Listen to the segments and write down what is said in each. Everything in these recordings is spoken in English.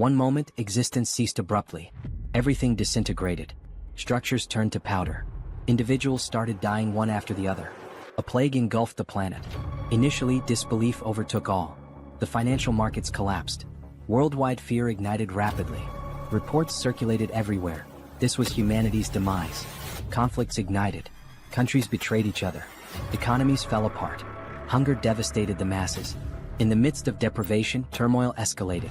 One moment, existence ceased abruptly. Everything disintegrated. Structures turned to powder. Individuals started dying one after the other. A plague engulfed the planet. Initially, disbelief overtook all. The financial markets collapsed. Worldwide fear ignited rapidly. Reports circulated everywhere. This was humanity's demise. Conflicts ignited. Countries betrayed each other. Economies fell apart. Hunger devastated the masses. In the midst of deprivation, turmoil escalated.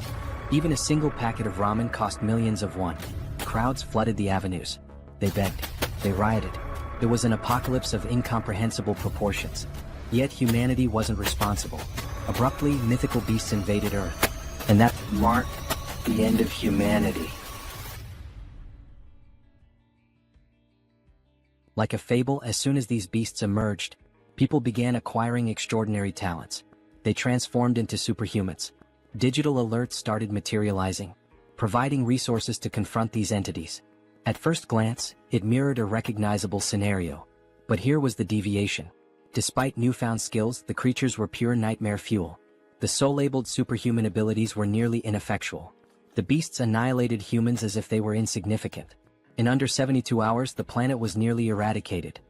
Even a single packet of ramen cost millions of won. Crowds flooded the avenues. They begged. They rioted. It was an apocalypse of incomprehensible proportions. Yet humanity wasn't responsible. Abruptly, mythical beasts invaded Earth. And that marked the end of humanity. Like a fable, as soon as these beasts emerged, people began acquiring extraordinary talents. They transformed into superhumans. Digital alerts started materializing, providing resources to confront these entities. At first glance, it mirrored a recognizable scenario. But here was the deviation. Despite newfound skills, the creatures were pure nightmare fuel. The so-labeled superhuman abilities were nearly ineffectual. The beasts annihilated humans as if they were insignificant. In under 72 hours, the planet was nearly eradicated.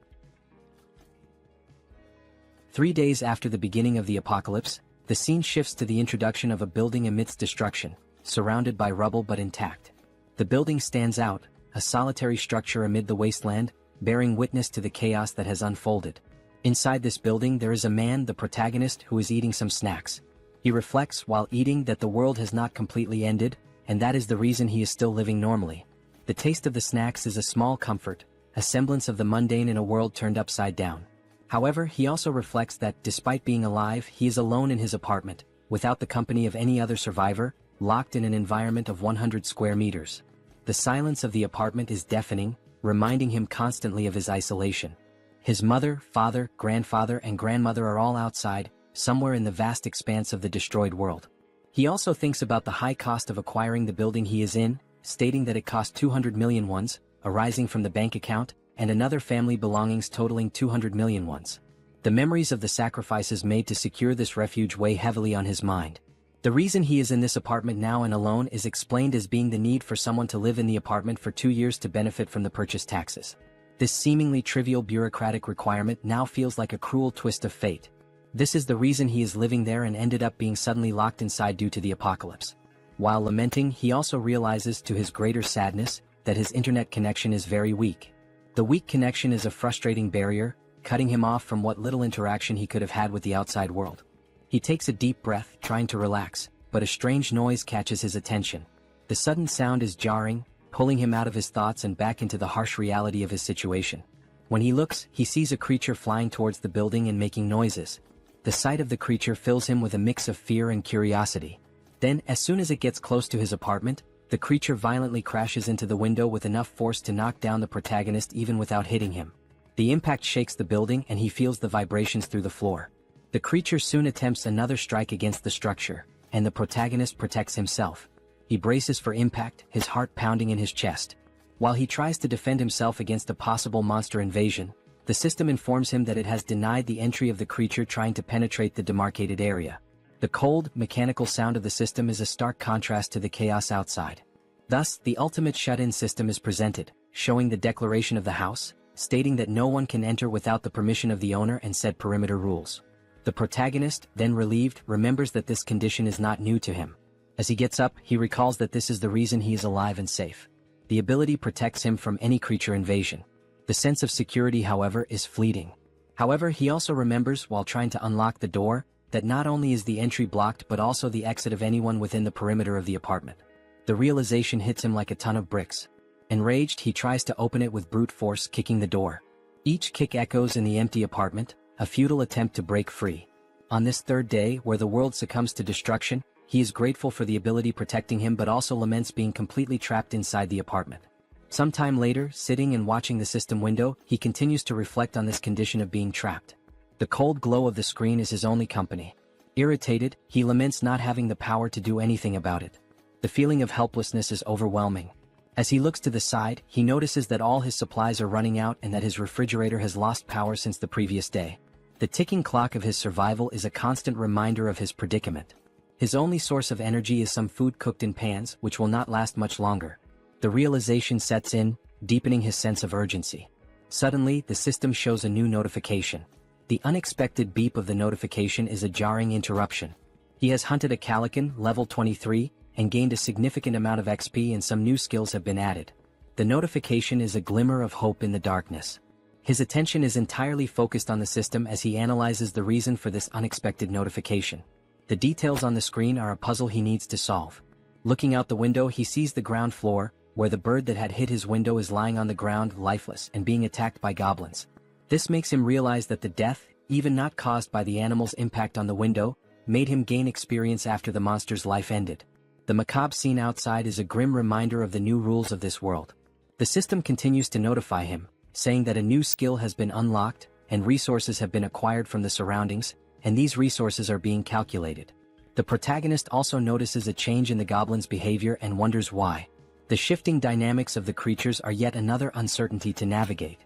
3 days after the beginning of the apocalypse, the scene shifts to the introduction of a building amidst destruction, surrounded by rubble but intact. The building stands out, a solitary structure amid the wasteland, bearing witness to the chaos that has unfolded. Inside this building there is a man, the protagonist, who is eating some snacks. He reflects while eating that the world has not completely ended, and that is the reason he is still living normally. The taste of the snacks is a small comfort, a semblance of the mundane in a world turned upside down. However, he also reflects that, despite being alive, he is alone in his apartment, without the company of any other survivor, locked in an environment of 100 square meters. The silence of the apartment is deafening, reminding him constantly of his isolation. His mother, father, grandfather, and grandmother are all outside, somewhere in the vast expanse of the destroyed world. He also thinks about the high cost of acquiring the building he is in, stating that it cost 200 million wons, arising from the bank account, and another family belongings totaling 200 million wons. The memories of the sacrifices made to secure this refuge weigh heavily on his mind. The reason he is in this apartment now and alone is explained as being the need for someone to live in the apartment for 2 years to benefit from the purchase taxes. This seemingly trivial bureaucratic requirement now feels like a cruel twist of fate. This is the reason he is living there and ended up being suddenly locked inside due to the apocalypse. While lamenting, he also realizes, to his greater sadness, that his internet connection is very weak. The weak connection is a frustrating barrier, cutting him off from what little interaction he could have had with the outside world. He takes a deep breath, trying to relax, but a strange noise catches his attention. The sudden sound is jarring, pulling him out of his thoughts and back into the harsh reality of his situation. When he looks, he sees a creature flying towards the building and making noises. The sight of the creature fills him with a mix of fear and curiosity. Then, as soon as it gets close to his apartment, the creature violently crashes into the window with enough force to knock down the protagonist even without hitting him. The impact shakes the building and he feels the vibrations through the floor. The creature soon attempts another strike against the structure, and the protagonist protects himself. He braces for impact, his heart pounding in his chest. While he tries to defend himself against a possible monster invasion, the system informs him that it has denied the entry of the creature trying to penetrate the demarcated area. The cold, mechanical sound of the system is a stark contrast to the chaos outside. Thus, the ultimate shut-in system is presented, showing the declaration of the house, stating that no one can enter without the permission of the owner and set perimeter rules. The protagonist, then relieved, remembers that this condition is not new to him. As he gets up, he recalls that this is the reason he is alive and safe. The ability protects him from any creature invasion. The sense of security, however, is fleeting. However, he also remembers, while trying to unlock the door, that not only is the entry blocked but also the exit of anyone within the perimeter of the apartment. The realization hits him like a ton of bricks. Enraged, he tries to open it with brute force, kicking the door. Each kick echoes in the empty apartment, a futile attempt to break free. On this third day, where the world succumbs to destruction, he is grateful for the ability protecting him but also laments being completely trapped inside the apartment. Some time later, sitting and watching the system window, he continues to reflect on this condition of being trapped. The cold glow of the screen is his only company. Irritated, he laments not having the power to do anything about it. The feeling of helplessness is overwhelming. As he looks to the side, he notices that all his supplies are running out and that his refrigerator has lost power since the previous day. The ticking clock of his survival is a constant reminder of his predicament. His only source of energy is some food cooked in pans, which will not last much longer. The realization sets in, deepening his sense of urgency. Suddenly, the system shows a new notification. The unexpected beep of the notification is a jarring interruption. He has hunted a Calican, level 23, and gained a significant amount of XP, and some new skills have been added. The notification is a glimmer of hope in the darkness. His attention is entirely focused on the system as he analyzes the reason for this unexpected notification. The details on the screen are a puzzle he needs to solve. Looking out the window, he sees the ground floor, where the bird that had hit his window is lying on the ground, lifeless and being attacked by goblins. This makes him realize that the death, even not caused by the animal's impact on the window, made him gain experience after the monster's life ended. The macabre scene outside is a grim reminder of the new rules of this world. The system continues to notify him, saying that a new skill has been unlocked, and resources have been acquired from the surroundings, and these resources are being calculated. The protagonist also notices a change in the goblin's behavior and wonders why. The shifting dynamics of the creatures are yet another uncertainty to navigate.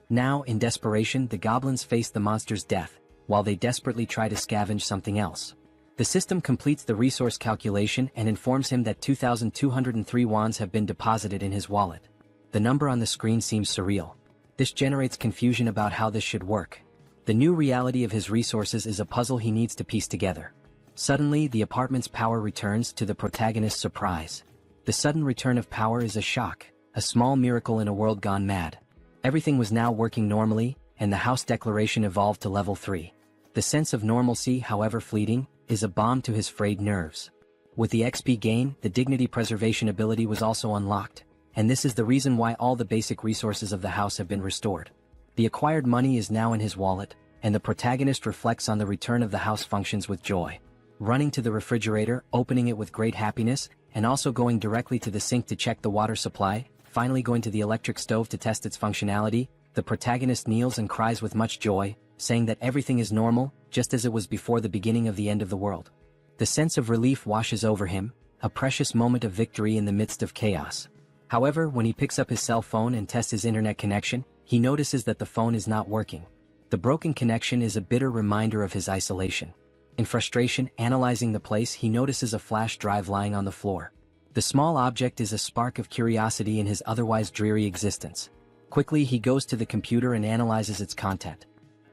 Now, in desperation, the goblins face the monster's death, while they desperately try to scavenge something else. The system completes the resource calculation and informs him that 2,203 wands have been deposited in his wallet. The number on the screen seems surreal. This generates confusion about how this should work. The new reality of his resources is a puzzle he needs to piece together. Suddenly, the apartment's power returns, to the protagonist's surprise. The sudden return of power is a shock, a small miracle in a world gone mad. Everything was now working normally, and the house declaration evolved to level 3. The sense of normalcy, however fleeting, is a balm to his frayed nerves. With the XP gain, the dignity preservation ability was also unlocked, and this is the reason why all the basic resources of the house have been restored. The acquired money is now in his wallet, and the protagonist reflects on the return of the house functions with joy. Running to the refrigerator, opening it with great happiness, and also going directly to the sink to check the water supply, finally going to the electric stove to test its functionality, the protagonist kneels and cries with much joy, saying that everything is normal, just as it was before the beginning of the end of the world. The sense of relief washes over him, a precious moment of victory in the midst of chaos. However, when he picks up his cell phone and tests his internet connection, he notices that the phone is not working. The broken connection is a bitter reminder of his isolation. In frustration, analyzing the place, he notices a flash drive lying on the floor. The small object is a spark of curiosity in his otherwise dreary existence. Quickly, he goes to the computer and analyzes its content.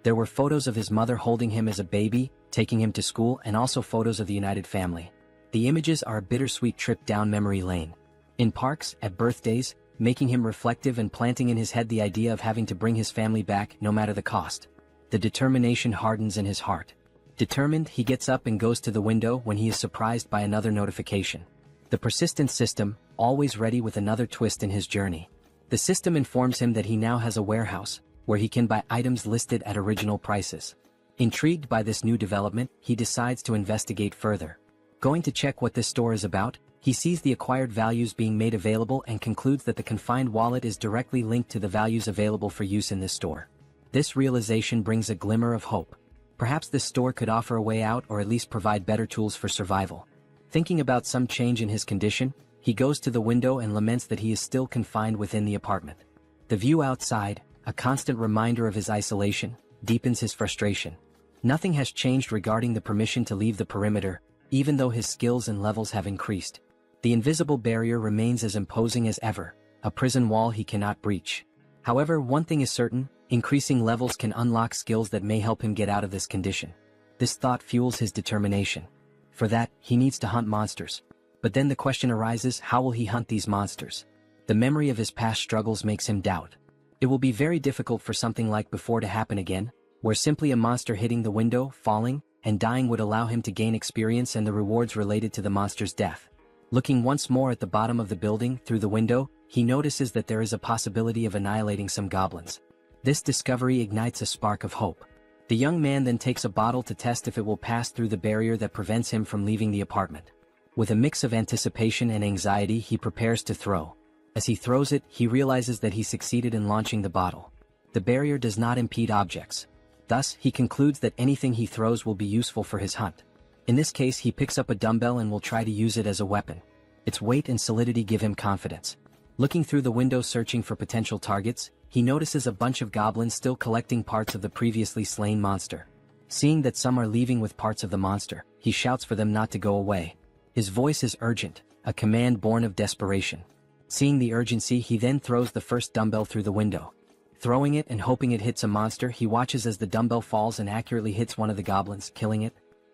There were photos of his mother holding him as a baby, taking him to school, and also photos of the united family. The images are a bittersweet trip down memory lane. In parks, at birthdays, making him reflective and planting in his head the idea of having to bring his family back no matter the cost. The determination hardens in his heart. Determined, he gets up and goes to the window when he is surprised by another notification. The persistent system, always ready with another twist in his journey. The system informs him that he now has a warehouse, where he can buy items listed at original prices. Intrigued by this new development, he decides to investigate further. Going to check what this store is about, he sees the acquired values being made available and concludes that the confined wallet is directly linked to the values available for use in this store. This realization brings a glimmer of hope. Perhaps this store could offer a way out, or at least provide better tools for survival. Thinking about some change in his condition, he goes to the window and laments that he is still confined within the apartment. The view outside, a constant reminder of his isolation, deepens his frustration. Nothing has changed regarding the permission to leave the perimeter, even though his skills and levels have increased. The invisible barrier remains as imposing as ever, a prison wall he cannot breach. However, one thing is certain, increasing levels can unlock skills that may help him get out of this condition. This thought fuels his determination. For that, he needs to hunt monsters. But then the question arises, how will he hunt these monsters? The memory of his past struggles makes him doubt. It will be very difficult for something like before to happen again, where simply a monster hitting the window, falling, and dying would allow him to gain experience and the rewards related to the monster's death. Looking once more at the bottom of the building through the window, he notices that there is a possibility of annihilating some goblins. This discovery ignites a spark of hope. The young man then takes a bottle to test if it will pass through the barrier that prevents him from leaving the apartment. With a mix of anticipation and anxiety, he prepares to throw. As he throws it, he realizes that he succeeded in launching the bottle. The barrier does not impede objects. Thus, he concludes that anything he throws will be useful for his hunt. In this case, he picks up a dumbbell and will try to use it as a weapon. Its weight and solidity give him confidence. Looking through the window searching for potential targets, he notices a bunch of goblins still collecting parts of the previously slain monster. Seeing that some are leaving with parts of the monster, he shouts for them not to go away. His voice is urgent, a command born of desperation. Seeing the urgency, he then throws the first dumbbell through the window. Throwing it and hoping it hits a monster, he watches as the dumbbell falls and accurately hits one of the goblins, killing it.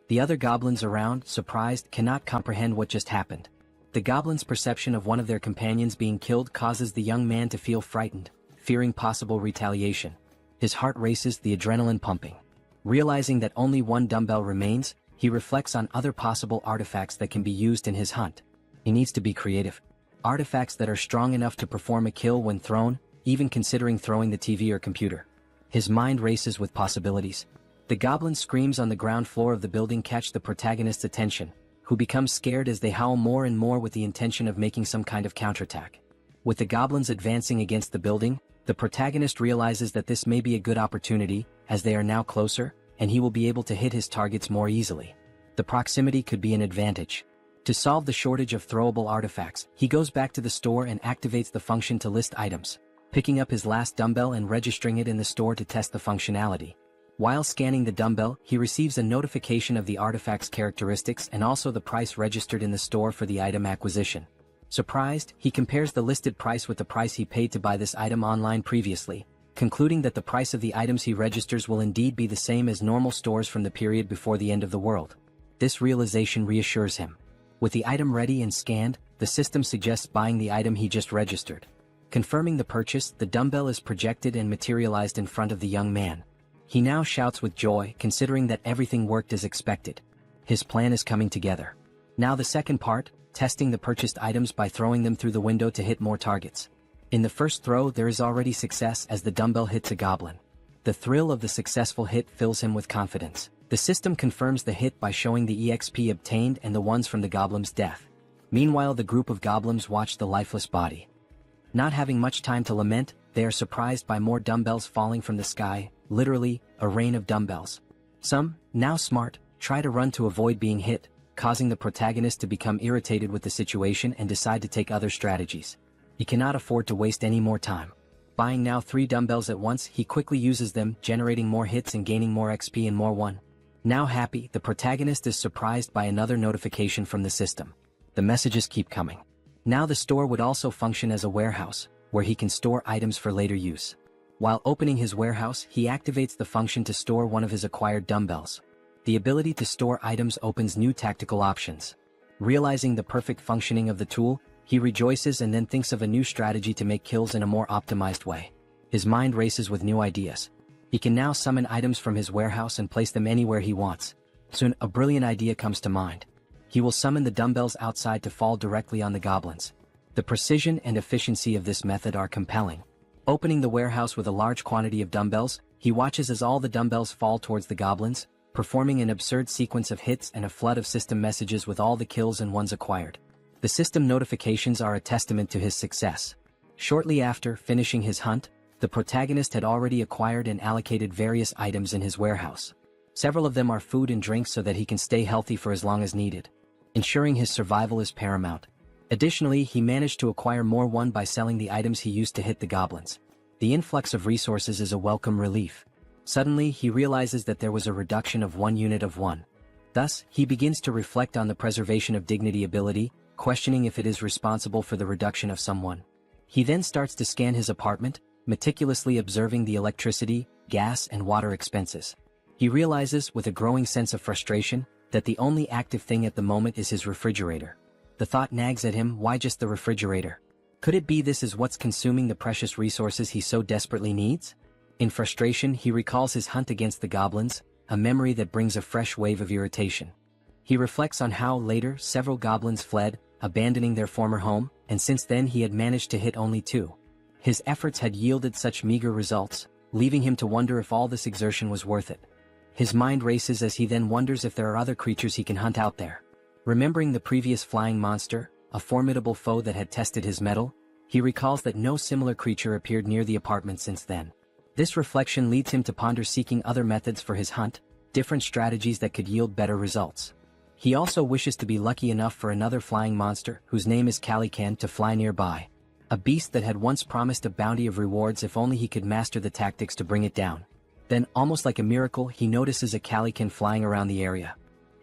The other goblins around, surprised, cannot comprehend what just happened. The goblins' perception of one of their companions being killed causes the young man to feel frightened, fearing possible retaliation. His heart races, the adrenaline pumping. Realizing that only one dumbbell remains, he reflects on other possible artifacts that can be used in his hunt. He needs to be creative. Artifacts that are strong enough to perform a kill when thrown, even considering throwing the TV or computer. His mind races with possibilities. The goblin screams on the ground floor of the building catch the protagonist's attention, who becomes scared as they howl more and more with the intention of making some kind of counterattack. With the goblins advancing against the building, the protagonist realizes that this may be a good opportunity, as they are now closer, and he will be able to hit his targets more easily. The proximity could be an advantage. To solve the shortage of throwable artifacts, he goes back to the store and activates the function to list items, picking up his last dumbbell and registering it in the store to test the functionality. While scanning the dumbbell, he receives a notification of the artifact's characteristics and also the price registered in the store for the item acquisition. Surprised, he compares the listed price with the price he paid to buy this item online previously, concluding that the price of the items he registers will indeed be the same as normal stores from the period before the end of the world. This realization reassures him. With the item ready and scanned, the system suggests buying the item he just registered. Confirming the purchase, the dumbbell is projected and materialized in front of the young man. He now shouts with joy, considering that everything worked as expected. His plan is coming together. Now the second part, testing the purchased items by throwing them through the window to hit more targets. In the first throw, there is already success as the dumbbell hits a goblin. The thrill of the successful hit fills him with confidence. The system confirms the hit by showing the EXP obtained and the ones from the goblin's death. Meanwhile, the group of goblins watch the lifeless body. Not having much time to lament, they are surprised by more dumbbells falling from the sky, literally, a rain of dumbbells. Some, now smart, try to run to avoid being hit, causing the protagonist to become irritated with the situation and decide to take other strategies. He cannot afford to waste any more time. Buying now 3 dumbbells at once, he quickly uses them, generating more hits and gaining more XP and more one. Now happy, the protagonist is surprised by another notification from the system. The messages keep coming. Now the store would also function as a warehouse, where he can store items for later use. While opening his warehouse, he activates the function to store one of his acquired dumbbells. The ability to store items opens new tactical options. Realizing the perfect functioning of the tool, he rejoices and then thinks of a new strategy to make kills in a more optimized way. His mind races with new ideas. He can now summon items from his warehouse and place them anywhere he wants. Soon, a brilliant idea comes to mind. He will summon the dumbbells outside to fall directly on the goblins. The precision and efficiency of this method are compelling. Opening the warehouse with a large quantity of dumbbells, he watches as all the dumbbells fall towards the goblins, performing an absurd sequence of hits and a flood of system messages with all the kills and ones acquired. The system notifications are a testament to his success. Shortly after finishing his hunt, the protagonist had already acquired and allocated various items in his warehouse. Several of them are food and drinks so that he can stay healthy for as long as needed. Ensuring his survival is paramount. Additionally, he managed to acquire more one by selling the items he used to hit the goblins. The influx of resources is a welcome relief. Suddenly, he realizes that there was a reduction of 1 unit of one. Thus, he begins to reflect on the preservation of dignity ability, questioning if it is responsible for the reduction of someone. He then starts to scan his apartment, meticulously observing the electricity, gas, and water expenses. He realizes, with a growing sense of frustration, that the only active thing at the moment is his refrigerator. The thought nags at him, why just the refrigerator? Could it be this is what's consuming the precious resources he so desperately needs? In frustration, he recalls his hunt against the goblins, a memory that brings a fresh wave of irritation. He reflects on how later several goblins fled, abandoning their former home, and since then he had managed to hit only 2. His efforts had yielded such meager results, leaving him to wonder if all this exertion was worth it. His mind races as he then wonders if there are other creatures he can hunt out there. Remembering the previous flying monster, a formidable foe that had tested his mettle, he recalls that no similar creature appeared near the apartment since then. This reflection leads him to ponder seeking other methods for his hunt, different strategies that could yield better results. He also wishes to be lucky enough for another flying monster, whose name is Calican, to fly nearby. A beast that had once promised a bounty of rewards if only he could master the tactics to bring it down. Then, almost like a miracle, he notices a Calican flying around the area.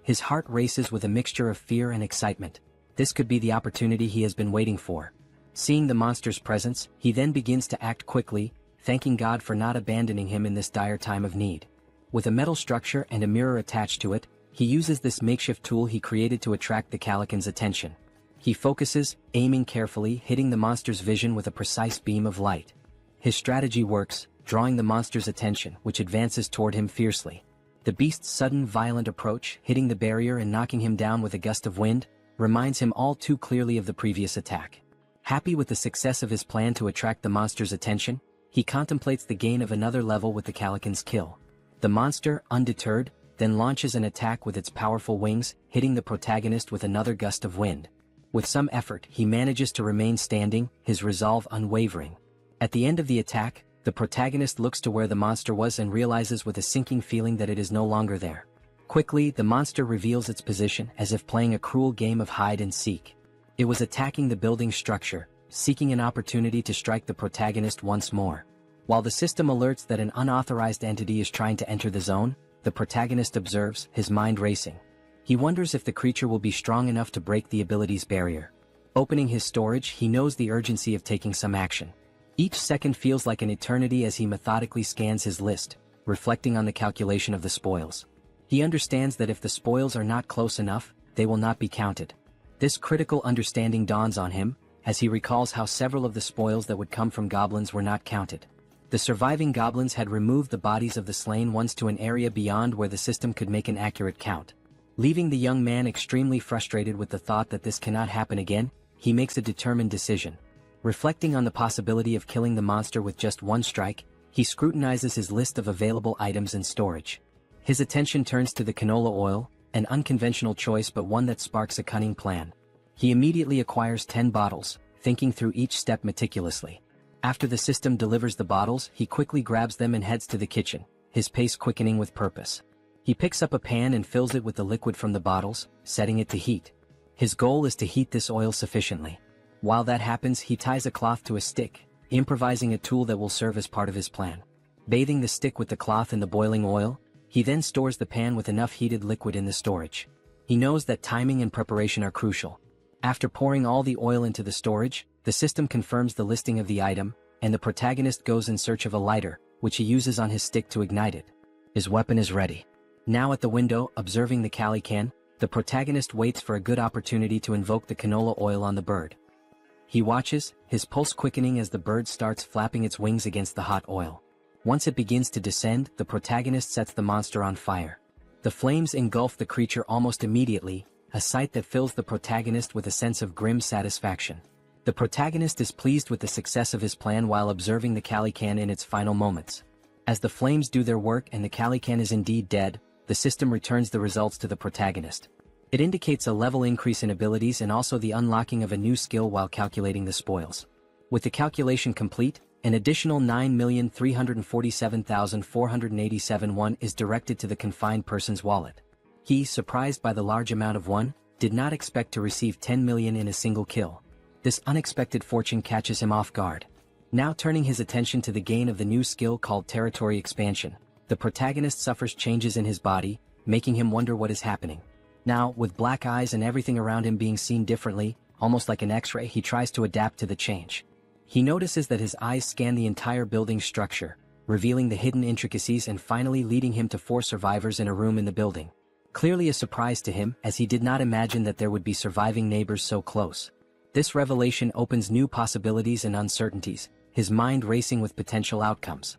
His heart races with a mixture of fear and excitement. This could be the opportunity he has been waiting for. Seeing the monster's presence, he then begins to act quickly, thanking God for not abandoning him in this dire time of need. With a metal structure and a mirror attached to it, he uses this makeshift tool he created to attract the Calican's attention. He focuses, aiming carefully, hitting the monster's vision with a precise beam of light. His strategy works, drawing the monster's attention, which advances toward him fiercely. The beast's sudden violent approach, hitting the barrier and knocking him down with a gust of wind, reminds him all too clearly of the previous attack. Happy with the success of his plan to attract the monster's attention, he contemplates the gain of another level with the Calican's kill. The monster, undeterred, then launches an attack with its powerful wings, hitting the protagonist with another gust of wind. With some effort, he manages to remain standing, his resolve unwavering. At the end of the attack, the protagonist looks to where the monster was and realizes with a sinking feeling that it is no longer there. Quickly, the monster reveals its position as if playing a cruel game of hide and seek. It was attacking the building's structure, seeking an opportunity to strike the protagonist once more. While the system alerts that an unauthorized entity is trying to enter the zone, the protagonist observes, his mind racing. He wonders if the creature will be strong enough to break the ability's barrier. Opening his storage, he knows the urgency of taking some action. Each second feels like an eternity as he methodically scans his list, reflecting on the calculation of the spoils. He understands that if the spoils are not close enough, they will not be counted. This critical understanding dawns on him, as he recalls how several of the spoils that would come from goblins were not counted. The surviving goblins had removed the bodies of the slain ones to an area beyond where the system could make an accurate count. Leaving the young man extremely frustrated with the thought that this cannot happen again, he makes a determined decision. Reflecting on the possibility of killing the monster with just one strike, he scrutinizes his list of available items in storage. His attention turns to the canola oil, an unconventional choice but one that sparks a cunning plan. He immediately acquires 10 bottles, thinking through each step meticulously. After the system delivers the bottles, he quickly grabs them and heads to the kitchen, his pace quickening with purpose. He picks up a pan and fills it with the liquid from the bottles, setting it to heat. His goal is to heat this oil sufficiently. While that happens, he ties a cloth to a stick, improvising a tool that will serve as part of his plan. Bathing the stick with the cloth in the boiling oil, he then stores the pan with enough heated liquid in the storage. He knows that timing and preparation are crucial. After pouring all the oil into the storage, the system confirms the listing of the item, and the protagonist goes in search of a lighter, which he uses on his stick to ignite it. His weapon is ready. Now at the window, observing the Calican, the protagonist waits for a good opportunity to invoke the canola oil on the bird. He watches, his pulse quickening as the bird starts flapping its wings against the hot oil. Once it begins to descend, the protagonist sets the monster on fire. The flames engulf the creature almost immediately, a sight that fills the protagonist with a sense of grim satisfaction. The protagonist is pleased with the success of his plan while observing the Calican in its final moments. As the flames do their work and the Calican is indeed dead, the system returns the results to the protagonist. It indicates a level increase in abilities and also the unlocking of a new skill while calculating the spoils. With the calculation complete, an additional 9,347,487 won is directed to the confined person's wallet. He, surprised by the large amount of won, did not expect to receive 10 million in a single kill. This unexpected fortune catches him off guard. Now turning his attention to the gain of the new skill called territory expansion, the protagonist suffers changes in his body, making him wonder what is happening. Now, with black eyes and everything around him being seen differently, almost like an X-ray, he tries to adapt to the change. He notices that his eyes scan the entire building's structure, revealing the hidden intricacies and finally leading him to 4 survivors in a room in the building. Clearly a surprise to him, as he did not imagine that there would be surviving neighbors so close. This revelation opens new possibilities and uncertainties, his mind racing with potential outcomes.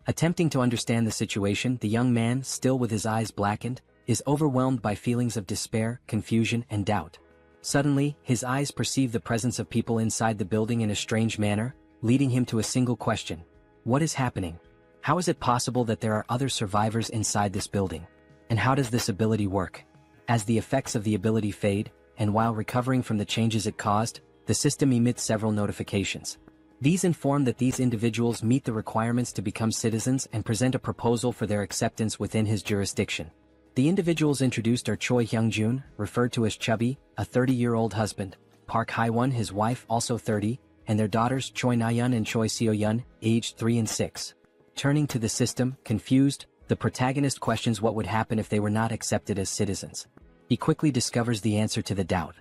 Attempting to understand the situation, the young man, still with his eyes blackened, is overwhelmed by feelings of despair, confusion, and doubt. Suddenly, his eyes perceive the presence of people inside the building in a strange manner, leading him to a single question. What is happening? How is it possible that there are other survivors inside this building? And how does this ability work? As the effects of the ability fade, and while recovering from the changes it caused, the system emits several notifications. These inform that these individuals meet the requirements to become citizens and present a proposal for their acceptance within his jurisdiction. The individuals introduced are Choi Hyung-jun, referred to as Chubby, a 30-year-old husband, Park Hae-won, his wife, also 30, and their daughters Choi Na-yeon and Choi Seo-yeon, aged 3 and 6. Turning to the system, confused, the protagonist questions what would happen if they were not accepted as citizens. He quickly discovers the answer to the doubt.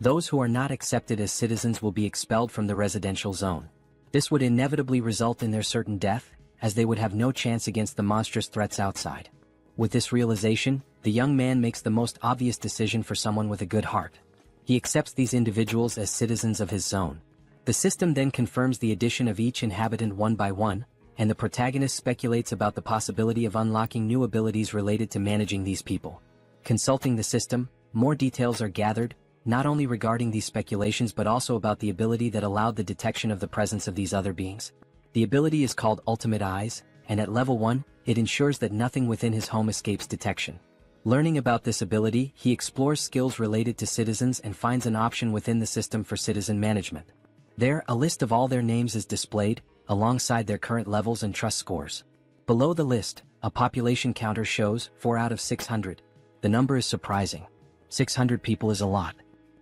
Those who are not accepted as citizens will be expelled from the residential zone. This would inevitably result in their certain death, as they would have no chance against the monstrous threats outside. With this realization, the young man makes the most obvious decision for someone with a good heart. He accepts these individuals as citizens of his zone. The system then confirms the addition of each inhabitant one by one, and the protagonist speculates about the possibility of unlocking new abilities related to managing these people. Consulting the system, more details are gathered, not only regarding these speculations but also about the ability that allowed the detection of the presence of these other beings. The ability is called Ultimate Eyes, and at level 1, it ensures that nothing within his home escapes detection. Learning about this ability, he explores skills related to citizens and finds an option within the system for citizen management. There, a list of all their names is displayed, alongside their current levels and trust scores. Below the list, a population counter shows 4 out of 600. The number is surprising. 600 people is a lot.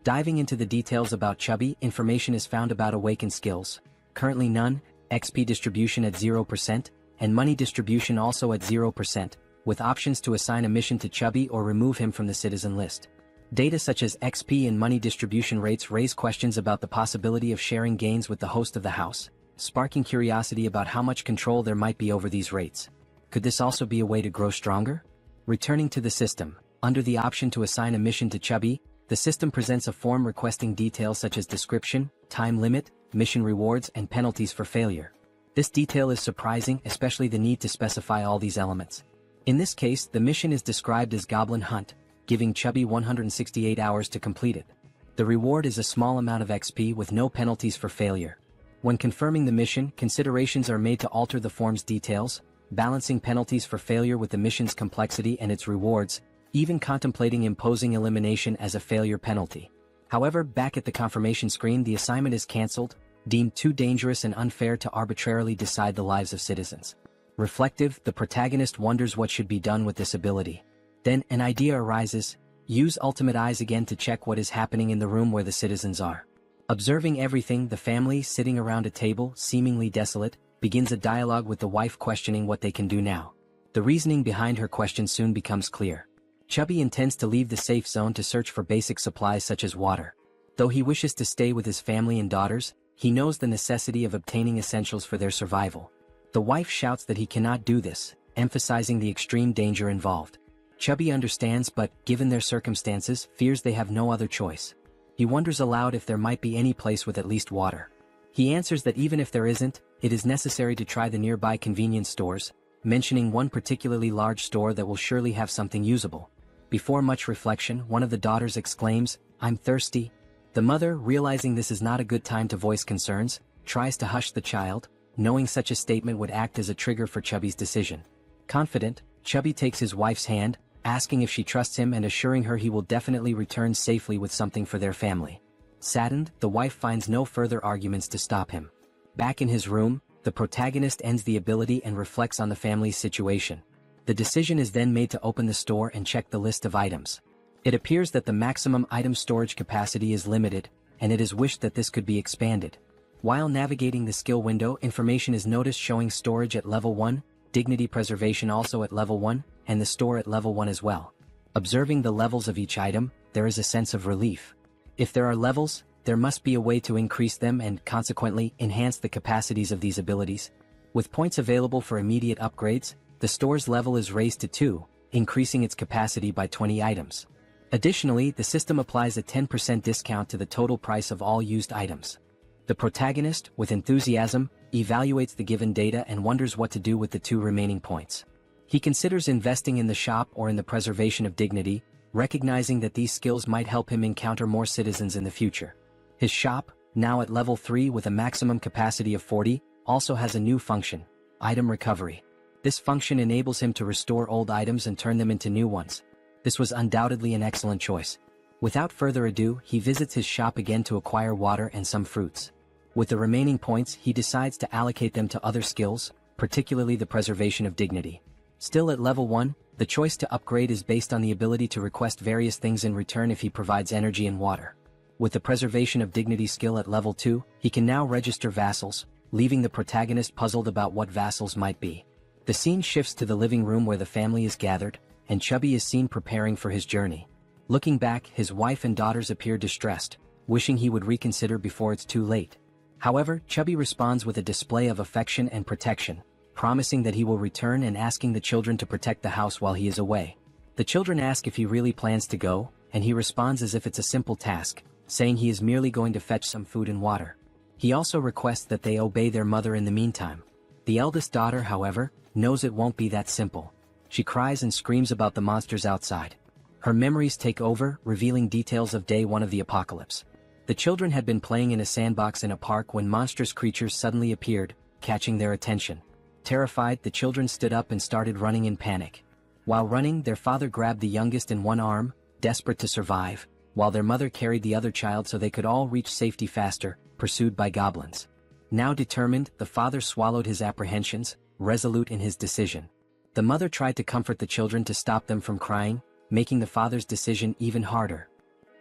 Diving into the details about Chubby, information is found about awakened skills. Currently none, XP distribution at 0%, and money distribution also at 0%, with options to assign a mission to Chubby or remove him from the citizen list. Data such as XP and money distribution rates raise questions about the possibility of sharing gains with the host of the house, sparking curiosity about how much control there might be over these rates. Could this also be a way to grow stronger? Returning to the system, under the option to assign a mission to Chubby, the system presents a form requesting details such as description, time limit, mission rewards, and penalties for failure. This detail is surprising, especially the need to specify all these elements. In this case, the mission is described as Goblin Hunt, giving Chubby 168 hours to complete it. The reward is a small amount of XP with no penalties for failure. When confirming the mission, considerations are made to alter the form's details, balancing penalties for failure with the mission's complexity and its rewards, even contemplating imposing elimination as a failure penalty. However, back at the confirmation screen, the assignment is cancelled, deemed too dangerous and unfair to arbitrarily decide the lives of citizens. Reflective, the protagonist wonders what should be done with this ability. Then, an idea arises: use Ultimate Eyes again to check what is happening in the room where the citizens are. Observing everything, the family, sitting around a table, seemingly desolate, begins a dialogue with the wife questioning what they can do now. The reasoning behind her question soon becomes clear. Chubby intends to leave the safe zone to search for basic supplies such as water. Though he wishes to stay with his family and daughters, he knows the necessity of obtaining essentials for their survival. The wife shouts that he cannot do this, emphasizing the extreme danger involved. Chubby understands but, given their circumstances, fears they have no other choice. He wonders aloud if there might be any place with at least water. He answers that even if there isn't, it is necessary to try the nearby convenience stores, mentioning one particularly large store that will surely have something usable. Before much reflection, one of the daughters exclaims, "I'm thirsty." The mother, realizing this is not a good time to voice concerns, tries to hush the child, knowing such a statement would act as a trigger for Chubby's decision. Confident, Chubby takes his wife's hand, asking if she trusts him and assuring her he will definitely return safely with something for their family. Saddened, the wife finds no further arguments to stop him. Back in his room, the protagonist ends the ability and reflects on the family's situation. The decision is then made to open the store and check the list of items. It appears that the maximum item storage capacity is limited, and it is wished that this could be expanded. While navigating the skill window, information is noticed showing storage at level 1, dignity preservation also at level 1, and the store at level 1 as well. Observing the levels of each item, there is a sense of relief. If there are levels, there must be a way to increase them and, consequently, enhance the capacities of these abilities. With points available for immediate upgrades, the store's level is raised to 2, increasing its capacity by 20 items. Additionally, the system applies a 10% discount to the total price of all used items. The protagonist, with enthusiasm, evaluates the given data and wonders what to do with the 2 remaining points. He considers investing in the shop or in the preservation of dignity, recognizing that these skills might help him encounter more citizens in the future. His shop, now at level 3 with a maximum capacity of 40, also has a new function: item recovery. This function enables him to restore old items and turn them into new ones. This was undoubtedly an excellent choice. Without further ado, he visits his shop again to acquire water and some fruits. With the remaining points, he decides to allocate them to other skills, particularly the preservation of dignity. Still at level 1, the choice to upgrade is based on the ability to request various things in return if he provides energy and water. With the preservation of dignity skill at level 2, he can now register vassals, leaving the protagonist puzzled about what vassals might be. The scene shifts to the living room where the family is gathered, and Chubby is seen preparing for his journey. Looking back, his wife and daughters appear distressed, wishing he would reconsider before it's too late. However, Chubby responds with a display of affection and protection, promising that he will return and asking the children to protect the house while he is away. The children ask if he really plans to go, and he responds as if it's a simple task, saying he is merely going to fetch some food and water. He also requests that they obey their mother in the meantime. The eldest daughter, however, knows it won't be that simple. She cries and screams about the monsters outside. Her memories take over, revealing details of day one of the apocalypse. The children had been playing in a sandbox in a park when monstrous creatures suddenly appeared, catching their attention. Terrified, the children stood up and started running in panic. While running, their father grabbed the youngest in one arm, desperate to survive, while their mother carried the other child so they could all reach safety faster, pursued by goblins. Now determined, the father swallowed his apprehensions, resolute in his decision. The mother tried to comfort the children to stop them from crying, making the father's decision even harder.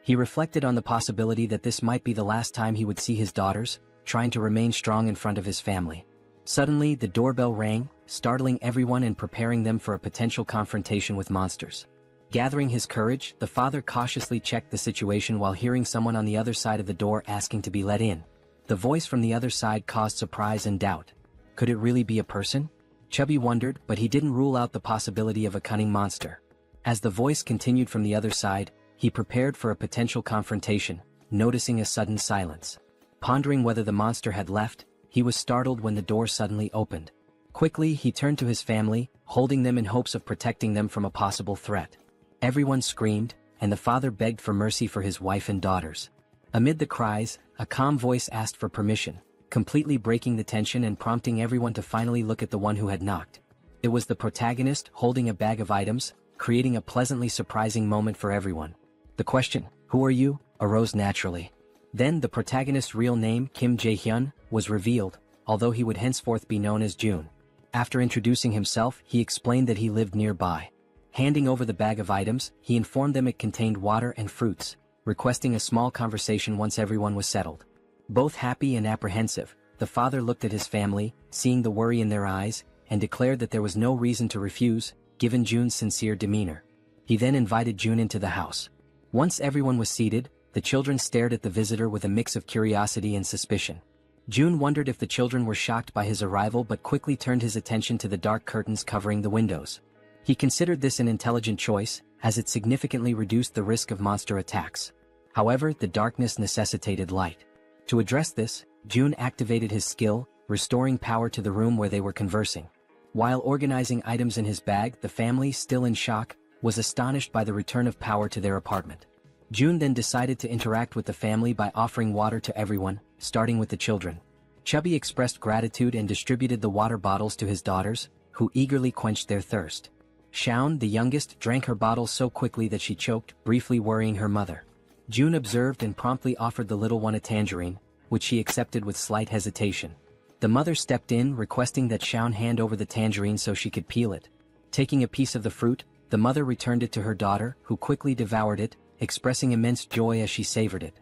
He reflected on the possibility that this might be the last time he would see his daughters, trying to remain strong in front of his family. Suddenly, the doorbell rang, startling everyone and preparing them for a potential confrontation with monsters. Gathering his courage, the father cautiously checked the situation while hearing someone on the other side of the door asking to be let in. The voice from the other side caused surprise and doubt. Could it really be a person? Chubby wondered, but he didn't rule out the possibility of a cunning monster. As the voice continued from the other side, he prepared for a potential confrontation, noticing a sudden silence. Pondering whether the monster had left, he was startled when the door suddenly opened. Quickly, he turned to his family, holding them in hopes of protecting them from a possible threat. Everyone screamed, and the father begged for mercy for his wife and daughters. Amid the cries, a calm voice asked for permission, completely breaking the tension and prompting everyone to finally look at the one who had knocked. It was the protagonist, holding a bag of items, creating a pleasantly surprising moment for everyone. The question, "Who are you?" arose naturally. Then the protagonist's real name, Kim Jaehyeon, was revealed, although he would henceforth be known as June. After introducing himself, he explained that he lived nearby. Handing over the bag of items, he informed them it contained water and fruits, requesting a small conversation once everyone was settled. Both happy and apprehensive, the father looked at his family, seeing the worry in their eyes, and declared that there was no reason to refuse, given June's sincere demeanor. He then invited June into the house. Once everyone was seated, the children stared at the visitor with a mix of curiosity and suspicion. June wondered if the children were shocked by his arrival but quickly turned his attention to the dark curtains covering the windows. He considered this an intelligent choice, as it significantly reduced the risk of monster attacks. However, the darkness necessitated light. To address this, June activated his skill, restoring power to the room where they were conversing. While organizing items in his bag, the family, still in shock, was astonished by the return of power to their apartment. June then decided to interact with the family by offering water to everyone, starting with the children. Chubby expressed gratitude and distributed the water bottles to his daughters, who eagerly quenched their thirst. Shaun, the youngest, drank her bottle so quickly that she choked, briefly worrying her mother. June observed and promptly offered the little one a tangerine, which she accepted with slight hesitation. The mother stepped in, requesting that Shaun hand over the tangerine so she could peel it. Taking a piece of the fruit, the mother returned it to her daughter, who quickly devoured it, expressing immense joy as she savored it.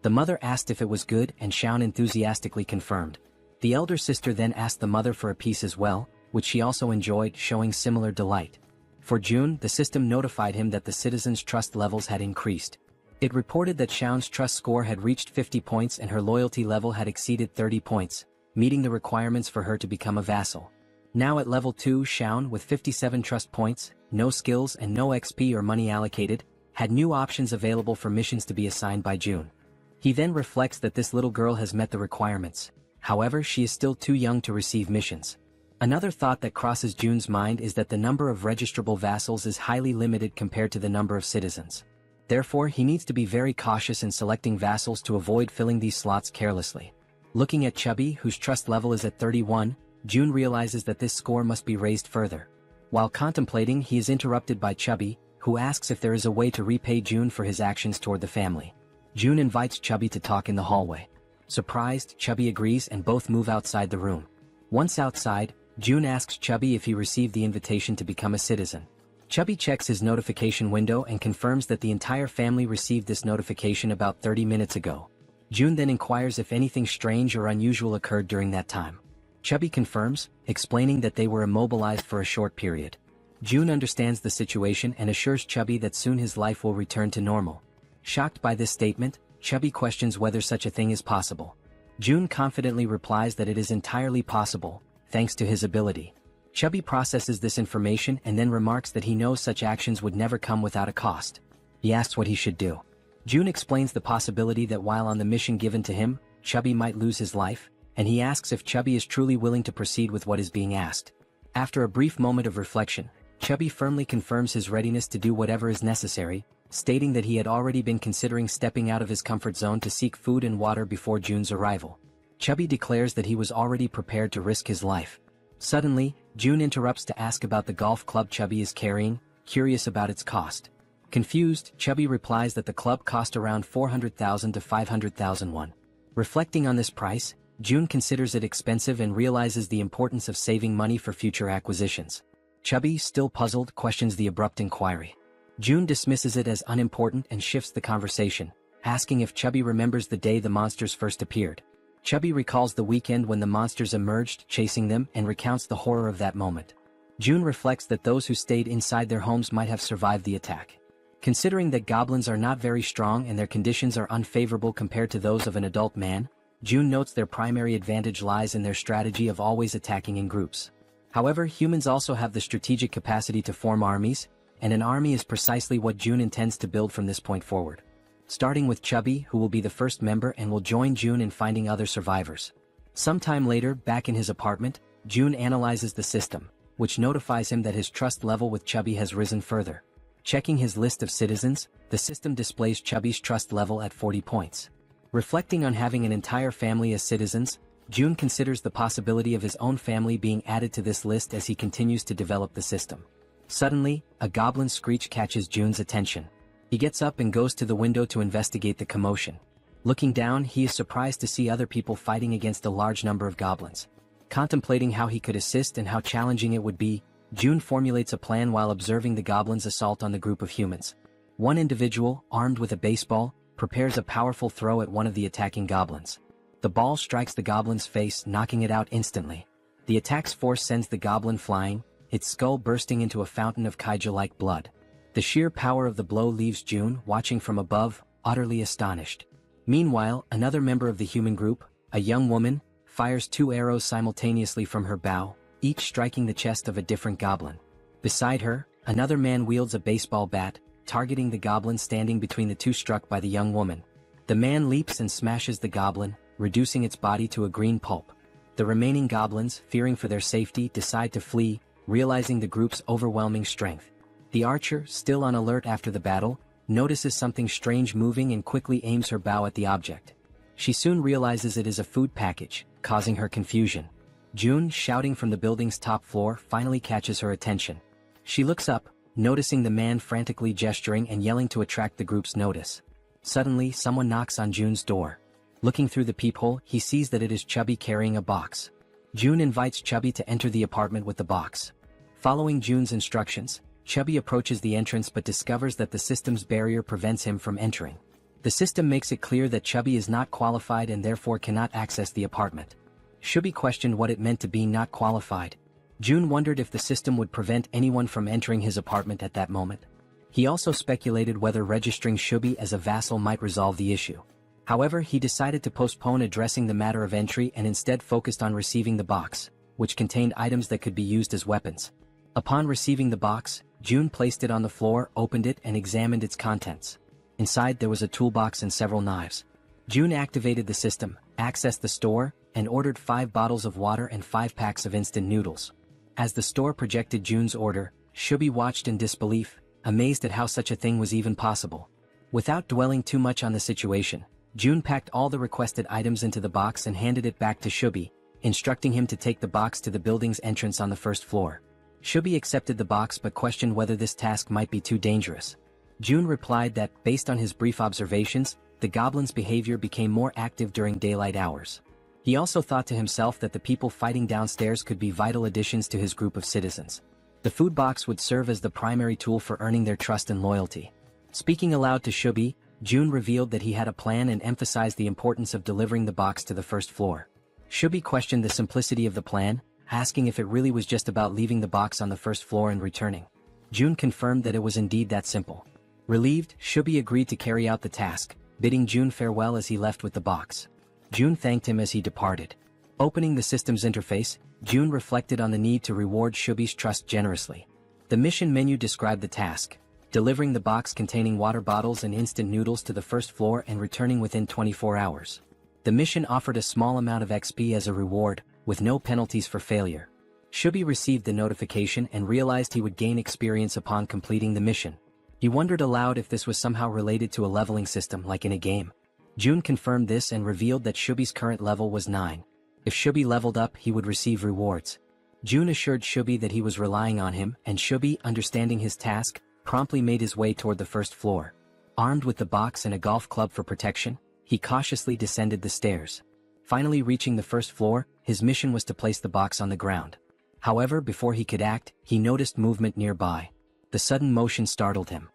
The mother asked if it was good, and Shaun enthusiastically confirmed. The elder sister then asked the mother for a piece as well, which she also enjoyed, showing similar delight. For June, the system notified him that the citizens' trust levels had increased. It reported that Shaun's trust score had reached 50 points and her loyalty level had exceeded 30 points, meeting the requirements for her to become a vassal. Now at level 2, Shaun, with 57 trust points, no skills and no XP or money allocated, had new options available for missions to be assigned by June. He then reflects that this little girl has met the requirements. However, she is still too young to receive missions. Another thought that crosses June's mind is that the number of registrable vassals is highly limited compared to the number of citizens. Therefore, he needs to be very cautious in selecting vassals to avoid filling these slots carelessly. Looking at Chubby, whose trust level is at 31, June realizes that this score must be raised further. While contemplating, he is interrupted by Chubby, who asks if there is a way to repay June for his actions toward the family. June invites Chubby to talk in the hallway. Surprised, Chubby agrees and both move outside the room. Once outside, June asks Chubby if he received the invitation to become a citizen. Chubby checks his notification window and confirms that the entire family received this notification about 30 minutes ago. June then inquires if anything strange or unusual occurred during that time. Chubby confirms, explaining that they were immobilized for a short period. June understands the situation and assures Chubby that soon his life will return to normal. Shocked by this statement, Chubby questions whether such a thing is possible. June confidently replies that it is entirely possible, thanks to his ability. Chubby processes this information and then remarks that he knows such actions would never come without a cost. He asks what he should do. June explains the possibility that while on the mission given to him, Chubby might lose his life, and he asks if Chubby is truly willing to proceed with what is being asked. After a brief moment of reflection, Chubby firmly confirms his readiness to do whatever is necessary, stating that he had already been considering stepping out of his comfort zone to seek food and water before June's arrival. Chubby declares that he was already prepared to risk his life. Suddenly, June interrupts to ask about the golf club Chubby is carrying, curious about its cost. Confused, Chubby replies that the club cost around 400,000 to 500,000 won. Reflecting on this price, June considers it expensive and realizes the importance of saving money for future acquisitions. Chubby, still puzzled, questions the abrupt inquiry. June dismisses it as unimportant and shifts the conversation, asking if Chubby remembers the day the monsters first appeared. Chubby recalls the weekend when the monsters emerged, chasing them, and recounts the horror of that moment. June reflects that those who stayed inside their homes might have survived the attack. Considering that goblins are not very strong and their conditions are unfavorable compared to those of an adult man, June notes their primary advantage lies in their strategy of always attacking in groups. However, humans also have the strategic capacity to form armies, and an army is precisely what June intends to build from this point forward. Starting with Chubby, who will be the first member and will join June in finding other survivors. Sometime later, back in his apartment, June analyzes the system, which notifies him that his trust level with Chubby has risen further. Checking his list of citizens, the system displays Chubby's trust level at 40 points. Reflecting on having an entire family as citizens, June considers the possibility of his own family being added to this list as he continues to develop the system. Suddenly, a goblin screech catches June's attention. He gets up and goes to the window to investigate the commotion. Looking down, he is surprised to see other people fighting against a large number of goblins. Contemplating how he could assist and how challenging it would be, June formulates a plan while observing the goblins' assault on the group of humans. One individual, armed with a baseball, prepares a powerful throw at one of the attacking goblins. The ball strikes the goblin's face, knocking it out instantly. The attack's force sends the goblin flying, its skull bursting into a fountain of kaiju-like blood. The sheer power of the blow leaves June, watching from above, utterly astonished. Meanwhile, another member of the human group, a young woman, fires 2 arrows simultaneously from her bow, each striking the chest of a different goblin. Beside her, another man wields a baseball bat, targeting the goblin standing between the two struck by the young woman. The man leaps and smashes the goblin, reducing its body to a green pulp. The remaining goblins, fearing for their safety, decide to flee, realizing the group's overwhelming strength. The archer, still on alert after the battle, notices something strange moving and quickly aims her bow at the object. She soon realizes it is a food package, causing her confusion. June, shouting from the building's top floor, finally catches her attention. She looks up, noticing the man frantically gesturing and yelling to attract the group's notice. Suddenly, someone knocks on June's door. Looking through the peephole, he sees that it is Chubby carrying a box. June invites Chubby to enter the apartment with the box. Following June's instructions, Chubby approaches the entrance but discovers that the system's barrier prevents him from entering. The system makes it clear that Chubby is not qualified and therefore cannot access the apartment. Chubby questioned what it meant to be not qualified. June wondered if the system would prevent anyone from entering his apartment at that moment. He also speculated whether registering Chubby as a vassal might resolve the issue. However, he decided to postpone addressing the matter of entry and instead focused on receiving the box, which contained items that could be used as weapons. Upon receiving the box, June placed it on the floor, opened it, and examined its contents. Inside there was a toolbox and several knives. June activated the system, accessed the store, and ordered 5 bottles of water and 5 packs of instant noodles. As the store projected June's order, Chubby watched in disbelief, amazed at how such a thing was even possible. Without dwelling too much on the situation, June packed all the requested items into the box and handed it back to Chubby, instructing him to take the box to the building's entrance on the first floor. Chubby accepted the box but questioned whether this task might be too dangerous. June replied that, based on his brief observations, the goblin's behavior became more active during daylight hours. He also thought to himself that the people fighting downstairs could be vital additions to his group of citizens. The food box would serve as the primary tool for earning their trust and loyalty. Speaking aloud to Chubby, June revealed that he had a plan and emphasized the importance of delivering the box to the first floor. Shubi questioned the simplicity of the plan, asking if it really was just about leaving the box on the first floor and returning. June confirmed that it was indeed that simple. Relieved, Shubi agreed to carry out the task, bidding June farewell as he left with the box. June thanked him as he departed. Opening the system's interface, June reflected on the need to reward Shubi's trust generously. The mission menu described the task: delivering the box containing water bottles and instant noodles to the first floor and returning within 24 hours. The mission offered a small amount of XP as a reward, with no penalties for failure. Shubi received the notification and realized he would gain experience upon completing the mission. He wondered aloud if this was somehow related to a leveling system like in a game. June confirmed this and revealed that Shubi's current level was 9. If Shubi leveled up, he would receive rewards. June assured Shubi that he was relying on him, and Shubi, understanding his task, promptly made his way toward the first floor. Armed with the box and a golf club for protection, he cautiously descended the stairs. Finally reaching the first floor, his mission was to place the box on the ground. However, before he could act, he noticed movement nearby. The sudden motion startled him.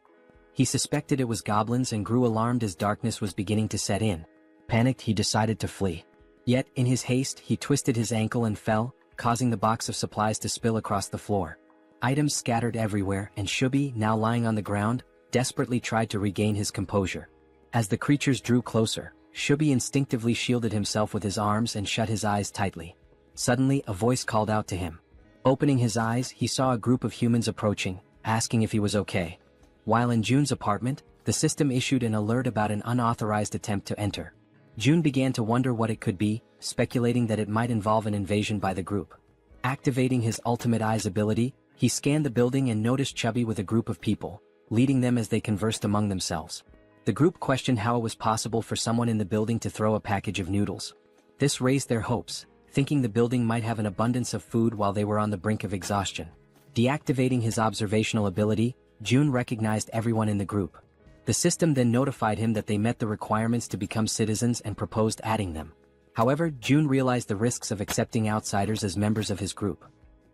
He suspected it was goblins and grew alarmed as darkness was beginning to set in. Panicked, he decided to flee. Yet, in his haste, he twisted his ankle and fell, causing the box of supplies to spill across the floor. Items scattered everywhere, and Shubi, now lying on the ground, desperately tried to regain his composure. As the creatures drew closer, Shubi instinctively shielded himself with his arms and shut his eyes tightly. Suddenly, a voice called out to him. Opening his eyes, he saw a group of humans approaching, asking if he was okay. While in June's apartment, the system issued an alert about an unauthorized attempt to enter. June began to wonder what it could be, speculating that it might involve an invasion by the group. Activating his ultimate eyes ability, he scanned the building and noticed Chubby with a group of people, leading them as they conversed among themselves. The group questioned how it was possible for someone in the building to throw a package of noodles. This raised their hopes, thinking the building might have an abundance of food while they were on the brink of exhaustion. Deactivating his observational ability, June recognized everyone in the group. The system then notified him that they met the requirements to become citizens and proposed adding them. However, June realized the risks of accepting outsiders as members of his group.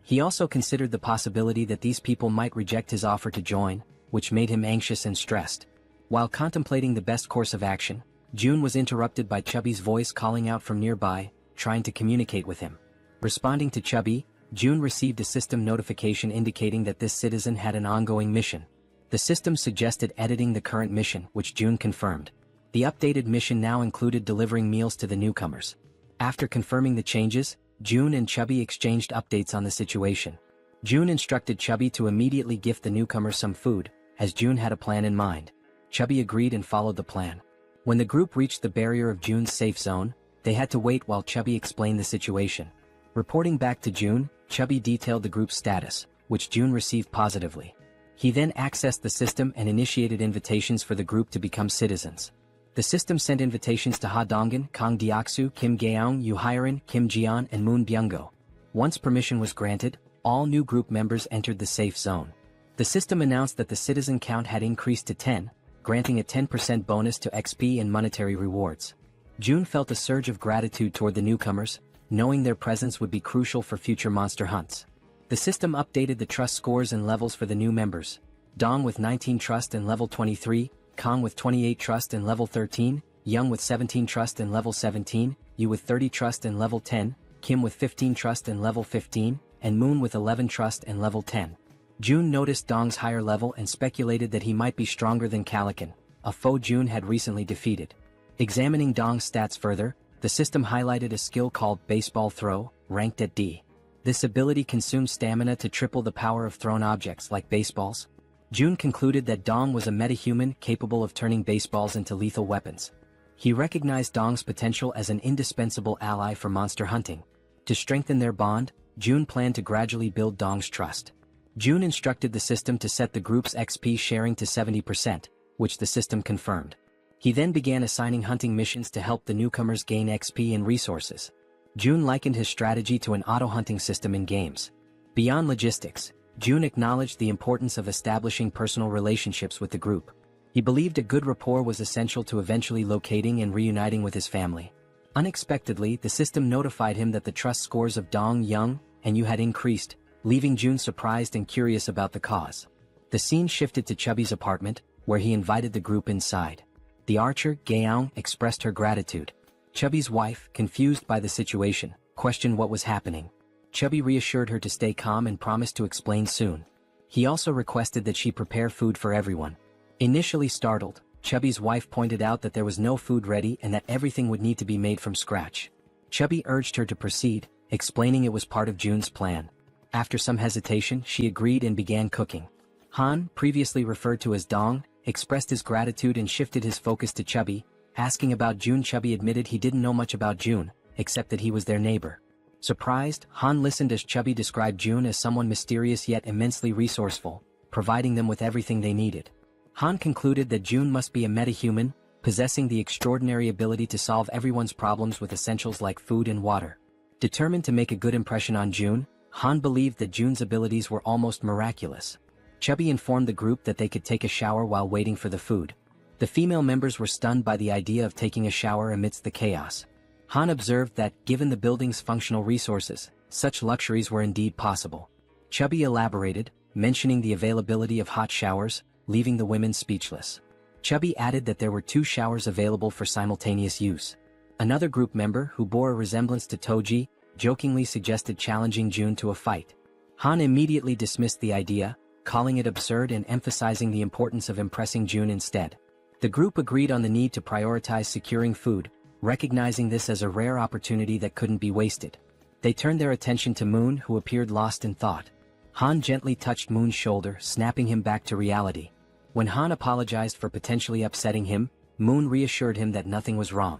He also considered the possibility that these people might reject his offer to join, which made him anxious and stressed. While contemplating the best course of action, June was interrupted by Chubby's voice calling out from nearby, trying to communicate with him. Responding to Chubby, June received a system notification indicating that this citizen had an ongoing mission. The system suggested editing the current mission, which June confirmed. The updated mission now included delivering meals to the newcomers. After confirming the changes, June and Chubby exchanged updates on the situation. June instructed Chubby to immediately gift the newcomers some food, as June had a plan in mind. Chubby agreed and followed the plan. When the group reached the barrier of June's safe zone, they had to wait while Chubby explained the situation. Reporting back to June, Chubby detailed the group's status, which June received positively. He then accessed the system and initiated invitations for the group to become citizens. The system sent invitations to Ha Donggan, Kang Deoksu, Kim Gaeong, Yu Hyerin, Kim Jeon, and Moon Byung-go. Once permission was granted, all new group members entered the safe zone. The system announced that the citizen count had increased to 10, granting a 10% bonus to XP and monetary rewards. June felt a surge of gratitude toward the newcomers, knowing their presence would be crucial for future monster hunts. The system updated the trust scores and levels for the new members. Dong with 19 trust and level 23, Kong with 28 trust and level 13, Young with 17 trust and level 17, Yu with 30 trust and level 10, Kim with 15 trust and level 15, and Moon with 11 trust and level 10. June noticed Dong's higher level and speculated that he might be stronger than Calican, a foe June had recently defeated. Examining Dong's stats further, the system highlighted a skill called Baseball Throw, ranked at D. This ability consumes stamina to triple the power of thrown objects like baseballs. June concluded that Dong was a metahuman capable of turning baseballs into lethal weapons. He recognized Dong's potential as an indispensable ally for monster hunting. To strengthen their bond, June planned to gradually build Dong's trust. June instructed the system to set the group's XP sharing to 70%, which the system confirmed. He then began assigning hunting missions to help the newcomers gain XP and resources. June likened his strategy to an auto-hunting system in games. Beyond logistics, June acknowledged the importance of establishing personal relationships with the group. He believed a good rapport was essential to eventually locating and reuniting with his family. Unexpectedly, the system notified him that the trust scores of Dong, Young, and Yu had increased, leaving June surprised and curious about the cause. The scene shifted to Chubby's apartment, where he invited the group inside. The archer, Gaeong, expressed her gratitude. Chubby's wife, confused by the situation, questioned what was happening. Chubby reassured her to stay calm and promised to explain soon. He also requested that she prepare food for everyone. Initially startled, Chubby's wife pointed out that there was no food ready and that everything would need to be made from scratch. Chubby urged her to proceed, explaining it was part of June's plan. After some hesitation, she agreed and began cooking. Han, previously referred to as Dong, expressed his gratitude and shifted his focus to Chubby, asking about June. Chubby admitted he didn't know much about June, except that he was their neighbor. Surprised, Han listened as Chubby described June as someone mysterious yet immensely resourceful, providing them with everything they needed. Han concluded that June must be a metahuman, possessing the extraordinary ability to solve everyone's problems with essentials like food and water. Determined to make a good impression on June, Han believed that June's abilities were almost miraculous. Chubby informed the group that they could take a shower while waiting for the food. The female members were stunned by the idea of taking a shower amidst the chaos. Han observed that, given the building's functional resources, such luxuries were indeed possible. Chubby elaborated, mentioning the availability of hot showers, leaving the women speechless. Chubby added that there were 2 showers available for simultaneous use. Another group member, who bore a resemblance to Toji, jokingly suggested challenging June to a fight. Han immediately dismissed the idea, calling it absurd and emphasizing the importance of impressing June instead. The group agreed on the need to prioritize securing food, recognizing this as a rare opportunity that couldn't be wasted. They turned their attention to Moon, who appeared lost in thought. Han gently touched Moon's shoulder, snapping him back to reality. When Han apologized for potentially upsetting him, Moon reassured him that nothing was wrong.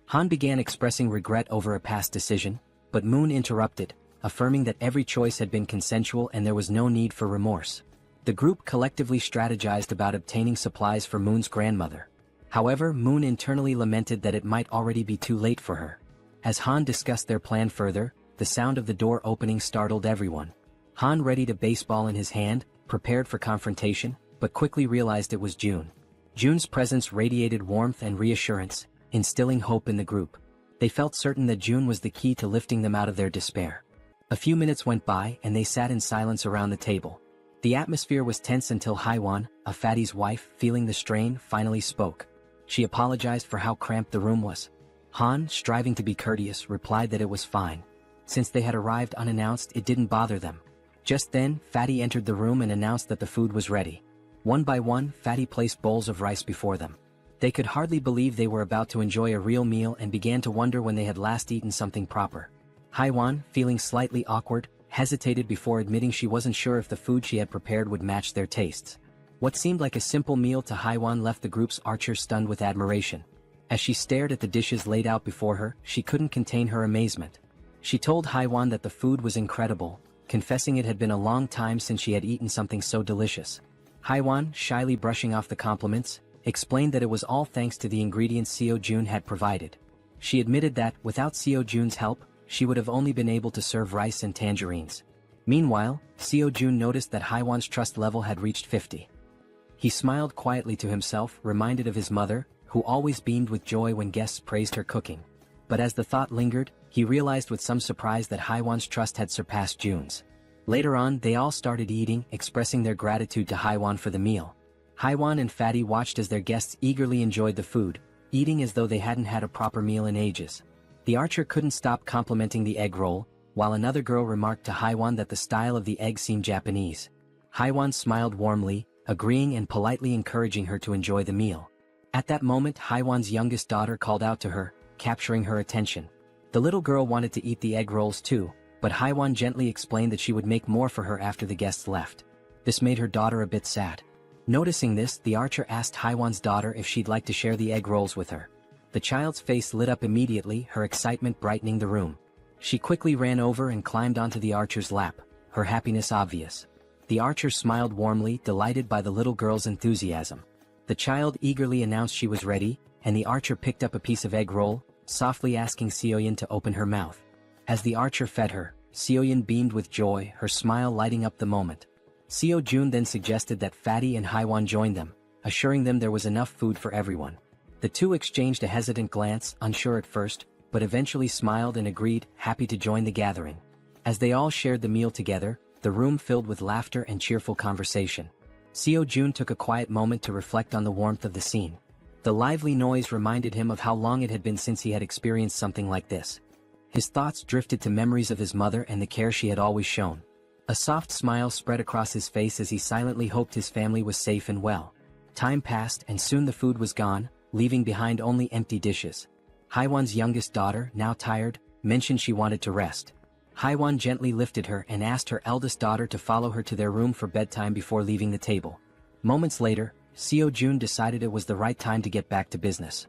Han began expressing regret over a past decision, but Moon interrupted, affirming that every choice had been consensual and there was no need for remorse. The group collectively strategized about obtaining supplies for Moon's grandmother. However, Moon internally lamented that it might already be too late for her. As Han discussed their plan further, the sound of the door opening startled everyone. Han readied a baseball in his hand, prepared for confrontation, but quickly realized it was June. June's presence radiated warmth and reassurance, instilling hope in the group. They felt certain that June was the key to lifting them out of their despair. A few minutes went by and they sat in silence around the table. The atmosphere was tense until Jaehyeon, a fatty's wife, feeling the strain, finally spoke. She apologized for how cramped the room was. Han, striving to be courteous, replied that it was fine. Since they had arrived unannounced, it didn't bother them. Just then, Fatty entered the room and announced that the food was ready. One by one, Fatty placed bowls of rice before them. They could hardly believe they were about to enjoy a real meal and began to wonder when they had last eaten something proper. Jaehyeon, feeling slightly awkward, hesitated before admitting she wasn't sure if the food she had prepared would match their tastes. What seemed like a simple meal to Jaehyeon left the group's archer stunned with admiration. As she stared at the dishes laid out before her, she couldn't contain her amazement. She told Jaehyeon that the food was incredible, confessing it had been a long time since she had eaten something so delicious. Jaehyeon, shyly brushing off the compliments, explained that it was all thanks to the ingredients Seo Jun had provided. She admitted that, without Seo Jun's help, she would have only been able to serve rice and tangerines. Meanwhile, Seo Jun noticed that Jaehyeon's trust level had reached 50. He smiled quietly to himself, reminded of his mother, who always beamed with joy when guests praised her cooking. But as the thought lingered, he realized with some surprise that Jaehyeon's trust had surpassed Jun's. Later on, they all started eating, expressing their gratitude to Jaehyeon for the meal. Jaehyeon and Fatty watched as their guests eagerly enjoyed the food, eating as though they hadn't had a proper meal in ages. The archer couldn't stop complimenting the egg roll, while another girl remarked to Jaehyeon that the style of the egg seemed Japanese. Jaehyeon smiled warmly, agreeing and politely encouraging her to enjoy the meal. At that moment, Jaehyeon's youngest daughter called out to her, capturing her attention. The little girl wanted to eat the egg rolls too, but Jaehyeon gently explained that she would make more for her after the guests left. This made her daughter a bit sad. Noticing this, the archer asked Jaehyeon's daughter if she'd like to share the egg rolls with her. The child's face lit up immediately, her excitement brightening the room. She quickly ran over and climbed onto the archer's lap, her happiness obvious. The archer smiled warmly, delighted by the little girl's enthusiasm. The child eagerly announced she was ready, and the archer picked up a piece of egg roll, softly asking Seoyeon to open her mouth. As the archer fed her, Seoyeon beamed with joy, her smile lighting up the moment. Seo Jun then suggested that Fatty and Jaehyeon join them, assuring them there was enough food for everyone. The two exchanged a hesitant glance, unsure at first, but eventually smiled and agreed, happy to join the gathering. As they all shared the meal together, the room filled with laughter and cheerful conversation. Seo Jun took a quiet moment to reflect on the warmth of the scene. The lively noise reminded him of how long it had been since he had experienced something like this. His thoughts drifted to memories of his mother and the care she had always shown. A soft smile spread across his face as he silently hoped his family was safe and well. Time passed and soon the food was gone, leaving behind only empty dishes. Haiwan's youngest daughter, now tired, mentioned she wanted to rest. Haiwan gently lifted her and asked her eldest daughter to follow her to their room for bedtime before leaving the table. Moments later, Seo-jun decided it was the right time to get back to business.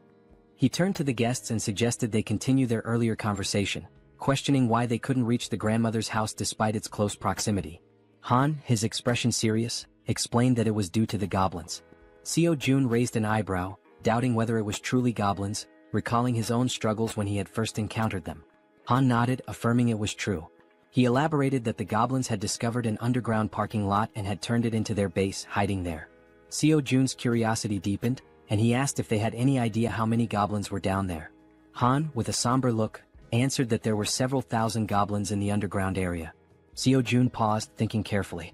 He turned to the guests and suggested they continue their earlier conversation, questioning why they couldn't reach the grandmother's house despite its close proximity. Han, his expression serious, explained that it was due to the goblins. Seo-jun raised an eyebrow, doubting whether it was truly goblins, recalling his own struggles when he had first encountered them. Han nodded, affirming it was true. He elaborated that the goblins had discovered an underground parking lot and had turned it into their base, hiding there. Seo-jun's curiosity deepened, and he asked if they had any idea how many goblins were down there. Han, with a somber look, answered that there were several thousand goblins in the underground area. Seo-jun paused, thinking carefully.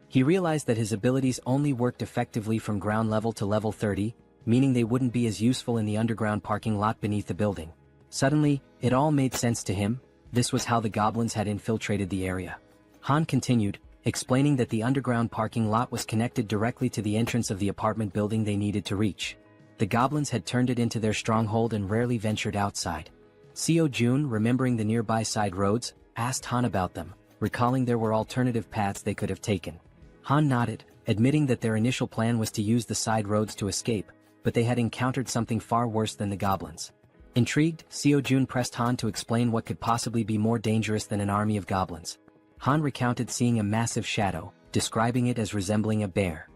He realized that his abilities only worked effectively from ground level to level 30, meaning they wouldn't be as useful in the underground parking lot beneath the building. Suddenly, it all made sense to him. This was how the goblins had infiltrated the area. Han continued, explaining that the underground parking lot was connected directly to the entrance of the apartment building they needed to reach. The goblins had turned it into their stronghold and rarely ventured outside. Seo-jun, remembering the nearby side roads, asked Han about them, recalling there were alternative paths they could have taken. Han nodded, admitting that their initial plan was to use the side roads to escape, but they had encountered something far worse than the goblins. Intrigued, Seo-jun pressed Han to explain what could possibly be more dangerous than an army of goblins. Han recounted seeing a massive shadow, describing it as resembling a bear.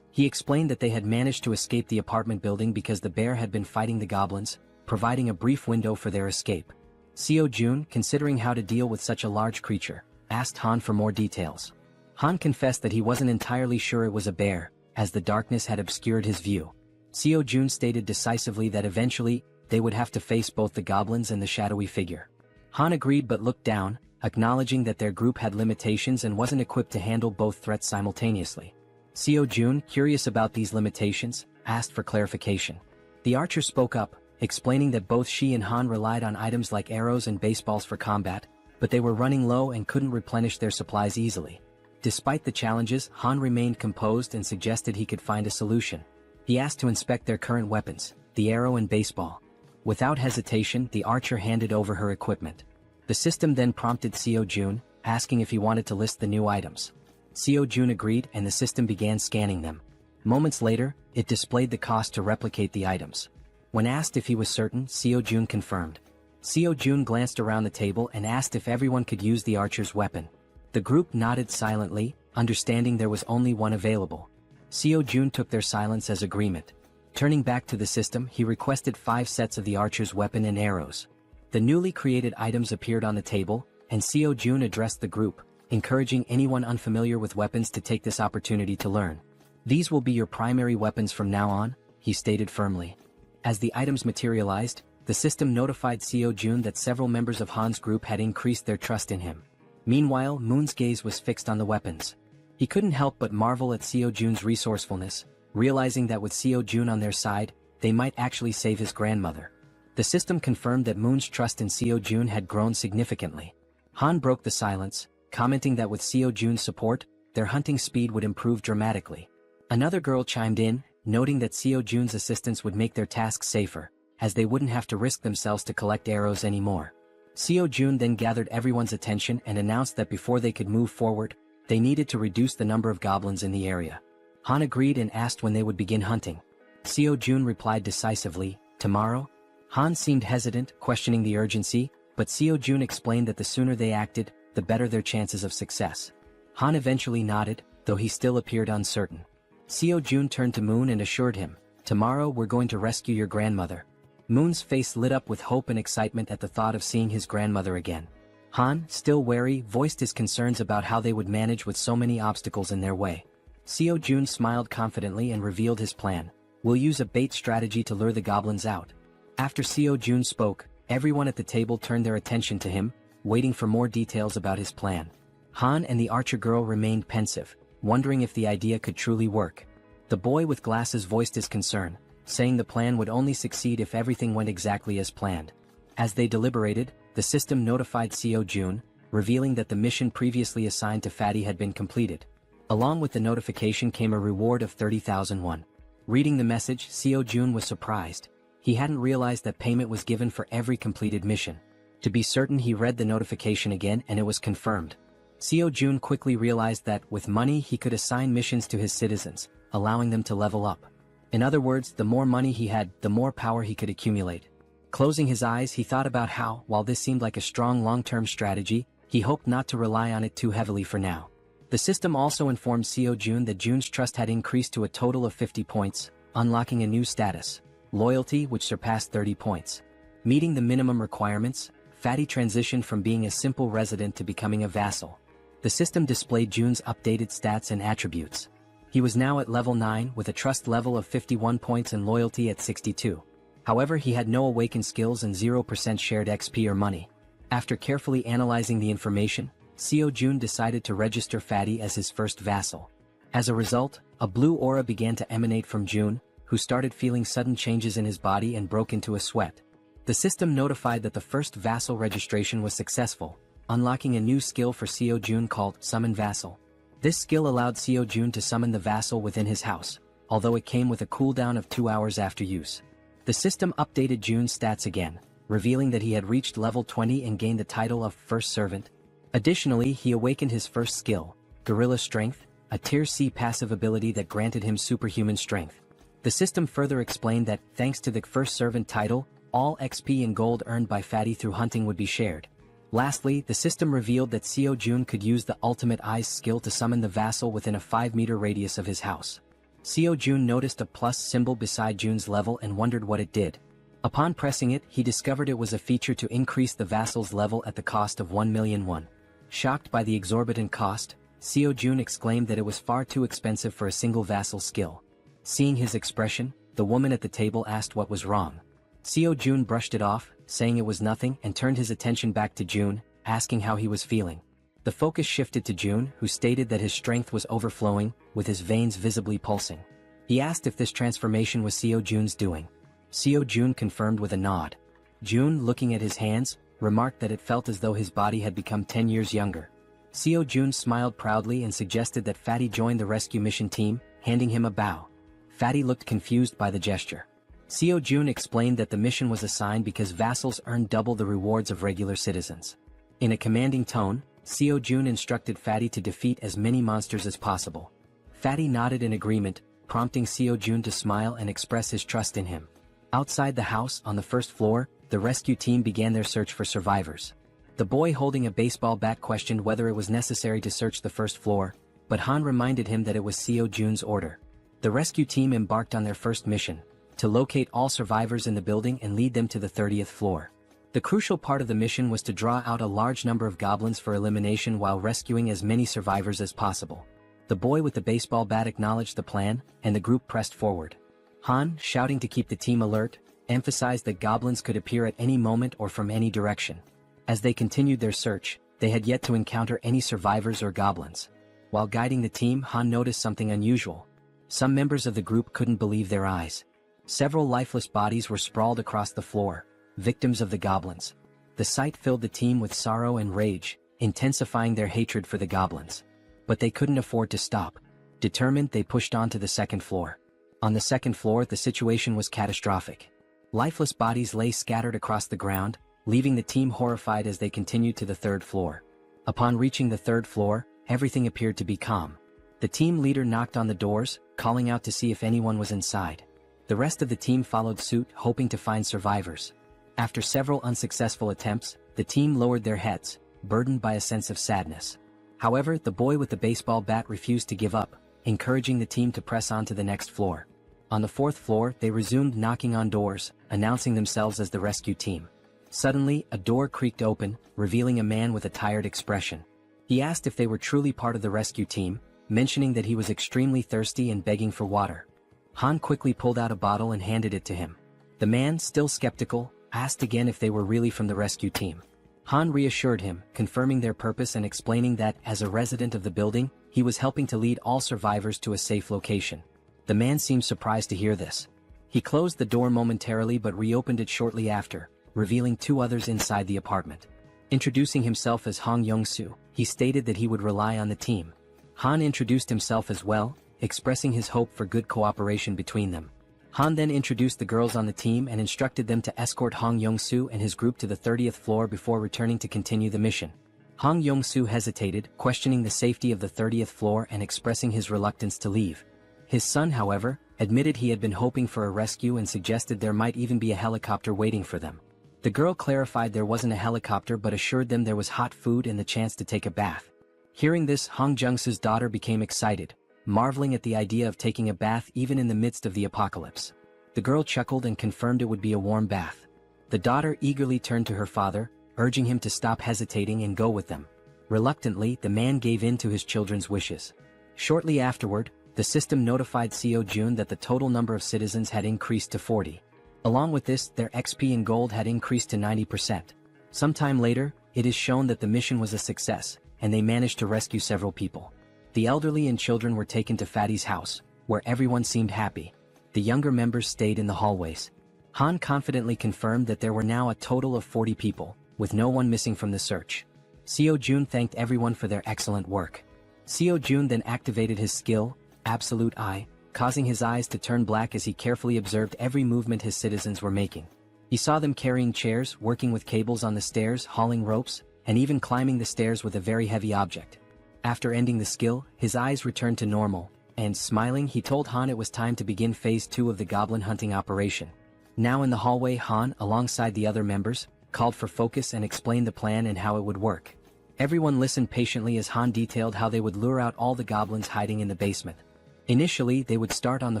He explained that they had managed to escape the apartment building because the bear had been fighting the goblins, providing a brief window for their escape. Seo-jun, considering how to deal with such a large creature, asked Han for more details. Han confessed that he wasn't entirely sure it was a bear, as the darkness had obscured his view. Seo-jun stated decisively that eventually, they would have to face both the goblins and the shadowy figure. Han agreed but looked down, acknowledging that their group had limitations and wasn't equipped to handle both threats simultaneously. Seo-jun, curious about these limitations, asked for clarification. The archer spoke up, explaining that both she and Han relied on items like arrows and baseballs for combat, but they were running low and couldn't replenish their supplies easily. Despite the challenges, Han remained composed and suggested he could find a solution. He asked to inspect their current weapons, the arrow and baseball. Without hesitation, the archer handed over her equipment. The system then prompted Seo-jun, asking if he wanted to list the new items. Seo-jun agreed and the system began scanning them. Moments later, it displayed the cost to replicate the items. When asked if he was certain, Seo-jun confirmed. Seo-jun glanced around the table and asked if everyone could use the archer's weapon. The group nodded silently, understanding there was only one available. Seo-jun took their silence as agreement. Turning back to the system, he requested 5 sets of the archer's weapon and arrows. The newly created items appeared on the table, and Seo-jun addressed the group, encouraging anyone unfamiliar with weapons to take this opportunity to learn. These will be your primary weapons from now on, he stated firmly. As the items materialized, the system notified Seo-jun that several members of Han's group had increased their trust in him. Meanwhile, Moon's gaze was fixed on the weapons. He couldn't help but marvel at Seo-jun's resourcefulness, realizing that with Seo-jun on their side, they might actually save his grandmother. The system confirmed that Moon's trust in Seo-jun had grown significantly. Han broke the silence, commenting that with Seo-jun's support, their hunting speed would improve dramatically. Another girl chimed in, noting that Seo-jun's assistance would make their tasks safer, as they wouldn't have to risk themselves to collect arrows anymore. Seo-jun then gathered everyone's attention and announced that before they could move forward, they needed to reduce the number of goblins in the area. Han agreed and asked when they would begin hunting. Seo-jun replied decisively, "Tomorrow?" Han seemed hesitant, questioning the urgency, but Seo-jun explained that the sooner they acted, the better their chances of success. Han eventually nodded, though he still appeared uncertain. Seo-jun turned to Moon and assured him, "Tomorrow we're going to rescue your grandmother." Moon's face lit up with hope and excitement at the thought of seeing his grandmother again. Han, still wary, voiced his concerns about how they would manage with so many obstacles in their way. Seo-jun smiled confidently and revealed his plan. "We'll use a bait strategy to lure the goblins out." After Seo-jun spoke, everyone at the table turned their attention to him, waiting for more details about his plan. Han and the archer girl remained pensive, wondering if the idea could truly work. The boy with glasses voiced his concern, saying the plan would only succeed if everything went exactly as planned. As they deliberated, the system notified Jaehyeon, revealing that the mission previously assigned to Fatty had been completed. Along with the notification came a reward of 30,000 won. Reading the message, Jaehyeon was surprised. He hadn't realized that payment was given for every completed mission. To be certain, he read the notification again and it was confirmed. Jaehyeon quickly realized that, with money, he could assign missions to his citizens, allowing them to level up. In other words, the more money he had, the more power he could accumulate. Closing his eyes, he thought about how, while this seemed like a strong long-term strategy, he hoped not to rely on it too heavily for now. The system also informed Jaehyeon that Jun's trust had increased to a total of 50 points, unlocking a new status, loyalty, which surpassed 30 points. Meeting the minimum requirements, Fatty transitioned from being a simple resident to becoming a vassal. The system displayed Jun's updated stats and attributes. He was now at level 9 with a trust level of 51 points and loyalty at 62. However, he had no awakened skills and 0% shared XP or money. After carefully analyzing the information, Jaehyeon decided to register Fatty as his first vassal. As a result, a blue aura began to emanate from Jun, who started feeling sudden changes in his body and broke into a sweat. The system notified that the first vassal registration was successful, unlocking a new skill for Jaehyeon called Summon Vassal. This skill allowed Jaehyeon to summon the vassal within his house, although it came with a cooldown of 2 hours after use. The system updated Jun's stats again, revealing that he had reached level 20 and gained the title of First Servant. Additionally, he awakened his first skill, Gorilla Strength, a Tier C passive ability that granted him superhuman strength. The system further explained that, thanks to the First Servant title, all XP and gold earned by Fatty through hunting would be shared. Lastly, the system revealed that Jaehyeon could use the Ultimate Eyes skill to summon the vassal within a 5-meter radius of his house. Jaehyeon noticed a plus symbol beside Jun's level and wondered what it did. Upon pressing it, he discovered it was a feature to increase the vassal's level at the cost of 1 million won. Shocked by the exorbitant cost, Jaehyeon exclaimed that it was far too expensive for a single vassal skill. Seeing his expression, the woman at the table asked what was wrong. Jaehyeon brushed it off, saying it was nothing, and turned his attention back to Jun, asking how he was feeling. The focus shifted to Jun, who stated that his strength was overflowing, with his veins visibly pulsing. He asked if this transformation was Jaehyeon's doing. Jaehyeon confirmed with a nod. Jun, looking at his hands, remarked that it felt as though his body had become 10 years younger. Jaehyeon smiled proudly and suggested that Fatty join the rescue mission team, handing him a bow. Fatty looked confused by the gesture. Jaehyeon explained that the mission was assigned because vassals earned double the rewards of regular citizens. In a commanding tone, Jaehyeon instructed Fatty to defeat as many monsters as possible. Fatty nodded in agreement, prompting Jaehyeon to smile and express his trust in him. Outside the house, on the first floor, the rescue team began their search for survivors. The boy holding a baseball bat questioned whether it was necessary to search the first floor, but Han reminded him that it was Jaehyeon's order. The rescue team embarked on their first mission, to locate all survivors in the building and lead them to the 30th floor. The crucial part of the mission was to draw out a large number of goblins for elimination while rescuing as many survivors as possible. The boy with the baseball bat acknowledged the plan, and the group pressed forward. Han, shouting to keep the team alert, emphasized that goblins could appear at any moment or from any direction. As they continued their search, they had yet to encounter any survivors or goblins. While guiding the team, Han noticed something unusual. Some members of the group couldn't believe their eyes. Several lifeless bodies were sprawled across the floor, victims of the goblins. The sight filled the team with sorrow and rage, intensifying their hatred for the goblins. But they couldn't afford to stop. Determined, they pushed on to the second floor. On the second floor, the situation was catastrophic. Lifeless bodies lay scattered across the ground, leaving the team horrified as they continued to the third floor. Upon reaching the third floor, everything appeared to be calm. The team leader knocked on the doors, calling out to see if anyone was inside. The rest of the team followed suit, hoping to find survivors. After several unsuccessful attempts, the team lowered their heads, burdened by a sense of sadness. However, the boy with the baseball bat refused to give up, encouraging the team to press on to the next floor. On the fourth floor, they resumed knocking on doors, announcing themselves as the rescue team. Suddenly, a door creaked open, revealing a man with a tired expression. He asked if they were truly part of the rescue team, mentioning that he was extremely thirsty and begging for water. Han quickly pulled out a bottle and handed it to him. The man, still skeptical, asked again if they were really from the rescue team. Han reassured him, confirming their purpose and explaining that, as a resident of the building, he was helping to lead all survivors to a safe location. The man seemed surprised to hear this. He closed the door momentarily but reopened it shortly after, revealing two others inside the apartment. Introducing himself as Hong Young-soo, he stated that he would rely on the team. Han introduced himself as well, expressing his hope for good cooperation between them. Han then introduced the girls on the team and instructed them to escort Hong Young-soo and his group to the 30th floor before returning to continue the mission. Hong Young-soo hesitated, questioning the safety of the 30th floor and expressing his reluctance to leave. His son, however, admitted he had been hoping for a rescue and suggested there might even be a helicopter waiting for them. The girl clarified there wasn't a helicopter but assured them there was hot food and the chance to take a bath. Hearing this, Hong Jung-soo's daughter became excited, marveling at the idea of taking a bath even in the midst of the apocalypse. The girl chuckled and confirmed it would be a warm bath. The daughter eagerly turned to her father, urging him to stop hesitating and go with them. Reluctantly, the man gave in to his children's wishes. Shortly afterward, the system notified Jaehyeon that the total number of citizens had increased to 40. Along with this, their XP in gold had increased to 90%. Sometime later, it is shown that the mission was a success, and they managed to rescue several people. The elderly and children were taken to Fatty's house, where everyone seemed happy. The younger members stayed in the hallways. Han confidently confirmed that there were now a total of 40 people, with no one missing from the search. Jaehyeon thanked everyone for their excellent work. Jaehyeon then activated his skill, Absolute Eye, causing his eyes to turn black as he carefully observed every movement his citizens were making. He saw them carrying chairs, working with cables on the stairs, hauling ropes, and even climbing the stairs with a very heavy object. After ending the skill, his eyes returned to normal, and smiling, he told Han it was time to begin phase 2 of the goblin hunting operation. Now in the hallway, Han, alongside the other members, called for focus and explained the plan and how it would work. Everyone listened patiently as Han detailed how they would lure out all the goblins hiding in the basement. Initially, they would start on the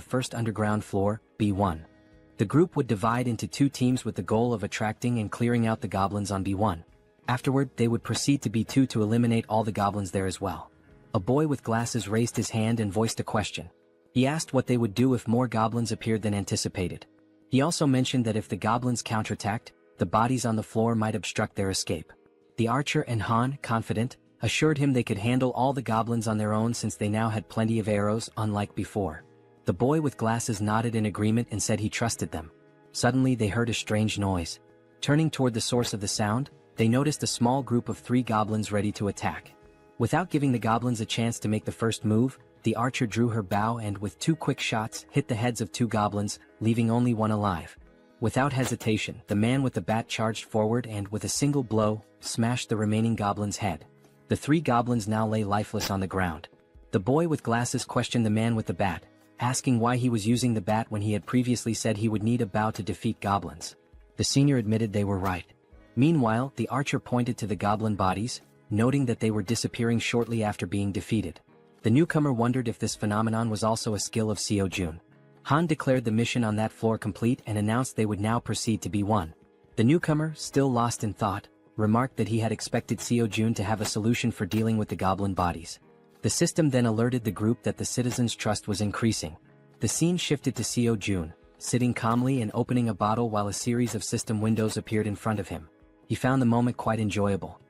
first underground floor, B1. The group would divide into two teams with the goal of attracting and clearing out the goblins on B1. Afterward, they would proceed to B2 to eliminate all the goblins there as well. A boy with glasses raised his hand and voiced a question. He asked what they would do if more goblins appeared than anticipated. He also mentioned that if the goblins counterattacked, the bodies on the floor might obstruct their escape. The archer and Han, confident, assured him they could handle all the goblins on their own since they now had plenty of arrows, unlike before. The boy with glasses nodded in agreement and said he trusted them. Suddenly they heard a strange noise. Turning toward the source of the sound, they noticed a small group of 3 goblins ready to attack. Without giving the goblins a chance to make the first move, the archer drew her bow and with 2 quick shots hit the heads of 2 goblins, leaving only one alive. Without hesitation, the man with the bat charged forward and, with a single blow, smashed the remaining goblin's head. The 3 goblins now lay lifeless on the ground. The boy with glasses questioned the man with the bat, asking why he was using the bat when he had previously said he would need a bow to defeat goblins. The senior admitted they were right. Meanwhile, the archer pointed to the goblin bodies, noting that they were disappearing shortly after being defeated. The newcomer wondered if this phenomenon was also a skill of Jaehyeon. Han declared the mission on that floor complete and announced they would now proceed to B1. The newcomer, still lost in thought, remarked that he had expected Jaehyeon to have a solution for dealing with the goblin bodies. The system then alerted the group that the citizens' trust was increasing. The scene shifted to Jaehyeon, sitting calmly and opening a bottle while a series of system windows appeared in front of him. He found the moment quite enjoyable.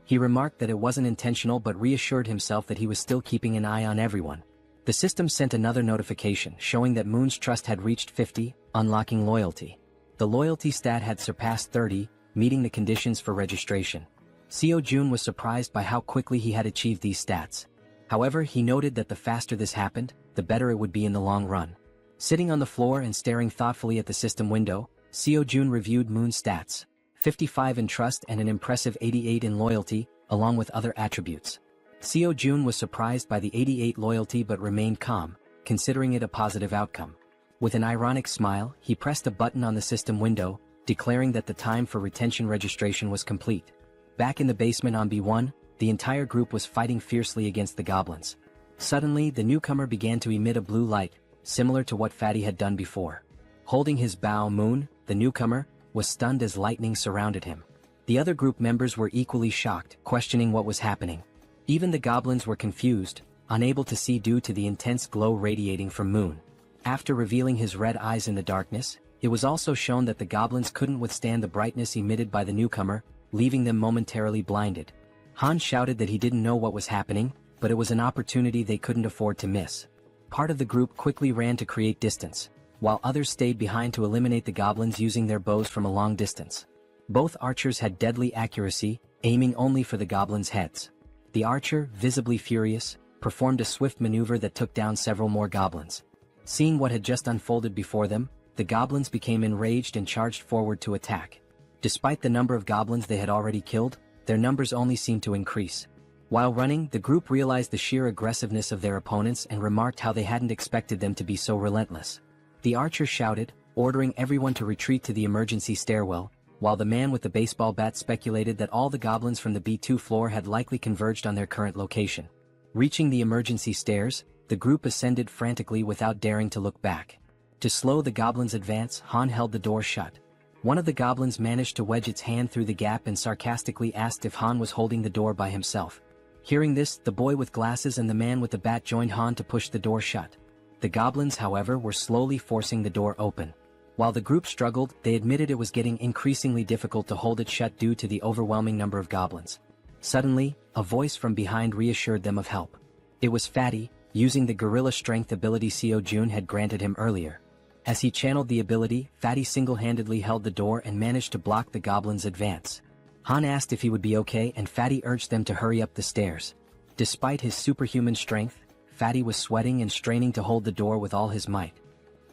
He remarked that it wasn't intentional but reassured himself that he was still keeping an eye on everyone. The system sent another notification showing that Moon's trust had reached 50, unlocking loyalty. The loyalty stat had surpassed 30, meeting the conditions for registration. Jaehyeon was surprised by how quickly he had achieved these stats. However, he noted that the faster this happened, the better it would be in the long run. Sitting on the floor and staring thoughtfully at the system window, Jaehyeon reviewed Moon's stats, 55 in trust and an impressive 88 in loyalty, along with other attributes. Jaehyeon was surprised by the 88 loyalty but remained calm, considering it a positive outcome. With an ironic smile, he pressed a button on the system window, declaring that the time for retention registration was complete. Back in the basement on B1, the entire group was fighting fiercely against the goblins. Suddenly, the newcomer began to emit a blue light, similar to what Fatty had done before. Holding his bow, Moon, the newcomer, was stunned as lightning surrounded him. The other group members were equally shocked, questioning what was happening. Even the goblins were confused, unable to see due to the intense glow radiating from Moon. After revealing his red eyes in the darkness, it was also shown that the goblins couldn't withstand the brightness emitted by the newcomer, leaving them momentarily blinded. Han shouted that he didn't know what was happening, but it was an opportunity they couldn't afford to miss. Part of the group quickly ran to create distance. while others stayed behind to eliminate the goblins using their bows from a long distance. Both archers had deadly accuracy, aiming only for the goblins' heads. The archer, visibly furious, performed a swift maneuver that took down several more goblins. Seeing what had just unfolded before them, the goblins became enraged and charged forward to attack. Despite the number of goblins they had already killed, their numbers only seemed to increase. While running, the group realized the sheer aggressiveness of their opponents and remarked how they hadn't expected them to be so relentless. The archer shouted, ordering everyone to retreat to the emergency stairwell, while the man with the baseball bat speculated that all the goblins from the B2 floor had likely converged on their current location. Reaching the emergency stairs, the group ascended frantically without daring to look back. To slow the goblins' advance, Han held the door shut. One of the goblins managed to wedge its hand through the gap and sarcastically asked if Han was holding the door by himself. Hearing this, the boy with glasses and the man with the bat joined Han to push the door shut. The goblins, however, were slowly forcing the door open. While the group struggled, they admitted it was getting increasingly difficult to hold it shut due to the overwhelming number of goblins. Suddenly, a voice from behind reassured them of help. It was Fatty, using the gorilla strength ability Jaehyeon had granted him earlier. As he channeled the ability, Fatty single-handedly held the door and managed to block the goblins' advance. Han asked if he would be okay and Fatty urged them to hurry up the stairs. Despite his superhuman strength, Fatty was sweating and straining to hold the door with all his might.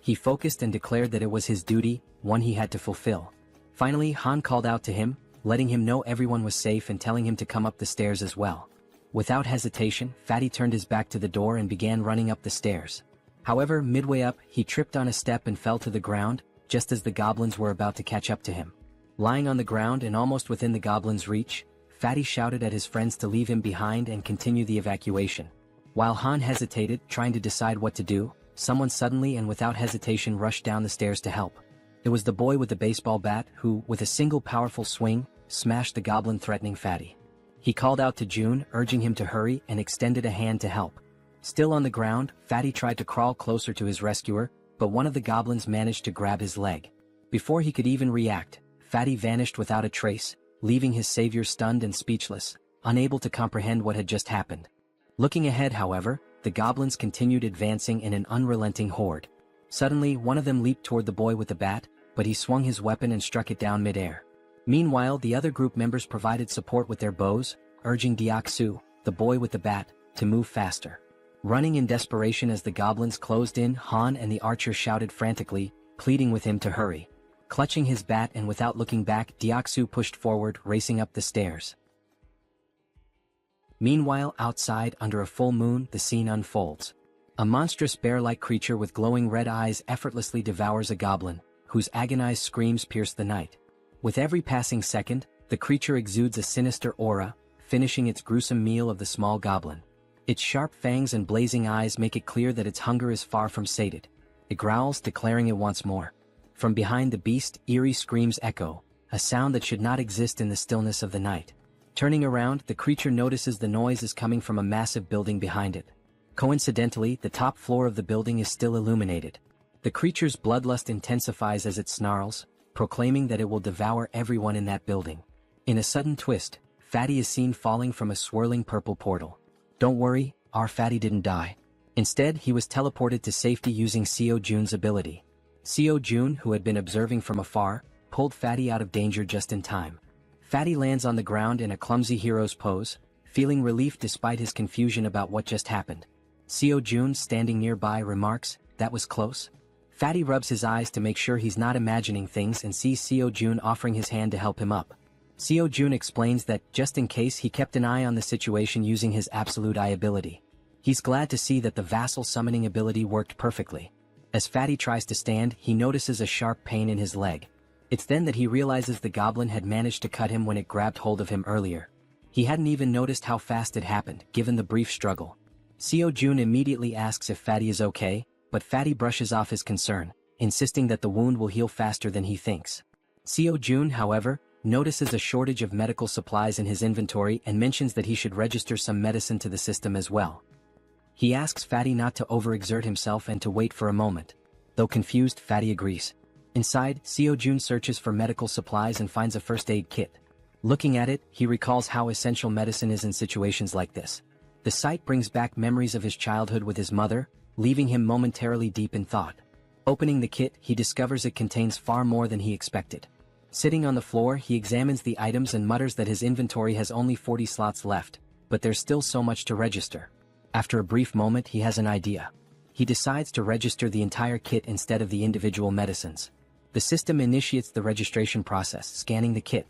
He focused and declared that it was his duty, one he had to fulfill. Finally, Han called out to him, letting him know everyone was safe and telling him to come up the stairs as well. Without hesitation, Fatty turned his back to the door and began running up the stairs. However, midway up, he tripped on a step and fell to the ground, just as the goblins were about to catch up to him. Lying on the ground and almost within the goblins' reach, Fatty shouted at his friends to leave him behind and continue the evacuation. While Han hesitated, trying to decide what to do, someone suddenly and without hesitation rushed down the stairs to help. It was the boy with the baseball bat who, with a single powerful swing, smashed the goblin threatening Fatty. He called out to June, urging him to hurry, and extended a hand to help. Still on the ground, Fatty tried to crawl closer to his rescuer, but one of the goblins managed to grab his leg. Before he could even react, Fatty vanished without a trace, leaving his savior stunned and speechless, unable to comprehend what had just happened. Looking ahead, however, the goblins continued advancing in an unrelenting horde. Suddenly, one of them leaped toward the boy with the bat, but he swung his weapon and struck it down mid-air. Meanwhile, the other group members provided support with their bows, urging Deok-soo, the boy with the bat, to move faster. Running in desperation as the goblins closed in, Han and the archer shouted frantically, pleading with him to hurry. Clutching his bat and without looking back, Deok-soo pushed forward, racing up the stairs. Meanwhile, outside, under a full moon, the scene unfolds. A monstrous bear-like creature with glowing red eyes effortlessly devours a goblin, whose agonized screams pierce the night. With every passing second, the creature exudes a sinister aura, finishing its gruesome meal of the small goblin. Its sharp fangs and blazing eyes make it clear that its hunger is far from sated. It growls, declaring it wants more. From behind the beast, eerie screams echo, a sound that should not exist in the stillness of the night. Turning around, the creature notices the noise is coming from a massive building behind it. Coincidentally, the top floor of the building is still illuminated. The creature's bloodlust intensifies as it snarls, proclaiming that it will devour everyone in that building. In a sudden twist, Fatty is seen falling from a swirling purple portal. Don't worry, our Fatty didn't die. Instead, he was teleported to safety using Jaehyeon's ability. Jaehyeon, who had been observing from afar, pulled Fatty out of danger just in time. Fatty lands on the ground in a clumsy hero's pose, feeling relief despite his confusion about what just happened. Jaehyeon, standing nearby, remarks, "That was close." Fatty rubs his eyes to make sure he's not imagining things and sees Jaehyeon offering his hand to help him up. Jaehyeon explains that, just in case, he kept an eye on the situation using his absolute eye ability. He's glad to see that the vassal summoning ability worked perfectly. As Fatty tries to stand, he notices a sharp pain in his leg. It's then that he realizes the goblin had managed to cut him when it grabbed hold of him earlier. He hadn't even noticed how fast it happened, given the brief struggle. Jaehyeon immediately asks if Fatty is okay, but Fatty brushes off his concern, insisting that the wound will heal faster than he thinks. Jaehyeon, however, notices a shortage of medical supplies in his inventory and mentions that he should register some medicine to the system as well. He asks Fatty not to overexert himself and to wait for a moment. Though confused, Fatty agrees. Inside, Jaehyeon searches for medical supplies and finds a first aid kit. Looking at it, he recalls how essential medicine is in situations like this. The sight brings back memories of his childhood with his mother, leaving him momentarily deep in thought. Opening the kit, he discovers it contains far more than he expected. Sitting on the floor, he examines the items and mutters that his inventory has only 40 slots left, but there's still so much to register. After a brief moment, he has an idea. He decides to register the entire kit instead of the individual medicines. The system initiates the registration process, scanning the kit.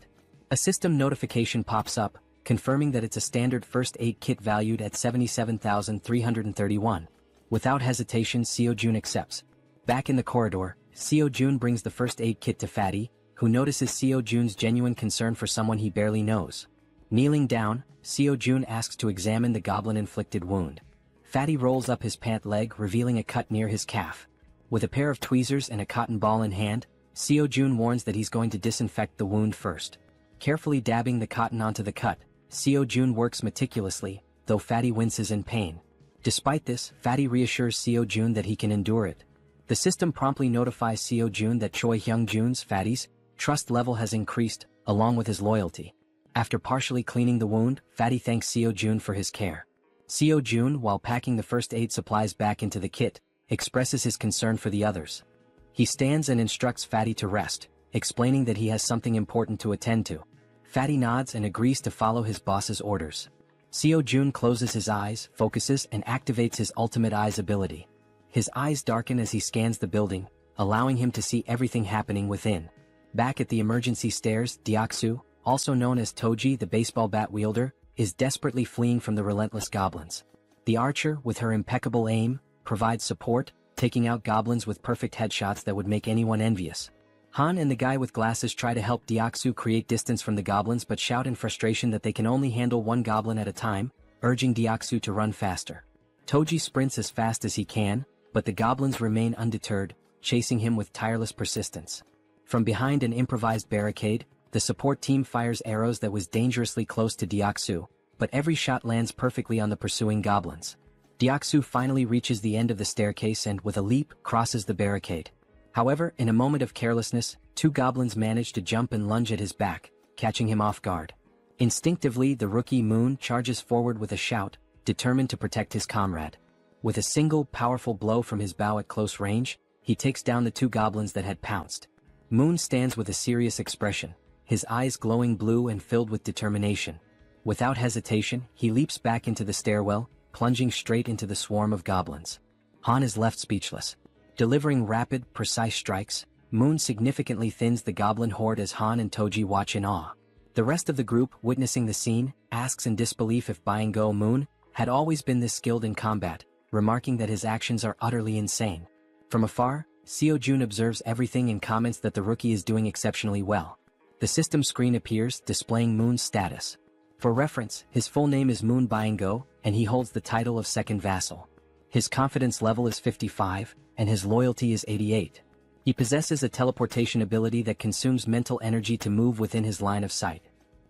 A system notification pops up, confirming that it's a standard first aid kit valued at 77,331. Without hesitation, Seo-jun accepts. Back in the corridor, Seo-jun brings the first aid kit to Fatty, who notices Seo-jun's genuine concern for someone he barely knows. Kneeling down, Seo-jun asks to examine the goblin-inflicted wound. Fatty rolls up his pant leg, revealing a cut near his calf. With a pair of tweezers and a cotton ball in hand, Seo-jun warns that he's going to disinfect the wound first. Carefully dabbing the cotton onto the cut, Seo-jun works meticulously, though Fatty winces in pain. Despite this, Fatty reassures Seo-jun that he can endure it. The system promptly notifies Seo-jun that Choi Hyung-jun's, Fatty's, trust level has increased, along with his loyalty. After partially cleaning the wound, Fatty thanks Seo-jun for his care. Seo-jun, while packing the first aid supplies back into the kit, expresses his concern for the others. He stands and instructs Fatty to rest, explaining that he has something important to attend to. Fatty nods and agrees to follow his boss's orders. Seo-jun closes his eyes, focuses, and activates his ultimate eyes ability. His eyes darken as he scans the building, allowing him to see everything happening within. Back at the emergency stairs, Deoksu, also known as Toji the baseball bat wielder, is desperately fleeing from the relentless goblins. The archer, with her impeccable aim, provides support, taking out goblins with perfect headshots that would make anyone envious. Han and the guy with glasses try to help Deoksu create distance from the goblins but shout in frustration that they can only handle one goblin at a time, urging Deoksu to run faster. Toji sprints as fast as he can, but the goblins remain undeterred, chasing him with tireless persistence. From behind an improvised barricade, the support team fires arrows that was dangerously close to Deoksu, but every shot lands perfectly on the pursuing goblins. Deoksu finally reaches the end of the staircase and, with a leap, crosses the barricade. However, in a moment of carelessness, two goblins manage to jump and lunge at his back, catching him off guard. Instinctively, the rookie Moon charges forward with a shout, determined to protect his comrade. With a single, powerful blow from his bow at close range, he takes down the two goblins that had pounced. Moon stands with a serious expression, his eyes glowing blue and filled with determination. Without hesitation, he leaps back into the stairwell, plunging straight into the swarm of goblins. Han is left speechless. Delivering rapid, precise strikes, Moon significantly thins the goblin horde as Han and Toji watch in awe. The rest of the group, witnessing the scene, asks in disbelief if Byung-go Moon had always been this skilled in combat, remarking that his actions are utterly insane. From afar, Seo-jun observes everything and comments that the rookie is doing exceptionally well. The system screen appears, displaying Moon's status. For reference, his full name is Moon Byung-go, and he holds the title of second vassal. His confidence level is 55, and his loyalty is 88. He possesses a teleportation ability that consumes mental energy to move within his line of sight.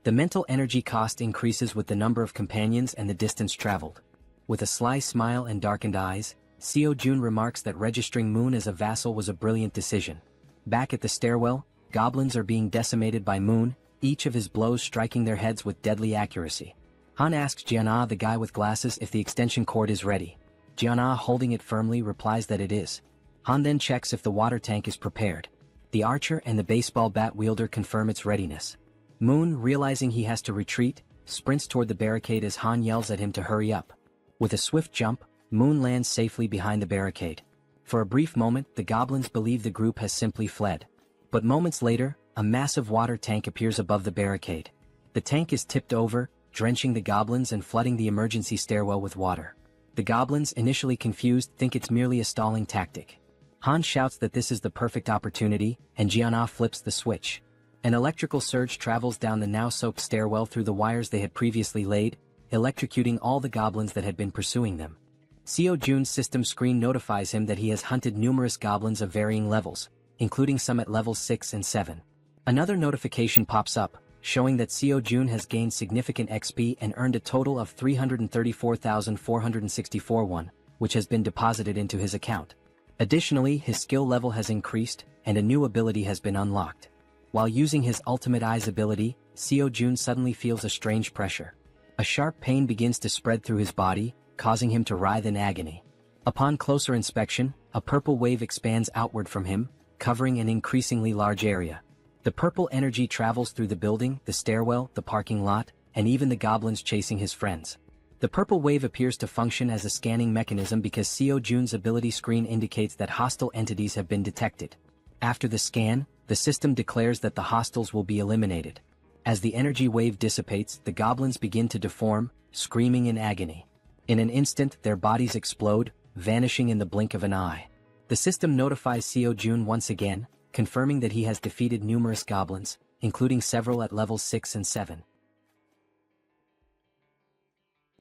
The mental energy cost increases with the number of companions and the distance traveled. With a sly smile and darkened eyes, Seo-jun remarks that registering Moon as a vassal was a brilliant decision. Back at the stairwell, goblins are being decimated by Moon, each of his blows striking their heads with deadly accuracy. Han asks Jaehyeon, the guy with glasses, if the extension cord is ready. Jaehyeon, holding it firmly, replies that it is. Han then checks if the water tank is prepared. The archer and the baseball bat wielder confirm its readiness. Moon, realizing he has to retreat, sprints toward the barricade as Han yells at him to hurry up. With a swift jump, Moon lands safely behind the barricade. For a brief moment, the goblins believe the group has simply fled. But moments later, a massive water tank appears above the barricade. The tank is tipped over, drenching the goblins and flooding the emergency stairwell with water. The goblins, initially confused, think it's merely a stalling tactic. Han shouts that this is the perfect opportunity, and Jaehyeon flips the switch. An electrical surge travels down the now-soaked stairwell through the wires they had previously laid, electrocuting all the goblins that had been pursuing them. Seo-jun's system screen notifies him that he has hunted numerous goblins of varying levels, including some at levels 6 and 7. Another notification pops up, showing that Seo-jun has gained significant XP and earned a total of 334,464 won, which has been deposited into his account. Additionally, his skill level has increased, and a new ability has been unlocked. While using his ultimate eyes ability, Seo-jun suddenly feels a strange pressure. A sharp pain begins to spread through his body, causing him to writhe in agony. Upon closer inspection, a purple wave expands outward from him, covering an increasingly large area. The purple energy travels through the building, the stairwell, the parking lot, and even the goblins chasing his friends. The purple wave appears to function as a scanning mechanism because Seo Jun's ability screen indicates that hostile entities have been detected. After the scan, the system declares that the hostiles will be eliminated. As the energy wave dissipates, the goblins begin to deform, screaming in agony. In an instant, their bodies explode, vanishing in the blink of an eye. The system notifies Seo Jun once again, confirming that he has defeated numerous goblins, including several at levels 6 and 7.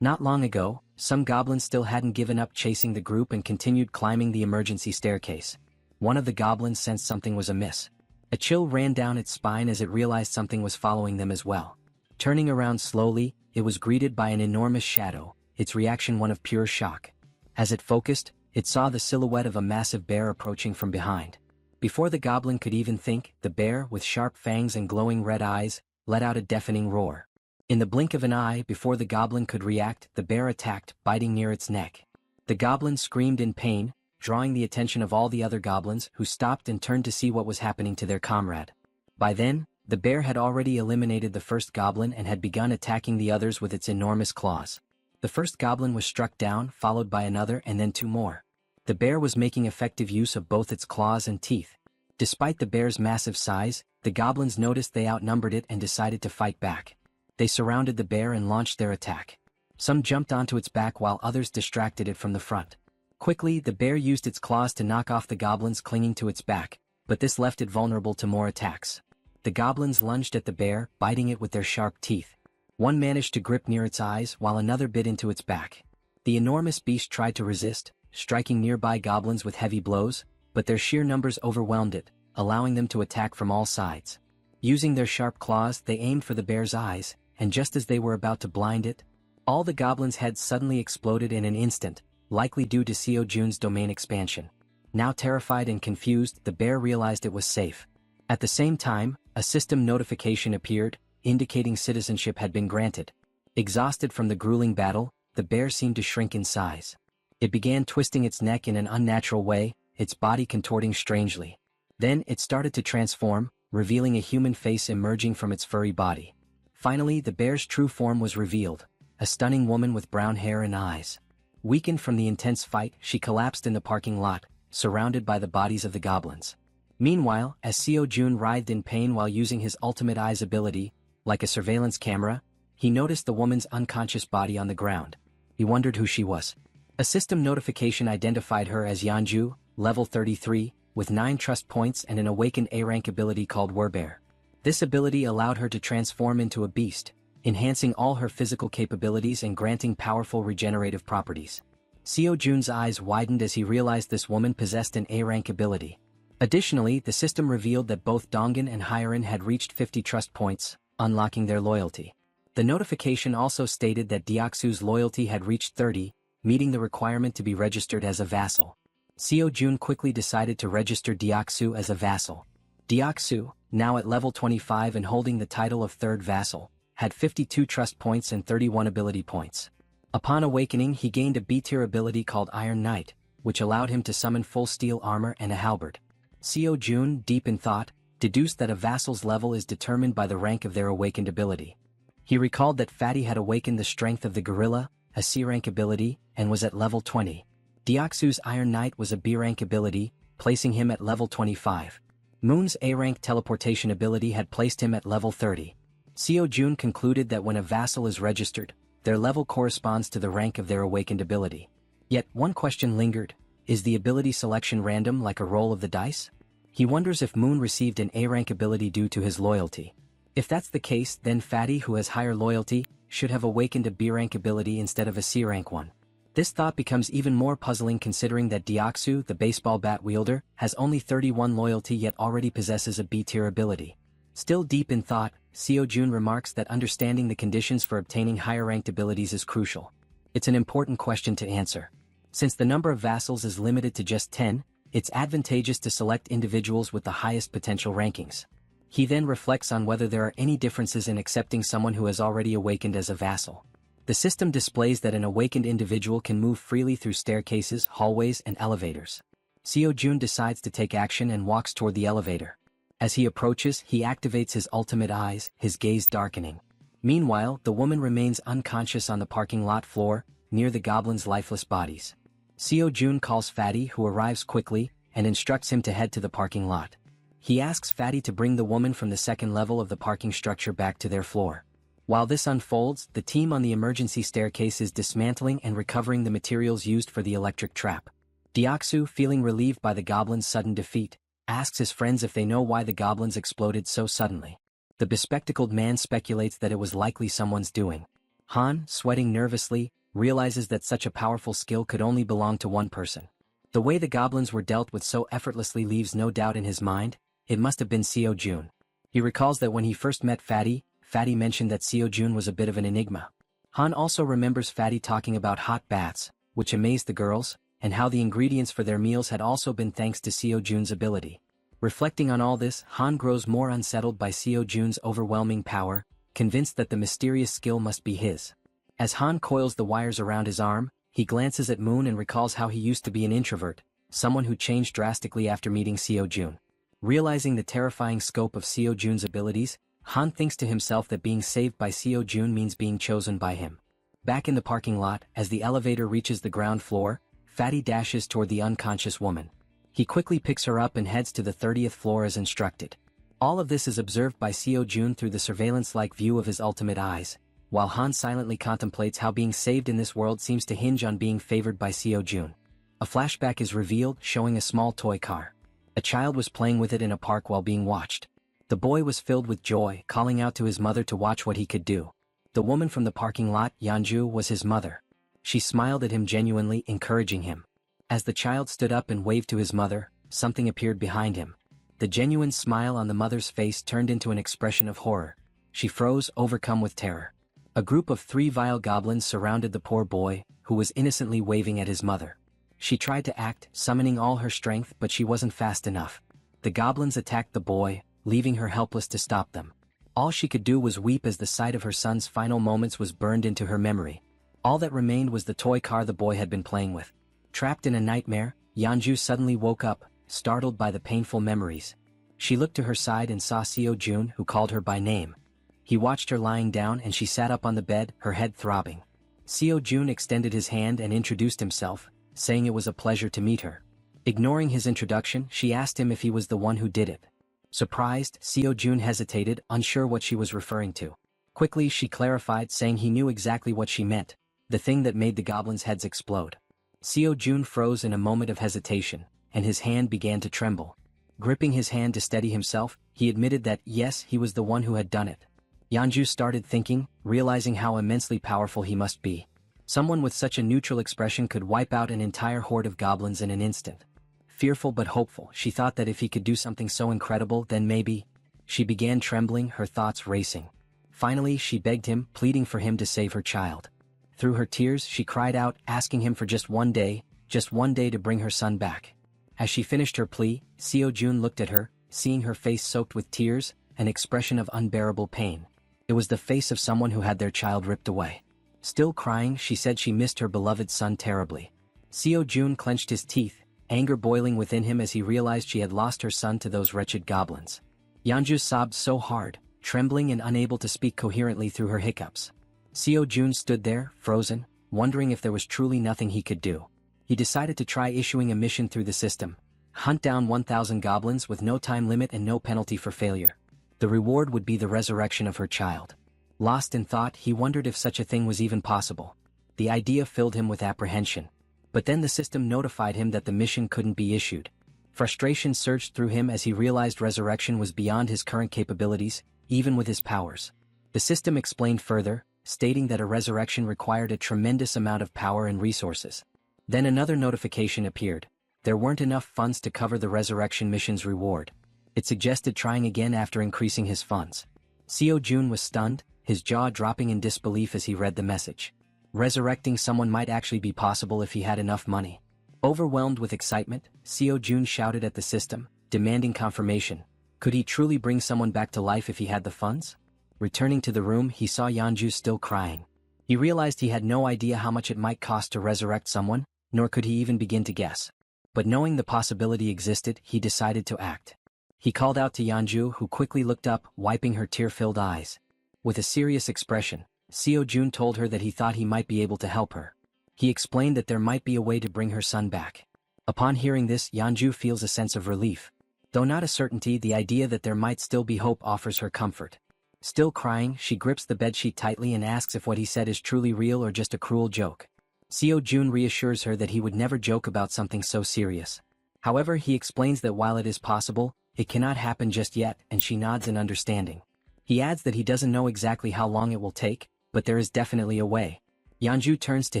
Not long ago, some goblins still hadn't given up chasing the group and continued climbing the emergency staircase. One of the goblins sensed something was amiss. A chill ran down its spine as it realized something was following them as well. Turning around slowly, it was greeted by an enormous shadow, its reaction one of pure shock. As it focused, it saw the silhouette of a massive bear approaching from behind. Before the goblin could even think, the bear, with sharp fangs and glowing red eyes, let out a deafening roar. In the blink of an eye, before the goblin could react, the bear attacked, biting near its neck. The goblin screamed in pain, drawing the attention of all the other goblins, who stopped and turned to see what was happening to their comrade. By then, the bear had already eliminated the first goblin and had begun attacking the others with its enormous claws. The first goblin was struck down, followed by another and then 2 more. The bear was making effective use of both its claws and teeth. Despite the bear's massive size, the goblins noticed they outnumbered it and decided to fight back. They surrounded the bear and launched their attack. Some jumped onto its back while others distracted it from the front. Quickly, the bear used its claws to knock off the goblins clinging to its back, but this left it vulnerable to more attacks. The goblins lunged at the bear, biting it with their sharp teeth. One managed to grip near its eyes while another bit into its back. The enormous beast tried to resist, striking nearby goblins with heavy blows, but their sheer numbers overwhelmed it, allowing them to attack from all sides. Using their sharp claws, they aimed for the bear's eyes, and just as they were about to blind it, all the goblins' heads suddenly exploded in an instant, likely due to Seo Jun's domain expansion. Now terrified and confused, the bear realized it was safe. At the same time, a system notification appeared, indicating citizenship had been granted. Exhausted from the grueling battle, the bear seemed to shrink in size. It began twisting its neck in an unnatural way, its body contorting strangely. Then it started to transform, revealing a human face emerging from its furry body. Finally, the bear's true form was revealed, a stunning woman with brown hair and eyes. Weakened from the intense fight, she collapsed in the parking lot, surrounded by the bodies of the goblins. Meanwhile, as Seo Jun writhed in pain while using his ultimate eyes ability, like a surveillance camera, he noticed the woman's unconscious body on the ground. He wondered who she was. A system notification identified her as Yeonju, level 33, with 9 trust points and an awakened A-rank ability called Werbear. This ability allowed her to transform into a beast, enhancing all her physical capabilities and granting powerful regenerative properties. Seo Jun's eyes widened as he realized this woman possessed an A-rank ability. Additionally, the system revealed that both Dongin and Hyerin had reached 50 trust points, unlocking their loyalty. The notification also stated that Deoksu's loyalty had reached 30, meeting the requirement to be registered as a vassal. Seo Jun quickly decided to register Deoksu as a vassal. Deoksu, now at level 25 and holding the title of third vassal, had 52 trust points and 31 ability points. Upon awakening, he gained a B-tier ability called Iron Knight, which allowed him to summon full steel armor and a halberd. Seo Jun, deep in thought, deduced that a vassal's level is determined by the rank of their awakened ability. He recalled that Fatty had awakened the strength of the gorilla, a C-rank ability, and was at level 20. Deoksu's Iron Knight was a B-rank ability, placing him at level 25. Moon's A-rank teleportation ability had placed him at level 30. Seo Jun concluded that when a vassal is registered, their level corresponds to the rank of their awakened ability. Yet, one question lingered: is the ability selection random like a roll of the dice? He wonders if Moon received an A-rank ability due to his loyalty. If that's the case, then Fatty, who has higher loyalty, should have awakened a B-rank ability instead of a C-rank one. This thought becomes even more puzzling considering that Deoksu, the baseball bat wielder, has only 31 loyalty yet already possesses a B-tier ability. Still deep in thought, Seo Jun remarks that understanding the conditions for obtaining higher-ranked abilities is crucial. It's an important question to answer. Since the number of vassals is limited to just 10, it's advantageous to select individuals with the highest potential rankings. He then reflects on whether there are any differences in accepting someone who has already awakened as a vassal. The system displays that an awakened individual can move freely through staircases, hallways, and elevators. Seo-jun decides to take action and walks toward the elevator. As he approaches, he activates his ultimate eyes, his gaze darkening. Meanwhile, the woman remains unconscious on the parking lot floor, near the goblin's lifeless bodies. Seo-jun calls Fatty, who arrives quickly, and instructs him to head to the parking lot. He asks Fatty to bring the woman from the second level of the parking structure back to their floor. While this unfolds, the team on the emergency staircase is dismantling and recovering the materials used for the electric trap. Deoksu, feeling relieved by the goblin's sudden defeat, asks his friends if they know why the goblins exploded so suddenly. The bespectacled man speculates that it was likely someone's doing. Han, sweating nervously, realizes that such a powerful skill could only belong to one person. The way the goblins were dealt with so effortlessly leaves no doubt in his mind. It must have been Seo-jun. He recalls that when he first met Fatty mentioned that Seo-jun was a bit of an enigma. Han also remembers Fatty talking about hot baths, which amazed the girls, and how the ingredients for their meals had also been thanks to Seo-jun's ability. Reflecting on all this, Han grows more unsettled by Seo-jun's overwhelming power, convinced that the mysterious skill must be his. As Han coils the wires around his arm, he glances at Moon and recalls how he used to be an introvert, someone who changed drastically after meeting Seo-jun. Realizing the terrifying scope of Seo-jun's abilities, Han thinks to himself that being saved by Seo-jun means being chosen by him. Back in the parking lot, as the elevator reaches the ground floor, Fatty dashes toward the unconscious woman. He quickly picks her up and heads to the 30th floor as instructed. All of this is observed by Seo-jun through the surveillance-like view of his ultimate eyes, while Han silently contemplates how being saved in this world seems to hinge on being favored by Seo-jun. A flashback is revealed showing a small toy car. A child was playing with it in a park while being watched. The boy was filled with joy, calling out to his mother to watch what he could do. The woman from the parking lot, Yeonju, was his mother. She smiled at him genuinely, encouraging him. As the child stood up and waved to his mother, something appeared behind him. The genuine smile on the mother's face turned into an expression of horror. She froze, overcome with terror. A group of 3 vile goblins surrounded the poor boy, who was innocently waving at his mother. She tried to act, summoning all her strength, but she wasn't fast enough. The goblins attacked the boy, leaving her helpless to stop them. All she could do was weep as the sight of her son's final moments was burned into her memory. All that remained was the toy car the boy had been playing with. Trapped in a nightmare, Yeonju suddenly woke up, startled by the painful memories. She looked to her side and saw Seo-jun, who called her by name. He watched her lying down and she sat up on the bed, her head throbbing. Seo-jun extended his hand and introduced himself, saying it was a pleasure to meet her. Ignoring his introduction, she asked him if he was the one who did it. Surprised, Seo-jun hesitated, unsure what she was referring to. Quickly she clarified, saying he knew exactly what she meant, the thing that made the goblins' heads explode. Seo-jun froze in a moment of hesitation, and his hand began to tremble. Gripping his hand to steady himself, he admitted that, yes, he was the one who had done it. Yeonju started thinking, realizing how immensely powerful he must be. Someone with such a neutral expression could wipe out an entire horde of goblins in an instant. Fearful but hopeful, she thought that if he could do something so incredible, then maybe. She began trembling, her thoughts racing. Finally, she begged him, pleading for him to save her child. Through her tears, she cried out, asking him for just one day to bring her son back. As she finished her plea, Seo-jun looked at her, seeing her face soaked with tears, an expression of unbearable pain. It was the face of someone who had their child ripped away. Still crying, she said she missed her beloved son terribly. Seo-jun clenched his teeth, anger boiling within him as he realized she had lost her son to those wretched goblins. Yeonju sobbed so hard, trembling and unable to speak coherently through her hiccups. Seo-jun stood there, frozen, wondering if there was truly nothing he could do. He decided to try issuing a mission through the system. Hunt down 1,000 goblins with no time limit and no penalty for failure. The reward would be the resurrection of her child. Lost in thought, he wondered if such a thing was even possible. The idea filled him with apprehension. But then the system notified him that the mission couldn't be issued. Frustration surged through him as he realized resurrection was beyond his current capabilities, even with his powers. The system explained further, stating that a resurrection required a tremendous amount of power and resources. Then another notification appeared. There weren't enough funds to cover the resurrection mission's reward. It suggested trying again after increasing his funds. Seo-jun was stunned, his jaw dropping in disbelief as he read the message. Resurrecting someone might actually be possible if he had enough money. Overwhelmed with excitement, Seo-jun shouted at the system, demanding confirmation. Could he truly bring someone back to life if he had the funds? Returning to the room, he saw Yeonju still crying. He realized he had no idea how much it might cost to resurrect someone, nor could he even begin to guess. But knowing the possibility existed, he decided to act. He called out to Yeonju, who quickly looked up, wiping her tear-filled eyes. With a serious expression, Seo-jun told her that he thought he might be able to help her. He explained that there might be a way to bring her son back. Upon hearing this, Yeonju feels a sense of relief. Though not a certainty, the idea that there might still be hope offers her comfort. Still crying, she grips the bedsheet tightly and asks if what he said is truly real or just a cruel joke. Seo-jun reassures her that he would never joke about something so serious. However, he explains that while it is possible, it cannot happen just yet, and she nods in understanding. He adds that he doesn't know exactly how long it will take, but there is definitely a way. Yeonju turns to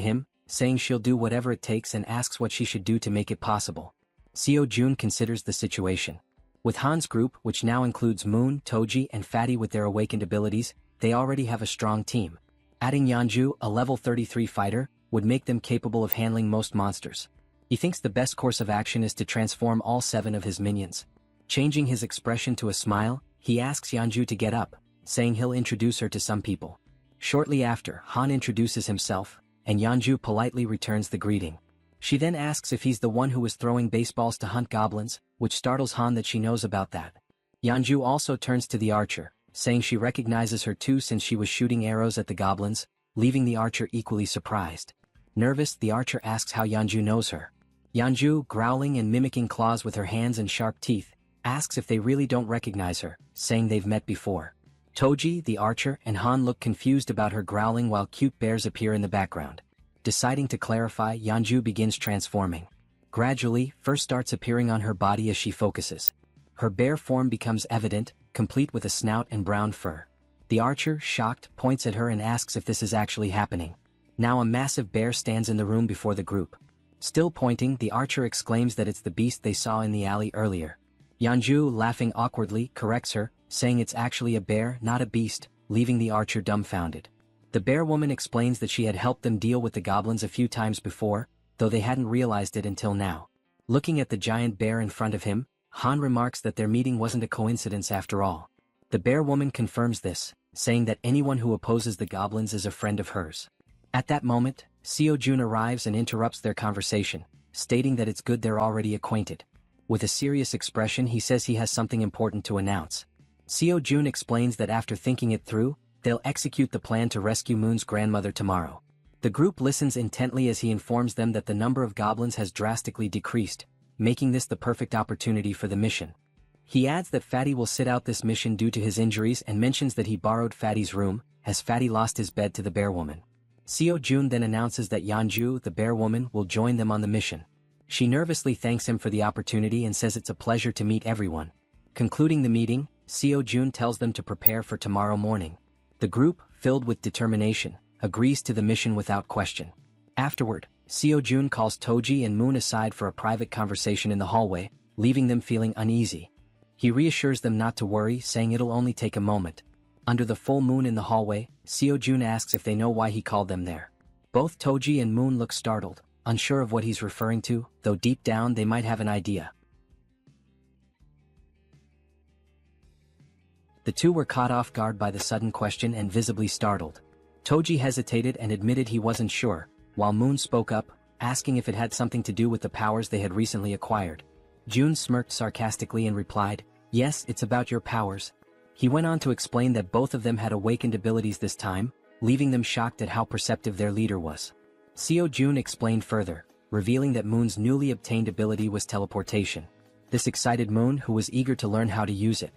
him, saying she'll do whatever it takes, and asks what she should do to make it possible. Seo-jun considers the situation. With Han's group, which now includes Moon, Toji, and Fatty with their awakened abilities, they already have a strong team. Adding Yeonju, a level 33 fighter, would make them capable of handling most monsters. He thinks the best course of action is to transform all 7 of his minions. Changing his expression to a smile, he asks Yeonju to get up, saying he'll introduce her to some people. Shortly after, Han introduces himself, and Yeonju politely returns the greeting. She then asks if he's the one who was throwing baseballs to hunt goblins, which startles Han that she knows about that. Yeonju also turns to the archer, saying she recognizes her too since she was shooting arrows at the goblins, leaving the archer equally surprised. Nervous, the archer asks how Yeonju knows her. Yeonju, growling and mimicking claws with her hands and sharp teeth, asks if they really don't recognize her, saying they've met before. Toji, the archer, and Han look confused about her growling while cute bears appear in the background. Deciding to clarify, Yeonju begins transforming. Gradually, fur starts appearing on her body as she focuses. Her bear form becomes evident, complete with a snout and brown fur. The archer, shocked, points at her and asks if this is actually happening. Now a massive bear stands in the room before the group. Still pointing, the archer exclaims that it's the beast they saw in the alley earlier. Yeonju, laughing awkwardly, corrects her, saying it's actually a bear, not a beast, leaving the archer dumbfounded. The bear woman explains that she had helped them deal with the goblins a few times before, though they hadn't realized it until now. Looking at the giant bear in front of him, Han remarks that their meeting wasn't a coincidence after all. The bear woman confirms this, saying that anyone who opposes the goblins is a friend of hers. At that moment, Seo-jun arrives and interrupts their conversation, stating that it's good they're already acquainted. With a serious expression, he says he has something important to announce. Seo-jun explains that after thinking it through, they'll execute the plan to rescue Moon's grandmother tomorrow. The group listens intently as he informs them that the number of goblins has drastically decreased, making this the perfect opportunity for the mission. He adds that Fatty will sit out this mission due to his injuries and mentions that he borrowed Fatty's room, as Fatty lost his bed to the bear woman. Seo-jun then announces that Yeonju, the bear woman, will join them on the mission. She nervously thanks him for the opportunity and says it's a pleasure to meet everyone. Concluding the meeting, Seo-jun tells them to prepare for tomorrow morning. The group, filled with determination, agrees to the mission without question. Afterward, Seo-jun calls Toji and Moon aside for a private conversation in the hallway, leaving them feeling uneasy. He reassures them not to worry, saying it'll only take a moment. Under the full moon in the hallway, Seo-jun asks if they know why he called them there. Both Toji and Moon look startled, unsure of what he's referring to, though deep down they might have an idea. The two were caught off guard by the sudden question and visibly startled. Toji hesitated and admitted he wasn't sure, while Moon spoke up, asking if it had something to do with the powers they had recently acquired. Jun smirked sarcastically and replied, "Yes, it's about your powers." He went on to explain that both of them had awakened abilities this time, leaving them shocked at how perceptive their leader was. Seo-jun explained further, revealing that Moon's newly obtained ability was teleportation. This excited Moon, who was eager to learn how to use it.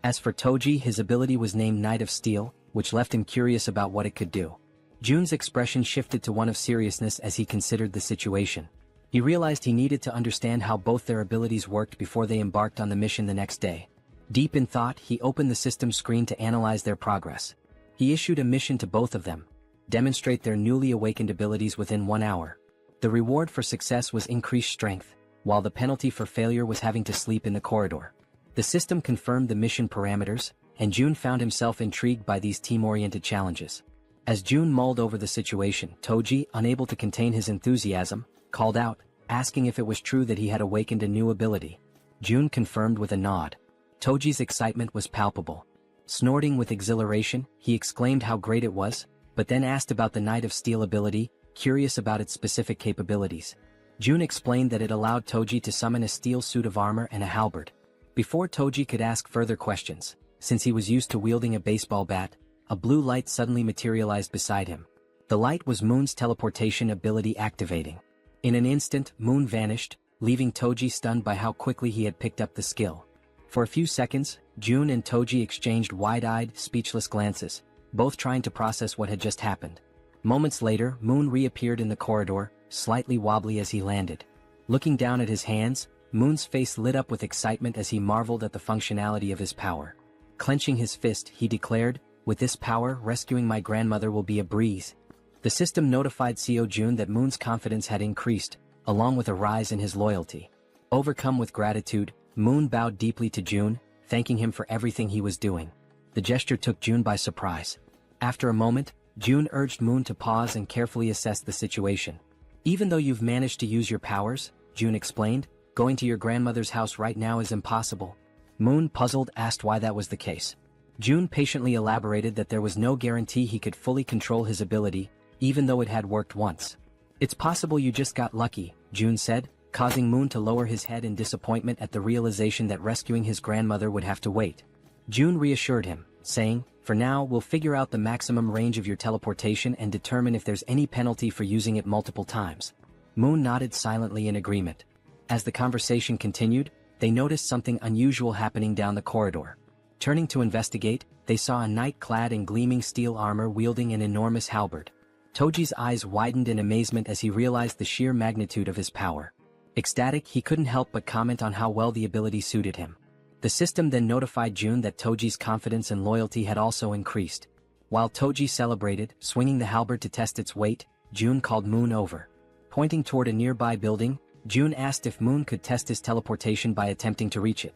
As for Toji, his ability was named Knight of Steel, which left him curious about what it could do. Jun's expression shifted to one of seriousness as he considered the situation. He realized he needed to understand how both their abilities worked before they embarked on the mission the next day. Deep in thought, he opened the system screen to analyze their progress. He issued a mission to both of them: demonstrate their newly awakened abilities within 1 hour. The reward for success was increased strength, while the penalty for failure was having to sleep in the corridor. The system confirmed the mission parameters, and Jun found himself intrigued by these team-oriented challenges. As Jun mulled over the situation, Toji, unable to contain his enthusiasm, called out, asking if it was true that he had awakened a new ability. Jun confirmed with a nod. Toji's excitement was palpable. Snorting with exhilaration, he exclaimed how great it was, but then asked about the Knight of Steel ability, curious about its specific capabilities. Jun explained that it allowed Toji to summon a steel suit of armor and a halberd. Before Toji could ask further questions, since he was used to wielding a baseball bat, a blue light suddenly materialized beside him. The light was Moon's teleportation ability activating. In an instant, Moon vanished, leaving Toji stunned by how quickly he had picked up the skill. For a few seconds, Jun and Toji exchanged wide-eyed, speechless glances, both trying to process what had just happened. Moments later, Moon reappeared in the corridor, slightly wobbly as he landed. Looking down at his hands, Moon's face lit up with excitement as he marveled at the functionality of his power. Clenching his fist, he declared, "With this power, rescuing my grandmother will be a breeze." The system notified Seo Jun that Moon's confidence had increased, along with a rise in his loyalty. Overcome with gratitude, Moon bowed deeply to Jun, thanking him for everything he was doing. The gesture took Jun by surprise. After a moment, Jun urged Moon to pause and carefully assess the situation. "Even though you've managed to use your powers," Jun explained, "going to your grandmother's house right now is impossible." Moon, puzzled, asked why that was the case. Jun patiently elaborated that there was no guarantee he could fully control his ability, even though it had worked once. "It's possible you just got lucky," Jun said, causing Moon to lower his head in disappointment at the realization that rescuing his grandmother would have to wait. Jun reassured him, saying, "For now, we'll figure out the maximum range of your teleportation and determine if there's any penalty for using it multiple times." Moon nodded silently in agreement. As the conversation continued, they noticed something unusual happening down the corridor. Turning to investigate, they saw a knight clad in gleaming steel armor wielding an enormous halberd. Toji's eyes widened in amazement as he realized the sheer magnitude of his power. Ecstatic, he couldn't help but comment on how well the ability suited him. The system then notified Jun that Toji's confidence and loyalty had also increased. While Toji celebrated, swinging the halberd to test its weight, Jun called Moon over. Pointing toward a nearby building, Jun asked if Moon could test his teleportation by attempting to reach it.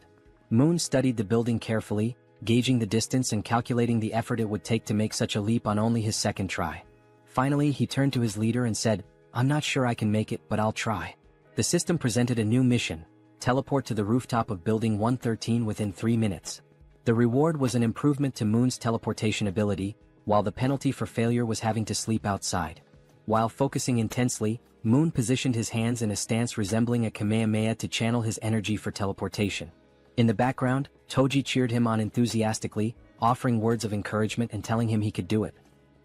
Moon studied the building carefully, gauging the distance and calculating the effort it would take to make such a leap on only his second try. Finally, he turned to his leader and said, "I'm not sure I can make it, but I'll try." The system presented a new mission: teleport to the rooftop of Building 113 within 3 minutes. The reward was an improvement to Moon's teleportation ability, while the penalty for failure was having to sleep outside. While focusing intensely, Moon positioned his hands in a stance resembling a Kamehameha to channel his energy for teleportation. In the background, Toji cheered him on enthusiastically, offering words of encouragement and telling him he could do it.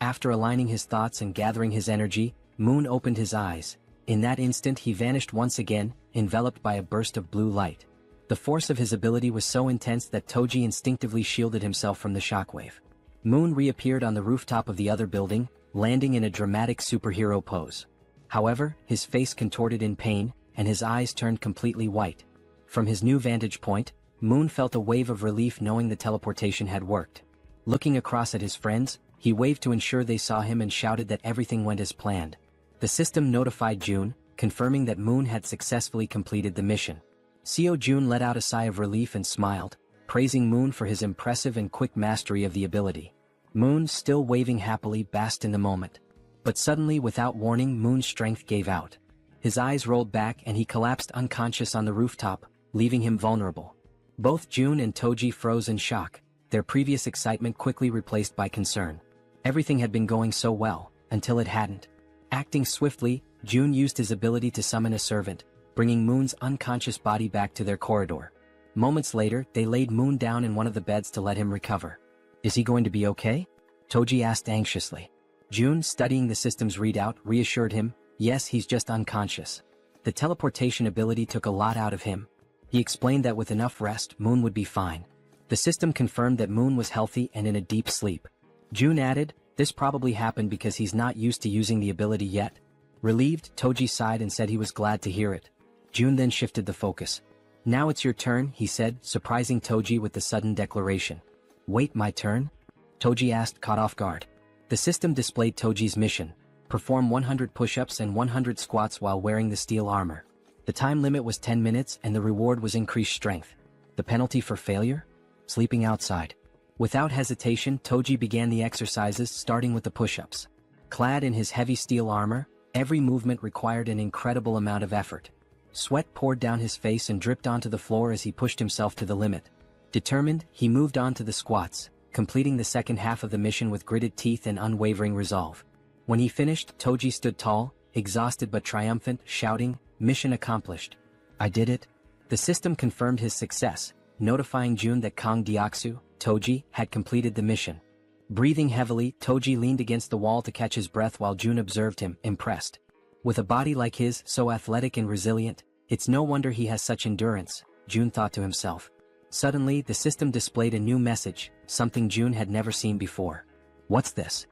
After aligning his thoughts and gathering his energy, Moon opened his eyes. In that instant he vanished once again, enveloped by a burst of blue light. The force of his ability was so intense that Toji instinctively shielded himself from the shockwave. Moon reappeared on the rooftop of the other building, landing in a dramatic superhero pose. However, his face contorted in pain, and his eyes turned completely white. From his new vantage point, Moon felt a wave of relief knowing the teleportation had worked. Looking across at his friends, he waved to ensure they saw him and shouted that everything went as planned. The system notified Jun, confirming that Moon had successfully completed the mission. Seo Jun let out a sigh of relief and smiled, praising Moon for his impressive and quick mastery of the ability. Moon, still waving happily, basked in the moment. But suddenly, without warning, Moon's strength gave out. His eyes rolled back and he collapsed unconscious on the rooftop, leaving him vulnerable. Both Jun and Toji froze in shock, their previous excitement quickly replaced by concern. Everything had been going so well, until it hadn't. Acting swiftly, Jun used his ability to summon a servant, bringing Moon's unconscious body back to their corridor. Moments later, they laid Moon down in one of the beds to let him recover. "Is he going to be okay?" Toji asked anxiously. Jun, studying the system's readout, reassured him, "Yes, he's just unconscious. The teleportation ability took a lot out of him." He explained that with enough rest, Moon would be fine. The system confirmed that Moon was healthy and in a deep sleep. Jun added, "This probably happened because he's not used to using the ability yet." Relieved, Toji sighed and said he was glad to hear it. Jun then shifted the focus. "Now it's your turn," he said, surprising Toji with the sudden declaration. "Wait, my turn?" Toji asked, caught off guard. The system displayed Toji's mission: perform 100 push-ups and 100 squats while wearing the steel armor. The time limit was 10 minutes and the reward was increased strength. The penalty for failure? Sleeping outside. Without hesitation, Toji began the exercises, starting with the push-ups. Clad in his heavy steel armor, every movement required an incredible amount of effort. Sweat poured down his face and dripped onto the floor as he pushed himself to the limit. Determined, he moved on to the squats, completing the second half of the mission with gritted teeth and unwavering resolve. When he finished, Toji stood tall, exhausted but triumphant, shouting, "Mission accomplished. I did it." The system confirmed his success, notifying Jun that Kang Deoksu, Toji, had completed the mission. Breathing heavily, Toji leaned against the wall to catch his breath while Jun observed him, impressed. With a body like his, so athletic and resilient, it's no wonder he has such endurance, Jun thought to himself. Suddenly, the system displayed a new message, something Jun had never seen before. "What's this?"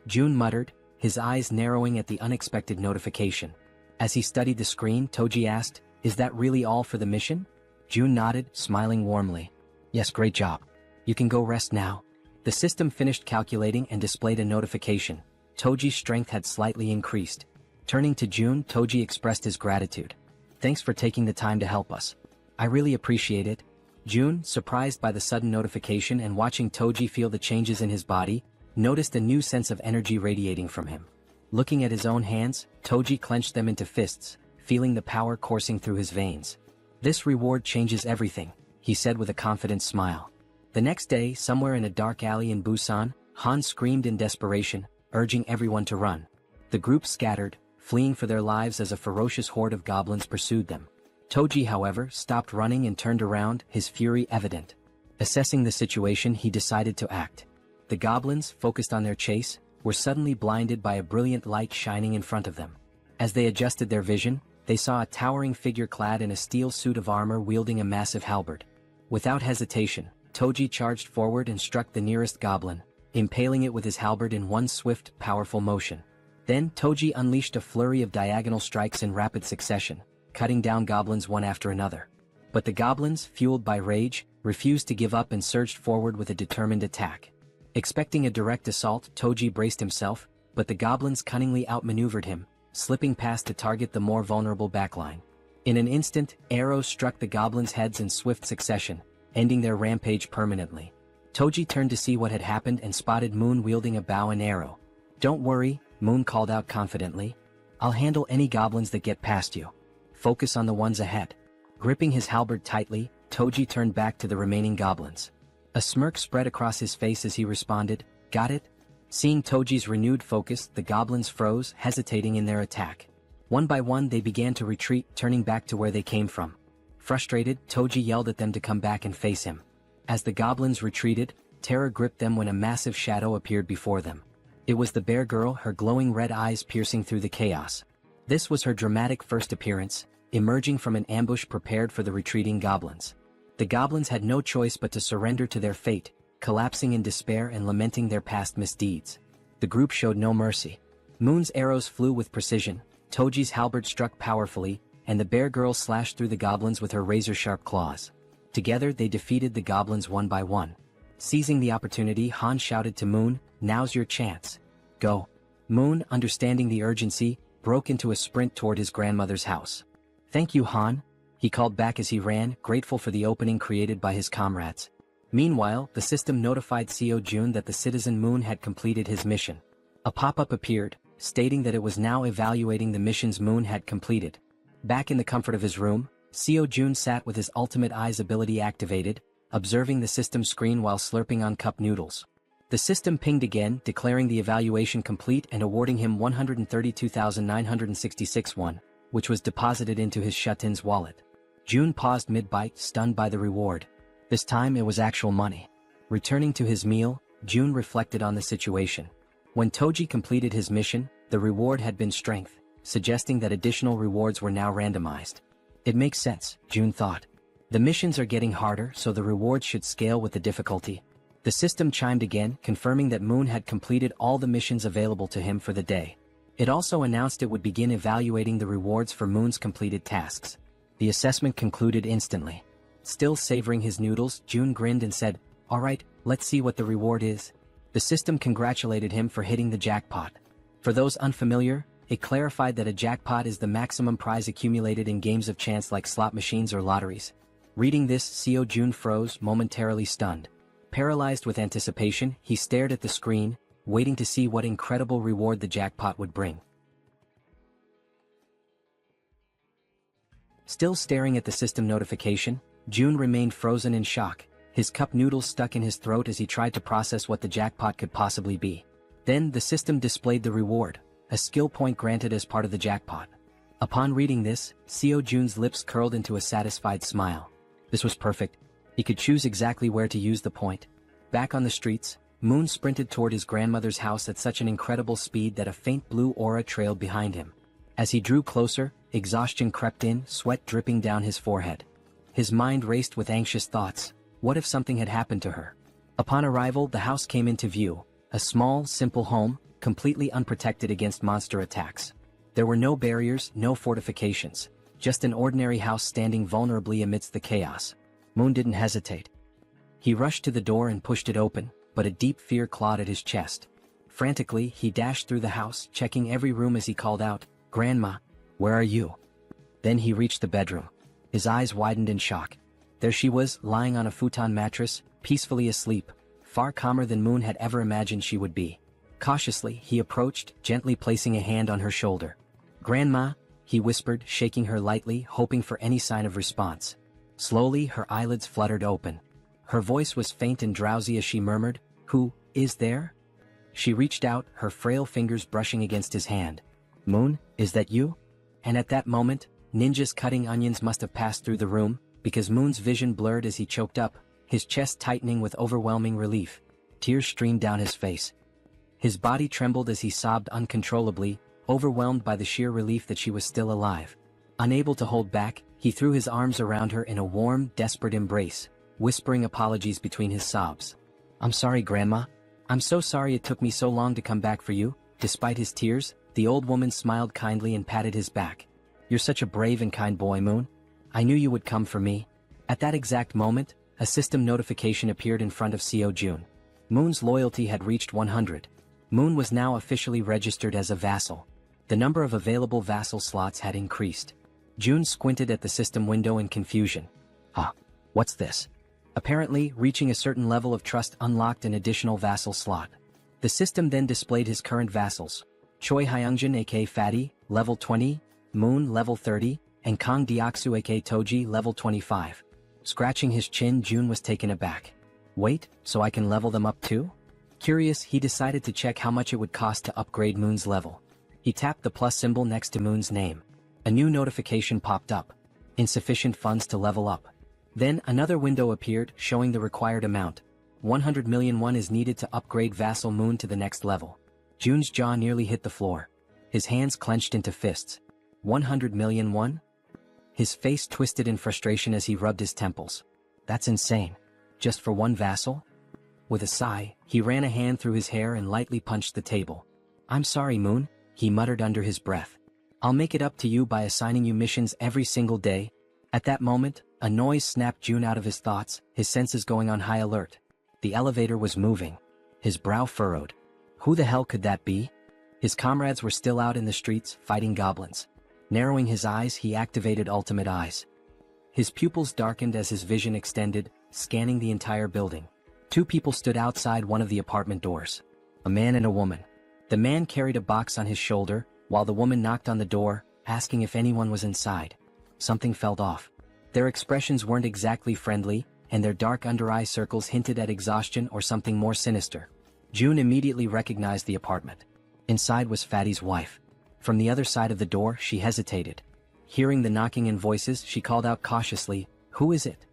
Jun muttered, his eyes narrowing at the unexpected notification. As he studied the screen, Toji asked, "Is that really all for the mission?" Jun nodded, smiling warmly. "Yes, great job. You can go rest now." The system finished calculating and displayed a notification. Toji's strength had slightly increased. Turning to Jun, Toji expressed his gratitude. "Thanks for taking the time to help us. I really appreciate it." Jun, surprised by the sudden notification and watching Toji feel the changes in his body, noticed a new sense of energy radiating from him. Looking at his own hands, Toji clenched them into fists, feeling the power coursing through his veins. "This reward changes everything," he said with a confident smile. The next day, somewhere in a dark alley in Busan, Han screamed in desperation, urging everyone to run. The group scattered, fleeing for their lives as a ferocious horde of goblins pursued them. Toji, however, stopped running and turned around, his fury evident. Assessing the situation, he decided to act. The goblins, focused on their chase, were suddenly blinded by a brilliant light shining in front of them. As they adjusted their vision, they saw a towering figure clad in a steel suit of armor wielding a massive halberd. Without hesitation, Toji charged forward and struck the nearest goblin, impaling it with his halberd in one swift, powerful motion. Then Toji unleashed a flurry of diagonal strikes in rapid succession, cutting down goblins one after another. But the goblins, fueled by rage, refused to give up and surged forward with a determined attack. Expecting a direct assault, Toji braced himself, but the goblins cunningly outmaneuvered him, slipping past to target the more vulnerable backline. In an instant, arrows struck the goblins' heads in swift succession, ending their rampage permanently. Toji turned to see what had happened and spotted Moon wielding a bow and arrow. "Don't worry," Moon called out confidently. "I'll handle any goblins that get past you. Focus on the ones ahead." Gripping his halberd tightly, Toji turned back to the remaining goblins. A smirk spread across his face as he responded, "Got it?" Seeing Toji's renewed focus, the goblins froze, hesitating in their attack. One by one they began to retreat, turning back to where they came from. Frustrated, Toji yelled at them to come back and face him. As the goblins retreated, terror gripped them when a massive shadow appeared before them. It was the bear girl, her glowing red eyes piercing through the chaos. This was her dramatic first appearance, emerging from an ambush prepared for the retreating goblins. The goblins had no choice but to surrender to their fate, collapsing in despair and lamenting their past misdeeds. The group showed no mercy. Moon's arrows flew with precision, Toji's halberd struck powerfully, and the bear girl slashed through the goblins with her razor-sharp claws. Together they defeated the goblins one by one. Seizing the opportunity, Han shouted to Moon, "Now's your chance. Go." Moon, understanding the urgency, broke into a sprint toward his grandmother's house. "Thank you, Han," he called back as he ran, grateful for the opening created by his comrades. Meanwhile, the system notified Seo Jun that the citizen Moon had completed his mission. A pop-up appeared, stating that it was now evaluating the missions Moon had completed. Back in the comfort of his room, Seo Jun sat with his ultimate eyes ability activated, observing the system screen while slurping on cup noodles. The system pinged again, declaring the evaluation complete and awarding him 132,966 won, which was deposited into his Shutin's wallet. Jun paused mid-bite, stunned by the reward. This time it was actual money. Returning to his meal, Jun reflected on the situation. When Toji completed his mission, the reward had been strength, suggesting that additional rewards were now randomized. It makes sense, Jun thought. The missions are getting harder, so the rewards should scale with the difficulty. The system chimed again, confirming that Moon had completed all the missions available to him for the day. It also announced it would begin evaluating the rewards for Moon's completed tasks. The assessment concluded instantly. Still savoring his noodles, Jun grinned and said, "All right, let's see what the reward is." The system congratulated him for hitting the jackpot. For those unfamiliar, it clarified that a jackpot is the maximum prize accumulated in games of chance like slot machines or lotteries. Reading this, Seo Jun froze, momentarily stunned. Paralyzed with anticipation, he stared at the screen, waiting to see what incredible reward the jackpot would bring. Still staring at the system notification, Jun remained frozen in shock, His cup noodles stuck in his throat as he tried to process what the jackpot could possibly be. Then the system displayed the reward, a skill point granted as part of the jackpot. Upon reading this, Seo Jun's lips curled into a satisfied smile. This was perfect. He could choose exactly where to use the point. Back on the streets, Moon sprinted toward his grandmother's house at such an incredible speed that a faint blue aura trailed behind him. As he drew closer, exhaustion crept in, sweat dripping down his forehead. His mind raced with anxious thoughts. What if something had happened to her? Upon arrival, the house came into view, a small, simple home, completely unprotected against monster attacks. There were no barriers, no fortifications, just an ordinary house standing vulnerably amidst the chaos. Moon didn't hesitate. He rushed to the door and pushed it open, but a deep fear clawed at his chest. Frantically, he dashed through the house, checking every room as he called out, "Grandma, where are you?" Then he reached the bedroom. His eyes widened in shock. There she was, lying on a futon mattress, peacefully asleep, far calmer than Moon had ever imagined she would be. Cautiously, he approached, gently placing a hand on her shoulder. "Grandma," he whispered, shaking her lightly, hoping for any sign of response. Slowly, her eyelids fluttered open. Her voice was faint and drowsy as she murmured, "Who is there?" She reached out, her frail fingers brushing against his hand. "Moon, is that you?" And at that moment, ninjas cutting onions must have passed through the room, because Moon's vision blurred as he choked up, his chest tightening with overwhelming relief. Tears streamed down his face. His body trembled as he sobbed uncontrollably, overwhelmed by the sheer relief that she was still alive. Unable to hold back, he threw his arms around her in a warm, desperate embrace, whispering apologies between his sobs. "I'm sorry, Grandma. I'm so sorry it took me so long to come back for you." Despite his tears, the old woman smiled kindly and patted his back. "You're such a brave and kind boy, Moon. I knew you would come for me." At that exact moment, a system notification appeared in front of Seo Jun. Moon's loyalty had reached 100. Moon was now officially registered as a vassal. The number of available vassal slots had increased. Jun squinted at the system window in confusion. What's this?" Apparently, reaching a certain level of trust unlocked an additional vassal slot. The system then displayed his current vassals. Choi Hyungjin aka Fatty, level 20, Moon level 30, and Kang Deoksu aka Toji level 25. Scratching his chin, Jun was taken aback. "Wait, so I can level them up too?" Curious, he decided to check how much it would cost to upgrade Moon's level. He tapped the plus symbol next to Moon's name. A new notification popped up. Insufficient funds to level up. Then another window appeared, showing the required amount. 100 million won is needed to upgrade Vassal Moon to the next level. Jun's jaw nearly hit the floor. His hands clenched into fists. 100 million won? His face twisted in frustration as he rubbed his temples. That's insane. Just for one vassal? With a sigh, he ran a hand through his hair and lightly punched the table. "I'm sorry, Moon," he muttered under his breath. "I'll make it up to you by assigning you missions every single day." At that moment, a noise snapped Jun out of his thoughts, his senses going on high alert. The elevator was moving. His brow furrowed. Who the hell could that be? His comrades were still out in the streets, fighting goblins. Narrowing his eyes, he activated Ultimate Eyes. His pupils darkened as his vision extended, scanning the entire building. Two people stood outside one of the apartment doors. A man and a woman. The man carried a box on his shoulder, while the woman knocked on the door, asking if anyone was inside. Something felt off. Their expressions weren't exactly friendly, and their dark under-eye circles hinted at exhaustion or something more sinister. Jun immediately recognized the apartment. Inside was Fatty's wife. From the other side of the door, she hesitated. Hearing the knocking and voices, she called out cautiously, "Who is it?"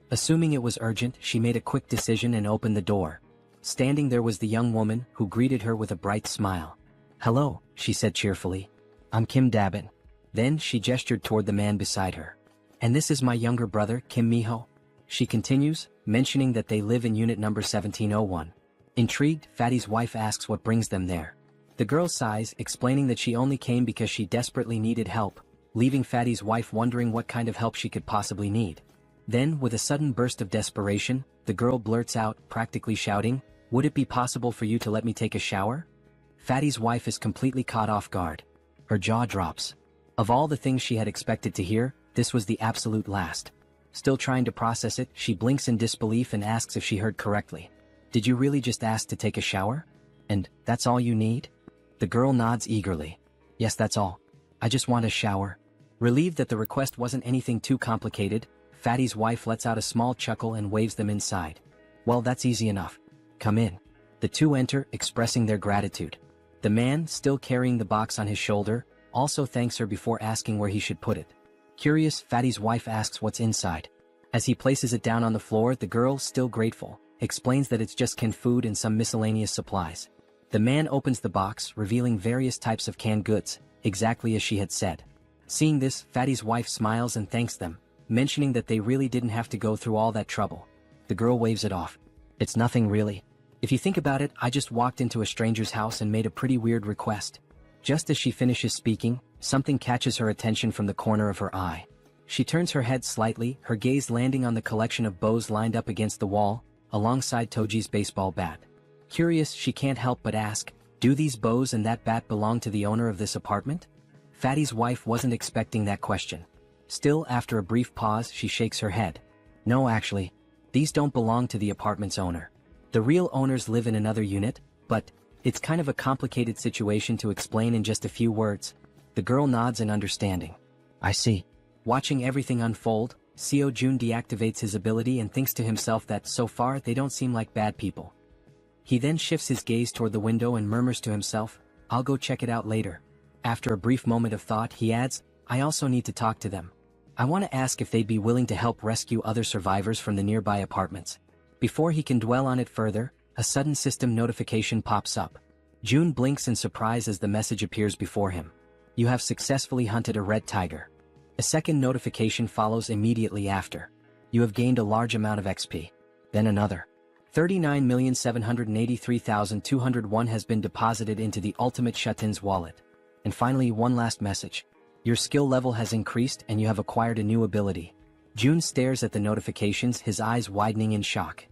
Assuming it was urgent, she made a quick decision and opened the door. Standing there was the young woman, who greeted her with a bright smile. "Hello," she said cheerfully. "I'm Kim Dabin." Then she gestured toward the man beside her. "And this is my younger brother, Kim Miho." She continues, mentioning that they live in unit number 1701. Intrigued, Fatty's wife asks what brings them there. The girl sighs, explaining that she only came because she desperately needed help, leaving Fatty's wife wondering what kind of help she could possibly need. Then, with a sudden burst of desperation, the girl blurts out, practically shouting, "Would it be possible for you to let me take a shower?" Fatty's wife is completely caught off guard. Her jaw drops. Of all the things she had expected to hear, this was the absolute last. Still trying to process it, she blinks in disbelief and asks if she heard correctly. "Did you really just ask to take a shower? And that's all you need?" The girl nods eagerly. "Yes, that's all. I just want a shower." Relieved that the request wasn't anything too complicated, Fatty's wife lets out a small chuckle and waves them inside. Well, that's easy enough. Come in. The two enter, expressing their gratitude. The man, still carrying the box on his shoulder, also thanks her before asking where he should put it. Curious, Fatty's wife asks what's inside. As he places it down on the floor, the girl, still grateful, explains that it's just canned food and some miscellaneous supplies. The man opens the box, revealing various types of canned goods, exactly as she had said. Seeing this, Fatty's wife smiles and thanks them, mentioning that they really didn't have to go through all that trouble. The girl waves it off. It's nothing really. If you think about it, I just walked into a stranger's house and made a pretty weird request. Just as she finishes speaking, something catches her attention from the corner of her eye. She turns her head slightly, her gaze landing on the collection of bows lined up against the wall, alongside Toji's baseball bat. Curious, she can't help but ask, do these bows and that bat belong to the owner of this apartment? Fatty's wife wasn't expecting that question. Still, after a brief pause, she shakes her head. No, actually, these don't belong to the apartment's owner. The real owners live in another unit, but it's kind of a complicated situation to explain in just a few words. The girl nods in understanding. I see. Watching everything unfold, Seo Jun deactivates his ability and thinks to himself that so far they don't seem like bad people. He then shifts his gaze toward the window and murmurs to himself, I'll go check it out later. After a brief moment of thought, he adds, I also need to talk to them. I want to ask if they'd be willing to help rescue other survivors from the nearby apartments. Before he can dwell on it further, a sudden system notification pops up. Jun blinks in surprise as the message appears before him. You have successfully hunted a red tiger. A second notification follows immediately after. You have gained a large amount of XP. Then another. 39,783,201 has been deposited into the Ultimate Shutin's wallet. And finally, one last message. Your skill level has increased and you have acquired a new ability. Jun stares at the notifications, his eyes widening in shock.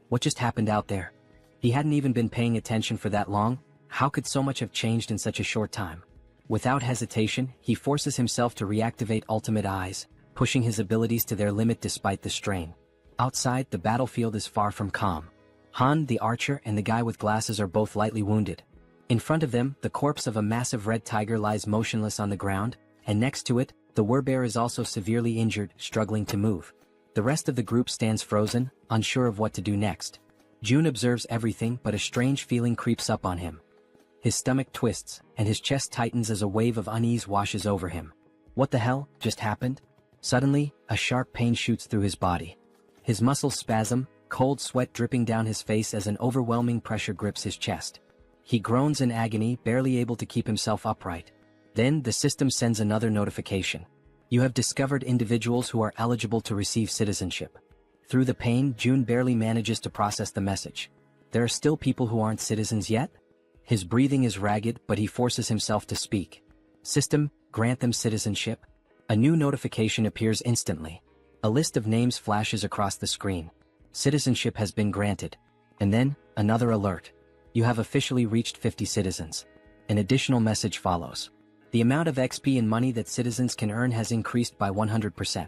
What just happened out there? He hadn't even been paying attention for that long. How could so much have changed in such a short time? Without hesitation, he forces himself to reactivate Ultimate Eyes, pushing his abilities to their limit despite the strain. Outside, the battlefield is far from calm. Han, the archer, and the guy with glasses are both lightly wounded. In front of them, the corpse of a massive red tiger lies motionless on the ground, and next to it, the werbear is also severely injured, struggling to move. The rest of the group stands frozen, unsure of what to do next. Jun observes everything, but a strange feeling creeps up on him. His stomach twists, and his chest tightens as a wave of unease washes over him. What the hell just happened? Suddenly, a sharp pain shoots through his body. His muscles spasm, cold sweat dripping down his face as an overwhelming pressure grips his chest. He groans in agony, barely able to keep himself upright. Then, the system sends another notification. You have discovered individuals who are eligible to receive citizenship. Through the pain, Jun barely manages to process the message. There are still people who aren't citizens yet? His breathing is ragged, but he forces himself to speak. System, grant them citizenship. A new notification appears instantly. A list of names flashes across the screen. Citizenship has been granted. And then, another alert. You have officially reached 50 citizens. An additional message follows. The amount of XP and money that citizens can earn has increased by 100%.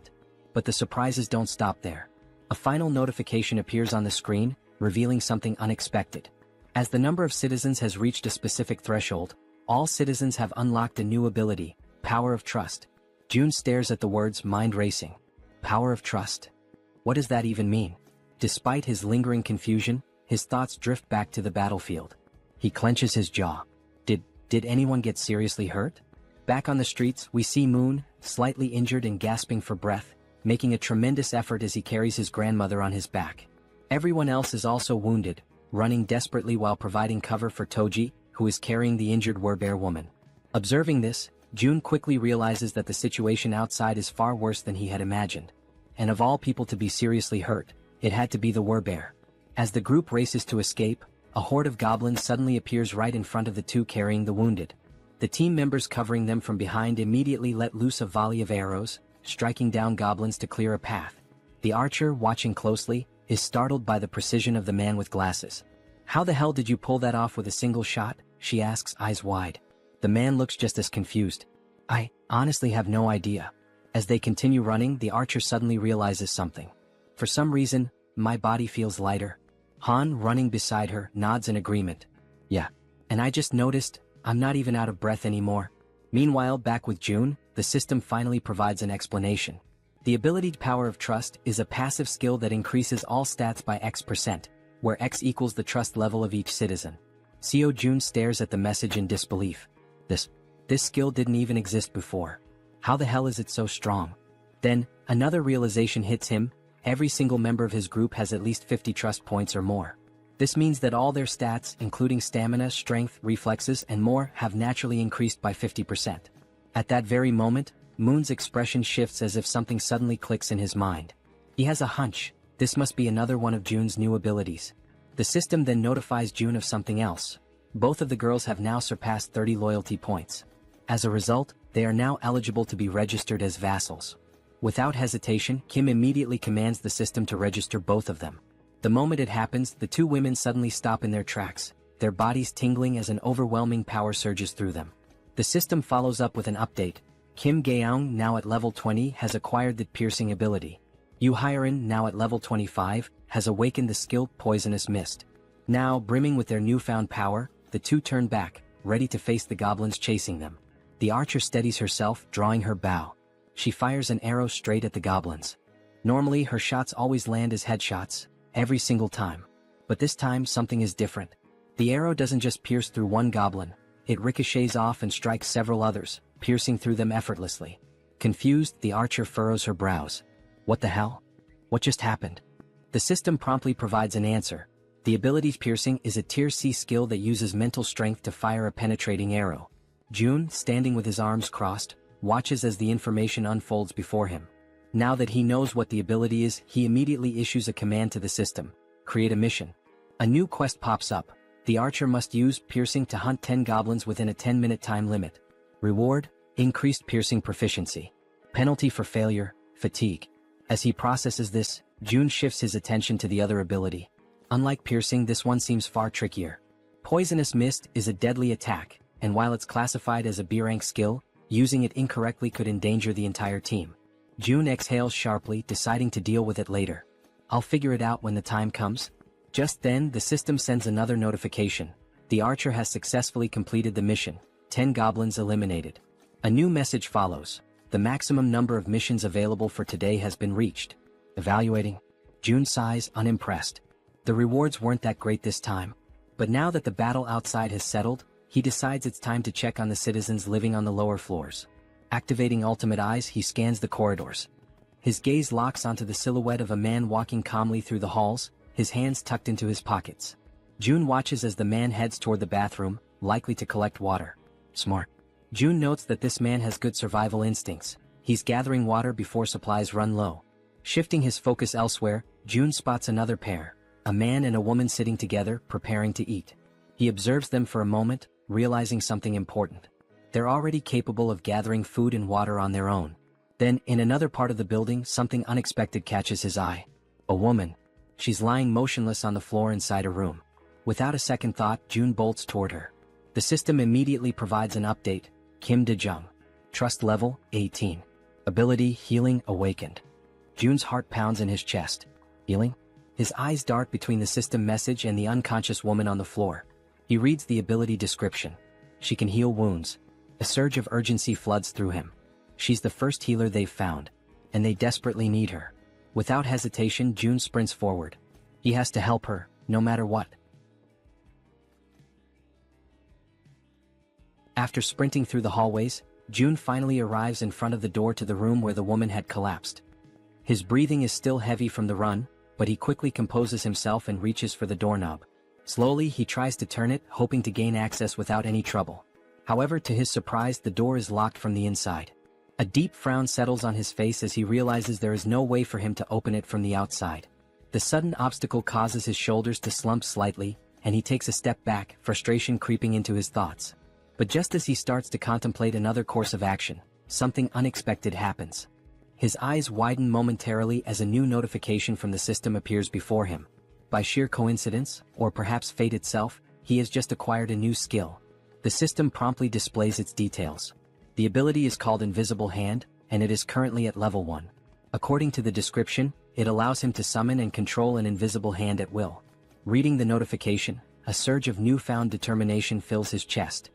But the surprises don't stop there. A final notification appears on the screen, revealing something unexpected. As the number of citizens has reached a specific threshold, all citizens have unlocked a new ability, Power of Trust. Jun stares at the words, mind racing. Power of Trust. What does that even mean? Despite his lingering confusion, his thoughts drift back to the battlefield. He clenches his jaw. Did anyone get seriously hurt? Back on the streets, we see Moon, slightly injured and gasping for breath, making a tremendous effort as he carries his grandmother on his back. Everyone else is also wounded, running desperately while providing cover for Toji, who is carrying the injured werbear woman. Observing this, Jun quickly realizes that the situation outside is far worse than he had imagined. And of all people to be seriously hurt, it had to be the werbear. As the group races to escape, a horde of goblins suddenly appears right in front of the two carrying the wounded. The team members covering them from behind immediately let loose a volley of arrows, striking down goblins to clear a path. The archer, watching closely, is startled by the precision of the man with glasses. How the hell did you pull that off with a single shot? She asks, eyes wide. The man looks just as confused. I honestly have no idea. As they continue running, the archer suddenly realizes something. For some reason, my body feels lighter. Han, running beside her, nods in agreement. Yeah. And I just noticed, I'm not even out of breath anymore. Meanwhile, back with Jun, the system finally provides an explanation. The ability Power of Trust is a passive skill that increases all stats by X%, where X equals the trust level of each citizen. Seo Jun stares at the message in disbelief. This skill didn't even exist before. How the hell is it so strong? Then, another realization hits him: every single member of his group has at least 50 trust points or more. This means that all their stats, including stamina, strength, reflexes, and more, have naturally increased by 50%. At that very moment, Moon's expression shifts as if something suddenly clicks in his mind. He has a hunch: this must be another one of Jun's new abilities. The system then notifies Jun of something else. Both of the girls have now surpassed 30 loyalty points. As a result, they are now eligible to be registered as vassals. Without hesitation, Kim immediately commands the system to register both of them. The moment it happens, the two women suddenly stop in their tracks, their bodies tingling as an overwhelming power surges through them. The system follows up with an update. Kim Gaeong, now at level 20, has acquired the piercing ability. Yu Hyerin, now at level 25, has awakened the skill Poisonous Mist. Now, brimming with their newfound power, the two turn back, ready to face the goblins chasing them. The archer steadies herself, drawing her bow. She fires an arrow straight at the goblins. Normally, her shots always land as headshots, every single time. But this time, something is different. The arrow doesn't just pierce through one goblin, it ricochets off and strikes several others, piercing through them effortlessly. Confused, the archer furrows her brows. What the hell? What just happened? The system promptly provides an answer. The ability Piercing is a tier C skill that uses mental strength to fire a penetrating arrow. Jun, standing with his arms crossed, watches as the information unfolds before him. Now that he knows what the ability is, he immediately issues a command to the system: create a mission. A new quest pops up. The archer must use Piercing to hunt 10 goblins within a 10-minute time limit. Reward: increased piercing proficiency. Penalty for failure: fatigue. As he processes this, Jun shifts his attention to the other ability. Unlike piercing, this one seems far trickier. Poisonous Mist is a deadly attack, and while it's classified as a B-rank skill, using it incorrectly could endanger the entire team. Jun exhales sharply, deciding to deal with it later. I'll figure it out when the time comes. Just then, the system sends another notification. The archer has successfully completed the mission. 10 goblins eliminated. A new message follows. The maximum number of missions available for today has been reached. Evaluating. Jun sighs, unimpressed. The rewards weren't that great this time. But now that the battle outside has settled, he decides it's time to check on the citizens living on the lower floors. Activating Ultimate Eyes, he scans the corridors. His gaze locks onto the silhouette of a man walking calmly through the halls, his hands tucked into his pockets. Jun watches as the man heads toward the bathroom, likely to collect water. Smart. Jun notes that this man has good survival instincts. He's gathering water before supplies run low. Shifting his focus elsewhere, Jun spots another pair, a man and a woman sitting together, preparing to eat. He observes them for a moment, realizing something important. They're already capable of gathering food and water on their own. Then, in another part of the building, something unexpected catches his eye. A woman. She's lying motionless on the floor inside a room. Without a second thought, Jun bolts toward her. The system immediately provides an update. Kim De-jung. Trust level, 18. Ability, Healing, awakened. Jun's heart pounds in his chest. Healing? His eyes dart between the system message and the unconscious woman on the floor. He reads the ability description. She can heal wounds. A surge of urgency floods through him. She's the first healer they've found, and they desperately need her. Without hesitation, Jun sprints forward. He has to help her, no matter what. After sprinting through the hallways, Jun finally arrives in front of the door to the room where the woman had collapsed. His breathing is still heavy from the run, but he quickly composes himself and reaches for the doorknob. Slowly, he tries to turn it, hoping to gain access without any trouble. However, to his surprise, the door is locked from the inside. A deep frown settles on his face as he realizes there is no way for him to open it from the outside. The sudden obstacle causes his shoulders to slump slightly, and he takes a step back, frustration creeping into his thoughts. But just as he starts to contemplate another course of action, something unexpected happens. His eyes widen momentarily as a new notification from the system appears before him. By sheer coincidence, or perhaps fate itself, he has just acquired a new skill. The system promptly displays its details. The ability is called Invisible Hand, and it is currently at level 1. According to the description, it allows him to summon and control an invisible hand at will. Reading the notification, a surge of newfound determination fills his chest.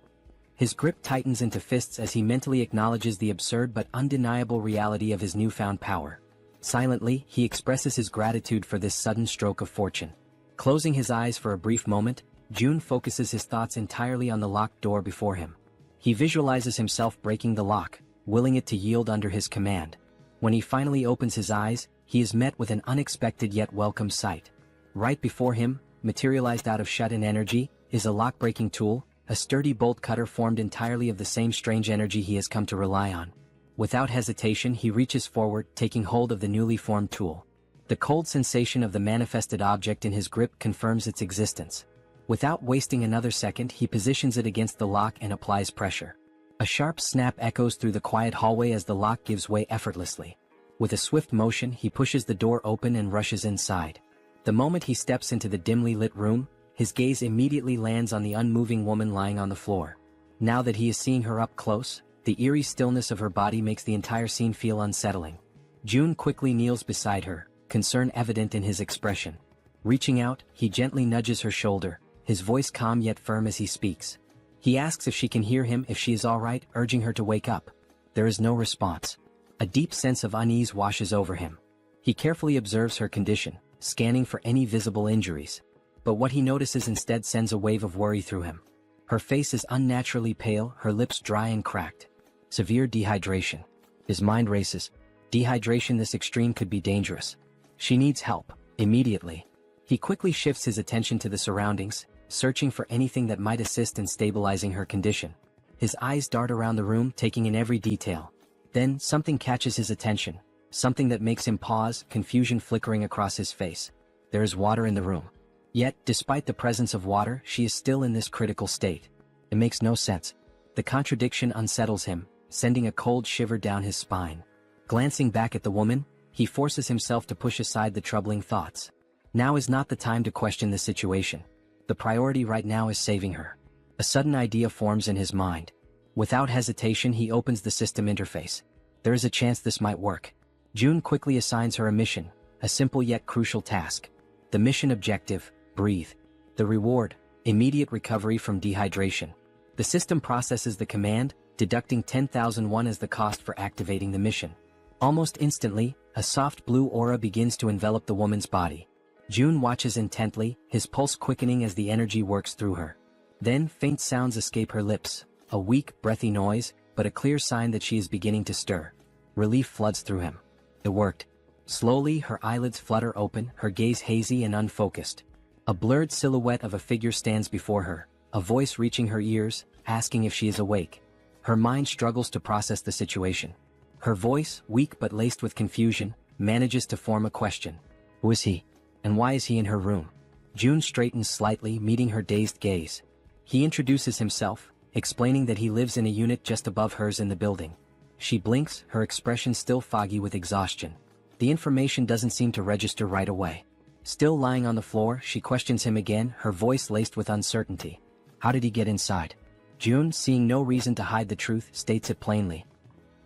His grip tightens into fists as he mentally acknowledges the absurd but undeniable reality of his newfound power. Silently, he expresses his gratitude for this sudden stroke of fortune. Closing his eyes for a brief moment, Jun focuses his thoughts entirely on the locked door before him. He visualizes himself breaking the lock, willing it to yield under his command. When he finally opens his eyes, he is met with an unexpected yet welcome sight. Right before him, materialized out of shut-in energy, is a lock-breaking tool, a sturdy bolt cutter formed entirely of the same strange energy he has come to rely on. Without hesitation, he reaches forward, taking hold of the newly formed tool. The cold sensation of the manifested object in his grip confirms its existence. Without wasting another second, he positions it against the lock and applies pressure. A sharp snap echoes through the quiet hallway as the lock gives way effortlessly. With a swift motion, he pushes the door open and rushes inside. The moment he steps into the dimly lit room, his gaze immediately lands on the unmoving woman lying on the floor. Now that he is seeing her up close, the eerie stillness of her body makes the entire scene feel unsettling. Jun quickly kneels beside her, concern evident in his expression. Reaching out, he gently nudges her shoulder, his voice calm yet firm as he speaks. He asks if she can hear him, if she is all right, urging her to wake up. There is no response. A deep sense of unease washes over him. He carefully observes her condition, scanning for any visible injuries. But what he notices instead sends a wave of worry through him. Her face is unnaturally pale, her lips dry and cracked. Severe dehydration. His mind races. Dehydration this extreme could be dangerous. She needs help, immediately. He quickly shifts his attention to the surroundings, searching for anything that might assist in stabilizing her condition. His eyes dart around the room, taking in every detail. Then, something catches his attention, something that makes him pause, confusion flickering across his face. There is water in the room. Yet, despite the presence of water, she is still in this critical state. It makes no sense. The contradiction unsettles him, sending a cold shiver down his spine. Glancing back at the woman, he forces himself to push aside the troubling thoughts. Now is not the time to question the situation. The priority right now is saving her. A sudden idea forms in his mind. Without hesitation, he opens the system interface. There is a chance this might work. Jun quickly assigns her a mission, a simple yet crucial task. The mission objective: breathe. The reward: immediate recovery from dehydration. The system processes the command, deducting 10,000 won as the cost for activating the mission. Almost instantly, a soft blue aura begins to envelop the woman's body. Jun watches intently, his pulse quickening as the energy works through her. Then faint sounds escape her lips, a weak, breathy noise, but a clear sign that she is beginning to stir. Relief floods through him. It worked. Slowly, her eyelids flutter open, her gaze hazy and unfocused. A blurred silhouette of a figure stands before her, a voice reaching her ears, asking if she is awake. Her mind struggles to process the situation. Her voice, weak but laced with confusion, manages to form a question. Who is he? And why is he in her room? Jun straightens slightly, meeting her dazed gaze. He introduces himself, explaining that he lives in a unit just above hers in the building. She blinks, her expression still foggy with exhaustion. The information doesn't seem to register right away. Still lying on the floor, she questions him again, her voice laced with uncertainty. How did he get inside? Jun, seeing no reason to hide the truth, states it plainly.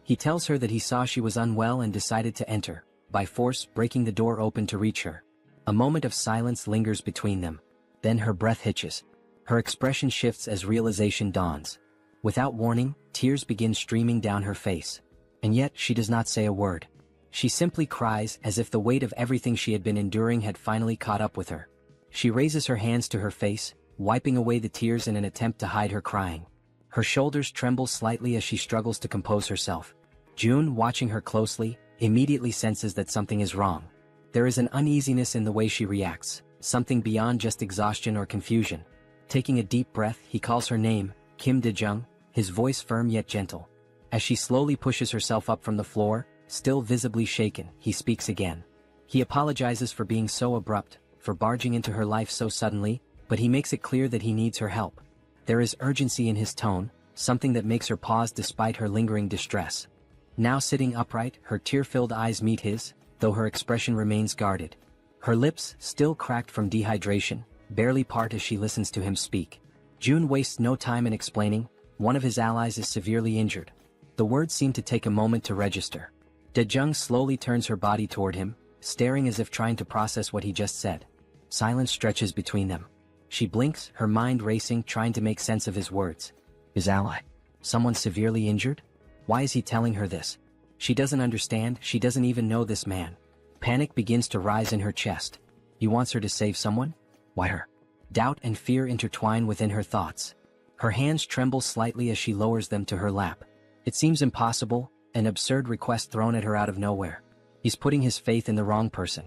He tells her that he saw she was unwell and decided to enter, by force breaking the door open to reach her. A moment of silence lingers between them. Then her breath hitches. Her expression shifts as realization dawns. Without warning, tears begin streaming down her face. And yet, she does not say a word. She simply cries, as if the weight of everything she had been enduring had finally caught up with her. She raises her hands to her face, wiping away the tears in an attempt to hide her crying. Her shoulders tremble slightly as she struggles to compose herself. Jun, watching her closely, immediately senses that something is wrong. There is an uneasiness in the way she reacts, something beyond just exhaustion or confusion. Taking a deep breath, he calls her name, Kim Dae-jung, his voice firm yet gentle. As she slowly pushes herself up from the floor, still visibly shaken, he speaks again. He apologizes for being so abrupt, for barging into her life so suddenly, but he makes it clear that he needs her help. There is urgency in his tone, something that makes her pause despite her lingering distress. Now sitting upright, her tear-filled eyes meet his, though her expression remains guarded. Her lips, still cracked from dehydration, barely part as she listens to him speak. Jun wastes no time in explaining, one of his allies is severely injured. The words seem to take a moment to register. Dae-jung slowly turns her body toward him, staring as if trying to process what he just said. Silence stretches between them. She blinks, her mind racing, trying to make sense of his words. His ally. Someone severely injured? Why is he telling her this? She doesn't understand, she doesn't even know this man. Panic begins to rise in her chest. He wants her to save someone? Why her? Doubt and fear intertwine within her thoughts. Her hands tremble slightly as she lowers them to her lap. It seems impossible, an absurd request thrown at her out of nowhere. He's putting his faith in the wrong person.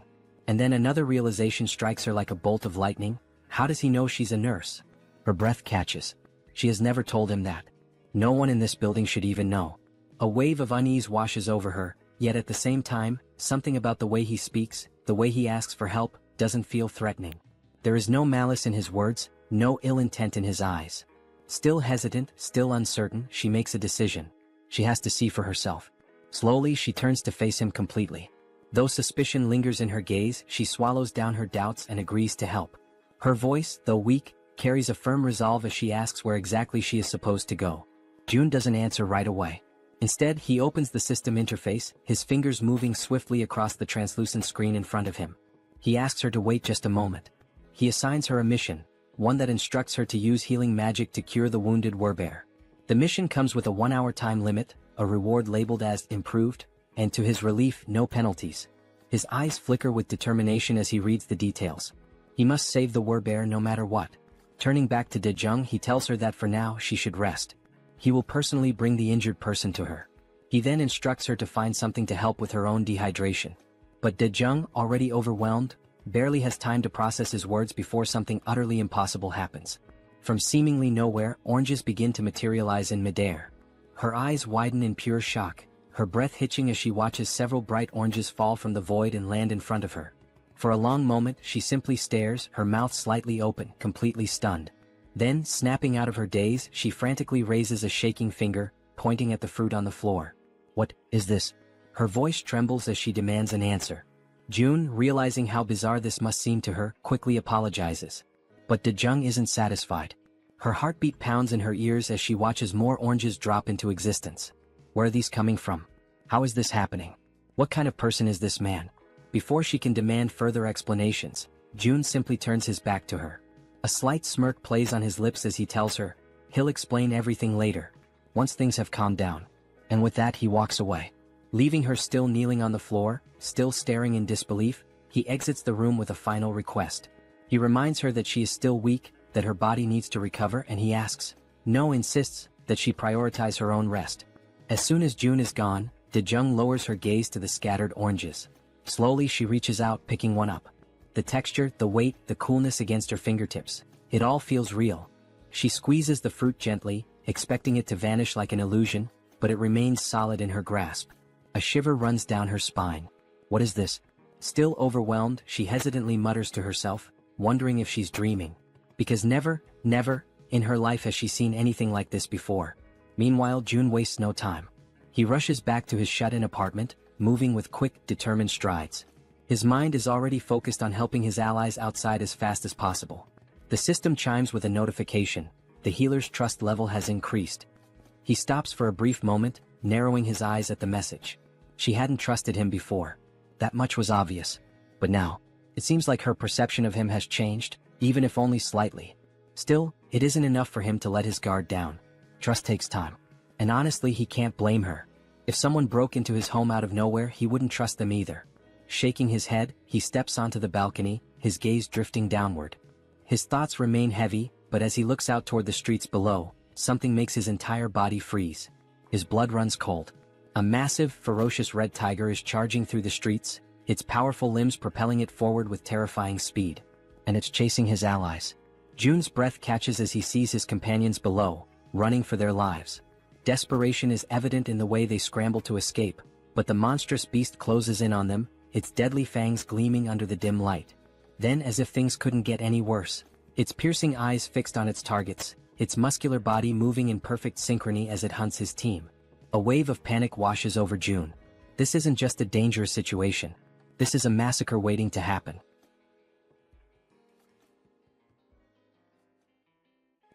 And then another realization strikes her like a bolt of lightning. How does he know she's a nurse? Her breath catches. She has never told him that. No one in this building should even know. A wave of unease washes over her, yet at the same time, something about the way he speaks, the way he asks for help, doesn't feel threatening. There is no malice in his words, no ill intent in his eyes. Still hesitant, still uncertain, she makes a decision. She has to see for herself. Slowly, she turns to face him completely. Though suspicion lingers in her gaze, she swallows down her doubts and agrees to help. Her voice, though weak, carries a firm resolve as she asks where exactly she is supposed to go. June doesn't answer right away. Instead, he opens the system interface, his fingers moving swiftly across the translucent screen in front of him. He asks her to wait just a moment. He assigns her a mission, one that instructs her to use healing magic to cure the wounded werbear. The mission comes with a 1-hour time limit, a reward labeled as improved, and to his relief, no penalties. His eyes flicker with determination as he reads the details. He must save the werbear no matter what. Turning back to Daejung, he tells her that for now she should rest. He will personally bring the injured person to her. He then instructs her to find something to help with her own dehydration. But Daejung, already overwhelmed, barely has time to process his words before something utterly impossible happens. From seemingly nowhere, oranges begin to materialize in midair. Her eyes widen in pure shock, her breath hitching as she watches several bright oranges fall from the void and land in front of her. For a long moment, she simply stares, her mouth slightly open, completely stunned. Then, snapping out of her daze, she frantically raises a shaking finger, pointing at the fruit on the floor. What is this? Her voice trembles as she demands an answer. June, realizing how bizarre this must seem to her, quickly apologizes. But Daejung isn't satisfied. Her heartbeat pounds in her ears as she watches more oranges drop into existence. Where are these coming from? How is this happening? What kind of person is this man? Before she can demand further explanations, June simply turns his back to her. A slight smirk plays on his lips as he tells her, he'll explain everything later, once things have calmed down. And with that he walks away. Leaving her still kneeling on the floor, still staring in disbelief, he exits the room with a final request. He reminds her that she is still weak, that her body needs to recover, and he asks, no, insists, that she prioritize her own rest. As soon as June is gone, Daejung lowers her gaze to the scattered oranges. Slowly she reaches out, picking one up. The texture, the weight, the coolness against her fingertips. It all feels real. She squeezes the fruit gently, expecting it to vanish like an illusion, but it remains solid in her grasp. A shiver runs down her spine. What is this? Still overwhelmed, she hesitantly mutters to herself, wondering if she's dreaming. Because never, in her life has she seen anything like this before. Meanwhile, June wastes no time. He rushes back to his shut-in apartment, moving with quick, determined strides. His mind is already focused on helping his allies outside as fast as possible. The system chimes with a notification. The healer's trust level has increased. He stops for a brief moment, narrowing his eyes at the message. She hadn't trusted him before. That much was obvious. But now, it seems like her perception of him has changed, even if only slightly. Still, it isn't enough for him to let his guard down. Trust takes time. And honestly, he can't blame her. If someone broke into his home out of nowhere, he wouldn't trust them either. Shaking his head, he steps onto the balcony, his gaze drifting downward. His thoughts remain heavy, but as he looks out toward the streets below, something makes his entire body freeze. His blood runs cold. A massive, ferocious red tiger is charging through the streets, its powerful limbs propelling it forward with terrifying speed. And it's chasing his allies. June's breath catches as he sees his companions below, running for their lives. Desperation is evident in the way they scramble to escape, but the monstrous beast closes in on them, its deadly fangs gleaming under the dim light. Then, as if things couldn't get any worse, its piercing eyes fixed on its targets, its muscular body moving in perfect synchrony as it hunts his team. A wave of panic washes over June. This isn't just a dangerous situation. This is a massacre waiting to happen.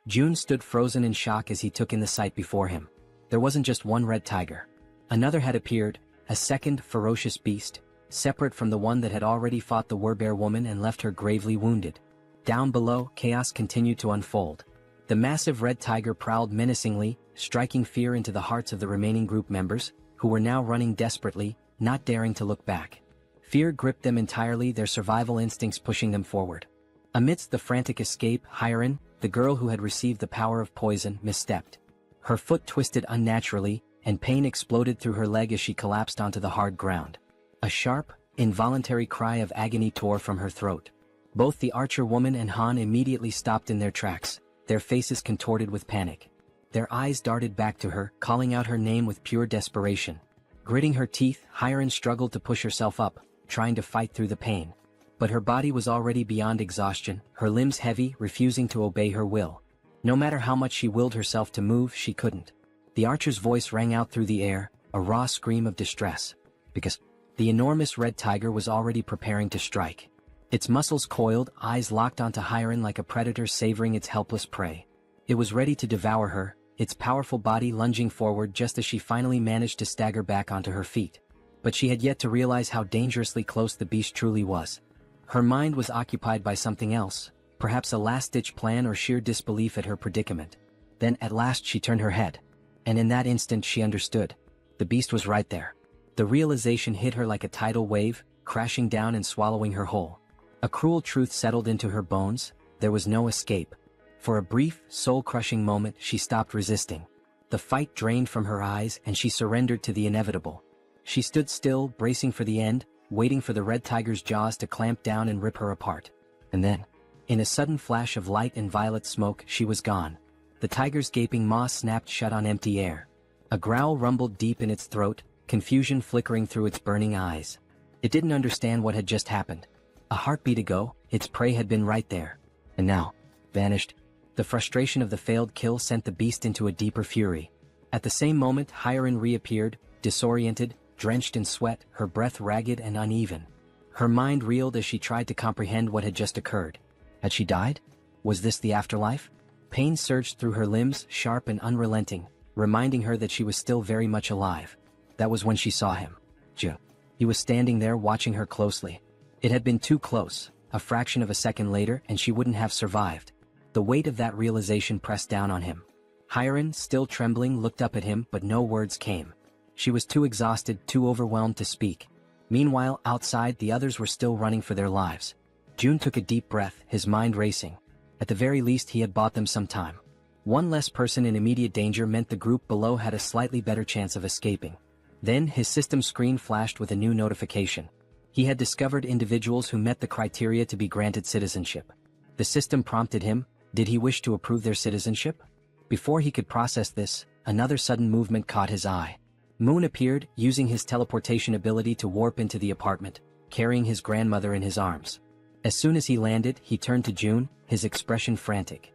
June stood frozen in shock as he took in the sight before him. There wasn't just one red tiger. Another had appeared, a second ferocious beast, separate from the one that had already fought the werbear woman and left her gravely wounded. Down below, chaos continued to unfold. The massive red tiger prowled menacingly, striking fear into the hearts of the remaining group members, who were now running desperately, not daring to look back. Fear gripped them entirely, their survival instincts pushing them forward. Amidst the frantic escape, Jaehyeon, the girl who had received the power of poison, misstepped. Her foot twisted unnaturally, and pain exploded through her leg as she collapsed onto the hard ground. A sharp, involuntary cry of agony tore from her throat. Both the archer woman and Han immediately stopped in their tracks, their faces contorted with panic. Their eyes darted back to her, calling out her name with pure desperation. Gritting her teeth, Jaehyeon struggled to push herself up, trying to fight through the pain. But her body was already beyond exhaustion, her limbs heavy, refusing to obey her will. No matter how much she willed herself to move, she couldn't. The archer's voice rang out through the air, a raw scream of distress. Because the enormous red tiger was already preparing to strike. Its muscles coiled, eyes locked onto Jaehyeon like a predator savoring its helpless prey. It was ready to devour her, its powerful body lunging forward just as she finally managed to stagger back onto her feet. But she had yet to realize how dangerously close the beast truly was. Her mind was occupied by something else, perhaps a last-ditch plan or sheer disbelief at her predicament. Then at last she turned her head. And in that instant she understood. The beast was right there. The realization hit her like a tidal wave, crashing down and swallowing her whole. A cruel truth settled into her bones: there was no escape. For a brief, soul-crushing moment she stopped resisting. The fight drained from her eyes and she surrendered to the inevitable. She stood still, bracing for the end, waiting for the red tiger's jaws to clamp down and rip her apart. And then, in a sudden flash of light and violet smoke, she was gone. The tiger's gaping maw snapped shut on empty air. A growl rumbled deep in its throat, confusion flickering through its burning eyes. It didn't understand what had just happened. A heartbeat ago, its prey had been right there. And now, vanished. The frustration of the failed kill sent the beast into a deeper fury. At the same moment, Jaehyeon reappeared, disoriented, drenched in sweat, her breath ragged and uneven. Her mind reeled as she tried to comprehend what had just occurred. Had she died? Was this the afterlife? Pain surged through her limbs, sharp and unrelenting, reminding her that she was still very much alive. That was when she saw him. Jaehyeon. He was standing there watching her closely. It had been too close. A fraction of a second later and she wouldn't have survived. The weight of that realization pressed down on him. Jaehyeon, still trembling, looked up at him, but no words came. She was too exhausted, too overwhelmed to speak. Meanwhile, outside, the others were still running for their lives. June took a deep breath, his mind racing. At the very least, he had bought them some time. One less person in immediate danger meant the group below had a slightly better chance of escaping. Then, his system screen flashed with a new notification. He had discovered individuals who met the criteria to be granted citizenship. The system prompted him, did he wish to approve their citizenship? Before he could process this, another sudden movement caught his eye. Moon appeared, using his teleportation ability to warp into the apartment, carrying his grandmother in his arms. As soon as he landed, he turned to June, his expression frantic.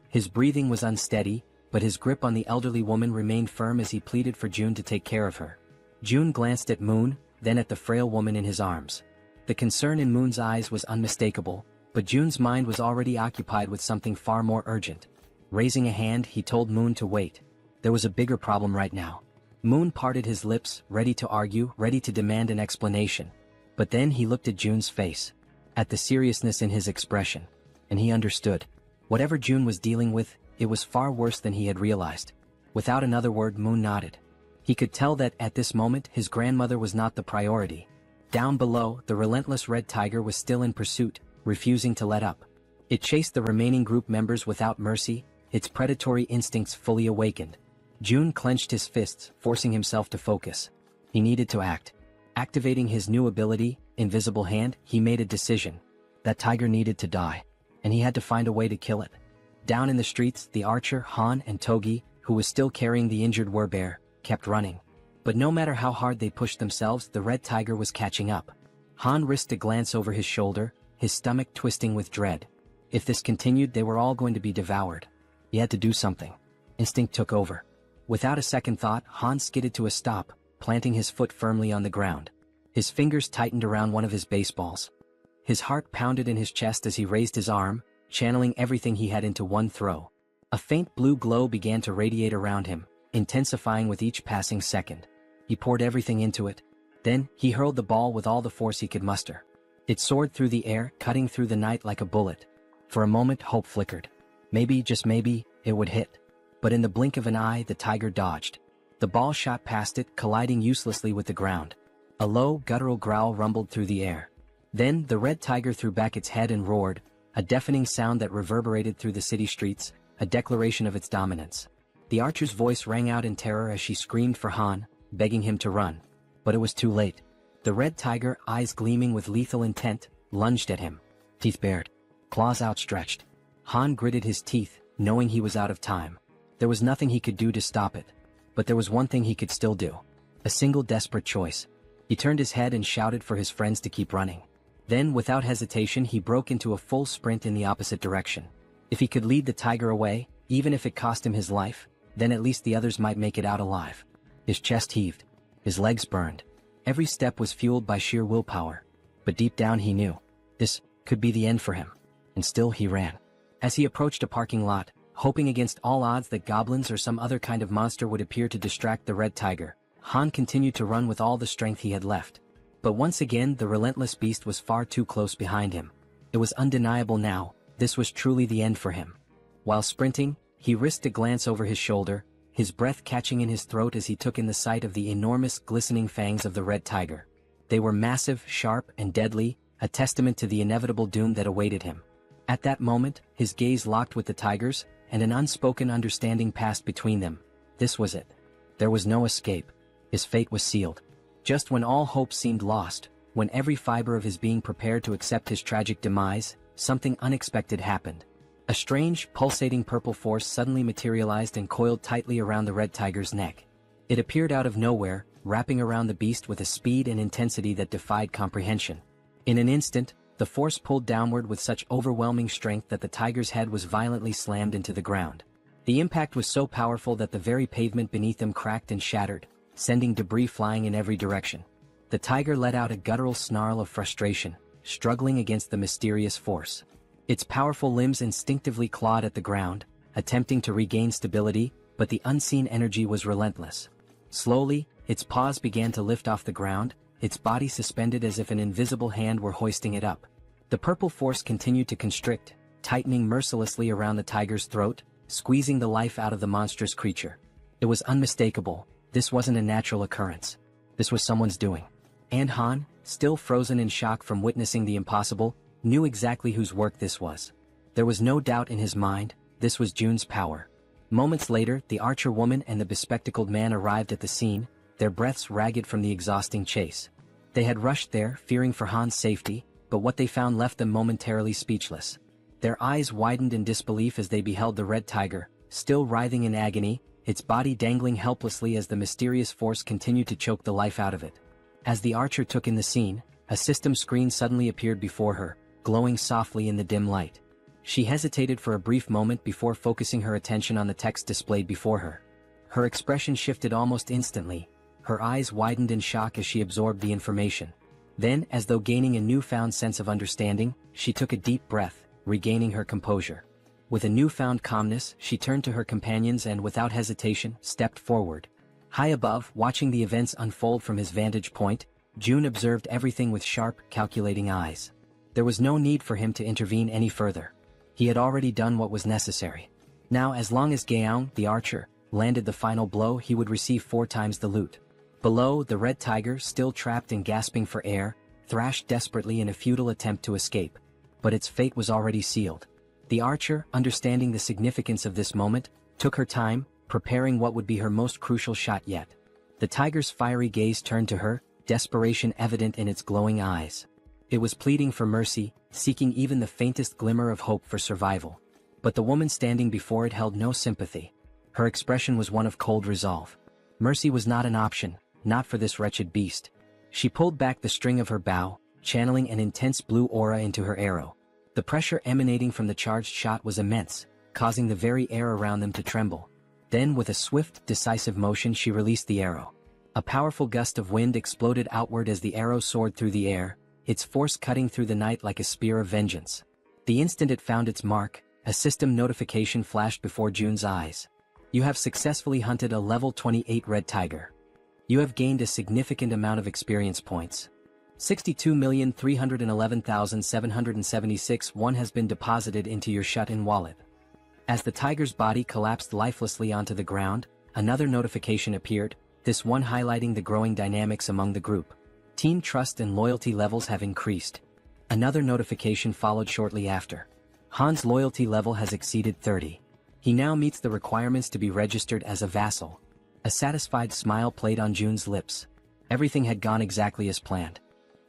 His breathing was unsteady, but his grip on the elderly woman remained firm as he pleaded for June to take care of her. June glanced at Moon, then at the frail woman in his arms. The concern in Moon's eyes was unmistakable, but June's mind was already occupied with something far more urgent. Raising a hand, he told Moon to wait. There was a bigger problem right now. Moon parted his lips, ready to argue, ready to demand an explanation. But then he looked at June's face, at the seriousness in his expression, and he understood. Whatever June was dealing with, it was far worse than he had realized. Without another word, Moon nodded. He could tell that, at this moment, his grandmother was not the priority. Down below, the relentless red tiger was still in pursuit, refusing to let up. It chased the remaining group members without mercy, its predatory instincts fully awakened. June clenched his fists, forcing himself to focus. He needed to act. Activating his new ability, Invisible Hand, he made a decision. That tiger needed to die, and he had to find a way to kill it. Down in the streets, the archer, Han, and Togi, who was still carrying the injured werbear, kept running. But no matter how hard they pushed themselves, the red tiger was catching up. Han risked a glance over his shoulder, his stomach twisting with dread. If this continued, they were all going to be devoured. He had to do something. Instinct took over. Without a second thought, Han skidded to a stop, planting his foot firmly on the ground. His fingers tightened around one of his baseballs. His heart pounded in his chest as he raised his arm, channeling everything he had into one throw. A faint blue glow began to radiate around him, intensifying with each passing second. He poured everything into it. Then, he hurled the ball with all the force he could muster. It soared through the air, cutting through the night like a bullet. For a moment, hope flickered. Maybe, just maybe, it would hit. But in the blink of an eye, the tiger dodged. The ball shot past it, colliding uselessly with the ground. A low, guttural growl rumbled through the air. Then, the red tiger threw back its head and roared, a deafening sound that reverberated through the city streets, a declaration of its dominance. The archer's voice rang out in terror as she screamed for Han, begging him to run. But it was too late. The red tiger, eyes gleaming with lethal intent, lunged at him. Teeth bared, claws outstretched. Han gritted his teeth, knowing he was out of time. There was nothing he could do to stop it. But there was one thing he could still do. A single desperate choice. He turned his head and shouted for his friends to keep running. Then, without hesitation, he broke into a full sprint in the opposite direction. If he could lead the tiger away, even if it cost him his life, then at least the others might make it out alive. His chest heaved. His legs burned. Every step was fueled by sheer willpower. But deep down he knew. This could be the end for him. And still he ran. As he approached a parking lot, hoping against all odds that goblins or some other kind of monster would appear to distract the red tiger, Han continued to run with all the strength he had left. But once again the relentless beast was far too close behind him. It was undeniable now, this was truly the end for him. While sprinting, he risked a glance over his shoulder, his breath catching in his throat as he took in the sight of the enormous glistening fangs of the red tiger. They were massive, sharp, and deadly, a testament to the inevitable doom that awaited him. At that moment, his gaze locked with the tiger's, and an unspoken understanding passed between them. This was it. There was no escape. His fate was sealed. Just when all hope seemed lost, when every fiber of his being prepared to accept his tragic demise, something unexpected happened. A strange, pulsating purple force suddenly materialized and coiled tightly around the red tiger's neck. It appeared out of nowhere, wrapping around the beast with a speed and intensity that defied comprehension. In an instant, the force pulled downward with such overwhelming strength that the tiger's head was violently slammed into the ground. The impact was so powerful that the very pavement beneath them cracked and shattered, sending debris flying in every direction. The tiger let out a guttural snarl of frustration, struggling against the mysterious force. Its powerful limbs instinctively clawed at the ground, attempting to regain stability, but the unseen energy was relentless. Slowly, its paws began to lift off the ground, its body suspended as if an invisible hand were hoisting it up. The purple force continued to constrict, tightening mercilessly around the tiger's throat, squeezing the life out of the monstrous creature. It was unmistakable. This wasn't a natural occurrence. This was someone's doing. And Han, still frozen in shock from witnessing the impossible, knew exactly whose work this was. There was no doubt in his mind, this was June's power. Moments later, the archer woman and the bespectacled man arrived at the scene, their breaths ragged from the exhausting chase. They had rushed there, fearing for Han's safety, but what they found left them momentarily speechless. Their eyes widened in disbelief as they beheld the red tiger, still writhing in agony, its body dangling helplessly as the mysterious force continued to choke the life out of it. As the archer took in the scene, a system screen suddenly appeared before her, glowing softly in the dim light. She hesitated for a brief moment before focusing her attention on the text displayed before her. Her expression shifted almost instantly. Her eyes widened in shock as she absorbed the information. Then, as though gaining a newfound sense of understanding, she took a deep breath, regaining her composure. With a newfound calmness, she turned to her companions and, without hesitation, stepped forward. High above, watching the events unfold from his vantage point, June observed everything with sharp, calculating eyes. There was no need for him to intervene any further. He had already done what was necessary. Now, as long as Jaehyeon, the archer, landed the final blow, he would receive 4 times the loot. Below, the red tiger, still trapped and gasping for air, thrashed desperately in a futile attempt to escape. But its fate was already sealed. The archer, understanding the significance of this moment, took her time, preparing what would be her most crucial shot yet. The tiger's fiery gaze turned to her, desperation evident in its glowing eyes. It was pleading for mercy, seeking even the faintest glimmer of hope for survival. But the woman standing before it held no sympathy. Her expression was one of cold resolve. Mercy was not an option, not for this wretched beast. She pulled back the string of her bow, channeling an intense blue aura into her arrow. The pressure emanating from the charged shot was immense, causing the very air around them to tremble. Then, with a swift, decisive motion, she released the arrow. A powerful gust of wind exploded outward as the arrow soared through the air, its force cutting through the night like a spear of vengeance. The instant it found its mark, a system notification flashed before June's eyes. You have successfully hunted a level 28 red tiger. You have gained a significant amount of experience points. 62,311,776 one has been deposited into your shut-in wallet. As the tiger's body collapsed lifelessly onto the ground, another notification appeared, this one highlighting the growing dynamics among the group. Team trust and loyalty levels have increased. Another notification followed shortly after. Han's loyalty level has exceeded 30. He now meets the requirements to be registered as a vassal. A satisfied smile played on Jun's lips. Everything had gone exactly as planned.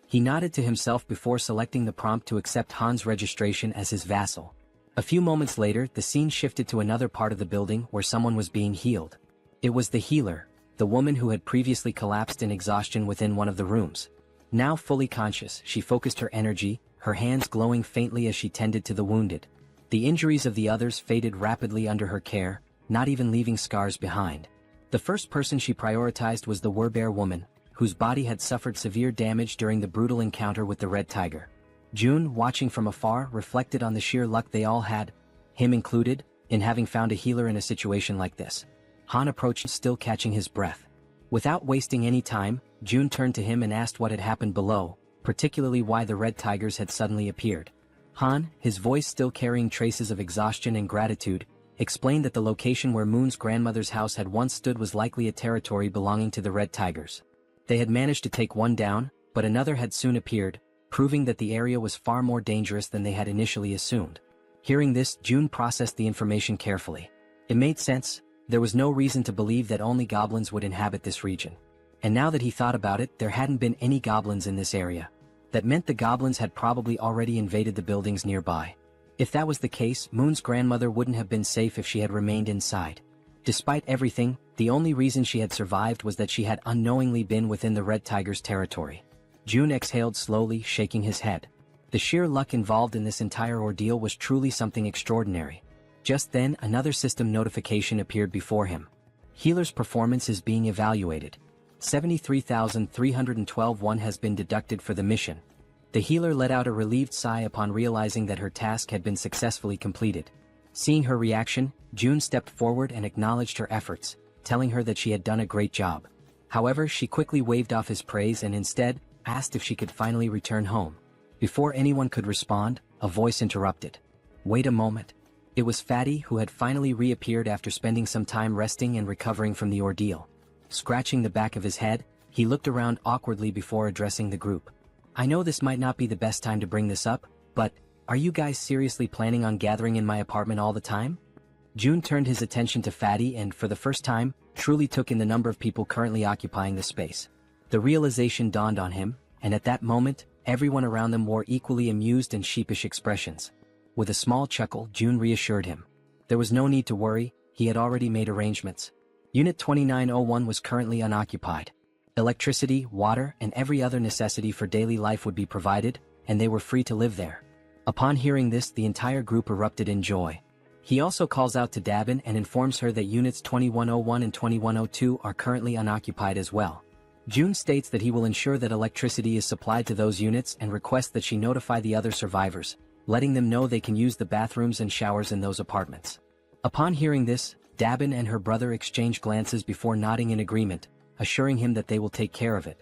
He nodded to himself before selecting the prompt to accept Han's registration as his vassal. A few moments later, the scene shifted to another part of the building where someone was being healed. It was the healer, the woman who had previously collapsed in exhaustion within one of the rooms. Now fully conscious, she focused her energy, her hands glowing faintly as she tended to the wounded. The injuries of the others faded rapidly under her care, not even leaving scars behind. The first person she prioritized was the Werbear woman, whose body had suffered severe damage during the brutal encounter with the red tiger. Jun, watching from afar, reflected on the sheer luck they all had, him included, in having found a healer in a situation like this. Han approached, still catching his breath. Without wasting any time, Jun turned to him and asked what had happened below, particularly why the red tigers had suddenly appeared. Han, his voice still carrying traces of exhaustion and gratitude, explained that the location where Moon's grandmother's house had once stood was likely a territory belonging to the red tigers. They had managed to take one down, but another had soon appeared, proving that the area was far more dangerous than they had initially assumed. Hearing this, Jun processed the information carefully. It made sense. There was no reason to believe that only goblins would inhabit this region. And now that he thought about it, there hadn't been any goblins in this area. That meant the goblins had probably already invaded the buildings nearby. If that was the case, Moon's grandmother wouldn't have been safe if she had remained inside. Despite everything, the only reason she had survived was that she had unknowingly been within the red tiger's territory. Jun exhaled slowly, shaking his head. The sheer luck involved in this entire ordeal was truly something extraordinary. Just then, another system notification appeared before him. Healer's performance is being evaluated. 73,312 has been deducted for the mission. The healer let out a relieved sigh upon realizing that her task had been successfully completed. Seeing her reaction, Jun stepped forward and acknowledged her efforts, telling her that she had done a great job. However, she quickly waved off his praise and instead asked if she could finally return home. Before anyone could respond, a voice interrupted. Wait a moment. It was Fatty, who had finally reappeared after spending some time resting and recovering from the ordeal. Scratching the back of his head, he looked around awkwardly before addressing the group. I know this might not be the best time to bring this up, but are you guys seriously planning on gathering in my apartment all the time? Jun turned his attention to Fatty and, for the first time, truly took in the number of people currently occupying the space. The realization dawned on him, and at that moment, everyone around them wore equally amused and sheepish expressions. With a small chuckle, Jun reassured him. There was no need to worry, he had already made arrangements. Unit 2901 was currently unoccupied. Electricity, water, and every other necessity for daily life would be provided, and they were free to live there. Upon hearing this, the entire group erupted in joy. He also calls out to Dabin and informs her that Units 2101 and 2102 are currently unoccupied as well. Jun states that he will ensure that electricity is supplied to those units and requests that she notify the other survivors, letting them know they can use the bathrooms and showers in those apartments. Upon hearing this, Dabin and her brother exchange glances before nodding in agreement, assuring him that they will take care of it.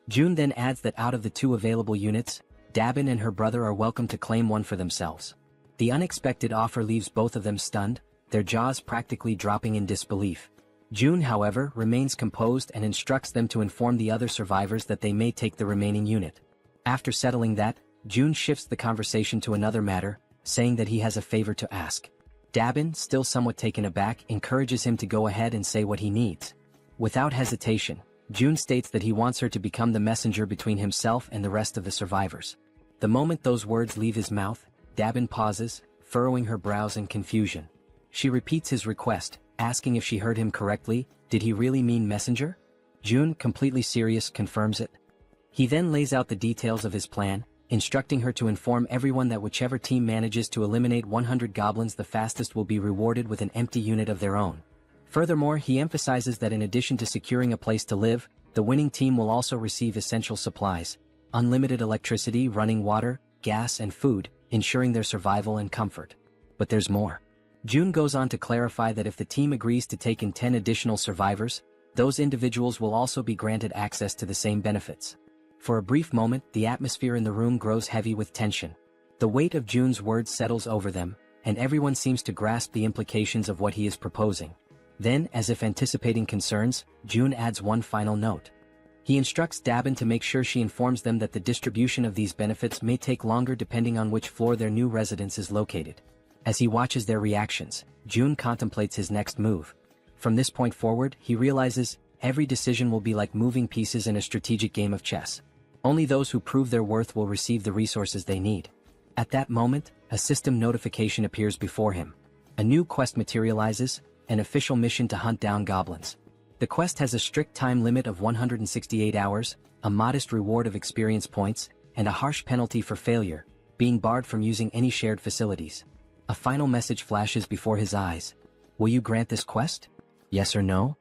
Jun then adds that out of the two available units, Dabin and her brother are welcome to claim one for themselves. The unexpected offer leaves both of them stunned, their jaws practically dropping in disbelief. Jun, however, remains composed and instructs them to inform the other survivors that they may take the remaining unit. After settling that, Jun shifts the conversation to another matter, saying that he has a favor to ask. Dabin, still somewhat taken aback, encourages him to go ahead and say what he needs. Without hesitation, Jun states that he wants her to become the messenger between himself and the rest of the survivors. The moment those words leave his mouth, Dabin pauses, furrowing her brows in confusion. She repeats his request, asking if she heard him correctly. Did he really mean messenger? Jun, completely serious, confirms it. He then lays out the details of his plan, instructing her to inform everyone that whichever team manages to eliminate 100 goblins the fastest will be rewarded with an empty unit of their own. Furthermore, he emphasizes that in addition to securing a place to live, the winning team will also receive essential supplies, unlimited electricity, running water, gas, and food, ensuring their survival and comfort. But there's more. Jun goes on to clarify that if the team agrees to take in 10 additional survivors, those individuals will also be granted access to the same benefits. For a brief moment, the atmosphere in the room grows heavy with tension. The weight of Jun's words settles over them, and everyone seems to grasp the implications of what he is proposing. Then, as if anticipating concerns, June adds one final note. He instructs Dabin to make sure she informs them that the distribution of these benefits may take longer depending on which floor their new residence is located. As he watches their reactions, June contemplates his next move. From this point forward, he realizes every decision will be like moving pieces in a strategic game of chess. Only those who prove their worth will receive the resources they need. At that moment, a system notification appears before him. A new quest materializes, an official mission to hunt down goblins. The quest has a strict time limit of 168 hours, a modest reward of experience points, and a harsh penalty for failure, being barred from using any shared facilities. A final message flashes before his eyes. Will you grant this quest? Yes or no?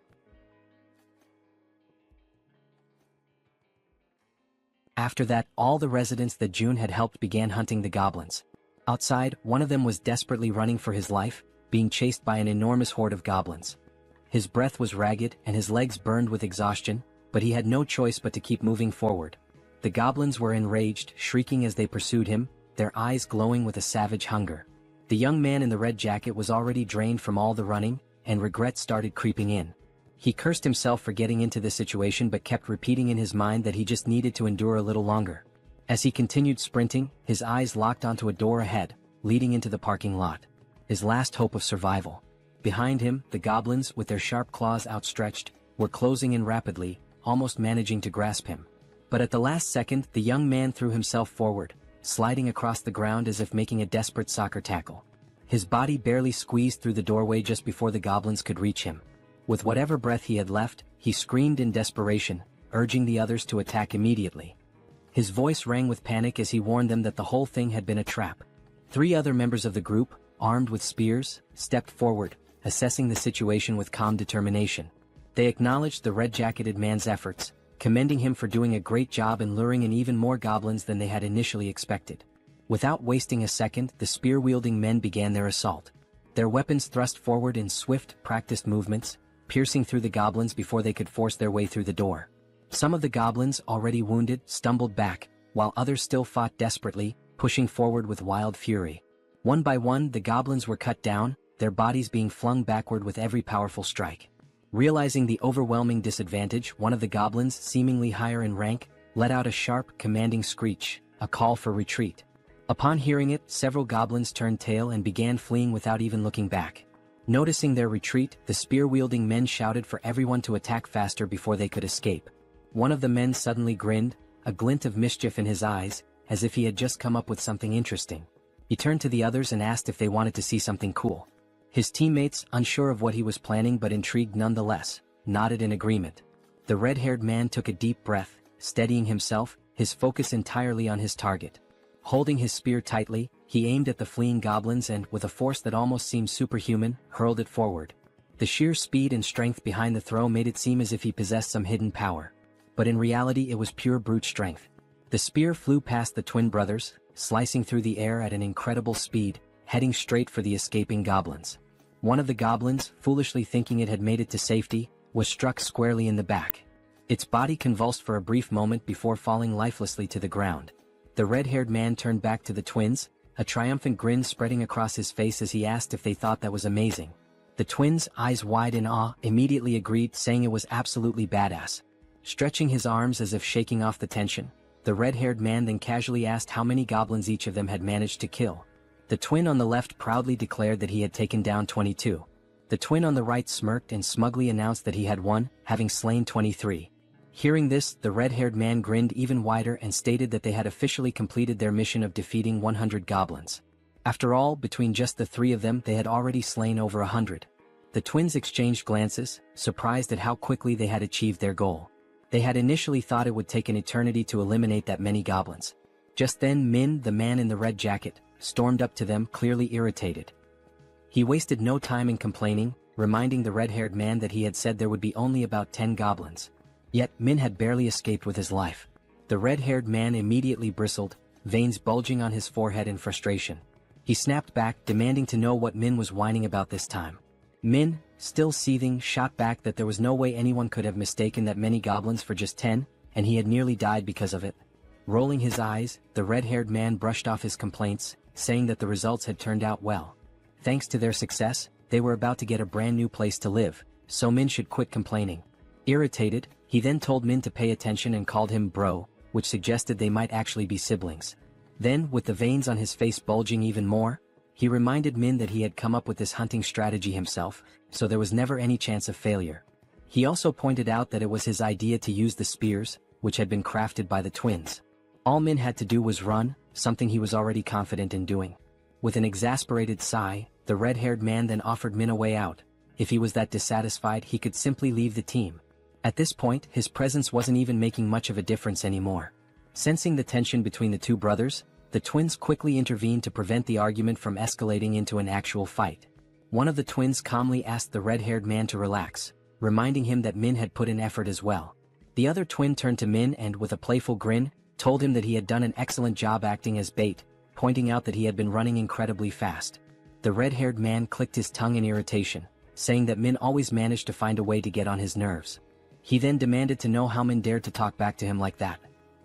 After that, all the residents that June had helped began hunting the goblins. Outside, one of them was desperately running for his life, being chased by an enormous horde of goblins. His breath was ragged and his legs burned with exhaustion, but he had no choice but to keep moving forward. The goblins were enraged, shrieking as they pursued him, their eyes glowing with a savage hunger. The young man in the red jacket was already drained from all the running, and regret started creeping in. He cursed himself for getting into this situation but kept repeating in his mind that he just needed to endure a little longer. As he continued sprinting, his eyes locked onto a door ahead, leading into the parking lot. His last hope of survival. Behind him, the goblins, with their sharp claws outstretched, were closing in rapidly, almost managing to grasp him. But at the last second, the young man threw himself forward, sliding across the ground as if making a desperate soccer tackle. His body barely squeezed through the doorway just before the goblins could reach him. With whatever breath he had left, he screamed in desperation, urging the others to attack immediately. His voice rang with panic as he warned them that the whole thing had been a trap. 3 other members of the group, armed with spears, stepped forward, assessing the situation with calm determination. They acknowledged the red-jacketed man's efforts, commending him for doing a great job in luring in even more goblins than they had initially expected. Without wasting a second, the spear-wielding men began their assault. Their weapons thrust forward in swift, practiced movements, piercing through the goblins before they could force their way through the door. Some of the goblins, already wounded, stumbled back, while others still fought desperately, pushing forward with wild fury. One by one, the goblins were cut down, their bodies being flung backward with every powerful strike. Realizing the overwhelming disadvantage, one of the goblins, seemingly higher in rank, let out a sharp, commanding screech, a call for retreat. Upon hearing it, several goblins turned tail and began fleeing without even looking back. Noticing their retreat, the spear-wielding men shouted for everyone to attack faster before they could escape. One of the men suddenly grinned, a glint of mischief in his eyes, as if he had just come up with something interesting. He turned to the others and asked if they wanted to see something cool. His teammates, unsure of what he was planning but intrigued nonetheless, nodded in agreement. The red-haired man took a deep breath, steadying himself, his focus entirely on his target. Holding his spear tightly, he aimed at the fleeing goblins and, with a force that almost seemed superhuman, hurled it forward. The sheer speed and strength behind the throw made it seem as if he possessed some hidden power. But in reality it was pure brute strength. The spear flew past the twin brothers, slicing through the air at an incredible speed, heading straight for the escaping goblins. One of the goblins, foolishly thinking it had made it to safety, was struck squarely in the back. Its body convulsed for a brief moment before falling lifelessly to the ground. The red-haired man turned back to the twins, a triumphant grin spreading across his face as he asked if they thought that was amazing. The twins, eyes wide in awe, immediately agreed, saying it was absolutely badass. Stretching his arms as if shaking off the tension, the red-haired man then casually asked how many goblins each of them had managed to kill. The twin on the left proudly declared that he had taken down 22. The twin on the right smirked and smugly announced that he had won, having slain 23. Hearing this, the red-haired man grinned even wider and stated that they had officially completed their mission of defeating 100 goblins. After all, between just the 3 of them, they had already slain over 100. The twins exchanged glances, surprised at how quickly they had achieved their goal. They had initially thought it would take an eternity to eliminate that many goblins. Just then Min, the man in the red jacket, stormed up to them, clearly irritated. He wasted no time in complaining, reminding the red-haired man that he had said there would be only about 10 goblins. Yet Min had barely escaped with his life. The red-haired man immediately bristled, veins bulging on his forehead in frustration. He snapped back, demanding to know what Min was whining about this time. Min, still seething, shot back that there was no way anyone could have mistaken that many goblins for just 10, and he had nearly died because of it. Rolling his eyes, the red-haired man brushed off his complaints, saying that the results had turned out well. thanks to their success, they were about to get a brand new place to live, so Min should quit complaining. Irritated, he then told Min to pay attention and called him bro, which suggested they might actually be siblings. Then, with the veins on his face bulging even more, he reminded Min that he had come up with this hunting strategy himself, so there was never any chance of failure. He also pointed out that it was his idea to use the spears, which had been crafted by the twins. All Min had to do was run, something he was already confident in doing. With an exasperated sigh, the red-haired man then offered Min a way out. If he was that dissatisfied, he could simply leave the team. At this point, his presence wasn't even making much of a difference anymore. Sensing the tension between the two brothers, the twins quickly intervened to prevent the argument from escalating into an actual fight. One of the twins calmly asked the red-haired man to relax, reminding him that Min had put in effort as well. The other twin turned to Min and, with a playful grin, told him that he had done an excellent job acting as bait, pointing out that he had been running incredibly fast. The red-haired man clicked his tongue in irritation, saying that Min always managed to find a way to get on his nerves. He then demanded to know how Min dared to talk back to him like that.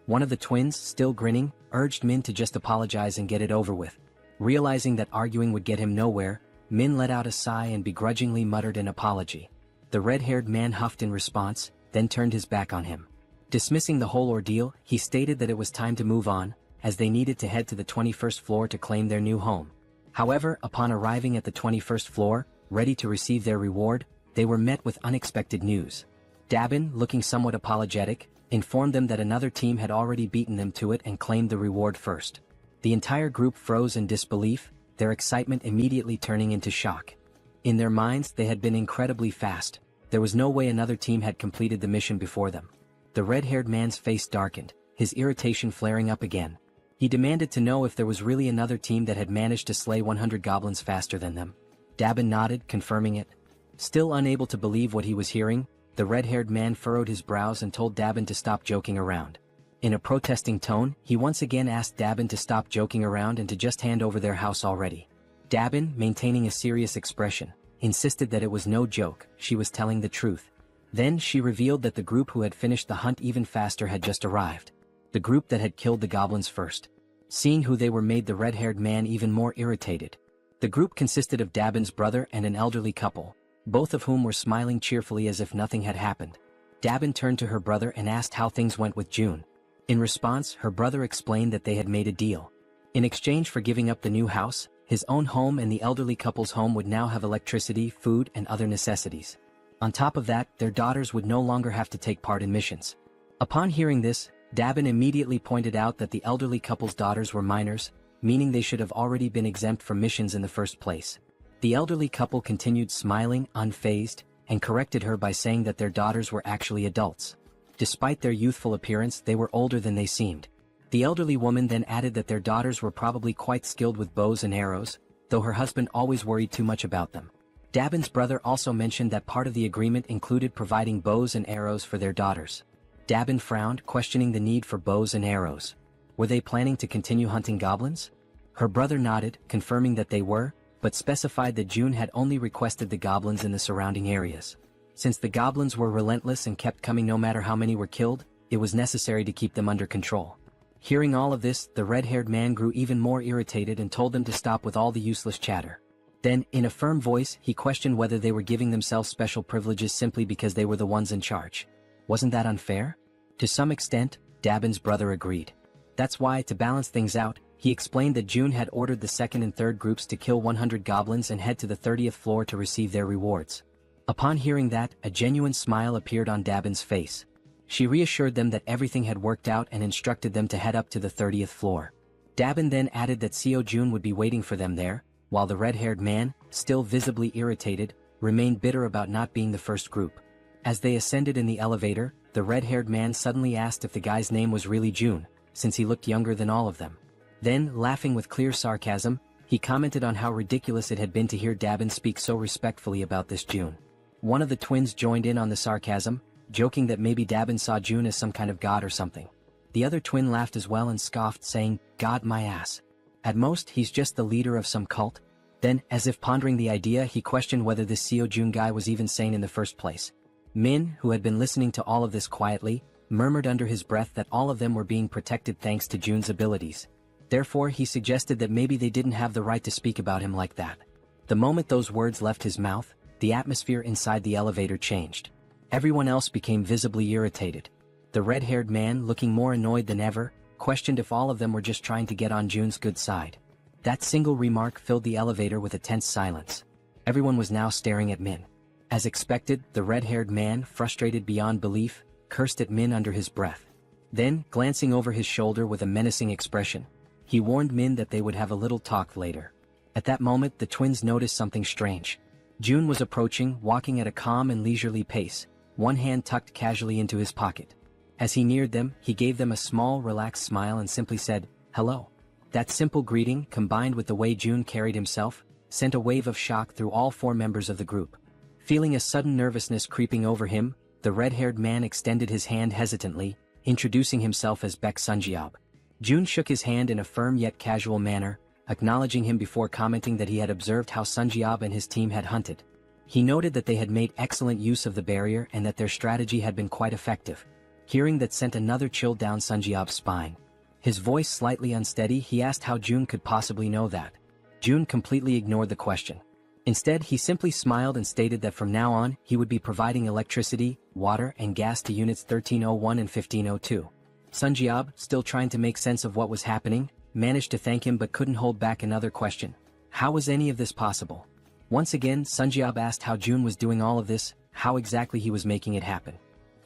One of the twins, still grinning, urged Min to just apologize and get it over with. Realizing that arguing would get him nowhere, Min let out a sigh and begrudgingly muttered an apology. The red-haired man huffed in response, then turned his back on him. Dismissing the whole ordeal, he stated that it was time to move on, as they needed to head to the 21st floor to claim their new home. However, upon arriving at the 21st floor, ready to receive their reward, they were met with unexpected news. Dabin, looking somewhat apologetic, informed them that another team had already beaten them to it and claimed the reward first. The entire group froze in disbelief, their excitement immediately turning into shock. In their minds, they had been incredibly fast. There was no way another team had completed the mission before them. The red-haired man's face darkened, his irritation flaring up again. He demanded to know if there was really another team that had managed to slay 100 goblins faster than them. Dabin nodded, confirming it. Still unable to believe what he was hearing, the red-haired man furrowed his brows and told Dabin to stop joking around. In a protesting tone, he once again asked Dabin to stop joking around and to just hand over their house already. Dabin, maintaining a serious expression, insisted that it was no joke, she was telling the truth. Then she revealed that the group who had finished the hunt even faster had just arrived. The group that had killed the goblins first. Seeing who they were made the red-haired man even more irritated. The group consisted of Dabin's brother and an elderly couple, both of whom were smiling cheerfully as if nothing had happened. Dabin turned to her brother and asked how things went with June. In response, her brother explained that they had made a deal. In exchange for giving up the new house, his own home and the elderly couple's home would now have electricity, food, and other necessities. On top of that, their daughters would no longer have to take part in missions. Upon hearing this, Dabin immediately pointed out that the elderly couple's daughters were minors, meaning they should have already been exempt from missions in the first place. The elderly couple continued smiling, unfazed, and corrected her by saying that their daughters were actually adults. Despite their youthful appearance, they were older than they seemed. The elderly woman then added that their daughters were probably quite skilled with bows and arrows, though her husband always worried too much about them. Dabin's brother also mentioned that part of the agreement included providing bows and arrows for their daughters. Dabin frowned, questioning the need for bows and arrows. Were they planning to continue hunting goblins? Her brother nodded, confirming that they were, but specified that June had only requested the goblins in the surrounding areas. Since the goblins were relentless and kept coming no matter how many were killed, it was necessary to keep them under control. Hearing all of this, the red-haired man grew even more irritated and told them to stop with all the useless chatter. Then, in a firm voice, he questioned whether they were giving themselves special privileges simply because they were the ones in charge. Wasn't that unfair? To some extent, Dabin's brother agreed. That's why, to balance things out, he explained that June had ordered the second and third groups to kill 100 goblins and head to the 30th floor to receive their rewards. Upon hearing that, a genuine smile appeared on Dabin's face. She reassured them that everything had worked out and instructed them to head up to the 30th floor. Dabin then added that Seo Jun would be waiting for them there, while the red-haired man, still visibly irritated, remained bitter about not being the first group. As they ascended in the elevator, the red-haired man suddenly asked if the guy's name was really Jun, since he looked younger than all of them. Then, laughing with clear sarcasm, he commented on how ridiculous it had been to hear Dabin speak so respectfully about this June. One of the twins joined in on the sarcasm, joking that maybe Dabin saw June as some kind of god or something. The other twin laughed as well and scoffed, saying, "God my ass. At most, he's just the leader of some cult." Then, as if pondering the idea, he questioned whether this Seo Jun guy was even sane in the first place. Min, who had been listening to all of this quietly, murmured under his breath that all of them were being protected thanks to Jun's abilities. Therefore, he suggested that maybe they didn't have the right to speak about him like that. The moment those words left his mouth, the atmosphere inside the elevator changed. Everyone else became visibly irritated. The red-haired man, looking more annoyed than ever, questioned if all of them were just trying to get on Jun's good side. That single remark filled the elevator with a tense silence. Everyone was now staring at Min. As expected, the red-haired man, frustrated beyond belief, cursed at Min under his breath. Then, glancing over his shoulder with a menacing expression, he warned Min that they would have a little talk later. At that moment, the twins noticed something strange. Jun was approaching, walking at a calm and leisurely pace, one hand tucked casually into his pocket. As he neared them, he gave them a small, relaxed smile and simply said, "Hello." That simple greeting, combined with the way Jun carried himself, sent a wave of shock through all four members of the group. Feeling a sudden nervousness creeping over him, the red-haired man extended his hand hesitantly, introducing himself as Baek Sunjiob. Jun shook his hand in a firm yet casual manner, acknowledging him before commenting that he had observed how Sunjiob and his team had hunted. He noted that they had made excellent use of the barrier and that their strategy had been quite effective. Hearing that sent another chill down Sunjiob's spine. His voice slightly unsteady, he asked how Jun could possibly know that. Jun completely ignored the question. Instead, he simply smiled and stated that from now on, he would be providing electricity, water, and gas to units 1301 and 1502. Sunjiob, still trying to make sense of what was happening, managed to thank him but couldn't hold back another question. How was any of this possible? Once again, Sunjiob asked how Jun was doing all of this, how exactly he was making it happen.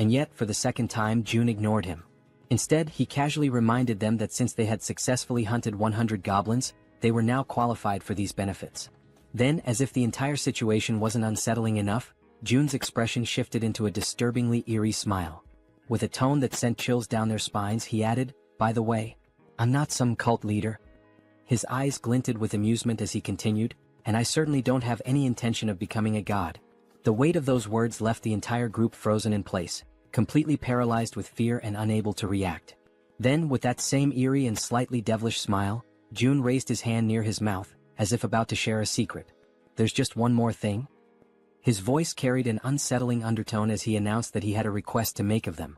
And yet, for the second time, Jun ignored him. Instead, he casually reminded them that since they had successfully hunted 100 goblins, they were now qualified for these benefits. Then, as if the entire situation wasn't unsettling enough, Jun's expression shifted into a disturbingly eerie smile. With a tone that sent chills down their spines, he added, "By the way, I'm not some cult leader." His eyes glinted with amusement as he continued, "And I certainly don't have any intention of becoming a god." The weight of those words left the entire group frozen in place, completely paralyzed with fear and unable to react. Then, with that same eerie and slightly devilish smile, Jun raised his hand near his mouth, as if about to share a secret. "There's just one more thing." His voice carried an unsettling undertone as he announced that he had a request to make of them.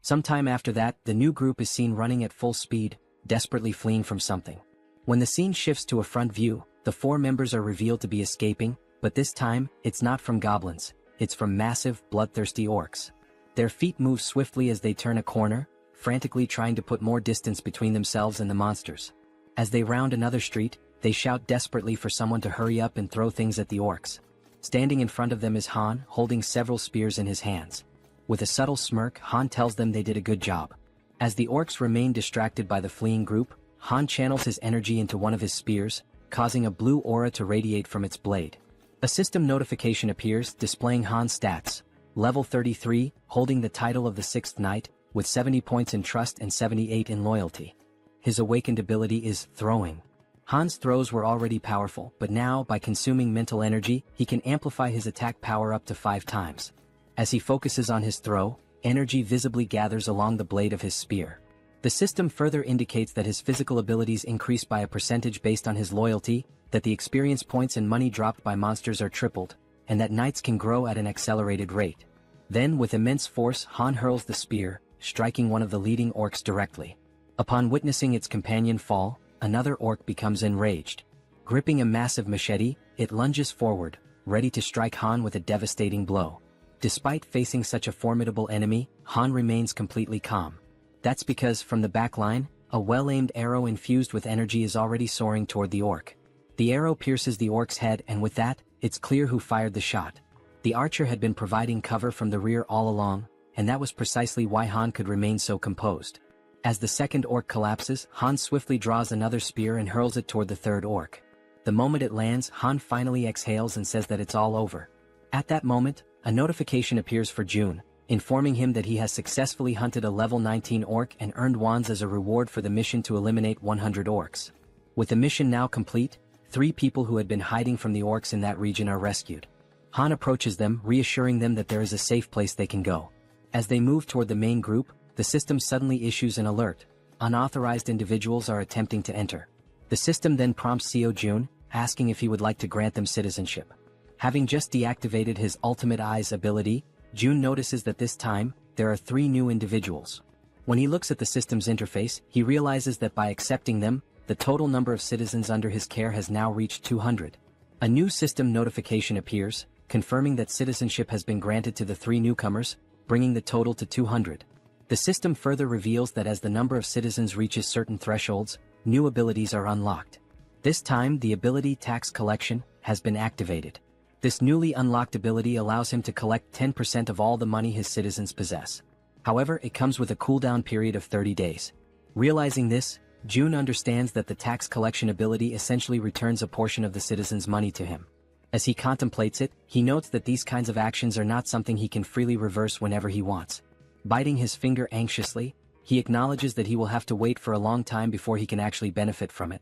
Sometime after that, the new group is seen running at full speed, desperately fleeing from something. When the scene shifts to a front view, the four members are revealed to be escaping, but this time, it's not from goblins, it's from massive, bloodthirsty orcs. Their feet move swiftly as they turn a corner, frantically trying to put more distance between themselves and the monsters. As they round another street, they shout desperately for someone to hurry up and throw things at the orcs. Standing in front of them is Han, holding several spears in his hands. With a subtle smirk, Han tells them they did a good job. As the orcs remain distracted by the fleeing group, Han channels his energy into one of his spears, causing a blue aura to radiate from its blade. A system notification appears, displaying Han's stats. Level 33, holding the title of the 6th Knight, with 70 points in trust and 78 in loyalty. His awakened ability is throwing. Han's throws were already powerful, but now, by consuming mental energy, he can amplify his attack power up to 5 times. As he focuses on his throw, energy visibly gathers along the blade of his spear. The system further indicates that his physical abilities increase by a percentage based on his loyalty, that the experience points and money dropped by monsters are tripled, and that knights can grow at an accelerated rate. Then, with immense force, Han hurls the spear, striking one of the leading orcs directly. Upon witnessing its companion fall, another orc becomes enraged. Gripping a massive machete, it lunges forward, ready to strike Han with a devastating blow. Despite facing such a formidable enemy, Han remains completely calm. That's because, from the back line, a well-aimed arrow infused with energy is already soaring toward the orc. The arrow pierces the orc's head, and with that, it's clear who fired the shot. The archer had been providing cover from the rear all along, and that was precisely why Han could remain so composed. As the second orc collapses, Han swiftly draws another spear and hurls it toward the third orc. The moment it lands, Han finally exhales and says that it's all over. At that moment, a notification appears for Jun, informing him that he has successfully hunted a level 19 orc and earned wands as a reward for the mission to eliminate 100 orcs. With the mission now complete, 3 people who had been hiding from the orcs in that region are rescued. Han approaches them, reassuring them that there is a safe place they can go. As they move toward the main group, the system suddenly issues an alert. Unauthorized individuals are attempting to enter. The system then prompts Seo Jun, asking if he would like to grant them citizenship. Having just deactivated his Ultimate Eyes ability, Jun notices that this time, there are 3 new individuals. When he looks at the system's interface, he realizes that by accepting them, the total number of citizens under his care has now reached 200. A new system notification appears, confirming that citizenship has been granted to the 3 newcomers, bringing the total to 200. The system further reveals that as the number of citizens reaches certain thresholds, new abilities are unlocked. This time the ability tax collection has been activated. This newly unlocked ability allows him to collect 10% of all the money his citizens possess. However, it comes with a cooldown period of 30 days. Realizing this, June understands that the tax collection ability essentially returns a portion of the citizens' money to him. As he contemplates it, he notes that these kinds of actions are not something he can freely reverse whenever he wants. Biting his finger anxiously, he acknowledges that he will have to wait for a long time before he can actually benefit from it.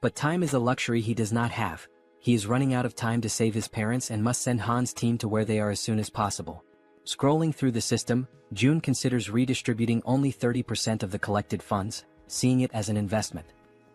But time is a luxury he does not have. He is running out of time to save his parents and must send Han's team to where they are as soon as possible. Scrolling through the system, June considers redistributing only 30% of the collected funds, seeing it as an investment.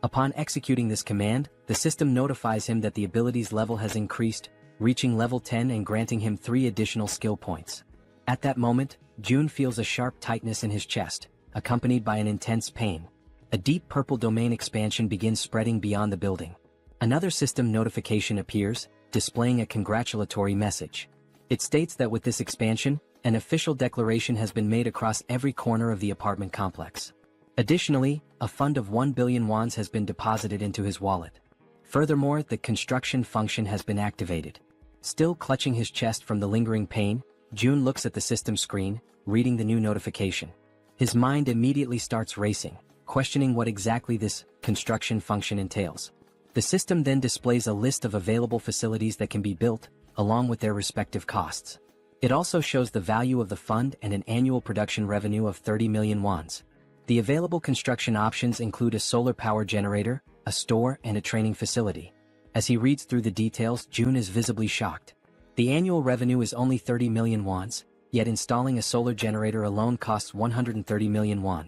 Upon executing this command, the system notifies him that the ability's level has increased, reaching level 10 and granting him 3 additional skill points. At that moment, June feels a sharp tightness in his chest, accompanied by an intense pain. A deep purple domain expansion begins spreading beyond the building. Another system notification appears, displaying a congratulatory message. It states that with this expansion, an official declaration has been made across every corner of the apartment complex. Additionally, a fund of 1 billion won has been deposited into his wallet. Furthermore, the construction function has been activated. Still clutching his chest from the lingering pain, June looks at the system screen, reading the new notification. His mind immediately starts racing, questioning what exactly this construction function entails. The system then displays a list of available facilities that can be built, along with their respective costs. It also shows the value of the fund and an annual production revenue of 30 million won. The available construction options include a solar power generator, a store, and a training facility. As he reads through the details, June is visibly shocked. The annual revenue is only 30 million won, yet installing a solar generator alone costs 130 million won.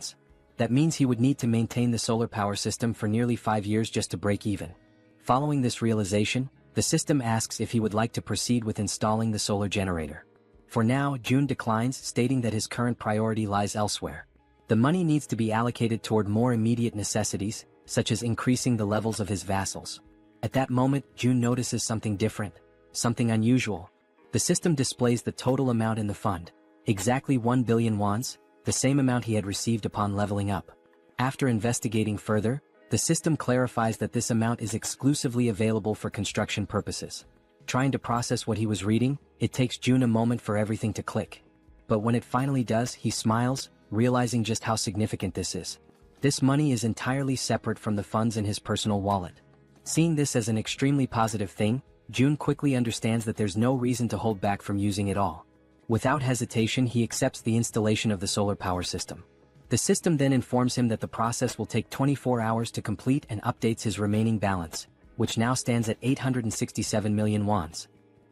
That means he would need to maintain the solar power system for nearly 5 years just to break even. Following this realization, the system asks if he would like to proceed with installing the solar generator. For now, June declines, stating that his current priority lies elsewhere. The money needs to be allocated toward more immediate necessities, such as increasing the levels of his vassals. At that moment, June notices something different, something unusual. The system displays the total amount in the fund, exactly 1 billion won, the same amount he had received upon leveling up. After investigating further, the system clarifies that this amount is exclusively available for construction purposes. Trying to process what he was reading, it takes June a moment for everything to click. But when it finally does, he smiles, realizing just how significant this is. This money is entirely separate from the funds in his personal wallet. Seeing this as an extremely positive thing, June quickly understands that there's no reason to hold back from using it all. Without hesitation, he accepts the installation of the solar power system. The system then informs him that the process will take 24 hours to complete and updates his remaining balance, which now stands at 867 million won.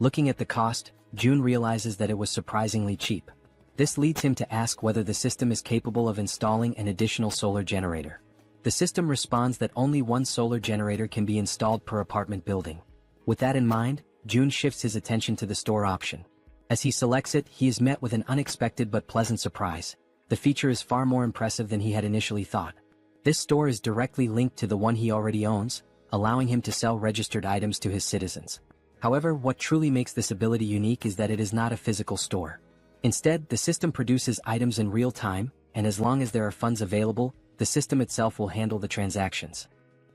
Looking at the cost, June realizes that it was surprisingly cheap. This leads him to ask whether the system is capable of installing an additional solar generator. The system responds that only 1 solar generator can be installed per apartment building. With that in mind, June shifts his attention to the store option. As he selects it, he is met with an unexpected but pleasant surprise. The feature is far more impressive than he had initially thought. This store is directly linked to the one he already owns, allowing him to sell registered items to his citizens. However, what truly makes this ability unique is that it is not a physical store. Instead, the system produces items in real time, and as long as there are funds available, the system itself will handle the transactions.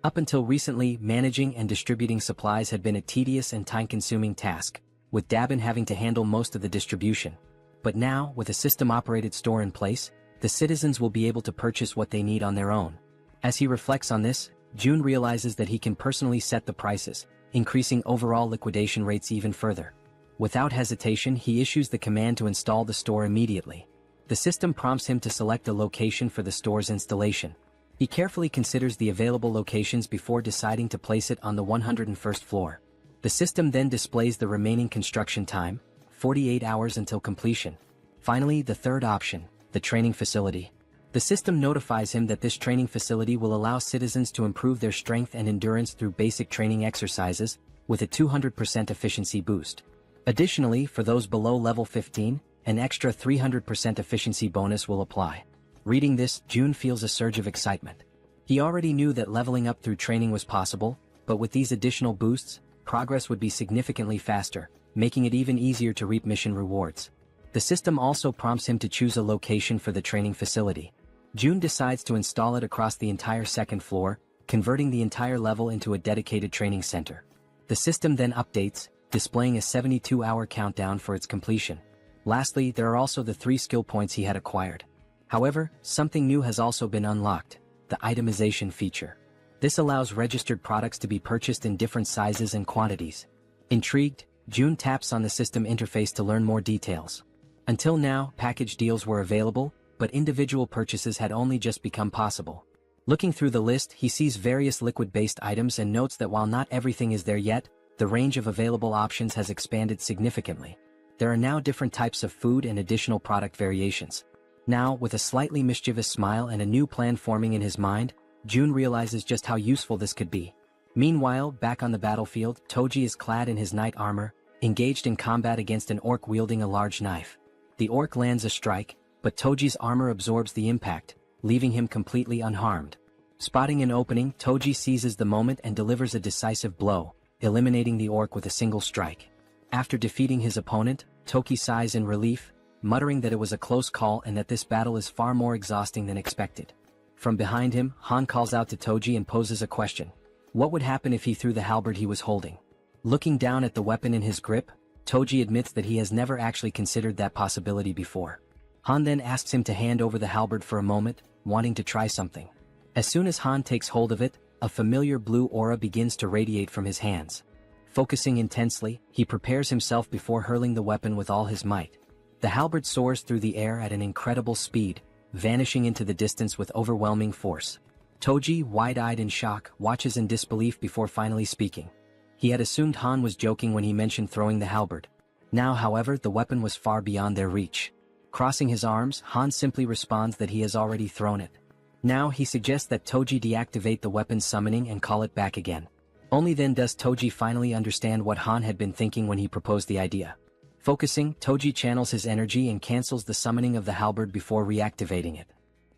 Up until recently, managing and distributing supplies had been a tedious and time-consuming task, with Dabin having to handle most of the distribution. But now, with a system-operated store in place, the citizens will be able to purchase what they need on their own. As he reflects on this, June realizes that he can personally set the prices, increasing overall liquidation rates even further. Without hesitation, he issues the command to install the store immediately. The system prompts him to select a location for the store's installation. He carefully considers the available locations before deciding to place it on the 101st floor. The system then displays the remaining construction time, 48 hours until completion. Finally, the third option, the training facility. The system notifies him that this training facility will allow citizens to improve their strength and endurance through basic training exercises, with a 200% efficiency boost. Additionally, for those below level 15, an extra 300% efficiency bonus will apply. Reading this, June feels a surge of excitement. He already knew that leveling up through training was possible, but with these additional boosts, progress would be significantly faster, making it even easier to reap mission rewards. The system also prompts him to choose a location for the training facility. June decides to install it across the entire second floor, converting the entire level into a dedicated training center. The system then updates, displaying a 72-hour countdown for its completion. Lastly, there are also the 3 skill points he had acquired. However, something new has also been unlocked: the itemization feature. This allows registered products to be purchased in different sizes and quantities. Intrigued, June taps on the system interface to learn more details. Until now, package deals were available, but individual purchases had only just become possible. Looking through the list, he sees various liquid-based items and notes that while not everything is there yet, the range of available options has expanded significantly. There are now different types of food and additional product variations. Now, with a slightly mischievous smile and a new plan forming in his mind, June realizes just how useful this could be. Meanwhile, back on the battlefield, Toji is clad in his knight armor, engaged in combat against an orc wielding a large knife. The orc lands a strike, but Toji's armor absorbs the impact, leaving him completely unharmed. Spotting an opening, Toji seizes the moment and delivers a decisive blow, eliminating the orc with a single strike. After defeating his opponent, Toki sighs in relief, muttering that it was a close call and that this battle is far more exhausting than expected. From behind him, Han calls out to Toji and poses a question. What would happen if he threw the halberd he was holding? Looking down at the weapon in his grip, Toji admits that he has never actually considered that possibility before. Han then asks him to hand over the halberd for a moment, wanting to try something. As soon as Han takes hold of it, a familiar blue aura begins to radiate from his hands. Focusing intensely, he prepares himself before hurling the weapon with all his might. The halberd soars through the air at an incredible speed, vanishing into the distance with overwhelming force. Toji, wide-eyed in shock, watches in disbelief before finally speaking. He had assumed Han was joking when he mentioned throwing the halberd. Now, however, the weapon was far beyond their reach. Crossing his arms, Han simply responds that he has already thrown it. Now he suggests that Toji deactivate the weapon's summoning and call it back again. Only then does Toji finally understand what Han had been thinking when he proposed the idea. Focusing, Toji channels his energy and cancels the summoning of the halberd before reactivating it.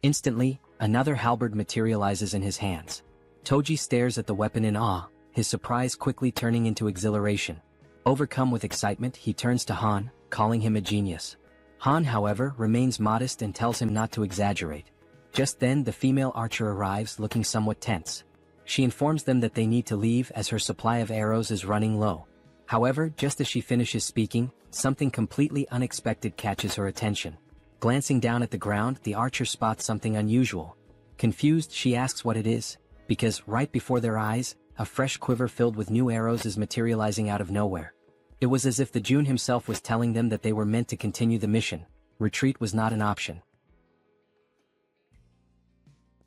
Instantly, another halberd materializes in his hands. Toji stares at the weapon in awe, his surprise quickly turning into exhilaration. Overcome with excitement, he turns to Han, calling him a genius. Han, however, remains modest and tells him not to exaggerate. Just then, the female archer arrives, looking somewhat tense. She informs them that they need to leave as her supply of arrows is running low. However, just as she finishes speaking, something completely unexpected catches her attention. Glancing down at the ground, the archer spots something unusual. Confused, she asks what it is, because right before their eyes, a fresh quiver filled with new arrows is materializing out of nowhere. It was as if the June himself was telling them that they were meant to continue the mission. Retreat was not an option.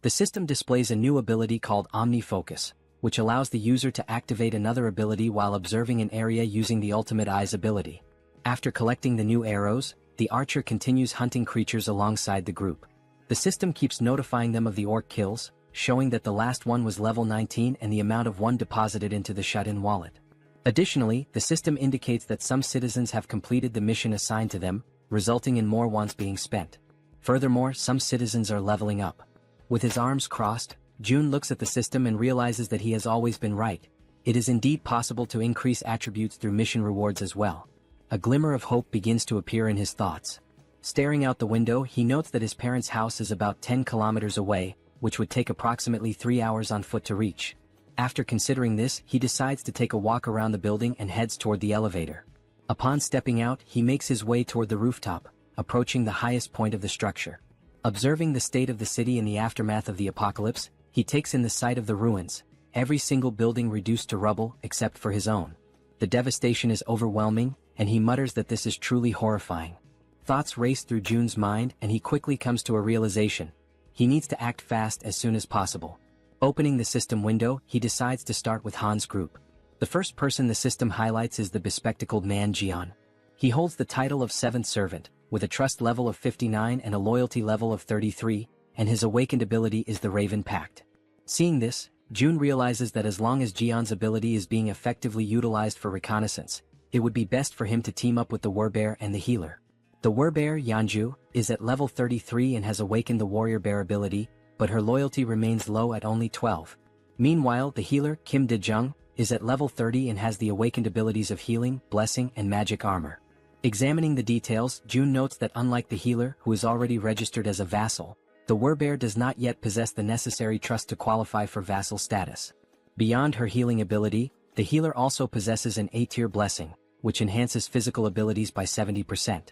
The system displays a new ability called OmniFocus, which allows the user to activate another ability while observing an area using the Ultimate Eyes ability. After collecting the new arrows, the archer continues hunting creatures alongside the group. The system keeps notifying them of the orc kills, showing that the last one was level 19 and the amount of one deposited into the shut-in wallet. Additionally, the system indicates that some citizens have completed the mission assigned to them, resulting in more ones being spent. Furthermore, some citizens are leveling up. With his arms crossed, June looks at the system and realizes that he has always been right. It is indeed possible to increase attributes through mission rewards as well. A glimmer of hope begins to appear in his thoughts. Staring out the window, he notes that his parents' house is about 10 kilometers away, which would take approximately 3 hours on foot to reach. After considering this, he decides to take a walk around the building and heads toward the elevator. Upon stepping out, he makes his way toward the rooftop, approaching the highest point of the structure. Observing the state of the city in the aftermath of the apocalypse, he takes in the sight of the ruins, every single building reduced to rubble except for his own. The devastation is overwhelming, and he mutters that this is truly horrifying. Thoughts race through June's mind and he quickly comes to a realization. He needs to act fast as soon as possible. Opening the system window, he decides to start with Han's group. The first person the system highlights is the bespectacled man Jaehyeon. He holds the title of 7th Servant, with a trust level of 59 and a loyalty level of 33, and his awakened ability is the Raven Pact. Seeing this, June realizes that as long as Jaehyeon's ability is being effectively utilized for reconnaissance, it would be best for him to team up with the Warbear and the healer. The Warbear, Yeonju, is at level 33 and has awakened the Warrior Bear ability, but her loyalty remains low at only 12. Meanwhile, the healer, Kim De-jung, is at level 30 and has the awakened abilities of healing, blessing, and magic armor. Examining the details, June notes that unlike the healer, who is already registered as a vassal, the werebear does not yet possess the necessary trust to qualify for vassal status. Beyond her healing ability, the healer also possesses an A-tier blessing, which enhances physical abilities by 70%.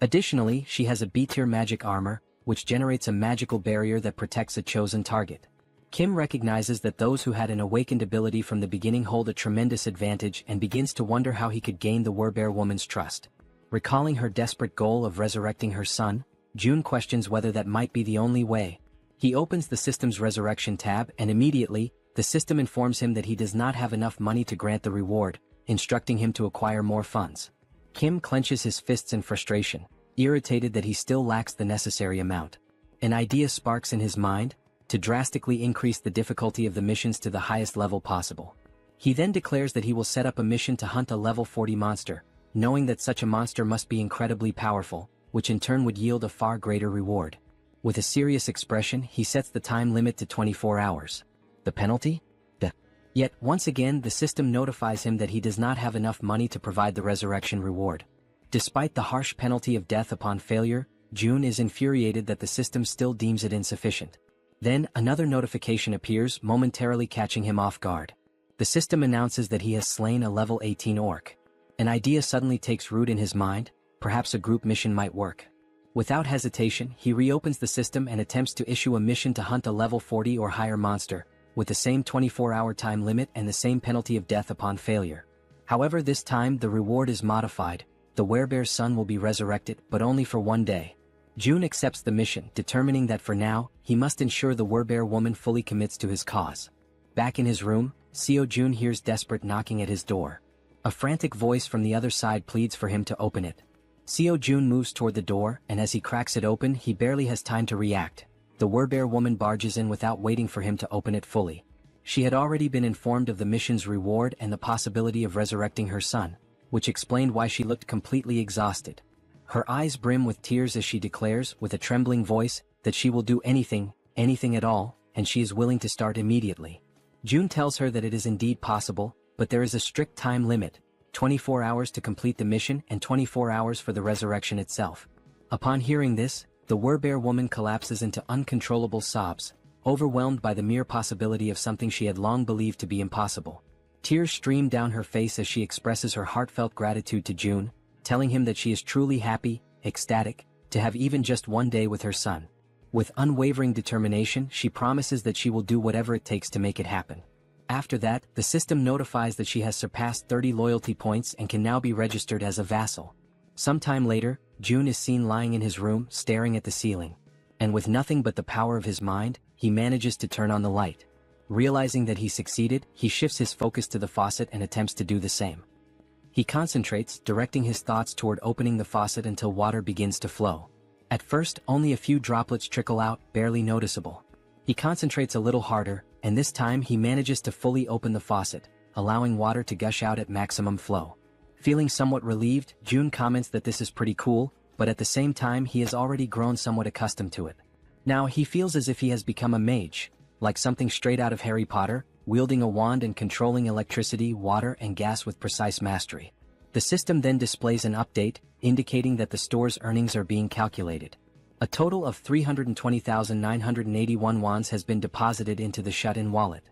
Additionally, she has a B-tier magic armor, which generates a magical barrier that protects a chosen target. Kim recognizes that those who had an awakened ability from the beginning hold a tremendous advantage and begins to wonder how he could gain the werebear woman's trust. Recalling her desperate goal of resurrecting her son, June questions whether that might be the only way. He opens the system's resurrection tab and immediately, the system informs him that he does not have enough money to grant the reward, instructing him to acquire more funds. Kim clenches his fists in frustration, irritated that he still lacks the necessary amount. An idea sparks in his mind, to drastically increase the difficulty of the missions to the highest level possible. He then declares that he will set up a mission to hunt a level 40 monster, knowing that such a monster must be incredibly powerful, which in turn would yield a far greater reward. With a serious expression, he sets the time limit to 24 hours. The penalty? Death. Yet, once again, the system notifies him that he does not have enough money to provide the resurrection reward. Despite the harsh penalty of death upon failure, June is infuriated that the system still deems it insufficient. Then, another notification appears, momentarily catching him off guard. The system announces that he has slain a level 18 orc. An idea suddenly takes root in his mind, perhaps a group mission might work. Without hesitation, he reopens the system and attempts to issue a mission to hunt a level 40 or higher monster, with the same 24-hour time limit and the same penalty of death upon failure. However, this time the reward is modified. The werebear's son will be resurrected, but only for 1 day. June accepts the mission, determining that for now, he must ensure the werebear woman fully commits to his cause. Back in his room, Seo Jun hears desperate knocking at his door. A frantic voice from the other side pleads for him to open it. Seo Jun moves toward the door, and as he cracks it open, he barely has time to react. The werebear woman barges in without waiting for him to open it fully. She had already been informed of the mission's reward and the possibility of resurrecting her son, which explained why she looked completely exhausted. Her eyes brim with tears as she declares, with a trembling voice, that she will do anything, anything at all, and she is willing to start immediately. June tells her that it is indeed possible, but there is a strict time limit, 24 hours to complete the mission and 24 hours for the resurrection itself. Upon hearing this, the werebear woman collapses into uncontrollable sobs, overwhelmed by the mere possibility of something she had long believed to be impossible. Tears stream down her face as she expresses her heartfelt gratitude to June, telling him that she is truly happy, ecstatic, to have even just 1 day with her son. With unwavering determination, she promises that she will do whatever it takes to make it happen. After that, the system notifies that she has surpassed 30 loyalty points and can now be registered as a vassal. Sometime later, June is seen lying in his room, staring at the ceiling. And with nothing but the power of his mind, he manages to turn on the light. Realizing that he succeeded, he shifts his focus to the faucet and attempts to do the same. He concentrates, directing his thoughts toward opening the faucet until water begins to flow. At first, only a few droplets trickle out, barely noticeable. He concentrates a little harder, and this time he manages to fully open the faucet, allowing water to gush out at maximum flow. Feeling somewhat relieved, June comments that this is pretty cool, but at the same time he has already grown somewhat accustomed to it. Now he feels as if he has become a mage, like something straight out of Harry Potter, wielding a wand and controlling electricity, water, and gas with precise mastery. The system then displays an update, indicating that the store's earnings are being calculated. A total of 320,981 wons has been deposited into the shut-in wallet.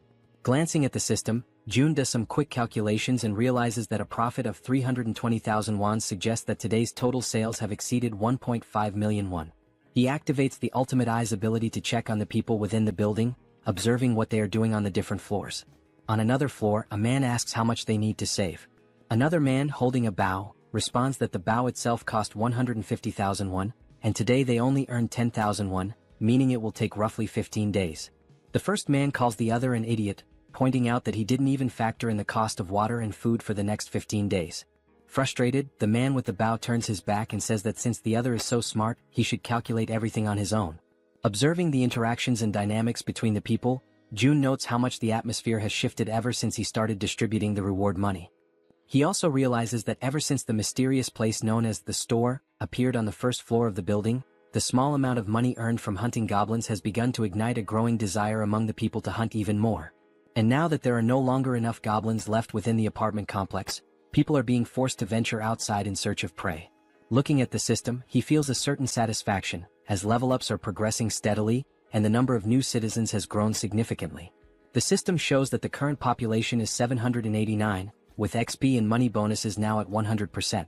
Glancing at the system, June does some quick calculations and realizes that a profit of 320,000 wons suggests that today's total sales have exceeded 1.5 million won. He activates the ultimate eye's ability to check on the people within the building, observing what they are doing on the different floors. On another floor, a man asks how much they need to save. Another man, holding a bow, responds that the bow itself cost 150,000 won, and today they only earn 10,000 won, meaning it will take roughly 15 days. The first man calls the other an idiot, pointing out that he didn't even factor in the cost of water and food for the next 15 days. Frustrated, the man with the bow turns his back and says that since the other is so smart, he should calculate everything on his own. Observing the interactions and dynamics between the people, June notes how much the atmosphere has shifted ever since he started distributing the reward money. He also realizes that ever since the mysterious place known as the store appeared on the first floor of the building, the small amount of money earned from hunting goblins has begun to ignite a growing desire among the people to hunt even more. And now that there are no longer enough goblins left within the apartment complex, people are being forced to venture outside in search of prey. Looking at the system, he feels a certain satisfaction, as level-ups are progressing steadily, and the number of new citizens has grown significantly. The system shows that the current population is 789, with XP and money bonuses now at 100%.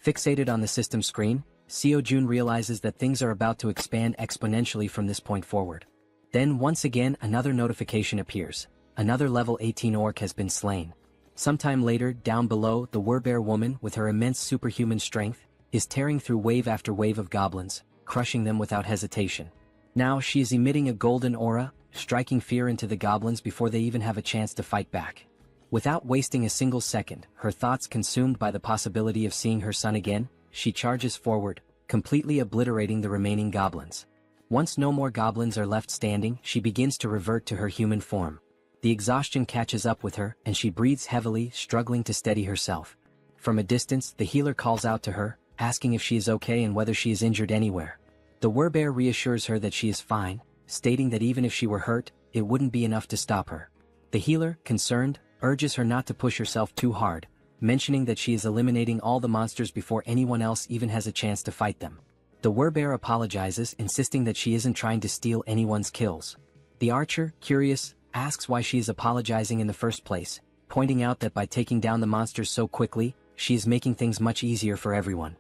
Fixated on the system screen, Seo-jun realizes that things are about to expand exponentially from this point forward. Then once again another notification appears. Another level 18 orc has been slain. Sometime later, down below, the Werbear woman, with her immense superhuman strength, is tearing through wave after wave of goblins, crushing them without hesitation. Now she is emitting a golden aura, striking fear into the goblins before they even have a chance to fight back. Without wasting a single second, her thoughts consumed by the possibility of seeing her son again, she charges forward, completely obliterating the remaining goblins. Once no more goblins are left standing, she begins to revert to her human form. The exhaustion catches up with her, and she breathes heavily, struggling to steady herself. From a distance, the healer calls out to her, asking if she is okay and whether she is injured anywhere. The Werbear reassures her that she is fine, stating that even if she were hurt, it wouldn't be enough to stop her. The healer, concerned, urges her not to push herself too hard, mentioning that she is eliminating all the monsters before anyone else even has a chance to fight them. The Werbear apologizes, insisting that she isn't trying to steal anyone's kills. The archer, curious, asks why she is apologizing in the first place, pointing out that by taking down the monsters so quickly, she is making things much easier for everyone.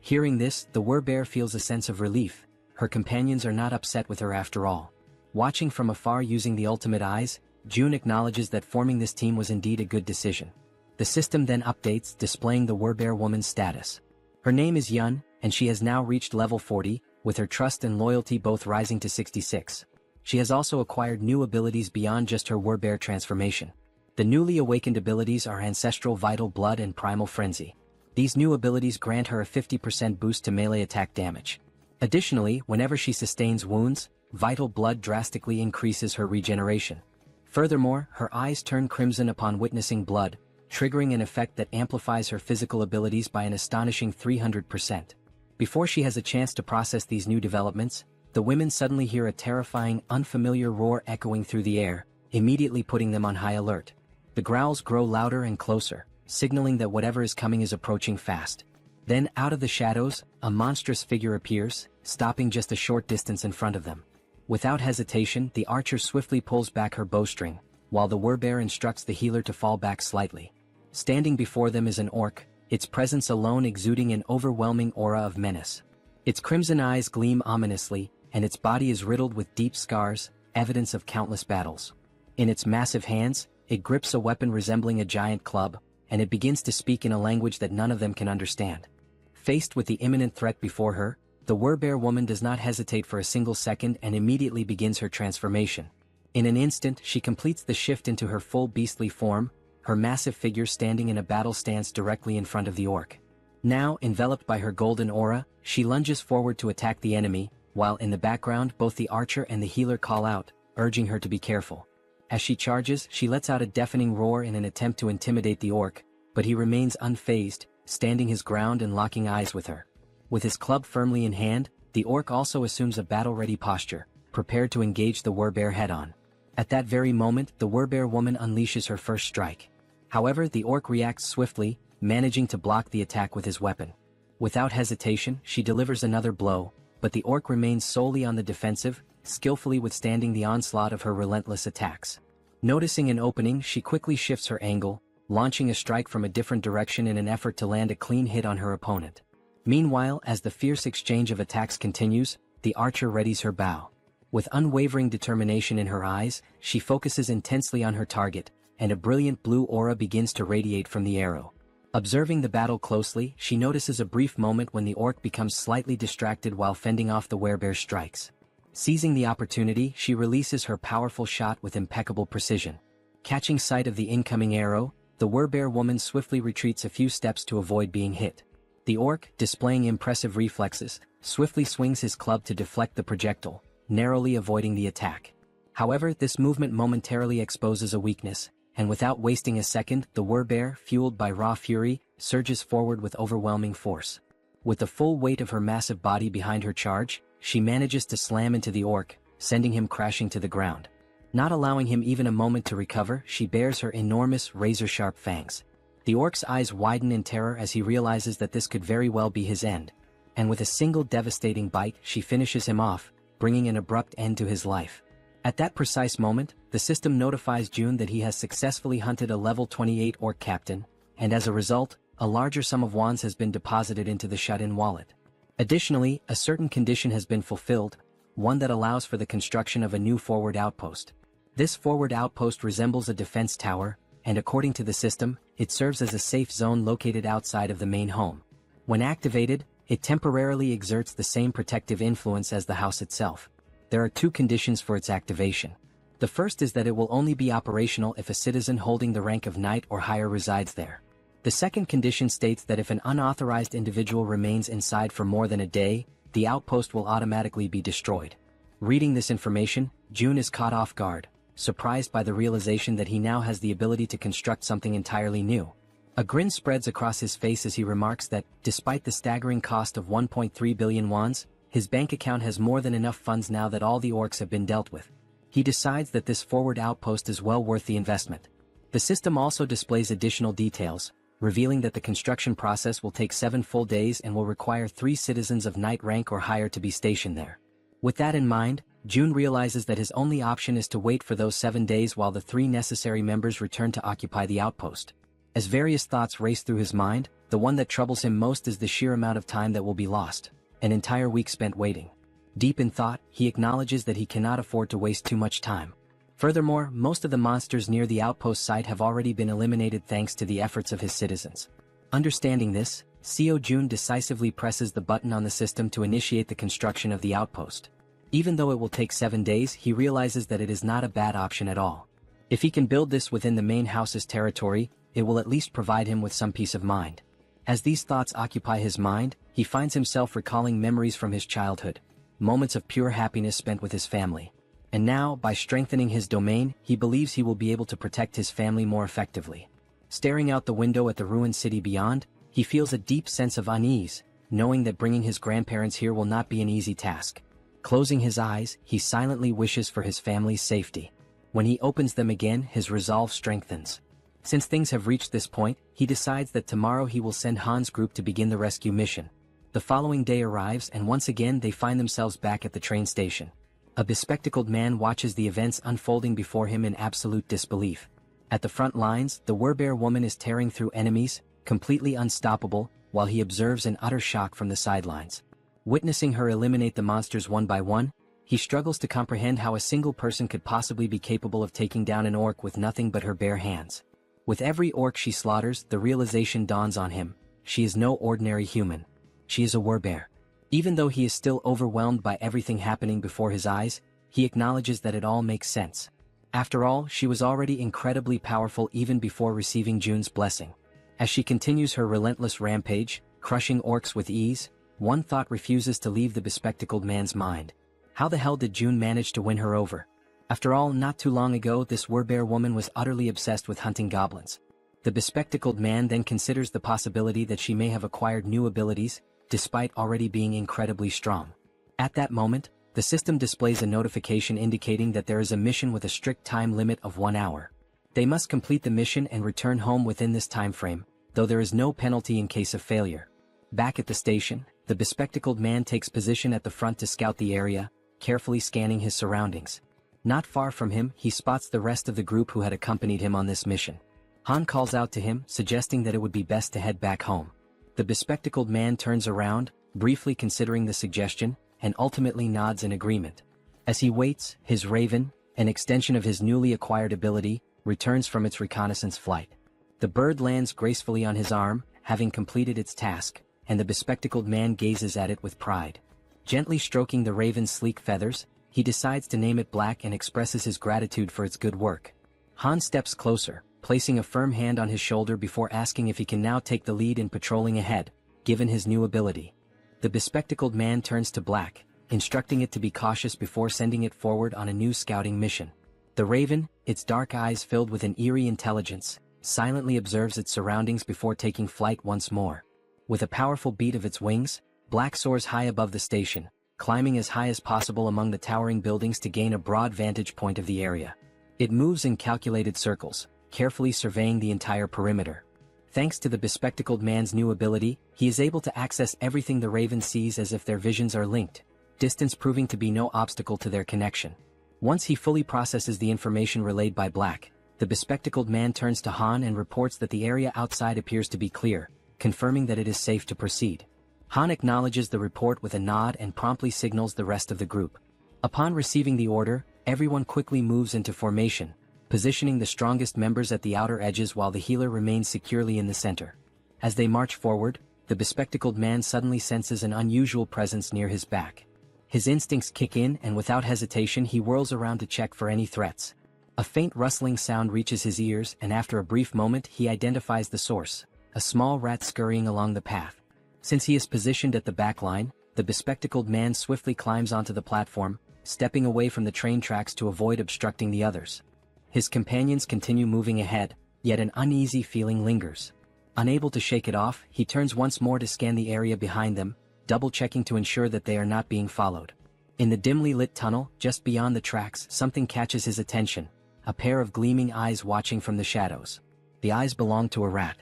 Hearing this, the Werbear feels a sense of relief. Her companions are not upset with her after all. Watching from afar using the ultimate eyes, June acknowledges that forming this team was indeed a good decision. The system then updates, displaying the Werbear woman's status. Her name is Yun, and she has now reached level 40, with her trust and loyalty both rising to 66. She has also acquired new abilities beyond just her Werbear transformation. The newly awakened abilities are Ancestral Vital Blood and Primal Frenzy. These new abilities grant her a 50% boost to melee attack damage. Additionally, whenever she sustains wounds, Vital Blood drastically increases her regeneration. Furthermore, her eyes turn crimson upon witnessing blood, triggering an effect that amplifies her physical abilities by an astonishing 300%. Before she has a chance to process these new developments, the women suddenly hear a terrifying, unfamiliar roar echoing through the air, immediately putting them on high alert. The growls grow louder and closer, signaling that whatever is coming is approaching fast. Then, out of the shadows, a monstrous figure appears, stopping just a short distance in front of them. Without hesitation, the archer swiftly pulls back her bowstring, while the Werbear instructs the healer to fall back slightly. Standing before them is an orc, its presence alone exuding an overwhelming aura of menace. Its crimson eyes gleam ominously, and its body is riddled with deep scars, evidence of countless battles. In its massive hands, it grips a weapon resembling a giant club, and it begins to speak in a language that none of them can understand. Faced with the imminent threat before her, the Werbear woman does not hesitate for a single second and immediately begins her transformation. In an instant, she completes the shift into her full beastly form, her massive figure standing in a battle stance directly in front of the orc. Now, enveloped by her golden aura, she lunges forward to attack the enemy, while in the background both the archer and the healer call out, urging her to be careful. As she charges, she lets out a deafening roar in an attempt to intimidate the orc, but he remains unfazed, standing his ground and locking eyes with her. With his club firmly in hand, the orc also assumes a battle-ready posture, prepared to engage the Werbear head-on. At that very moment, the Werbear woman unleashes her first strike. However, the orc reacts swiftly, managing to block the attack with his weapon. Without hesitation, she delivers another blow, but the orc remains solely on the defensive, skillfully withstanding the onslaught of her relentless attacks. Noticing an opening, she quickly shifts her angle, launching a strike from a different direction in an effort to land a clean hit on her opponent. Meanwhile, as the fierce exchange of attacks continues, the archer readies her bow. With unwavering determination in her eyes, she focuses intensely on her target, and a brilliant blue aura begins to radiate from the arrow. Observing the battle closely, she notices a brief moment when the orc becomes slightly distracted while fending off the Werbear's strikes. Seizing the opportunity, she releases her powerful shot with impeccable precision. Catching sight of the incoming arrow, the Werbear woman swiftly retreats a few steps to avoid being hit. The orc, displaying impressive reflexes, swiftly swings his club to deflect the projectile, narrowly avoiding the attack. However, this movement momentarily exposes a weakness, and without wasting a second, the Werbear, fueled by raw fury, surges forward with overwhelming force. With the full weight of her massive body behind her charge, she manages to slam into the orc, sending him crashing to the ground. Not allowing him even a moment to recover, she bares her enormous, razor-sharp fangs. The orc's eyes widen in terror as he realizes that this could very well be his end. And with a single devastating bite, she finishes him off, bringing an abrupt end to his life. At that precise moment, the system notifies June that he has successfully hunted a level 28 orc captain, and as a result, a larger sum of wands has been deposited into the shut-in wallet. Additionally, a certain condition has been fulfilled, one that allows for the construction of a new forward outpost. This forward outpost resembles a defense tower, and according to the system, it serves as a safe zone located outside of the main home. When activated, it temporarily exerts the same protective influence as the house itself. There are two conditions for its activation. The first is that it will only be operational if a citizen holding the rank of knight or higher resides there. The second condition states that if an unauthorized individual remains inside for more than a day, the outpost will automatically be destroyed. Reading this information, June is caught off guard, surprised by the realization that he now has the ability to construct something entirely new. A grin spreads across his face as he remarks that, despite the staggering cost of 1.3 billion wands, his bank account has more than enough funds now that all the orcs have been dealt with. He decides that this forward outpost is well worth the investment. The system also displays additional details, revealing that the construction process will take 7 full days and will require 3 citizens of knight rank or higher to be stationed there. With that in mind, June realizes that his only option is to wait for those 7 days while the 3 necessary members return to occupy the outpost. As various thoughts race through his mind, the one that troubles him most is the sheer amount of time that will be lost, an entire week spent waiting. Deep in thought, he acknowledges that he cannot afford to waste too much time. Furthermore, most of the monsters near the outpost site have already been eliminated thanks to the efforts of his citizens. Understanding this, Seo Jun decisively presses the button on the system to initiate the construction of the outpost. Even though it will take 7 days, he realizes that it is not a bad option at all. If he can build this within the main house's territory, it will at least provide him with some peace of mind. As these thoughts occupy his mind, he finds himself recalling memories from his childhood, moments of pure happiness spent with his family. And now, by strengthening his domain, he believes he will be able to protect his family more effectively. Staring out the window at the ruined city beyond, he feels a deep sense of unease, knowing that bringing his grandparents here will not be an easy task. Closing his eyes, he silently wishes for his family's safety. When he opens them again, his resolve strengthens. Since things have reached this point, he decides that tomorrow he will send Han's group to begin the rescue mission. The following day arrives and once again they find themselves back at the train station. A bespectacled man watches the events unfolding before him in absolute disbelief. At the front lines, the Werbear woman is tearing through enemies, completely unstoppable, while he observes in utter shock from the sidelines. Witnessing her eliminate the monsters one by one, he struggles to comprehend how a single person could possibly be capable of taking down an orc with nothing but her bare hands. With every orc she slaughters, the realization dawns on him: she is no ordinary human. She is a Werbear. Even though he is still overwhelmed by everything happening before his eyes, he acknowledges that it all makes sense. After all, she was already incredibly powerful even before receiving June's blessing. As she continues her relentless rampage, crushing orcs with ease, one thought refuses to leave the bespectacled man's mind. How the hell did June manage to win her over? After all, not too long ago this Werbear woman was utterly obsessed with hunting goblins. The bespectacled man then considers the possibility that she may have acquired new abilities, despite already being incredibly strong. At that moment, the system displays a notification indicating that there is a mission with a strict time limit of 1 hour. They must complete the mission and return home within this time frame, though there is no penalty in case of failure. Back at the station, the bespectacled man takes position at the front to scout the area, carefully scanning his surroundings. Not far from him, he spots the rest of the group who had accompanied him on this mission. Han calls out to him, suggesting that it would be best to head back home. The bespectacled man turns around, briefly considering the suggestion, and ultimately nods in agreement. As he waits, his raven, an extension of his newly acquired ability, returns from its reconnaissance flight. The bird lands gracefully on his arm, having completed its task, and the bespectacled man gazes at it with pride. Gently stroking the raven's sleek feathers, he decides to name it Black and expresses his gratitude for its good work. Han steps closer, placing a firm hand on his shoulder before asking if he can now take the lead in patrolling ahead, given his new ability. The bespectacled man turns to Black, instructing it to be cautious before sending it forward on a new scouting mission. The raven, its dark eyes filled with an eerie intelligence, silently observes its surroundings before taking flight once more. With a powerful beat of its wings, Black soars high above the station, climbing as high as possible among the towering buildings to gain a broad vantage point of the area. It moves in calculated circles, carefully surveying the entire perimeter. Thanks to the bespectacled man's new ability, he is able to access everything the Raven sees as if their visions are linked, distance proving to be no obstacle to their connection. Once he fully processes the information relayed by Black, the bespectacled man turns to Han and reports that the area outside appears to be clear, confirming that it is safe to proceed. Han acknowledges the report with a nod and promptly signals the rest of the group. Upon receiving the order, everyone quickly moves into formation, positioning the strongest members at the outer edges while the healer remains securely in the center. As they march forward, the bespectacled man suddenly senses an unusual presence near his back. His instincts kick in and without hesitation he whirls around to check for any threats. A faint rustling sound reaches his ears and after a brief moment he identifies the source, a small rat scurrying along the path. Since he is positioned at the back line, the bespectacled man swiftly climbs onto the platform, stepping away from the train tracks to avoid obstructing the others. His companions continue moving ahead, yet an uneasy feeling lingers. Unable to shake it off, he turns once more to scan the area behind them, double-checking to ensure that they are not being followed. In the dimly lit tunnel, just beyond the tracks, something catches his attention, a pair of gleaming eyes watching from the shadows. The eyes belong to a rat.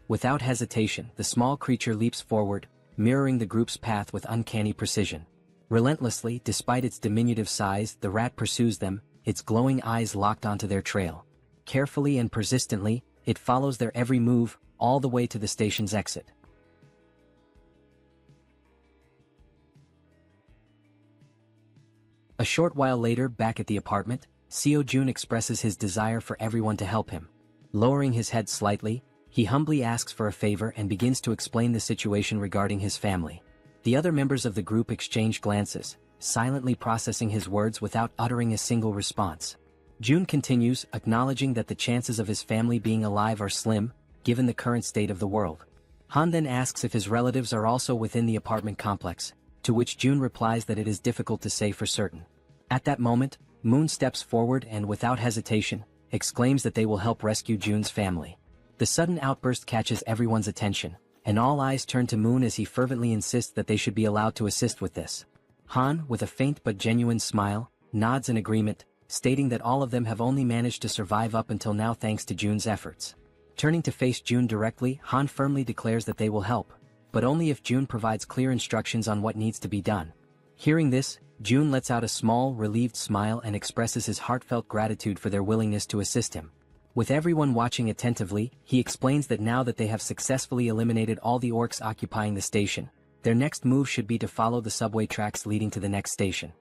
Without hesitation, the small creature leaps forward, mirroring the group's path with uncanny precision. Relentlessly, despite its diminutive size, the rat pursues them, its glowing eyes locked onto their trail. Carefully and persistently, it follows their every move, all the way to the station's exit. A short while later, back at the apartment, Seo-jun expresses his desire for everyone to help him. Lowering his head slightly, he humbly asks for a favor and begins to explain the situation regarding his family. The other members of the group exchange glances, silently processing his words without uttering a single response. Jun continues, acknowledging that the chances of his family being alive are slim, given the current state of the world. Han then asks if his relatives are also within the apartment complex, to which Jun replies that it is difficult to say for certain. At that moment, Moon steps forward and without hesitation, exclaims that they will help rescue Jun's family. The sudden outburst catches everyone's attention, and all eyes turn to Moon as he fervently insists that they should be allowed to assist with this. Han, with a faint but genuine smile, nods in agreement, stating that all of them have only managed to survive up until now thanks to Jun's efforts. Turning to face Jun directly, Han firmly declares that they will help, but only if Jun provides clear instructions on what needs to be done. Hearing this, Jun lets out a small, relieved smile and expresses his heartfelt gratitude for their willingness to assist him. With everyone watching attentively, he explains that now that they have successfully eliminated all the orcs occupying the station, their next move should be to follow the subway tracks leading to the next station.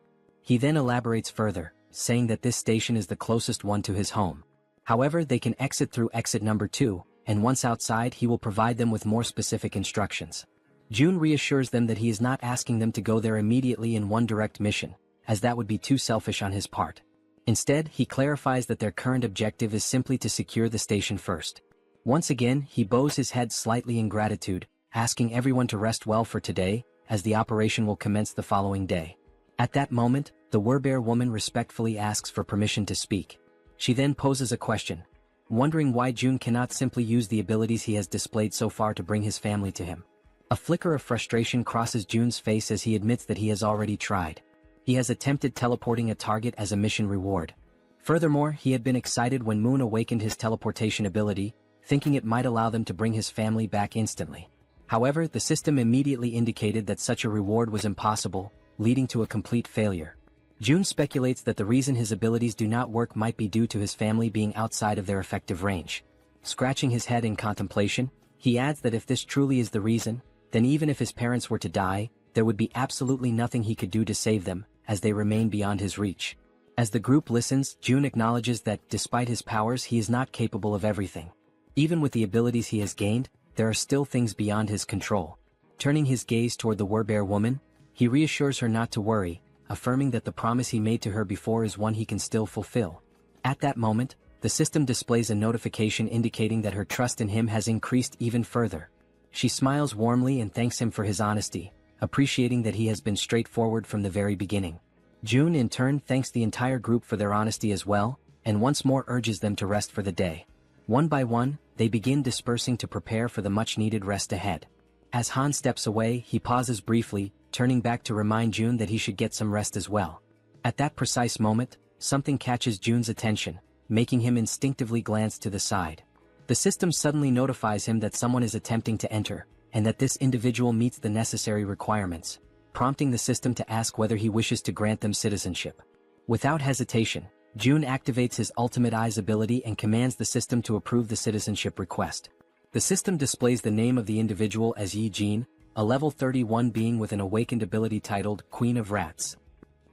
He then elaborates further, saying that this station is the closest one to his home. However, they can exit through exit number 2, and once outside he will provide them with more specific instructions. Jun reassures them that he is not asking them to go there immediately in one direct mission, as that would be too selfish on his part. Instead, he clarifies that their current objective is simply to secure the station first. Once again, he bows his head slightly in gratitude, asking everyone to rest well for today, as the operation will commence the following day. At that moment, the Werbear woman respectfully asks for permission to speak. She then poses a question, wondering why Jun cannot simply use the abilities he has displayed so far to bring his family to him. A flicker of frustration crosses Jun's face as he admits that he has already tried. He has attempted teleporting a target as a mission reward. Furthermore, he had been excited when Moon awakened his teleportation ability, thinking it might allow them to bring his family back instantly. However, the system immediately indicated that such a reward was impossible, leading to a complete failure. Jun speculates that the reason his abilities do not work might be due to his family being outside of their effective range. Scratching his head in contemplation, he adds that if this truly is the reason, then even if his parents were to die, there would be absolutely nothing he could do to save them, as they remain beyond his reach. As the group listens, Jun acknowledges that, despite his powers, he is not capable of everything. Even with the abilities he has gained, there are still things beyond his control. Turning his gaze toward the Werbear woman, he reassures her not to worry, affirming that the promise he made to her before is one he can still fulfill. At that moment, the system displays a notification indicating that her trust in him has increased even further. She smiles warmly and thanks him for his honesty, appreciating that he has been straightforward from the very beginning. Jun in turn thanks the entire group for their honesty as well, and once more urges them to rest for the day. One by one, they begin dispersing to prepare for the much-needed rest ahead. As Han steps away, he pauses briefly, turning back to remind Jun that he should get some rest as well. At that precise moment, something catches Jun's attention, making him instinctively glance to the side. The system suddenly notifies him that someone is attempting to enter, and that this individual meets the necessary requirements, prompting the system to ask whether he wishes to grant them citizenship. Without hesitation, Jun activates his ultimate eyes ability and commands the system to approve the citizenship request. The system displays the name of the individual as Yi Jin, a level 31 being with an awakened ability titled Queen of Rats.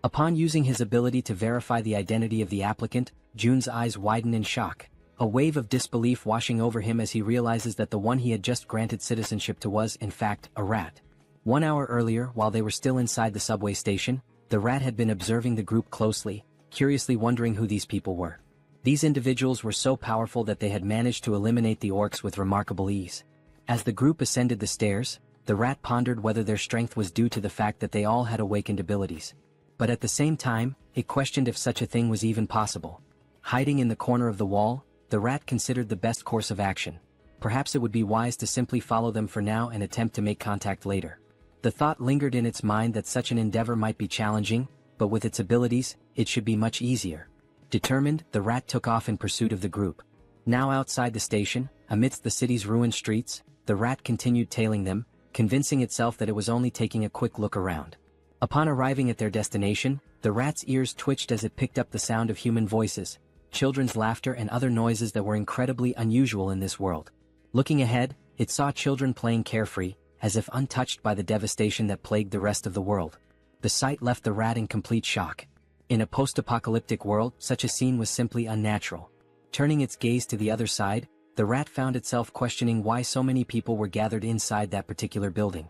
Upon using his ability to verify the identity of the applicant, Jun's eyes widen in shock, a wave of disbelief washing over him as he realizes that the one he had just granted citizenship to was, in fact, a rat. 1 hour earlier, while they were still inside the subway station, the rat had been observing the group closely, curiously wondering who these people were. These individuals were so powerful that they had managed to eliminate the orcs with remarkable ease. As the group ascended the stairs, the rat pondered whether their strength was due to the fact that they all had awakened abilities. But at the same time, it questioned if such a thing was even possible. Hiding in the corner of the wall, the rat considered the best course of action. Perhaps it would be wise to simply follow them for now and attempt to make contact later. The thought lingered in its mind that such an endeavor might be challenging, but with its abilities, it should be much easier. Determined, the rat took off in pursuit of the group. Now outside the station, amidst the city's ruined streets, the rat continued tailing them, convincing itself that it was only taking a quick look around. Upon arriving at their destination, the rat's ears twitched as it picked up the sound of human voices, children's laughter and other noises that were incredibly unusual in this world. Looking ahead, it saw children playing carefree, as if untouched by the devastation that plagued the rest of the world. The sight left the rat in complete shock. In a post-apocalyptic world, such a scene was simply unnatural. Turning its gaze to the other side, the rat found itself questioning why so many people were gathered inside that particular building.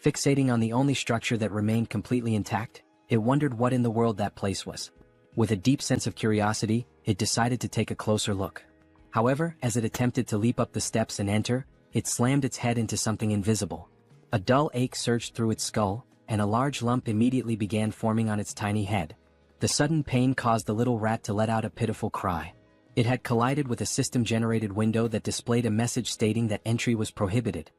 Fixating on the only structure that remained completely intact, it wondered what in the world that place was. With a deep sense of curiosity, it decided to take a closer look. However, as it attempted to leap up the steps and enter, it slammed its head into something invisible. A dull ache surged through its skull, and a large lump immediately began forming on its tiny head. The sudden pain caused the little rat to let out a pitiful cry. It had collided with a system-generated window that displayed a message stating that entry was prohibited.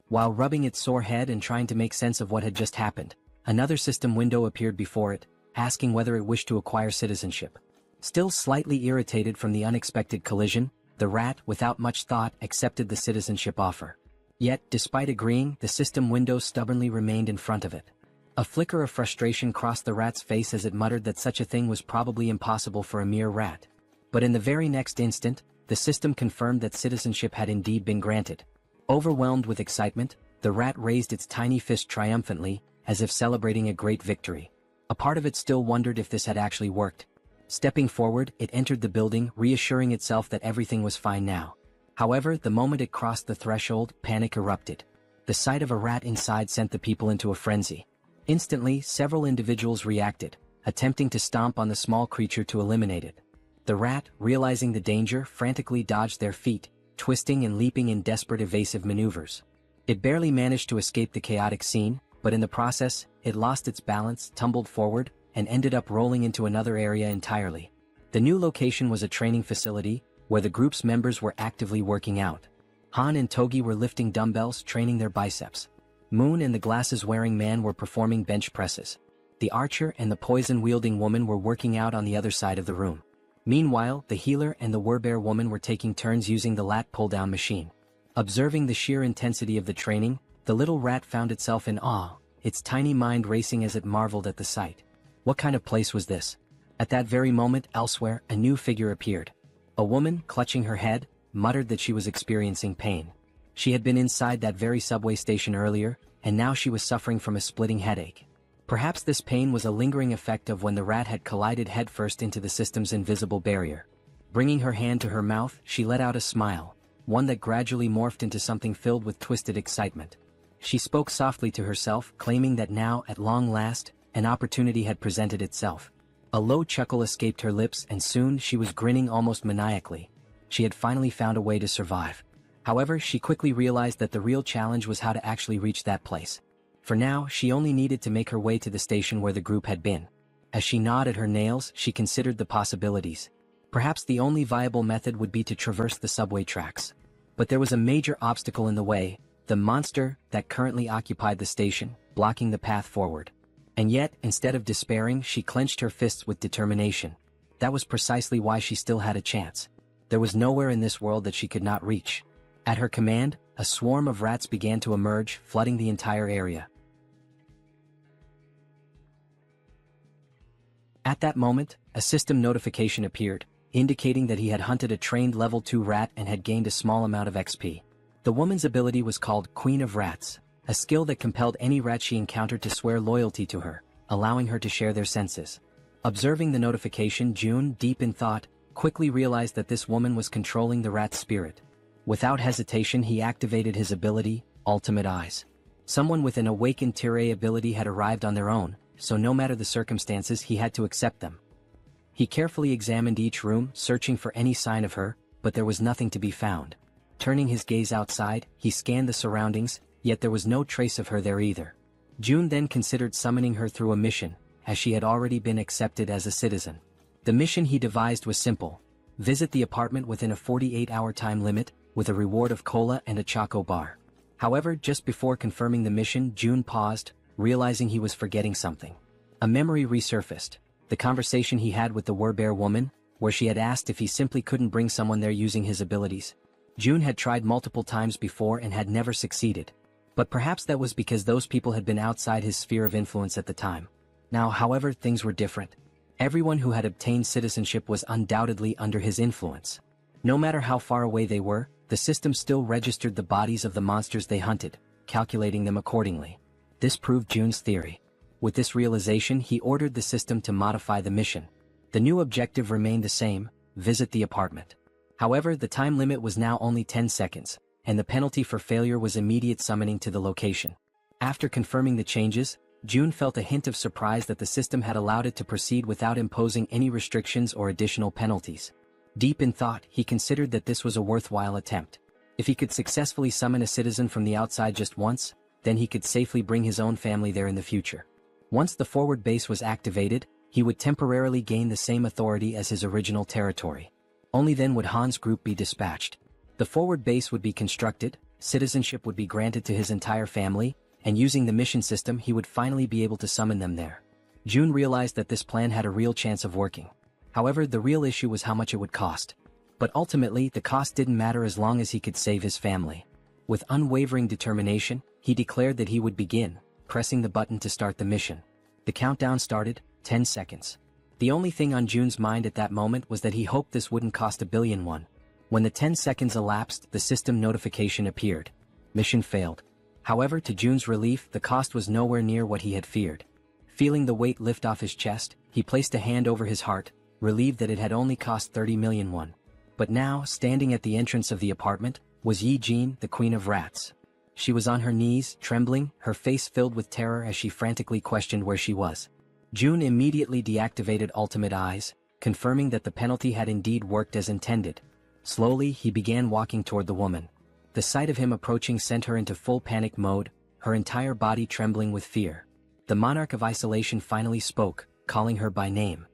While rubbing its sore head and trying to make sense of what had just happened, another system window appeared before it, asking whether it wished to acquire citizenship. Still slightly irritated from the unexpected collision, the rat, without much thought, accepted the citizenship offer. Yet, despite agreeing, the system window stubbornly remained in front of it. A flicker of frustration crossed the rat's face as it muttered that such a thing was probably impossible for a mere rat. But in the very next instant, the system confirmed that citizenship had indeed been granted. Overwhelmed with excitement, the rat raised its tiny fist triumphantly, as if celebrating a great victory. A part of it still wondered if this had actually worked. Stepping forward, it entered the building, reassuring itself that everything was fine now. However, the moment it crossed the threshold, panic erupted. The sight of a rat inside sent the people into a frenzy. Instantly, several individuals reacted, attempting to stomp on the small creature to eliminate it. The rat, realizing the danger, frantically dodged their feet, twisting and leaping in desperate evasive maneuvers. It barely managed to escape the chaotic scene, but in the process, it lost its balance, tumbled forward, and ended up rolling into another area entirely. The new location was a training facility, where the group's members were actively working out. Han and Togi were lifting dumbbells, training their biceps. Moon and the glasses-wearing man were performing bench presses. The archer and the poison-wielding woman were working out on the other side of the room. Meanwhile, the healer and the werbear woman were taking turns using the lat pull-down machine. Observing the sheer intensity of the training, the little rat found itself in awe, its tiny mind racing as it marveled at the sight. What kind of place was this? At that very moment, elsewhere, a new figure appeared. A woman, clutching her head, muttered that she was experiencing pain. She had been inside that very subway station earlier, and now she was suffering from a splitting headache. Perhaps this pain was a lingering effect of when the rat had collided headfirst into the system's invisible barrier. Bringing her hand to her mouth, she let out a smile, one that gradually morphed into something filled with twisted excitement. She spoke softly to herself, claiming that now, at long last, an opportunity had presented itself. A low chuckle escaped her lips, and soon she was grinning almost maniacally. She had finally found a way to survive. However, she quickly realized that the real challenge was how to actually reach that place. For now, she only needed to make her way to the station where the group had been. As she gnawed at her nails, she considered the possibilities. Perhaps the only viable method would be to traverse the subway tracks. But there was a major obstacle in the way, the monster that currently occupied the station, blocking the path forward. And yet, instead of despairing, she clenched her fists with determination. That was precisely why she still had a chance. There was nowhere in this world that she could not reach. At her command, a swarm of rats began to emerge, flooding the entire area. At that moment, a system notification appeared, indicating that he had hunted a trained level 2 rat and had gained a small amount of XP. The woman's ability was called Queen of Rats, a skill that compelled any rat she encountered to swear loyalty to her, allowing her to share their senses. Observing the notification, June, deep in thought, quickly realized that this woman was controlling the rat's spirit. Without hesitation, he activated his ability, Ultimate Eyes. Someone with an awakened Tirei ability had arrived on their own, so no matter the circumstances, he had to accept them. He carefully examined each room, searching for any sign of her, but there was nothing to be found. Turning his gaze outside, he scanned the surroundings, yet there was no trace of her there either. June then considered summoning her through a mission, as she had already been accepted as a citizen. The mission he devised was simple: visit the apartment within a 48-hour time limit, with a reward of cola and a choco bar. However, just before confirming the mission, June paused, realizing he was forgetting something. A memory resurfaced, the conversation he had with the Werbear woman, where she had asked if he simply couldn't bring someone there using his abilities. June had tried multiple times before and had never succeeded. But perhaps that was because those people had been outside his sphere of influence at the time. Now, however, things were different. Everyone who had obtained citizenship was undoubtedly under his influence. No matter how far away they were, the system still registered the bodies of the monsters they hunted, calculating them accordingly. This proved June's theory. With this realization, he ordered the system to modify the mission. The new objective remained the same: visit the apartment. However, the time limit was now only 10 seconds, and the penalty for failure was immediate summoning to the location. After confirming the changes, June felt a hint of surprise that the system had allowed it to proceed without imposing any restrictions or additional penalties. Deep in thought, he considered that this was a worthwhile attempt. If he could successfully summon a citizen from the outside just once, then he could safely bring his own family there in the future. Once the forward base was activated, he would temporarily gain the same authority as his original territory. Only then would Han's group be dispatched. The forward base would be constructed, citizenship would be granted to his entire family, and using the mission system he would finally be able to summon them there. June realized that this plan had a real chance of working. However, the real issue was how much it would cost. But ultimately, the cost didn't matter as long as he could save his family. With unwavering determination, he declared that he would begin, pressing the button to start the mission. The countdown started, 10 seconds. The only thing on June's mind at that moment was that he hoped this wouldn't cost $1 billion. When the 10 seconds elapsed, the system notification appeared. Mission failed. However, to June's relief, the cost was nowhere near what he had feared. Feeling the weight lift off his chest, he placed a hand over his heart, relieved that it had only cost 30 million won. But now, standing at the entrance of the apartment, was Jaehyeon, the Queen of Rats. She was on her knees, trembling, her face filled with terror as she frantically questioned where she was. June immediately deactivated Ultimate Eyes, confirming that the penalty had indeed worked as intended. Slowly, he began walking toward the woman. The sight of him approaching sent her into full panic mode, her entire body trembling with fear. The monarch of isolation finally spoke, calling her by name.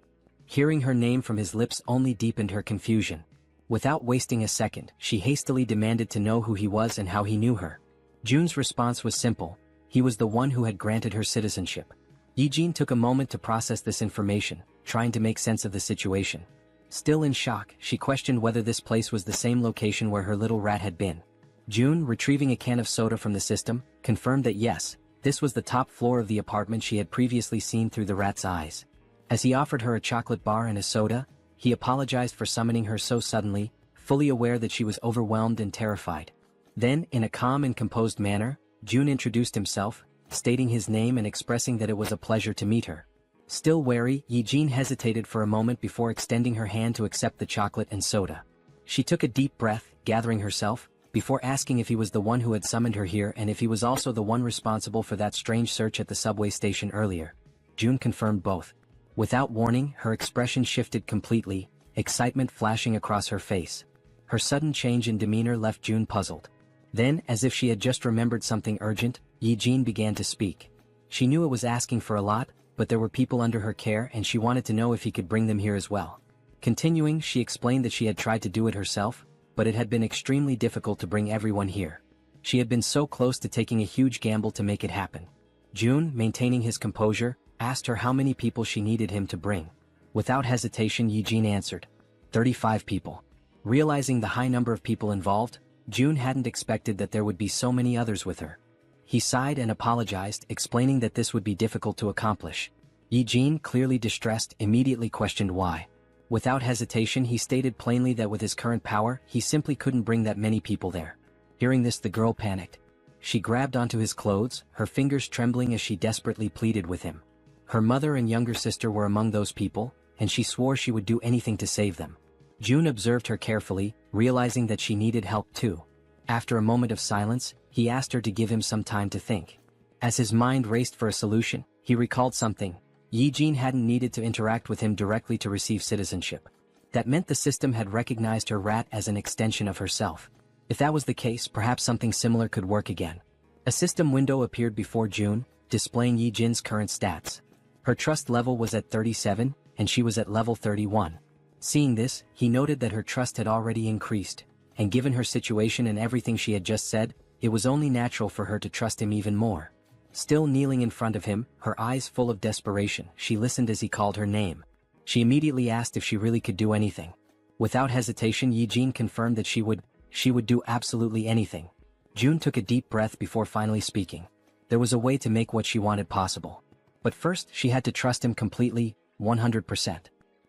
Hearing her name from his lips only deepened her confusion. Without wasting a second, she hastily demanded to know who he was and how he knew her. June's response was simple: he was the one who had granted her citizenship. Jaehyeon took a moment to process this information, trying to make sense of the situation. Still in shock, she questioned whether this place was the same location where her little rat had been. June, retrieving a can of soda from the system, confirmed that yes, this was the top floor of the apartment she had previously seen through the rat's eyes. As he offered her a chocolate bar and a soda, he apologized for summoning her so suddenly, fully aware that she was overwhelmed and terrified. Then, in a calm and composed manner, June introduced himself, stating his name and expressing that it was a pleasure to meet her. Still wary, Jaehyeon hesitated for a moment before extending her hand to accept the chocolate and soda. She took a deep breath, gathering herself, before asking if he was the one who had summoned her here and if he was also the one responsible for that strange search at the subway station earlier. June confirmed both. Without warning, her expression shifted completely, excitement flashing across her face. Her sudden change in demeanor left June puzzled. Then, as if she had just remembered something urgent, Jaehyeon began to speak. She knew it was asking for a lot, but there were people under her care and she wanted to know if he could bring them here as well. Continuing, she explained that she had tried to do it herself, but it had been extremely difficult to bring everyone here. She had been so close to taking a huge gamble to make it happen. June, maintaining his composure, asked her how many people she needed him to bring. Without hesitation, Eugene answered. 35 people. Realizing the high number of people involved, June hadn't expected that there would be so many others with her. He sighed and apologized, explaining that this would be difficult to accomplish. Eugene, clearly distressed, immediately questioned why. Without hesitation, he stated plainly that with his current power, he simply couldn't bring that many people there. Hearing this, the girl panicked. She grabbed onto his clothes, her fingers trembling as she desperately pleaded with him. Her mother and younger sister were among those people, and she swore she would do anything to save them. June observed her carefully, realizing that she needed help too. After a moment of silence, he asked her to give him some time to think. As his mind raced for a solution, he recalled something. Eugene hadn't needed to interact with him directly to receive citizenship. That meant the system had recognized her rat as an extension of herself. If that was the case, perhaps something similar could work again. A system window appeared before June, displaying Eugene's current stats. Her trust level was at 37, and she was at level 31. Seeing this, he noted that her trust had already increased, and given her situation and everything she had just said, it was only natural for her to trust him even more. Still kneeling in front of him, her eyes full of desperation, she listened as he called her name. She immediately asked if she really could do anything. Without hesitation, Eugene confirmed that she would do absolutely anything. June took a deep breath before finally speaking. There was a way to make what she wanted possible. But first, she had to trust him completely, 100%.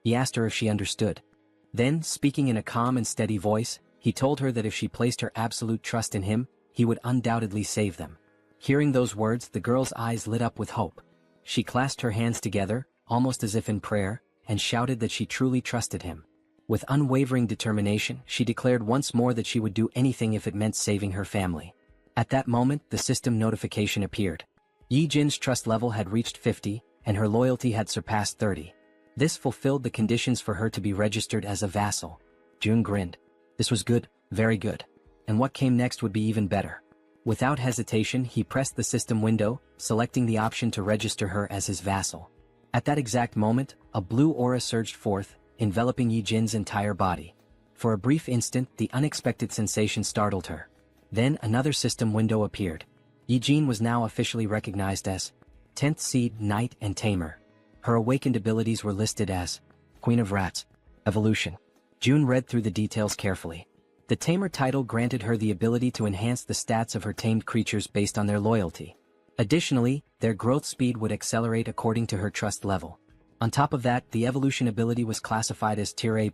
He asked her if she understood. Then, speaking in a calm and steady voice, he told her that if she placed her absolute trust in him, he would undoubtedly save them. Hearing those words, the girl's eyes lit up with hope. She clasped her hands together, almost as if in prayer, and shouted that she truly trusted him. With unwavering determination, she declared once more that she would do anything if it meant saving her family. At that moment, the system notification appeared. Yi-jin's trust level had reached 50, and her loyalty had surpassed 30. This fulfilled the conditions for her to be registered as a vassal. June grinned. This was good, very good. And what came next would be even better. Without hesitation, he pressed the system window, selecting the option to register her as his vassal. At that exact moment, a blue aura surged forth, enveloping Yi-jin's entire body. For a brief instant, the unexpected sensation startled her. Then another system window appeared. Yi-jin was now officially recognized as 10th Seed, Knight and Tamer. Her awakened abilities were listed as Queen of Rats, Evolution. June read through the details carefully. The Tamer title granted her the ability to enhance the stats of her tamed creatures based on their loyalty. Additionally, their growth speed would accelerate according to her trust level. On top of that, the evolution ability was classified as Tier A+.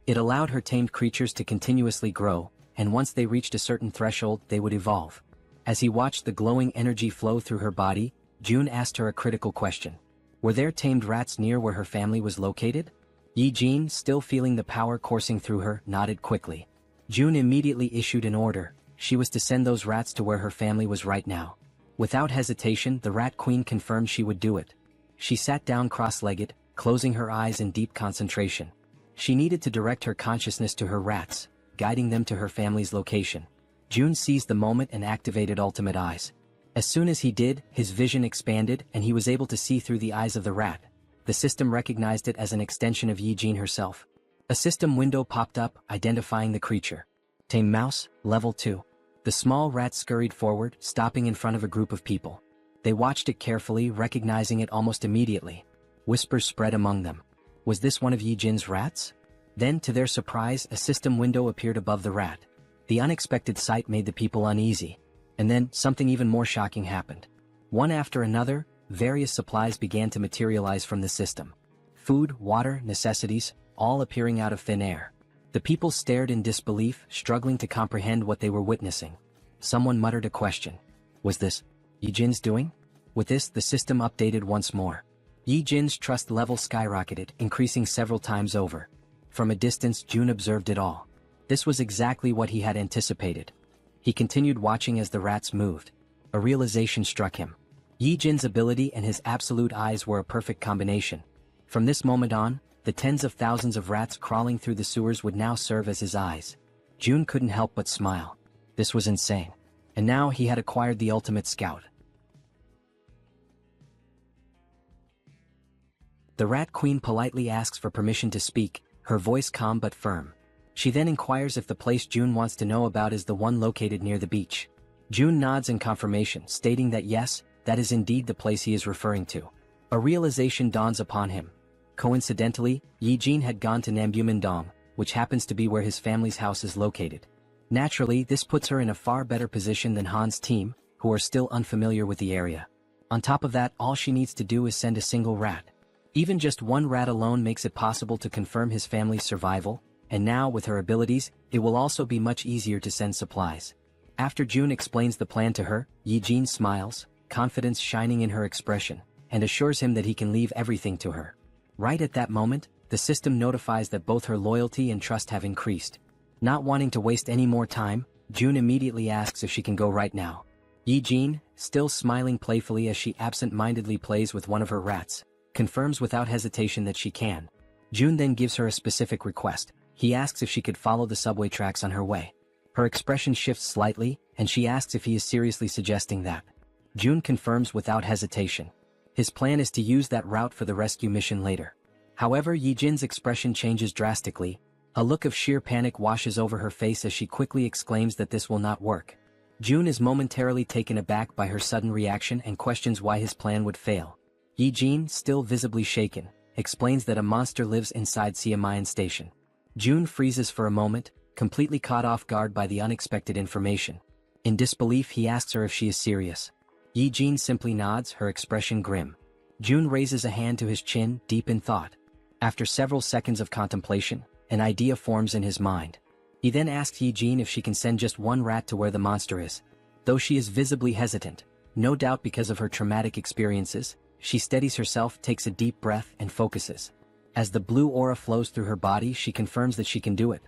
It allowed her tamed creatures to continuously grow, and once they reached a certain threshold, they would evolve. As he watched the glowing energy flow through her body, June asked her a critical question. Were there tamed rats near where her family was located? Yi-jin, still feeling the power coursing through her, nodded quickly. June immediately issued an order. She was to send those rats to where her family was right now. Without hesitation, the Rat Queen confirmed she would do it. She sat down cross-legged, closing her eyes in deep concentration. She needed to direct her consciousness to her rats, guiding them to her family's location. June seized the moment and activated Ultimate Eyes. As soon as he did, his vision expanded and he was able to see through the eyes of the rat. The system recognized it as an extension of Yi-jin herself. A system window popped up, identifying the creature. Tame Mouse, Level 2. The small rat scurried forward, stopping in front of a group of people. They watched it carefully, recognizing it almost immediately. Whispers spread among them. Was this one of Yi-jin's rats? Then, to their surprise, a system window appeared above the rat. The unexpected sight made the people uneasy. And then, something even more shocking happened. One after another, various supplies began to materialize from the system. Food, water, necessities, all appearing out of thin air. The people stared in disbelief, struggling to comprehend what they were witnessing. Someone muttered a question. Was this Yi-jin's doing? With this, the system updated once more. Yi-jin's trust level skyrocketed, increasing several times over. From a distance, June observed it all. This was exactly what he had anticipated. He continued watching as the rats moved. A realization struck him. Yi-jin's ability and his absolute eyes were a perfect combination. From this moment on, the tens of thousands of rats crawling through the sewers would now serve as his eyes. June couldn't help but smile. This was insane. And now he had acquired the ultimate scout. The Rat Queen politely asks for permission to speak, her voice calm but firm. She then inquires if the place June wants to know about is the one located near the beach. June nods in confirmation, stating that yes, that is indeed the place he is referring to. A realization dawns upon him. Coincidentally, Yi-jin had gone to Namgyumindong, which happens to be where his family's house is located. Naturally, this puts her in a far better position than Han's team, who are still unfamiliar with the area. On top of that, all she needs to do is send a single rat. Even just one rat alone makes it possible to confirm his family's survival, and now with her abilities, it will also be much easier to send supplies. After June explains the plan to her, Yi-jin smiles, confidence shining in her expression, and assures him that he can leave everything to her. Right at that moment, the system notifies that both her loyalty and trust have increased. Not wanting to waste any more time, June immediately asks if she can go right now. Yi-jin, still smiling playfully as she absent-mindedly plays with one of her rats, confirms without hesitation that she can. June then gives her a specific request. He asks if she could follow the subway tracks on her way. Her expression shifts slightly, and she asks if he is seriously suggesting that. June confirms without hesitation. His plan is to use that route for the rescue mission later. However, Yi-jin's expression changes drastically. A look of sheer panic washes over her face as she quickly exclaims that this will not work. June is momentarily taken aback by her sudden reaction and questions why his plan would fail. Yi-jin, still visibly shaken, explains that a monster lives inside Jaehyeon Station. June freezes for a moment, completely caught off guard by the unexpected information. In disbelief, he asks her if she is serious. Yi-jin simply nods, her expression grim. June raises a hand to his chin, deep in thought. After several seconds of contemplation, an idea forms in his mind. He then asks Yi-jin if she can send just one rat to where the monster is. Though she is visibly hesitant, no doubt because of her traumatic experiences, she steadies herself, takes a deep breath, and focuses. As the blue aura flows through her body, she confirms that she can do it.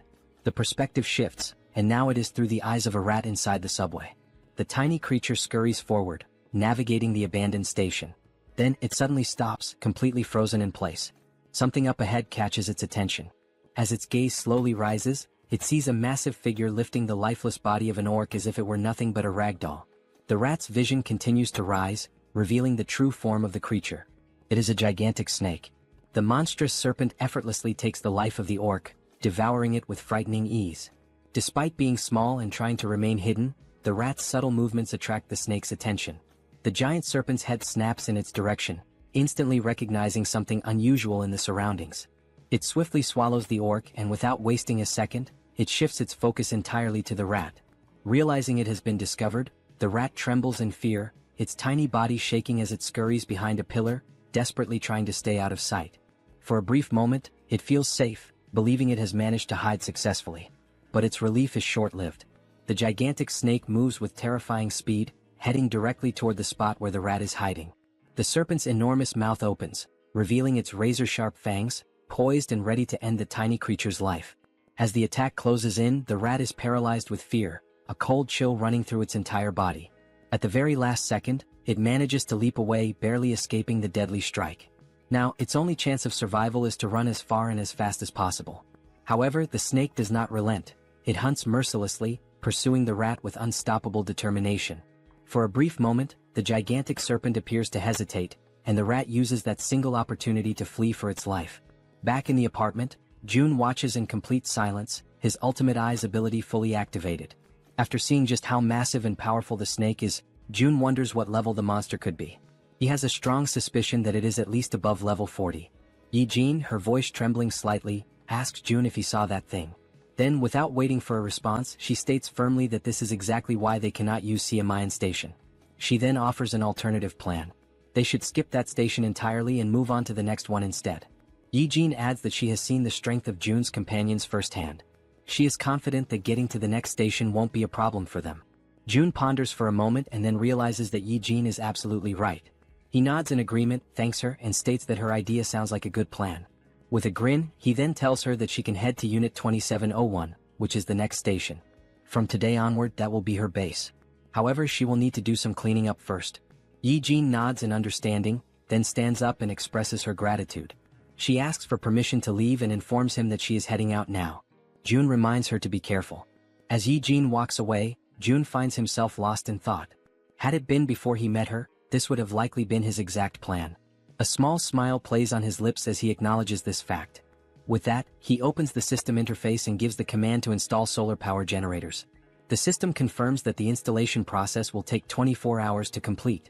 The perspective shifts, and now it is through the eyes of a rat inside the subway. The tiny creature scurries forward, navigating the abandoned station. Then it suddenly stops, completely frozen in place. Something up ahead catches its attention. As its gaze slowly rises, it sees a massive figure lifting the lifeless body of an orc as if it were nothing but a ragdoll. The rat's vision continues to rise, revealing the true form of the creature. It is a gigantic snake. The monstrous serpent effortlessly takes the life of the orc, devouring it with frightening ease. Despite being small and trying to remain hidden, the rat's subtle movements attract the snake's attention. The giant serpent's head snaps in its direction, instantly recognizing something unusual in the surroundings. It swiftly swallows the orc, and without wasting a second, it shifts its focus entirely to the rat. Realizing it has been discovered, the rat trembles in fear, its tiny body shaking as it scurries behind a pillar, desperately trying to stay out of sight. For a brief moment, it feels safe, believing it has managed to hide successfully. But its relief is short-lived. The gigantic snake moves with terrifying speed, heading directly toward the spot where the rat is hiding. The serpent's enormous mouth opens, revealing its razor-sharp fangs, poised and ready to end the tiny creature's life. As the attack closes in, the rat is paralyzed with fear, a cold chill running through its entire body. At the very last second, it manages to leap away, barely escaping the deadly strike. Now, its only chance of survival is to run as far and as fast as possible. However, the snake does not relent. It hunts mercilessly, pursuing the rat with unstoppable determination. For a brief moment, the gigantic serpent appears to hesitate, and the rat uses that single opportunity to flee for its life. Back in the apartment, June watches in complete silence, his ultimate eyes ability fully activated. After seeing just how massive and powerful the snake is, June wonders what level the monster could be. He has a strong suspicion that it is at least above level 40. Yi-jin, her voice trembling slightly, asks June if he saw that thing. Then, without waiting for a response, she states firmly that this is exactly why they cannot use Jaehyeon Station. She then offers an alternative plan. They should skip that station entirely and move on to the next one instead. Yi-jin adds that she has seen the strength of June's companions firsthand. She is confident that getting to the next station won't be a problem for them. June ponders for a moment and then realizes that Yi-jin is absolutely right. He nods in agreement, thanks her, and states that her idea sounds like a good plan. With a grin, he then tells her that she can head to Unit 2701, which is the next station. From today onward, that will be her base. However, she will need to do some cleaning up first. Yi-jin nods in understanding, then stands up and expresses her gratitude. She asks for permission to leave and informs him that she is heading out now. June reminds her to be careful. As Yi-jin walks away, June finds himself lost in thought. Had it been before he met her, this would have likely been his exact plan. A small smile plays on his lips as he acknowledges this fact. With that, he opens the system interface and gives the command to install solar power generators. The system confirms that the installation process will take 24 hours to complete.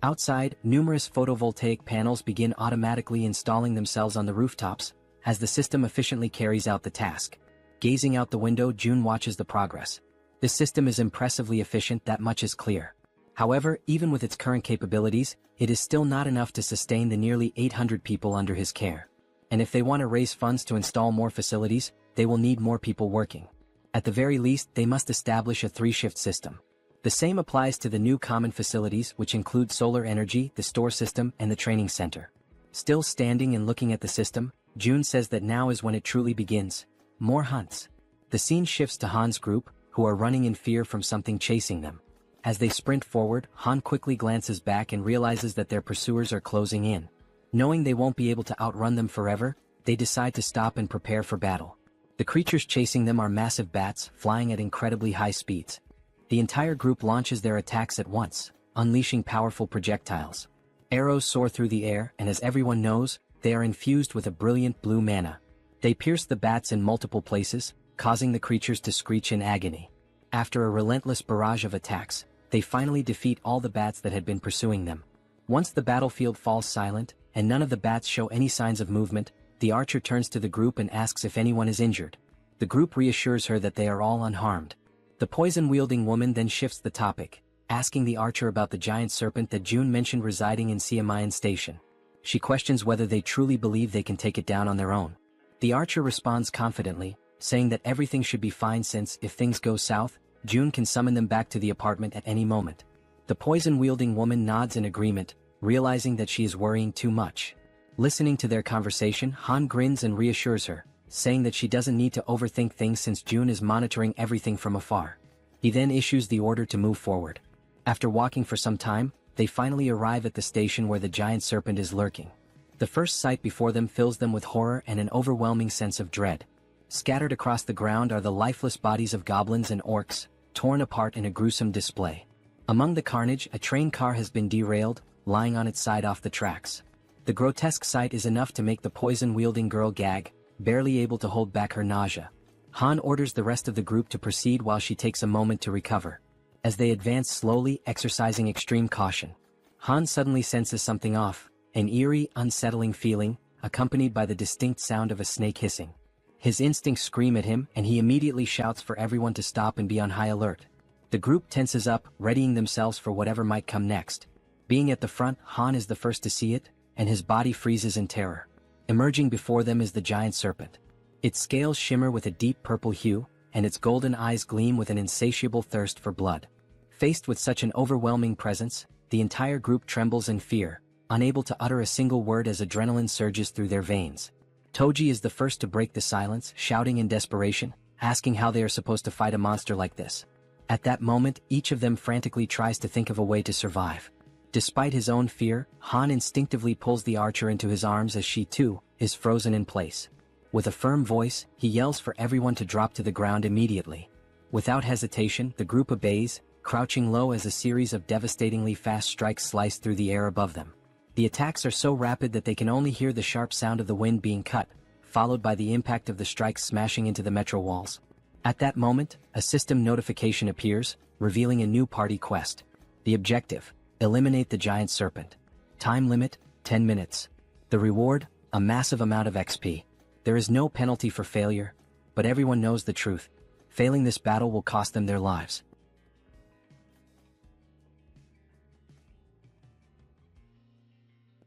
Outside, numerous photovoltaic panels begin automatically installing themselves on the rooftops, as the system efficiently carries out the task. Gazing out the window, June watches the progress. This system is impressively efficient, that much is clear. However, even with its current capabilities, it is still not enough to sustain the nearly 800 people under his care. And if they want to raise funds to install more facilities, they will need more people working. At the very least, they must establish a 3-shift system. The same applies to the new common facilities, which include solar energy, the store system, and the training center. Still standing and looking at the system, June says that now is when it truly begins. More hunts. The scene shifts to Han's group, who are running in fear from something chasing them. As they sprint forward, Han quickly glances back and realizes that their pursuers are closing in. Knowing they won't be able to outrun them forever, they decide to stop and prepare for battle. The creatures chasing them are massive bats, flying at incredibly high speeds. The entire group launches their attacks at once, unleashing powerful projectiles. Arrows soar through the air, and as everyone knows, they are infused with a brilliant blue mana. They pierce the bats in multiple places, causing the creatures to screech in agony. After a relentless barrage of attacks, they finally defeat all the bats that had been pursuing them. Once the battlefield falls silent, and none of the bats show any signs of movement, the archer turns to the group and asks if anyone is injured. The group reassures her that they are all unharmed. The poison-wielding woman then shifts the topic, asking the archer about the giant serpent that June mentioned residing in Siamayan Station. She questions whether they truly believe they can take it down on their own. The archer responds confidently, saying that everything should be fine since, if things go south, June can summon them back to the apartment at any moment. The poison-wielding woman nods in agreement, realizing that she is worrying too much. Listening to their conversation, Han grins and reassures her, saying that she doesn't need to overthink things since June is monitoring everything from afar. He then issues the order to move forward. After walking for some time, they finally arrive at the station where the giant serpent is lurking. The first sight before them fills them with horror and an overwhelming sense of dread. Scattered across the ground are the lifeless bodies of goblins and orcs, torn apart in a gruesome display. Among the carnage, a train car has been derailed, lying on its side off the tracks. The grotesque sight is enough to make the poison-wielding girl gag, barely able to hold back her nausea. Han orders the rest of the group to proceed while she takes a moment to recover. As they advance slowly, exercising extreme caution, Han suddenly senses something off, an eerie, unsettling feeling, accompanied by the distinct sound of a snake hissing. His instincts scream at him, and he immediately shouts for everyone to stop and be on high alert. The group tenses up, readying themselves for whatever might come next. Being at the front, Han is the first to see it, and his body freezes in terror. Emerging before them is the giant serpent. Its scales shimmer with a deep purple hue, and its golden eyes gleam with an insatiable thirst for blood. Faced with such an overwhelming presence, the entire group trembles in fear, unable to utter a single word as adrenaline surges through their veins. Toji is the first to break the silence, shouting in desperation, asking how they are supposed to fight a monster like this. At that moment, each of them frantically tries to think of a way to survive. Despite his own fear, Han instinctively pulls the archer into his arms as she, too, is frozen in place. With a firm voice, he yells for everyone to drop to the ground immediately. Without hesitation, the group obeys, crouching low as a series of devastatingly fast strikes slice through the air above them. The attacks are so rapid that they can only hear the sharp sound of the wind being cut, followed by the impact of the strikes smashing into the metro walls. At that moment, a system notification appears, revealing a new party quest. The objective: eliminate the giant serpent. Time limit: 10 minutes. The reward: a massive amount of XP. There is no penalty for failure, but everyone knows the truth. Failing this battle will cost them their lives.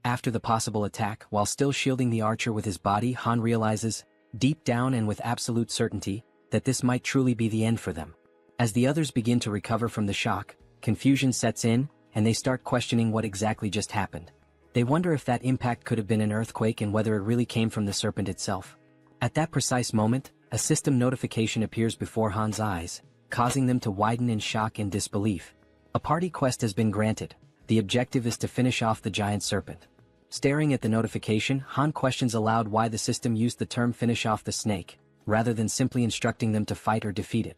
After the possible attack, while still shielding the archer with his body, Han realizes, deep down and with absolute certainty, that this might truly be the end for them. As the others begin to recover from the shock, confusion sets in, and they start questioning what exactly just happened. They wonder if that impact could have been an earthquake and whether it really came from the serpent itself. At that precise moment, a system notification appears before Han's eyes, causing them to widen in shock and disbelief. A party quest has been granted. The objective is to finish off the giant serpent. Staring at the notification, Han questions aloud why the system used the term "finish off the snake," rather than simply instructing them to fight or defeat it.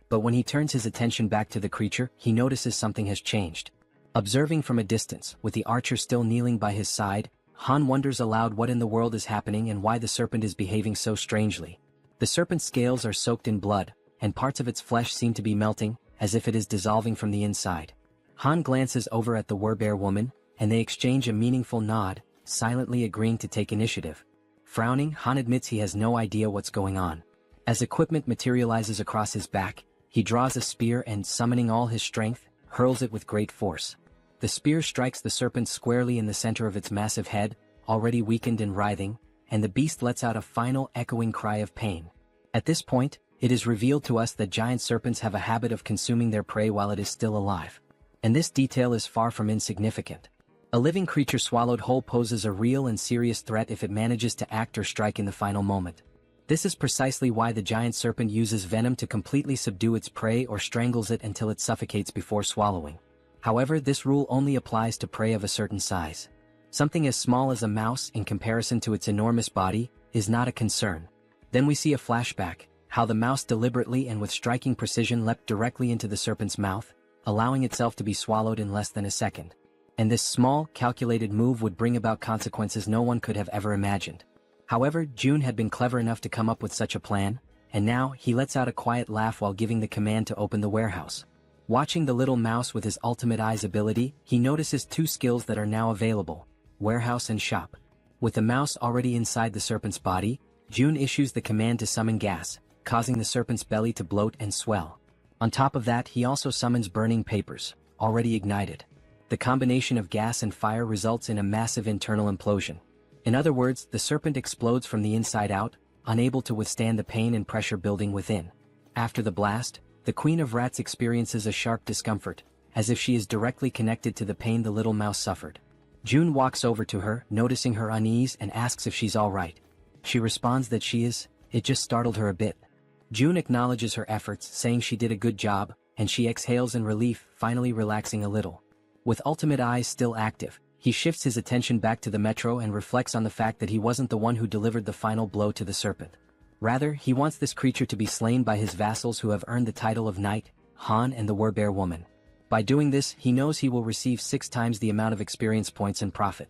But when he turns his attention back to the creature, he notices something has changed. Observing from a distance, with the archer still kneeling by his side, Han wonders aloud what in the world is happening and why the serpent is behaving so strangely. The serpent's scales are soaked in blood, and parts of its flesh seem to be melting, as if it is dissolving from the inside. Han glances over at the werbear woman, and they exchange a meaningful nod, silently agreeing to take initiative. Frowning, Han admits he has no idea what's going on. As equipment materializes across his back, he draws a spear and, summoning all his strength, hurls it with great force. The spear strikes the serpent squarely in the center of its massive head, already weakened and writhing, and the beast lets out a final echoing cry of pain. At this point, it is revealed to us that giant serpents have a habit of consuming their prey while it is still alive. And this detail is far from insignificant. A living creature swallowed whole poses a real and serious threat if it manages to act or strike in the final moment. This is precisely why the giant serpent uses venom to completely subdue its prey or strangles it until it suffocates before swallowing. However, this rule only applies to prey of a certain size. Something as small as a mouse in comparison to its enormous body is not a concern. Then we see a flashback, how the mouse deliberately and with striking precision leapt directly into the serpent's mouth, allowing itself to be swallowed in less than a second. And this small, calculated move would bring about consequences no one could have ever imagined. However, Jun had been clever enough to come up with such a plan, and now he lets out a quiet laugh while giving the command to open the warehouse. Watching the little mouse with his ultimate eyes ability, he notices two skills that are now available: warehouse and shop. With the mouse already inside the serpent's body, Jun issues the command to summon gas, causing the serpent's belly to bloat and swell. On top of that, he also summons burning papers, already ignited. The combination of gas and fire results in a massive internal implosion. In other words, the serpent explodes from the inside out, unable to withstand the pain and pressure building within. After the blast, the Queen of Rats experiences a sharp discomfort, as if she is directly connected to the pain the little mouse suffered. Jun walks over to her, noticing her unease, and asks if she's alright. She responds that she is. It just startled her a bit. Jun acknowledges her efforts, saying she did a good job, and she exhales in relief, finally relaxing a little. With ultimate eyes still active, he shifts his attention back to the metro and reflects on the fact that he wasn't the one who delivered the final blow to the serpent. Rather, he wants this creature to be slain by his vassals who have earned the title of knight, Han and the Werbear woman. By doing this, he knows he will receive 6 times the amount of experience points and profit.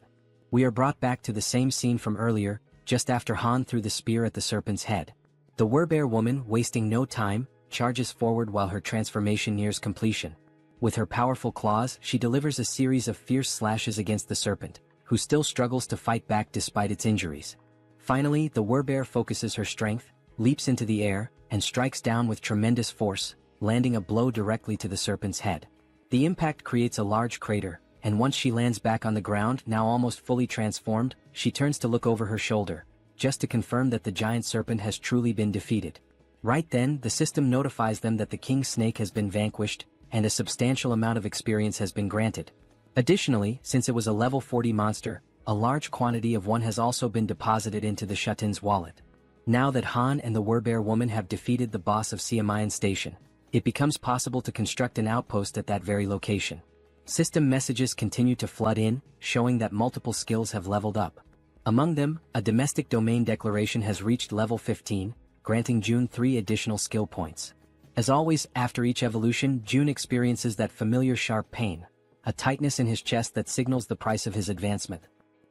We are brought back to the same scene from earlier, just after Han threw the spear at the serpent's head. The Werbear woman, wasting no time, charges forward while her transformation nears completion. With her powerful claws, she delivers a series of fierce slashes against the serpent, who still struggles to fight back despite its injuries. Finally, the Werbear focuses her strength, leaps into the air, and strikes down with tremendous force, landing a blow directly to the serpent's head. The impact creates a large crater, and once she lands back on the ground, now almost fully transformed, she turns to look over her shoulder, just to confirm that the giant serpent has truly been defeated. Right then, the system notifies them that the king snake has been vanquished, and a substantial amount of experience has been granted. Additionally, since it was a level 40 monster, a large quantity of one has also been deposited into the Shutin's wallet. Now that Han and the Werbear woman have defeated the boss of Siamayan Station, it becomes possible to construct an outpost at that very location. System messages continue to flood in, showing that multiple skills have leveled up. Among them, a domestic domain declaration has reached level 15, granting Jun 3 additional skill points. As always, after each evolution, Jun experiences that familiar sharp pain, a tightness in his chest that signals the price of his advancement.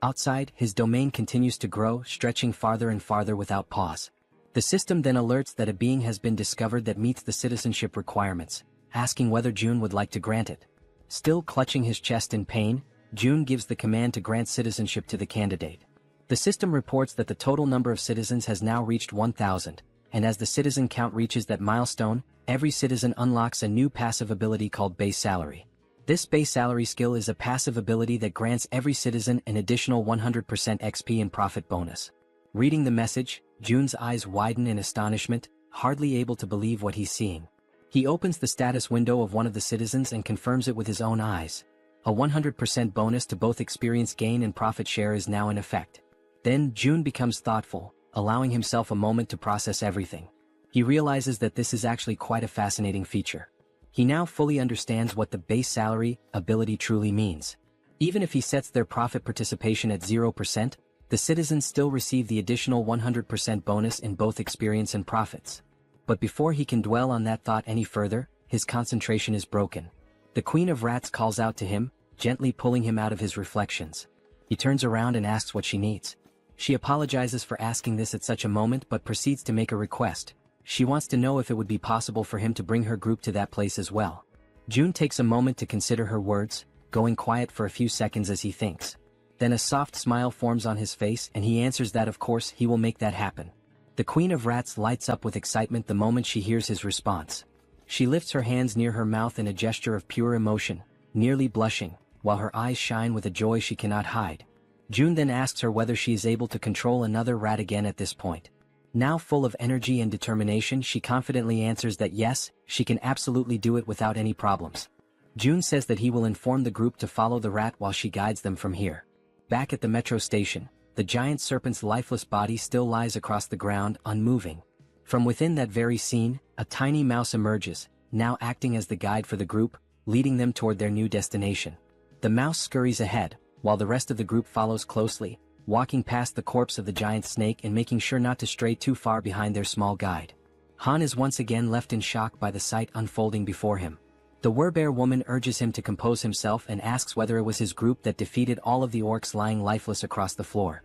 Outside, his domain continues to grow, stretching farther and farther without pause. The system then alerts that a being has been discovered that meets the citizenship requirements, asking whether Jun would like to grant it. Still clutching his chest in pain, Jun gives the command to grant citizenship to the candidate. The system reports that the total number of citizens has now reached 1,000, and as the citizen count reaches that milestone, every citizen unlocks a new passive ability called Base Salary. This Base Salary skill is a passive ability that grants every citizen an additional 100% XP and profit bonus. Reading the message, Jun's eyes widen in astonishment, hardly able to believe what he's seeing. He opens the status window of one of the citizens and confirms it with his own eyes. A 100% bonus to both experience gain and profit share is now in effect. Then Jun becomes thoughtful, allowing himself a moment to process everything. He realizes that this is actually quite a fascinating feature. He now fully understands what the Base Salary ability truly means. Even if he sets their profit participation at 0%, the citizens still receive the additional 100% bonus in both experience and profits. But before he can dwell on that thought any further, his concentration is broken. The Queen of Rats calls out to him, gently pulling him out of his reflections. He turns around and asks what she needs. She apologizes for asking this at such a moment but proceeds to make a request. She wants to know if it would be possible for him to bring her group to that place as well. Jun takes a moment to consider her words, going quiet for a few seconds as he thinks. Then a soft smile forms on his face and he answers that of course he will make that happen. The Queen of Rats lights up with excitement the moment she hears his response. She lifts her hands near her mouth in a gesture of pure emotion, nearly blushing, while her eyes shine with a joy she cannot hide. June then asks her whether she is able to control another rat again at this point. Now full of energy and determination, she confidently answers that yes, she can absolutely do it without any problems. June says that he will inform the group to follow the rat while she guides them from here. Back at the metro station, the giant serpent's lifeless body still lies across the ground, unmoving. From within that very scene, a tiny mouse emerges, now acting as the guide for the group, leading them toward their new destination. The mouse scurries ahead, while the rest of the group follows closely, walking past the corpse of the giant snake and making sure not to stray too far behind their small guide. Han is once again left in shock by the sight unfolding before him. The werbear woman urges him to compose himself and asks whether it was his group that defeated all of the orcs lying lifeless across the floor.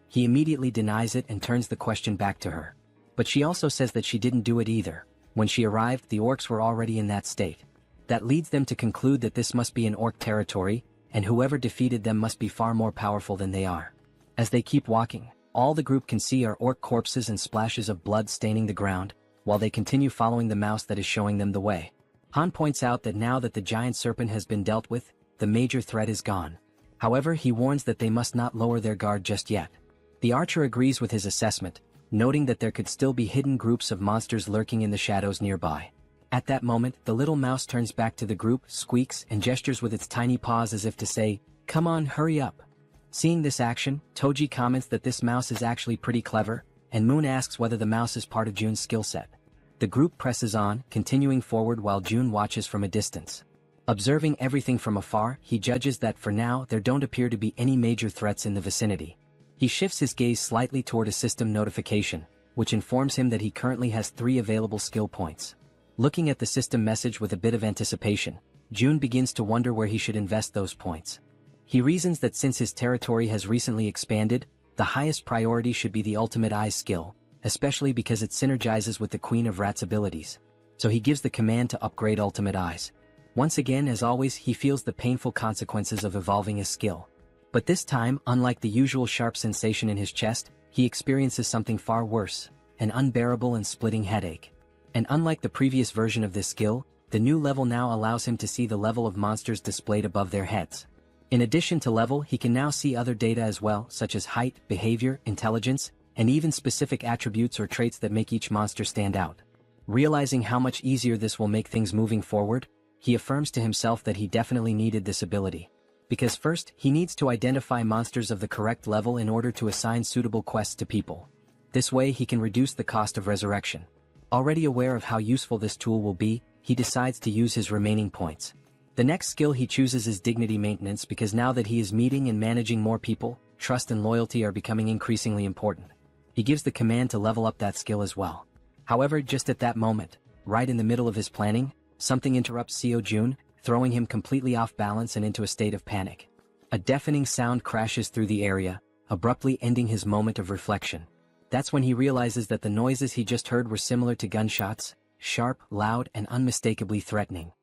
He immediately denies it and turns the question back to her. But she also says that she didn't do it either. When she arrived, the orcs were already in that state. That leads them to conclude that this must be an orc territory, and whoever defeated them must be far more powerful than they are. As they keep walking, all the group can see are orc corpses and splashes of blood staining the ground, while they continue following the mouse that is showing them the way. Han points out that now that the giant serpent has been dealt with, the major threat is gone. However, he warns that they must not lower their guard just yet. The archer agrees with his assessment, noting that there could still be hidden groups of monsters lurking in the shadows nearby. At that moment, the little mouse turns back to the group, squeaks, and gestures with its tiny paws as if to say, "Come on, hurry up." Seeing this action, Toji comments that this mouse is actually pretty clever, and Moon asks whether the mouse is part of June's skill set. The group presses on, continuing forward while June watches from a distance. Observing everything from afar, he judges that for now there don't appear to be any major threats in the vicinity. He shifts his gaze slightly toward a system notification, which informs him that he currently has 3 available skill points. Looking at the system message with a bit of anticipation, June begins to wonder where he should invest those points. He reasons that since his territory has recently expanded, the highest priority should be the Ultimate Eyes skill, especially because it synergizes with the Queen of Rats' abilities. So he gives the command to upgrade Ultimate Eyes. Once again, as always, he feels the painful consequences of evolving his skill. But this time, unlike the usual sharp sensation in his chest, he experiences something far worse, an unbearable and splitting headache. And unlike the previous version of this skill, the new level now allows him to see the level of monsters displayed above their heads. In addition to level, he can now see other data as well, such as height, behavior, intelligence, and even specific attributes or traits that make each monster stand out. Realizing how much easier this will make things moving forward, he affirms to himself that he definitely needed this ability. Because first, he needs to identify monsters of the correct level in order to assign suitable quests to people. This way he can reduce the cost of resurrection. Already aware of how useful this tool will be, he decides to use his remaining points. The next skill he chooses is dignity maintenance because now that he is meeting and managing more people, trust and loyalty are becoming increasingly important. He gives the command to level up that skill as well. However, just at that moment, right in the middle of his planning, something interrupts Seo Jun, throwing him completely off balance and into a state of panic. A deafening sound crashes through the area, abruptly ending his moment of reflection. That's when he realizes that the noises he just heard were similar to gunshots, sharp, loud, and unmistakably threatening.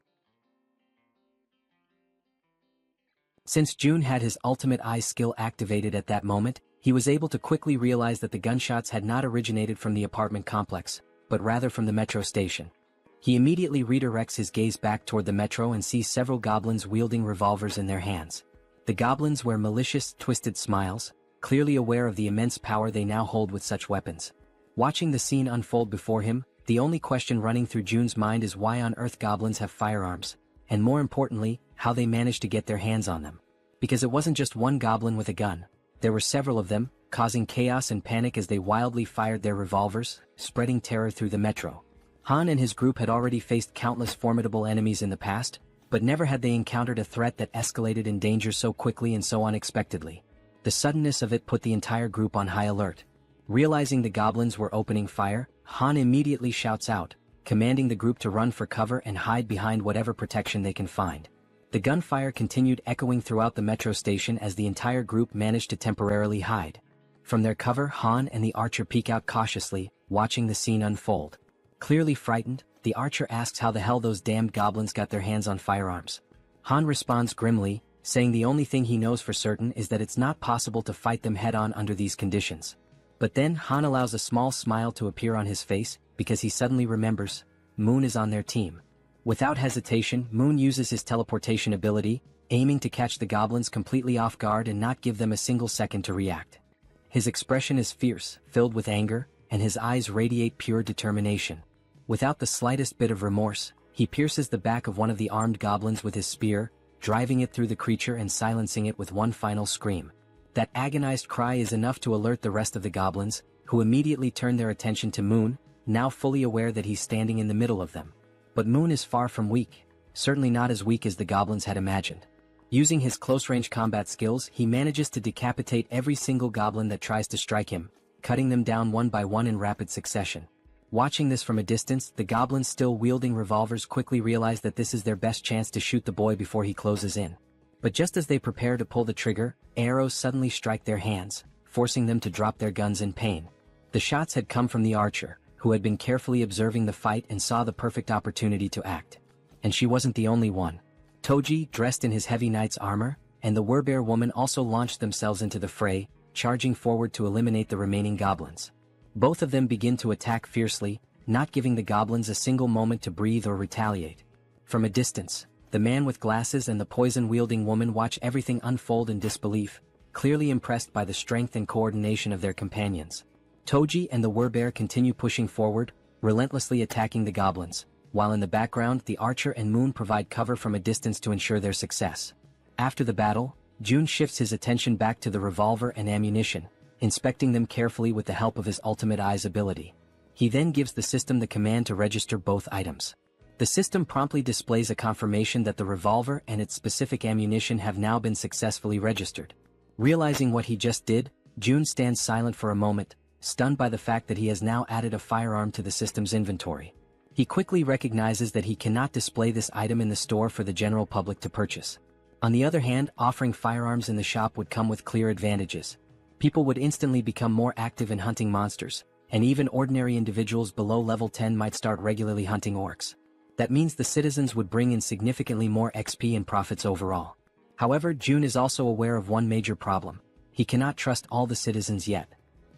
Since June had his Ultimate Eye skill activated at that moment, he was able to quickly realize that the gunshots had not originated from the apartment complex, but rather from the metro station. He immediately redirects his gaze back toward the metro and sees several goblins wielding revolvers in their hands. The goblins wear malicious, twisted smiles, clearly aware of the immense power they now hold with such weapons. Watching the scene unfold before him, the only question running through June's mind is why on earth goblins have firearms, and more importantly, how they managed to get their hands on them. Because it wasn't just one goblin with a gun. There were several of them, causing chaos and panic as they wildly fired their revolvers, spreading terror through the metro. Han and his group had already faced countless formidable enemies in the past, but never had they encountered a threat that escalated in danger so quickly and so unexpectedly. The suddenness of it put the entire group on high alert. Realizing the goblins were opening fire, Han immediately shouts out, commanding the group to run for cover and hide behind whatever protection they can find. The gunfire continued echoing throughout the metro station as the entire group managed to temporarily hide. From their cover, Han and the archer peek out cautiously, watching the scene unfold. Clearly frightened, the archer asks how the hell those damned goblins got their hands on firearms. Han responds grimly, saying the only thing he knows for certain is that it's not possible to fight them head-on under these conditions. But then Han allows a small smile to appear on his face, because he suddenly remembers, Moon is on their team. Without hesitation, Moon uses his teleportation ability, aiming to catch the goblins completely off guard and not give them a single second to react. His expression is fierce, filled with anger, and his eyes radiate pure determination. Without the slightest bit of remorse, he pierces the back of one of the armed goblins with his spear, driving it through the creature and silencing it with one final scream. That agonized cry is enough to alert the rest of the goblins, who immediately turn their attention to Moon, now fully aware that he's standing in the middle of them. But Moon is far from weak, certainly not as weak as the goblins had imagined. Using his close-range combat skills, he manages to decapitate every single goblin that tries to strike him, cutting them down one by one in rapid succession. Watching this from a distance, the goblins still wielding revolvers quickly realize that this is their best chance to shoot the boy before he closes in. But just as they prepare to pull the trigger, arrows suddenly strike their hands, forcing them to drop their guns in pain. The shots had come from the archer, who had been carefully observing the fight and saw the perfect opportunity to act. And she wasn't the only one. Toji, dressed in his heavy knight's armor, and the Werbear woman also launched themselves into the fray, charging forward to eliminate the remaining goblins. Both of them begin to attack fiercely, not giving the goblins a single moment to breathe or retaliate. From a distance, the man with glasses and the poison-wielding woman watch everything unfold in disbelief, clearly impressed by the strength and coordination of their companions. Toji and the Werbear continue pushing forward, relentlessly attacking the goblins, while in the background the archer and Moon provide cover from a distance to ensure their success. After the battle, Jun shifts his attention back to the revolver and ammunition, inspecting them carefully with the help of his Ultimate Eyes ability. He then gives the system the command to register both items. The system promptly displays a confirmation that the revolver and its specific ammunition have now been successfully registered. Realizing what he just did, Jun stands silent for a moment, stunned by the fact that he has now added a firearm to the system's inventory. He quickly recognizes that he cannot display this item in the store for the general public to purchase. On the other hand, offering firearms in the shop would come with clear advantages. People would instantly become more active in hunting monsters, and even ordinary individuals below level 10 might start regularly hunting orcs. That means the citizens would bring in significantly more XP and profits overall. However, Jun is also aware of one major problem. He cannot trust all the citizens yet.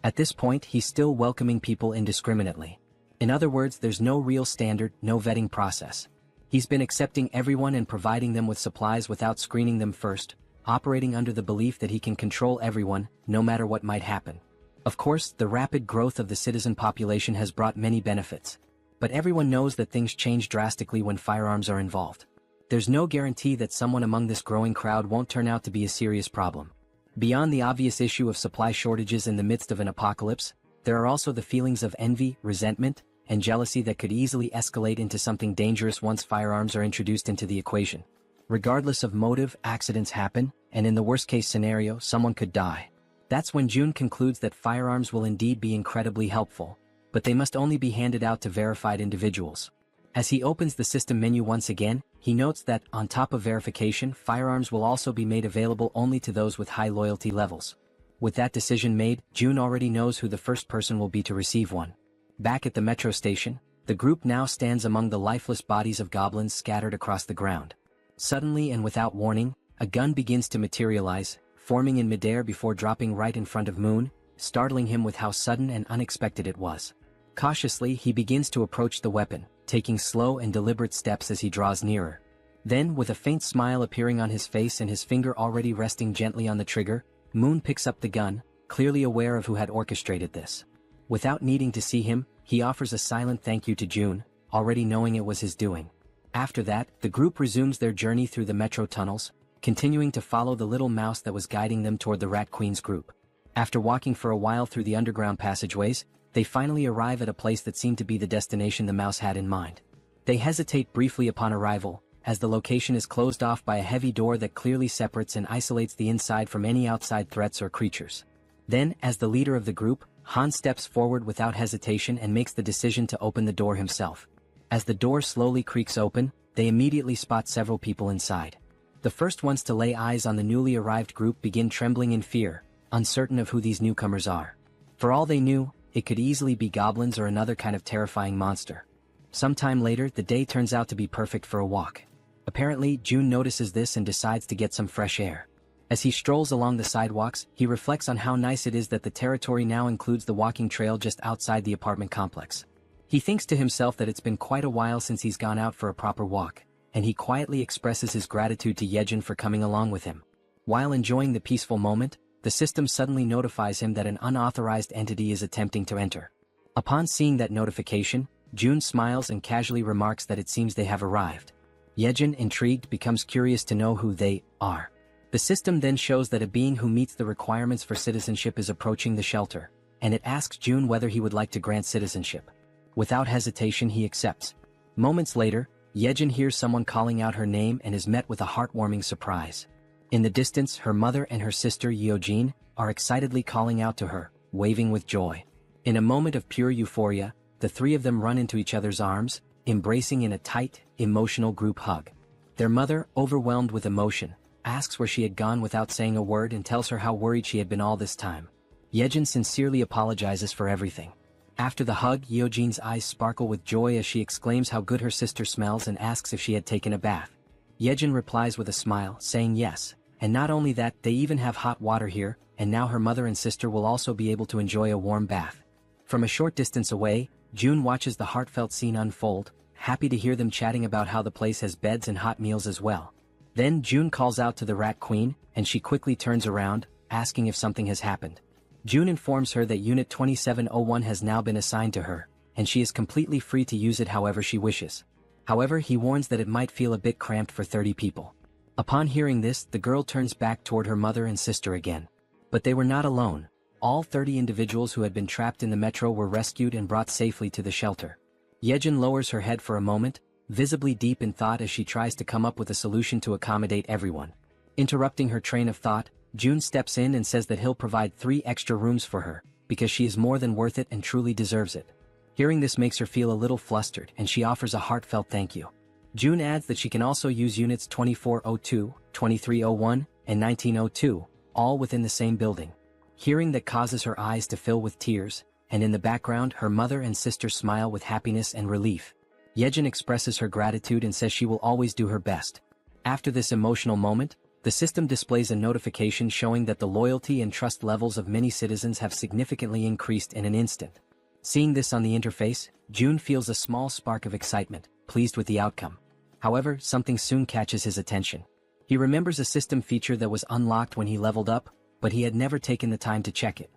At this point, he's still welcoming people indiscriminately. In other words, there's no real standard, no vetting process. He's been accepting everyone and providing them with supplies without screening them first, operating under the belief that he can control everyone, no matter what might happen. Of course, the rapid growth of the citizen population has brought many benefits. But everyone knows that things change drastically when firearms are involved. There's no guarantee that someone among this growing crowd won't turn out to be a serious problem. Beyond the obvious issue of supply shortages in the midst of an apocalypse, there are also the feelings of envy, resentment, and jealousy that could easily escalate into something dangerous once firearms are introduced into the equation. Regardless of motive, accidents happen, and in the worst-case scenario, someone could die. That's when Jun concludes that firearms will indeed be incredibly helpful, but they must only be handed out to verified individuals. As he opens the system menu once again, he notes that, on top of verification, firearms will also be made available only to those with high loyalty levels. With that decision made, Jun already knows who the first person will be to receive one. Back at the metro station, the group now stands among the lifeless bodies of goblins scattered across the ground. Suddenly and without warning, a gun begins to materialize, forming in midair before dropping right in front of Moon, startling him with how sudden and unexpected it was. Cautiously, he begins to approach the weapon, taking slow and deliberate steps as he draws nearer. Then, with a faint smile appearing on his face and his finger already resting gently on the trigger, Moon picks up the gun, clearly aware of who had orchestrated this. Without needing to see him, he offers a silent thank you to Jun, already knowing it was his doing. After that, the group resumes their journey through the metro tunnels, continuing to follow the little mouse that was guiding them toward the Rat Queen's group. After walking for a while through the underground passageways, they finally arrive at a place that seemed to be the destination the mouse had in mind. They hesitate briefly upon arrival, as the location is closed off by a heavy door that clearly separates and isolates the inside from any outside threats or creatures. Then, as the leader of the group, Han steps forward without hesitation and makes the decision to open the door himself. As the door slowly creaks open, they immediately spot several people inside. The first ones to lay eyes on the newly arrived group begin trembling in fear, uncertain of who these newcomers are. For all they knew, it could easily be goblins or another kind of terrifying monster. Sometime later, the day turns out to be perfect for a walk. Apparently, June notices this and decides to get some fresh air. As he strolls along the sidewalks, he reflects on how nice it is that the territory now includes the walking trail just outside the apartment complex. He thinks to himself that it's been quite a while since he's gone out for a proper walk, and he quietly expresses his gratitude to Jaehyeon for coming along with him. While enjoying the peaceful moment, the system suddenly notifies him that an unauthorized entity is attempting to enter. Upon seeing that notification, June smiles and casually remarks that it seems they have arrived. Jaehyeon, intrigued, becomes curious to know who they are. The system then shows that a being who meets the requirements for citizenship is approaching the shelter, and it asks June whether he would like to grant citizenship. Without hesitation, he accepts. Moments later, Jaehyeon hears someone calling out her name and is met with a heartwarming surprise. In the distance, her mother and her sister Yeojin are excitedly calling out to her, waving with joy. In a moment of pure euphoria, the three of them run into each other's arms, embracing in a tight, emotional group hug. Their mother, overwhelmed with emotion, asks where she had gone without saying a word and tells her how worried she had been all this time. Jaehyeon sincerely apologizes for everything. After the hug, Yeojin's eyes sparkle with joy as she exclaims how good her sister smells and asks if she had taken a bath. Jaehyeon replies with a smile, saying yes, and not only that, they even have hot water here, and now her mother and sister will also be able to enjoy a warm bath. From a short distance away, June watches the heartfelt scene unfold, happy to hear them chatting about how the place has beds and hot meals as well. Then June calls out to the Rat Queen, and she quickly turns around, asking if something has happened. June informs her that Unit 2701 has now been assigned to her, and she is completely free to use it however she wishes. However, he warns that it might feel a bit cramped for 30 people. Upon hearing this, the girl turns back toward her mother and sister again. But they were not alone. All 30 individuals who had been trapped in the metro were rescued and brought safely to the shelter. Jaehyeon lowers her head for a moment, visibly deep in thought as she tries to come up with a solution to accommodate everyone. Interrupting her train of thought, June steps in and says that he'll provide 3 extra rooms for her, because she is more than worth it and truly deserves it. Hearing this makes her feel a little flustered, and she offers a heartfelt thank you. June adds that she can also use units 2402, 2301, and 1902, all within the same building. Hearing that causes her eyes to fill with tears, and in the background her mother and sister smile with happiness and relief. Jaehyeon expresses her gratitude and says she will always do her best. After this emotional moment, the system displays a notification showing that the loyalty and trust levels of many citizens have significantly increased in an instant. Seeing this on the interface, June feels a small spark of excitement, pleased with the outcome. However, something soon catches his attention. He remembers a system feature that was unlocked when he leveled up, but he had never taken the time to check it.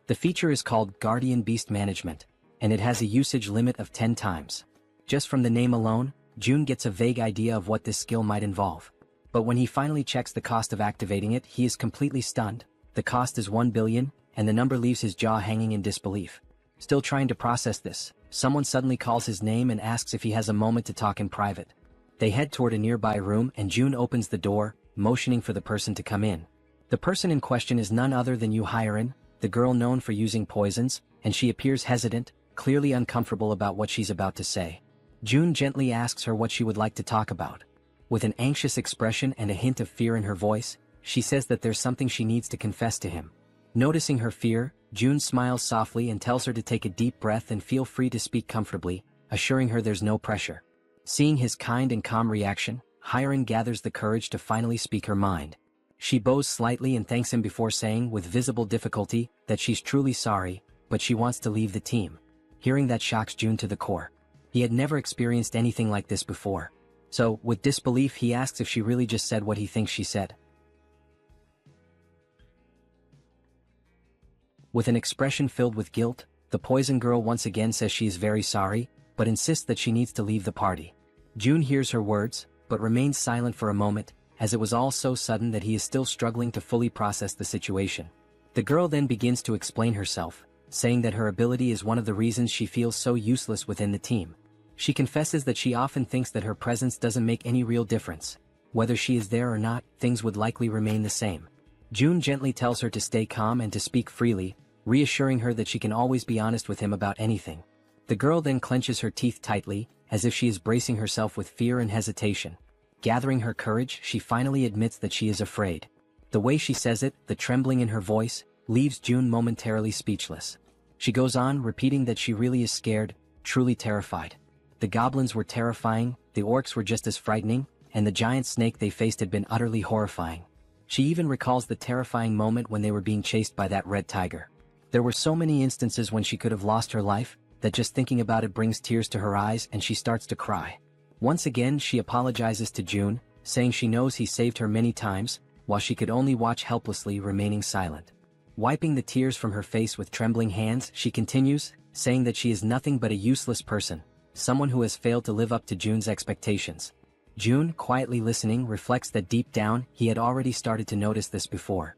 The feature is called Guardian Beast Management, and it has a usage limit of 10 times. Just from the name alone, June gets a vague idea of what this skill might involve. But when he finally checks the cost of activating it, he is completely stunned. The cost is 1 billion, and the number leaves his jaw hanging in disbelief. Still trying to process this, someone suddenly calls his name and asks if he has a moment to talk in private. They head toward a nearby room and June opens the door, motioning for the person to come in. The person in question is none other than Jaehyeon, the girl known for using poisons, and she appears hesitant, clearly uncomfortable about what she's about to say. June gently asks her what she would like to talk about. With an anxious expression and a hint of fear in her voice, she says that there's something she needs to confess to him. Noticing her fear, June smiles softly and tells her to take a deep breath and feel free to speak comfortably, assuring her there's no pressure. Seeing his kind and calm reaction, Jaehyeon gathers the courage to finally speak her mind. She bows slightly and thanks him before saying, with visible difficulty, that she's truly sorry, but she wants to leave the team. Hearing that shocks June to the core. He had never experienced anything like this before. So, with disbelief, he asks if she really just said what he thinks she said. With an expression filled with guilt, the poison girl once again says she is very sorry, but insists that she needs to leave the party. June hears her words, but remains silent for a moment, as it was all so sudden that he is still struggling to fully process the situation. The girl then begins to explain herself, saying that her ability is one of the reasons she feels so useless within the team. She confesses that she often thinks that her presence doesn't make any real difference. Whether she is there or not, things would likely remain the same. June gently tells her to stay calm and to speak freely, reassuring her that she can always be honest with him about anything. The girl then clenches her teeth tightly, as if she is bracing herself with fear and hesitation. Gathering her courage, she finally admits that she is afraid. The way she says it, the trembling in her voice, leaves June momentarily speechless. She goes on, repeating that she really is scared, truly terrified. The goblins were terrifying, the orcs were just as frightening, and the giant snake they faced had been utterly horrifying. She even recalls the terrifying moment when they were being chased by that red tiger. There were so many instances when she could have lost her life, that just thinking about it brings tears to her eyes and she starts to cry. Once again she apologizes to June, saying she knows he saved her many times, while she could only watch helplessly, remaining silent. Wiping the tears from her face with trembling hands, she continues, saying that she is nothing but a useless person, someone who has failed to live up to June's expectations. June, quietly listening, reflects that deep down, he had already started to notice this before.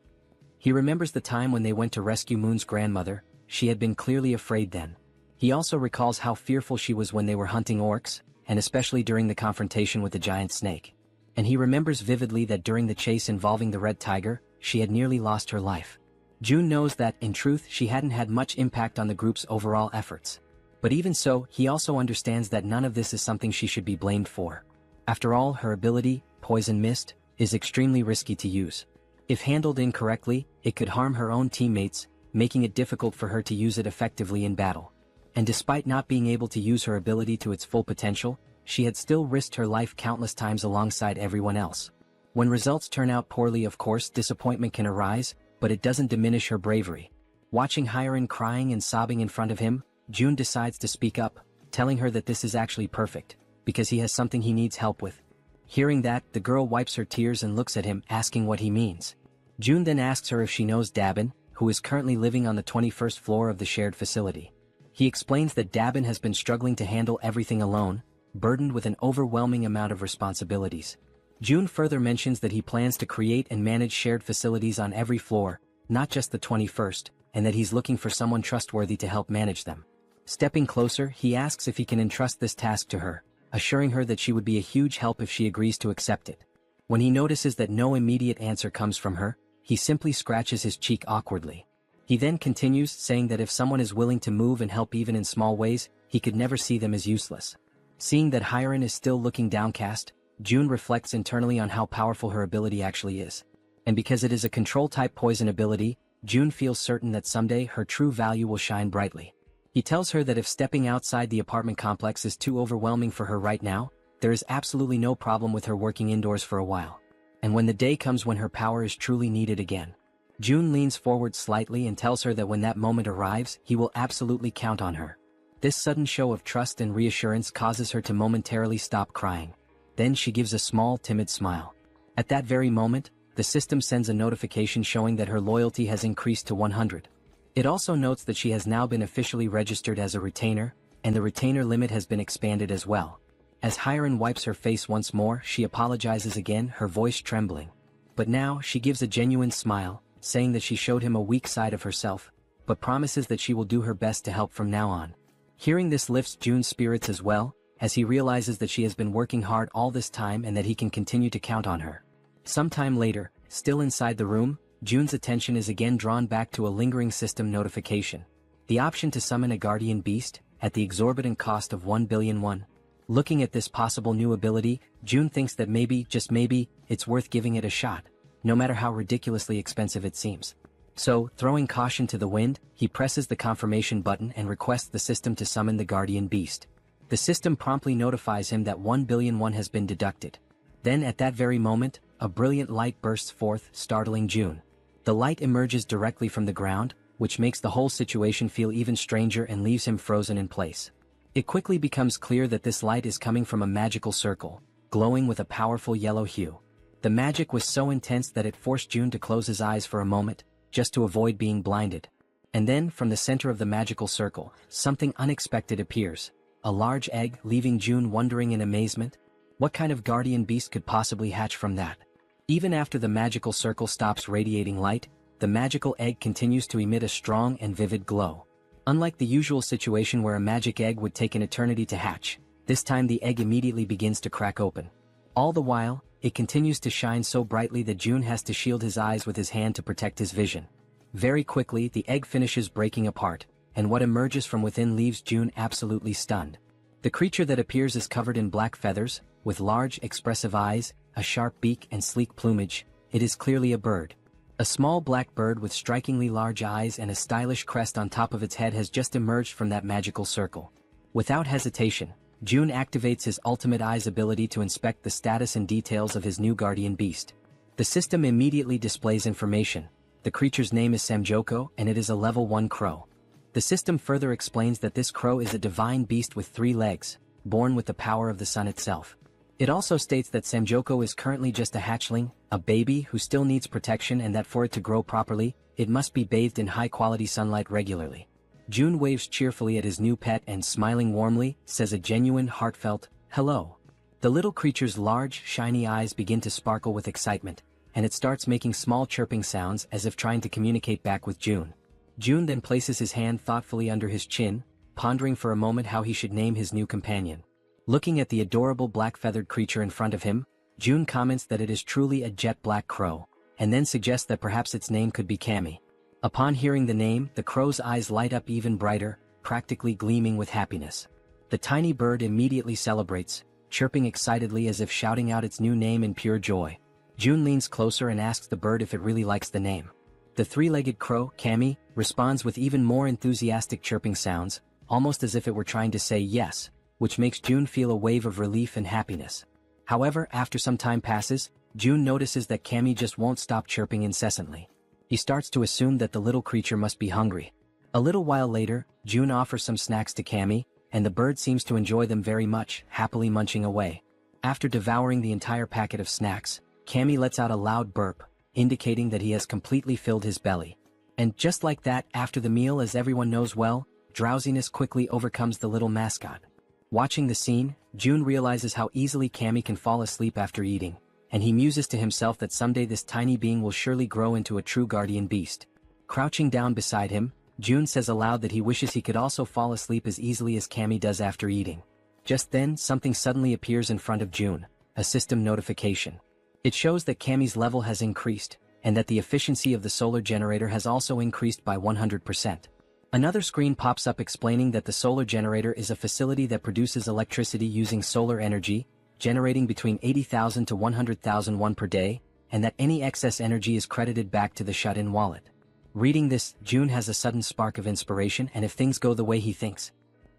He remembers the time when they went to rescue Moon's grandmother. She had been clearly afraid then. He also recalls how fearful she was when they were hunting orcs, and especially during the confrontation with the giant snake. And he remembers vividly that during the chase involving the red tiger, she had nearly lost her life. June knows that, in truth, she hadn't had much impact on the group's overall efforts. But even so, he also understands that none of this is something she should be blamed for. After all, her ability, Poison Mist, is extremely risky to use. If handled incorrectly, it could harm her own teammates, making it difficult for her to use it effectively in battle. And despite not being able to use her ability to its full potential, she had still risked her life countless times alongside everyone else. When results turn out poorly, of course, disappointment can arise, but it doesn't diminish her bravery. Watching Hyran crying and sobbing in front of him, June decides to speak up, telling her that this is actually perfect, because he has something he needs help with. Hearing that, the girl wipes her tears and looks at him, asking what he means. June then asks her if she knows Dabin, who is currently living on the 21st floor of the shared facility. He explains that Dabin has been struggling to handle everything alone, burdened with an overwhelming amount of responsibilities. June further mentions that he plans to create and manage shared facilities on every floor, not just the 21st, and that he's looking for someone trustworthy to help manage them. Stepping closer, he asks if he can entrust this task to her, assuring her that she would be a huge help if she agrees to accept it. When he notices that no immediate answer comes from her, he simply scratches his cheek awkwardly. He then continues, saying that if someone is willing to move and help even in small ways, he could never see them as useless. Seeing that Hyran is still looking downcast, June reflects internally on how powerful her ability actually is. And because it is a control-type poison ability, June feels certain that someday her true value will shine brightly. He tells her that if stepping outside the apartment complex is too overwhelming for her right now, there is absolutely no problem with her working indoors for a while. And when the day comes when her power is truly needed again. June leans forward slightly and tells her that when that moment arrives, he will absolutely count on her. This sudden show of trust and reassurance causes her to momentarily stop crying. Then she gives a small, timid smile. At that very moment, the system sends a notification showing that her loyalty has increased to 100. It also notes that she has now been officially registered as a retainer, and the retainer limit has been expanded as well. As Hyran wipes her face once more, she apologizes again, her voice trembling. But now, she gives a genuine smile, saying that she showed him a weak side of herself, but promises that she will do her best to help from now on. Hearing this lifts June's spirits as well, as he realizes that she has been working hard all this time and that he can continue to count on her. Sometime later, still inside the room, June's attention is again drawn back to a lingering system notification. The option to summon a guardian beast, at the exorbitant cost of 1 billion won. Looking at this possible new ability, June thinks that maybe, just maybe, it's worth giving it a shot, no matter how ridiculously expensive it seems. So, throwing caution to the wind, he presses the confirmation button and requests the system to summon the guardian beast. The system promptly notifies him that 1 billion won has been deducted. Then at that very moment, a brilliant light bursts forth, startling June. The light emerges directly from the ground, which makes the whole situation feel even stranger and leaves him frozen in place. It quickly becomes clear that this light is coming from a magical circle, glowing with a powerful yellow hue. The magic was so intense that it forced June to close his eyes for a moment, just to avoid being blinded. And then, from the center of the magical circle, something unexpected appears. A large egg, leaving June wondering in amazement. What kind of guardian beast could possibly hatch from that? Even after the magical circle stops radiating light, the magical egg continues to emit a strong and vivid glow. Unlike the usual situation where a magic egg would take an eternity to hatch, this time the egg immediately begins to crack open. All the while, it continues to shine so brightly that June has to shield his eyes with his hand to protect his vision. Very quickly, the egg finishes breaking apart, and what emerges from within leaves June absolutely stunned. The creature that appears is covered in black feathers, with large, expressive eyes, a sharp beak and sleek plumage. It is clearly a bird. A small black bird with strikingly large eyes and a stylish crest on top of its head has just emerged from that magical circle. Without hesitation, June activates his Ultimate Eye's ability to inspect the status and details of his new guardian beast. The system immediately displays information. The creature's name is Samjoko and it is a level 1 crow. The system further explains that this crow is a divine beast with 3 legs, born with the power of the sun itself. It also states that Samjoko is currently just a hatchling, a baby who still needs protection, and that for it to grow properly, it must be bathed in high-quality sunlight regularly. June waves cheerfully at his new pet and, smiling warmly, says a genuine, heartfelt, "Hello." The little creature's large, shiny eyes begin to sparkle with excitement, and it starts making small chirping sounds as if trying to communicate back with June. June then places his hand thoughtfully under his chin, pondering for a moment how he should name his new companion. Looking at the adorable black-feathered creature in front of him, June comments that it is truly a jet black crow, and then suggests that perhaps its name could be Cammy. Upon hearing the name, the crow's eyes light up even brighter, practically gleaming with happiness. The tiny bird immediately celebrates, chirping excitedly as if shouting out its new name in pure joy. June leans closer and asks the bird if it really likes the name. The 3-legged crow, Cammy, responds with even more enthusiastic chirping sounds, almost as if it were trying to say yes, which makes June feel a wave of relief and happiness. However, after some time passes, June notices that Cammy just won't stop chirping incessantly. He starts to assume that the little creature must be hungry. A little while later, June offers some snacks to Cammy, and the bird seems to enjoy them very much, happily munching away. After devouring the entire packet of snacks, Cammy lets out a loud burp, indicating that he has completely filled his belly. And just like that, after the meal, as everyone knows well, drowsiness quickly overcomes the little mascot. Watching the scene, June realizes how easily Cammy can fall asleep after eating, and he muses to himself that someday this tiny being will surely grow into a true guardian beast. Crouching down beside him, June says aloud that he wishes he could also fall asleep as easily as Cammy does after eating. Just then, something suddenly appears in front of June, a system notification. It shows that Cammy's level has increased, and that the efficiency of the solar generator has also increased by 100%. Another screen pops up explaining that the solar generator is a facility that produces electricity using solar energy, generating between 80,000 to 100,000 won per day, and that any excess energy is credited back to the shut-in wallet. Reading this, June has a sudden spark of inspiration, and if things go the way he thinks.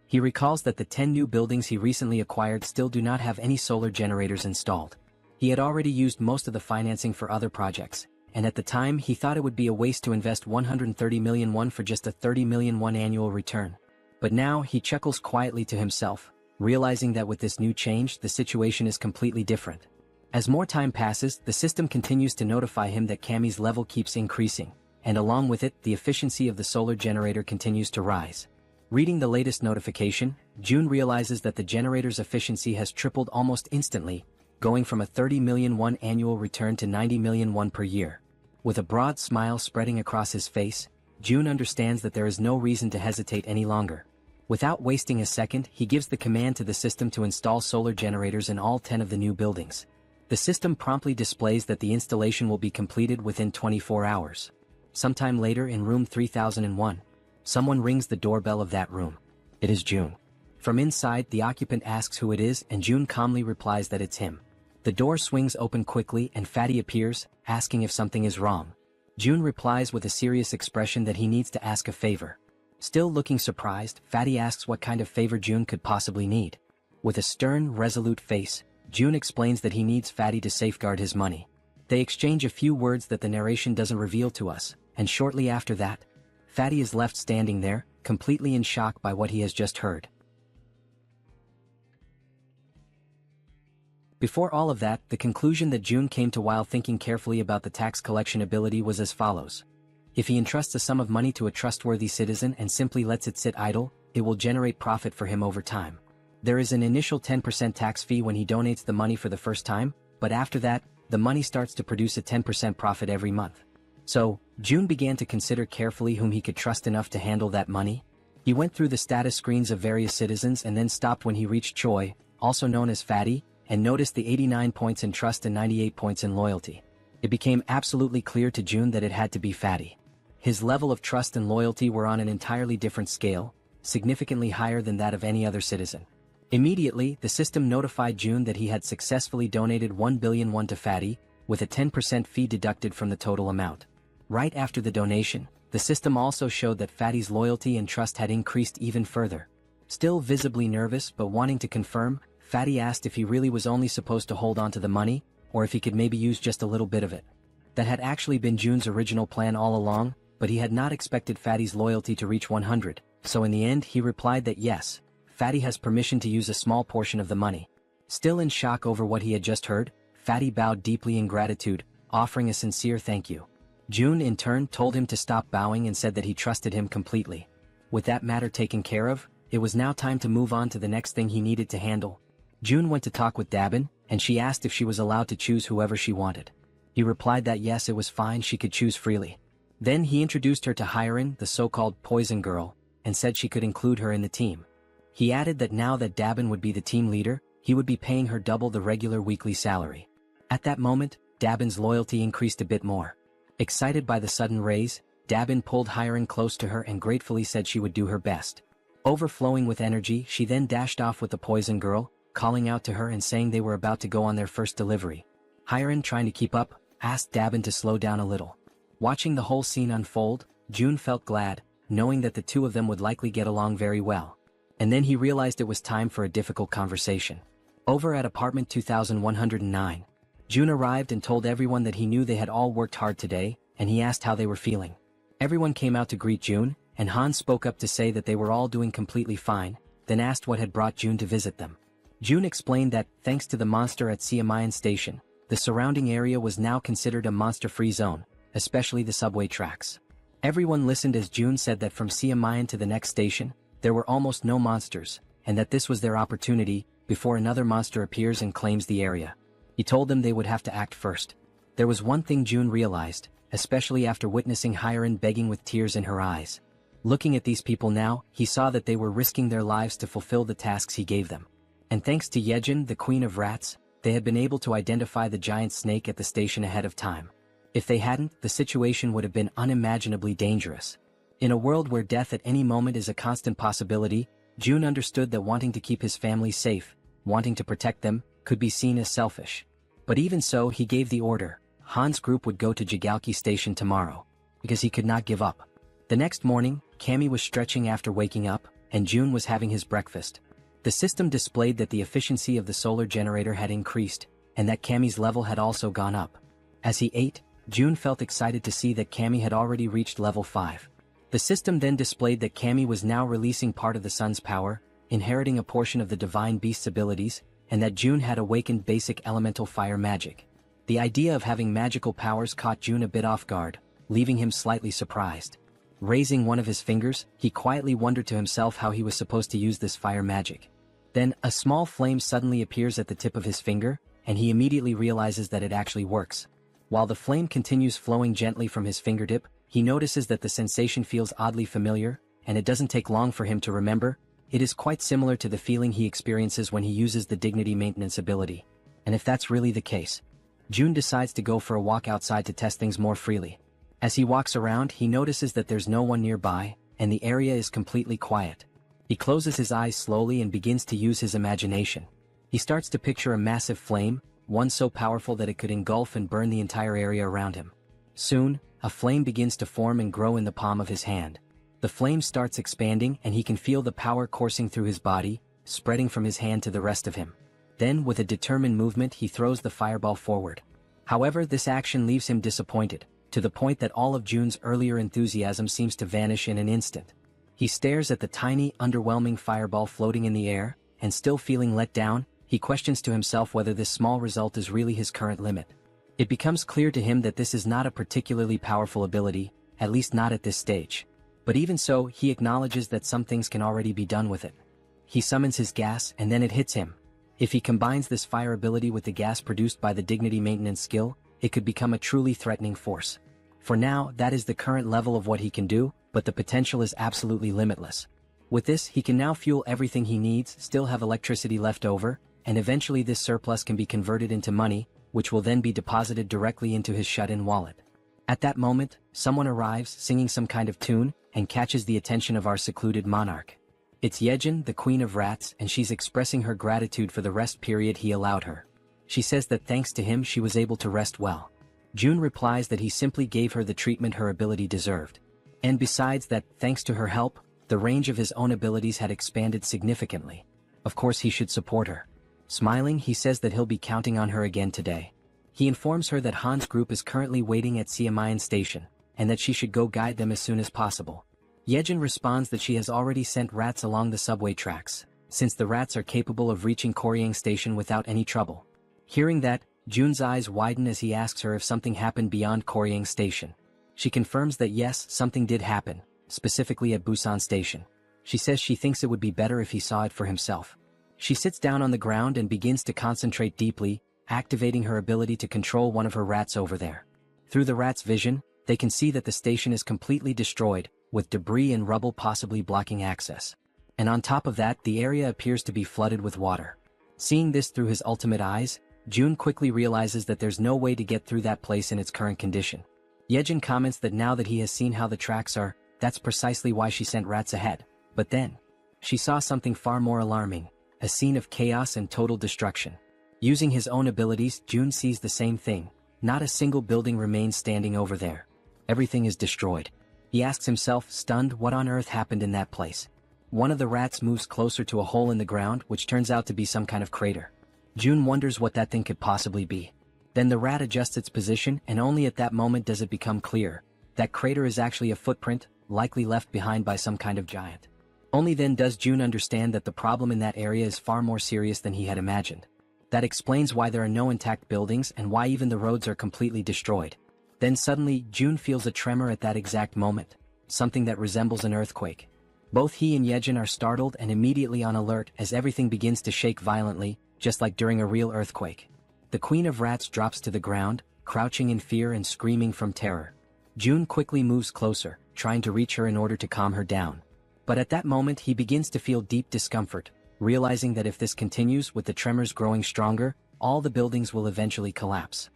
He recalls that the 10 new buildings he recently acquired still do not have any solar generators installed. He had already used most of the financing for other projects, and at the time he thought it would be a waste to invest 130 million won for just a 30 million won annual return. But now he chuckles quietly to himself, realizing that with this new change the situation is completely different. As more time passes, the system continues to notify him that Cammy's level keeps increasing, and along with it, the efficiency of the solar generator continues to rise. Reading the latest notification, June realizes that the generator's efficiency has tripled almost instantly, going from a 30 million won annual return to 90 million won per year. With a broad smile spreading across his face, June understands that there is no reason to hesitate any longer. Without wasting a second, he gives the command to the system to install solar generators in all 10 of the new buildings. The system promptly displays that the installation will be completed within 24 hours. Sometime later in room 3001, someone rings the doorbell of that room. It is June. From inside, the occupant asks who it is, and June calmly replies that it's him. The door swings open quickly and Fatty appears, asking if something is wrong. June replies with a serious expression that he needs to ask a favor. Still looking surprised, Fatty asks what kind of favor June could possibly need. With a stern, resolute face, June explains that he needs Fatty to safeguard his money. They exchange a few words that the narration doesn't reveal to us, and shortly after that, Fatty is left standing there, completely in shock by what he has just heard. Before all of that, the conclusion that June came to while thinking carefully about the tax collection ability was as follows. If he entrusts a sum of money to a trustworthy citizen and simply lets it sit idle, it will generate profit for him over time. There is an initial 10% tax fee when he donates the money for the first time, but after that, the money starts to produce a 10% profit every month. So, June began to consider carefully whom he could trust enough to handle that money. He went through the status screens of various citizens and then stopped when he reached Choi, also known as Fatty, and noticed the 89 points in trust and 98 points in loyalty. It became absolutely clear to June that it had to be Fatty. His level of trust and loyalty were on an entirely different scale, significantly higher than that of any other citizen. Immediately, the system notified June that he had successfully donated 1 billion won to Fatty, with a 10% fee deducted from the total amount. Right after the donation, the system also showed that Fatty's loyalty and trust had increased even further. Still visibly nervous but wanting to confirm, Fatty asked if he really was only supposed to hold on to the money, or if he could maybe use just a little bit of it. That had actually been Jun's original plan all along, but he had not expected Fatty's loyalty to reach 100, so in the end he replied that yes, Fatty has permission to use a small portion of the money. Still in shock over what he had just heard, Fatty bowed deeply in gratitude, offering a sincere thank you. Jun in turn told him to stop bowing and said that he trusted him completely. With that matter taken care of, it was now time to move on to the next thing he needed to handle. Jun went to talk with Dabin, and she asked if she was allowed to choose whoever she wanted. He replied that yes, it was fine, she could choose freely. Then he introduced her to Hyerin, the so-called poison girl, and said she could include her in the team. He added that now that Dabin would be the team leader, he would be paying her double the regular weekly salary. At that moment, Dabin's loyalty increased a bit more. Excited by the sudden raise, Dabin pulled Hyerin close to her and gratefully said she would do her best. Overflowing with energy, she then dashed off with the poison girl, calling out to her and saying they were about to go on their first delivery. Hyerin, trying to keep up, asked Dabin to slow down a little. Watching the whole scene unfold, Jun felt glad, knowing that the two of them would likely get along very well. And then he realized it was time for a difficult conversation. Over at apartment 2109, Jun arrived and told everyone that he knew they had all worked hard today, and he asked how they were feeling. Everyone came out to greet Jun, and Han spoke up to say that they were all doing completely fine, then asked what had brought Jun to visit them. Jun explained that, thanks to the monster at Jaehyeon Station, the surrounding area was now considered a monster-free zone, especially the subway tracks. Everyone listened as Jun said that from Jaehyeon to the next station, there were almost no monsters, and that this was their opportunity, before another monster appears and claims the area. He told them they would have to act first. There was one thing Jun realized, especially after witnessing Hyerin begging with tears in her eyes. Looking at these people now, he saw that they were risking their lives to fulfill the tasks he gave them. And thanks to Jaehyeon, the queen of rats, they had been able to identify the giant snake at the station ahead of time. If they hadn't, the situation would have been unimaginably dangerous. In a world where death at any moment is a constant possibility, Jun understood that wanting to keep his family safe, wanting to protect them, could be seen as selfish. But even so, he gave the order. Han's group would go to Jaehyeon Station tomorrow, because he could not give up. The next morning, Cammy was stretching after waking up, and Jun was having his breakfast. The system displayed that the efficiency of the solar generator had increased, and that Cammy's level had also gone up. As he ate, Jun felt excited to see that Cammy had already reached level 5. The system then displayed that Cammy was now releasing part of the sun's power, inheriting a portion of the divine beast's abilities, and that Jun had awakened basic elemental fire magic. The idea of having magical powers caught Jun a bit off guard, leaving him slightly surprised. Raising one of his fingers, he quietly wondered to himself how he was supposed to use this fire magic. Then, a small flame suddenly appears at the tip of his finger, and he immediately realizes that it actually works. While the flame continues flowing gently from his fingertip, he notices that the sensation feels oddly familiar, and it doesn't take long for him to remember. It is quite similar to the feeling he experiences when he uses the dignity maintenance ability. And if that's really the case, Jun decides to go for a walk outside to test things more freely. As he walks around, he notices that there's no one nearby, and the area is completely quiet. He closes his eyes slowly and begins to use his imagination. He starts to picture a massive flame, one so powerful that it could engulf and burn the entire area around him. Soon, a flame begins to form and grow in the palm of his hand. The flame starts expanding and he can feel the power coursing through his body, spreading from his hand to the rest of him. Then, with a determined movement, he throws the fireball forward. However, this action leaves him disappointed, to the point that all of Jun's earlier enthusiasm seems to vanish in an instant. He stares at the tiny, underwhelming fireball floating in the air, and still feeling let down, he questions to himself whether this small result is really his current limit. It becomes clear to him that this is not a particularly powerful ability, at least not at this stage. But even so, he acknowledges that some things can already be done with it. He summons his gas and then it hits him. If he combines this fire ability with the gas produced by the dignity maintenance skill, it could become a truly threatening force. For now, that is the current level of what he can do, but the potential is absolutely limitless. With this, he can now fuel everything he needs, still have electricity left over, and eventually this surplus can be converted into money, which will then be deposited directly into his shut-in wallet. At that moment, someone arrives singing some kind of tune, and catches the attention of our secluded monarch. It's Jaehyeon, the queen of rats, and she's expressing her gratitude for the rest period he allowed her. She says that thanks to him she was able to rest well. Jun replies that he simply gave her the treatment her ability deserved. And besides that, thanks to her help, The range of his own abilities had expanded significantly. Of course he should support her. Smiling, he says that he'll be counting on her again today. He informs her that Han's group is currently waiting at Jaehyeon station, and that she should go guide them as soon as possible. Jaehyeon responds that she has already sent rats along the subway tracks, since the rats are capable of reaching Koryang station without any trouble. Hearing that, Jun's eyes widen as he asks her if something happened beyond Koryang station. She confirms that yes, something did happen, specifically at Busan station. She says she thinks it would be better if he saw it for himself. She sits down on the ground and begins to concentrate deeply, activating her ability to control one of her rats over there. Through the rat's vision, they can see that the station is completely destroyed, with debris and rubble possibly blocking access. And on top of that, the area appears to be flooded with water. Seeing this through his ultimate eyes, Jun quickly realizes that there's no way to get through that place in its current condition. Jaehyeon comments that now that he has seen how the tracks are, that's precisely why she sent rats ahead. But then, she saw something far more alarming, a scene of chaos and total destruction. Using his own abilities, Jun sees the same thing. Not a single building remains standing over there. Everything is destroyed. He asks himself, stunned, what on earth happened in that place. One of the rats moves closer to a hole in the ground, which turns out to be some kind of crater. Jun wonders what that thing could possibly be. Then the rat adjusts its position, and only at that moment does it become clear. That crater is actually a footprint, likely left behind by some kind of giant. Only then does Jun understand that the problem in that area is far more serious than he had imagined. That explains why there are no intact buildings and why even the roads are completely destroyed. Then suddenly, Jun feels a tremor at that exact moment, something that resembles an earthquake. Both he and Jaehyeon are startled and immediately on alert as everything begins to shake violently, just like during a real earthquake. The Queen of Rats drops to the ground, crouching in fear and screaming from terror. Jun quickly moves closer, trying to reach her in order to calm her down. But at that moment he begins to feel deep discomfort, realizing that if this continues with the tremors growing stronger, all the buildings will eventually collapse.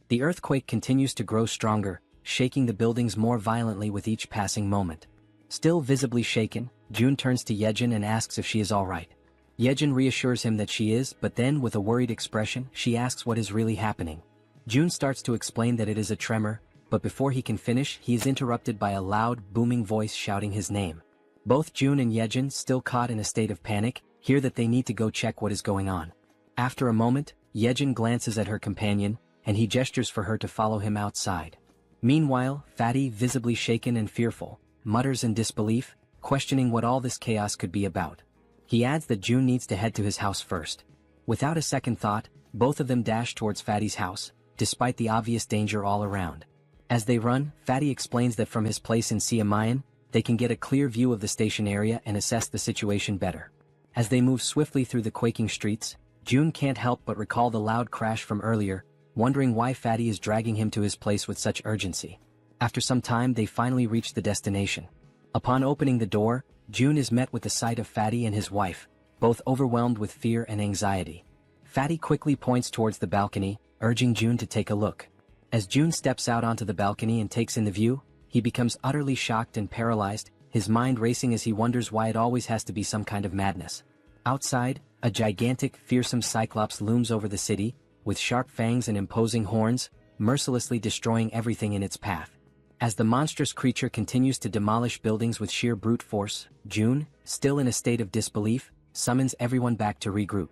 The earthquake continues to grow stronger, shaking the buildings more violently with each passing moment. Still visibly shaken, Jun turns to Jaehyeon and asks if she is alright. Jaehyeon reassures him that she is, but then with a worried expression, she asks what is really happening. Jun starts to explain that it is a tremor, but before he can finish, he is interrupted by a loud, booming voice shouting his name. Both Jun and Jaehyeon, still caught in a state of panic, hear that they need to go check what is going on. After a moment, Jaehyeon glances at her companion, and he gestures for her to follow him outside. Meanwhile, Fatty, visibly shaken and fearful, mutters in disbelief, questioning what all this chaos could be about. He adds that Jun needs to head to his house first. Without a second thought, both of them dash towards Fatty's house, despite the obvious danger all around. As they run, Fatty explains that from his place in Jaehyeon, they can get a clear view of the station area and assess the situation better. As they move swiftly through the quaking streets, Jun can't help but recall the loud crash from earlier, wondering why Fatty is dragging him to his place with such urgency. After some time they finally reach the destination. Upon opening the door, Jun is met with the sight of Fatty and his wife, both overwhelmed with fear and anxiety. Fatty quickly points towards the balcony, urging Jun to take a look. As Jun steps out onto the balcony and takes in the view, he becomes utterly shocked and paralyzed, his mind racing as he wonders why it always has to be some kind of madness. Outside, a gigantic, fearsome cyclops looms over the city, with sharp fangs and imposing horns, mercilessly destroying everything in its path. As the monstrous creature continues to demolish buildings with sheer brute force, Jun, still in a state of disbelief, summons everyone back to regroup.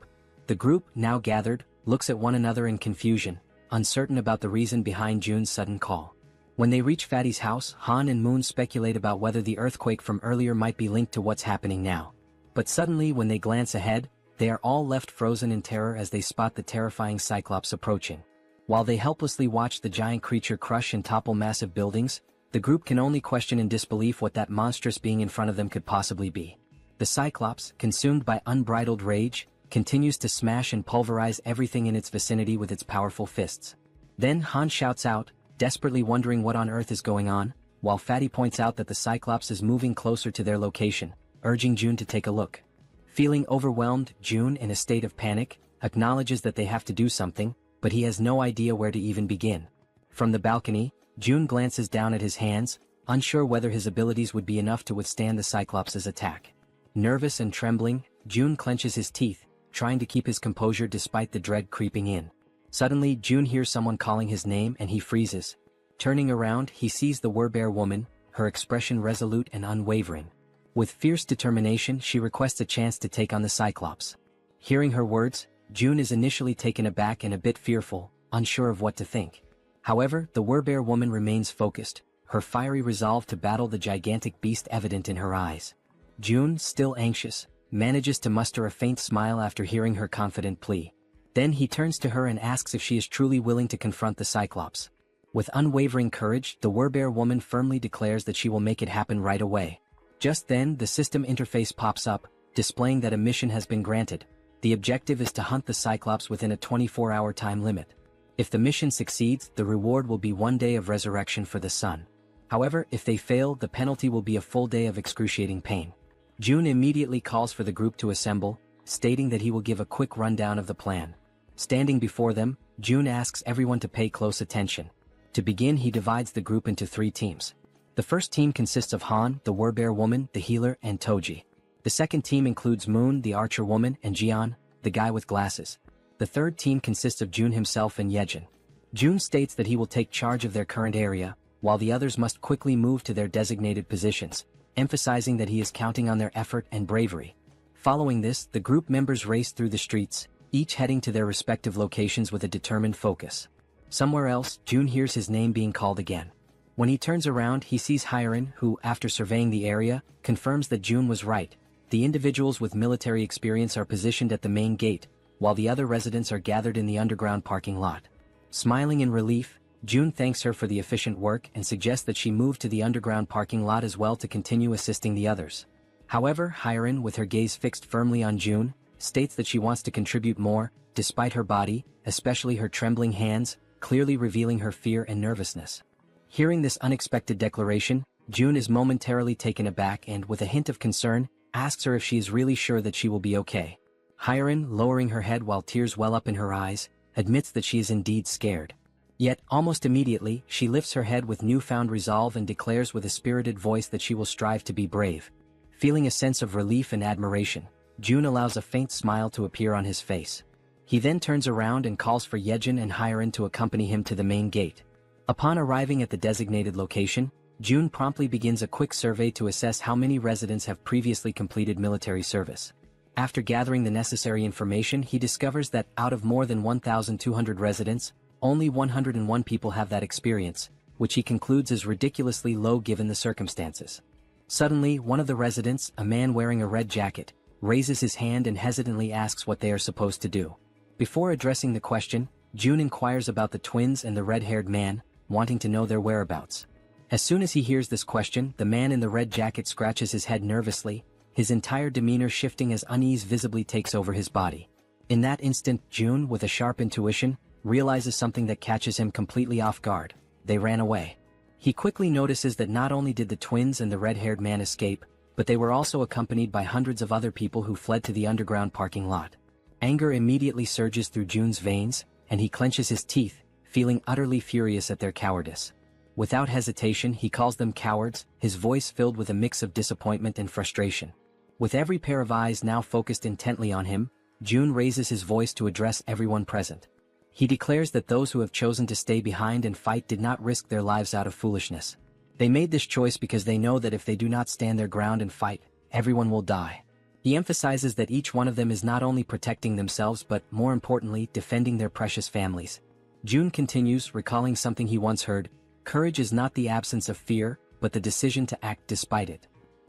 The group, now gathered, looks at one another in confusion, uncertain about the reason behind Jun's sudden call. When they reach Fatty's house, Han and Moon speculate about whether the earthquake from earlier might be linked to what's happening now. But suddenly when they glance ahead, they are all left frozen in terror as they spot the terrifying Cyclops approaching. While they helplessly watch the giant creature crush and topple massive buildings, the group can only question in disbelief what that monstrous being in front of them could possibly be. The Cyclops, consumed by unbridled rage, continues to smash and pulverize everything in its vicinity with its powerful fists. Then Han shouts out, desperately wondering what on earth is going on, while Fatty points out that the Cyclops is moving closer to their location, urging Jun to take a look. Feeling overwhelmed, Jun, in a state of panic, acknowledges that they have to do something, but he has no idea where to even begin. From the balcony, Jun glances down at his hands, unsure whether his abilities would be enough to withstand the Cyclops' attack. Nervous and trembling, Jun clenches his teeth, trying to keep his composure despite the dread creeping in. Suddenly, Jun hears someone calling his name and he freezes. Turning around, he sees the Werbear woman, her expression resolute and unwavering. With fierce determination, she requests a chance to take on the Cyclops. Hearing her words, June is initially taken aback and a bit fearful, unsure of what to think. However, the Werbear woman remains focused, her fiery resolve to battle the gigantic beast evident in her eyes. June, still anxious, manages to muster a faint smile after hearing her confident plea. Then he turns to her and asks if she is truly willing to confront the Cyclops. With unwavering courage, the Werbear woman firmly declares that she will make it happen right away. Just then, the system interface pops up, displaying that a mission has been granted. The objective is to hunt the Cyclops within a 24-hour time limit. If the mission succeeds, the reward will be 1 day of resurrection for the sun. However, if they fail, the penalty will be a full day of excruciating pain. June immediately calls for the group to assemble, stating that he will give a quick rundown of the plan. Standing before them, June asks everyone to pay close attention. To begin, he divides the group into 3 teams. The first team consists of Han, the Werbear woman, the healer, and Toji. The second team includes Moon, the archer woman, and Jaehyeon, the guy with glasses. The third team consists of June himself and Jaehyeon. June states that he will take charge of their current area, while the others must quickly move to their designated positions, emphasizing that he is counting on their effort and bravery. Following this, the group members race through the streets, each heading to their respective locations with a determined focus. Somewhere else, June hears his name being called again. When he turns around, he sees Jaehyeon, who, after surveying the area, confirms that June was right. The individuals with military experience are positioned at the main gate, while the other residents are gathered in the underground parking lot. Smiling in relief, June thanks her for the efficient work and suggests that she move to the underground parking lot as well to continue assisting the others. However, Jaehyeon, with her gaze fixed firmly on June, states that she wants to contribute more, despite her body, especially her trembling hands, clearly revealing her fear and nervousness. Hearing this unexpected declaration, June is momentarily taken aback and, with a hint of concern, asks her if she is really sure that she will be okay. Jaehyeon, lowering her head while tears well up in her eyes, admits that she is indeed scared. Yet, almost immediately, she lifts her head with newfound resolve and declares with a spirited voice that she will strive to be brave. Feeling a sense of relief and admiration, June allows a faint smile to appear on his face. He then turns around and calls for Jaehyeon and Jaehyeon to accompany him to the main gate. Upon arriving at the designated location, June promptly begins a quick survey to assess how many residents have previously completed military service. After gathering the necessary information, he discovers that out of more than 1,200 residents, only 101 people have that experience, which he concludes is ridiculously low given the circumstances. Suddenly, one of the residents, a man wearing a red jacket, raises his hand and hesitantly asks what they are supposed to do. Before addressing the question, June inquires about the twins and the red-haired man, wanting to know their whereabouts. As soon as he hears this question, the man in the red jacket scratches his head nervously, his entire demeanor shifting as unease visibly takes over his body. In that instant, June, with a sharp intuition, realizes something that catches him completely off guard. They ran away. He quickly notices that not only did the twins and the red-haired man escape, but they were also accompanied by hundreds of other people who fled to the underground parking lot. Anger immediately surges through June's veins, and he clenches his teeth, feeling utterly furious at their cowardice. Without hesitation, he calls them cowards, his voice filled with a mix of disappointment and frustration. With every pair of eyes now focused intently on him, June raises his voice to address everyone present. He declares that those who have chosen to stay behind and fight did not risk their lives out of foolishness. They made this choice because they know that if they do not stand their ground and fight, everyone will die. He emphasizes that each one of them is not only protecting themselves but, more importantly, defending their precious families. June continues, recalling something he once heard: courage is not the absence of fear, but the decision to act despite it.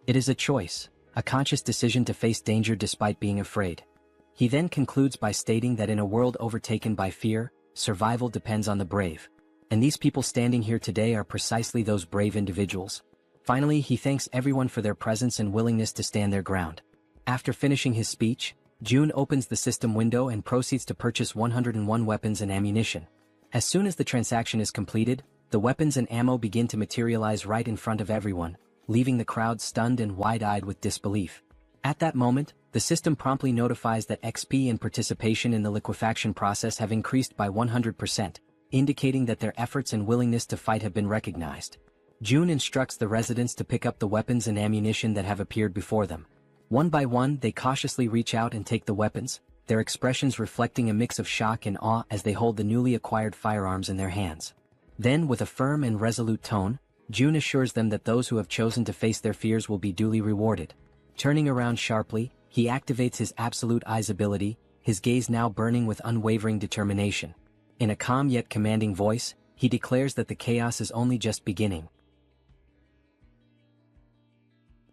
It is a choice, a conscious decision to face danger despite being afraid. He then concludes by stating that in a world overtaken by fear, survival depends on the brave. And these people standing here today are precisely those brave individuals. Finally, he thanks everyone for their presence and willingness to stand their ground. After finishing his speech, June opens the system window and proceeds to purchase 101 weapons and ammunition. As soon as the transaction is completed, the weapons and ammo begin to materialize right in front of everyone, leaving the crowd stunned and wide-eyed with disbelief. At that moment, the system promptly notifies that XP and participation in the liquefaction process have increased by 100%, indicating that their efforts and willingness to fight have been recognized. June instructs the residents to pick up the weapons and ammunition that have appeared before them. One by one, they cautiously reach out and take the weapons, their expressions reflecting a mix of shock and awe as they hold the newly acquired firearms in their hands. Then, with a firm and resolute tone, June assures them that those who have chosen to face their fears will be duly rewarded. Turning around sharply, he activates his absolute eyes ability, his gaze now burning with unwavering determination. In a calm yet commanding voice, he declares that the chaos is only just beginning.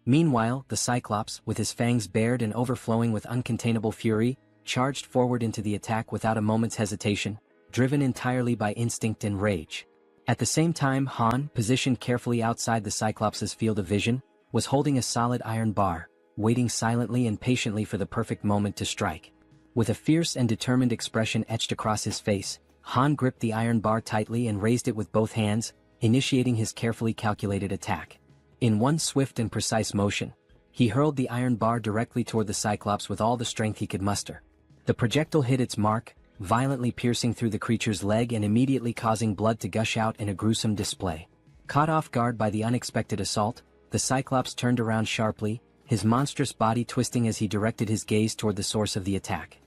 Meanwhile, the Cyclops, with his fangs bared and overflowing with uncontainable fury, charged forward into the attack without a moment's hesitation, driven entirely by instinct and rage. At the same time, Han, positioned carefully outside the Cyclops' field of vision, was holding a solid iron bar, waiting silently and patiently for the perfect moment to strike. With a fierce and determined expression etched across his face, Han gripped the iron bar tightly and raised it with both hands, initiating his carefully calculated attack. In one swift and precise motion, he hurled the iron bar directly toward the Cyclops with all the strength he could muster. The projectile hit its mark, violently piercing through the creature's leg and immediately causing blood to gush out in a gruesome display. Caught off guard by the unexpected assault, the Cyclops turned around sharply, his monstrous body twisting as he directed his gaze toward the source of the attack.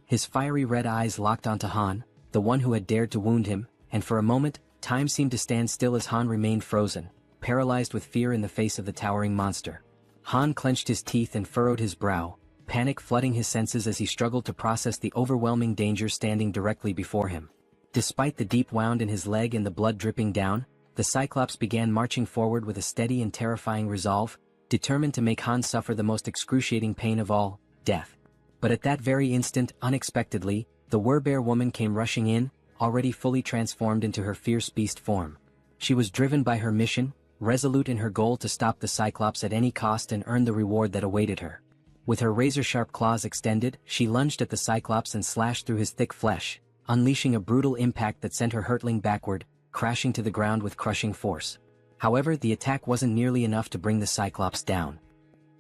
His fiery red eyes locked onto Han, the one who had dared to wound him, and for a moment, time seemed to stand still as Han remained frozen, paralyzed with fear in the face of the towering monster. Han clenched his teeth and furrowed his brow, panic flooding his senses as he struggled to process the overwhelming danger standing directly before him. Despite the deep wound in his leg and the blood dripping down, the Cyclops began marching forward with a steady and terrifying resolve, determined to make Han suffer the most excruciating pain of all, death. But at that very instant, unexpectedly, the Werbear woman came rushing in, already fully transformed into her fierce beast form. She was driven by her mission, resolute in her goal to stop the Cyclops at any cost and earn the reward that awaited her. With her razor-sharp claws extended, she lunged at the Cyclops and slashed through his thick flesh, unleashing a brutal impact that sent her hurtling backward, crashing to the ground with crushing force. However, the attack wasn't nearly enough to bring the Cyclops down.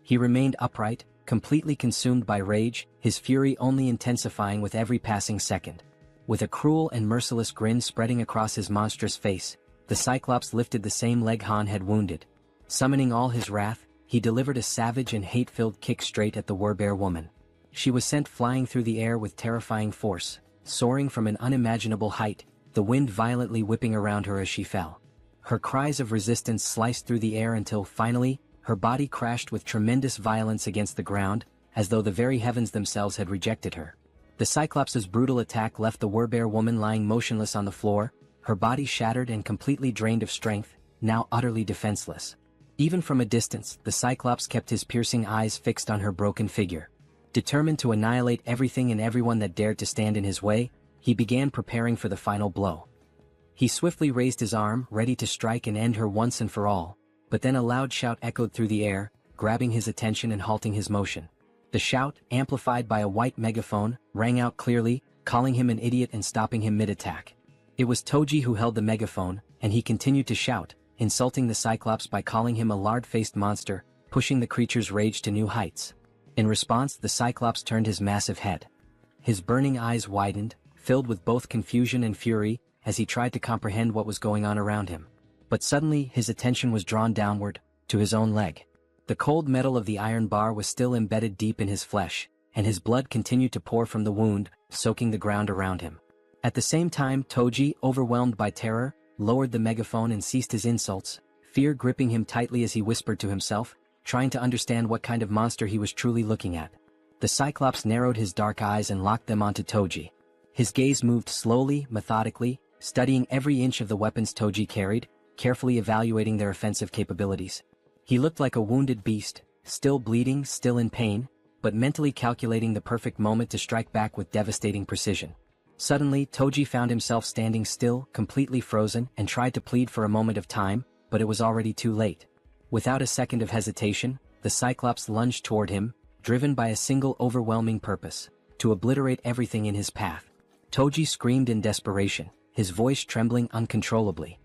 He remained upright, completely consumed by rage, his fury only intensifying with every passing second. With a cruel and merciless grin spreading across his monstrous face, the Cyclops lifted the same leg Han had wounded. Summoning all his wrath, he delivered a savage and hate-filled kick straight at the Werbear woman. She was sent flying through the air with terrifying force, soaring from an unimaginable height, the wind violently whipping around her as she fell. Her cries of resistance sliced through the air until, finally, her body crashed with tremendous violence against the ground, as though the very heavens themselves had rejected her. The Cyclops' brutal attack left the Werbear woman lying motionless on the floor, her body shattered and completely drained of strength, now utterly defenseless. Even from a distance, the Cyclops kept his piercing eyes fixed on her broken figure. Determined to annihilate everything and everyone that dared to stand in his way, he began preparing for the final blow. He swiftly raised his arm, ready to strike and end her once and for all, but then a loud shout echoed through the air, grabbing his attention and halting his motion. The shout, amplified by a white megaphone, rang out clearly, calling him an idiot and stopping him mid-attack. It was Toji who held the megaphone, and he continued to shout, insulting the Cyclops by calling him a lard-faced monster, pushing the creature's rage to new heights. In response, the Cyclops turned his massive head. His burning eyes widened, filled with both confusion and fury, as he tried to comprehend what was going on around him. But suddenly his attention was drawn downward, to his own leg. The cold metal of the iron bar was still embedded deep in his flesh, and his blood continued to pour from the wound, soaking the ground around him. At the same time, Toji, overwhelmed by terror, lowered the megaphone and ceased his insults, fear gripping him tightly as he whispered to himself, trying to understand what kind of monster he was truly looking at. The Cyclops narrowed his dark eyes and locked them onto Toji. His gaze moved slowly, methodically, studying every inch of the weapons Toji carried, carefully evaluating their offensive capabilities. He looked like a wounded beast, still bleeding, still in pain, but mentally calculating the perfect moment to strike back with devastating precision. Suddenly, Toji found himself standing still, completely frozen, and tried to plead for a moment of time, but it was already too late. Without a second of hesitation, the Cyclops lunged toward him, driven by a single overwhelming purpose: to obliterate everything in his path. Toji screamed in desperation, his voice trembling uncontrollably.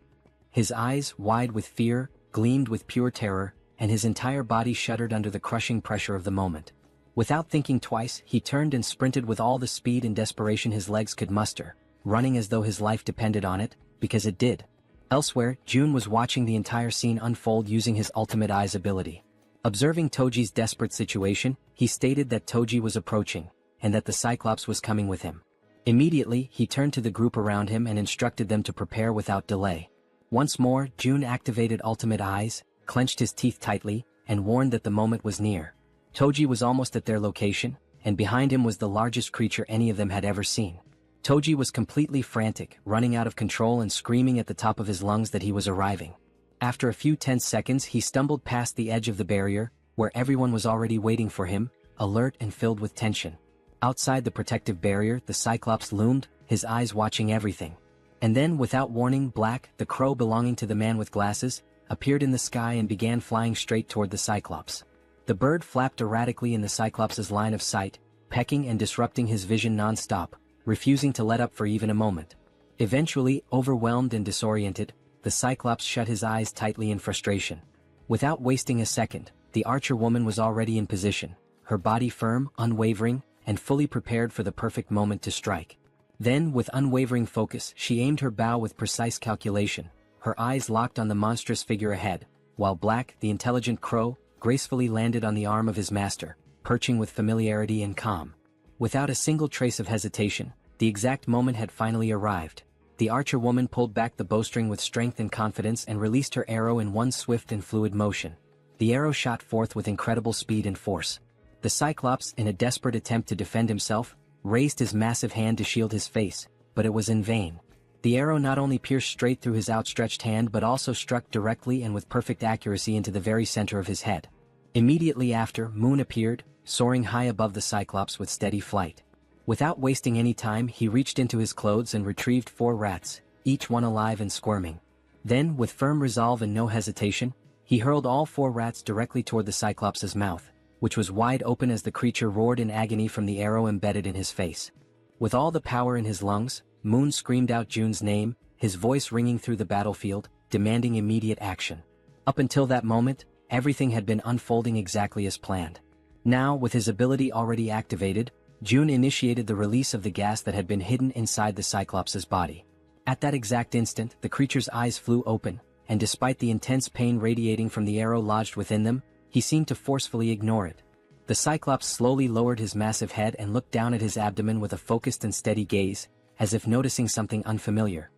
His eyes, wide with fear, gleamed with pure terror, and his entire body shuddered under the crushing pressure of the moment. Without thinking twice, he turned and sprinted with all the speed and desperation his legs could muster, running as though his life depended on it, because it did. Elsewhere, June was watching the entire scene unfold using his ultimate eyes ability. Observing Toji's desperate situation, he stated that Toji was approaching, and that the Cyclops was coming with him. Immediately, he turned to the group around him and instructed them to prepare without delay. Once more, June activated ultimate eyes, clenched his teeth tightly, and warned that the moment was near. Toji was almost at their location, and behind him was the largest creature any of them had ever seen. Toji was completely frantic, running out of control and screaming at the top of his lungs that he was arriving. After a few tense seconds, he stumbled past the edge of the barrier, where everyone was already waiting for him, alert and filled with tension. Outside the protective barrier, the Cyclops loomed, his eyes watching everything. And then, without warning, Black, the crow belonging to the man with glasses, appeared in the sky and began flying straight toward the Cyclops. The bird flapped erratically in the Cyclops' line of sight, pecking and disrupting his vision non-stop, refusing to let up for even a moment. Eventually, overwhelmed and disoriented, the Cyclops shut his eyes tightly in frustration. Without wasting a second, the archer woman was already in position, her body firm, unwavering, and fully prepared for the perfect moment to strike. Then, with unwavering focus, she aimed her bow with precise calculation, her eyes locked on the monstrous figure ahead, while Black, the intelligent crow, gracefully landed on the arm of his master, perching with familiarity and calm. Without a single trace of hesitation, the exact moment had finally arrived. The archer woman pulled back the bowstring with strength and confidence and released her arrow in one swift and fluid motion. The arrow shot forth with incredible speed and force. The Cyclops, in a desperate attempt to defend himself, raised his massive hand to shield his face, but it was in vain. The arrow not only pierced straight through his outstretched hand but also struck directly and with perfect accuracy into the very center of his head. Immediately after, Moon appeared, soaring high above the Cyclops with steady flight. Without wasting any time, he reached into his clothes and retrieved 4 rats, each one alive and squirming. Then, with firm resolve and no hesitation, he hurled all 4 rats directly toward the Cyclops' mouth, which was wide open as the creature roared in agony from the arrow embedded in his face. With all the power in his lungs, Moon screamed out June's name, his voice ringing through the battlefield, demanding immediate action. Up until that moment, everything had been unfolding exactly as planned. Now, with his ability already activated, June initiated the release of the gas that had been hidden inside the Cyclops' body. At that exact instant, the creature's eyes flew open, and despite the intense pain radiating from the arrow lodged within them, he seemed to forcefully ignore it. The Cyclops slowly lowered his massive head and looked down at his abdomen with a focused and steady gaze, as if noticing something unfamiliar.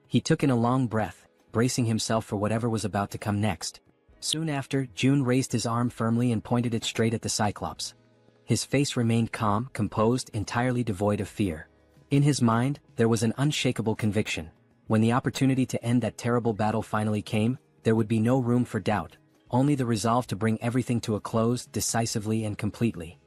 He took in a long breath, bracing himself for whatever was about to come next. Soon after, June raised his arm firmly and pointed it straight at the Cyclops. His face remained calm, composed, entirely devoid of fear. In his mind, there was an unshakable conviction. When the opportunity to end that terrible battle finally came, there would be no room for doubt, only the resolve to bring everything to a close decisively and completely.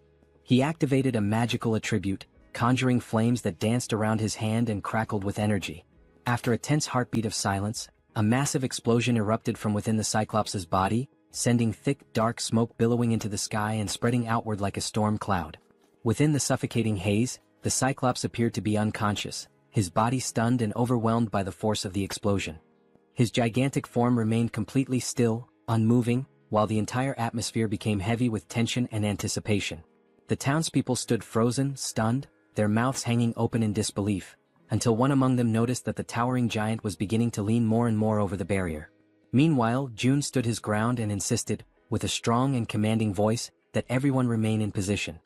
He activated a magical attribute, conjuring flames that danced around his hand and crackled with energy. After a tense heartbeat of silence, a massive explosion erupted from within the Cyclops' body, sending thick, dark smoke billowing into the sky and spreading outward like a storm cloud. Within the suffocating haze, the Cyclops appeared to be unconscious, his body stunned and overwhelmed by the force of the explosion. His gigantic form remained completely still, unmoving, while the entire atmosphere became heavy with tension and anticipation. The townspeople stood frozen, stunned, their mouths hanging open in disbelief, until one among them noticed that the towering giant was beginning to lean more and more over the barrier. Meanwhile, June stood his ground and insisted, with a strong and commanding voice, that everyone remain in position.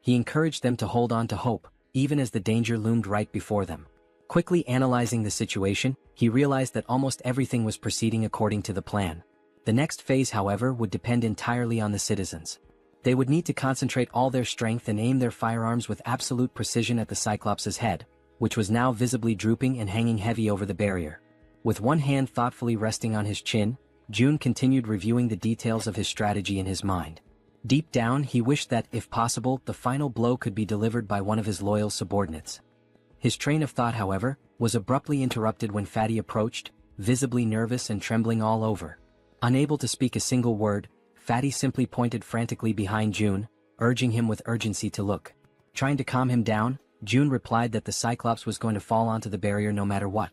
He encouraged them to hold on to hope, even as the danger loomed right before them. Quickly analyzing the situation, he realized that almost everything was proceeding according to the plan. The next phase, however, would depend entirely on the citizens. They would need to concentrate all their strength and aim their firearms with absolute precision at the Cyclops' head, which was now visibly drooping and hanging heavy over the barrier. With one hand thoughtfully resting on his chin, June continued reviewing the details of his strategy in his mind. Deep down, he wished that, if possible, the final blow could be delivered by one of his loyal subordinates. His train of thought, however, was abruptly interrupted when Fatty approached, visibly nervous and trembling all over. Unable to speak a single word, Fatty simply pointed frantically behind June, urging him with urgency to look. Trying to calm him down, June replied that the Cyclops was going to fall onto the barrier no matter what.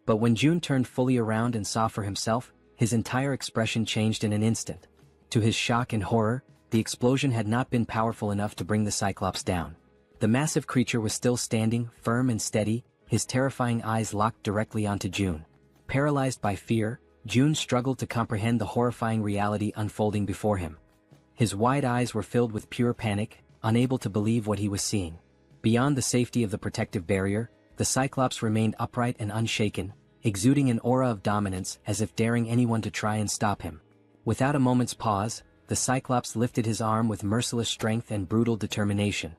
But when June turned fully around and saw for himself, his entire expression changed in an instant. To his shock and horror, the explosion had not been powerful enough to bring the Cyclops down. The massive creature was still standing, firm and steady, his terrifying eyes locked directly onto June. Paralyzed by fear, June struggled to comprehend the horrifying reality unfolding before him. His wide eyes were filled with pure panic, unable to believe what he was seeing. Beyond the safety of the protective barrier, the Cyclops remained upright and unshaken, exuding an aura of dominance as if daring anyone to try and stop him. Without a moment's pause, the Cyclops lifted his arm with merciless strength and brutal determination.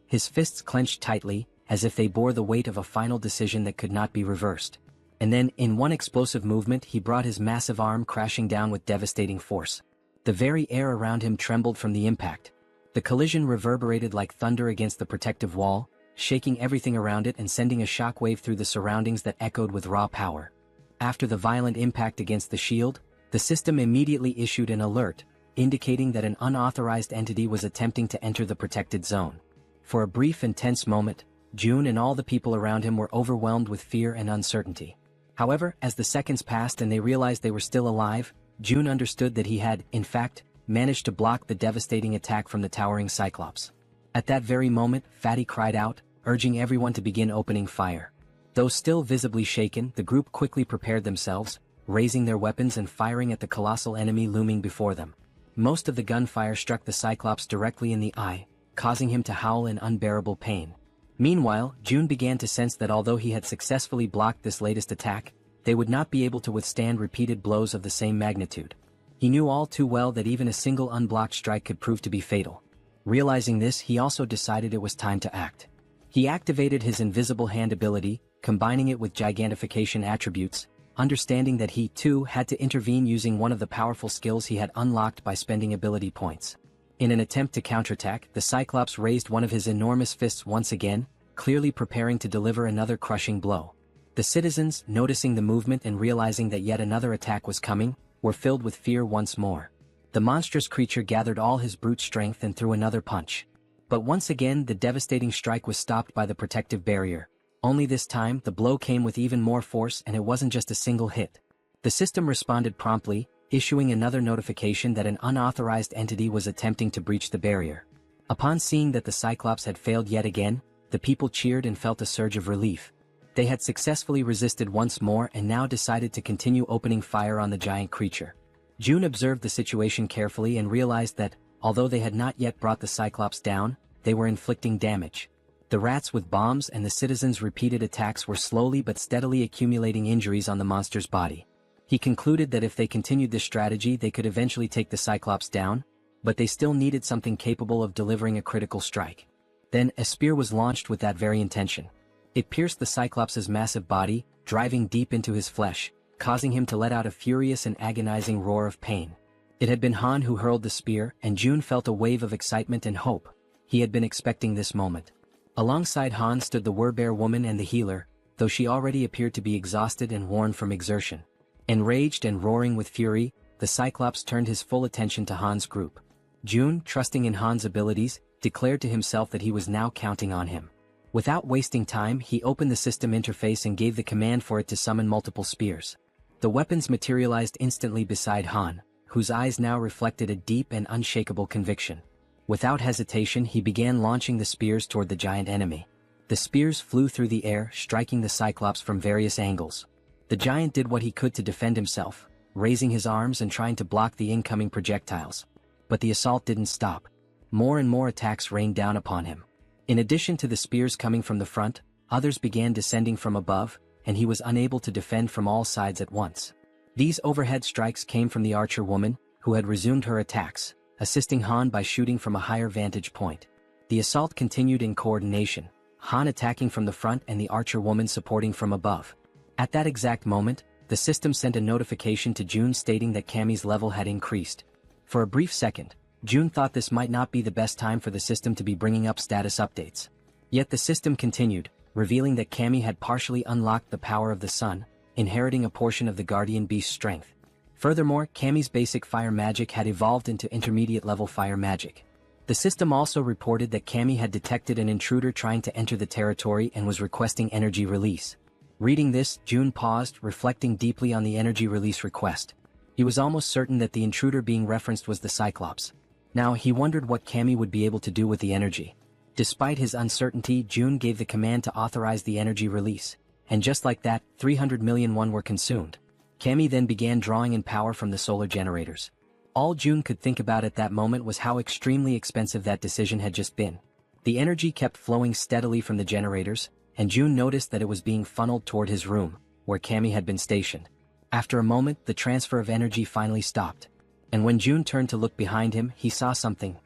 His fists clenched tightly, as if they bore the weight of a final decision that could not be reversed. And then, in one explosive movement, he brought his massive arm crashing down with devastating force. The very air around him trembled from the impact. The collision reverberated like thunder against the protective wall, shaking everything around it and sending a shockwave through the surroundings that echoed with raw power. After the violent impact against the shield, the system immediately issued an alert, indicating that an unauthorized entity was attempting to enter the protected zone. For a brief and tense moment, June and all the people around him were overwhelmed with fear and uncertainty. However, as the seconds passed and they realized they were still alive, June understood that he had, in fact, managed to block the devastating attack from the towering Cyclops. At that very moment, Fatty cried out, urging everyone to begin opening fire. Though still visibly shaken, the group quickly prepared themselves, raising their weapons and firing at the colossal enemy looming before them. Most of the gunfire struck the Cyclops directly in the eye, causing him to howl in unbearable pain. Meanwhile, June began to sense that although he had successfully blocked this latest attack, they would not be able to withstand repeated blows of the same magnitude. He knew all too well that even a single unblocked strike could prove to be fatal. Realizing this, he also decided it was time to act. He activated his invisible hand ability, combining it with gigantification attributes, understanding that he, too, had to intervene using one of the powerful skills he had unlocked by spending ability points. In an attempt to counterattack, the Cyclops raised one of his enormous fists once again, clearly preparing to deliver another crushing blow. The citizens, noticing the movement and realizing that yet another attack was coming, were filled with fear once more. The monstrous creature gathered all his brute strength and threw another punch. But once again the devastating strike was stopped by the protective barrier. Only this time the blow came with even more force, and it wasn't just a single hit. The system responded promptly, issuing another notification that an unauthorized entity was attempting to breach the barrier. Upon seeing that the Cyclops had failed yet again, the people cheered and felt a surge of relief. They had successfully resisted once more and now decided to continue opening fire on the giant creature. June observed the situation carefully and realized that, although they had not yet brought the Cyclops down, they were inflicting damage. The rats with bombs and the citizens' repeated attacks were slowly but steadily accumulating injuries on the monster's body. He concluded that if they continued this strategy they could eventually take the Cyclops down, but they still needed something capable of delivering a critical strike. Then a spear was launched with that very intention. It pierced the Cyclops' massive body, driving deep into his flesh, causing him to let out a furious and agonizing roar of pain. It had been Han who hurled the spear, and June felt a wave of excitement and hope. He had been expecting this moment. Alongside Han stood the Werbear woman and the healer, though she already appeared to be exhausted and worn from exertion. Enraged and roaring with fury, the Cyclops turned his full attention to Han's group. June, trusting in Han's abilities, declared to himself that he was now counting on him. Without wasting time, he opened the system interface and gave the command for it to summon multiple spears. The weapons materialized instantly beside Han, whose eyes now reflected a deep and unshakable conviction. Without hesitation, he began launching the spears toward the giant enemy. The spears flew through the air, striking the Cyclops from various angles. The giant did what he could to defend himself, raising his arms and trying to block the incoming projectiles. But the assault didn't stop. More and more attacks rained down upon him. In addition to the spears coming from the front, others began descending from above, and he was unable to defend from all sides at once. These overhead strikes came from the archer woman, who had resumed her attacks, assisting Han by shooting from a higher vantage point. The assault continued in coordination, Han attacking from the front and the archer woman supporting from above. At that exact moment, the system sent a notification to June stating that Cammy's level had increased. For a brief second, June thought this might not be the best time for the system to be bringing up status updates. Yet the system continued, revealing that Cammy had partially unlocked the power of the sun, inheriting a portion of the guardian beast's strength. Furthermore, Cammy's basic fire magic had evolved into intermediate-level fire magic. The system also reported that Cammy had detected an intruder trying to enter the territory and was requesting energy release. Reading this, June paused, reflecting deeply on the energy release request. He was almost certain that the intruder being referenced was the Cyclops. Now he wondered what Cammy would be able to do with the energy. Despite his uncertainty, June gave the command to authorize the energy release, and just like that, 300 million won were consumed. Cammy then began drawing in power from the solar generators. All June could think about at that moment was how extremely expensive that decision had just been. The energy kept flowing steadily from the generators, and June noticed that it was being funneled toward his room. where Cammy had been stationed. After a moment, the transfer of energy finally stopped. And when June turned to look behind him, he saw something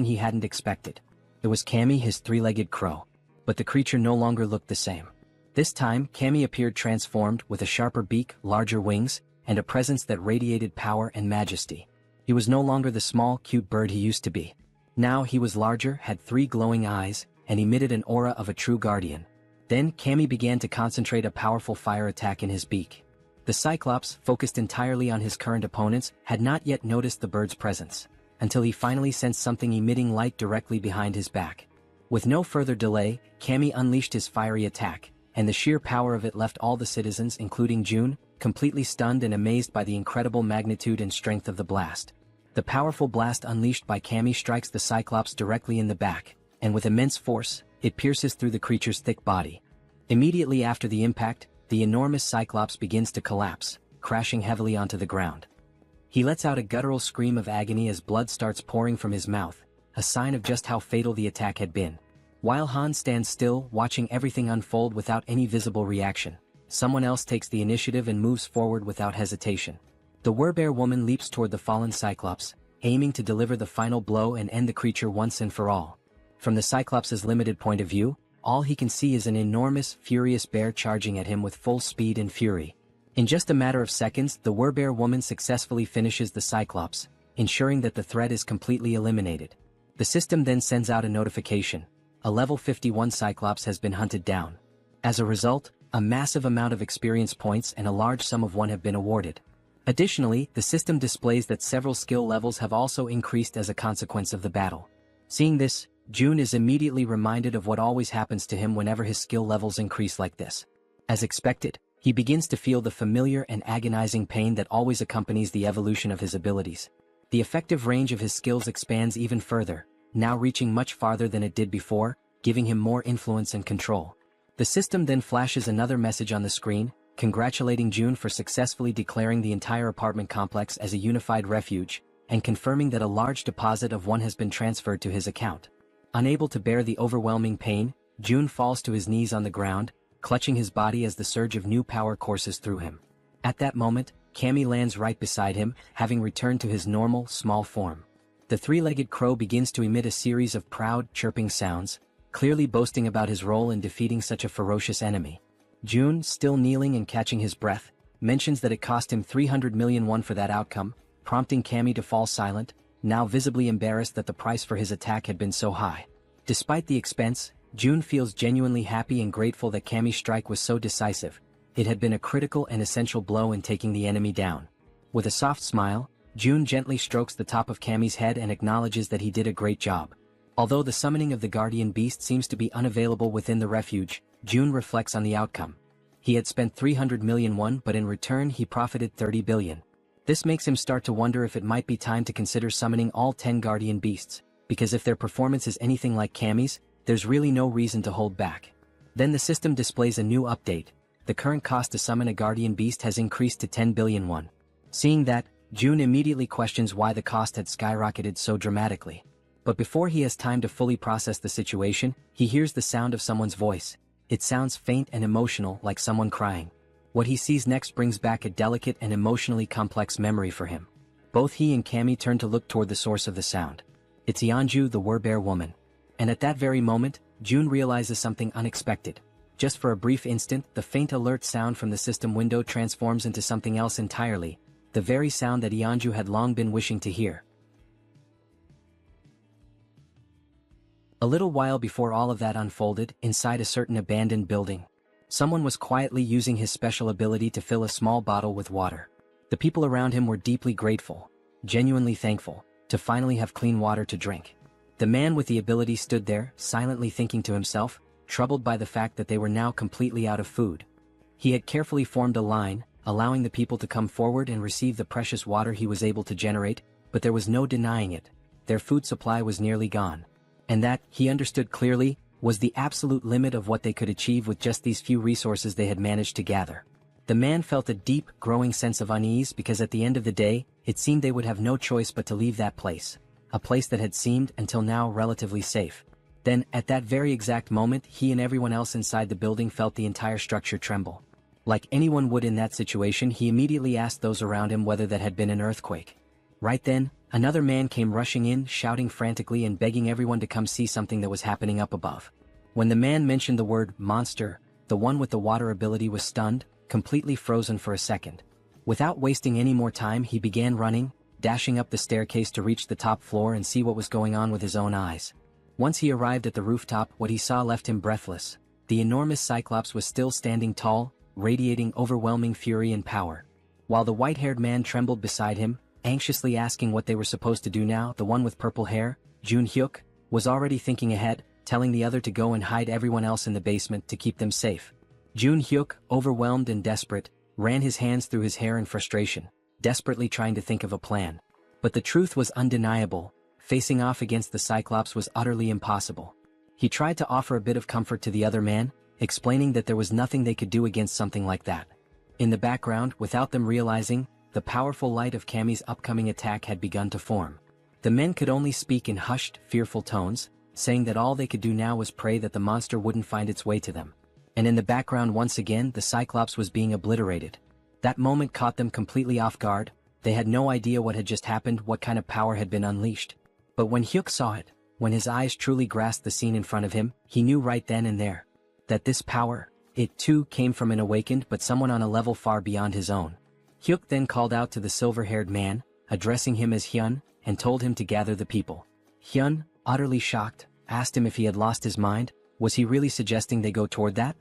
he hadn't expected. It was Cammy, his three-legged crow. But the creature no longer looked the same. This time, Cammy appeared transformed with a sharper beak, larger wings, and a presence that radiated power and majesty. He was no longer the small, cute bird he used to be. Now he was larger, had 3 glowing eyes, and emitted an aura of a true guardian. Then Cammy began to concentrate a powerful fire attack in his beak. The Cyclops, focused entirely on his current opponents, had not yet noticed the bird's presence, until he finally sensed something emitting light directly behind his back. With no further delay, Cammy unleashed his fiery attack, and the sheer power of it left all the citizens, including June, completely stunned and amazed by the incredible magnitude and strength of the blast. The powerful blast unleashed by Cammy strikes the Cyclops directly in the back, and with immense force, it pierces through the creature's thick body. Immediately after the impact, the enormous Cyclops begins to collapse, crashing heavily onto the ground. He lets out a guttural scream of agony as blood starts pouring from his mouth, a sign of just how fatal the attack had been. While Han stands still, watching everything unfold without any visible reaction, someone else takes the initiative and moves forward without hesitation. The Werbear woman leaps toward the fallen Cyclops, aiming to deliver the final blow and end the creature once and for all. From the Cyclops' limited point of view, all he can see is an enormous, furious bear charging at him with full speed and fury. In just a matter of seconds, the Werbear woman successfully finishes the Cyclops, ensuring that the threat is completely eliminated. The system then sends out a notification. A level 51 Cyclops has been hunted down. As a result, a massive amount of experience points and a large sum of 1 have been awarded. Additionally, the system displays that several skill levels have also increased as a consequence of the battle. Seeing this, June is immediately reminded of what always happens to him whenever his skill levels increase like this. As expected, he begins to feel the familiar and agonizing pain that always accompanies the evolution of his abilities. The effective range of his skills expands even further, now reaching much farther than it did before, giving him more influence and control. The system then flashes another message on the screen, congratulating June for successfully declaring the entire apartment complex as a unified refuge, and confirming that a large deposit of 1 has been transferred to his account. Unable to bear the overwhelming pain, June falls to his knees on the ground, clutching his body as the surge of new power courses through him. At that moment, Cammy lands right beside him, having returned to his normal, small form. The three-legged crow begins to emit a series of proud, chirping sounds, clearly boasting about his role in defeating such a ferocious enemy. June, still kneeling and catching his breath, mentions that it cost him 300 million won for that outcome, prompting Cammy to fall silent, now visibly embarrassed that the price for his attack had been so high. Despite the expense, June feels genuinely happy and grateful that Cammy's strike was so decisive. It had been a critical and essential blow in taking the enemy down. With a soft smile, June gently strokes the top of Cammy's head and acknowledges that he did a great job. Although the summoning of the guardian beast seems to be unavailable within the refuge, June reflects on the outcome. He had spent 300 million won, but in return he profited 30 billion. This makes him start to wonder if it might be time to consider summoning all 10 guardian beasts, because if their performance is anything like Cammy's, there's really no reason to hold back. Then the system displays a new update. The current cost to summon a guardian beast has increased to 10 billion won. Seeing that, June immediately questions why the cost had skyrocketed so dramatically. But before he has time to fully process the situation, he hears the sound of someone's voice. It sounds faint and emotional, like someone crying. What he sees next brings back a delicate and emotionally complex memory for him. Both he and Cammy turn to look toward the source of the sound. It's Yeonju, the Werbear woman. And at that very moment, June realizes something unexpected. Just for a brief instant, the faint alert sound from the system window transforms into something else entirely, the very sound that Yeonju had long been wishing to hear. A little while before all of that unfolded, inside a certain abandoned building, someone was quietly using his special ability to fill a small bottle with water. The people around him were deeply grateful, genuinely thankful, to finally have clean water to drink. The man with the ability stood there, silently thinking to himself, troubled by the fact that they were now completely out of food. He had carefully formed a line, allowing the people to come forward and receive the precious water he was able to generate, but there was no denying it. Their food supply was nearly gone. And that, he understood clearly, was the absolute limit of what they could achieve with just these few resources they had managed to gather. The man felt a deep, growing sense of unease because at the end of the day, it seemed they would have no choice but to leave that place, a place that had seemed, until now, relatively safe. Then, at that very exact moment, he and everyone else inside the building felt the entire structure tremble. Like anyone would in that situation, he immediately asked those around him whether that had been an earthquake. Right then, another man came rushing in, shouting frantically and begging everyone to come see something that was happening up above. When the man mentioned the word monster, the one with the water ability was stunned, completely frozen for a second. Without wasting any more time, he began running, dashing up the staircase to reach the top floor and see what was going on with his own eyes. Once he arrived at the rooftop, what he saw left him breathless. The enormous Cyclops was still standing tall, radiating overwhelming fury and power. While the white-haired man trembled beside him, anxiously asking what they were supposed to do now, the one with purple hair, Jaehyeon, was already thinking ahead, telling the other to go and hide everyone else in the basement to keep them safe. Jaehyeon, overwhelmed and desperate, ran his hands through his hair in frustration, desperately trying to think of a plan. But the truth was undeniable: facing off against the Cyclops was utterly impossible. He tried to offer a bit of comfort to the other man, explaining that there was nothing they could do against something like that. In the background, without them realizing, the powerful light of Kami's upcoming attack had begun to form. The men could only speak in hushed, fearful tones, saying that all they could do now was pray that the monster wouldn't find its way to them. And in the background once again, the Cyclops was being obliterated. That moment caught them completely off guard. They had no idea what had just happened, what kind of power had been unleashed. But when Hyuk saw it, when his eyes truly grasped the scene in front of him, he knew right then and there that this power, it too came from an awakened but someone on a level far beyond his own. Hyuk then called out to the silver-haired man, addressing him as Hyun, and told him to gather the people. Hyun, utterly shocked, asked him if he had lost his mind. Was he really suggesting they go toward that?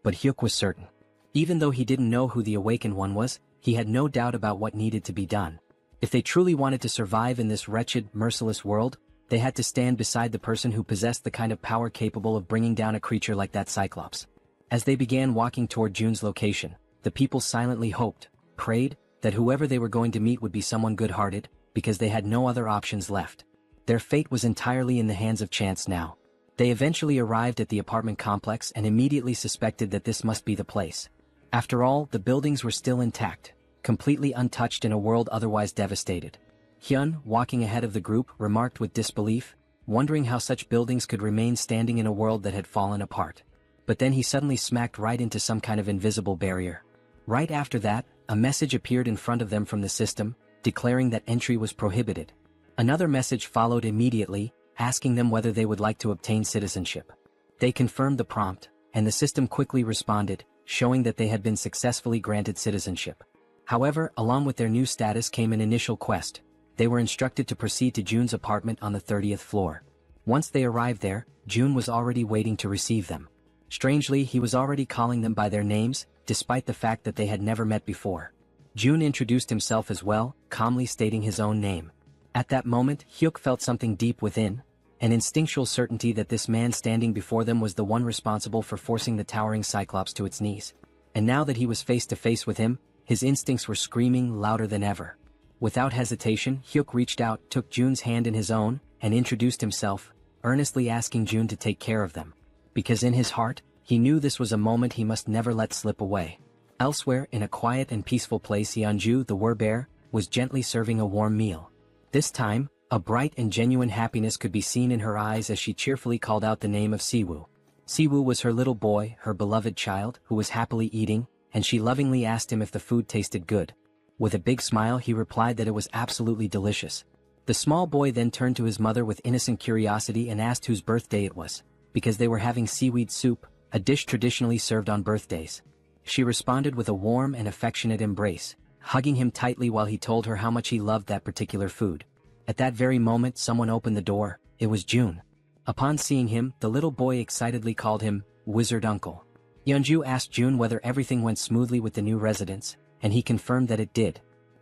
But Hyuk was certain. Even though he didn't know who the awakened one was, he had no doubt about what needed to be done. If they truly wanted to survive in this wretched, merciless world, they had to stand beside the person who possessed the kind of power capable of bringing down a creature like that Cyclops. As they began walking toward June's location, the people silently hoped, prayed, that whoever they were going to meet would be someone good-hearted, because they had no other options left. Their fate was entirely in the hands of chance now. They eventually arrived at the apartment complex and immediately suspected that this must be the place. After all, the buildings were still intact, completely untouched in a world otherwise devastated. Hyun, walking ahead of the group, remarked with disbelief, wondering how such buildings could remain standing in a world that had fallen apart. But then he suddenly smacked right into some kind of invisible barrier. Right after that, a message appeared in front of them from the system, declaring that entry was prohibited. Another message followed immediately, asking them whether they would like to obtain citizenship. They confirmed the prompt, and the system quickly responded, showing that they had been successfully granted citizenship. However, along with their new status came an initial quest. They were instructed to proceed to June's apartment on the 30th floor. Once they arrived there, June was already waiting to receive them. Strangely, he was already calling them by their names, despite the fact that they had never met before. June introduced himself as well, calmly stating his own name. At that moment, Hyuk felt something deep within, an instinctual certainty that this man standing before them was the one responsible for forcing the towering Cyclops to its knees. And now that he was face to face with him, his instincts were screaming louder than ever. Without hesitation, Hyuk reached out, took June's hand in his own, and introduced himself, earnestly asking June to take care of them. Because in his heart, he knew this was a moment he must never let slip away. Elsewhere, in a quiet and peaceful place, Yeonju, the werbear, was gently serving a warm meal. This time, a bright and genuine happiness could be seen in her eyes as she cheerfully called out the name of Siwoo. Siwoo was her little boy, her beloved child, who was happily eating, and she lovingly asked him if the food tasted good. With a big smile, he replied that it was absolutely delicious. The small boy then turned to his mother with innocent curiosity and asked whose birthday it was, because they were having seaweed soup, a dish traditionally served on birthdays. She responded with a warm and affectionate embrace, hugging him tightly while he told her how much he loved that particular food. At that very moment, someone opened the door. It was June. Upon seeing him, the little boy excitedly called him Wizard Uncle. Yeonju asked June whether everything went smoothly with the new residents, and he confirmed that it did.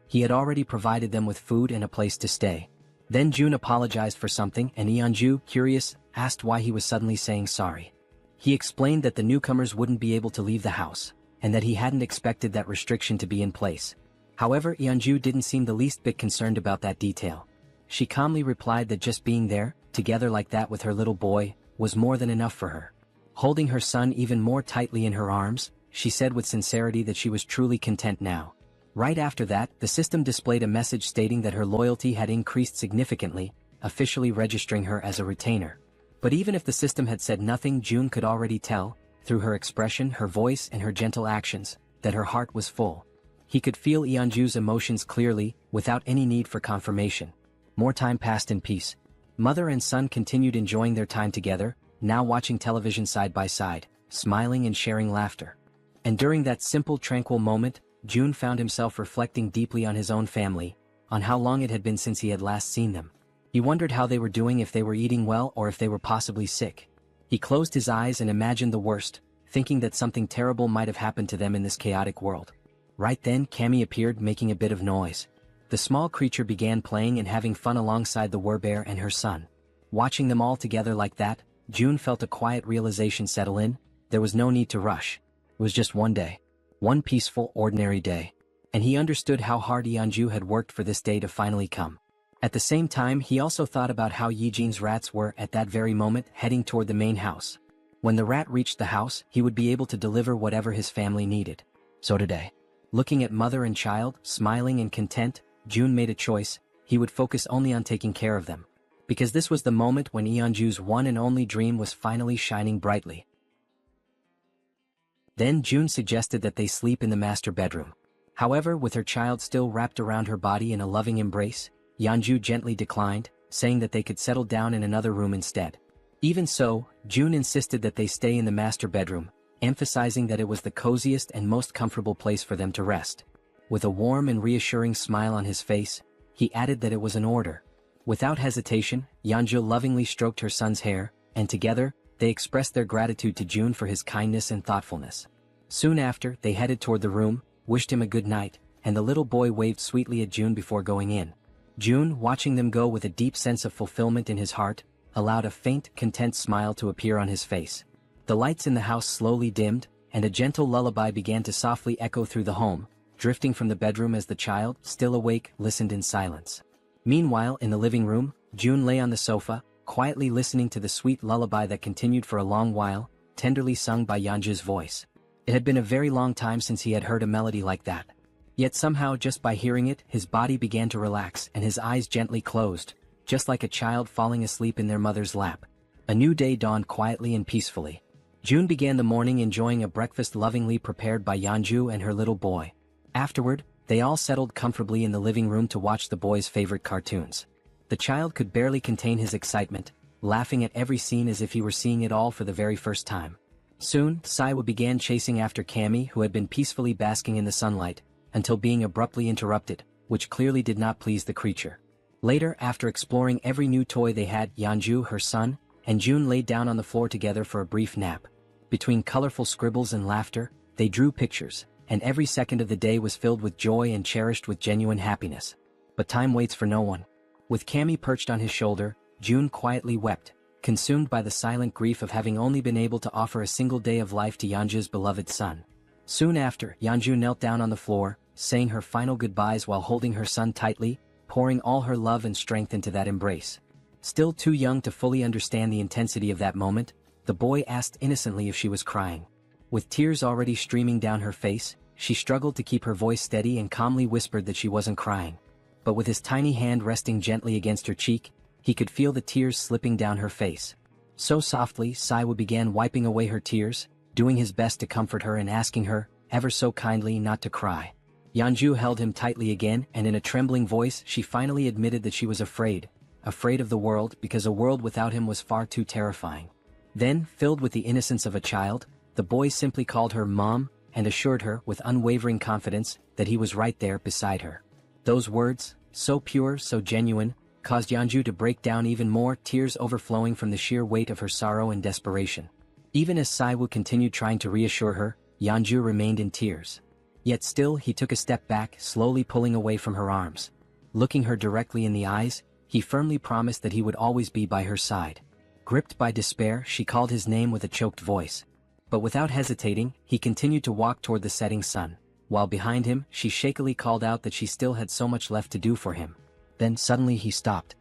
He had already provided them with food and a place to stay. Then June apologized for something, and Yeonju, curious, asked why he was suddenly saying sorry. He explained that the newcomers wouldn't be able to leave the house, and that he hadn't expected that restriction to be in place. However, Yeonju didn't seem the least bit concerned about that detail. She calmly replied that just being there, together like that with her little boy, was more than enough for her. Holding her son even more tightly in her arms, she said with sincerity that she was truly content now. Right after that, the system displayed a message stating that her loyalty had increased significantly, officially registering her as a retainer. But even if the system had said nothing, June could already tell, through her expression, her voice, and her gentle actions, that her heart was full. He could feel Yeonju's emotions clearly, without any need for confirmation. More time passed in peace. Mother and son continued enjoying their time together, now watching television side by side, smiling and sharing laughter. And during that simple tranquil moment, June found himself reflecting deeply on his own family, on how long it had been since he had last seen them. He wondered how they were doing, if they were eating well or if they were possibly sick. He closed his eyes and imagined the worst, thinking that something terrible might have happened to them in this chaotic world. Right then, Cammy appeared, making a bit of noise. The small creature began playing and having fun alongside the werbear and her son. Watching them all together like that, June felt a quiet realization settle in. There was no need to rush. It was just one day. One peaceful, ordinary day. And he understood how hard Yeonju had worked for this day to finally come. At the same time, he also thought about how Yeejin's rats were, at that very moment, heading toward the main house. When the rat reached the house, he would be able to deliver whatever his family needed. So today, looking at mother and child, smiling and content, June made a choice. He would focus only on taking care of them. Because this was the moment when Yeonju's one and only dream was finally shining brightly. Then June suggested that they sleep in the master bedroom. However, with her child still wrapped around her body in a loving embrace, Yeonju gently declined, saying that they could settle down in another room instead. Even so, June insisted that they stay in the master bedroom, emphasizing that it was the coziest and most comfortable place for them to rest. With a warm and reassuring smile on his face, he added that it was an order. Without hesitation, Yeonju lovingly stroked her son's hair, and together, they expressed their gratitude to June for his kindness and thoughtfulness. Soon after, they headed toward the room, wished him a good night, and the little boy waved sweetly at June before going in. June, watching them go with a deep sense of fulfillment in his heart, allowed a faint, content smile to appear on his face. The lights in the house slowly dimmed, and a gentle lullaby began to softly echo through the home, drifting from the bedroom as the child, still awake, listened in silence. Meanwhile, in the living room, June lay on the sofa, quietly listening to the sweet lullaby that continued for a long while, tenderly sung by Yeonju's voice. It had been a very long time since he had heard a melody like that. Yet somehow, just by hearing it, his body began to relax and his eyes gently closed, just like a child falling asleep in their mother's lap. A new day dawned quietly and peacefully. June began the morning enjoying a breakfast lovingly prepared by Yeonju and her little boy. Afterward, they all settled comfortably in the living room to watch the boy's favorite cartoons. The child could barely contain his excitement, laughing at every scene as if he were seeing it all for the very first time. Soon, Saiwa began chasing after Cammy, who had been peacefully basking in the sunlight, until being abruptly interrupted, which clearly did not please the creature. Later, after exploring every new toy they had, Yeonju, her son, and June laid down on the floor together for a brief nap. Between colorful scribbles and laughter, they drew pictures, and every second of the day was filled with joy and cherished with genuine happiness. But time waits for no one. With Cammy perched on his shoulder, June quietly wept, consumed by the silent grief of having only been able to offer a single day of life to Yeonju's beloved son. Soon after, Yeonju knelt down on the floor, saying her final goodbyes while holding her son tightly, pouring all her love and strength into that embrace. Still too young to fully understand the intensity of that moment, the boy asked innocently if she was crying. With tears already streaming down her face, she struggled to keep her voice steady and calmly whispered that she wasn't crying. But with his tiny hand resting gently against her cheek, he could feel the tears slipping down her face. So softly, Saiwa began wiping away her tears, doing his best to comfort her and asking her, ever so kindly, not to cry. Yeonju held him tightly again, and in a trembling voice she finally admitted that she was afraid of the world, because a world without him was far too terrifying. Then, filled with the innocence of a child, the boy simply called her Mom, and assured her, with unwavering confidence, that he was right there beside her. Those words, so pure, so genuine, caused Yeonju to break down even more, tears overflowing from the sheer weight of her sorrow and desperation. Even as Saiwoo continued trying to reassure her, Yeonju remained in tears. Yet still he took a step back, slowly pulling away from her arms. Looking her directly in the eyes, he firmly promised that he would always be by her side. Gripped by despair, she called his name with a choked voice. But without hesitating, he continued to walk toward the setting sun, while behind him, she shakily called out that she still had so much left to do for him. Then suddenly he stopped.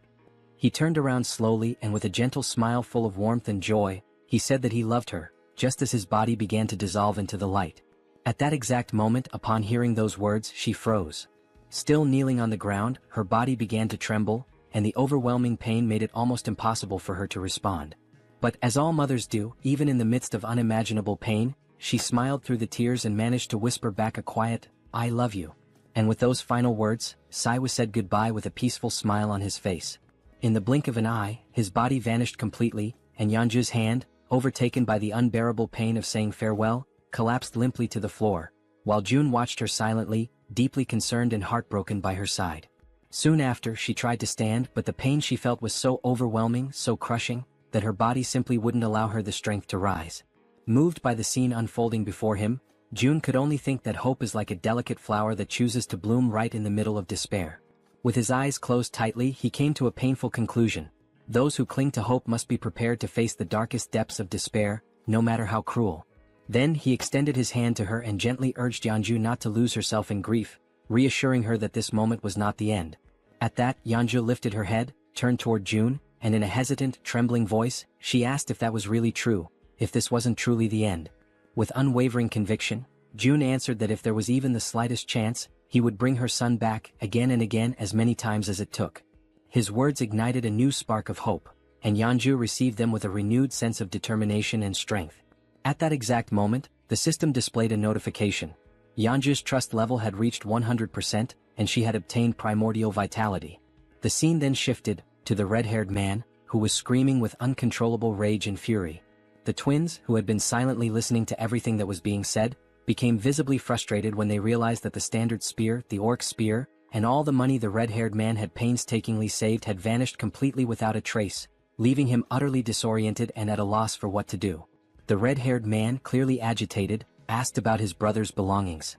He turned around slowly, and with a gentle smile full of warmth and joy, he said that he loved her, just as his body began to dissolve into the light. At that exact moment, upon hearing those words, she froze. Still kneeling on the ground, her body began to tremble, and the overwhelming pain made it almost impossible for her to respond. But as all mothers do, even in the midst of unimaginable pain, she smiled through the tears and managed to whisper back a quiet, "I love you." And with those final words, Saiwa said goodbye with a peaceful smile on his face. In the blink of an eye, his body vanished completely, and Yeonju's hand, overtaken by the unbearable pain of saying farewell, collapsed limply to the floor, while June watched her silently, deeply concerned and heartbroken by her side. Soon after, she tried to stand, but the pain she felt was so overwhelming, so crushing, that her body simply wouldn't allow her the strength to rise. Moved by the scene unfolding before him, June could only think that hope is like a delicate flower that chooses to bloom right in the middle of despair. With his eyes closed tightly, he came to a painful conclusion. Those who cling to hope must be prepared to face the darkest depths of despair, no matter how cruel. Then he extended his hand to her and gently urged Yeonju not to lose herself in grief, reassuring her that this moment was not the end. At that, Yeonju lifted her head, turned toward June, and in a hesitant, trembling voice, she asked if that was really true, if this wasn't truly the end. With unwavering conviction, June answered that if there was even the slightest chance, he would bring her son back, again and again, as many times as it took. His words ignited a new spark of hope, and Yeonju received them with a renewed sense of determination and strength. At that exact moment, the system displayed a notification. Yeonju's trust level had reached 100%, and she had obtained primordial vitality. The scene then shifted to the red-haired man, who was screaming with uncontrollable rage and fury. The twins, who had been silently listening to everything that was being said, became visibly frustrated when they realized that the standard spear, the orc spear, and all the money the red-haired man had painstakingly saved had vanished completely without a trace, leaving him utterly disoriented and at a loss for what to do. The red-haired man, clearly agitated, asked about his brother's belongings.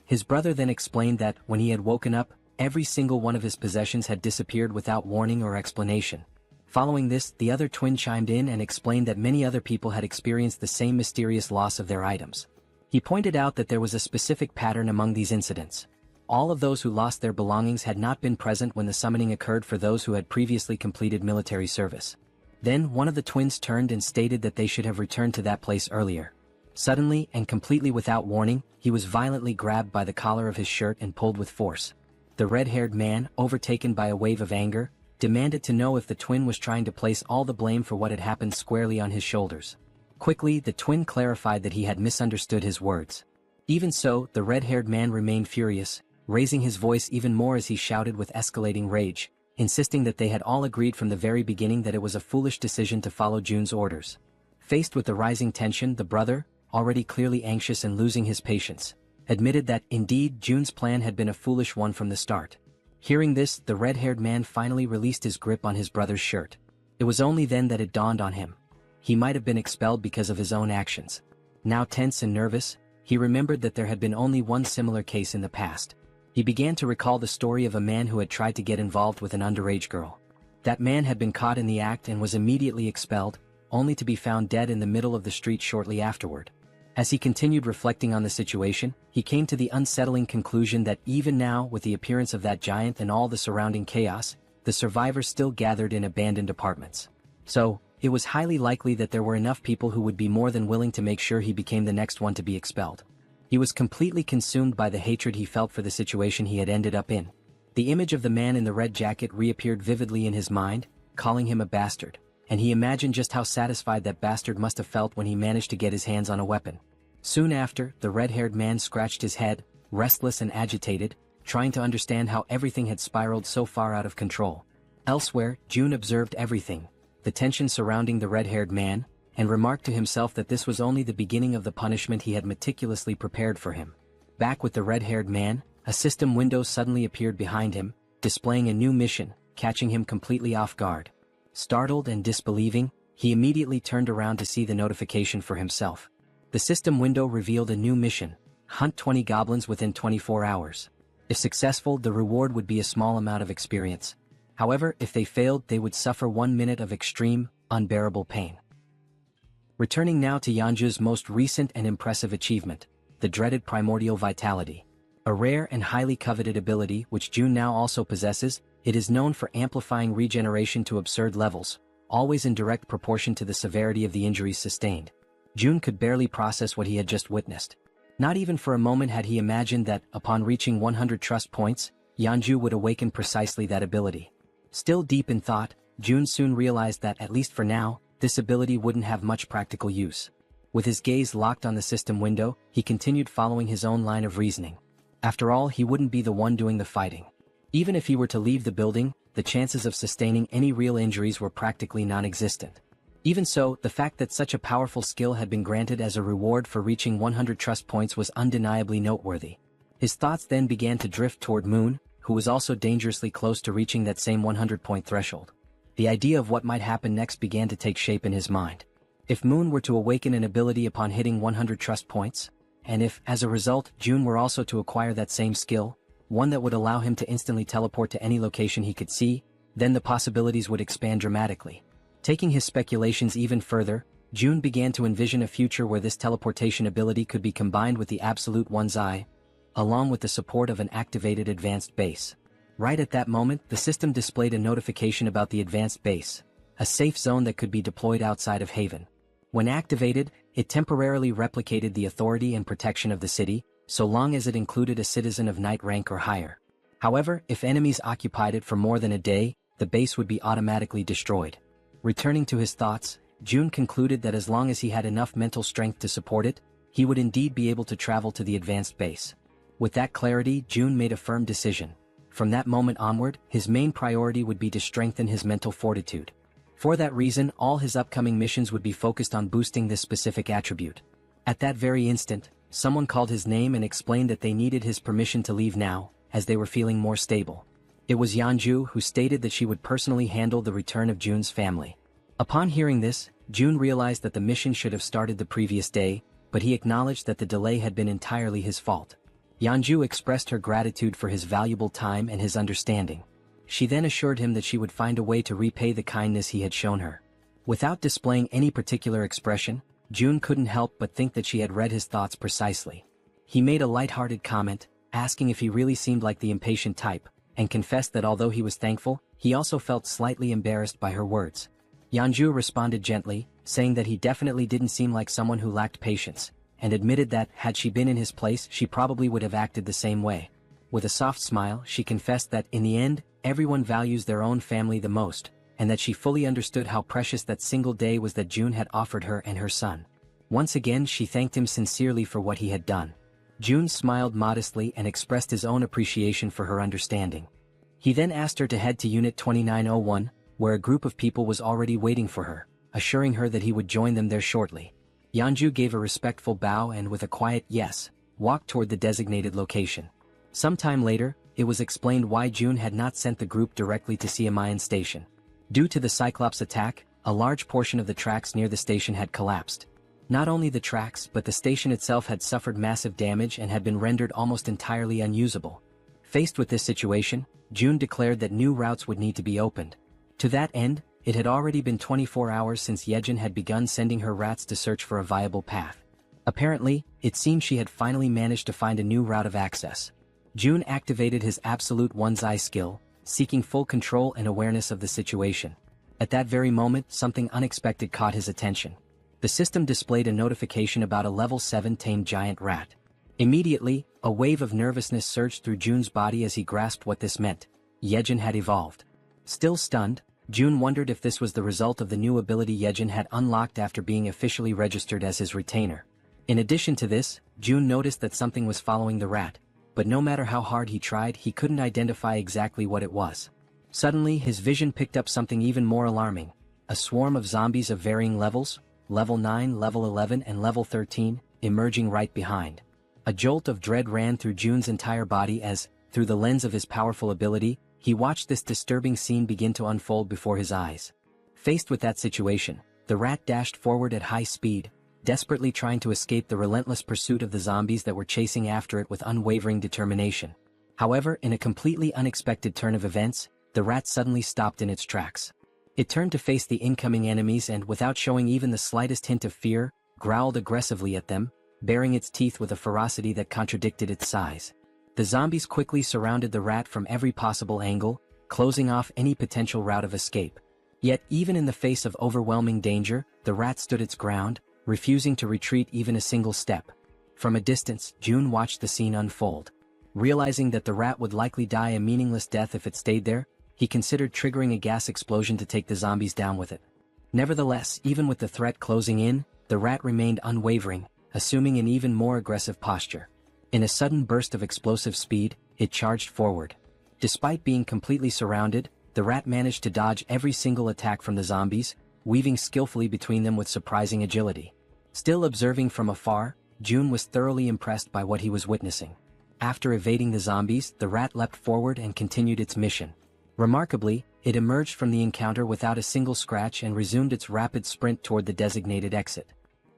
His brother then explained that, when he had woken up, every single one of his possessions had disappeared without warning or explanation. Following this, the other twin chimed in and explained that many other people had experienced the same mysterious loss of their items. He pointed out that there was a specific pattern among these incidents. All of those who lost their belongings had not been present when the summoning occurred for those who had previously completed military service. Then one of the twins turned and stated that they should have returned to that place earlier. Suddenly, and completely without warning, he was violently grabbed by the collar of his shirt and pulled with force. The red-haired man, overtaken by a wave of anger, demanded to know if the twin was trying to place all the blame for what had happened squarely on his shoulders. Quickly, the twin clarified that he had misunderstood his words. Even so, the red-haired man remained furious, raising his voice even more as he shouted with escalating rage, insisting that they had all agreed from the very beginning that it was a foolish decision to follow June's orders. Faced with the rising tension, the brother, already clearly anxious and losing his patience, admitted that, indeed, June's plan had been a foolish one from the start. Hearing this, the red-haired man finally released his grip on his brother's shirt. It was only then that it dawned on him. He might have been expelled because of his own actions. Now tense and nervous, he remembered that there had been only one similar case in the past. He began to recall the story of a man who had tried to get involved with an underage girl. That man had been caught in the act and was immediately expelled, only to be found dead in the middle of the street shortly afterward. As he continued reflecting on the situation, he came to the unsettling conclusion that even now, with the appearance of that giant and all the surrounding chaos, the survivors still gathered in abandoned apartments. So, it was highly likely that there were enough people who would be more than willing to make sure he became the next one to be expelled. He was completely consumed by the hatred he felt for the situation he had ended up in. The image of the man in the red jacket reappeared vividly in his mind, calling him a bastard, and he imagined just how satisfied that bastard must have felt when he managed to get his hands on a weapon. Soon after, the red-haired man scratched his head, restless and agitated, trying to understand how everything had spiraled so far out of control. Elsewhere, June observed everything, the tension surrounding the red-haired man, and remarked to himself that this was only the beginning of the punishment he had meticulously prepared for him. Back with the red-haired man, a system window suddenly appeared behind him, displaying a new mission, catching him completely off guard. Startled and disbelieving, he immediately turned around to see the notification for himself. The system window revealed a new mission: hunt 20 goblins within 24 hours. If successful, the reward would be a small amount of experience. However, if they failed, they would suffer 1 minute of extreme, unbearable pain. Returning now to Yeonju's most recent and impressive achievement, the dreaded primordial vitality. A rare and highly coveted ability which June now also possesses, it is known for amplifying regeneration to absurd levels, always in direct proportion to the severity of the injuries sustained. June could barely process what he had just witnessed. Not even for a moment had he imagined that, upon reaching 100 trust points, Yeonju would awaken precisely that ability. Still deep in thought, June soon realized that, at least for now, this ability wouldn't have much practical use. With his gaze locked on the system window, he continued following his own line of reasoning. After all, he wouldn't be the one doing the fighting. Even if he were to leave the building, the chances of sustaining any real injuries were practically non-existent. Even so, the fact that such a powerful skill had been granted as a reward for reaching 100 trust points was undeniably noteworthy. His thoughts then began to drift toward Moon, who was also dangerously close to reaching that same 100-point threshold. The idea of what might happen next began to take shape in his mind. If Moon were to awaken an ability upon hitting 100 trust points, and if, as a result, June were also to acquire that same skill, one that would allow him to instantly teleport to any location he could see, then the possibilities would expand dramatically. Taking his speculations even further, June began to envision a future where this teleportation ability could be combined with the absolute one's eye, along with the support of an activated advanced base. Right at that moment, the system displayed a notification about the advanced base, a safe zone that could be deployed outside of Haven. When activated, it temporarily replicated the authority and protection of the city, so long as it included a citizen of knight rank or higher. However, if enemies occupied it for more than a day, the base would be automatically destroyed. Returning to his thoughts, June concluded that as long as he had enough mental strength to support it, he would indeed be able to travel to the advanced base. With that clarity, June made a firm decision. From that moment onward, his main priority would be to strengthen his mental fortitude. For that reason, all his upcoming missions would be focused on boosting this specific attribute. At that very instant, someone called his name and explained that they needed his permission to leave now, as they were feeling more stable. It was Yeonju, who stated that she would personally handle the return of June's family. Upon hearing this, June realized that the mission should have started the previous day, but he acknowledged that the delay had been entirely his fault. Yeonju expressed her gratitude for his valuable time and his understanding. She then assured him that she would find a way to repay the kindness he had shown her. Without displaying any particular expression, June couldn't help but think that she had read his thoughts precisely. He made a light-hearted comment, asking if he really seemed like the impatient type, and confessed that although he was thankful, he also felt slightly embarrassed by her words. Yeonju responded gently, saying that he definitely didn't seem like someone who lacked patience, and admitted that, had she been in his place, she probably would have acted the same way. With a soft smile, she confessed that, in the end, everyone values their own family the most, and that she fully understood how precious that single day was that June had offered her and her son. Once again, she thanked him sincerely for what he had done. June smiled modestly and expressed his own appreciation for her understanding. He then asked her to head to Unit 2901, where a group of people was already waiting for her, assuring her that he would join them there shortly. Yeonju gave a respectful bow and, with a quiet yes, walked toward the designated location. Sometime later, it was explained why June had not sent the group directly to Siamayan Station. Due to the Cyclops attack, a large portion of the tracks near the station had collapsed. Not only the tracks, but the station itself had suffered massive damage and had been rendered almost entirely unusable. Faced with this situation, June declared that new routes would need to be opened. To that end, it had already been 24 hours since Jaehyeon had begun sending her rats to search for a viable path. Apparently, it seemed she had finally managed to find a new route of access. June activated his absolute one's eye skill, seeking full control and awareness of the situation. At that very moment, something unexpected caught his attention. The system displayed a notification about a level 7 tamed giant rat. Immediately, a wave of nervousness surged through June's body as he grasped what this meant. Jaehyeon had evolved. Still stunned, June wondered if this was the result of the new ability Jaehyeon had unlocked after being officially registered as his retainer. In addition to this, June noticed that something was following the rat, but no matter how hard he tried, he couldn't identify exactly what it was. Suddenly, his vision picked up something even more alarming: a swarm of zombies of varying levels, level 9, level 11, and level 13, emerging right behind. A jolt of dread ran through June's entire body as, through the lens of his powerful ability, he watched this disturbing scene begin to unfold before his eyes. Faced with that situation, the rat dashed forward at high speed, desperately trying to escape the relentless pursuit of the zombies that were chasing after it with unwavering determination. However, in a completely unexpected turn of events, the rat suddenly stopped in its tracks. It turned to face the incoming enemies and, without showing even the slightest hint of fear, growled aggressively at them, baring its teeth with a ferocity that contradicted its size. The zombies quickly surrounded the rat from every possible angle, closing off any potential route of escape. Yet, even in the face of overwhelming danger, the rat stood its ground, refusing to retreat even a single step. From a distance, June watched the scene unfold. Realizing that the rat would likely die a meaningless death if it stayed there, he considered triggering a gas explosion to take the zombies down with it. Nevertheless, even with the threat closing in, the rat remained unwavering, assuming an even more aggressive posture. In a sudden burst of explosive speed, it charged forward. Despite being completely surrounded, the rat managed to dodge every single attack from the zombies, weaving skillfully between them with surprising agility. Still observing from afar, June was thoroughly impressed by what he was witnessing. After evading the zombies, the rat leapt forward and continued its mission. Remarkably, it emerged from the encounter without a single scratch and resumed its rapid sprint toward the designated exit.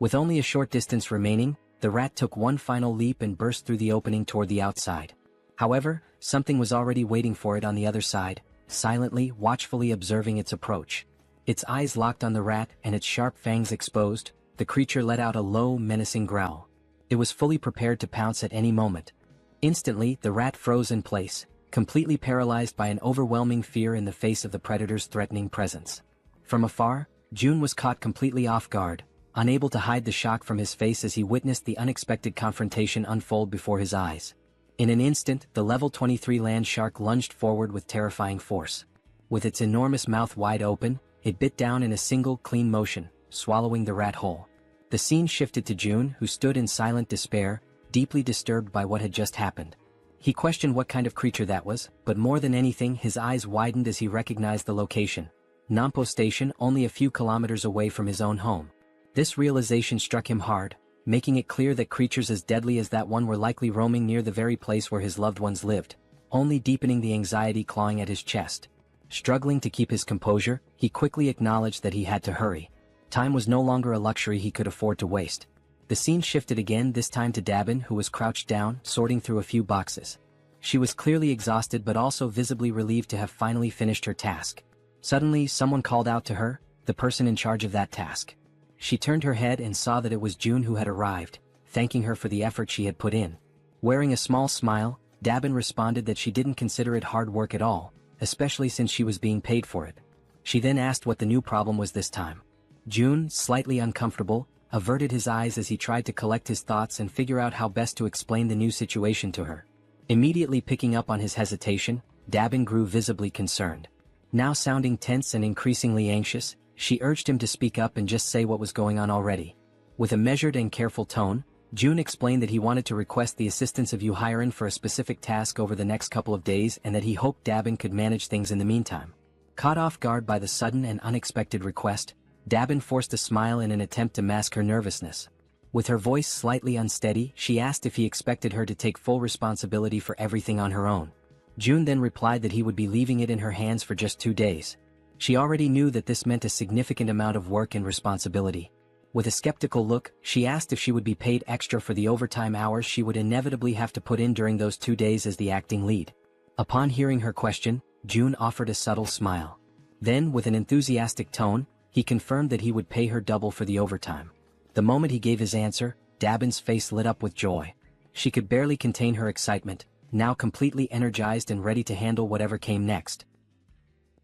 With only a short distance remaining, the rat took one final leap and burst through the opening toward the outside. However, something was already waiting for it on the other side, silently, watchfully observing its approach. Its eyes locked on the rat and its sharp fangs exposed, the creature let out a low, menacing growl. It was fully prepared to pounce at any moment. Instantly, the rat froze in place, completely paralyzed by an overwhelming fear in the face of the predator's threatening presence. From afar, June was caught completely off guard, unable to hide the shock from his face as he witnessed the unexpected confrontation unfold before his eyes. In an instant, the level 23 land shark lunged forward with terrifying force. With its enormous mouth wide open, it bit down in a single, clean motion, swallowing the rat whole. The scene shifted to June, who stood in silent despair, deeply disturbed by what had just happened. He questioned what kind of creature that was, but more than anything his eyes widened as he recognized the location. Nampo Station, only a few kilometers away from his own home. This realization struck him hard, making it clear that creatures as deadly as that one were likely roaming near the very place where his loved ones lived, only deepening the anxiety clawing at his chest. Struggling to keep his composure, he quickly acknowledged that he had to hurry. Time was no longer a luxury he could afford to waste. The scene shifted again, this time to Dabin, who was crouched down, sorting through a few boxes. She was clearly exhausted but also visibly relieved to have finally finished her task. Suddenly, someone called out to her, the person in charge of that task. She turned her head and saw that it was June who had arrived, thanking her for the effort she had put in. Wearing a small smile, Dabin responded that she didn't consider it hard work at all, especially since she was being paid for it. She then asked what the new problem was this time. June, slightly uncomfortable, averted his eyes as he tried to collect his thoughts and figure out how best to explain the new situation to her. Immediately picking up on his hesitation, Dabin grew visibly concerned. Now sounding tense and increasingly anxious, she urged him to speak up and just say what was going on already. With a measured and careful tone, June explained that he wanted to request the assistance of Jaehyeon for a specific task over the next couple of days and that he hoped Dabin could manage things in the meantime. Caught off guard by the sudden and unexpected request, Dabin forced a smile in an attempt to mask her nervousness. With her voice slightly unsteady, she asked if he expected her to take full responsibility for everything on her own. June then replied that he would be leaving it in her hands for just 2 days. She already knew that this meant a significant amount of work and responsibility. With a skeptical look, she asked if she would be paid extra for the overtime hours she would inevitably have to put in during those 2 days as the acting lead. Upon hearing her question, June offered a subtle smile. Then, with an enthusiastic tone, he confirmed that he would pay her double for the overtime. The moment he gave his answer, Dabin's face lit up with joy. She could barely contain her excitement, now completely energized and ready to handle whatever came next.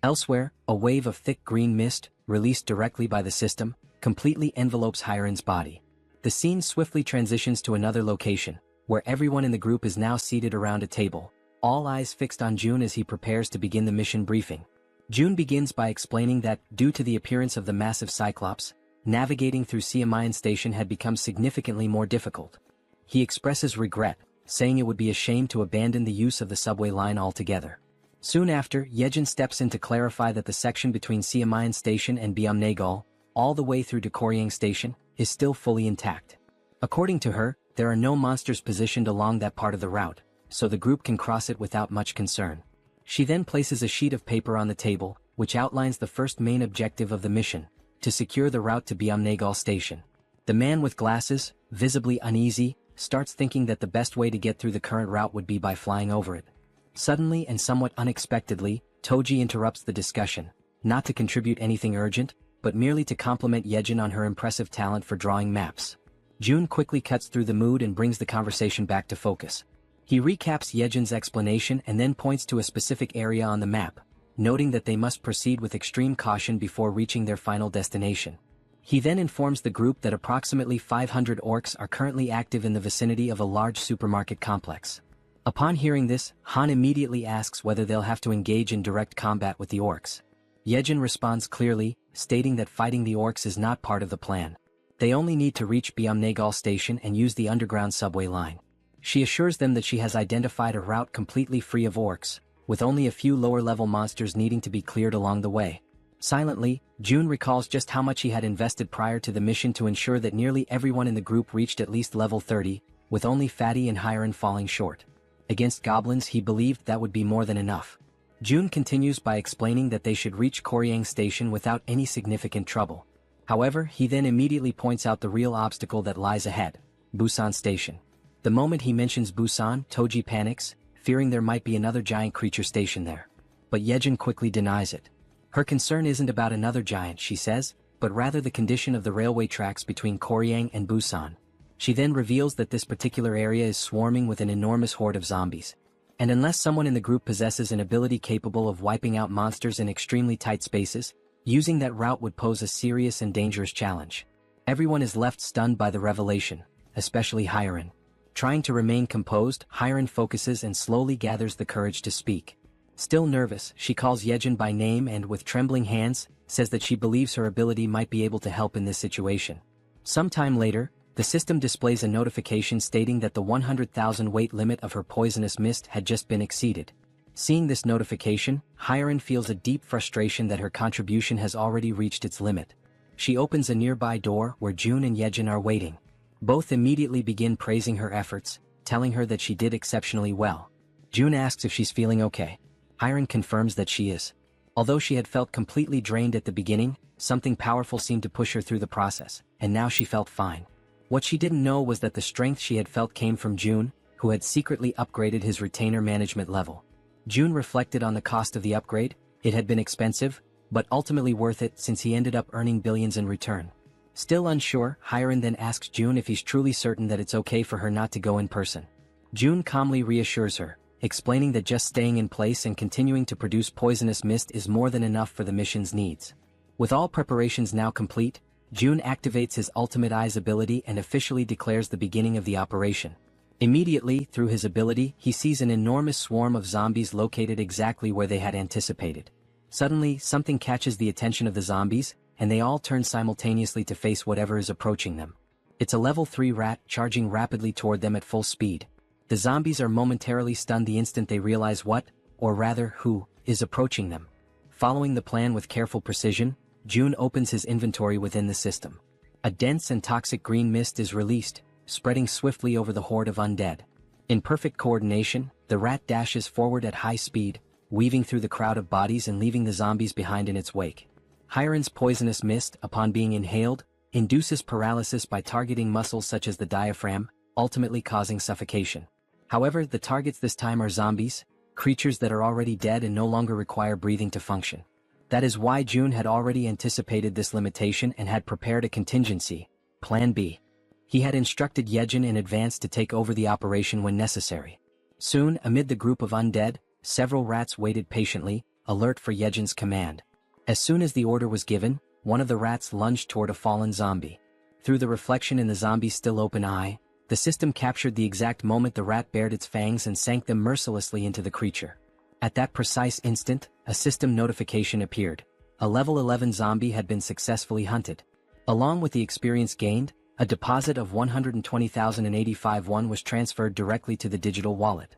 Elsewhere, a wave of thick green mist, released directly by the system, completely envelopes Hyren's body. The scene swiftly transitions to another location, where everyone in the group is now seated around a table, all eyes fixed on June as he prepares to begin the mission briefing. June begins by explaining that, due to the appearance of the massive Cyclops, navigating through Jaehyeon Station had become significantly more difficult. He expresses regret, saying it would be a shame to abandon the use of the subway line altogether. Soon after, Jaehyeon steps in to clarify that the section between Jaehyeon Station and Byumnaegal, all the way through to Koryang Station, is still fully intact. According to her, there are no monsters positioned along that part of the route, so the group can cross it without much concern. She then places a sheet of paper on the table, which outlines the first main objective of the mission, to secure the route to Byumnaegal Station. The man with glasses, visibly uneasy, starts thinking that the best way to get through the current route would be by flying over it. Suddenly and somewhat unexpectedly, Toji interrupts the discussion, not to contribute anything urgent, but merely to compliment Jaehyeon on her impressive talent for drawing maps. June quickly cuts through the mood and brings the conversation back to focus. He recaps Jaehyeon's explanation and then points to a specific area on the map, noting that they must proceed with extreme caution before reaching their final destination. He then informs the group that approximately 500 orcs are currently active in the vicinity of a large supermarket complex. Upon hearing this, Han immediately asks whether they'll have to engage in direct combat with the orcs. Jaehyeon responds clearly, stating that fighting the orcs is not part of the plan. They only need to reach Byumnagal station and use the underground subway line. She assures them that she has identified a route completely free of orcs, with only a few lower-level monsters needing to be cleared along the way. Silently, June recalls just how much he had invested prior to the mission to ensure that nearly everyone in the group reached at least level 30, with only Fatty and Hyran falling short. Against goblins, he believed that would be more than enough. June continues by explaining that they should reach Koryang station without any significant trouble. However, he then immediately points out the real obstacle that lies ahead: Busan station. The moment he mentions Busan, Toji panics, fearing there might be another giant creature stationed there. But Jaehyeon quickly denies it. Her concern isn't about another giant, she says, but rather the condition of the railway tracks between Koryang and Busan. She then reveals that this particular area is swarming with an enormous horde of zombies. And unless someone in the group possesses an ability capable of wiping out monsters in extremely tight spaces, using that route would pose a serious and dangerous challenge. Everyone is left stunned by the revelation, especially Hyran. Trying to remain composed, Hyran focuses and slowly gathers the courage to speak. Still nervous, she calls Jaehyeon by name and, with trembling hands, says that she believes her ability might be able to help in this situation. Sometime later, the system displays a notification stating that the 100,000 weight limit of her poisonous mist had just been exceeded. Seeing this notification, Hyran feels a deep frustration that her contribution has already reached its limit. She opens a nearby door where June and Jaehyeon are waiting. Both immediately begin praising her efforts, telling her that she did exceptionally well. June asks if she's feeling okay. Hyran confirms that she is. Although she had felt completely drained at the beginning, something powerful seemed to push her through the process, and now she felt fine. What she didn't know was that the strength she had felt came from June, who had secretly upgraded his retainer management level. June reflected on the cost of the upgrade. It had been expensive, but ultimately worth it since he ended up earning billions in return. Still unsure, Hyran then asks June if he's truly certain that it's okay for her not to go in person. June calmly reassures her, explaining that just staying in place and continuing to produce poisonous mist is more than enough for the mission's needs. With all preparations now complete, June activates his Ultimate Eyes ability and officially declares the beginning of the operation. Immediately, through his ability, he sees an enormous swarm of zombies located exactly where they had anticipated. Suddenly, something catches the attention of the zombies, and they all turn simultaneously to face whatever is approaching them. It's a level 3 rat charging rapidly toward them at full speed. The zombies are momentarily stunned the instant they realize what, or rather who, is approaching them. Following the plan with careful precision, June opens his inventory within the system. A dense and toxic green mist is released, spreading swiftly over the horde of undead. In perfect coordination, the rat dashes forward at high speed, weaving through the crowd of bodies and leaving the zombies behind in its wake. Hyran's poisonous mist, upon being inhaled, induces paralysis by targeting muscles such as the diaphragm, ultimately causing suffocation. However, the targets this time are zombies, creatures that are already dead and no longer require breathing to function. That is why June had already anticipated this limitation and had prepared a contingency, Plan B. He had instructed Jaehyeon in advance to take over the operation when necessary. Soon, amid the group of undead, several rats waited patiently, alert for Jaehyeon's command. As soon as the order was given, one of the rats lunged toward a fallen zombie. Through the reflection in the zombie's still open eye, the system captured the exact moment the rat bared its fangs and sank them mercilessly into the creature. At that precise instant, a system notification appeared. A level 11 zombie had been successfully hunted. Along with the experience gained, a deposit of 120,085 won was transferred directly to the digital wallet.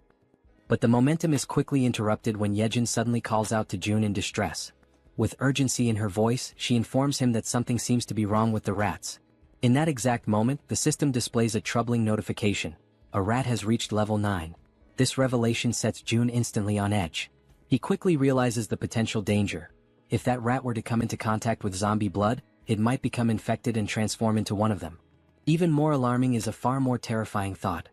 But the momentum is quickly interrupted when Jaehyeon suddenly calls out to June in distress. With urgency in her voice, she informs him that something seems to be wrong with the rats. In that exact moment, the system displays a troubling notification. A rat has reached level 9. This revelation sets June instantly on edge. He quickly realizes the potential danger. If that rat were to come into contact with zombie blood, it might become infected and transform into one of them. Even more alarming is a far more terrifying thought.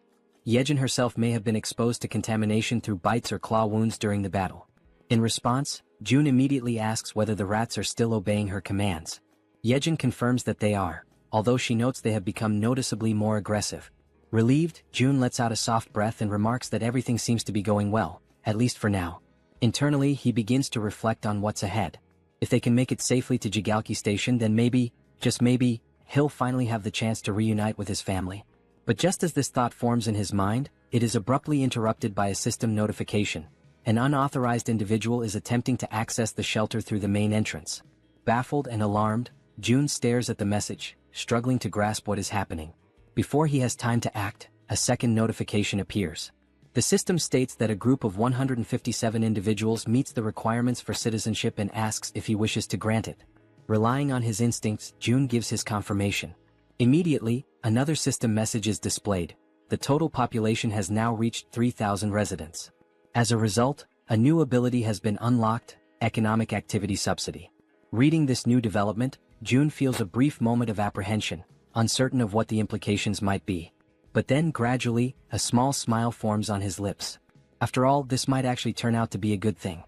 Jaehyeon herself may have been exposed to contamination through bites or claw wounds during the battle. In response, June immediately asks whether the rats are still obeying her commands. Jaehyeon confirms that they are, although she notes they have become noticeably more aggressive. Relieved, June lets out a soft breath and remarks that everything seems to be going well, at least for now. Internally, he begins to reflect on what's ahead. If they can make it safely to Jaehyeon station, then maybe, just maybe, he'll finally have the chance to reunite with his family. But just as this thought forms in his mind, it is abruptly interrupted by a system notification. An unauthorized individual is attempting to access the shelter through the main entrance. Baffled and alarmed, June stares at the message, struggling to grasp what is happening. Before he has time to act, a second notification appears. The system states that a group of 157 individuals meets the requirements for citizenship and asks if he wishes to grant it. Relying on his instincts, June gives his confirmation. Immediately, another system message is displayed. The total population has now reached 3,000 residents. As a result, a new ability has been unlocked, Economic Activity Subsidy. Reading this new development, June feels a brief moment of apprehension, uncertain of what the implications might be. But then gradually, a small smile forms on his lips. After all, this might actually turn out to be a good thing.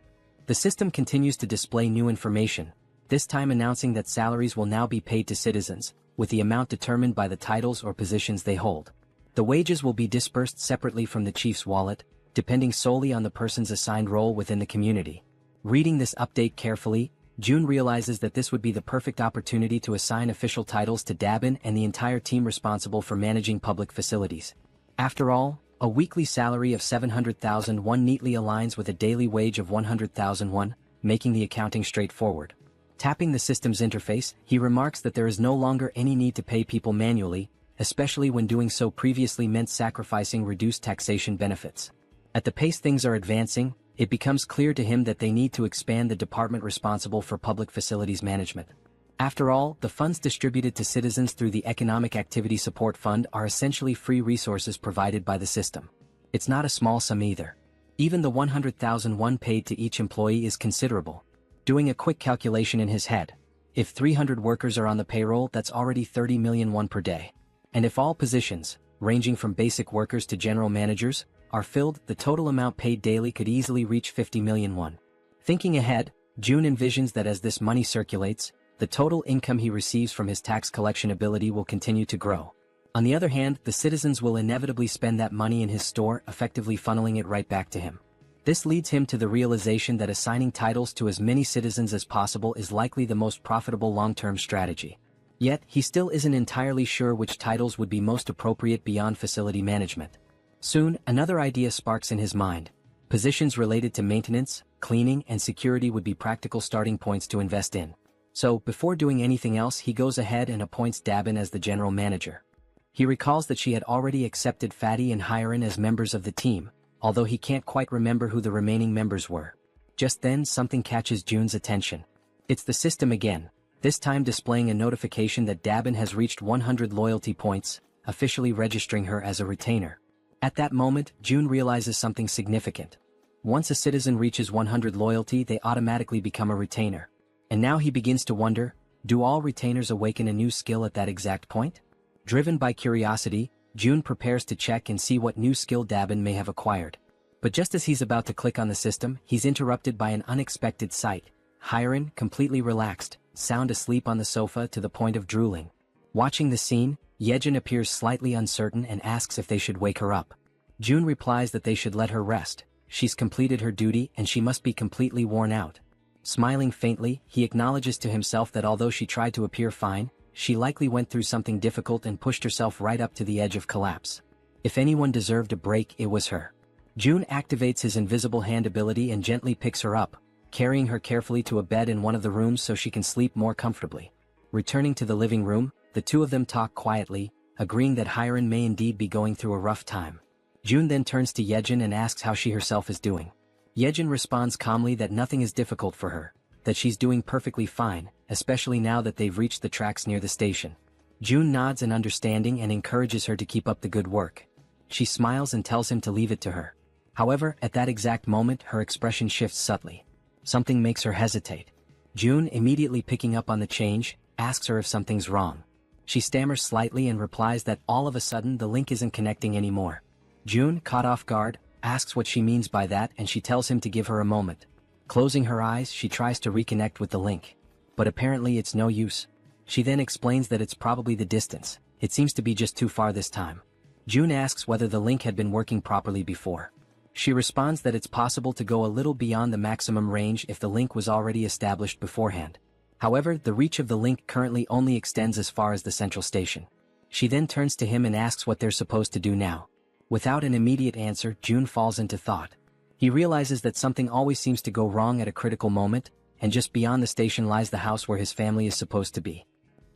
The system continues to display new information, this time announcing that salaries will now be paid to citizens, with the amount determined by the titles or positions they hold. The wages will be dispersed separately from the chief's wallet, depending solely on the person's assigned role within the community. Reading this update carefully, June realizes that this would be the perfect opportunity to assign official titles to Dabin and the entire team responsible for managing public facilities. After all, a weekly salary of 700,000 won neatly aligns with a daily wage of 100,000 won, making the accounting straightforward. Tapping the system's interface, he remarks that there is no longer any need to pay people manually, especially when doing so previously meant sacrificing reduced taxation benefits. At the pace things are advancing, it becomes clear to him that they need to expand the department responsible for public facilities management. After all, the funds distributed to citizens through the Economic Activity Support Fund are essentially free resources provided by the system. It's not a small sum either. Even the 100,000 won paid to each employee is considerable. Doing a quick calculation in his head, if 300 workers are on the payroll, that's already 30 million won per day. And if all positions, ranging from basic workers to general managers, are filled, the total amount paid daily could easily reach 50 million won. Thinking ahead, June envisions that as this money circulates, the total income he receives from his tax collection ability will continue to grow. On the other hand, the citizens will inevitably spend that money in his store, effectively funneling it right back to him. This leads him to the realization that assigning titles to as many citizens as possible is likely the most profitable long-term strategy. Yet, he still isn't entirely sure which titles would be most appropriate beyond facility management. Soon, another idea sparks in his mind. Positions related to maintenance, cleaning, and security would be practical starting points to invest in. So, before doing anything else, he goes ahead and appoints Dabin as the general manager. He recalls that she had already accepted Fatty and Hyran as members of the team, although he can't quite remember who the remaining members were. Just then, something catches June's attention. It's the system again, this time displaying a notification that Dabin has reached 100 loyalty points, officially registering her as a retainer. At that moment, June realizes something significant. Once a citizen reaches 100 loyalty, they automatically become a retainer. And now he begins to wonder, do all retainers awaken a new skill at that exact point? Driven by curiosity, June prepares to check and see what new skill Dabin may have acquired. But just as he's about to click on the system, he's interrupted by an unexpected sight. Hyran, completely relaxed, sound asleep on the sofa to the point of drooling. Watching the scene, Jaehyeon appears slightly uncertain and asks if they should wake her up. June replies that they should let her rest. She's completed her duty and she must be completely worn out. Smiling faintly, he acknowledges to himself that although she tried to appear fine, she likely went through something difficult and pushed herself right up to the edge of collapse. If anyone deserved a break, it was her. June activates his invisible hand ability and gently picks her up, carrying her carefully to a bed in one of the rooms so she can sleep more comfortably. Returning to the living room, the two of them talk quietly, agreeing that Hyran may indeed be going through a rough time. June then turns to Jaehyeon and asks how she herself is doing. Jaehyeon responds calmly that nothing is difficult for her, that she's doing perfectly fine, especially now that they've reached the tracks near the station. June nods in understanding and encourages her to keep up the good work. She smiles and tells him to leave it to her. However, at that exact moment, her expression shifts subtly. Something makes her hesitate. June, immediately picking up on the change, asks her if something's wrong. She stammers slightly and replies that all of a sudden the link isn't connecting anymore. June, caught off guard, asks what she means by that and she tells him to give her a moment. Closing her eyes, she tries to reconnect with the link. But apparently it's no use. She then explains that it's probably the distance. It seems to be just too far this time. June asks whether the link had been working properly before. She responds that it's possible to go a little beyond the maximum range if the link was already established beforehand. However, the reach of the link currently only extends as far as the central station. She then turns to him and asks what they're supposed to do now. Without an immediate answer, June falls into thought. He realizes that something always seems to go wrong at a critical moment, and just beyond the station lies the house where his family is supposed to be.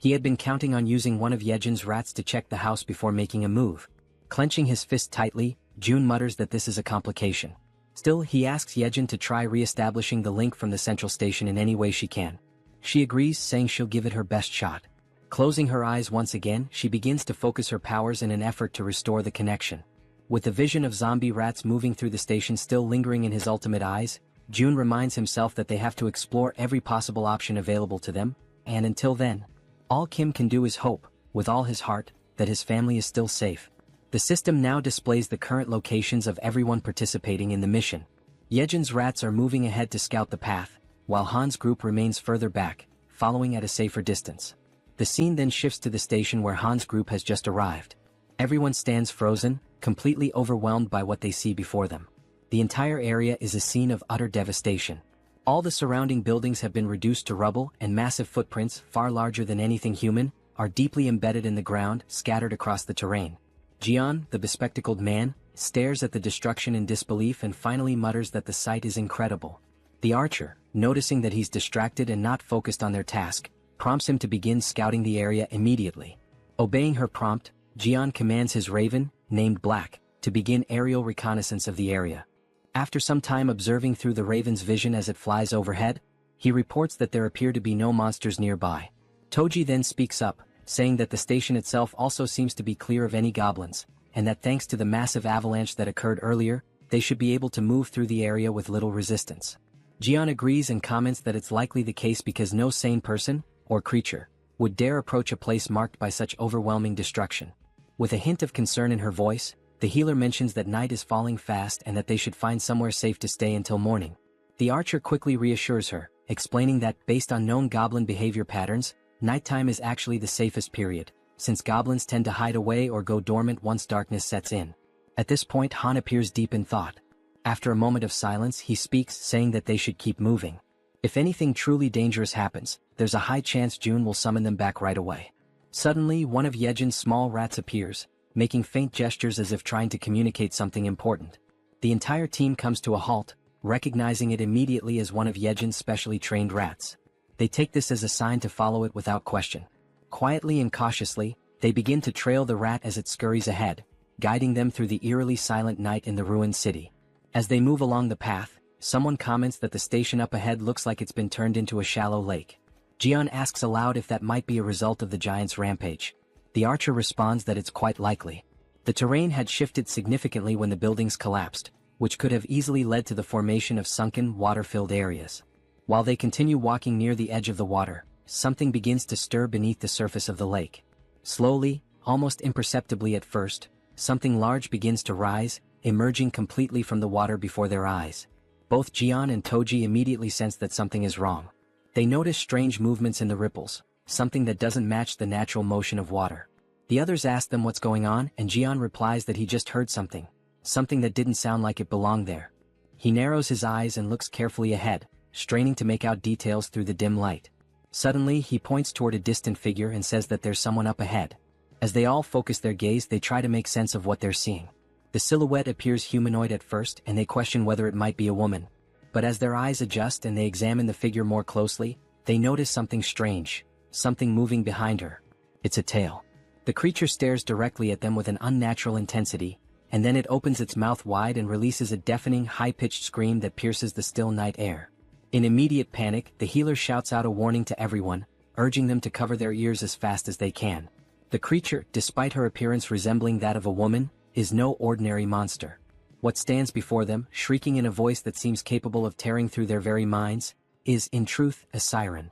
He had been counting on using one of Yejeon's rats to check the house before making a move. Clenching his fist tightly, June mutters that this is a complication. Still, he asks Yejeon to try re-establishing the link from the central station in any way she can. She agrees, saying she'll give it her best shot. Closing her eyes once again, she begins to focus her powers in an effort to restore the connection. With the vision of zombie rats moving through the station still lingering in his ultimate eyes, June reminds himself that they have to explore every possible option available to them, and until then, all Kim can do is hope, with all his heart, that his family is still safe. The system now displays the current locations of everyone participating in the mission. Yejeon's rats are moving ahead to scout the path, while Han's group remains further back, following at a safer distance. The scene then shifts to the station where Han's group has just arrived. Everyone stands frozen, completely overwhelmed by what they see before them. The entire area is a scene of utter devastation. All the surrounding buildings have been reduced to rubble, and massive footprints, far larger than anything human, are deeply embedded in the ground, scattered across the terrain. Jaehyeon, the bespectacled man, stares at the destruction in disbelief and finally mutters that the sight is incredible. The archer, noticing that he's distracted and not focused on their task, prompts him to begin scouting the area immediately. Obeying her prompt, Jaehyeon commands his raven, named Black, to begin aerial reconnaissance of the area. After some time observing through the raven's vision as it flies overhead, he reports that there appear to be no monsters nearby. Toji then speaks up, saying that the station itself also seems to be clear of any goblins, and that thanks to the massive avalanche that occurred earlier, they should be able to move through the area with little resistance. Jaehyeon agrees and comments that it's likely the case because no sane person, or creature, would dare approach a place marked by such overwhelming destruction. With a hint of concern in her voice, the healer mentions that night is falling fast and that they should find somewhere safe to stay until morning. The archer quickly reassures her, explaining that, based on known goblin behavior patterns, nighttime is actually the safest period, since goblins tend to hide away or go dormant once darkness sets in. At this point, Han appears deep in thought. After a moment of silence, he speaks, saying that they should keep moving. If anything truly dangerous happens, there's a high chance June will summon them back right away. Suddenly, one of Yejeon's small rats appears, making faint gestures as if trying to communicate something important. The entire team comes to a halt, recognizing it immediately as one of Yejeon's specially trained rats. They take this as a sign to follow it without question. Quietly and cautiously, they begin to trail the rat as it scurries ahead, guiding them through the eerily silent night in the ruined city. As they move along the path, someone comments that the station up ahead looks like it's been turned into a shallow lake. Jaehyeon asks aloud if that might be a result of the giant's rampage. The archer responds that it's quite likely. The terrain had shifted significantly when the buildings collapsed, which could have easily led to the formation of sunken, water-filled areas. While they continue walking near the edge of the water, something begins to stir beneath the surface of the lake. Slowly, almost imperceptibly at first, something large begins to rise, emerging completely from the water before their eyes. Both Jaehyeon and Toji immediately sense that something is wrong. They notice strange movements in the ripples, something that doesn't match the natural motion of water. The others ask them what's going on, and Jaehyeon replies that he just heard something that didn't sound like it belonged there. He narrows his eyes and looks carefully ahead, straining to make out details through the dim light. Suddenly, he points toward a distant figure and says that there's someone up ahead. As they all focus their gaze, they try to make sense of what they're seeing. The silhouette appears humanoid at first, and they question whether it might be a woman. But as their eyes adjust and they examine the figure more closely, they notice something strange, something moving behind her. It's a tail. The creature stares directly at them with an unnatural intensity, and then it opens its mouth wide and releases a deafening, high-pitched scream that pierces the still night air. In immediate panic, the healer shouts out a warning to everyone, urging them to cover their ears as fast as they can. The creature, despite her appearance resembling that of a woman, is no ordinary monster. What stands before them, shrieking in a voice that seems capable of tearing through their very minds, is, in truth, a siren.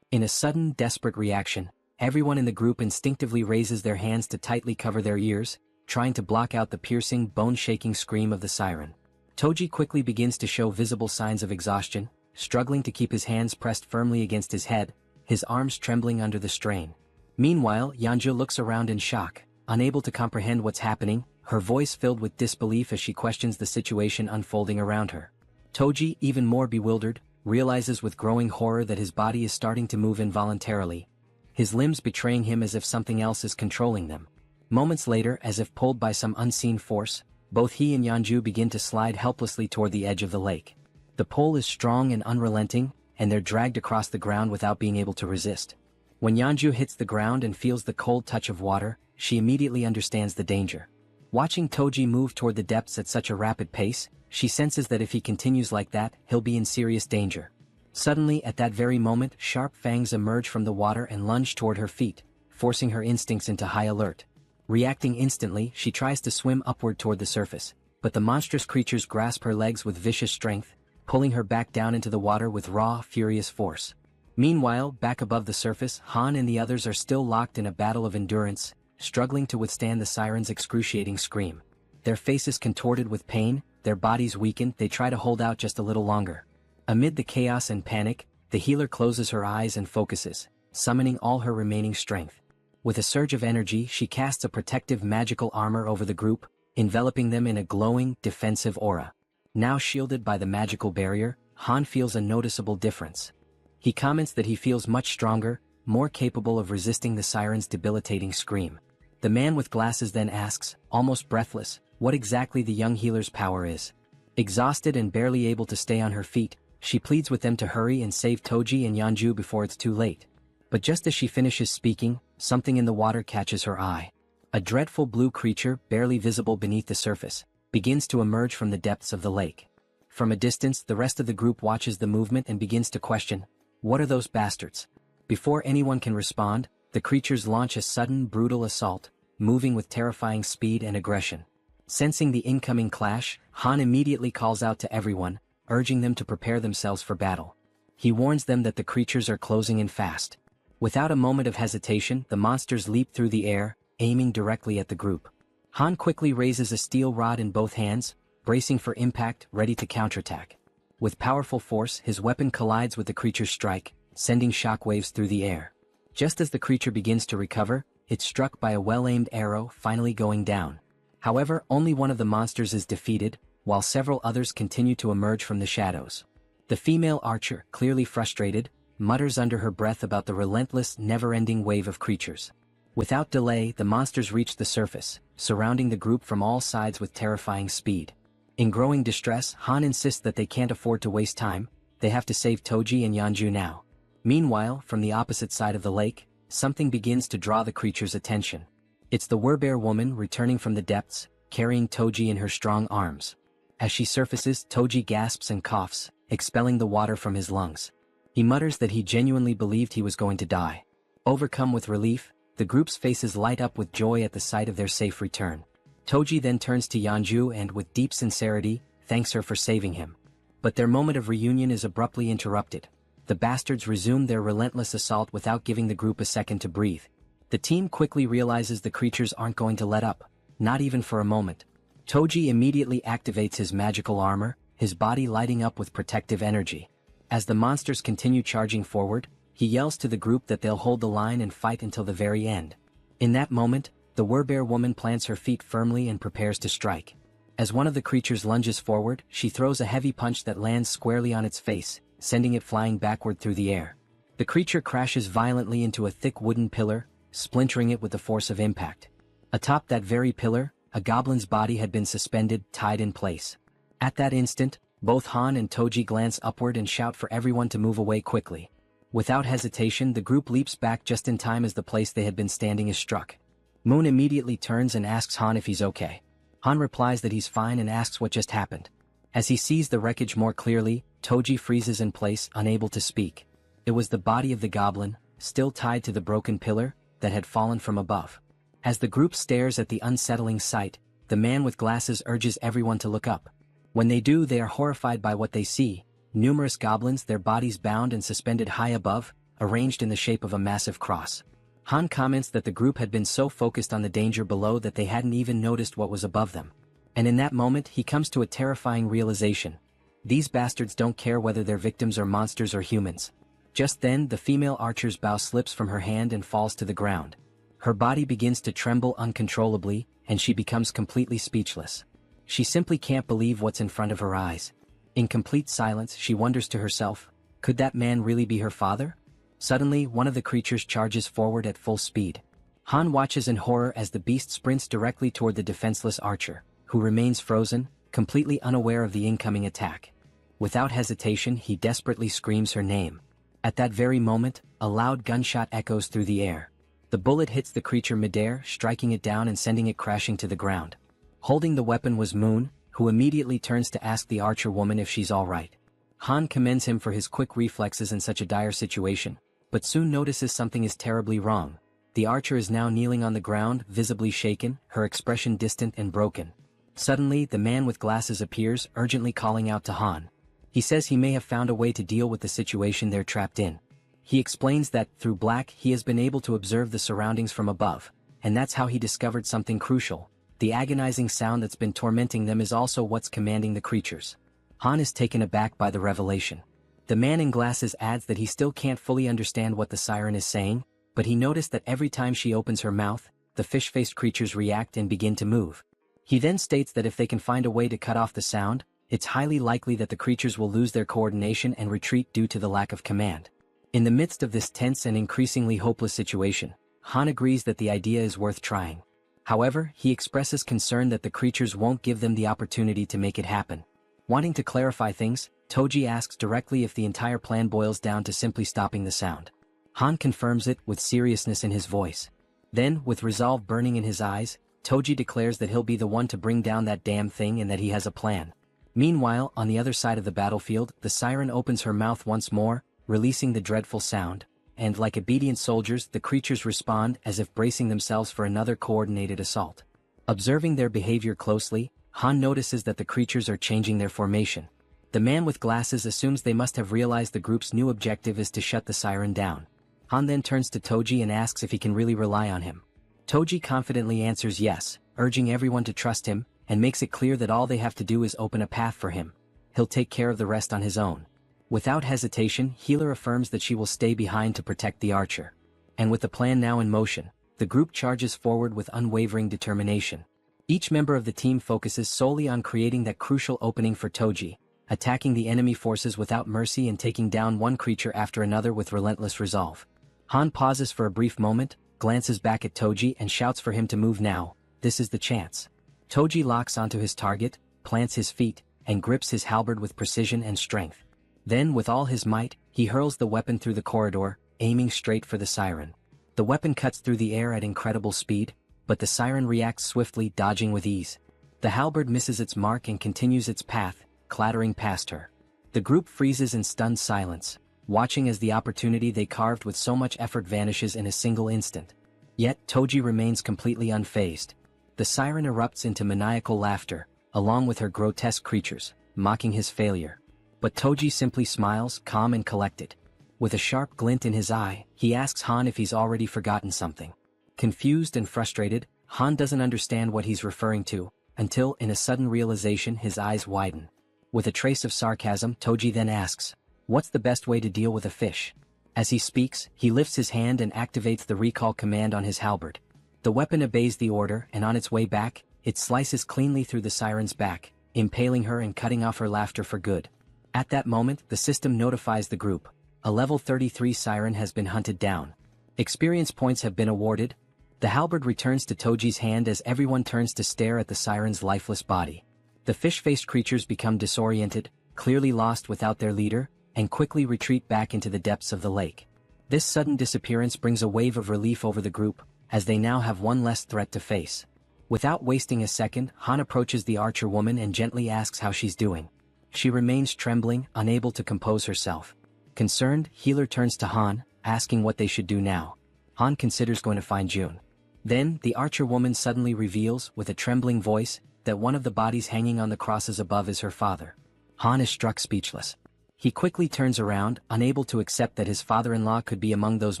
In a sudden, desperate reaction, everyone in the group instinctively raises their hands to tightly cover their ears, trying to block out the piercing, bone-shaking scream of the siren. Toji quickly begins to show visible signs of exhaustion, struggling to keep his hands pressed firmly against his head, his arms trembling under the strain. Meanwhile, Yeonju looks around in shock, unable to comprehend what's happening, her voice filled with disbelief as she questions the situation unfolding around her. Toji, even more bewildered, realizes with growing horror that his body is starting to move involuntarily, his limbs betraying him as if something else is controlling them. Moments later, as if pulled by some unseen force, both he and Yeonju begin to slide helplessly toward the edge of the lake. The pull is strong and unrelenting, and they're dragged across the ground without being able to resist. When Yeonju hits the ground and feels the cold touch of water, she immediately understands the danger. Watching Toji move toward the depths at such a rapid pace, she senses that if he continues like that, he'll be in serious danger. Suddenly, at that very moment, sharp fangs emerge from the water and lunge toward her feet, forcing her instincts into high alert. Reacting instantly, she tries to swim upward toward the surface, but the monstrous creatures grasp her legs with vicious strength, pulling her back down into the water with raw, furious force. Meanwhile, back above the surface, Han and the others are still locked in a battle of endurance, struggling to withstand the siren's excruciating scream. Their faces contorted with pain, their bodies weakened, they try to hold out just a little longer. Amid the chaos and panic, the healer closes her eyes and focuses, summoning all her remaining strength. With a surge of energy, she casts a protective magical armor over the group, enveloping them in a glowing, defensive aura. Now shielded by the magical barrier, Han feels a noticeable difference. He comments that he feels much stronger, more capable of resisting the siren's debilitating scream. The man with glasses then asks, almost breathless, what exactly the young healer's power is. Exhausted and barely able to stay on her feet, she pleads with them to hurry and save Toji and Yeonju before it's too late. But just as she finishes speaking, something in the water catches her eye. A dreadful blue creature, barely visible beneath the surface, begins to emerge from the depths of the lake. From a distance, the rest of the group watches the movement and begins to question, what are those bastards? Before anyone can respond, the creatures launch a sudden, brutal assault, moving with terrifying speed and aggression. Sensing the incoming clash, Han immediately calls out to everyone, urging them to prepare themselves for battle. He warns them that the creatures are closing in fast. Without a moment of hesitation, the monsters leap through the air, aiming directly at the group. Han quickly raises a steel rod in both hands, bracing for impact, ready to counterattack. With powerful force, his weapon collides with the creature's strike, sending shockwaves through the air. Just as the creature begins to recover, it's struck by a well-aimed arrow, finally going down. However, only one of the monsters is defeated, while several others continue to emerge from the shadows. The female archer, clearly frustrated, mutters under her breath about the relentless, never-ending wave of creatures. Without delay, the monsters reach the surface, surrounding the group from all sides with terrifying speed. In growing distress, Han insists that they can't afford to waste time, they have to save Toji and Yeonju now. Meanwhile, from the opposite side of the lake, something begins to draw the creature's attention. It's the werbear woman returning from the depths, carrying Toji in her strong arms. As she surfaces, Toji gasps and coughs, expelling the water from his lungs. He mutters that he genuinely believed he was going to die. Overcome with relief, the group's faces light up with joy at the sight of their safe return. Toji then turns to Yeonju and, with deep sincerity, thanks her for saving him. But their moment of reunion is abruptly interrupted. The bastards resume their relentless assault without giving the group a second to breathe. The team quickly realizes the creatures aren't going to let up, not even for a moment. Toji immediately activates his magical armor, his body lighting up with protective energy. As the monsters continue charging forward, he yells to the group that they'll hold the line and fight until the very end. In that moment, the werbear woman plants her feet firmly and prepares to strike. As one of the creatures lunges forward, she throws a heavy punch that lands squarely on its face, sending it flying backward through the air. The creature crashes violently into a thick wooden pillar, splintering it with the force of impact. Atop that very pillar, a goblin's body had been suspended, tied in place. At that instant, both Han and Toji glance upward and shout for everyone to move away quickly. Without hesitation, the group leaps back just in time as the place they had been standing is struck. Moon immediately turns and asks Han if he's okay. Han replies that he's fine and asks what just happened. As he sees the wreckage more clearly, Toji freezes in place, unable to speak. It was the body of the goblin, still tied to the broken pillar, that had fallen from above. As the group stares at the unsettling sight, the man with glasses urges everyone to look up. When they do, they are horrified by what they see: numerous goblins, their bodies bound and suspended high above, arranged in the shape of a massive cross. Han comments that the group had been so focused on the danger below that they hadn't even noticed what was above them. And in that moment, he comes to a terrifying realization. These bastards don't care whether their victims are monsters or humans. Just then, the female archer's bow slips from her hand and falls to the ground. Her body begins to tremble uncontrollably, and she becomes completely speechless. She simply can't believe what's in front of her eyes. In complete silence, she wonders to herself, could that man really be her father? Suddenly, one of the creatures charges forward at full speed. Han watches in horror as the beast sprints directly toward the defenseless archer, who remains frozen, completely unaware of the incoming attack. Without hesitation, he desperately screams her name. At that very moment, a loud gunshot echoes through the air. The bullet hits the creature midair, striking it down and sending it crashing to the ground. Holding the weapon was Moon, who immediately turns to ask the archer woman if she's alright. Han commends him for his quick reflexes in such a dire situation, but soon notices something is terribly wrong. The archer is now kneeling on the ground, visibly shaken, her expression distant and broken. Suddenly, the man with glasses appears, urgently calling out to Han. He says he may have found a way to deal with the situation they're trapped in. He explains that, through black, he has been able to observe the surroundings from above, and that's how he discovered something crucial. The agonizing sound that's been tormenting them is also what's commanding the creatures. Han is taken aback by the revelation. The man in glasses adds that he still can't fully understand what the siren is saying, but he noticed that every time she opens her mouth, the fish-faced creatures react and begin to move. He then states that if they can find a way to cut off the sound, it's highly likely that the creatures will lose their coordination and retreat due to the lack of command. In the midst of this tense and increasingly hopeless situation, Han agrees that the idea is worth trying. However, he expresses concern that the creatures won't give them the opportunity to make it happen. Wanting to clarify things, Toji asks directly if the entire plan boils down to simply stopping the sound. Han confirms it with seriousness in his voice. Then, with resolve burning in his eyes, Toji declares that he'll be the one to bring down that damn thing and that he has a plan. Meanwhile, on the other side of the battlefield, the siren opens her mouth once more, releasing the dreadful sound, and like obedient soldiers, the creatures respond as if bracing themselves for another coordinated assault. Observing their behavior closely, Han notices that the creatures are changing their formation. The man with glasses assumes they must have realized the group's new objective is to shut the siren down. Han then turns to Toji and asks if he can really rely on him. Toji confidently answers yes, urging everyone to trust him, and makes it clear that all they have to do is open a path for him. He'll take care of the rest on his own. Without hesitation, Healer affirms that she will stay behind to protect the archer. And with the plan now in motion, the group charges forward with unwavering determination. Each member of the team focuses solely on creating that crucial opening for Toji, attacking the enemy forces without mercy and taking down one creature after another with relentless resolve. Han pauses for a brief moment, glances back at Toji and shouts for him to move now. This is the chance. Toji locks onto his target, plants his feet, and grips his halberd with precision and strength. Then, with all his might, he hurls the weapon through the corridor, aiming straight for the siren. The weapon cuts through the air at incredible speed, but the siren reacts swiftly, dodging with ease. The halberd misses its mark and continues its path, clattering past her. The group freezes in stunned silence, watching as the opportunity they carved with so much effort vanishes in a single instant. Yet, Toji remains completely unfazed. The siren erupts into maniacal laughter, along with her grotesque creatures, mocking his failure. But Toji simply smiles, calm and collected. With a sharp glint in his eye, he asks Han if he's already forgotten something. Confused and frustrated, Han doesn't understand what he's referring to, until, in a sudden realization, his eyes widen. With a trace of sarcasm, Toji then asks, "What's the best way to deal with a fish?" As he speaks, he lifts his hand and activates the recall command on his halberd. The weapon obeys the order, and on its way back, it slices cleanly through the siren's back, impaling her and cutting off her laughter for good. At that moment, the system notifies the group. A level 33 siren has been hunted down. Experience points have been awarded. The halberd returns to Toji's hand as everyone turns to stare at the siren's lifeless body. The fish-faced creatures become disoriented, clearly lost without their leader, and quickly retreat back into the depths of the lake. This sudden disappearance brings a wave of relief over the group, as they now have one less threat to face. Without wasting a second, Han approaches the archer woman and gently asks how she's doing. She remains trembling, unable to compose herself. Concerned, Healer turns to Han, asking what they should do now. Han considers going to find June. Then, the archer woman suddenly reveals, with a trembling voice, that one of the bodies hanging on the crosses above is her father. Han is struck speechless. He quickly turns around, unable to accept that his father-in-law could be among those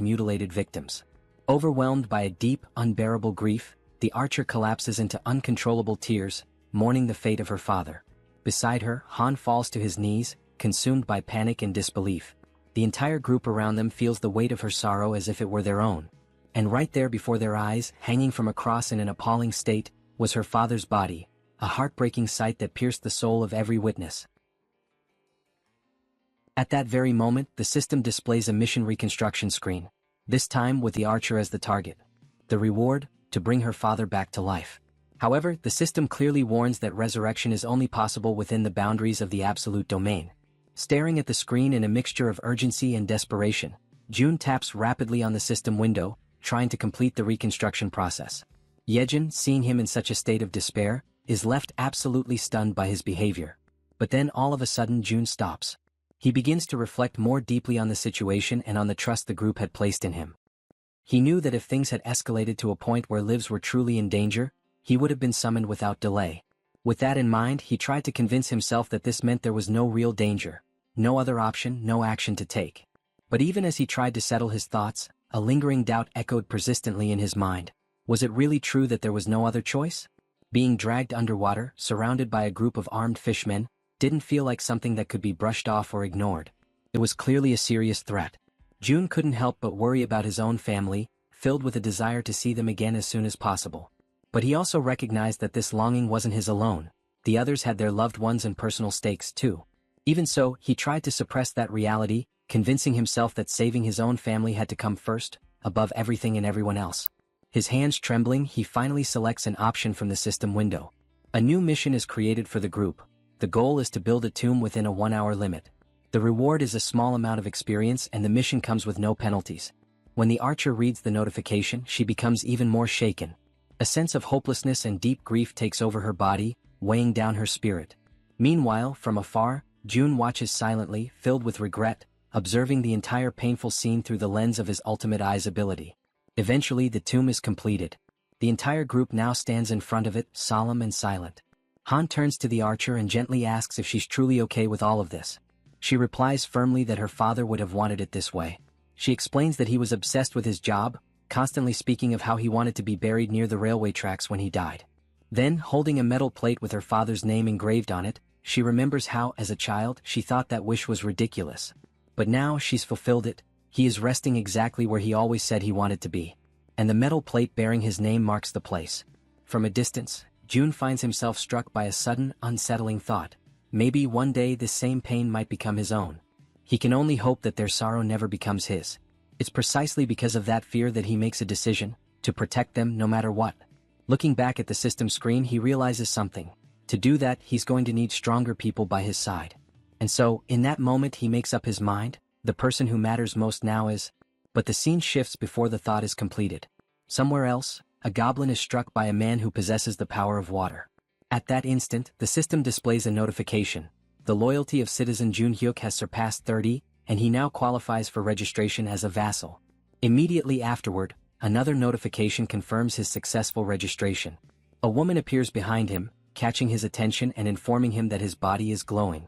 mutilated victims. Overwhelmed by a deep, unbearable grief, the archer collapses into uncontrollable tears, mourning the fate of her father. Beside her, Han falls to his knees, consumed by panic and disbelief. The entire group around them feels the weight of her sorrow as if it were their own. And right there before their eyes, hanging from a cross in an appalling state, was her father's body, a heartbreaking sight that pierced the soul of every witness. At that very moment, the system displays a mission reconstruction screen, this time with the archer as the target. The reward, to bring her father back to life. However, the system clearly warns that resurrection is only possible within the boundaries of the absolute domain. Staring at the screen in a mixture of urgency and desperation, June taps rapidly on the system window, trying to complete the reconstruction process. Jaehyeon, seeing him in such a state of despair, is left absolutely stunned by his behavior. But then all of a sudden June stops. He begins to reflect more deeply on the situation and on the trust the group had placed in him. He knew that if things had escalated to a point where lives were truly in danger, he would have been summoned without delay. With that in mind, he tried to convince himself that this meant there was no real danger, no other option, no action to take. But even as he tried to settle his thoughts, a lingering doubt echoed persistently in his mind. Was it really true that there was no other choice? Being dragged underwater, surrounded by a group of armed fishmen, didn't feel like something that could be brushed off or ignored. It was clearly a serious threat. June couldn't help but worry about his own family, filled with a desire to see them again as soon as possible. But he also recognized that this longing wasn't his alone. The others had their loved ones and personal stakes too. Even so, he tried to suppress that reality, convincing himself that saving his own family had to come first, above everything and everyone else. His hands trembling, he finally selects an option from the system window. A new mission is created for the group. The goal is to build a tomb within a 1-hour limit. The reward is a small amount of experience and the mission comes with no penalties. When the archer reads the notification, she becomes even more shaken. A sense of hopelessness and deep grief takes over her body, weighing down her spirit. Meanwhile, from afar, June watches silently, filled with regret, observing the entire painful scene through the lens of his ultimate eyes ability. Eventually, the tomb is completed. The entire group now stands in front of it, solemn and silent. Han turns to the archer and gently asks if she's truly okay with all of this. She replies firmly that her father would have wanted it this way. She explains that he was obsessed with his job, constantly speaking of how he wanted to be buried near the railway tracks when he died. Then, holding a metal plate with her father's name engraved on it, she remembers how, as a child, she thought that wish was ridiculous. But now she's fulfilled it. He is resting exactly where he always said he wanted to be. And the metal plate bearing his name marks the place. From a distance, June finds himself struck by a sudden, unsettling thought. Maybe one day this same pain might become his own. He can only hope that their sorrow never becomes his. It's precisely because of that fear that he makes a decision, to protect them no matter what. Looking back at the system screen, he realizes something. To do that, he's going to need stronger people by his side. And so, in that moment he makes up his mind, the person who matters most now is... But the scene shifts before the thought is completed. Somewhere else, a goblin is struck by a man who possesses the power of water. At that instant, the system displays a notification. The loyalty of citizen Jun Hyuk has surpassed 30, and he now qualifies for registration as a vassal. Immediately afterward, another notification confirms his successful registration. A woman appears behind him, catching his attention and informing him that his body is glowing.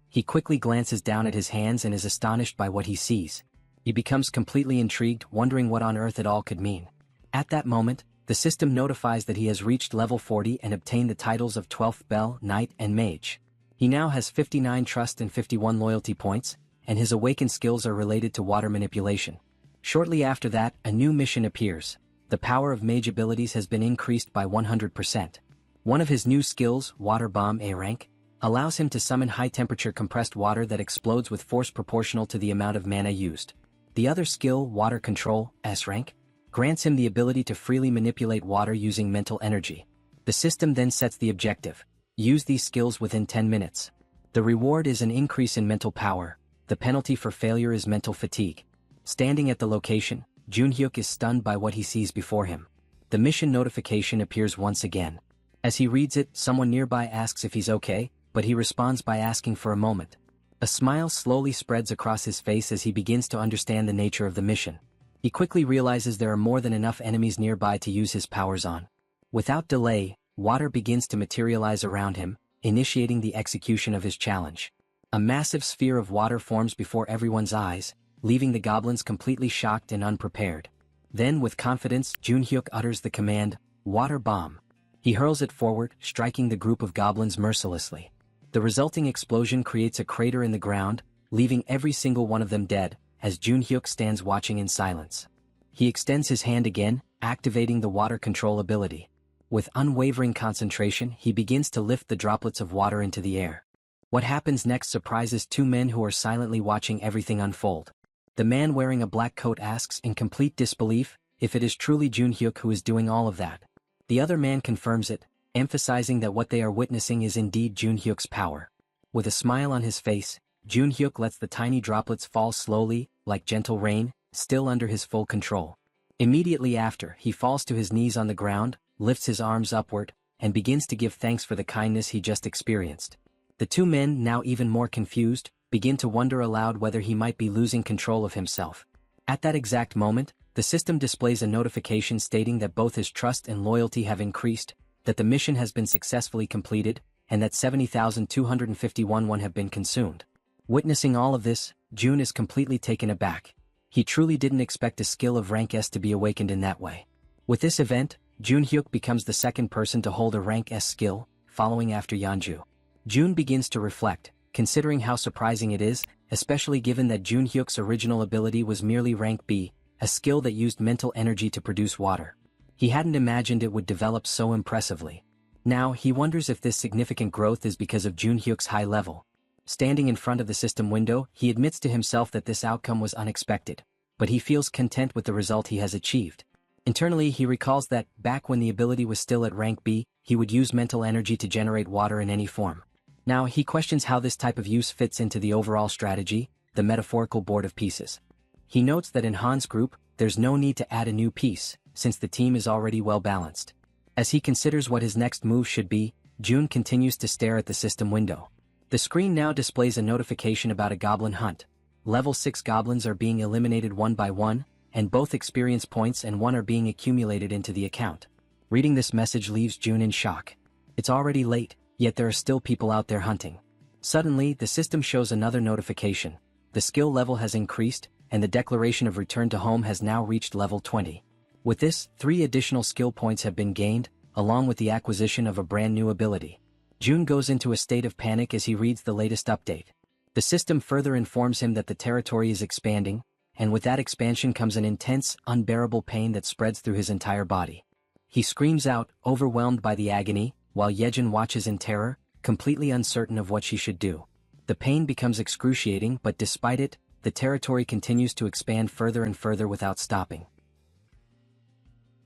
He quickly glances down at his hands and is astonished by what he sees. He becomes completely intrigued, wondering what on earth it all could mean. At that moment, the system notifies that he has reached level 40 and obtained the titles of 12th Bell, Knight, and Mage. He now has 59 trust and 51 loyalty points, and his awakened skills are related to water manipulation. Shortly after that, a new mission appears. The power of mage abilities has been increased by 100%. One of his new skills, Water Bomb A rank, allows him to summon high-temperature compressed water that explodes with force proportional to the amount of mana used. The other skill, Water Control S rank, grants him the ability to freely manipulate water using mental energy. The system then sets the objective. Use these skills within 10 minutes. The reward is an increase in mental power. The penalty for failure is mental fatigue. Standing at the location, Jun Hyuk is stunned by what he sees before him. The mission notification appears once again. As he reads it, someone nearby asks if he's okay, but he responds by asking for a moment. A smile slowly spreads across his face as he begins to understand the nature of the mission. He quickly realizes there are more than enough enemies nearby to use his powers on. Without delay, water begins to materialize around him, initiating the execution of his challenge. A massive sphere of water forms before everyone's eyes, leaving the goblins completely shocked and unprepared. Then, with confidence, Jun Hyuk utters the command, Water Bomb. He hurls it forward, striking the group of goblins mercilessly. The resulting explosion creates a crater in the ground, leaving every single one of them dead, as Jun Hyuk stands watching in silence. He extends his hand again, activating the water control ability. With unwavering concentration, he begins to lift the droplets of water into the air. What happens next surprises two men who are silently watching everything unfold. The man wearing a black coat asks in complete disbelief if it is truly Jun Hyuk who is doing all of that. The other man confirms it, emphasizing that what they are witnessing is indeed Jun Hyuk's power. With a smile on his face, Jaehyeon lets the tiny droplets fall slowly, like gentle rain, still under his full control. Immediately after, he falls to his knees on the ground, lifts his arms upward, and begins to give thanks for the kindness he just experienced. The two men, now even more confused, begin to wonder aloud whether he might be losing control of himself. At that exact moment, the system displays a notification stating that both his trust and loyalty have increased, that the mission has been successfully completed, and that 70,251 won have been consumed. Witnessing all of this, Jun is completely taken aback. He truly didn't expect a skill of rank S to be awakened in that way. With this event, Jaehyeon becomes the second person to hold a rank S skill, following after Yeonju. Jun begins to reflect, considering how surprising it is, especially given that Jaehyeon's original ability was merely rank B, a skill that used mental energy to produce water. He hadn't imagined it would develop so impressively. Now, he wonders if this significant growth is because of Jaehyeon's high level. Standing in front of the system window, he admits to himself that this outcome was unexpected, but he feels content with the result he has achieved. Internally, he recalls that, back when the ability was still at rank B, he would use mental energy to generate water in any form. Now, he questions how this type of use fits into the overall strategy, the metaphorical board of pieces. He notes that in Han's group, there's no need to add a new piece, since the team is already well balanced. As he considers what his next move should be, Jun continues to stare at the system window. The screen now displays a notification about a goblin hunt. Level 6 goblins are being eliminated one by one, and both experience points and one are being accumulated into the account. Reading this message leaves Jun in shock. It's already late, yet there are still people out there hunting. Suddenly, the system shows another notification. The skill level has increased, and the declaration of return to home has now reached level 20. With this, 3 additional skill points have been gained, along with the acquisition of a brand new ability. Jun goes into a state of panic as he reads the latest update. The system further informs him that the territory is expanding, and with that expansion comes an intense, unbearable pain that spreads through his entire body. He screams out, overwhelmed by the agony, while Jaehyeon watches in terror, completely uncertain of what she should do. The pain becomes excruciating, but despite it, the territory continues to expand further and further without stopping.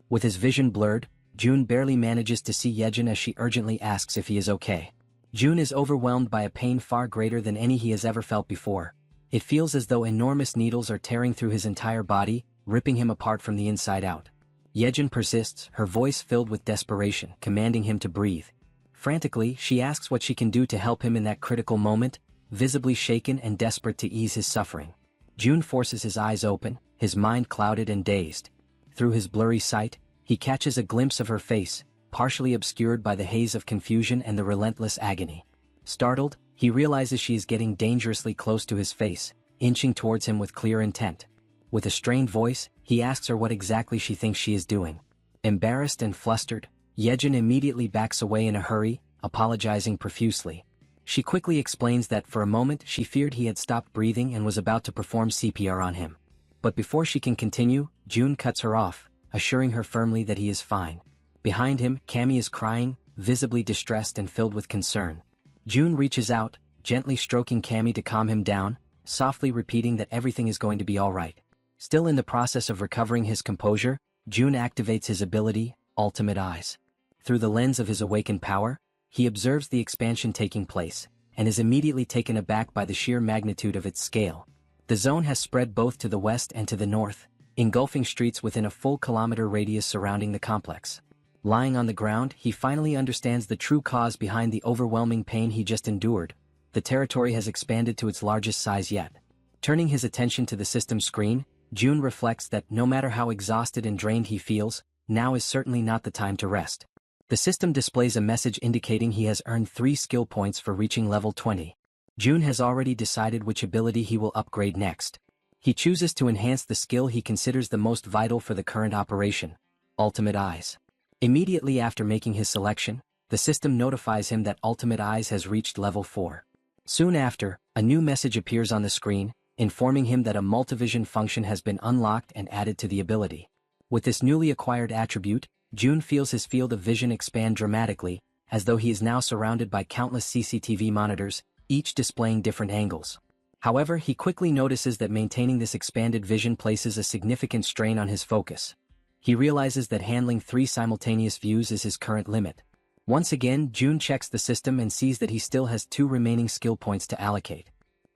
With his vision blurred, Jun barely manages to see Jaehyeon as she urgently asks if he is okay. Jun is overwhelmed by a pain far greater than any he has ever felt before. It feels as though enormous needles are tearing through his entire body, ripping him apart from the inside out. Jaehyeon persists, her voice filled with desperation, commanding him to breathe. Frantically, she asks what she can do to help him in that critical moment, visibly shaken and desperate to ease his suffering. Jun forces his eyes open, his mind clouded and dazed. Through his blurry sight, he catches a glimpse of her face, partially obscured by the haze of confusion and the relentless agony. Startled, he realizes she is getting dangerously close to his face, inching towards him with clear intent. With a strained voice, he asks her what exactly she thinks she is doing. Embarrassed and flustered, Jaehyeon immediately backs away in a hurry, apologizing profusely. She quickly explains that for a moment she feared he had stopped breathing and was about to perform CPR on him. But before she can continue, Jun cuts her off, assuring her firmly that he is fine. Behind him, Cammy is crying, visibly distressed and filled with concern. Jun reaches out, gently stroking Cammy to calm him down, softly repeating that everything is going to be alright. Still in the process of recovering his composure, Jun activates his ability, Ultimate Eyes. Through the lens of his awakened power, he observes the expansion taking place, and is immediately taken aback by the sheer magnitude of its scale. The zone has spread both to the west and to the north, engulfing streets within a full kilometer radius surrounding the complex. Lying on the ground, he finally understands the true cause behind the overwhelming pain he just endured. The territory has expanded to its largest size yet. Turning his attention to the system screen, Jun reflects that no matter how exhausted and drained he feels, now is certainly not the time to rest. The system displays a message indicating he has earned 3 skill points for reaching level 20. Jun has already decided which ability he will upgrade next. He chooses to enhance the skill he considers the most vital for the current operation, Ultimate Eyes. Immediately after making his selection, the system notifies him that Ultimate Eyes has reached level 4. Soon after, a new message appears on the screen, informing him that a multivision function has been unlocked and added to the ability. With this newly acquired attribute, Jun feels his field of vision expand dramatically, as though he is now surrounded by countless CCTV monitors, each displaying different angles. However, he quickly notices that maintaining this expanded vision places a significant strain on his focus. He realizes that handling 3 simultaneous views is his current limit. Once again, Jun checks the system and sees that he still has 2 remaining skill points to allocate.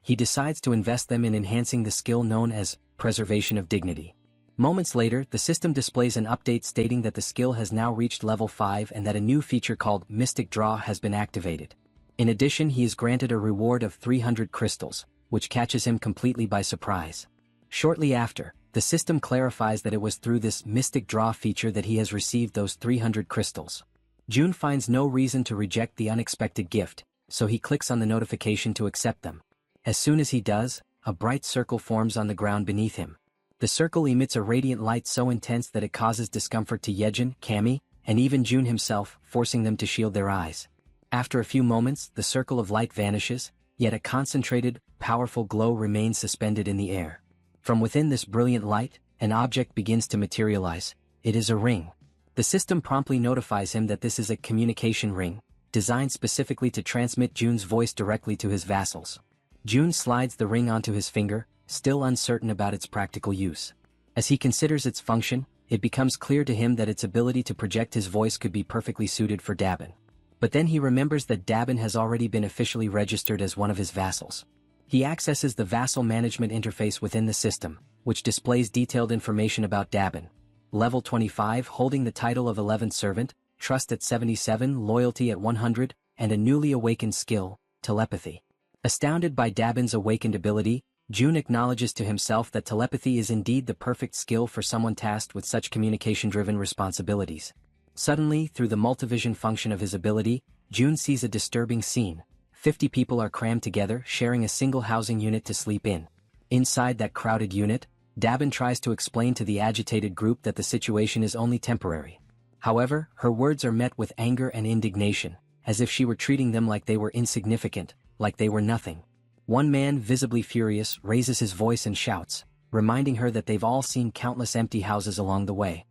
he decides to invest them in enhancing the skill known as preservation of dignity. Moments later, the system displays an update stating that the skill has now reached level 5 and that a new feature called Mystic Draw has been activated. In addition, he is granted a reward of 300 crystals, which catches him completely by surprise. Shortly after, the system clarifies that it was through this Mystic Draw feature that he has received those 300 crystals. Jun finds no reason to reject the unexpected gift, so he clicks on the notification to accept them. As soon as he does, a bright circle forms on the ground beneath him. The circle emits a radiant light so intense that it causes discomfort to Jaehyeon, Cammy, and even Jun himself, forcing them to shield their eyes. After a few moments, the circle of light vanishes, yet a concentrated, powerful glow remains suspended in the air. From within this brilliant light, an object begins to materialize. It is a ring. The system promptly notifies him that this is a communication ring, designed specifically to transmit Jun's voice directly to his vassals. Jun slides the ring onto his finger, still uncertain about its practical use. As he considers its function, it becomes clear to him that its ability to project his voice could be perfectly suited for Dabin. But then he remembers that Dabin has already been officially registered as one of his vassals. He accesses the vassal management interface within the system, which displays detailed information about Dabin. Level 25 holding the title of 11th servant, trust at 77, loyalty at 100, and a newly awakened skill, telepathy. Astounded by Dabin's awakened ability, Jun acknowledges to himself that telepathy is indeed the perfect skill for someone tasked with such communication-driven responsibilities. Suddenly, through the multivision function of his ability, Jun sees a disturbing scene. 50 people are crammed together, sharing a single housing unit to sleep in. Inside that crowded unit, Dabin tries to explain to the agitated group that the situation is only temporary. However, her words are met with anger and indignation, as if she were treating them like they were insignificant, like they were nothing. One man, visibly furious, raises his voice and shouts, reminding her that they've all seen countless empty houses along the way.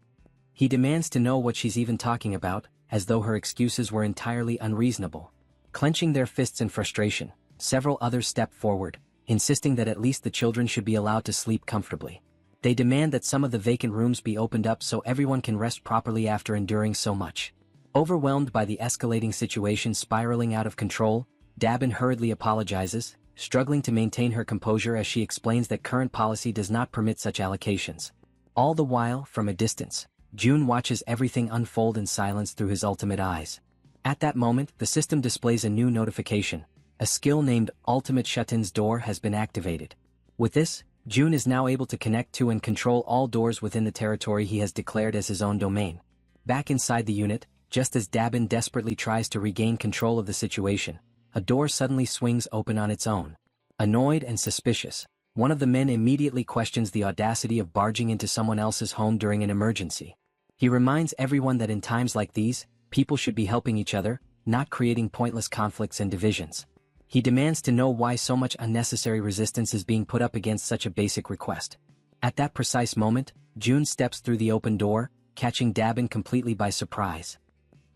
He demands to know what she's even talking about, as though her excuses were entirely unreasonable. Clenching their fists in frustration, several others step forward, insisting that at least the children should be allowed to sleep comfortably. They demand that some of the vacant rooms be opened up so everyone can rest properly after enduring so much. Overwhelmed by the escalating situation spiraling out of control, Dabin hurriedly apologizes, struggling to maintain her composure as she explains that current policy does not permit such allocations. All the while, from a distance, Jun watches everything unfold in silence through his ultimate eyes. At that moment, the system displays a new notification. A skill named Ultimate Shut-in's Door has been activated. With this, Jun is now able to connect to and control all doors within the territory he has declared as his own domain. Back inside the unit, just as Dabin desperately tries to regain control of the situation, a door suddenly swings open on its own. Annoyed and suspicious, one of the men immediately questions the audacity of barging into someone else's home during an emergency. He reminds everyone that in times like these, people should be helping each other, not creating pointless conflicts and divisions. He demands to know why so much unnecessary resistance is being put up against such a basic request. At that precise moment, Jun steps through the open door, catching Dabin completely by surprise.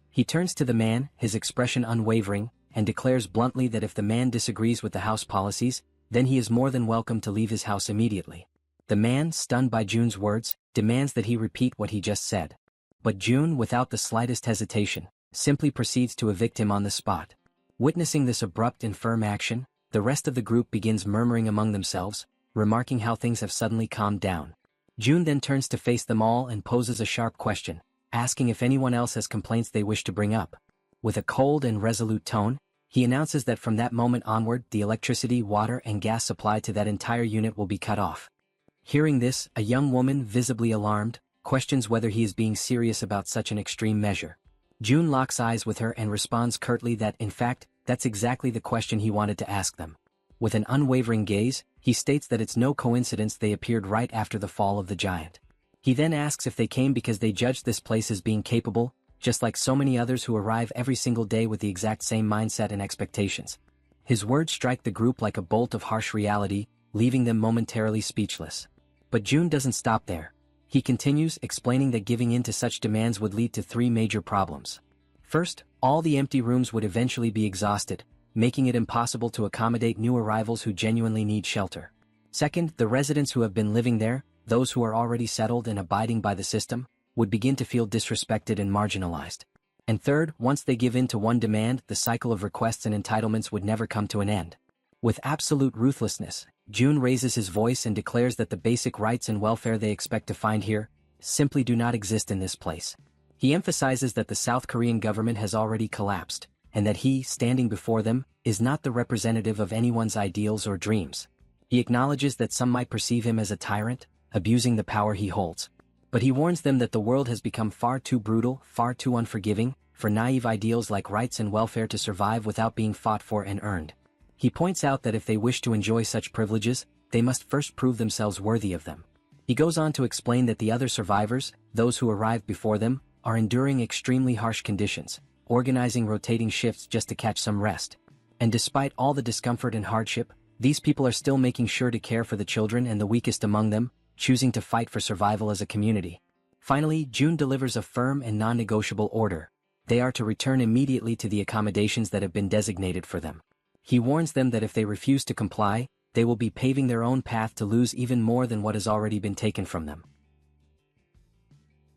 He turns to the man, his expression unwavering, and declares bluntly that if the man disagrees with the house policies, then he is more than welcome to leave his house immediately. The man, stunned by Jun's words, demands that he repeat what he just said. But Jun, without the slightest hesitation, simply proceeds to evict him on the spot. Witnessing this abrupt and firm action, the rest of the group begins murmuring among themselves, remarking how things have suddenly calmed down. Jun then turns to face them all and poses a sharp question, asking if anyone else has complaints they wish to bring up. With a cold and resolute tone, he announces that from that moment onward the electricity, water, and gas supply to that entire unit will be cut off. Hearing this, a young woman, visibly alarmed, questions whether he is being serious about such an extreme measure. Jun locks eyes with her and responds curtly that, in fact, that's exactly the question he wanted to ask them. With an unwavering gaze, he states that it's no coincidence they appeared right after the fall of the giant. He then asks if they came because they judged this place as being capable, just like so many others who arrive every single day with the exact same mindset and expectations. His words strike the group like a bolt of harsh reality, leaving them momentarily speechless. But Jun doesn't stop there. He continues, explaining that giving in to such demands would lead to 3 major problems. First, all the empty rooms would eventually be exhausted, making it impossible to accommodate new arrivals who genuinely need shelter. Second, the residents who have been living there, those who are already settled and abiding by the system, would begin to feel disrespected and marginalized. And third, once they give in to one demand, the cycle of requests and entitlements would never come to an end. With absolute ruthlessness, June raises his voice and declares that the basic rights and welfare they expect to find here simply do not exist in this place. He emphasizes that the South Korean government has already collapsed, and that he, standing before them, is not the representative of anyone's ideals or dreams. He acknowledges that some might perceive him as a tyrant, abusing the power he holds. But he warns them that the world has become far too brutal, far too unforgiving, for naive ideals like rights and welfare to survive without being fought for and earned. He points out that if they wish to enjoy such privileges, they must first prove themselves worthy of them. He goes on to explain that the other survivors, those who arrived before them, are enduring extremely harsh conditions, organizing rotating shifts just to catch some rest. And despite all the discomfort and hardship, these people are still making sure to care for the children and the weakest among them, choosing to fight for survival as a community. Finally, June delivers a firm and non-negotiable order. They are to return immediately to the accommodations that have been designated for them. He warns them that if they refuse to comply, they will be paving their own path to lose even more than what has already been taken from them.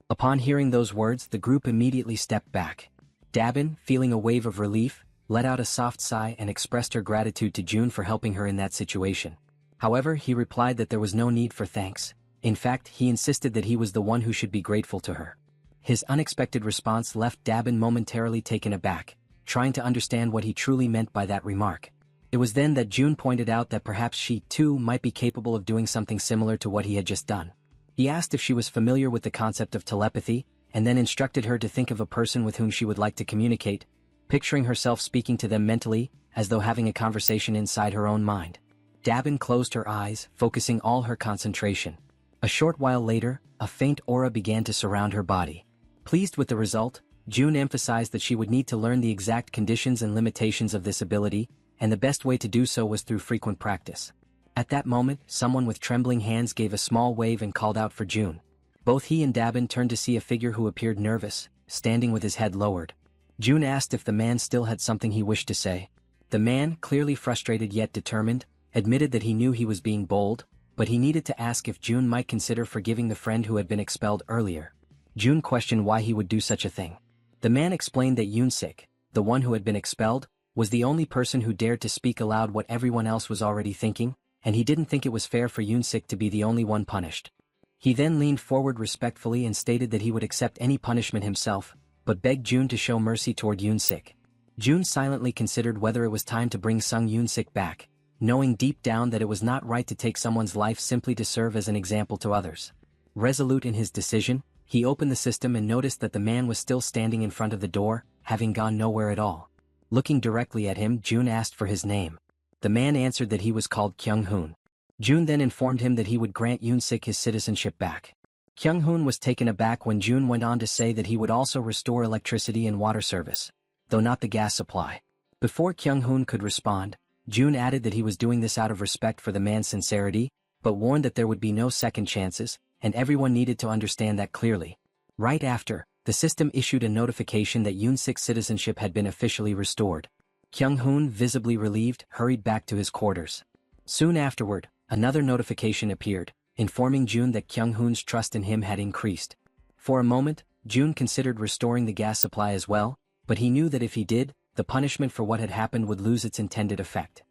Upon hearing those words, the group immediately stepped back. Dabin, feeling a wave of relief, let out a soft sigh and expressed her gratitude to June for helping her in that situation. However, he replied that there was no need for thanks. In fact, he insisted that he was the one who should be grateful to her. His unexpected response left Dabin momentarily taken aback, trying to understand what he truly meant by that remark. It was then that June pointed out that perhaps she, too, might be capable of doing something similar to what he had just done. He asked if she was familiar with the concept of telepathy, and then instructed her to think of a person with whom she would like to communicate, picturing herself speaking to them mentally, as though having a conversation inside her own mind. Dabin closed her eyes, focusing all her concentration. A short while later, a faint aura began to surround her body. Pleased with the result, June emphasized that she would need to learn the exact conditions and limitations of this ability, and the best way to do so was through frequent practice. At that moment, someone with trembling hands gave a small wave and called out for June. Both he and Dabin turned to see a figure who appeared nervous, standing with his head lowered. June asked if the man still had something he wished to say. The man, clearly frustrated yet determined, admitted that he knew he was being bold, but he needed to ask if June might consider forgiving the friend who had been expelled earlier. June questioned why he would do such a thing. The man explained that Yoon-sik, the one who had been expelled, was the only person who dared to speak aloud what everyone else was already thinking, and he didn't think it was fair for Yoon-sik to be the only one punished. He then leaned forward respectfully and stated that he would accept any punishment himself, but begged June to show mercy toward Yoon-sik. June silently considered whether it was time to bring Sung Yoon-sik back, knowing deep down that it was not right to take someone's life simply to serve as an example to others. Resolute in his decision, he opened the system and noticed that the man was still standing in front of the door, having gone nowhere at all. Looking directly at him, June asked for his name. The man answered that he was called Kyung-hoon. June then informed him that he would grant Yoon-sik his citizenship back. Kyung-hoon was taken aback when June went on to say that he would also restore electricity and water service, though not the gas supply. Before Kyung-hoon could respond, June added that he was doing this out of respect for the man's sincerity, but warned that there would be no second chances, and everyone needed to understand that clearly. Right after, the system issued a notification that Yoon-sik's citizenship had been officially restored. Kyung-hoon, visibly relieved, hurried back to his quarters. Soon afterward, another notification appeared, informing June that Kyung-hoon's trust in him had increased. For a moment, June considered restoring the gas supply as well, but he knew that if he did, the punishment for what had happened would lose its intended effect.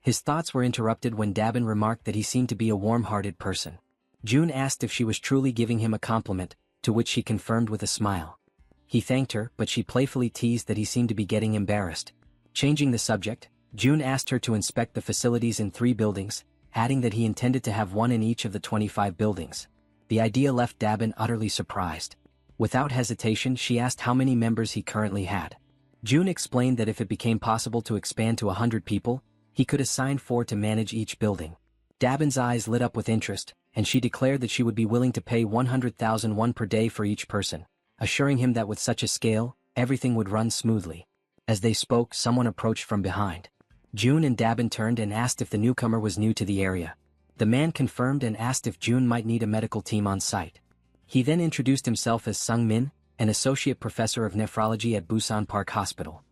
His thoughts were interrupted when Dabin remarked that he seemed to be a warm-hearted person. June asked if she was truly giving him a compliment, to which she confirmed with a smile. He thanked her, but she playfully teased that he seemed to be getting embarrassed. Changing the subject, June asked her to inspect the facilities in 3 buildings, adding that he intended to have one in each of the 25 buildings. The idea left Dabin utterly surprised. Without hesitation, she asked how many members he currently had. June explained that if it became possible to expand to 100 people, he could assign 4 to manage each building. Dabin's eyes lit up with interest, and she declared that she would be willing to pay 100,000 won per day for each person, assuring him that with such a scale, everything would run smoothly. As they spoke, someone approached from behind. June and Dabin turned and asked if the newcomer was new to the area. The man confirmed and asked if June might need a medical team on site. He then introduced himself as Sung Min, an associate professor of nephrology at Busan Park Hospital.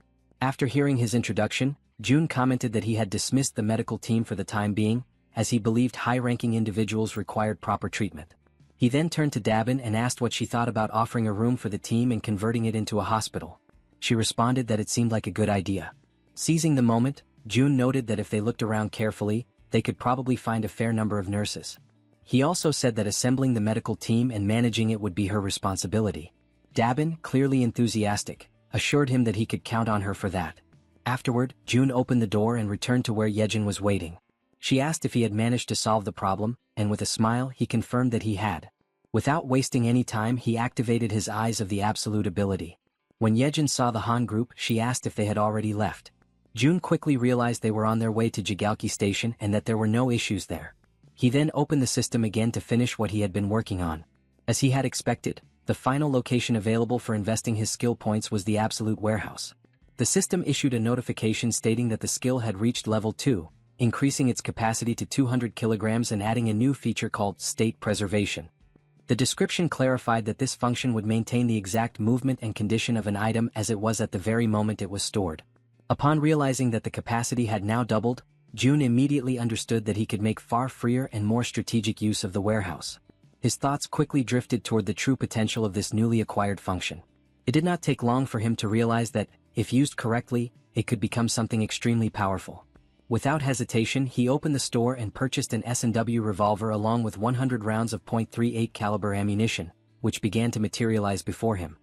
After hearing his introduction, June commented that he had dismissed the medical team for the time being, as he believed high-ranking individuals required proper treatment. He then turned to Dabin and asked what she thought about offering a room for the team and converting it into a hospital. She responded that it seemed like a good idea. Seizing the moment, June noted that if they looked around carefully, they could probably find a fair number of nurses. He also said that assembling the medical team and managing it would be her responsibility. Dabin, clearly enthusiastic, assured him that he could count on her for that. Afterward, June opened the door and returned to where Jaehyeon was waiting. She asked if he had managed to solve the problem, and with a smile he confirmed that he had. Without wasting any time, he activated his Eyes of the Absolute ability. When Jaehyeon saw the Han group, she asked if they had already left. June quickly realized they were on their way to Jaehyeon Station and that there were no issues there. He then opened the system again to finish what he had been working on. As he had expected, the final location available for investing his skill points was the Absolute Warehouse. The system issued a notification stating that the skill had reached level 2, increasing its capacity to 200 kilograms and adding a new feature called State Preservation. The description clarified that this function would maintain the exact movement and condition of an item as it was at the very moment it was stored. Upon realizing that the capacity had now doubled, June immediately understood that he could make far freer and more strategic use of the warehouse. His thoughts quickly drifted toward the true potential of this newly acquired function. It did not take long for him to realize that, if used correctly, it could become something extremely powerful. Without hesitation, he opened the store and purchased an S&W revolver along with 100 rounds of .38 caliber ammunition, which began to materialize before him.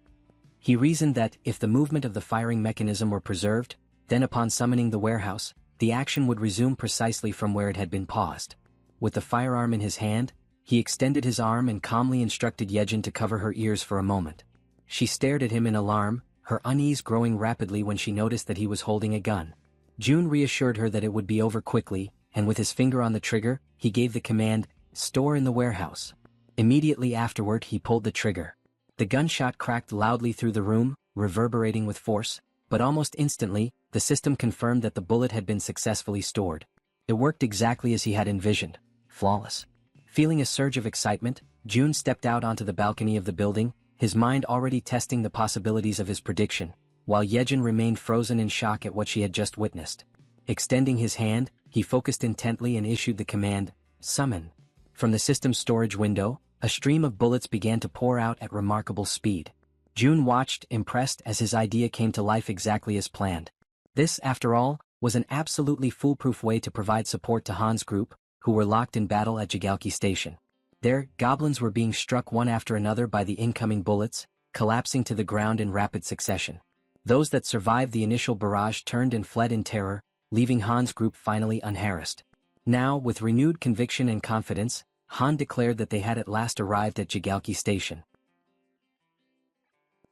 He reasoned that, if the movement of the firing mechanism were preserved, then upon summoning the warehouse, the action would resume precisely from where it had been paused. With the firearm in his hand, he extended his arm and calmly instructed Jaehyeon to cover her ears for a moment. She stared at him in alarm, her unease growing rapidly when she noticed that he was holding a gun. June reassured her that it would be over quickly, and with his finger on the trigger, he gave the command, "Store in the warehouse." Immediately afterward, he pulled the trigger. The gunshot cracked loudly through the room, reverberating with force, but almost instantly, the system confirmed that the bullet had been successfully stored. It worked exactly as he had envisioned. Flawless. Feeling a surge of excitement, June stepped out onto the balcony of the building, his mind already testing the possibilities of his prediction, while Jaehyeon remained frozen in shock at what she had just witnessed. Extending his hand, he focused intently and issued the command, "Summon." From the system's storage window, a stream of bullets began to pour out at remarkable speed. June watched, impressed, as his idea came to life exactly as planned. This, after all, was an absolutely foolproof way to provide support to Han's group, who were locked in battle at Jaehyeon Station. There, goblins were being struck one after another by the incoming bullets, collapsing to the ground in rapid succession. Those that survived the initial barrage turned and fled in terror, leaving Han's group finally unharassed. Now, with renewed conviction and confidence, Han declared that they had at last arrived at Jaehyeon Station.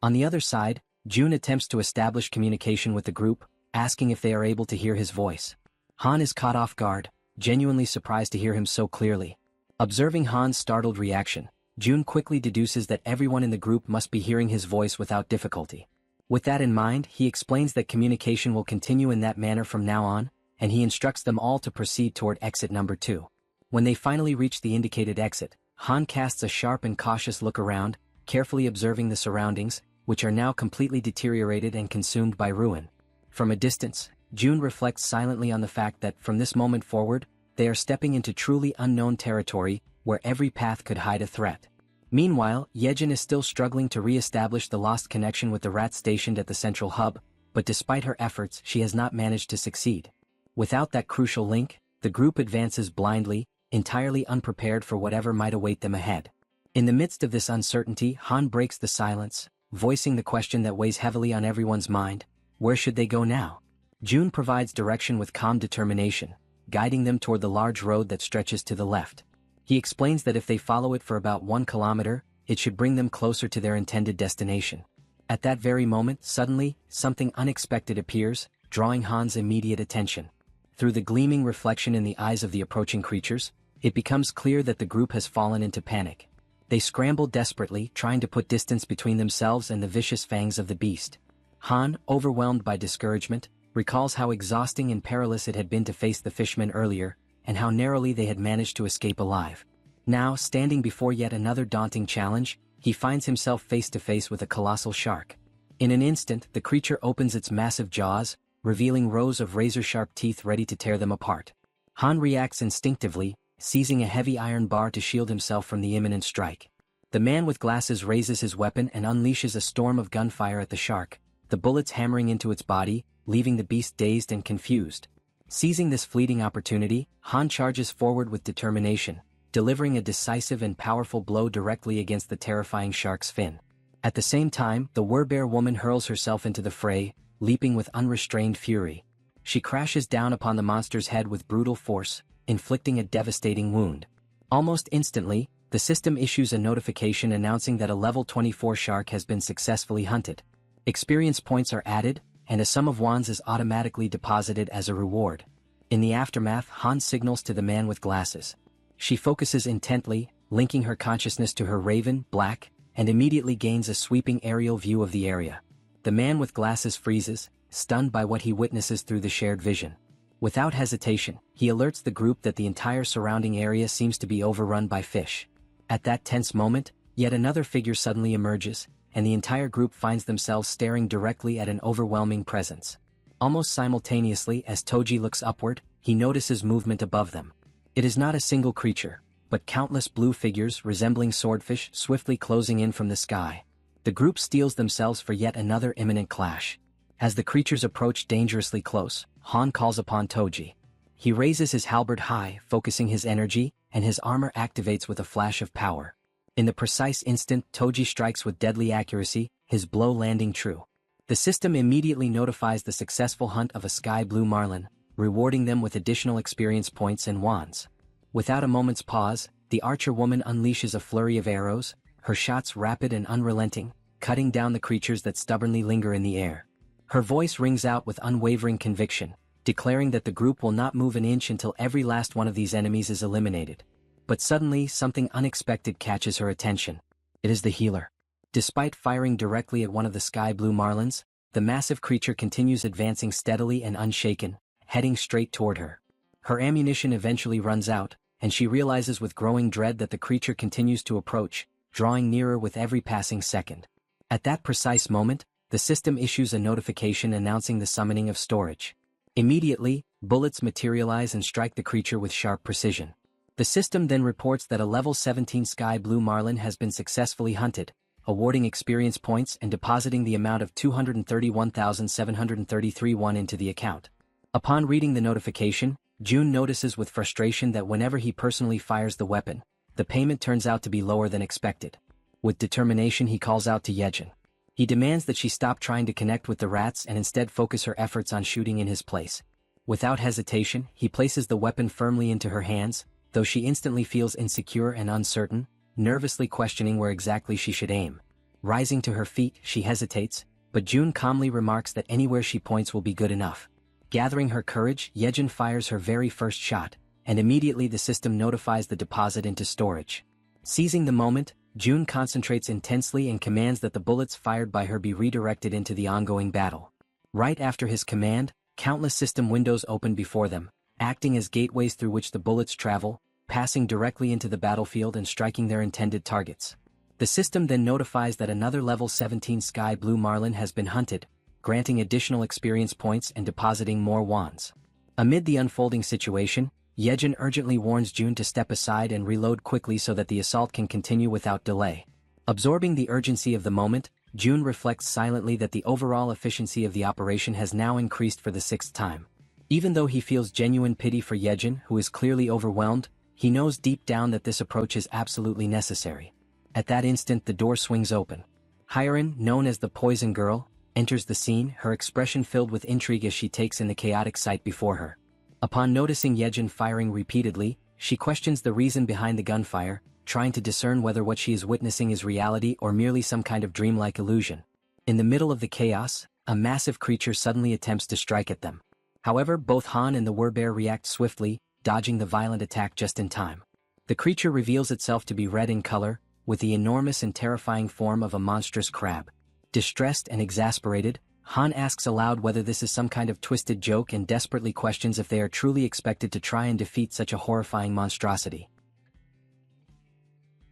On the other side, June attempts to establish communication with the group, asking if they are able to hear his voice. Han is caught off guard, genuinely surprised to hear him so clearly. Observing Han's startled reaction, June quickly deduces that everyone in the group must be hearing his voice without difficulty. With that in mind, he explains that communication will continue in that manner from now on, and he instructs them all to proceed toward exit number 2. When they finally reach the indicated exit, Han casts a sharp and cautious look around, carefully observing the surroundings, which are now completely deteriorated and consumed by ruin. From a distance, June reflects silently on the fact that, from this moment forward, they are stepping into truly unknown territory, where every path could hide a threat. Meanwhile, Jaehyeon is still struggling to re-establish the lost connection with the rat stationed at the central hub, but despite her efforts, she has not managed to succeed. Without that crucial link, the group advances blindly, entirely unprepared for whatever might await them ahead. In the midst of this uncertainty, Han breaks the silence, voicing the question that weighs heavily on everyone's mind: where should they go now? June provides direction with calm determination, guiding them toward the large road that stretches to the left. He explains that if they follow it for about 1 kilometer, it should bring them closer to their intended destination. At that very moment, suddenly, something unexpected appears, drawing Han's immediate attention. Through the gleaming reflection in the eyes of the approaching creatures, it becomes clear that the group has fallen into panic. They scramble desperately, trying to put distance between themselves and the vicious fangs of the beast. Han, overwhelmed by discouragement, recalls how exhausting and perilous it had been to face the fishmen earlier, and how narrowly they had managed to escape alive. Now, standing before yet another daunting challenge, he finds himself face to face with a colossal shark. In an instant, the creature opens its massive jaws, revealing rows of razor-sharp teeth ready to tear them apart. Han reacts instinctively, seizing a heavy iron bar to shield himself from the imminent strike. The man with glasses raises his weapon and unleashes a storm of gunfire at the shark, the bullets hammering into its body, leaving the beast dazed and confused. Seizing this fleeting opportunity, Han charges forward with determination, delivering a decisive and powerful blow directly against the terrifying shark's fin. At the same time, the werbear woman hurls herself into the fray, leaping with unrestrained fury. She crashes down upon the monster's head with brutal force, inflicting a devastating wound. Almost instantly, the system issues a notification announcing that a level 24 shark has been successfully hunted. Experience points are added, and a sum of wands is automatically deposited as a reward. In the aftermath, Han signals to the man with glasses. She focuses intently, linking her consciousness to her raven, Black, and immediately gains a sweeping aerial view of the area. The man with glasses freezes, stunned by what he witnesses through the shared vision. Without hesitation, he alerts the group that the entire surrounding area seems to be overrun by fish. At that tense moment, yet another figure suddenly emerges, and the entire group finds themselves staring directly at an overwhelming presence. Almost simultaneously as Toji looks upward, he notices movement above them. It is not a single creature, but countless blue figures resembling swordfish swiftly closing in from the sky. The group steels themselves for yet another imminent clash. As the creatures approach dangerously close, Han calls upon Toji. He raises his halberd high, focusing his energy, and his armor activates with a flash of power. In the precise instant Toji strikes with deadly accuracy, his blow landing true. The system immediately notifies the successful hunt of a sky blue marlin, rewarding them with additional experience points and wands. Without a moment's pause, the archer woman unleashes a flurry of arrows, her shots rapid and unrelenting, cutting down the creatures that stubbornly linger in the air. Her voice rings out with unwavering conviction, declaring that the group will not move an inch until every last one of these enemies is eliminated. But suddenly something unexpected catches her attention. It is the healer. Despite firing directly at one of the sky blue marlins, the massive creature continues advancing steadily and unshaken, heading straight toward her. Her ammunition eventually runs out, and she realizes with growing dread that the creature continues to approach, drawing nearer with every passing second. At that precise moment, the system issues a notification announcing the summoning of storage. Immediately, bullets materialize and strike the creature with sharp precision. The system then reports that a level 17 sky blue marlin has been successfully hunted, awarding experience points and depositing the amount of 231,733 won into the account. Upon reading the notification, Jun notices with frustration that whenever he personally fires the weapon, the payment turns out to be lower than expected. With determination he calls out to Jaehyeon. He demands that she stop trying to connect with the rats and instead focus her efforts on shooting in his place. Without hesitation, he places the weapon firmly into her hands, though she instantly feels insecure and uncertain, nervously questioning where exactly she should aim. Rising to her feet, she hesitates, but Jun calmly remarks that anywhere she points will be good enough. Gathering her courage, Jaehyeon fires her very first shot, and immediately the system notifies the deposit into storage. Seizing the moment, Jun concentrates intensely and commands that the bullets fired by her be redirected into the ongoing battle. Right after his command, countless system windows open before them, acting as gateways through which the bullets travel, passing directly into the battlefield and striking their intended targets. The system then notifies that another level 17 sky blue marlin has been hunted, granting additional experience points and depositing more wands. Amid the unfolding situation, Jaehyeon urgently warns Jun to step aside and reload quickly so that the assault can continue without delay. Absorbing the urgency of the moment, Jun reflects silently that the overall efficiency of the operation has now increased for the 6th time. Even though he feels genuine pity for Jaehyeon, who is clearly overwhelmed, he knows deep down that this approach is absolutely necessary. At that instant the door swings open. Hyerin, known as the Poison Girl, enters the scene, her expression filled with intrigue as she takes in the chaotic sight before her. Upon noticing Jaehyeon firing repeatedly, she questions the reason behind the gunfire, trying to discern whether what she is witnessing is reality or merely some kind of dreamlike illusion. In the middle of the chaos, a massive creature suddenly attempts to strike at them. However, both Han and the werbear react swiftly, dodging the violent attack just in time. The creature reveals itself to be red in color, with the enormous and terrifying form of a monstrous crab. Distressed and exasperated, Han asks aloud whether this is some kind of twisted joke and desperately questions if they are truly expected to try and defeat such a horrifying monstrosity.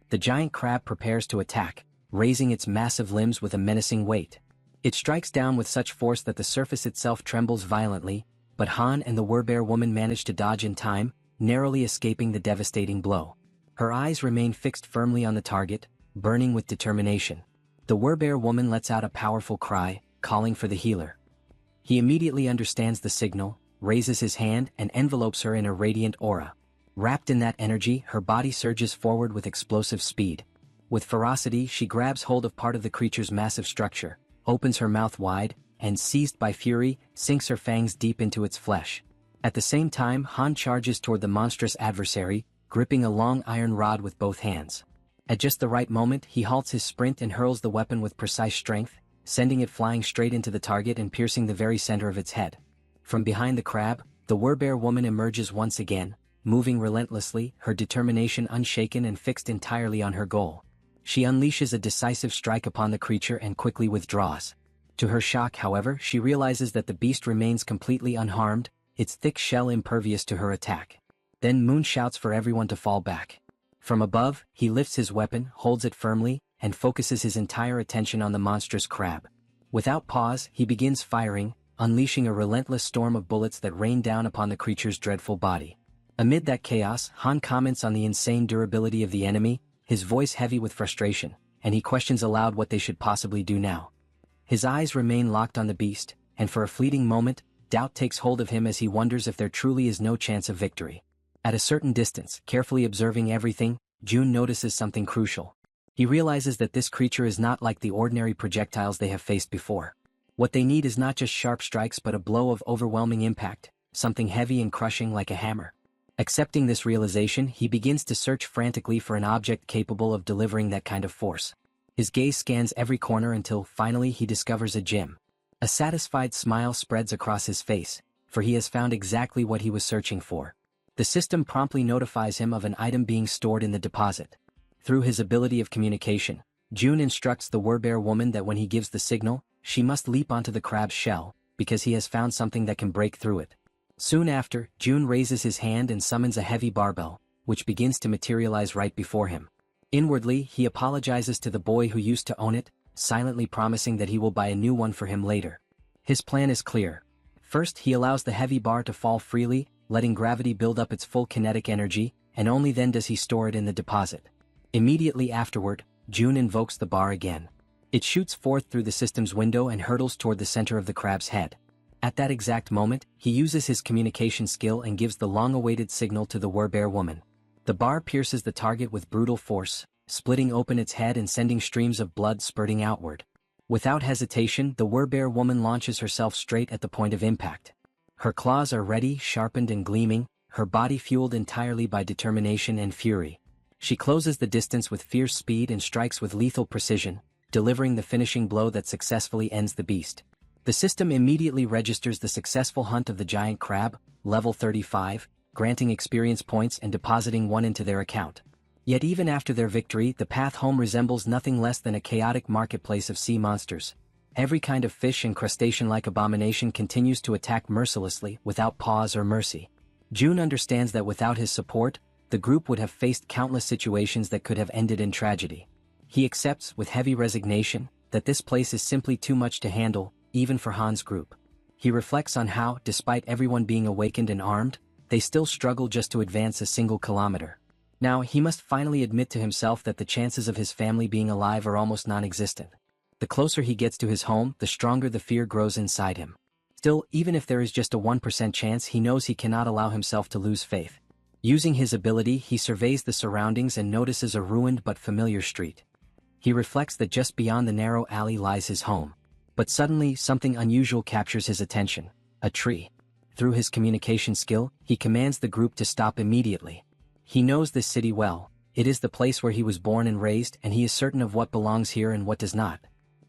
The giant crab prepares to attack, raising its massive limbs with a menacing weight. It strikes down with such force that the surface itself trembles violently, but Han and the werbear woman manage to dodge in time, narrowly escaping the devastating blow. Her eyes remain fixed firmly on the target, burning with determination. The werbear woman lets out a powerful cry, calling for the healer. He immediately understands the signal, raises his hand and envelopes her in a radiant aura. Wrapped in that energy, her body surges forward with explosive speed. With ferocity, she grabs hold of part of the creature's massive structure, opens her mouth wide, and seized by fury, sinks her fangs deep into its flesh. At the same time, Han charges toward the monstrous adversary, gripping a long iron rod with both hands. At just the right moment, he halts his sprint and hurls the weapon with precise strength, sending it flying straight into the target and piercing the very center of its head. From behind the crab, the Werbear woman emerges once again, moving relentlessly, her determination unshaken and fixed entirely on her goal. She unleashes a decisive strike upon the creature and quickly withdraws. To her shock, however, she realizes that the beast remains completely unharmed, its thick shell impervious to her attack. Then Moon shouts for everyone to fall back. From above, he lifts his weapon, holds it firmly, and focuses his entire attention on the monstrous crab. Without pause, he begins firing, unleashing a relentless storm of bullets that rain down upon the creature's dreadful body. Amid that chaos, Han comments on the insane durability of the enemy, his voice heavy with frustration, and he questions aloud what they should possibly do now. His eyes remain locked on the beast, and for a fleeting moment, doubt takes hold of him as he wonders if there truly is no chance of victory. At a certain distance, carefully observing everything, June notices something crucial. He realizes that this creature is not like the ordinary projectiles they have faced before. What they need is not just sharp strikes but a blow of overwhelming impact, something heavy and crushing like a hammer. Accepting this realization, he begins to search frantically for an object capable of delivering that kind of force. His gaze scans every corner until, finally, he discovers a gem. A satisfied smile spreads across his face, for he has found exactly what he was searching for. The system promptly notifies him of an item being stored in the deposit. Through his ability of communication, June instructs the Werbear woman that when he gives the signal, she must leap onto the crab's shell, because he has found something that can break through it. Soon after, June raises his hand and summons a heavy barbell, which begins to materialize right before him. Inwardly, he apologizes to the boy who used to own it, silently promising that he will buy a new one for him later. His plan is clear. First, he allows the heavy bar to fall freely, letting gravity build up its full kinetic energy, and only then does he store it in the deposit. Immediately afterward, June invokes the bar again. It shoots forth through the system's window and hurtles toward the center of the crab's head. At that exact moment, he uses his communication skill and gives the long-awaited signal to the Werbear woman. The bar pierces the target with brutal force, splitting open its head and sending streams of blood spurting outward. Without hesitation, the Werbear woman launches herself straight at the point of impact. Her claws are ready, sharpened and gleaming, her body fueled entirely by determination and fury. She closes the distance with fierce speed and strikes with lethal precision, delivering the finishing blow that successfully ends the beast. The system immediately registers the successful hunt of the giant crab, level 35, granting experience points and depositing one into their account. Yet even after their victory, the path home resembles nothing less than a chaotic marketplace of sea monsters. Every kind of fish and crustacean-like abomination continues to attack mercilessly, without pause or mercy. June understands that without his support, the group would have faced countless situations that could have ended in tragedy. He accepts, with heavy resignation, that this place is simply too much to handle, even for Han's group. He reflects on how, despite everyone being awakened and armed, they still struggle just to advance a single kilometer. Now, he must finally admit to himself that the chances of his family being alive are almost non-existent. The closer he gets to his home, the stronger the fear grows inside him. Still, even if there is just a 1% chance, he knows he cannot allow himself to lose faith. Using his ability, he surveys the surroundings and notices a ruined but familiar street. He reflects that just beyond the narrow alley lies his home. But suddenly, something unusual captures his attention: a tree. Through his communication skill, he commands the group to stop immediately. He knows this city well. It is the place where he was born and raised, and he is certain of what belongs here and what does not.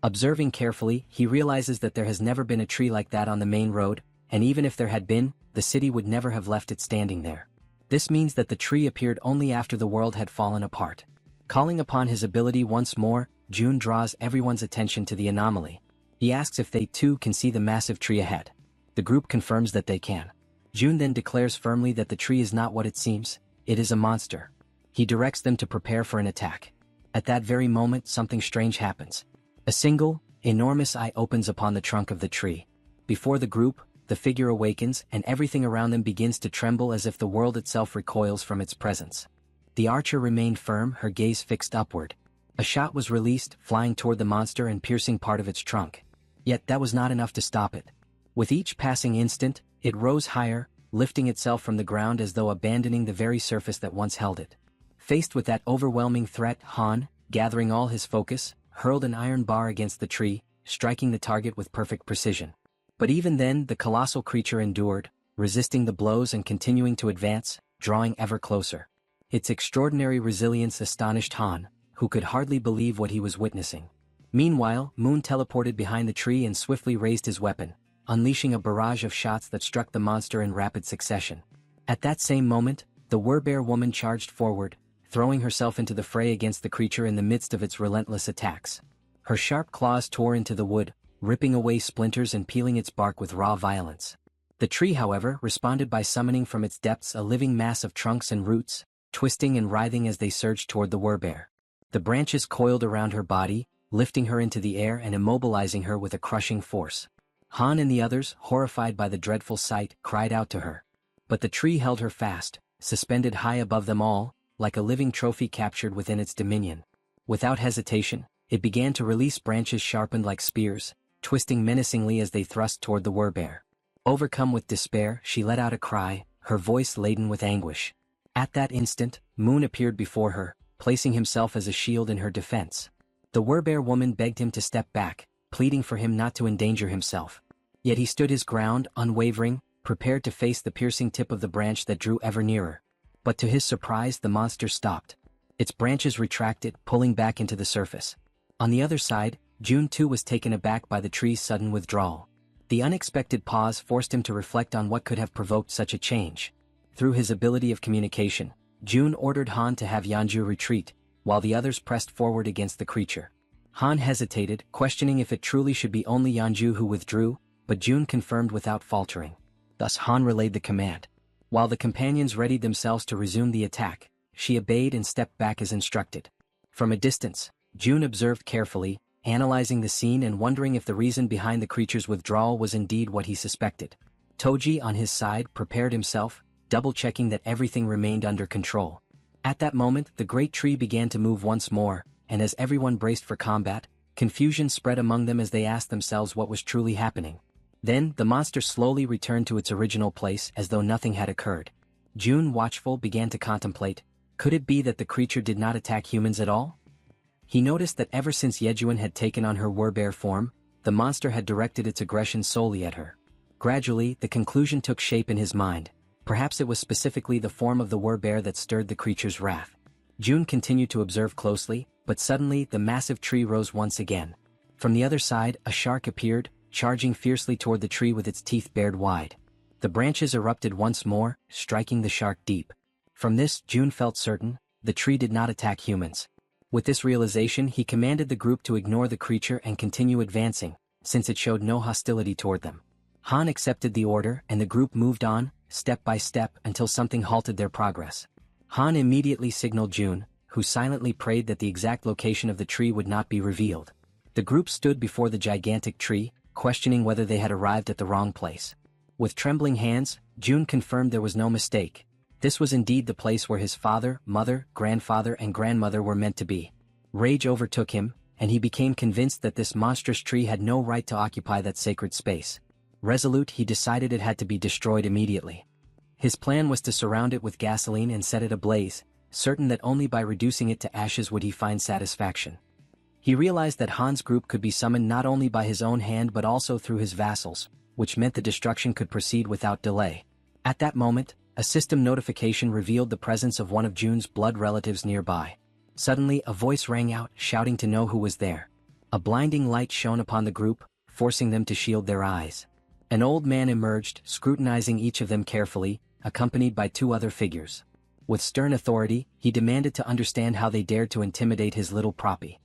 Observing carefully, he realizes that there has never been a tree like that on the main road, and even if there had been, the city would never have left it standing there. This means that the tree appeared only after the world had fallen apart. Calling upon his ability once more, June draws everyone's attention to the anomaly. He asks if they too can see the massive tree ahead. The group confirms that they can. June then declares firmly that the tree is not what it seems, it is a monster. He directs them to prepare for an attack. At that very moment, something strange happens. A single, enormous eye opens upon the trunk of the tree. Before the group, the figure awakens and everything around them begins to tremble as if the world itself recoils from its presence. The archer remained firm, her gaze fixed upward. A shot was released, flying toward the monster and piercing part of its trunk. Yet that was not enough to stop it. With each passing instant, It rose higher, lifting itself from the ground as though abandoning the very surface that once held it. Faced with that overwhelming threat, Han, gathering all his focus, hurled an iron bar against the tree, striking the target with perfect precision. But even then, the colossal creature endured, resisting the blows and continuing to advance, drawing ever closer. Its extraordinary resilience astonished Han, who could hardly believe what he was witnessing. Meanwhile, Moon teleported behind the tree and swiftly raised his weapon, unleashing a barrage of shots that struck the monster in rapid succession. At that same moment, the Werbear woman charged forward, throwing herself into the fray against the creature in the midst of its relentless attacks. Her sharp claws tore into the wood, ripping away splinters and peeling its bark with raw violence. The tree, however, responded by summoning from its depths a living mass of trunks and roots, twisting and writhing as they surged toward the Werbear. The branches coiled around her body, lifting her into the air and immobilizing her with a crushing force. Han and the others, horrified by the dreadful sight, cried out to her. But the tree held her fast, suspended high above them all, like a living trophy captured within its dominion. Without hesitation, it began to release branches sharpened like spears, twisting menacingly as they thrust toward the Werbear. Overcome with despair, she let out a cry, her voice laden with anguish. At that instant, Moon appeared before her, placing himself as a shield in her defense. The Werbear woman begged him to step back, pleading for him not to endanger himself. Yet he stood his ground, unwavering, prepared to face the piercing tip of the branch that drew ever nearer. But to his surprise, the monster stopped. Its branches retracted, pulling back into the surface. On the other side, June too was taken aback by the tree's sudden withdrawal. The unexpected pause forced him to reflect on what could have provoked such a change. Through his ability of communication, June ordered Han to have Yeonju retreat, while the others pressed forward against the creature. Han hesitated, questioning if it truly should be only Yeonju who withdrew, but June confirmed without faltering. Thus Han relayed the command. While the companions readied themselves to resume the attack, she obeyed and stepped back as instructed. From a distance, June observed carefully, analyzing the scene and wondering if the reason behind the creature's withdrawal was indeed what he suspected. Toji, on his side, prepared himself, double-checking that everything remained under control. At that moment, the great tree began to move once more, and as everyone braced for combat, confusion spread among them as they asked themselves what was truly happening. Then, the monster slowly returned to its original place as though nothing had occurred. June, watchful, began to contemplate, could it be that the creature did not attack humans at all? He noticed that ever since Jaehyeon had taken on her Werbear form, the monster had directed its aggression solely at her. Gradually, the conclusion took shape in his mind. Perhaps it was specifically the form of the Werbear that stirred the creature's wrath. June continued to observe closely, but suddenly the massive tree rose once again. From the other side, a shark appeared, charging fiercely toward the tree with its teeth bared wide. The branches erupted once more, striking the shark deep. From this, June felt certain, the tree did not attack humans. With this realization, he commanded the group to ignore the creature and continue advancing, since it showed no hostility toward them. Han accepted the order, and the group moved on, step by step, until something halted their progress. Han immediately signaled June, who silently prayed that the exact location of the tree would not be revealed. The group stood before the gigantic tree, questioning whether they had arrived at the wrong place. With trembling hands, June confirmed there was no mistake. This was indeed the place where his father, mother, grandfather and grandmother were meant to be. Rage overtook him, and he became convinced that this monstrous tree had no right to occupy that sacred space. Resolute, he decided it had to be destroyed immediately. His plan was to surround it with gasoline and set it ablaze, certain that only by reducing it to ashes would he find satisfaction. He realized that Han's group could be summoned not only by his own hand but also through his vassals, which meant the destruction could proceed without delay. At that moment, a system notification revealed the presence of one of June's blood relatives nearby. Suddenly, a voice rang out, shouting to know who was there. A blinding light shone upon the group, forcing them to shield their eyes. An old man emerged, scrutinizing each of them carefully, accompanied by two other figures. With stern authority, he demanded to understand how they dared to intimidate his little proppy.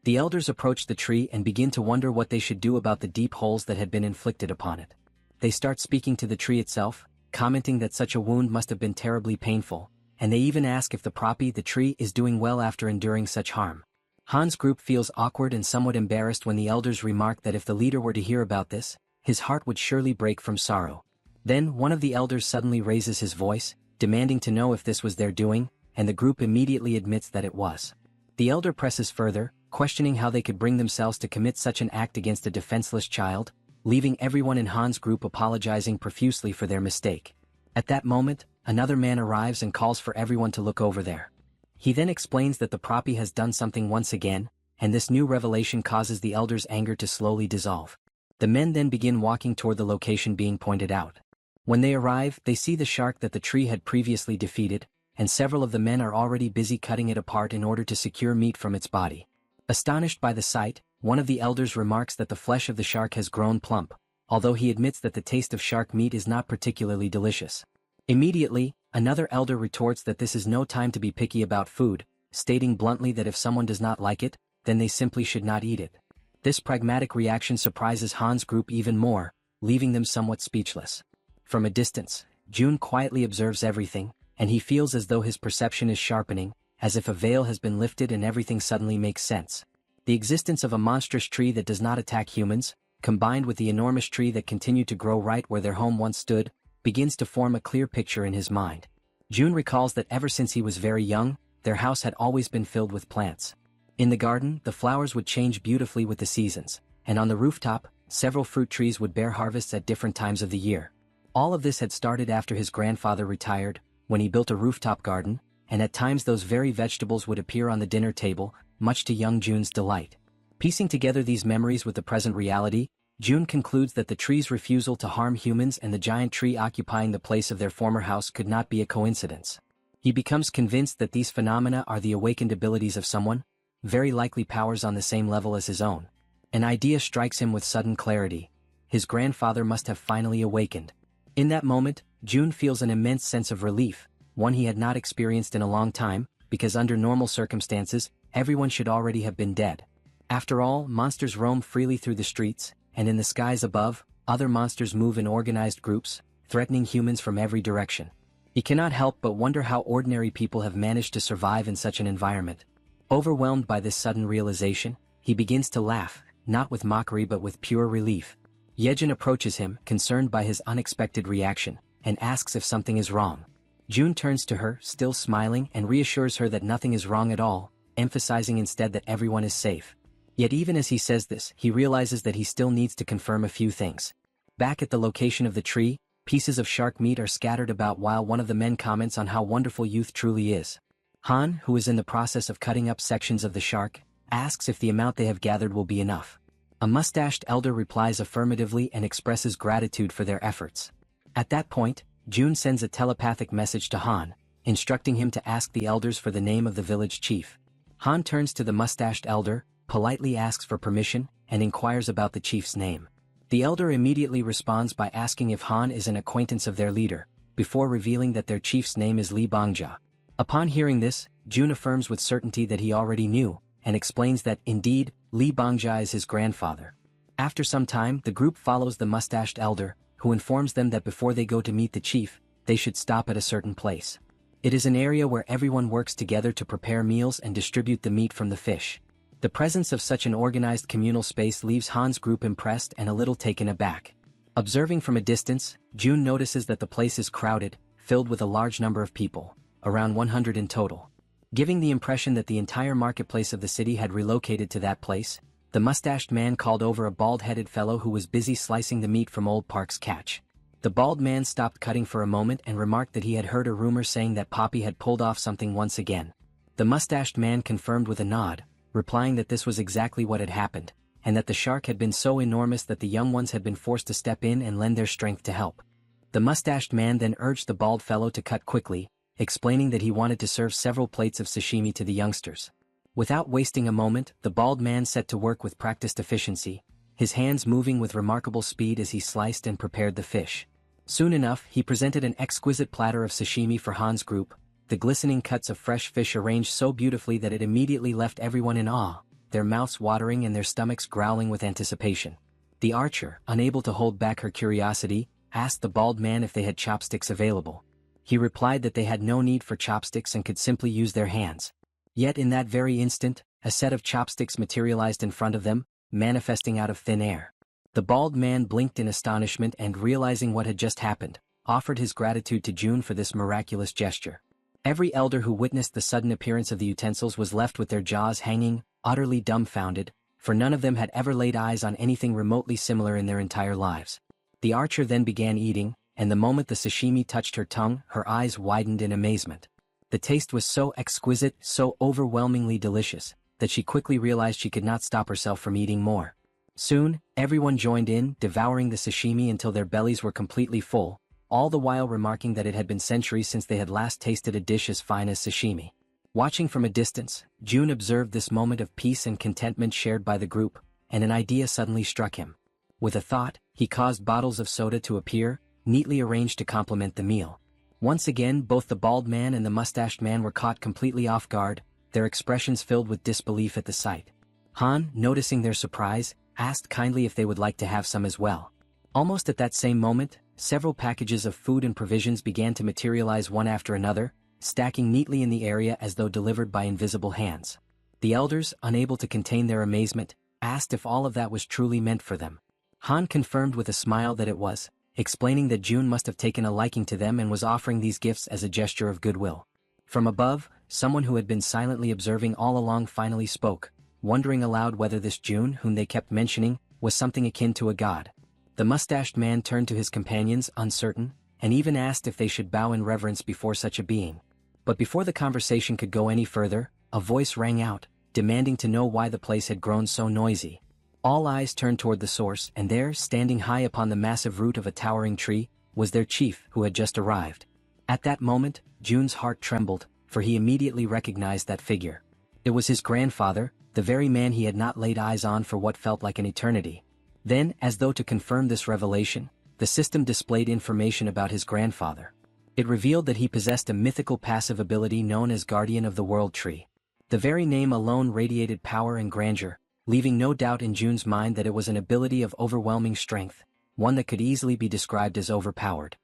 The elders approached the tree and began to wonder what they should do about the deep holes that had been inflicted upon it. They start speaking to the tree itself, commenting that such a wound must have been terribly painful, and they even ask if the proppy, the tree, is doing well after enduring such harm. Han's group feels awkward and somewhat embarrassed when the elders remark that if the leader were to hear about this, his heart would surely break from sorrow. Then one of the elders suddenly raises his voice, demanding to know if this was their doing, and the group immediately admits that it was. The elder presses further, questioning how they could bring themselves to commit such an act against a defenseless child, leaving everyone in Han's group apologizing profusely for their mistake. At that moment, another man arrives and calls for everyone to look over there. He then explains that the prophet has done something once again, and this new revelation causes the elders' anger to slowly dissolve. The men then begin walking toward the location being pointed out. When they arrive, they see the shark that the tree had previously defeated, and several of the men are already busy cutting it apart in order to secure meat from its body. Astonished by the sight, one of the elders remarks that the flesh of the shark has grown plump, although he admits that the taste of shark meat is not particularly delicious. Immediately, another elder retorts that this is no time to be picky about food, stating bluntly that if someone does not like it, then they simply should not eat it. This pragmatic reaction surprises Han's group even more, leaving them somewhat speechless. From a distance, June quietly observes everything, and he feels as though his perception is sharpening, as if a veil has been lifted and everything suddenly makes sense. The existence of a monstrous tree that does not attack humans, combined with the enormous tree that continued to grow right where their home once stood, begins to form a clear picture in his mind. June recalls that ever since he was very young, their house had always been filled with plants. In the garden, the flowers would change beautifully with the seasons, and on the rooftop, several fruit trees would bear harvests at different times of the year. All of this had started after his grandfather retired, when he built a rooftop garden, and at times those very vegetables would appear on the dinner table, much to young June's delight. Piecing together these memories with the present reality, June concludes that the tree's refusal to harm humans and the giant tree occupying the place of their former house could not be a coincidence. He becomes convinced that these phenomena are the awakened abilities of someone, very likely powers on the same level as his own. An idea strikes him with sudden clarity. His grandfather must have finally awakened. In that moment, June feels an immense sense of relief, one he had not experienced in a long time, because under normal circumstances, everyone should already have been dead. After all, monsters roam freely through the streets, and in the skies above, other monsters move in organized groups, threatening humans from every direction. He cannot help but wonder how ordinary people have managed to survive in such an environment. Overwhelmed by this sudden realization, he begins to laugh, not with mockery but with pure relief. Jaehyeon approaches him, concerned by his unexpected reaction, and asks if something is wrong. June turns to her, still smiling, and reassures her that nothing is wrong at all, emphasizing instead that everyone is safe. Yet even as he says this, he realizes that he still needs to confirm a few things. Back at the location of the tree, pieces of shark meat are scattered about while one of the men comments on how wonderful youth truly is. Han, who is in the process of cutting up sections of the shark, asks if the amount they have gathered will be enough. A mustached elder replies affirmatively and expresses gratitude for their efforts. At that point, June sends a telepathic message to Han, instructing him to ask the elders for the name of the village chief. Han turns to the mustached elder, politely asks for permission, and inquires about the chief's name. The elder immediately responds by asking if Han is an acquaintance of their leader, before revealing that their chief's name is Lee Bangja. Upon hearing this, June affirms with certainty that he already knew, and explains that, indeed, Lee Bangja is his grandfather. After some time, the group follows the mustached elder, who informs them that before they go to meet the chief, they should stop at a certain place. It is an area where everyone works together to prepare meals and distribute the meat from the fish. The presence of such an organized communal space leaves Han's group impressed and a little taken aback. Observing from a distance, June notices that the place is crowded, filled with a large number of people, around 100 in total. Giving the impression that the entire marketplace of the city had relocated to that place, the mustached man called over a bald-headed fellow who was busy slicing the meat from Old Park's catch. The bald man stopped cutting for a moment and remarked that he had heard a rumor saying that Poppy had pulled off something once again. The mustached man confirmed with a nod, replying that this was exactly what had happened, and that the shark had been so enormous that the young ones had been forced to step in and lend their strength to help. The mustached man then urged the bald fellow to cut quickly, explaining that he wanted to serve several plates of sashimi to the youngsters. Without wasting a moment, the bald man set to work with practiced efficiency, his hands moving with remarkable speed as he sliced and prepared the fish. Soon enough, he presented an exquisite platter of sashimi for Han's group, the glistening cuts of fresh fish arranged so beautifully that it immediately left everyone in awe, their mouths watering and their stomachs growling with anticipation. The archer, unable to hold back her curiosity, asked the bald man if they had chopsticks available. He replied that they had no need for chopsticks and could simply use their hands. Yet in that very instant, a set of chopsticks materialized in front of them, manifesting out of thin air. The bald man blinked in astonishment and, realizing what had just happened, offered his gratitude to June for this miraculous gesture. Every elder who witnessed the sudden appearance of the utensils was left with their jaws hanging, utterly dumbfounded, for none of them had ever laid eyes on anything remotely similar in their entire lives. The archer then began eating, and the moment the sashimi touched her tongue, her eyes widened in amazement. The taste was so exquisite, so overwhelmingly delicious, that she quickly realized she could not stop herself from eating more. Soon, everyone joined in, devouring the sashimi until their bellies were completely full, all the while remarking that it had been centuries since they had last tasted a dish as fine as sashimi. Watching from a distance, Jun observed this moment of peace and contentment shared by the group, and an idea suddenly struck him. With a thought, he caused bottles of soda to appear, neatly arranged to complement the meal. Once again, both the bald man and the mustached man were caught completely off guard, their expressions filled with disbelief at the sight. Han, noticing their surprise, asked kindly if they would like to have some as well. Almost at that same moment, several packages of food and provisions began to materialize one after another, stacking neatly in the area as though delivered by invisible hands. The elders, unable to contain their amazement, asked if all of that was truly meant for them. Han confirmed with a smile that it was, explaining that Jun must have taken a liking to them and was offering these gifts as a gesture of goodwill. From above, someone who had been silently observing all along finally spoke, wondering aloud whether this Jun, whom they kept mentioning, was something akin to a god. The mustached man turned to his companions, uncertain, and even asked if they should bow in reverence before such a being. But before the conversation could go any further, a voice rang out, demanding to know why the place had grown so noisy. All eyes turned toward the source, and there, standing high upon the massive root of a towering tree, was their chief, who had just arrived. At that moment, Jun's heart trembled, for he immediately recognized that figure. It was his grandfather, the very man he had not laid eyes on for what felt like an eternity. Then, as though to confirm this revelation, the system displayed information about his grandfather. It revealed that he possessed a mythical passive ability known as Guardian of the World Tree. The very name alone radiated power and grandeur, leaving no doubt in Jun's mind that it was an ability of overwhelming strength, one that could easily be described as overpowered.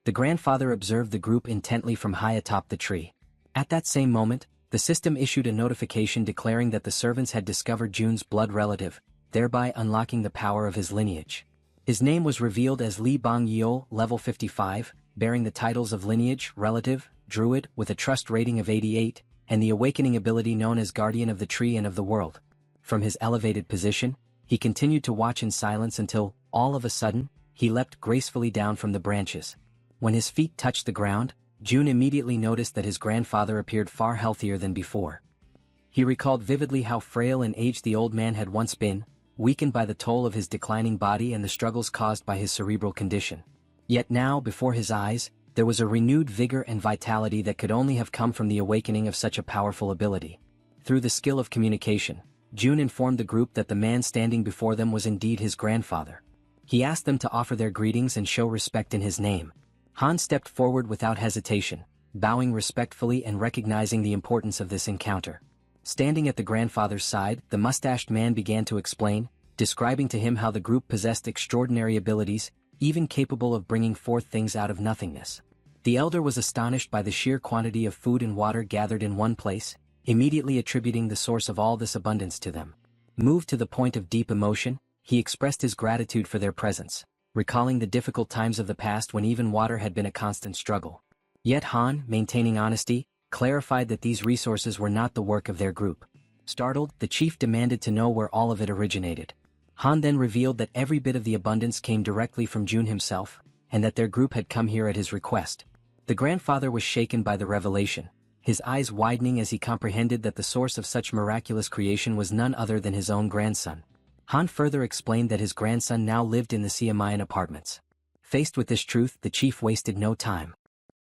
The grandfather observed the group intently from high atop the tree. At that same moment, the system issued a notification declaring that the servants had discovered Jun's blood relative, thereby unlocking the power of his lineage. His name was revealed as Li Bang Yeol, level 55, bearing the titles of lineage, relative, druid, with a trust rating of 88, and the awakening ability known as Guardian of the Tree and of the World. From his elevated position, he continued to watch in silence until, all of a sudden, he leapt gracefully down from the branches. When his feet touched the ground, Jun immediately noticed that his grandfather appeared far healthier than before. He recalled vividly how frail and aged the old man had once been, weakened by the toll of his declining body and the struggles caused by his cerebral condition. Yet now, before his eyes, there was a renewed vigor and vitality that could only have come from the awakening of such a powerful ability. Through the skill of communication, Jun informed the group that the man standing before them was indeed his grandfather. He asked them to offer their greetings and show respect in his name. Han stepped forward without hesitation, bowing respectfully and recognizing the importance of this encounter. Standing at the grandfather's side, the mustached man began to explain, describing to him how the group possessed extraordinary abilities, even capable of bringing forth things out of nothingness. The elder was astonished by the sheer quantity of food and water gathered in one place, immediately attributing the source of all this abundance to them. Moved to the point of deep emotion, he expressed his gratitude for their presence, recalling the difficult times of the past when even water had been a constant struggle. Yet Han, maintaining honesty, clarified that these resources were not the work of their group. Startled, the chief demanded to know where all of it originated. Han then revealed that every bit of the abundance came directly from Jun himself, and that their group had come here at his request. The grandfather was shaken by the revelation, his eyes widening as he comprehended that the source of such miraculous creation was none other than his own grandson. Han further explained that his grandson now lived in the Siamayan apartments. Faced with this truth, the chief wasted no time.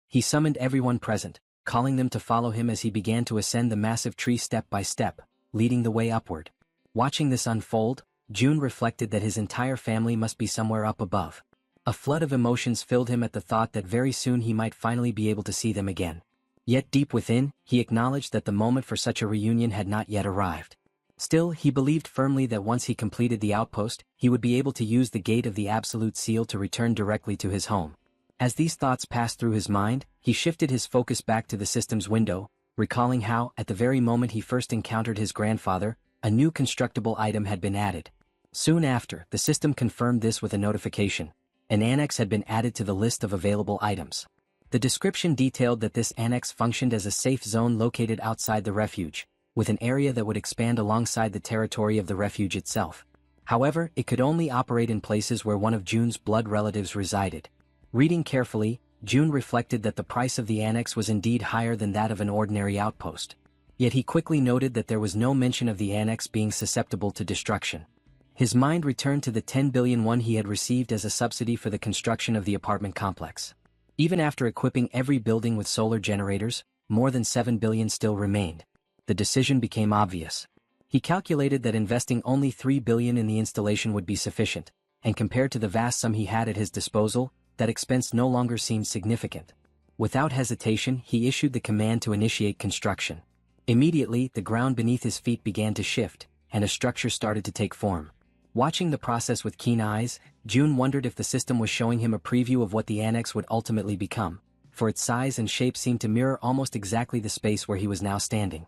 He summoned everyone present, calling them to follow him as he began to ascend the massive tree step by step, leading the way upward. Watching this unfold, Jun reflected that his entire family must be somewhere up above. A flood of emotions filled him at the thought that very soon he might finally be able to see them again. Yet deep within, he acknowledged that the moment for such a reunion had not yet arrived. Still, he believed firmly that once he completed the outpost, he would be able to use the gate of the Absolute Seal to return directly to his home. As these thoughts passed through his mind, he shifted his focus back to the system's window, recalling how, at the very moment he first encountered his grandfather, a new constructible item had been added. Soon after, the system confirmed this with a notification. An annex had been added to the list of available items. The description detailed that this annex functioned as a safe zone located outside the refuge, with an area that would expand alongside the territory of the refuge itself. However, it could only operate in places where one of Jun's blood relatives resided. Reading carefully, Jun reflected that the price of the annex was indeed higher than that of an ordinary outpost. Yet he quickly noted that there was no mention of the annex being susceptible to destruction. His mind returned to the 10 billion won he had received as a subsidy for the construction of the apartment complex. Even after equipping every building with solar generators, more than 7 billion still remained. The decision became obvious. He calculated that investing only 3 billion in the installation would be sufficient, and compared to the vast sum he had at his disposal, that expense no longer seemed significant. Without hesitation, he issued the command to initiate construction. Immediately, the ground beneath his feet began to shift, and a structure started to take form. Watching the process with keen eyes, Jun wondered if the system was showing him a preview of what the annex would ultimately become, for its size and shape seemed to mirror almost exactly the space where he was now standing.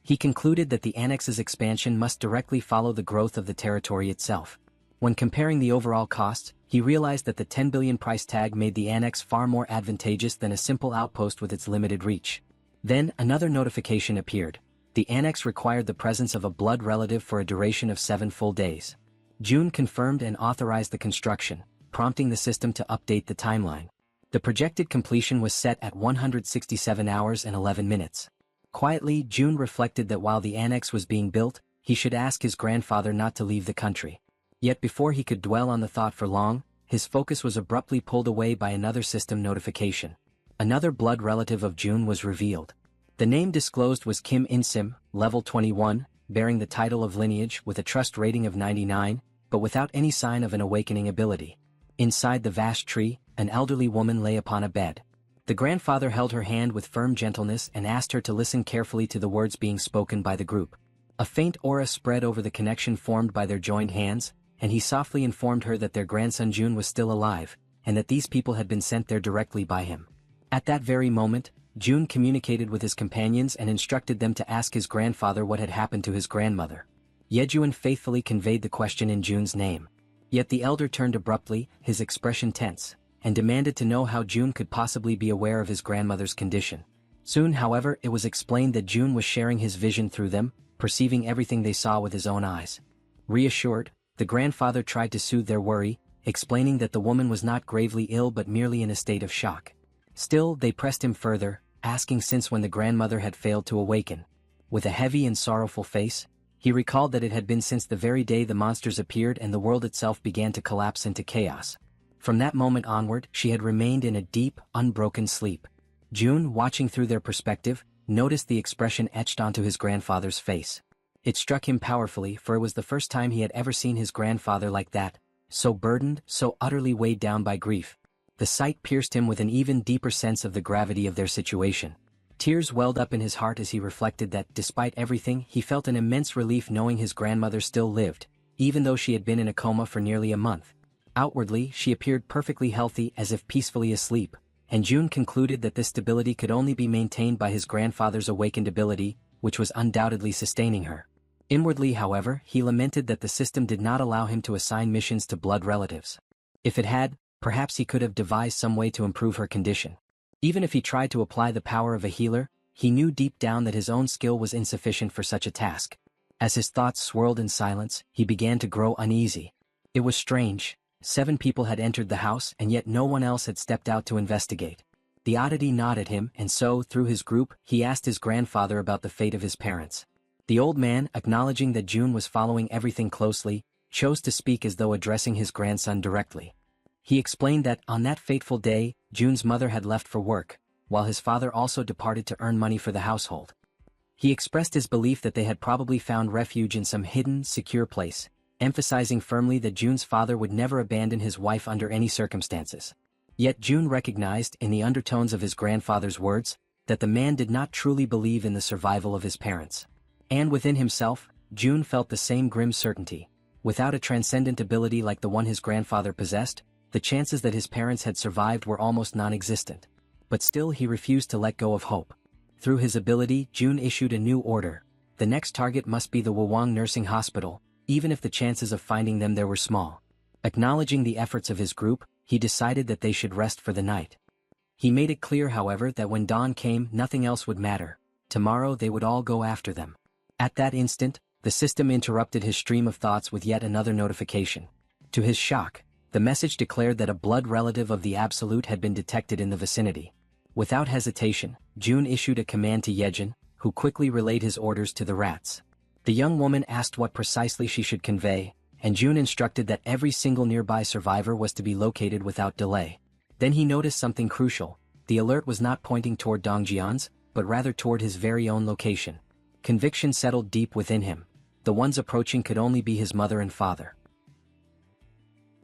He concluded that the annex's expansion must directly follow the growth of the territory itself. When comparing the overall cost, he realized that the 10 billion price tag made the annex far more advantageous than a simple outpost with its limited reach. Then, another notification appeared. The annex required the presence of a blood relative for a duration of 7 full days. Jun confirmed and authorized the construction, prompting the system to update the timeline. The projected completion was set at 167 hours and 11 minutes. Quietly, Jun reflected that while the annex was being built, he should ask his grandfather not to leave the country. Yet before he could dwell on the thought for long, his focus was abruptly pulled away by another system notification. Another blood relative of Jun was revealed. The name disclosed was Kim In-sim, level 21, bearing the title of lineage with a trust rating of 99, but without any sign of an awakening ability. Inside the vast tree, an elderly woman lay upon a bed. The grandfather held her hand with firm gentleness and asked her to listen carefully to the words being spoken by the group. A faint aura spread over the connection formed by their joined hands, and he softly informed her that their grandson Jun was still alive, and that these people had been sent there directly by him. At that very moment, Jun communicated with his companions and instructed them to ask his grandfather what had happened to his grandmother. Jaehyeon faithfully conveyed the question in Jun's name. Yet the elder turned abruptly, his expression tense, and demanded to know how Jun could possibly be aware of his grandmother's condition. Soon, however, it was explained that Jun was sharing his vision through them, perceiving everything they saw with his own eyes. Reassured, the grandfather tried to soothe their worry, explaining that the woman was not gravely ill but merely in a state of shock. Still, they pressed him further, asking since when the grandmother had failed to awaken. With a heavy and sorrowful face, he recalled that it had been since the very day the monsters appeared and the world itself began to collapse into chaos. From that moment onward, she had remained in a deep, unbroken sleep. Jun, watching through their perspective, noticed the expression etched onto his grandfather's face. It struck him powerfully, for it was the first time he had ever seen his grandfather like that, so burdened, so utterly weighed down by grief. The sight pierced him with an even deeper sense of the gravity of their situation. Tears welled up in his heart as he reflected that, despite everything, he felt an immense relief knowing his grandmother still lived, even though she had been in a coma for nearly a month. Outwardly, she appeared perfectly healthy, as if peacefully asleep, and Jun concluded that this stability could only be maintained by his grandfather's awakened ability, which was undoubtedly sustaining her. Inwardly, however, he lamented that the system did not allow him to assign missions to blood relatives. If it had, perhaps he could have devised some way to improve her condition. Even if he tried to apply the power of a healer, he knew deep down that his own skill was insufficient for such a task. As his thoughts swirled in silence, he began to grow uneasy. It was strange. 7 people had entered the house and yet no one else had stepped out to investigate. The oddity gnawed at him, and so, through his group, he asked his grandfather about the fate of his parents. The old man, acknowledging that Jun was following everything closely, chose to speak as though addressing his grandson directly. He explained that, on that fateful day, Jun's mother had left for work, while his father also departed to earn money for the household. He expressed his belief that they had probably found refuge in some hidden, secure place, emphasizing firmly that Jun's father would never abandon his wife under any circumstances. Yet Jun recognized, in the undertones of his grandfather's words, that the man did not truly believe in the survival of his parents. And within himself, Jun felt the same grim certainty. Without a transcendent ability like the one his grandfather possessed, the chances that his parents had survived were almost non-existent. But still he refused to let go of hope. Through his ability, Jun issued a new order. The next target must be the Wawang Nursing Hospital, even if the chances of finding them there were small. Acknowledging the efforts of his group, he decided that they should rest for the night. He made it clear, however, that when dawn came, nothing else would matter. Tomorrow they would all go after them. At that instant, the system interrupted his stream of thoughts with yet another notification. To his shock, the message declared that a blood relative of the Absolute had been detected in the vicinity. Without hesitation, June issued a command to Jaehyeon, who quickly relayed his orders to the rats. The young woman asked what precisely she should convey, and June instructed that every single nearby survivor was to be located without delay. Then he noticed something crucial. The alert was not pointing toward Dongjeon's, but rather toward his very own location. Conviction settled deep within him. The ones approaching could only be his mother and father.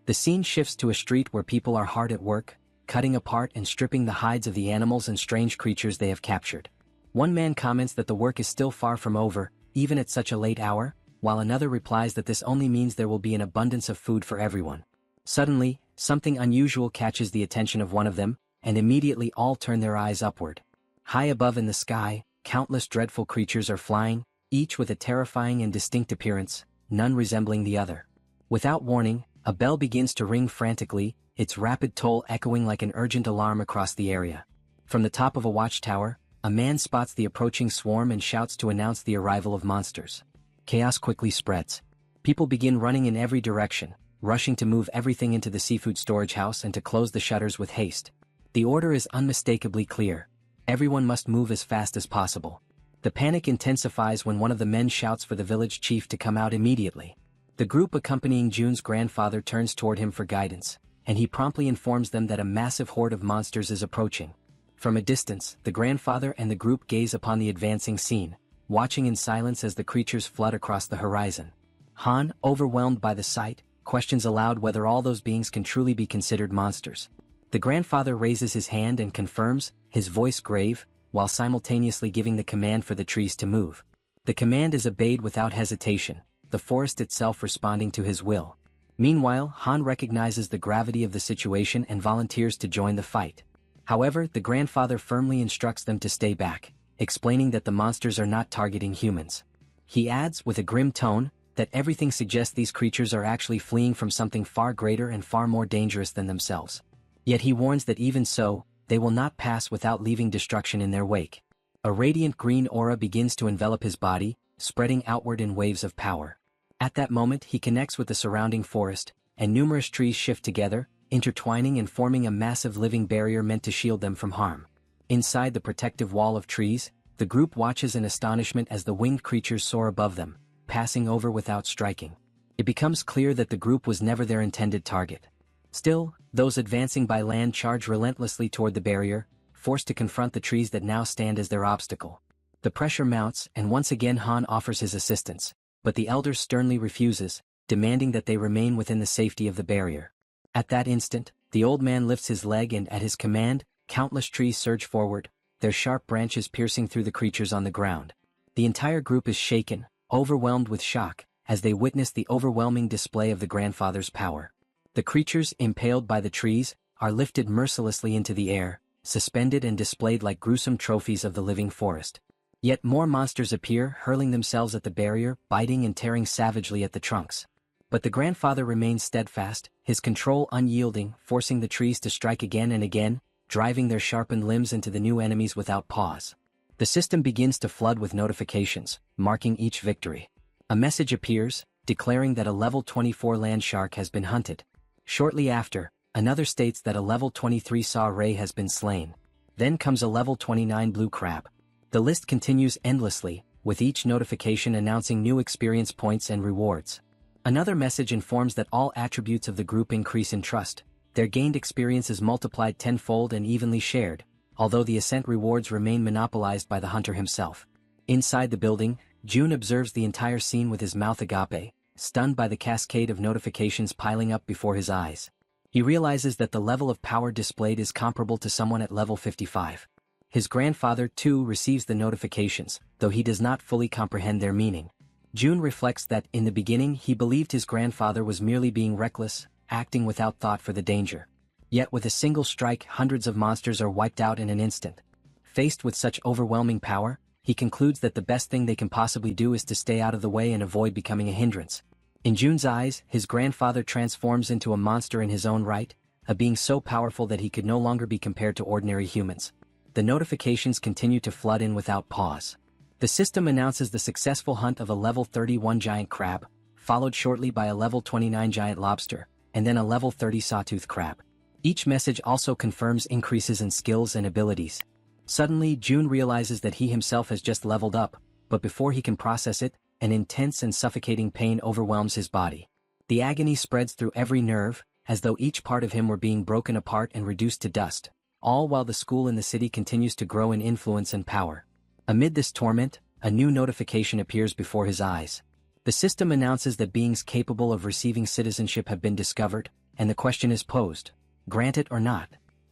The scene shifts to a street where people are hard at work, cutting apart and stripping the hides of the animals and strange creatures they have captured. One man comments that the work is still far from over, even at such a late hour, while another replies that this only means there will be an abundance of food for everyone. Suddenly, something unusual catches the attention of one of them, and immediately all turn their eyes upward. High above in the sky, countless dreadful creatures are flying, each with a terrifying and distinct appearance, none resembling the other. Without warning, a bell begins to ring frantically, its rapid toll echoing like an urgent alarm across the area. From the top of a watchtower, a man spots the approaching swarm and shouts to announce the arrival of monsters. Chaos quickly spreads. People begin running in every direction, rushing to move everything into the seafood storage house and to close the shutters with haste. The order is unmistakably clear. Everyone must move as fast as possible. The panic intensifies when one of the men shouts for the village chief to come out immediately. The group accompanying June's grandfather turns toward him for guidance, and he promptly informs them that a massive horde of monsters is approaching. From a distance, the grandfather and the group gaze upon the advancing scene, watching in silence as the creatures flood across the horizon. Han, overwhelmed by the sight, questions aloud whether all those beings can truly be considered monsters. The grandfather raises his hand and confirms, his voice grave, while simultaneously giving the command for the trees to move. The command is obeyed without hesitation, the forest itself responding to his will. Meanwhile, Han recognizes the gravity of the situation and volunteers to join the fight. However, the grandfather firmly instructs them to stay back, explaining that the monsters are not targeting humans. He adds, with a grim tone, that everything suggests these creatures are actually fleeing from something far greater and far more dangerous than themselves. Yet he warns that even so, they will not pass without leaving destruction in their wake. A radiant green aura begins to envelop his body, spreading outward in waves of power. At that moment he connects with the surrounding forest, and numerous trees shift together, intertwining and forming a massive living barrier meant to shield them from harm. Inside the protective wall of trees, the group watches in astonishment as the winged creatures soar above them, passing over without striking. It becomes clear that the group was never their intended target. Still, those advancing by land charge relentlessly toward the barrier, forced to confront the trees that now stand as their obstacle. The pressure mounts, and once again Han offers his assistance, but the elder sternly refuses, demanding that they remain within the safety of the barrier. At that instant, the old man lifts his leg and at his command, countless trees surge forward, their sharp branches piercing through the creatures on the ground. The entire group is shaken, overwhelmed with shock, as they witness the overwhelming display of the grandfather's power. The creatures, impaled by the trees, are lifted mercilessly into the air, suspended and displayed like gruesome trophies of the living forest. Yet more monsters appear, hurling themselves at the barrier, biting and tearing savagely at the trunks. But the grandfather remains steadfast, his control unyielding, forcing the trees to strike again and again, driving their sharpened limbs into the new enemies without pause. The system begins to flood with notifications, marking each victory. A message appears, declaring that a level 24 land shark has been hunted. Shortly after, another states that a level 23 saw ray has been slain. Then comes a level 29 blue crab. The list continues endlessly, with each notification announcing new experience points and rewards. Another message informs that all attributes of the group increase in trust. Their gained experience is multiplied tenfold and evenly shared, although the ascent rewards remain monopolized by the hunter himself. Inside the building, June observes the entire scene with his mouth agape, stunned by the cascade of notifications piling up before his eyes. He realizes that the level of power displayed is comparable to someone at level 55. His grandfather, too, receives the notifications, though he does not fully comprehend their meaning. June reflects that, in the beginning, he believed his grandfather was merely being reckless, acting without thought for the danger. Yet with a single strike, hundreds of monsters are wiped out in an instant. Faced with such overwhelming power, he concludes that the best thing they can possibly do is to stay out of the way and avoid becoming a hindrance. In June's eyes, his grandfather transforms into a monster in his own right, a being so powerful that he could no longer be compared to ordinary humans. The notifications continue to flood in without pause. The system announces the successful hunt of a level 31 giant crab, followed shortly by a level 29 giant lobster, and then a level 30 sawtooth crab. Each message also confirms increases in skills and abilities. Suddenly, June realizes that he himself has just leveled up, but before he can process it, an intense and suffocating pain overwhelms his body. The agony spreads through every nerve, as though each part of him were being broken apart and reduced to dust, all while the school in the city continues to grow in influence and power. Amid this torment, a new notification appears before his eyes. The system announces that beings capable of receiving citizenship have been discovered, and the question is posed: grant it or not?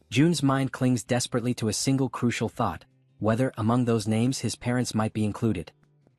June's mind clings desperately to a single crucial thought: whether among those names his parents might be included.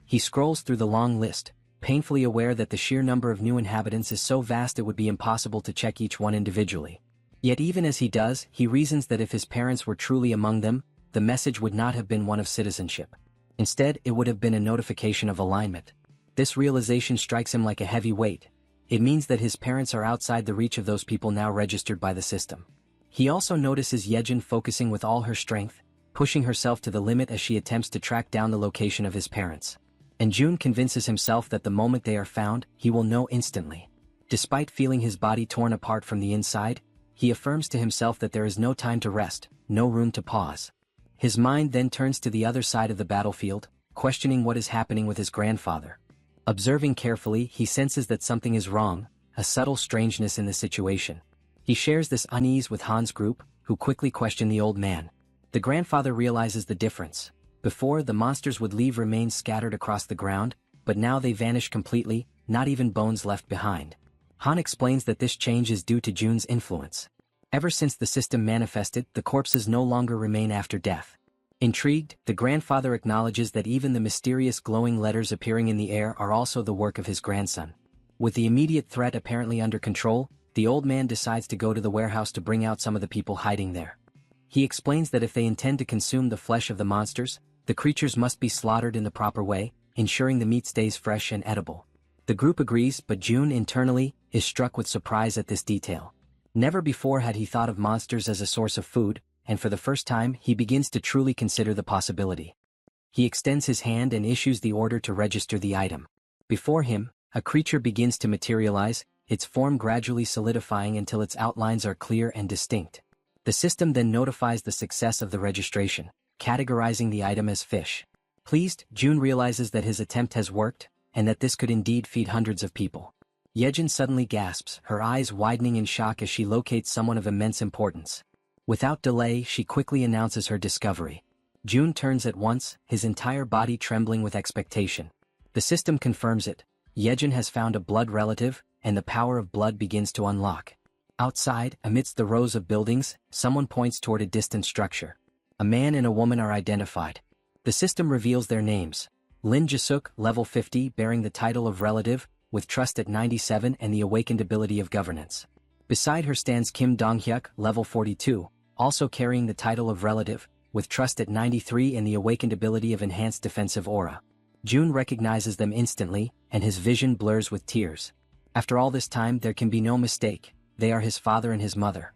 He scrolls through the long list, painfully aware that the sheer number of new inhabitants is so vast it would be impossible to check each one individually. Yet even as he does, he reasons that if his parents were truly among them, the message would not have been one of citizenship. Instead, it would have been a notification of alignment. This realization strikes him like a heavy weight. It means that his parents are outside the reach of those people now registered by the system. He also notices Jaehyeon focusing with all her strength, pushing herself to the limit as she attempts to track down the location of his parents. And June convinces himself that the moment they are found, he will know instantly. Despite feeling his body torn apart from the inside, he affirms to himself that there is no time to rest, no room to pause. His mind then turns to the other side of the battlefield, questioning what is happening with his grandfather. Observing carefully, he senses that something is wrong, a subtle strangeness in the situation. He shares this unease with Han's group, who quickly question the old man. The grandfather realizes the difference. Before, the monsters would leave remains scattered across the ground, but now they vanish completely, not even bones left behind. Han explains that this change is due to June's influence. Ever since the system manifested, the corpses no longer remain after death. Intrigued, the grandfather acknowledges that even the mysterious glowing letters appearing in the air are also the work of his grandson. With the immediate threat apparently under control, the old man decides to go to the warehouse to bring out some of the people hiding there. He explains that if they intend to consume the flesh of the monsters, the creatures must be slaughtered in the proper way, ensuring the meat stays fresh and edible. The group agrees, but June internally is struck with surprise at this detail. Never before had he thought of monsters as a source of food, and for the first time he begins to truly consider the possibility. He extends his hand and issues the order to register the item. Before him, a creature begins to materialize, its form gradually solidifying until its outlines are clear and distinct. The system then notifies the success of the registration, categorizing the item as fish. Pleased, June realizes that his attempt has worked, and that this could indeed feed hundreds of people. Jaehyeon suddenly gasps, her eyes widening in shock as she locates someone of immense importance. Without delay, she quickly announces her discovery. June turns at once, his entire body trembling with expectation. The system confirms it. Jaehyeon has found a blood relative, and the power of blood begins to unlock. Outside, amidst the rows of buildings, someone points toward a distant structure. A man and a woman are identified. The system reveals their names. Lin Jisuk, level 50, bearing the title of relative, with trust at 97 and the awakened ability of governance. Beside her stands Kim Donghyuk, level 42, also carrying the title of relative, with trust at 93 and the awakened ability of enhanced defensive aura. June recognizes them instantly, and his vision blurs with tears. After all this time, there can be no mistake, they are his father and his mother.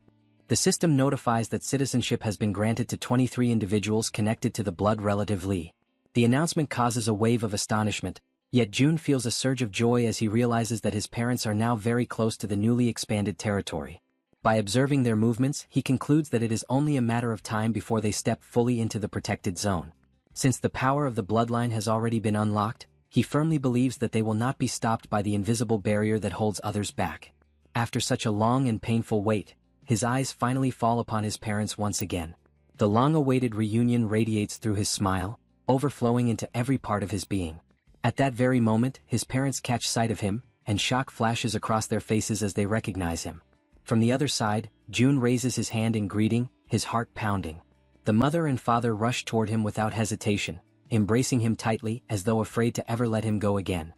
The system notifies that citizenship has been granted to 23 individuals connected to the blood relative Lee. The announcement causes a wave of astonishment, yet June feels a surge of joy as he realizes that his parents are now very close to the newly expanded territory. By observing their movements, he concludes that it is only a matter of time before they step fully into the protected zone. Since the power of the bloodline has already been unlocked, he firmly believes that they will not be stopped by the invisible barrier that holds others back. After such a long and painful wait, his eyes finally fall upon his parents once again. The long-awaited reunion radiates through his smile, overflowing into every part of his being. At that very moment, his parents catch sight of him, and shock flashes across their faces as they recognize him. From the other side, June raises his hand in greeting, his heart pounding. The mother and father rush toward him without hesitation, embracing him tightly as though afraid to ever let him go again.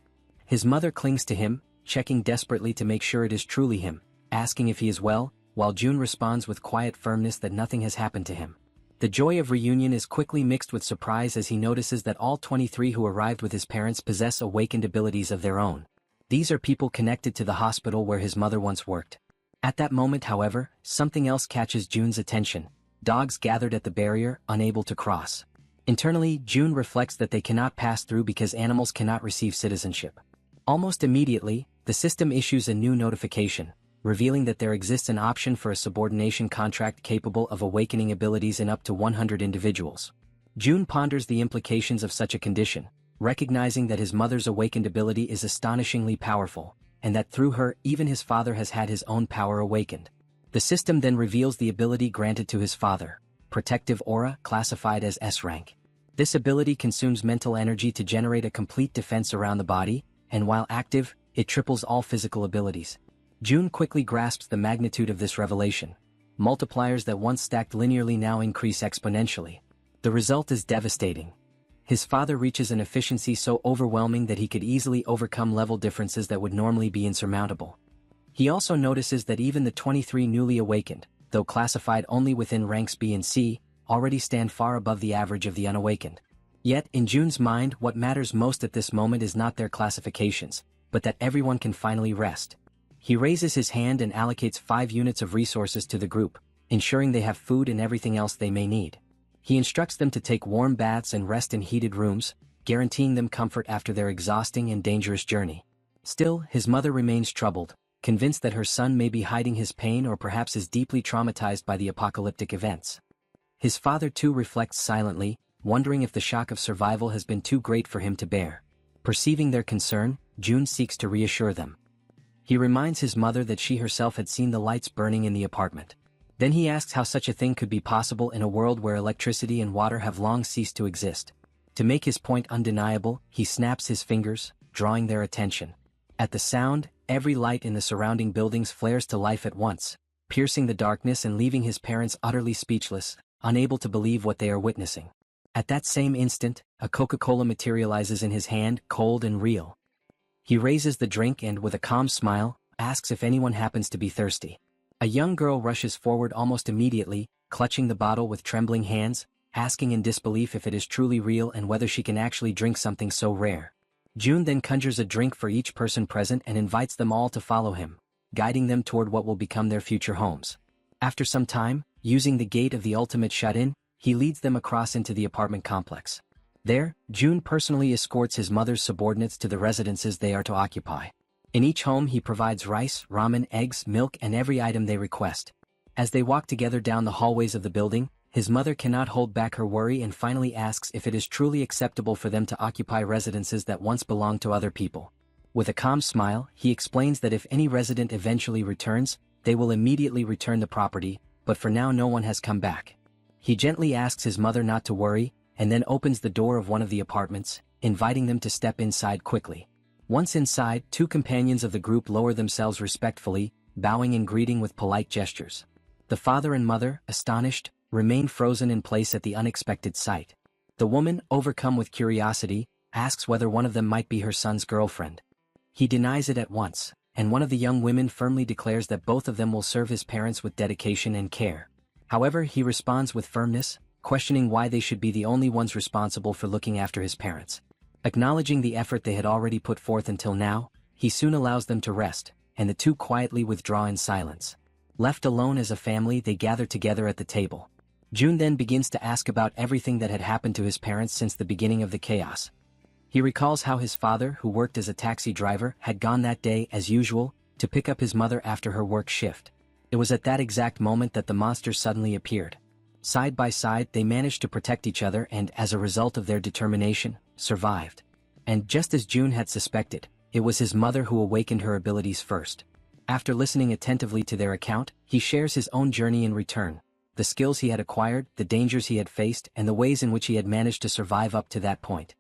His mother clings to him, checking desperately to make sure it is truly him, asking if he is well, while June responds with quiet firmness that nothing has happened to him. The joy of reunion is quickly mixed with surprise as he notices that all 23 who arrived with his parents possess awakened abilities of their own. These are people connected to the hospital where his mother once worked. At that moment, however, something else catches June's attention: dogs gathered at the barrier, unable to cross. Internally, June reflects that they cannot pass through because animals cannot receive citizenship. Almost immediately, the system issues a new notification, revealing that there exists an option for a subordination contract capable of awakening abilities in up to 100 individuals. June ponders the implications of such a condition, recognizing that his mother's awakened ability is astonishingly powerful, and that through her, even his father has had his own power awakened. The system then reveals the ability granted to his father, Protective Aura, classified as S rank. This ability consumes mental energy to generate a complete defense around the body, and while active, it triples all physical abilities. June quickly grasps the magnitude of this revelation. Multipliers that once stacked linearly now increase exponentially. The result is devastating. His father reaches an efficiency so overwhelming that he could easily overcome level differences that would normally be insurmountable. He also notices that even the 23 newly awakened, though classified only within ranks B and C, already stand far above the average of the unawakened. Yet, in June's mind, what matters most at this moment is not their classifications, but that everyone can finally rest. He raises his hand and allocates 5 units of resources to the group, ensuring they have food and everything else they may need. He instructs them to take warm baths and rest in heated rooms, guaranteeing them comfort after their exhausting and dangerous journey. Still, his mother remains troubled, convinced that her son may be hiding his pain or perhaps is deeply traumatized by the apocalyptic events. His father too reflects silently, wondering if the shock of survival has been too great for him to bear. Perceiving their concern, June seeks to reassure them. He reminds his mother that she herself had seen the lights burning in the apartment. Then he asks how such a thing could be possible in a world where electricity and water have long ceased to exist. To make his point undeniable, he snaps his fingers, drawing their attention. At the sound, every light in the surrounding buildings flares to life at once, piercing the darkness and leaving his parents utterly speechless, unable to believe what they are witnessing. At that same instant, a Coca-Cola materializes in his hand, cold and real. He raises the drink and, with a calm smile, asks if anyone happens to be thirsty. A young girl rushes forward almost immediately, clutching the bottle with trembling hands, asking in disbelief if it is truly real and whether she can actually drink something so rare. June then conjures a drink for each person present and invites them all to follow him, guiding them toward what will become their future homes. After some time, using the gate of the ultimate shut-in, he leads them across into the apartment complex. There, June personally escorts his mother's subordinates to the residences they are to occupy. In each home he provides rice, ramen, eggs, milk and every item they request. As they walk together down the hallways of the building, his mother cannot hold back her worry and finally asks if it is truly acceptable for them to occupy residences that once belonged to other people. With a calm smile, he explains that if any resident eventually returns, they will immediately return the property, but for now no one has come back. He gently asks his mother not to worry, and then opens the door of one of the apartments, inviting them to step inside quickly. Once inside, 2 companions of the group lower themselves respectfully, bowing and greeting with polite gestures. The father and mother, astonished, remain frozen in place at the unexpected sight. The woman, overcome with curiosity, asks whether one of them might be her son's girlfriend. He denies it at once, and one of the young women firmly declares that both of them will serve his parents with dedication and care. However, he responds with firmness, questioning why they should be the only ones responsible for looking after his parents. Acknowledging the effort they had already put forth until now, he soon allows them to rest, and the 2 quietly withdraw in silence. Left alone as a family, they gather together at the table. June then begins to ask about everything that had happened to his parents since the beginning of the chaos. He recalls how his father, who worked as a taxi driver, had gone that day, as usual, to pick up his mother after her work shift. It was at that exact moment that the monsters suddenly appeared. Side by side, they managed to protect each other and, as a result of their determination, survived. And just as June had suspected, it was his mother who awakened her abilities first. After listening attentively to their account, he shares his own journey in return, the skills he had acquired, the dangers he had faced, and the ways in which he had managed to survive up to that point.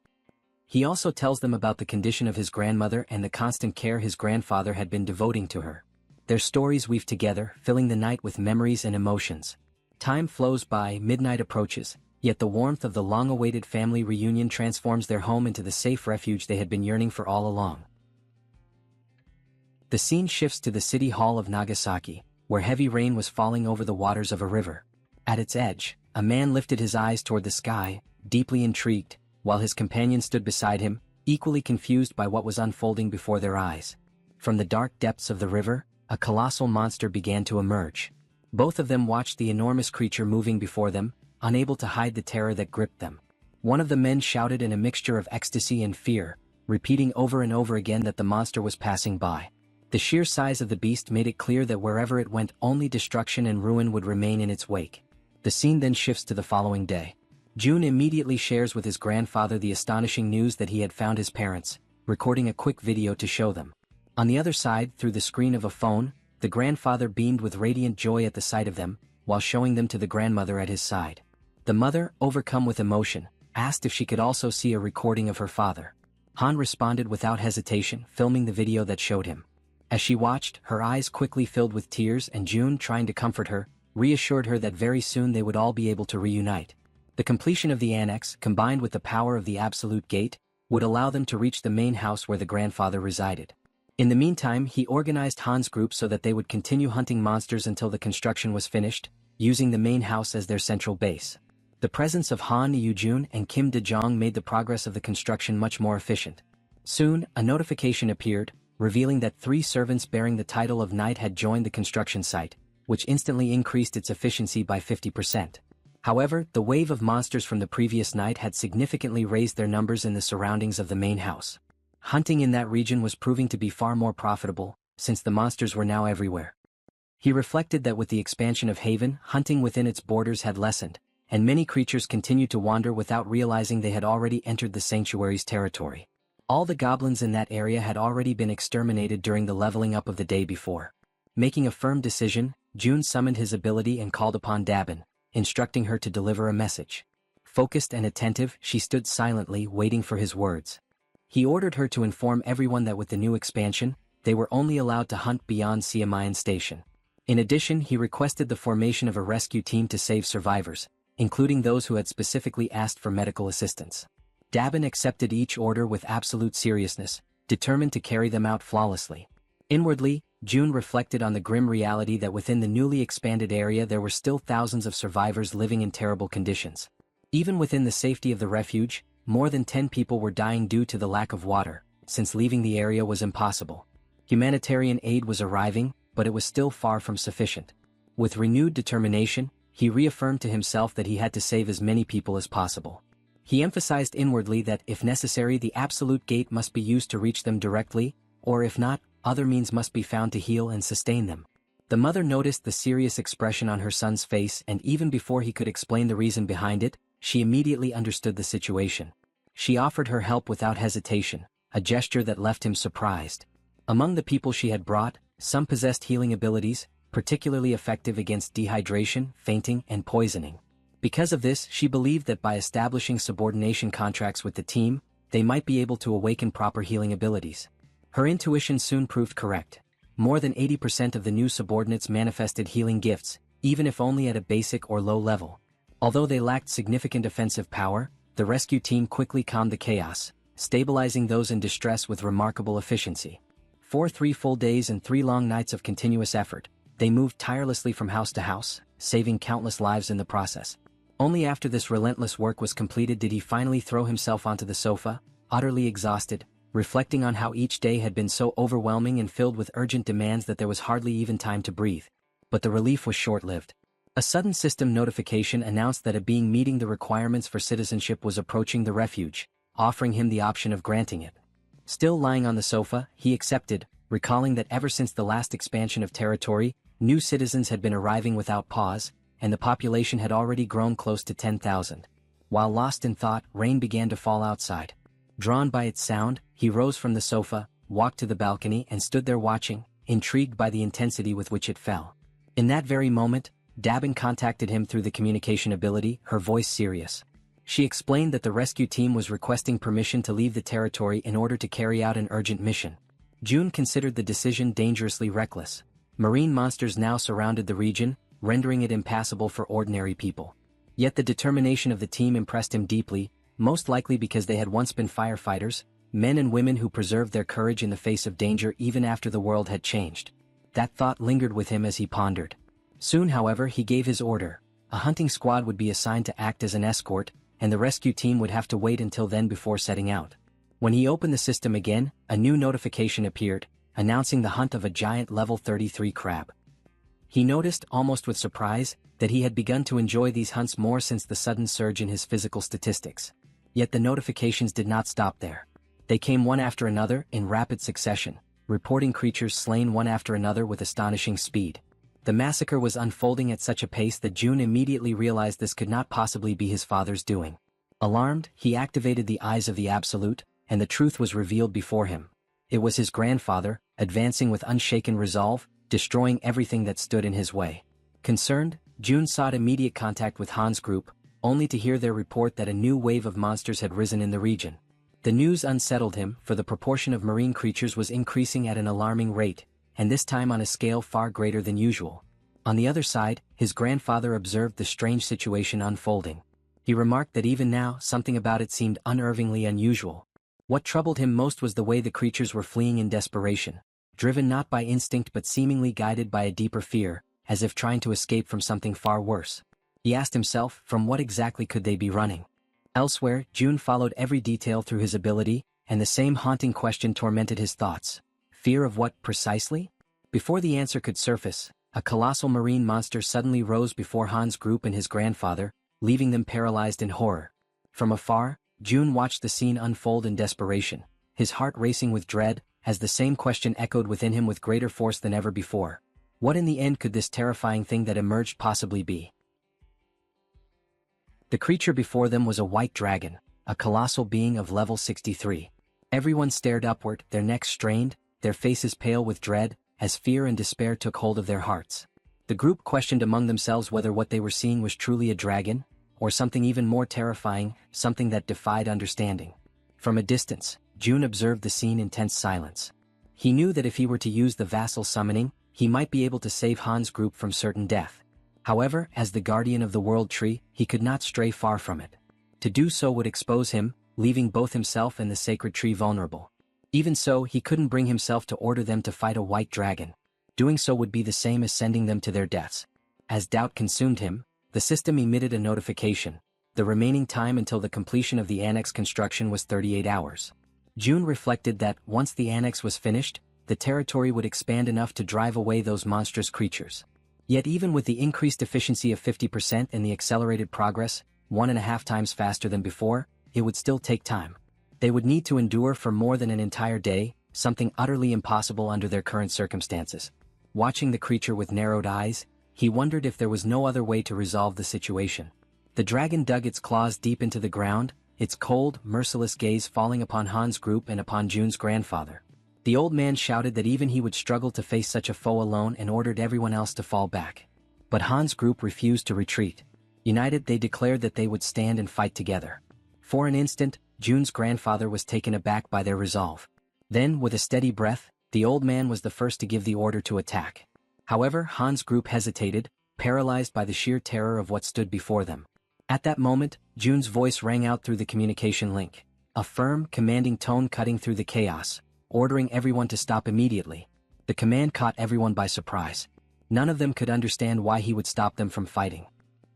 He also tells them about the condition of his grandmother and the constant care his grandfather had been devoting to her. Their stories weave together, filling the night with memories and emotions. Time flows by, midnight approaches, yet the warmth of the long-awaited family reunion transforms their home into the safe refuge they had been yearning for all along. The scene shifts to the city hall of Nagasaki, where heavy rain was falling over the waters of a river. At its edge, a man lifted his eyes toward the sky, deeply intrigued, while his companion stood beside him, equally confused by what was unfolding before their eyes. From the dark depths of the river, a colossal monster began to emerge. Both of them watched the enormous creature moving before them, unable to hide the terror that gripped them. One of the men shouted in a mixture of ecstasy and fear, repeating over and over again that the monster was passing by. The sheer size of the beast made it clear that wherever it went, only destruction and ruin would remain in its wake. The scene then shifts to the following day. June immediately shares with his grandfather the astonishing news that he had found his parents, recording a quick video to show them. On the other side, through the screen of a phone, the grandfather beamed with radiant joy at the sight of them, while showing them to the grandmother at his side. The mother, overcome with emotion, asked if she could also see a recording of her father. Han responded without hesitation, filming the video that showed him. As she watched, her eyes quickly filled with tears, and June, trying to comfort her, reassured her that very soon they would all be able to reunite. The completion of the annex, combined with the power of the Absolute Gate, would allow them to reach the main house where the grandfather resided. In the meantime, he organized Han's group so that they would continue hunting monsters until the construction was finished, using the main house as their central base. The presence of Han Yoo-jun and Kim De-jong made the progress of the construction much more efficient. Soon, a notification appeared, revealing that 3 servants bearing the title of knight had joined the construction site, which instantly increased its efficiency by 50%. However, the wave of monsters from the previous night had significantly raised their numbers in the surroundings of the main house. Hunting in that region was proving to be far more profitable, since the monsters were now everywhere. He reflected that with the expansion of Haven, hunting within its borders had lessened, and many creatures continued to wander without realizing they had already entered the sanctuary's territory. All the goblins in that area had already been exterminated during the leveling up of the day before. Making a firm decision, June summoned his ability and called upon Dabin, instructing her to deliver a message. Focused and attentive, she stood silently, waiting for his words. He ordered her to inform everyone that with the new expansion, they were only allowed to hunt beyond Siamayan Station. In addition, he requested the formation of a rescue team to save survivors, including those who had specifically asked for medical assistance. Dabin accepted each order with absolute seriousness, determined to carry them out flawlessly. Inwardly, June reflected on the grim reality that within the newly expanded area there were still thousands of survivors living in terrible conditions. Even within the safety of the refuge, more than 10 people were dying due to the lack of water, since leaving the area was impossible. Humanitarian aid was arriving, but it was still far from sufficient. With renewed determination, he reaffirmed to himself that he had to save as many people as possible. He emphasized inwardly that, if necessary, the Absolute Gate must be used to reach them directly, or if not, other means must be found to heal and sustain them. The mother noticed the serious expression on her son's face, and even before he could explain the reason behind it, she immediately understood the situation. She offered her help without hesitation, a gesture that left him surprised. Among the people she had brought, some possessed healing abilities, particularly effective against dehydration, fainting, and poisoning. Because of this, she believed that by establishing subordination contracts with the team, they might be able to awaken proper healing abilities. Her intuition soon proved correct. More than 80% of the new subordinates manifested healing gifts, even if only at a basic or low level. Although they lacked significant offensive power, the rescue team quickly calmed the chaos, stabilizing those in distress with remarkable efficiency. For 3 full days and 3 long nights of continuous effort, they moved tirelessly from house to house, saving countless lives in the process. Only after this relentless work was completed did he finally throw himself onto the sofa, utterly exhausted, reflecting on how each day had been so overwhelming and filled with urgent demands that there was hardly even time to breathe. But the relief was short-lived. A sudden system notification announced that a being meeting the requirements for citizenship was approaching the refuge, offering him the option of granting it. Still lying on the sofa, he accepted, recalling that ever since the last expansion of territory, new citizens had been arriving without pause, and the population had already grown close to 10,000. While lost in thought, rain began to fall outside. Drawn by its sound, he rose from the sofa, walked to the balcony and stood there watching, intrigued by the intensity with which it fell. In that very moment, Dabin contacted him through the communication ability, her voice serious. She explained that the rescue team was requesting permission to leave the territory in order to carry out an urgent mission. June considered the decision dangerously reckless. Marine monsters now surrounded the region, rendering it impassable for ordinary people. Yet the determination of the team impressed him deeply, most likely because they had once been firefighters, men and women who preserved their courage in the face of danger even after the world had changed. That thought lingered with him as he pondered. Soon, however, he gave his order. A hunting squad would be assigned to act as an escort, and the rescue team would have to wait until then before setting out. When he opened the system again, a new notification appeared, announcing the hunt of a giant level 33 crab. He noticed, almost with surprise, that he had begun to enjoy these hunts more since the sudden surge in his physical statistics. Yet the notifications did not stop there. They came one after another in rapid succession, reporting creatures slain one after another with astonishing speed. The massacre was unfolding at such a pace that June immediately realized this could not possibly be his father's doing. Alarmed, he activated the eyes of the Absolute, and the truth was revealed before him. It was his grandfather, advancing with unshaken resolve, destroying everything that stood in his way. Concerned, June sought immediate contact with Han's group, only to hear their report that a new wave of monsters had risen in the region. The news unsettled him, for the proportion of marine creatures was increasing at an alarming rate, and this time on a scale far greater than usual. On the other side, his grandfather observed the strange situation unfolding. He remarked that even now, something about it seemed unnervingly unusual. What troubled him most was the way the creatures were fleeing in desperation, driven not by instinct but seemingly guided by a deeper fear, as if trying to escape from something far worse. He asked himself, from what exactly could they be running? Elsewhere, June followed every detail through his ability, and the same haunting question tormented his thoughts. Fear of what, precisely? Before the answer could surface, a colossal marine monster suddenly rose before Han's group and his grandfather, leaving them paralyzed in horror. From afar, June watched the scene unfold in desperation, his heart racing with dread, as the same question echoed within him with greater force than ever before. What in the end could this terrifying thing that emerged possibly be? The creature before them was a white dragon, a colossal being of level 63. Everyone stared upward, their necks strained, their faces pale with dread, as fear and despair took hold of their hearts. The group questioned among themselves whether what they were seeing was truly a dragon, or something even more terrifying, something that defied understanding. From a distance, June observed the scene in tense silence. He knew that if he were to use the vassal summoning, he might be able to save Han's group from certain death. However, as the guardian of the world tree, he could not stray far from it. To do so would expose him, leaving both himself and the sacred tree vulnerable. Even so, he couldn't bring himself to order them to fight a white dragon. Doing so would be the same as sending them to their deaths. As doubt consumed him, the system emitted a notification. The remaining time until the completion of the annex construction was 38 hours. June reflected that, once the annex was finished, the territory would expand enough to drive away those monstrous creatures. Yet even with the increased efficiency of 50% and the accelerated progress, 1.5 times faster than before, it would still take time. They would need to endure for more than an entire day, something utterly impossible under their current circumstances. Watching the creature with narrowed eyes, he wondered if there was no other way to resolve the situation. The dragon dug its claws deep into the ground, its cold, merciless gaze falling upon Han's group and upon June's grandfather. The old man shouted that even he would struggle to face such a foe alone and ordered everyone else to fall back. But Han's group refused to retreat. United, they declared that they would stand and fight together. For an instant, June's grandfather was taken aback by their resolve. Then, with a steady breath, the old man was the first to give the order to attack. However, Han's group hesitated, paralyzed by the sheer terror of what stood before them. At that moment, June's voice rang out through the communication link. A firm, commanding tone cutting through the chaos, ordering everyone to stop immediately. The command caught everyone by surprise. None of them could understand why he would stop them from fighting.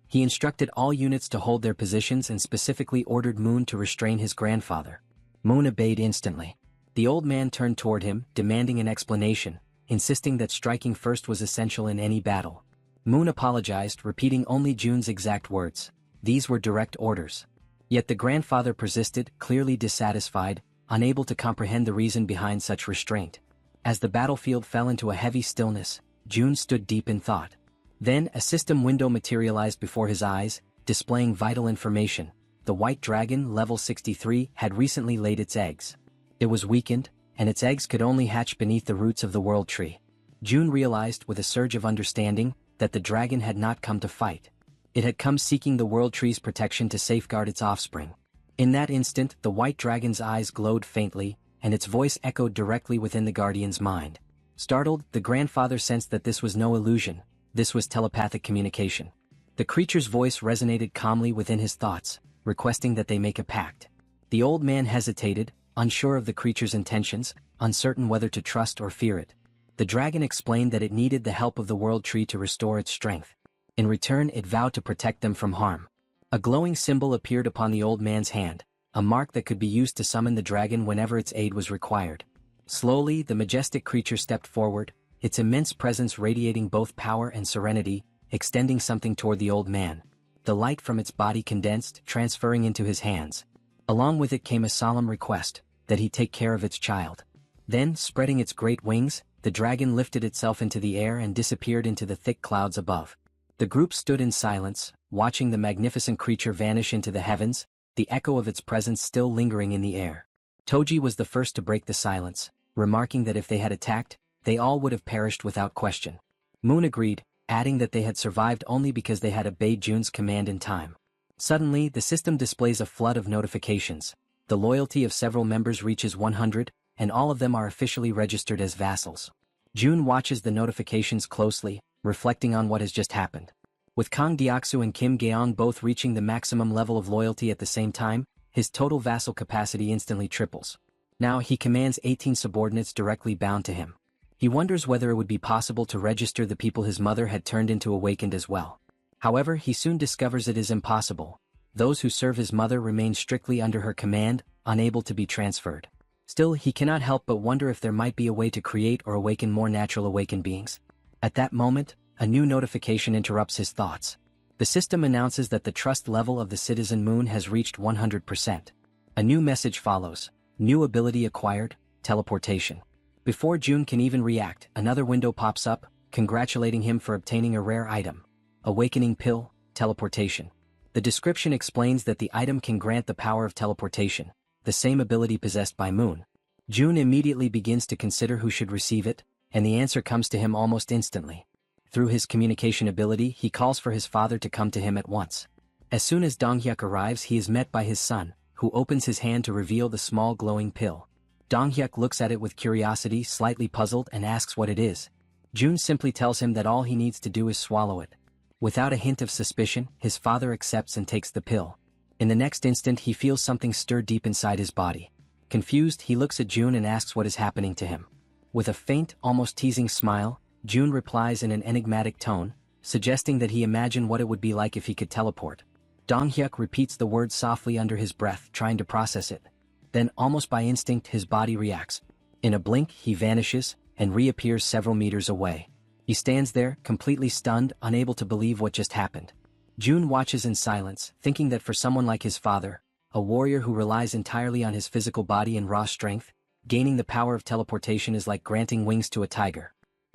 He instructed all units to hold their positions and specifically ordered Moon to restrain his grandfather. Moon obeyed instantly. The old man turned toward him, demanding an explanation, insisting that striking first was essential in any battle. Moon apologized, repeating only June's exact words. These were direct orders. Yet the grandfather persisted, clearly dissatisfied, unable to comprehend the reason behind such restraint. As the battlefield fell into a heavy stillness, June stood deep in thought. Then a system window materialized before his eyes, displaying vital information. The white dragon, level 63, had recently laid its eggs. It was weakened, and its eggs could only hatch beneath the roots of the world tree. June realized with a surge of understanding that the dragon had not come to fight. It had come seeking the world tree's protection to safeguard its offspring. In that instant, the white dragon's eyes glowed faintly, and its voice echoed directly within the guardian's mind. Startled, the grandfather sensed that this was no illusion. This was telepathic communication. The creature's voice resonated calmly within his thoughts, requesting that they make a pact. The old man hesitated, unsure of the creature's intentions, uncertain whether to trust or fear it. The dragon explained that it needed the help of the world tree to restore its strength. In return, it vowed to protect them from harm. A glowing symbol appeared upon the old man's hand, a mark that could be used to summon the dragon whenever its aid was required. Slowly, the majestic creature stepped forward, its immense presence radiating both power and serenity, extending something toward the old man. The light from its body condensed, transferring into his hands. Along with it came a solemn request, that he take care of its child. Then, spreading its great wings, the dragon lifted itself into the air and disappeared into the thick clouds above. The group stood in silence, watching the magnificent creature vanish into the heavens, the echo of its presence still lingering in the air. Toji was the first to break the silence, remarking that if they had attacked, they all would have perished without question. Moon agreed, adding that they had survived only because they had obeyed Jun's command in time. Suddenly, the system displays a flood of notifications. The loyalty of several members reaches 100, and all of them are officially registered as vassals. Jun watches the notifications closely, reflecting on what has just happened. With Kang Deoksu and Kim Gaeong both reaching the maximum level of loyalty at the same time, his total vassal capacity instantly triples. Now he commands 18 subordinates directly bound to him. He wonders whether it would be possible to register the people his mother had turned into awakened as well. However, he soon discovers it is impossible. Those who serve his mother remain strictly under her command, unable to be transferred. Still, he cannot help but wonder if there might be a way to create or awaken more natural awakened beings. At that moment, a new notification interrupts his thoughts. The system announces that the trust level of the citizen moon has reached 100%. A new message follows. New ability acquired, teleportation. Before Jun can even react, another window pops up, congratulating him for obtaining a rare item. Awakening pill, teleportation. The description explains that the item can grant the power of teleportation, the same ability possessed by Moon. Jun immediately begins to consider who should receive it, and the answer comes to him almost instantly. Through his communication ability, he calls for his father to come to him at once. As soon as Donghyuk arrives, he is met by his son, who opens his hand to reveal the small glowing pill. Donghyuk looks at it with curiosity, slightly puzzled, and asks what it is. Jun simply tells him that all he needs to do is swallow it. Without a hint of suspicion, his father accepts and takes the pill. In the next instant, he feels something stir deep inside his body. Confused, he looks at Jun and asks what is happening to him. With a faint, almost teasing smile, Jun replies in an enigmatic tone, suggesting that he imagined what it would be like if he could teleport. Donghyuk repeats the words softly under his breath, trying to process it. Then, almost by instinct, his body reacts. In a blink, he vanishes, and reappears several meters away. He stands there, completely stunned, unable to believe what just happened. Jun watches in silence, thinking that for someone like his father, a warrior who relies entirely on his physical body and raw strength, gaining the power of teleportation is like granting wings to a tiger.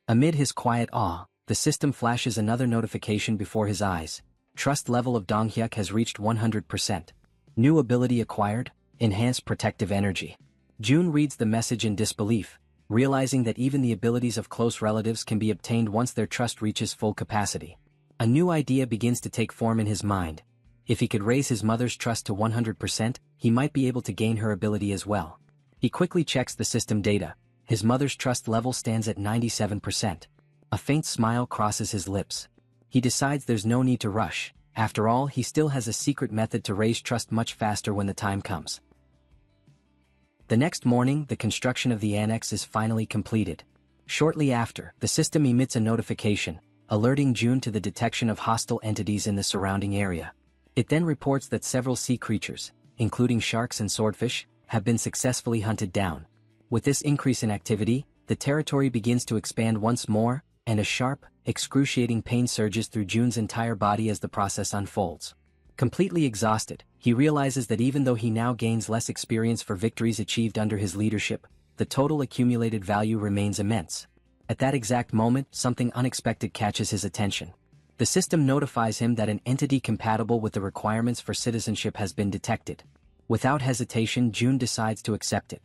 Amid his quiet awe, the system flashes another notification before his eyes. Trust level of Donghyuk has reached 100%. New ability acquired, enhanced protective energy. Jun reads the message in disbelief, realizing that even the abilities of close relatives can be obtained once their trust reaches full capacity. A new idea begins to take form in his mind. If he could raise his mother's trust to 100%, he might be able to gain her ability as well. He quickly checks the system data. His mother's trust level stands at 97%. A faint smile crosses his lips. He decides there's no need to rush. After all, he still has a secret method to raise trust much faster when the time comes. The next morning, the construction of the annex is finally completed. Shortly after, the system emits a notification, alerting Jun to the detection of hostile entities in the surrounding area. It then reports that several sea creatures, including sharks and swordfish, have been successfully hunted down. With this increase in activity, the territory begins to expand once more, and a sharp, excruciating pain surges through Jun's entire body as the process unfolds. Completely exhausted, he realizes that even though he now gains less experience for victories achieved under his leadership, the total accumulated value remains immense. At that exact moment, something unexpected catches his attention. The system notifies him that an entity compatible with the requirements for citizenship has been detected. Without hesitation, Jun decides to accept it.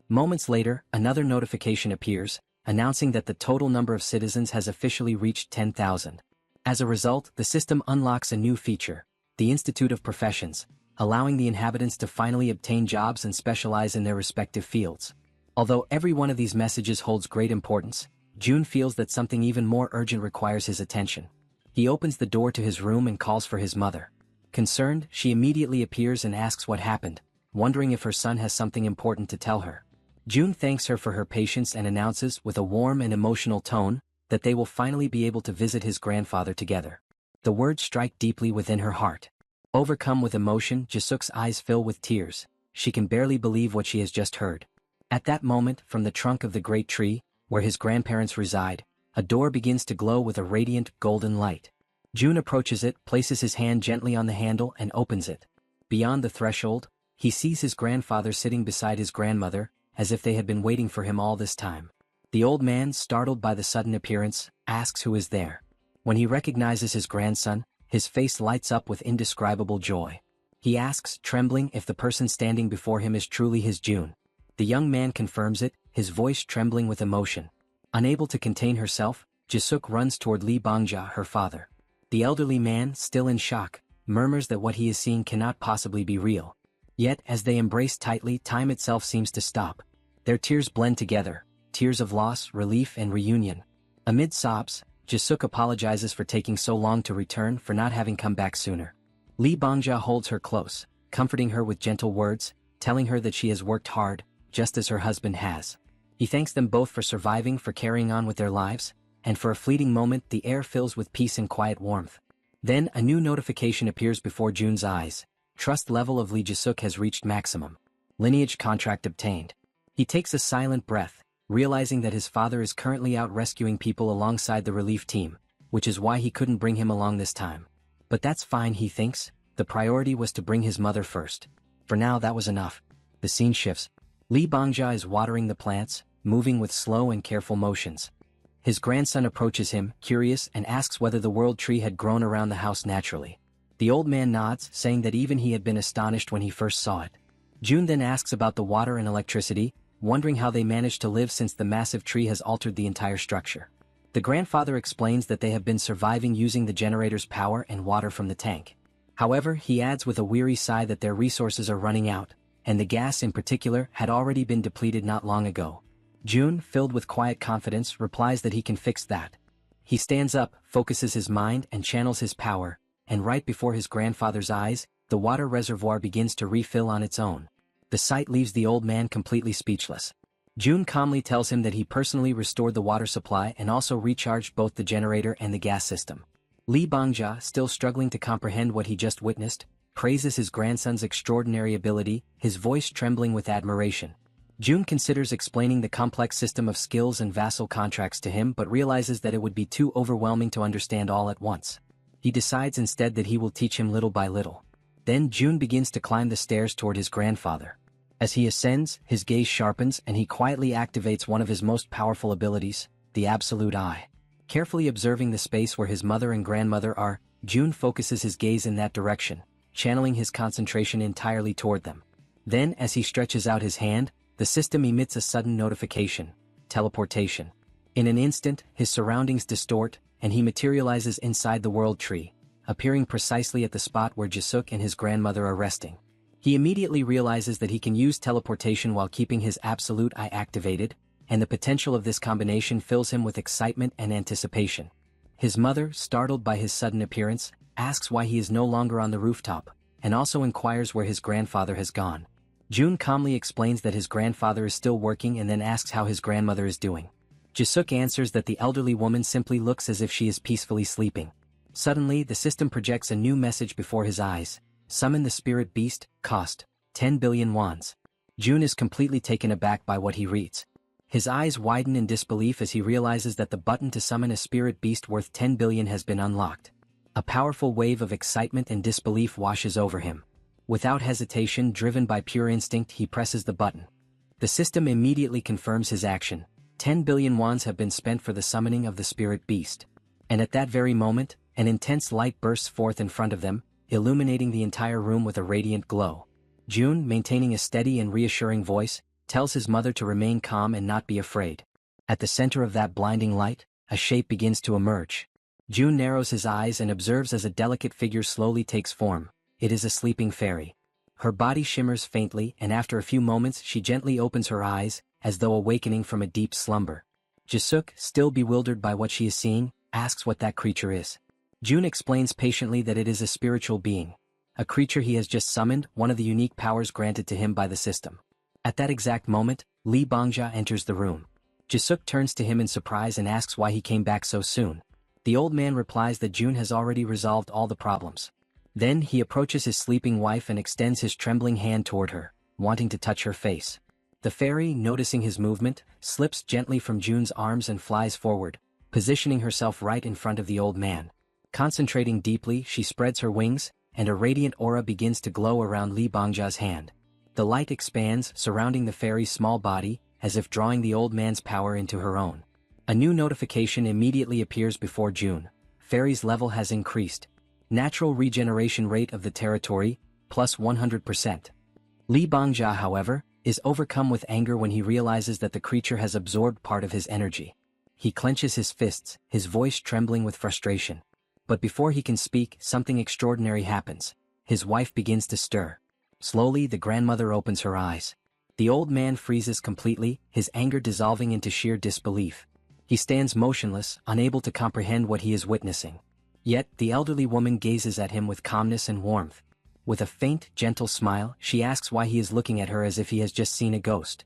Moments later, another notification appears, announcing that the total number of citizens has officially reached 10,000. As a result, the system unlocks a new feature, the Institute of Professions, allowing the inhabitants to finally obtain jobs and specialize in their respective fields. Although every one of these messages holds great importance, Jun feels that something even more urgent requires his attention. He opens the door to his room and calls for his mother. Concerned, she immediately appears and asks what happened, wondering if her son has something important to tell her. Jun thanks her for her patience and announces, with a warm and emotional tone, that they will finally be able to visit his grandfather together. The words strike deeply within her heart. Overcome with emotion, Jisuk's eyes fill with tears. She can barely believe what she has just heard. At that moment, from the trunk of the great tree, where his grandparents reside, a door begins to glow with a radiant, golden light. Jun approaches it, places his hand gently on the handle and opens it. Beyond the threshold, He sees his grandfather sitting beside his grandmother, as if they had been waiting for him all this time. The old man, startled by the sudden appearance, asks who is there. When he recognizes his grandson, his face lights up with indescribable joy. He asks, trembling, if the person standing before him is truly his June. The young man confirms it, his voice trembling with emotion. Unable to contain herself, Jae-suk runs toward Lee Bangja, her father. The elderly man, still in shock, murmurs that what he is seeing cannot possibly be real. Yet, as they embrace tightly, time itself seems to stop. Their tears blend together, tears of loss, relief, and reunion. Amid sobs, Jae-suk apologizes for taking so long to return, for not having come back sooner. Lee Bangja holds her close, comforting her with gentle words, telling her that she has worked hard, just as her husband has. He thanks them both for surviving, for carrying on with their lives, and for a fleeting moment the air fills with peace and quiet warmth. Then a new notification appears before June's eyes. Trust level of Lee Jae-suk has reached maximum. Lineage contract obtained. He takes a silent breath, realizing that his father is currently out rescuing people alongside the relief team, which is why he couldn't bring him along this time. But that's fine, he thinks. The priority was to bring his mother first. For now that was enough. The scene shifts. Lee Bangja is watering the plants, moving with slow and careful motions. His grandson approaches him, curious, and asks whether the world tree had grown around the house naturally. The old man nods, saying that even he had been astonished when he first saw it. June then asks about the water and electricity, wondering how they managed to live since the massive tree has altered the entire structure. The grandfather explains that they have been surviving using the generator's power and water from the tank. However, he adds with a weary sigh that their resources are running out, and the gas in particular had already been depleted not long ago. June, filled with quiet confidence, replies that he can fix that. He stands up, focuses his mind, and channels his power, and right before his grandfather's eyes, the water reservoir begins to refill on its own. The sight leaves the old man completely speechless. June calmly tells him that he personally restored the water supply and also recharged both the generator and the gas system. Lee Bangja, still struggling to comprehend what he just witnessed, praises his grandson's extraordinary ability, his voice trembling with admiration. June considers explaining the complex system of skills and vassal contracts to him but realizes that it would be too overwhelming to understand all at once. He decides instead that he will teach him little by little. Then June begins to climb the stairs toward his grandfather. As he ascends, his gaze sharpens and he quietly activates one of his most powerful abilities, the absolute eye. Carefully observing the space where his mother and grandmother are, June focuses his gaze in that direction, channeling his concentration entirely toward them. Then, as he stretches out his hand, the system emits a sudden notification: teleportation. In an instant, his surroundings distort, and he materializes inside the world tree, appearing precisely at the spot where Jae-suk and his grandmother are resting. He immediately realizes that he can use teleportation while keeping his absolute eye activated, and the potential of this combination fills him with excitement and anticipation. His mother, startled by his sudden appearance, asks why he is no longer on the rooftop, and also inquires where his grandfather has gone. June calmly explains that his grandfather is still working and then asks how his grandmother is doing. Jae-suk answers that the elderly woman simply looks as if she is peacefully sleeping. Suddenly, the system projects a new message before his eyes: summon the spirit beast, cost 10 billion wons. June is completely taken aback by what he reads. His eyes widen in disbelief as he realizes that the button to summon a spirit beast worth 10 billion has been unlocked. A powerful wave of excitement and disbelief washes over him. Without hesitation, driven by pure instinct, he presses the button. The system immediately confirms his action. 10 billion wons have been spent for the summoning of the spirit beast. And at that very moment, an intense light bursts forth in front of them, illuminating the entire room with a radiant glow. June, maintaining a steady and reassuring voice, tells his mother to remain calm and not be afraid. At the center of that blinding light, a shape begins to emerge. June narrows his eyes and observes as a delicate figure slowly takes form. It is a sleeping fairy. Her body shimmers faintly, and after a few moments she gently opens her eyes, as though awakening from a deep slumber. Jae-suk, still bewildered by what she is seeing, asks what that creature is. June explains patiently that it is a spiritual being. A creature he has just summoned, one of the unique powers granted to him by the system. At that exact moment, Lee Bangja enters the room. Jae-suk turns to him in surprise and asks why he came back so soon. The old man replies that June has already resolved all the problems. Then he approaches his sleeping wife and extends his trembling hand toward her, wanting to touch her face. The fairy, noticing his movement, slips gently from June's arms and flies forward, positioning herself right in front of the old man. Concentrating deeply, she spreads her wings, and a radiant aura begins to glow around Lee Bangja's hand. The light expands, surrounding the fairy's small body, as if drawing the old man's power into her own. A new notification immediately appears before June. Fairy's level has increased. Natural regeneration rate of the territory, plus 100%. Li Bongjia, however, is overcome with anger when he realizes that the creature has absorbed part of his energy. He clenches his fists, his voice trembling with frustration. But before he can speak, something extraordinary happens. His wife begins to stir. Slowly, the grandmother opens her eyes. The old man freezes completely, his anger dissolving into sheer disbelief. He stands motionless, unable to comprehend what he is witnessing. Yet, the elderly woman gazes at him with calmness and warmth. With a faint, gentle smile, she asks why he is looking at her as if he has just seen a ghost.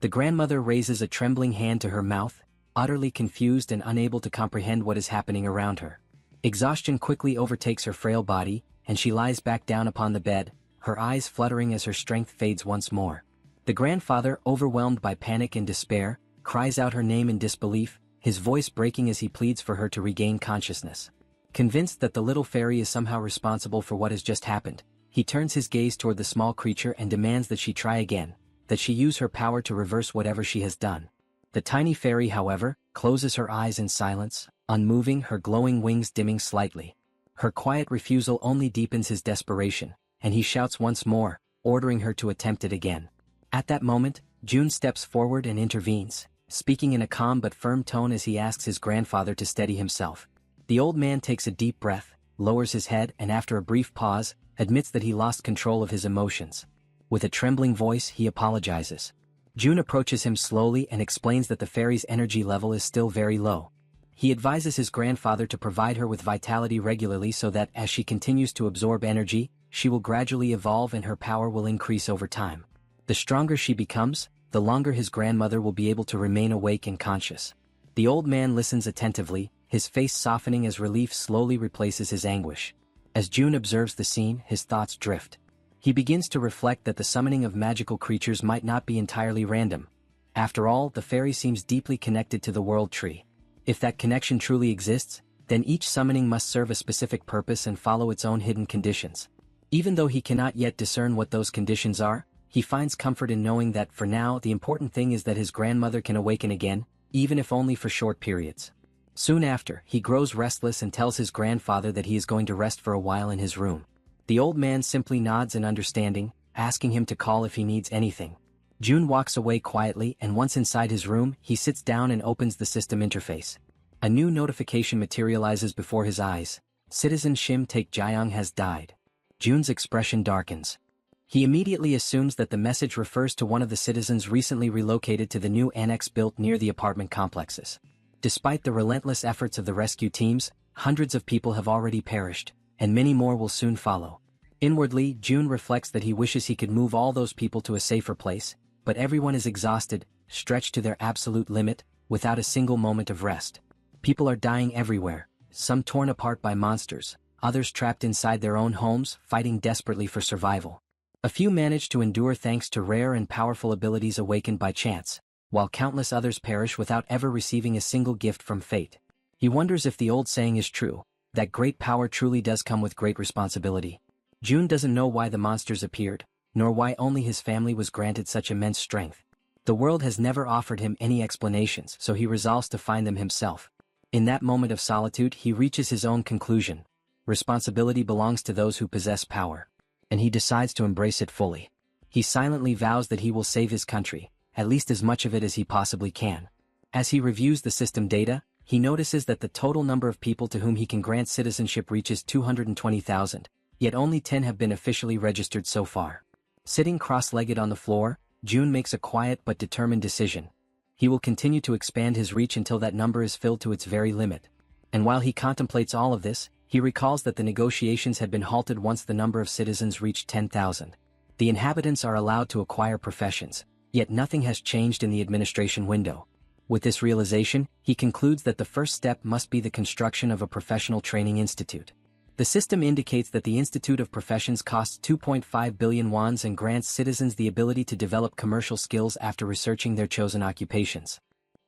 The grandmother raises a trembling hand to her mouth, utterly confused and unable to comprehend what is happening around her. Exhaustion quickly overtakes her frail body, and she lies back down upon the bed, her eyes fluttering as her strength fades once more. The grandfather, overwhelmed by panic and despair, cries out her name in disbelief, his voice breaking as he pleads for her to regain consciousness. Convinced that the little fairy is somehow responsible for what has just happened, he turns his gaze toward the small creature and demands that she try again, that she use her power to reverse whatever she has done. The tiny fairy, however, closes her eyes in silence, unmoving, her glowing wings dimming slightly. Her quiet refusal only deepens his desperation, and he shouts once more, ordering her to attempt it again. At that moment, June steps forward and intervenes, speaking in a calm but firm tone as he asks his grandfather to steady himself. The old man takes a deep breath, lowers his head, and after a brief pause, admits that he lost control of his emotions. With a trembling voice, he apologizes. June approaches him slowly and explains that the fairy's energy level is still very low. He advises his grandfather to provide her with vitality regularly so that, as she continues to absorb energy, she will gradually evolve and her power will increase over time. The stronger she becomes, the longer his grandmother will be able to remain awake and conscious. The old man listens attentively, his face softening as relief slowly replaces his anguish. As June observes the scene, his thoughts drift. He begins to reflect that the summoning of magical creatures might not be entirely random. After all, the fairy seems deeply connected to the world tree. If that connection truly exists, then each summoning must serve a specific purpose and follow its own hidden conditions. Even though he cannot yet discern what those conditions are, he finds comfort in knowing that for now the important thing is that his grandmother can awaken again, even if only for short periods. Soon after, he grows restless and tells his grandfather that he is going to rest for a while in his room. The old man simply nods in understanding, asking him to call if he needs anything. June walks away quietly, and once inside his room, he sits down and opens the system interface. A new notification materializes before his eyes. Citizen Shim Take Jaehyeon has died. June's expression darkens. He immediately assumes that the message refers to one of the citizens recently relocated to the new annex built near the apartment complexes. Despite the relentless efforts of the rescue teams, hundreds of people have already perished, and many more will soon follow. Inwardly, June reflects that he wishes he could move all those people to a safer place, but everyone is exhausted, stretched to their absolute limit, without a single moment of rest. People are dying everywhere, some torn apart by monsters, others trapped inside their own homes, fighting desperately for survival. A few manage to endure thanks to rare and powerful abilities awakened by chance, while countless others perish without ever receiving a single gift from fate. He wonders if the old saying is true, that great power truly does come with great responsibility. June doesn't know why the monsters appeared, nor why only his family was granted such immense strength. The world has never offered him any explanations, so he resolves to find them himself. In that moment of solitude, he reaches his own conclusion. Responsibility belongs to those who possess power. And he decides to embrace it fully. He silently vows that he will save his country, at least as much of it as he possibly can. As he reviews the system data, he notices that the total number of people to whom he can grant citizenship reaches 220,000, yet only 10 have been officially registered so far. Sitting cross-legged on the floor, June makes a quiet but determined decision. He will continue to expand his reach until that number is filled to its very limit. And while he contemplates all of this, he recalls that the negotiations had been halted once the number of citizens reached 10,000. The inhabitants are allowed to acquire professions, yet nothing has changed in the administration window. With this realization, he concludes that the first step must be the construction of a professional training institute. The system indicates that the Institute of Professions costs 2.5 billion wons and grants citizens the ability to develop commercial skills after researching their chosen occupations.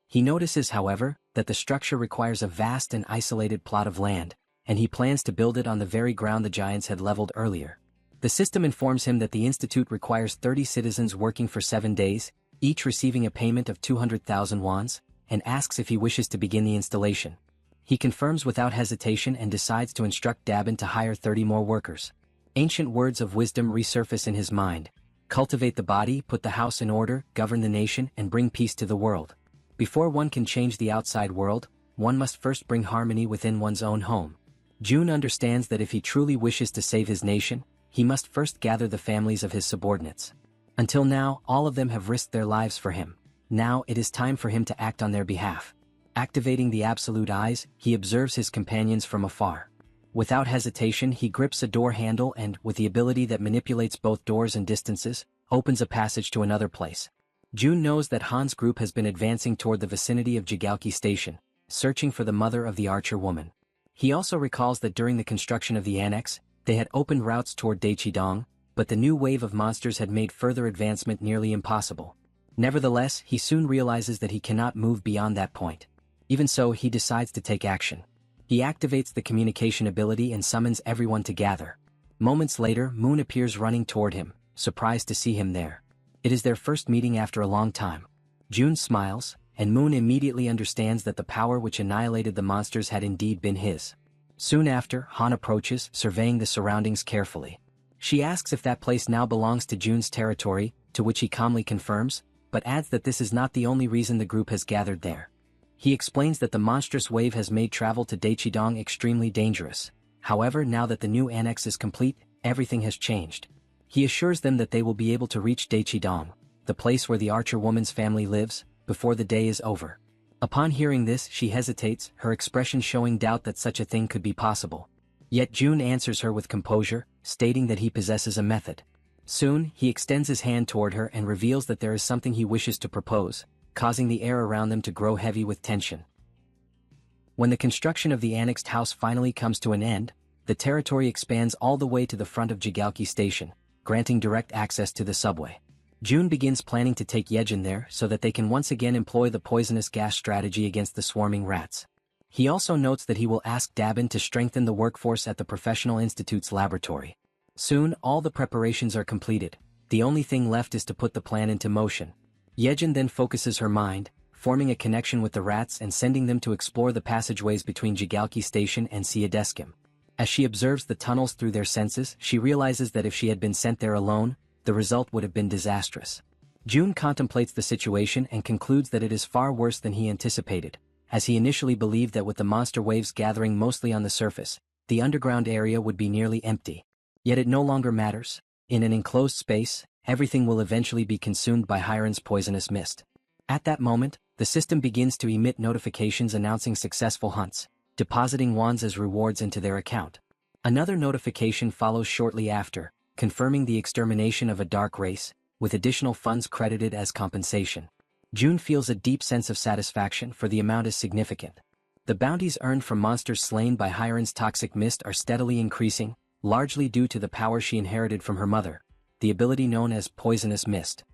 He notices, however, that the structure requires a vast and isolated plot of land, and he plans to build it on the very ground the giants had leveled earlier. The system informs him that the institute requires 30 citizens working for 7 days, each receiving a payment of 200,000 wons, and asks if he wishes to begin the installation. He confirms without hesitation and decides to instruct Dabin to hire 30 more workers. Ancient words of wisdom resurface in his mind. Cultivate the body, put the house in order, govern the nation, and bring peace to the world. Before one can change the outside world, one must first bring harmony within one's own home. Jun understands that if he truly wishes to save his nation, he must first gather the families of his subordinates. Until now, all of them have risked their lives for him. Now it is time for him to act on their behalf. Activating the absolute eyes, he observes his companions from afar. Without hesitation, he grips a door handle and, with the ability that manipulates both doors and distances, opens a passage to another place. Jun knows that Han's group has been advancing toward the vicinity of Jaehyeon Station, searching for the mother of the archer woman. He also recalls that during the construction of the annex, they had opened routes toward Daechidong, but the new wave of monsters had made further advancement nearly impossible. Nevertheless, he soon realizes that he cannot move beyond that point. Even so, he decides to take action. He activates the communication ability and summons everyone to gather. Moments later, Moon appears running toward him, surprised to see him there. It is their first meeting after a long time. Jun smiles, and Moon immediately understands that the power which annihilated the monsters had indeed been his. Soon after, Han approaches, surveying the surroundings carefully. She asks if that place now belongs to Jun's territory, to which he calmly confirms, but adds that this is not the only reason the group has gathered there. He explains that the monstrous wave has made travel to Daechidong extremely dangerous. However, now that the new annex is complete, everything has changed. He assures them that they will be able to reach Daechidong, the place where the archer woman's family lives, before the day is over. Upon hearing this, she hesitates, her expression showing doubt that such a thing could be possible. Yet Jun answers her with composure, stating that he possesses a method. Soon, he extends his hand toward her and reveals that there is something he wishes to propose, causing the air around them to grow heavy with tension. When the construction of the annexed house finally comes to an end, the territory expands all the way to the front of Jaehyeon Station, granting direct access to the subway. Jun begins planning to take Jaehyeon there so that they can once again employ the poisonous gas strategy against the swarming rats. He also notes that he will ask Dabin to strengthen the workforce at the Professional Institute's laboratory. Soon, all the preparations are completed. The only thing left is to put the plan into motion. Jaehyeon then focuses her mind, forming a connection with the rats and sending them to explore the passageways between Jaehyeon Station and Siadeskim. As she observes the tunnels through their senses, she realizes that if she had been sent there alone, the result would have been disastrous. Jun contemplates the situation and concludes that it is far worse than he anticipated, as he initially believed that with the monster waves gathering mostly on the surface, the underground area would be nearly empty. Yet it no longer matters. In an enclosed space, everything will eventually be consumed by Hyeon's poisonous mist. At that moment, the system begins to emit notifications announcing successful hunts, depositing wons as rewards into their account. Another notification follows shortly after, confirming the extermination of a dark race, with additional funds credited as compensation. Jun feels a deep sense of satisfaction, for the amount is significant. The bounties earned from monsters slain by Hyeon's toxic mist are steadily increasing, largely due to the power she inherited from her mother, the ability known as poisonous mist.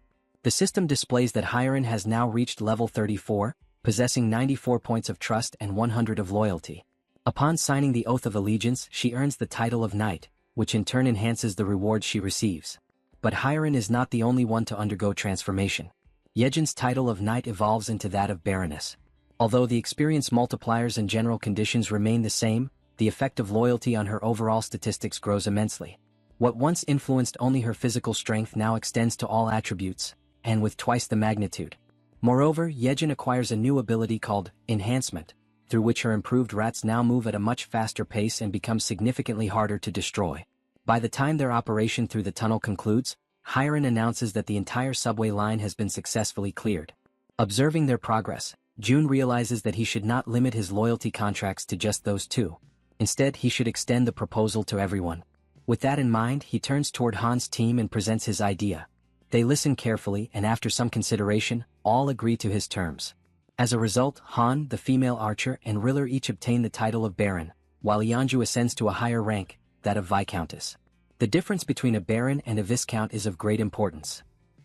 The system displays that Hyeon has now reached level 34, possessing 94 points of trust and 100 of loyalty. Upon signing the Oath of Allegiance, she earns the title of Knight, which in turn enhances the rewards she receives. But Hyeon is not the only one to undergo transformation. Jaehyeon's title of Knight evolves into that of Baroness. Although the experience multipliers and general conditions remain the same, the effect of loyalty on her overall statistics grows immensely. What once influenced only her physical strength now extends to all attributes, and with twice the magnitude. Moreover, Jaehyeon acquires a new ability called Enhancement, through which her improved rats now move at a much faster pace and become significantly harder to destroy. By the time their operation through the tunnel concludes, Hyeon announces that the entire subway line has been successfully cleared. Observing their progress, Jun realizes that he should not limit his loyalty contracts to just those two. Instead, he should extend the proposal to everyone. With that in mind, he turns toward Han's team and presents his idea. They listen carefully, and after some consideration, all agree to his terms. As a result, Han, the female archer, and Riller each obtain the title of Baron, while Yeonju ascends to a higher rank, that of Viscountess. The difference between a Baron and a Viscount is of great importance.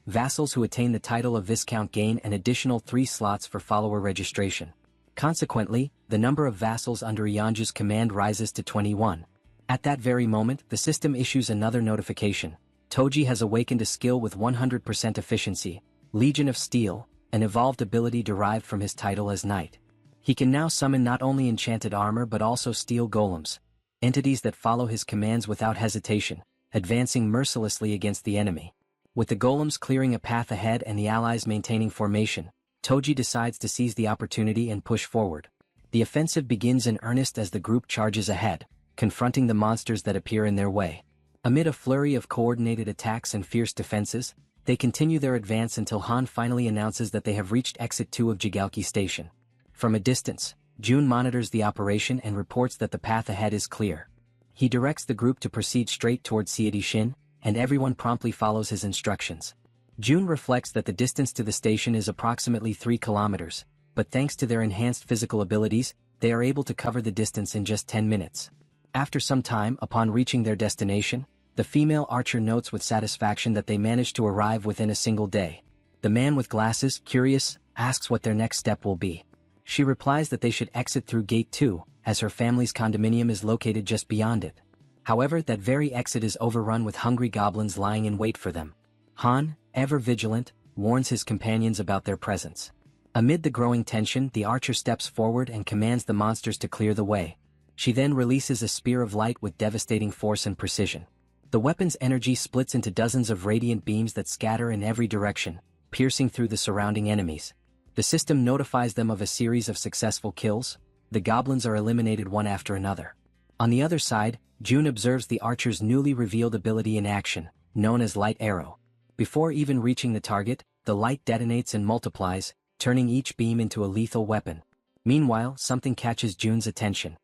Vassals who attain the title of Viscount gain an additional 3 slots for follower registration. Consequently, the number of vassals under Yeonju's command rises to 21. At that very moment, the system issues another notification. Toji has awakened a skill with 100% efficiency, Legion of Steel, an evolved ability derived from his title as Knight. He can now summon not only enchanted armor but also steel golems, entities that follow his commands without hesitation, advancing mercilessly against the enemy. With the golems clearing a path ahead and the allies maintaining formation, Toji decides to seize the opportunity and push forward. The offensive begins in earnest as the group charges ahead, confronting the monsters that appear in their way. Amid a flurry of coordinated attacks and fierce defenses, they continue their advance until Han finally announces that they have reached Exit 2 of Jaehyeon Station. From a distance, Jun monitors the operation and reports that the path ahead is clear. He directs the group to proceed straight towards Shin, and everyone promptly follows his instructions. Jun reflects that the distance to the station is approximately 3 kilometers, but thanks to their enhanced physical abilities, they are able to cover the distance in just 10 minutes. After some time, upon reaching their destination, the female archer notes with satisfaction that they managed to arrive within a single day. The man with glasses, curious, asks what their next step will be. She replies that they should exit through Gate 2, as her family's condominium is located just beyond it. However, that very exit is overrun with hungry goblins lying in wait for them. Han, ever vigilant, warns his companions about their presence. Amid the growing tension, the archer steps forward and commands the monsters to clear the way. She then releases a spear of light with devastating force and precision. The weapon's energy splits into dozens of radiant beams that scatter in every direction, piercing through the surrounding enemies. The system notifies them of a series of successful kills. The goblins are eliminated one after another. On the other side, Jun observes the archer's newly revealed ability in action, known as Light Arrow. Before even reaching the target, the light detonates and multiplies, turning each beam into a lethal weapon. Meanwhile, something catches Jun's attention.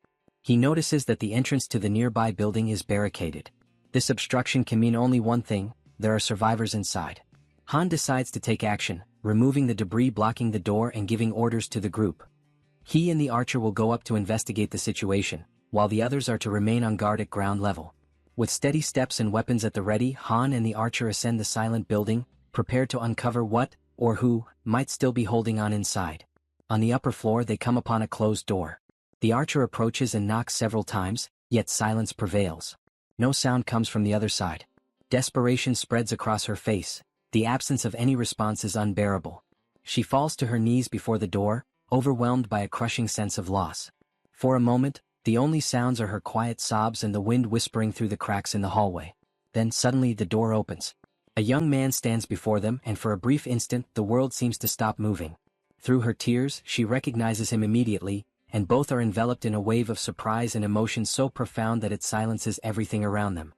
He notices that the entrance to the nearby building is barricaded. This obstruction can mean only one thing: there are survivors inside. Han decides to take action, removing the debris blocking the door and giving orders to the group. He and the archer will go up to investigate the situation, while the others are to remain on guard at ground level. With steady steps and weapons at the ready, Han and the archer ascend the silent building, prepared to uncover what, or who, might still be holding on inside. On the upper floor they come upon a closed door. The archer approaches and knocks several times, yet silence prevails. No sound comes from the other side. Desperation spreads across her face. The absence of any response is unbearable. She falls to her knees before the door, overwhelmed by a crushing sense of loss. For a moment, the only sounds are her quiet sobs and the wind whispering through the cracks in the hallway. Then suddenly the door opens. A young man stands before them, and for a brief instant the world seems to stop moving. Through her tears, she recognizes him immediately, and both are enveloped in a wave of surprise and emotion so profound that it silences everything around them.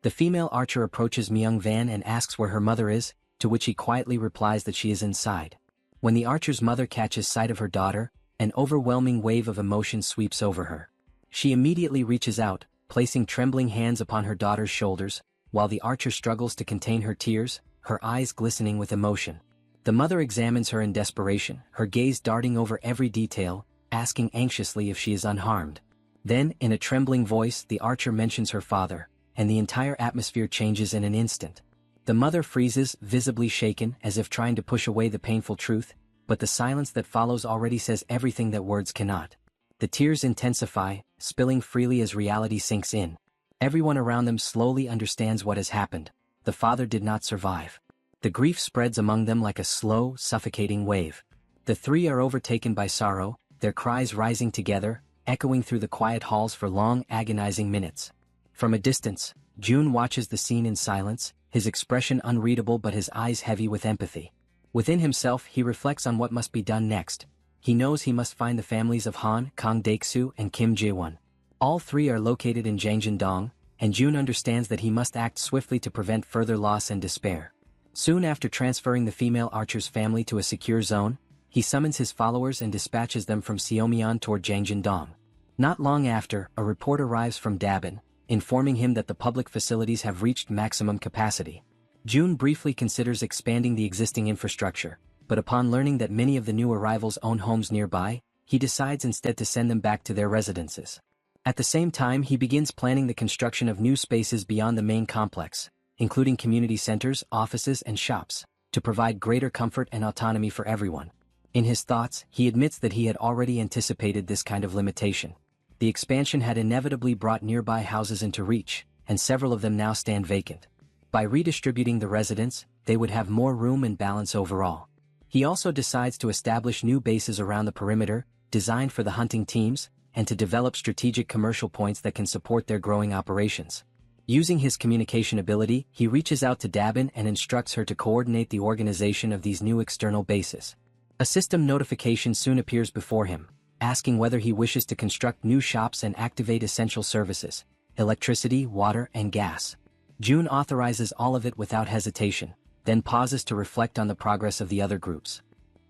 The female archer approaches Myung-van and asks where her mother is, to which he quietly replies that she is inside. When the archer's mother catches sight of her daughter, an overwhelming wave of emotion sweeps over her. She immediately reaches out, placing trembling hands upon her daughter's shoulders, while the archer struggles to contain her tears, her eyes glistening with emotion. The mother examines her in desperation, her gaze darting over every detail, asking anxiously if she is unharmed. Then, in a trembling voice, the archer mentions her father, and the entire atmosphere changes in an instant. The mother freezes, visibly shaken, as if trying to push away the painful truth, but the silence that follows already says everything that words cannot. The tears intensify, spilling freely as reality sinks in. Everyone around them slowly understands what has happened. The father did not survive. The grief spreads among them like a slow, suffocating wave. The three are overtaken by sorrow, their cries rising together, echoing through the quiet halls for long, agonizing minutes. From a distance, Jun watches the scene in silence, his expression unreadable but his eyes heavy with empathy. Within himself, he reflects on what must be done next. He knows he must find the families of Han, Kang Dae-soo, and Kim Jae-won. All three are located in Jangjin-dong, and Jun understands that he must act swiftly to prevent further loss and despair. Soon after transferring the female archer's family to a secure zone, he summons his followers and dispatches them from Seomyeon toward Jangjin-dong. Not long after, a report arrives from Dabin, informing him that the public facilities have reached maximum capacity. Jun briefly considers expanding the existing infrastructure, but upon learning that many of the new arrivals own homes nearby, he decides instead to send them back to their residences. At the same time, he begins planning the construction of new spaces beyond the main complex, including community centers, offices, and shops, to provide greater comfort and autonomy for everyone. In his thoughts, he admits that he had already anticipated this kind of limitation. The expansion had inevitably brought nearby houses into reach, and several of them now stand vacant. By redistributing the residents, they would have more room and balance overall. He also decides to establish new bases around the perimeter, designed for the hunting teams, and to develop strategic commercial points that can support their growing operations. Using his communication ability, he reaches out to Dabin and instructs her to coordinate the organization of these new external bases. A system notification soon appears before him, asking whether he wishes to construct new shops and activate essential services, electricity, water, and gas. June authorizes all of it without hesitation, then pauses to reflect on the progress of the other groups.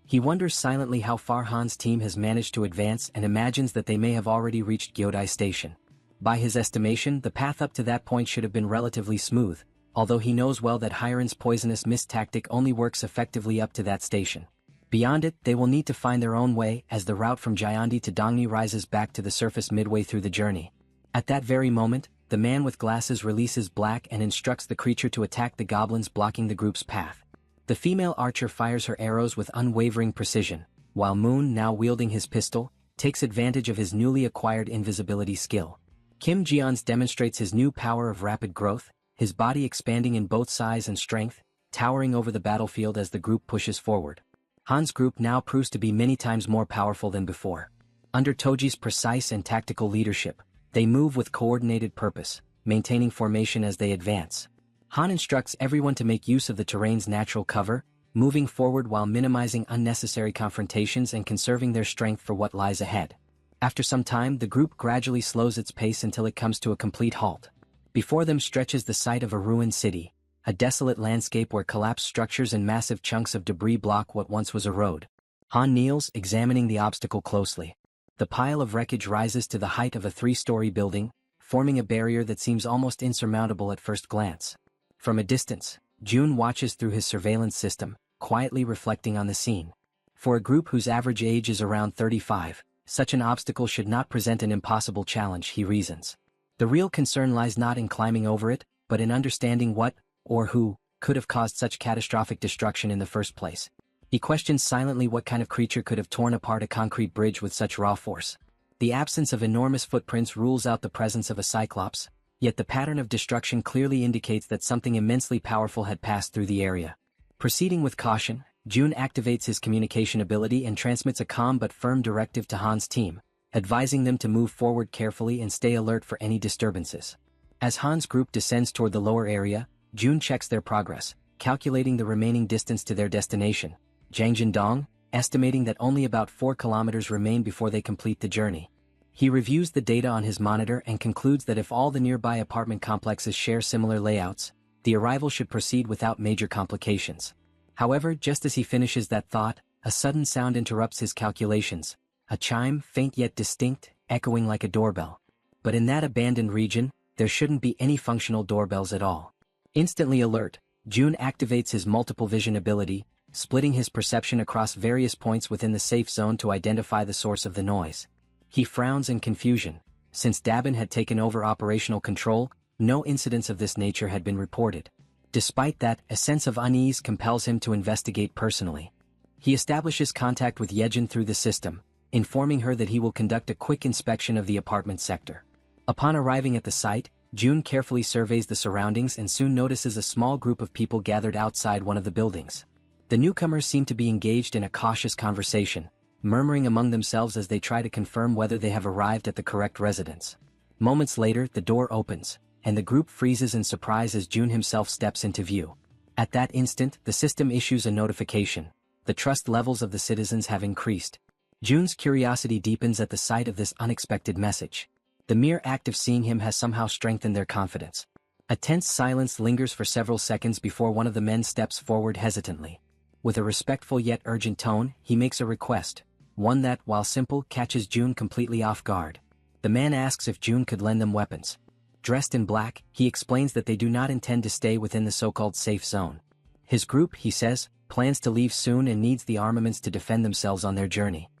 He wonders silently how far Han's team has managed to advance and imagines that they may have already reached Gyodai Station. By his estimation, the path up to that point should have been relatively smooth, although he knows well that Hiren's poisonous mist tactic only works effectively up to that station. Beyond it, they will need to find their own way as the route from Jaehyeon to Dongni rises back to the surface midway through the journey. At that very moment, the man with glasses releases Black and instructs the creature to attack the goblins blocking the group's path. The female archer fires her arrows with unwavering precision, while Moon, now wielding his pistol, takes advantage of his newly acquired invisibility skill. Kim Jeons demonstrates his new power of rapid growth, his body expanding in both size and strength, towering over the battlefield as the group pushes forward. Han's group now proves to be many times more powerful than before. Under Toji's precise and tactical leadership, they move with coordinated purpose, maintaining formation as they advance. Han instructs everyone to make use of the terrain's natural cover, moving forward while minimizing unnecessary confrontations and conserving their strength for what lies ahead. After some time, the group gradually slows its pace until it comes to a complete halt. Before them stretches the site of a ruined city, a desolate landscape where collapsed structures and massive chunks of debris block what once was a road. Han kneels, examining the obstacle closely. The pile of wreckage rises to the height of a 3-story building, forming a barrier that seems almost insurmountable at first glance. From a distance, June watches through his surveillance system, quietly reflecting on the scene. For a group whose average age is around 35, such an obstacle should not present an impossible challenge, he reasons. The real concern lies not in climbing over it, but in understanding what, or who, could have caused such catastrophic destruction in the first place. He questions silently what kind of creature could have torn apart a concrete bridge with such raw force. The absence of enormous footprints rules out the presence of a cyclops, yet the pattern of destruction clearly indicates that something immensely powerful had passed through the area. Proceeding with caution, June activates his communication ability and transmits a calm but firm directive to Han's team, advising them to move forward carefully and stay alert for any disturbances. As Han's group descends toward the lower area, June checks their progress, calculating the remaining distance to their destination, Jangjindong, estimating that only about 4 kilometers remain before they complete the journey. He reviews the data on his monitor and concludes that if all the nearby apartment complexes share similar layouts, the arrival should proceed without major complications. However, just as he finishes that thought, a sudden sound interrupts his calculations, a chime, faint yet distinct, echoing like a doorbell. But in that abandoned region, there shouldn't be any functional doorbells at all. Instantly alert, June activates his multiple vision ability, splitting his perception across various points within the safe zone to identify the source of the noise. He frowns in confusion. Since Dabin had taken over operational control, no incidents of this nature had been reported. Despite that, a sense of unease compels him to investigate personally. He establishes contact with Jaehyeon through the system, informing her that he will conduct a quick inspection of the apartment sector. Upon arriving at the site, June carefully surveys the surroundings and soon notices a small group of people gathered outside one of the buildings. The newcomers seem to be engaged in a cautious conversation, murmuring among themselves as they try to confirm whether they have arrived at the correct residence. Moments later, the door opens, and the group freezes in surprise as June himself steps into view. At that instant, the system issues a notification. The trust levels of the citizens have increased. June's curiosity deepens at the sight of this unexpected message. The mere act of seeing him has somehow strengthened their confidence. A tense silence lingers for several seconds before one of the men steps forward hesitantly. With a respectful yet urgent tone, he makes a request, one that, while simple, catches June completely off guard. The man asks if June could lend them weapons. Dressed in black, he explains that they do not intend to stay within the so-called safe zone. His group, he says, plans to leave soon and needs the armaments to defend themselves on their journey.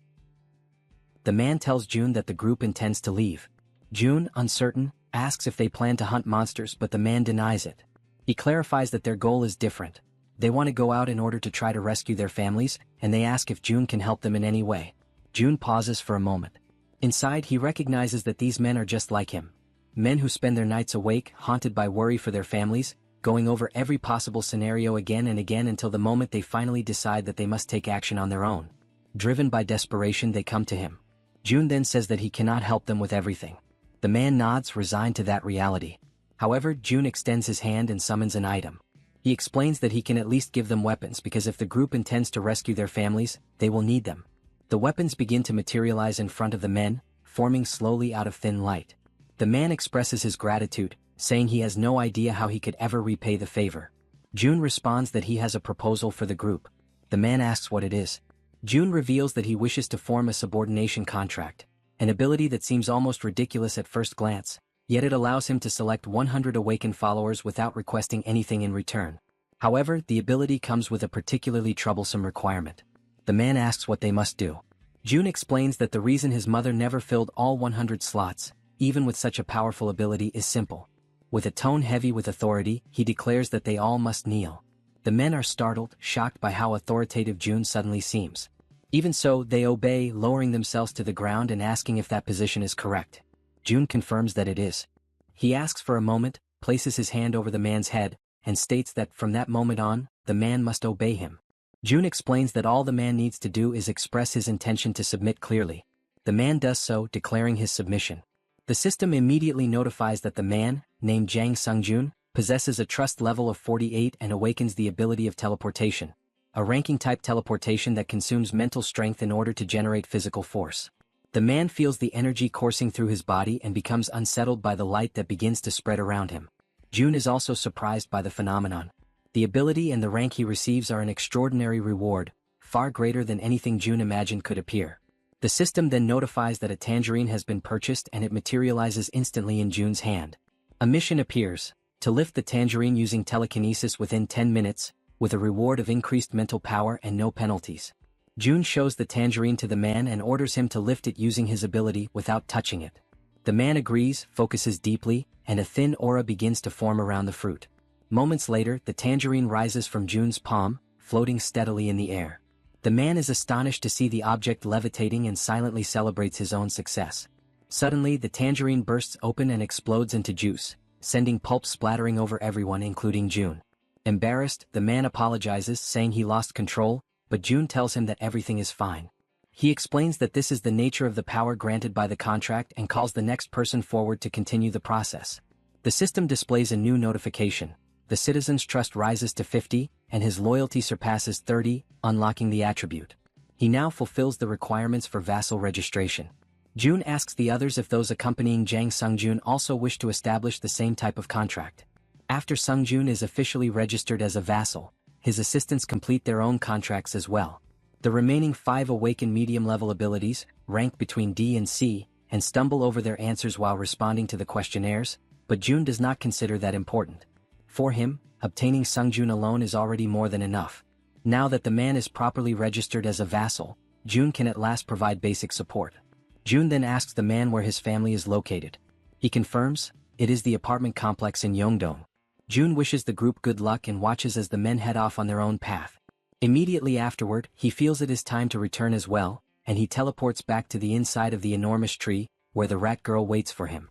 The man tells June that the group intends to leave. June, uncertain, asks if they plan to hunt monsters, but the man denies it. He clarifies that their goal is different. They want to go out in order to try to rescue their families, and they ask if June can help them in any way. June pauses for a moment. Inside, he recognizes that these men are just like him. Men who spend their nights awake, haunted by worry for their families, going over every possible scenario again and again until the moment they finally decide that they must take action on their own. Driven by desperation, they come to him. June then says that he cannot help them with everything. The man nods, resigned to that reality. However, June extends his hand and summons an item. He explains that he can at least give them weapons because if the group intends to rescue their families, they will need them. The weapons begin to materialize in front of the men, forming slowly out of thin light. The man expresses his gratitude, saying he has no idea how he could ever repay the favor. June responds that he has a proposal for the group. The man asks what it is. June reveals that he wishes to form a subordination contract, an ability that seems almost ridiculous at first glance, yet it allows him to select 100 awakened followers without requesting anything in return. However, the ability comes with a particularly troublesome requirement. The man asks what they must do. June explains that the reason his mother never filled all 100 slots, even with such a powerful ability, is simple. With a tone heavy with authority, he declares that they all must kneel. The men are startled, shocked by how authoritative June suddenly seems. Even so, they obey, lowering themselves to the ground and asking if that position is correct. June confirms that it is. He asks for a moment, places his hand over the man's head, and states that from that moment on, the man must obey him. June explains that all the man needs to do is express his intention to submit clearly. The man does so, declaring his submission. The system immediately notifies that the man, named Jang Sung-jun, possesses a trust level of 48 and awakens the ability of teleportation, a ranking-type teleportation that consumes mental strength in order to generate physical force. The man feels the energy coursing through his body and becomes unsettled by the light that begins to spread around him. June is also surprised by the phenomenon. The ability and the rank he receives are an extraordinary reward, far greater than anything June imagined could appear. The system then notifies that a tangerine has been purchased and it materializes instantly in June's hand. A mission appears, to lift the tangerine using telekinesis within 10 minutes, with a reward of increased mental power and no penalties. June shows the tangerine to the man and orders him to lift it using his ability without touching it. The man agrees, focuses deeply, and a thin aura begins to form around the fruit. Moments later, the tangerine rises from June's palm, floating steadily in the air. The man is astonished to see the object levitating and silently celebrates his own success. Suddenly, the tangerine bursts open and explodes into juice, sending pulp splattering over everyone including June. Embarrassed, the man apologizes, saying he lost control, but June tells him that everything is fine. He explains that this is the nature of the power granted by the contract and calls the next person forward to continue the process. The system displays a new notification. The citizen's trust rises to 50, and his loyalty surpasses 30, unlocking the attribute. He now fulfills the requirements for vassal registration. June asks the others if those accompanying Jang Sung-jun also wish to establish the same type of contract. After Sung-jun is officially registered as a vassal, his assistants complete their own contracts as well. The remaining 5 awaken medium-level abilities, rank between D and C, and stumble over their answers while responding to the questionnaires, but June does not consider that important. For him, obtaining Sung-jun alone is already more than enough. Now that the man is properly registered as a vassal, June can at last provide basic support. June then asks the man where his family is located. He confirms, it is the apartment complex in Yeongdong. June wishes the group good luck and watches as the men head off on their own path. Immediately afterward, he feels it is time to return as well, and he teleports back to the inside of the enormous tree, where the rat girl waits for him.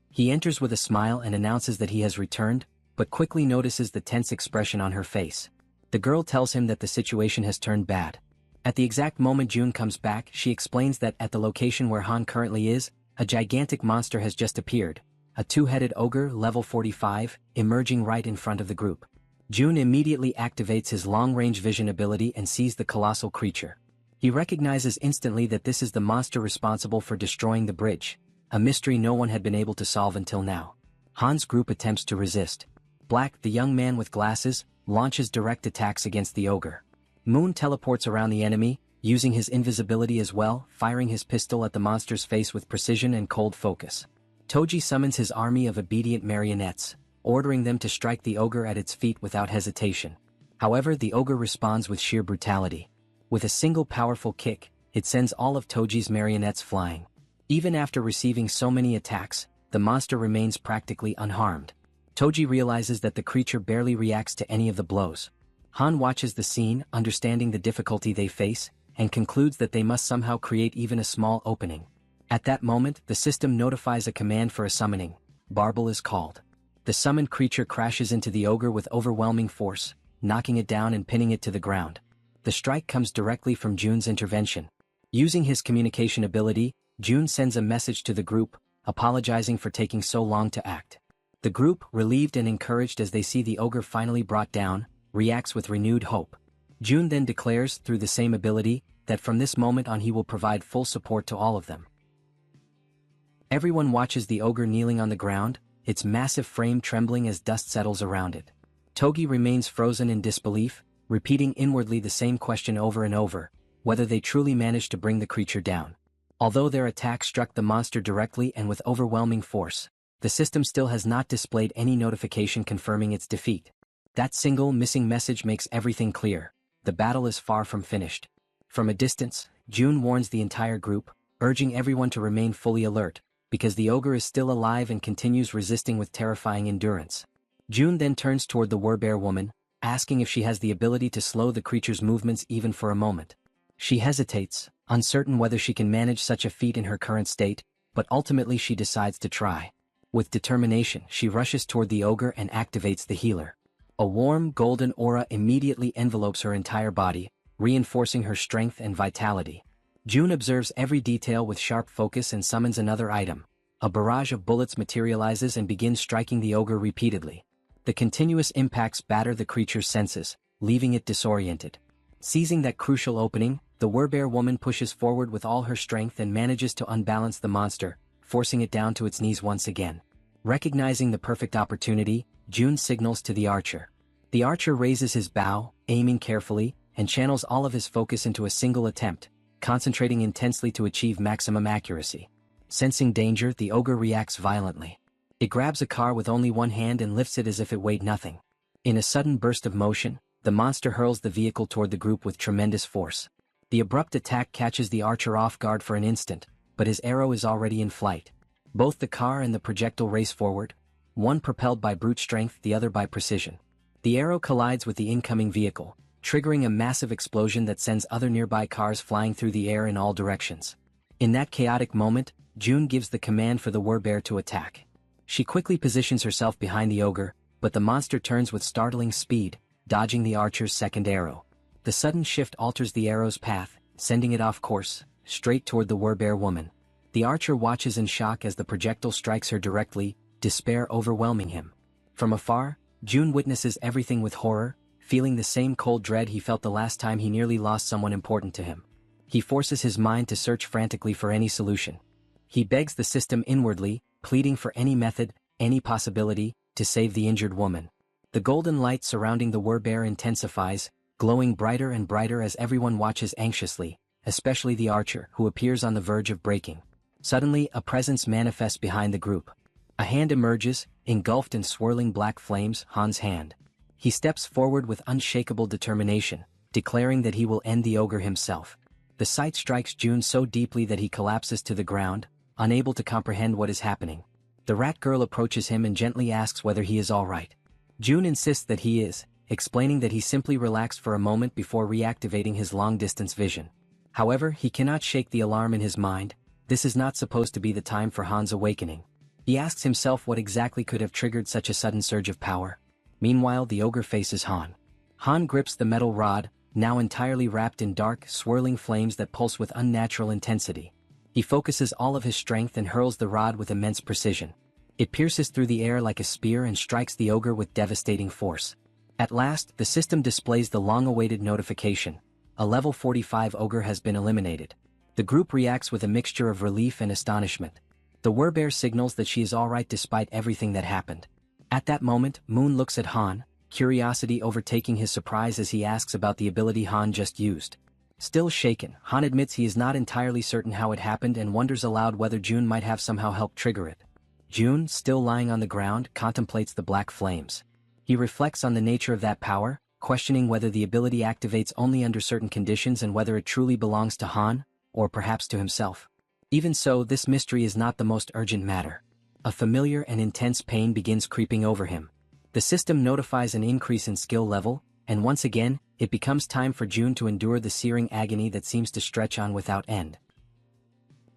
He enters with a smile and announces that he has returned, but quickly notices the tense expression on her face. The girl tells him that the situation has turned bad. At the exact moment June comes back, she explains that at the location where Han currently is, a gigantic monster has just appeared, a 2-headed ogre level 45, emerging right in front of the group. June immediately activates his long-range vision ability and sees the colossal creature. He recognizes instantly that this is the monster responsible for destroying the bridge, a mystery no one had been able to solve until now. Han's group attempts to resist. Black, the young man with glasses, launches direct attacks against the ogre. Moon teleports around the enemy, using his invisibility as well, firing his pistol at the monster's face with precision and cold focus. Toji summons his army of obedient marionettes, ordering them to strike the ogre at its feet without hesitation. However, the ogre responds with sheer brutality. With a single powerful kick, it sends all of Toji's marionettes flying. Even after receiving so many attacks, the monster remains practically unharmed. Toji realizes that the creature barely reacts to any of the blows. Han watches the scene, understanding the difficulty they face, and concludes that they must somehow create even a small opening. At that moment, the system notifies a command for a summoning. Barbel is called. The summoned creature crashes into the ogre with overwhelming force, knocking it down and pinning it to the ground. The strike comes directly from Jun's intervention. Using his communication ability, Jun sends a message to the group, apologizing for taking so long to act. The group, relieved and encouraged as they see the ogre finally brought down, reacts with renewed hope. Jun then declares, through the same ability, that from this moment on he will provide full support to all of them. Everyone watches the ogre kneeling on the ground, its massive frame trembling as dust settles around it. Togi remains frozen in disbelief, repeating inwardly the same question over and over, whether they truly managed to bring the creature down. Although their attack struck the monster directly and with overwhelming force, the system still has not displayed any notification confirming its defeat. That single missing message makes everything clear. The battle is far from finished. From a distance, Jun warns the entire group, urging everyone to remain fully alert, because the ogre is still alive and continues resisting with terrifying endurance. Jun then turns toward the werbear woman, asking if she has the ability to slow the creature's movements even for a moment. She hesitates, uncertain whether she can manage such a feat in her current state, but ultimately she decides to try. With determination, she rushes toward the ogre and activates the healer. A warm, golden aura immediately envelopes her entire body, reinforcing her strength and vitality. Jun observes every detail with sharp focus and summons another item. A barrage of bullets materializes and begins striking the ogre repeatedly. The continuous impacts batter the creature's senses, leaving it disoriented. Seizing that crucial opening, the werbear woman pushes forward with all her strength and manages to unbalance the monster, forcing it down to its knees once again. Recognizing the perfect opportunity, Jun signals to the archer. The archer raises his bow, aiming carefully, and channels all of his focus into a single attempt, concentrating intensely to achieve maximum accuracy. Sensing danger, the ogre reacts violently. It grabs a car with only one hand and lifts it as if it weighed nothing. In a sudden burst of motion, the monster hurls the vehicle toward the group with tremendous force. The abrupt attack catches the archer off guard for an instant, but his arrow is already in flight. Both the car and the projectile race forward, one propelled by brute strength, the other by precision. The arrow collides with the incoming vehicle, triggering a massive explosion that sends other nearby cars flying through the air in all directions. In that chaotic moment, Jun gives the command for the werbear to attack. She quickly positions herself behind the ogre, but the monster turns with startling speed, dodging the archer's second arrow. The sudden shift alters the arrow's path, sending it off course, straight toward the werbear woman. The archer watches in shock as the projectile strikes her directly, despair overwhelming him. From afar, Jun witnesses everything with horror, feeling the same cold dread he felt the last time he nearly lost someone important to him. He forces his mind to search frantically for any solution. He begs the system inwardly, pleading for any method, any possibility, to save the injured woman. The golden light surrounding the werbear intensifies, glowing brighter and brighter as everyone watches anxiously, especially the archer, who appears on the verge of breaking. Suddenly, a presence manifests behind the group. A hand emerges, engulfed in swirling black flames, Han's hand. He steps forward with unshakable determination, declaring that he will end the ogre himself. The sight strikes Jun so deeply that he collapses to the ground, unable to comprehend what is happening. The rat girl approaches him and gently asks whether he is all right. Jun insists that he is, explaining that he simply relaxed for a moment before reactivating his long-distance vision. However, he cannot shake the alarm in his mind. This is not supposed to be the time for Han's awakening. He asks himself what exactly could have triggered such a sudden surge of power. Meanwhile, the ogre faces Han. Han grips the metal rod, now entirely wrapped in dark, swirling flames that pulse with unnatural intensity. He focuses all of his strength and hurls the rod with immense precision. It pierces through the air like a spear and strikes the ogre with devastating force. At last, the system displays the long-awaited notification. A level 45 ogre has been eliminated. The group reacts with a mixture of relief and astonishment. The werbear signals that she is alright despite everything that happened. At that moment, Moon looks at Han, curiosity overtaking his surprise as he asks about the ability Han just used. Still shaken, Han admits he is not entirely certain how it happened and wonders aloud whether Jun might have somehow helped trigger it. Jun, still lying on the ground, contemplates the black flames. He reflects on the nature of that power, questioning whether the ability activates only under certain conditions and whether it truly belongs to Han, or perhaps to himself. Even so, this mystery is not the most urgent matter. A familiar and intense pain begins creeping over him. The system notifies an increase in skill level, and once again, it becomes time for Jun to endure the searing agony that seems to stretch on without end.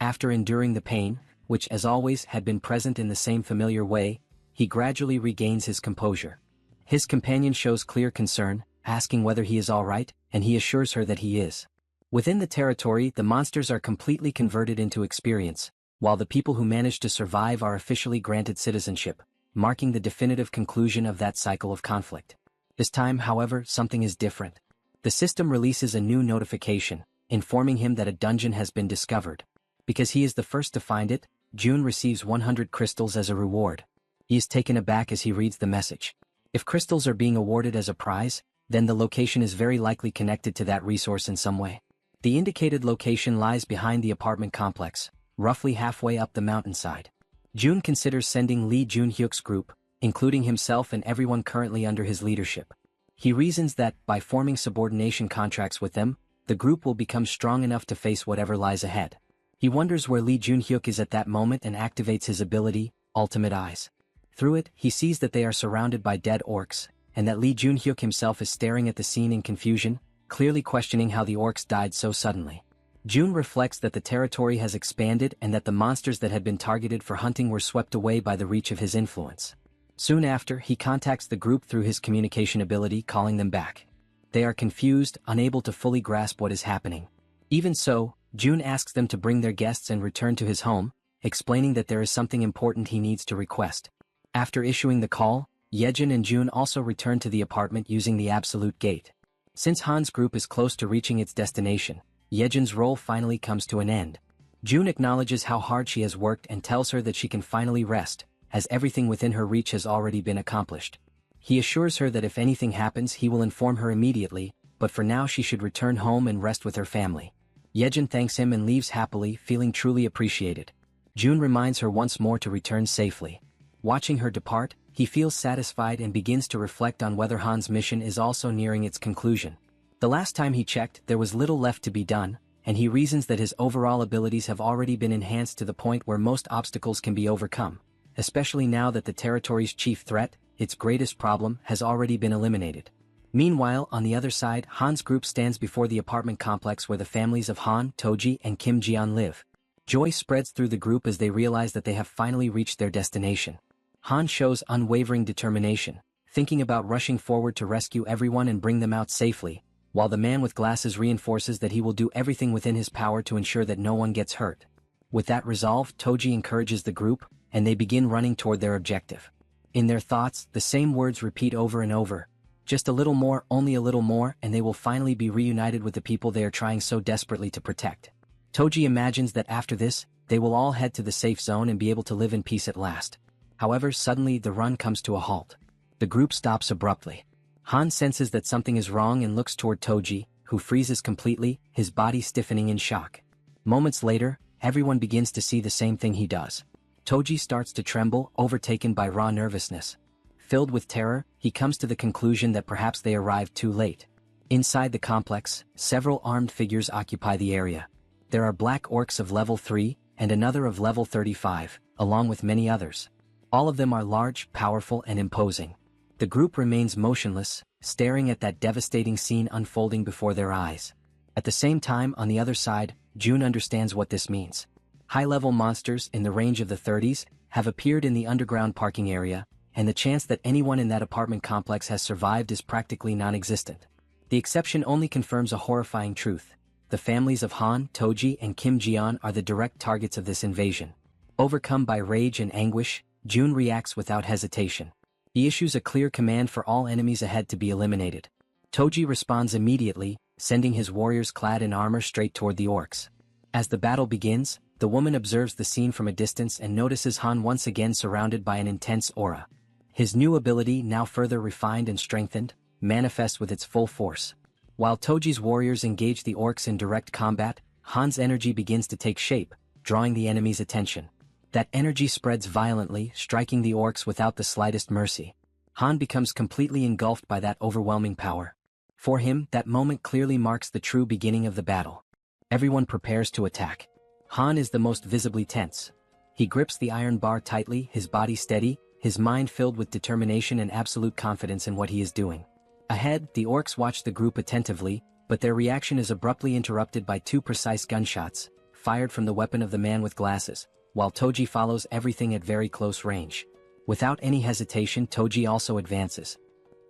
After enduring the pain, which as always had been present in the same familiar way, he gradually regains his composure. His companion shows clear concern, asking whether he is all right, and he assures her that he is. Within the territory, the monsters are completely converted into experience, while the people who manage to survive are officially granted citizenship, marking the definitive conclusion of that cycle of conflict. This time, however, something is different. The system releases a new notification, informing him that a dungeon has been discovered. Because he is the first to find it, June receives 100 crystals as a reward. He is taken aback as he reads the message. If crystals are being awarded as a prize, then the location is very likely connected to that resource in some way. The indicated location lies behind the apartment complex, roughly halfway up the mountainside. June considers sending Lee Junhyuk's group, including himself and everyone currently under his leadership. He reasons that, by forming subordination contracts with them, the group will become strong enough to face whatever lies ahead. He wonders where Lee Junhyuk is at that moment and activates his ability, Ultimate Eyes. Through it, he sees that they are surrounded by dead orcs, and that Lee Junhyuk himself is staring at the scene in confusion, clearly questioning how the orcs died so suddenly. June reflects that the territory has expanded and that the monsters that had been targeted for hunting were swept away by the reach of his influence. Soon after, he contacts the group through his communication ability, calling them back. They are confused, unable to fully grasp what is happening. Even so, June asks them to bring their guests and return to his home, explaining that there is something important he needs to request. After issuing the call, Jaehyeon and June also return to the apartment using the absolute gate. Since Han's group is close to reaching its destination, Jaehyeon's role finally comes to an end. June acknowledges how hard she has worked and tells her that she can finally rest, as everything within her reach has already been accomplished. He assures her that if anything happens he will inform her immediately, but for now she should return home and rest with her family. Jaehyeon thanks him and leaves happily, feeling truly appreciated. June reminds her once more to return safely. Watching her depart, he feels satisfied and begins to reflect on whether Han's mission is also nearing its conclusion. The last time he checked, there was little left to be done, and he reasons that his overall abilities have already been enhanced to the point where most obstacles can be overcome, especially now that the territory's chief threat, its greatest problem, has already been eliminated. Meanwhile, on the other side, Han's group stands before the apartment complex where the families of Han, Toji, and Kim Jaehyeon live. Joy spreads through the group as they realize that they have finally reached their destination. Han shows unwavering determination, thinking about rushing forward to rescue everyone and bring them out safely, while the man with glasses reinforces that he will do everything within his power to ensure that no one gets hurt. With that resolve, Toji encourages the group, and they begin running toward their objective. In their thoughts, the same words repeat over and over. Just a little more, only a little more, and they will finally be reunited with the people they are trying so desperately to protect. Toji imagines that after this, they will all head to the safe zone and be able to live in peace at last. However, suddenly the run comes to a halt. The group stops abruptly. Han senses that something is wrong and looks toward Toji, who freezes completely, his body stiffening in shock. Moments later, everyone begins to see the same thing he does. Toji starts to tremble, overtaken by raw nervousness. Filled with terror, he comes to the conclusion that perhaps they arrived too late. Inside the complex, several armed figures occupy the area. There are black orcs of level 3, and another of level 35, along with many others. All of them are large, powerful, and imposing. The group remains motionless, staring at that devastating scene unfolding before their eyes. At the same time, on the other side, June understands what this means. High-level monsters in the range of the 30s have appeared in the underground parking area, and the chance that anyone in that apartment complex has survived is practically non-existent. The exception only confirms a horrifying truth. The families of Han, Toji, and Kim Jaehyeon are the direct targets of this invasion. Overcome by rage and anguish, June reacts without hesitation. He issues a clear command for all enemies ahead to be eliminated. Toji responds immediately, sending his warriors clad in armor straight toward the orcs. As the battle begins, the woman observes the scene from a distance and notices Han once again surrounded by an intense aura. His new ability, now further refined and strengthened, manifests with its full force. While Toji's warriors engage the orcs in direct combat, Han's energy begins to take shape, drawing the enemy's attention. That energy spreads violently, striking the orcs without the slightest mercy. Han becomes completely engulfed by that overwhelming power. For him, that moment clearly marks the true beginning of the battle. Everyone prepares to attack. Han is the most visibly tense. He grips the iron bar tightly, his body steady, his mind filled with determination and absolute confidence in what he is doing. Ahead, the orcs watch the group attentively, but their reaction is abruptly interrupted by two precise gunshots, fired from the weapon of the man with glasses, while Toji follows everything at very close range. Without any hesitation, Toji also advances.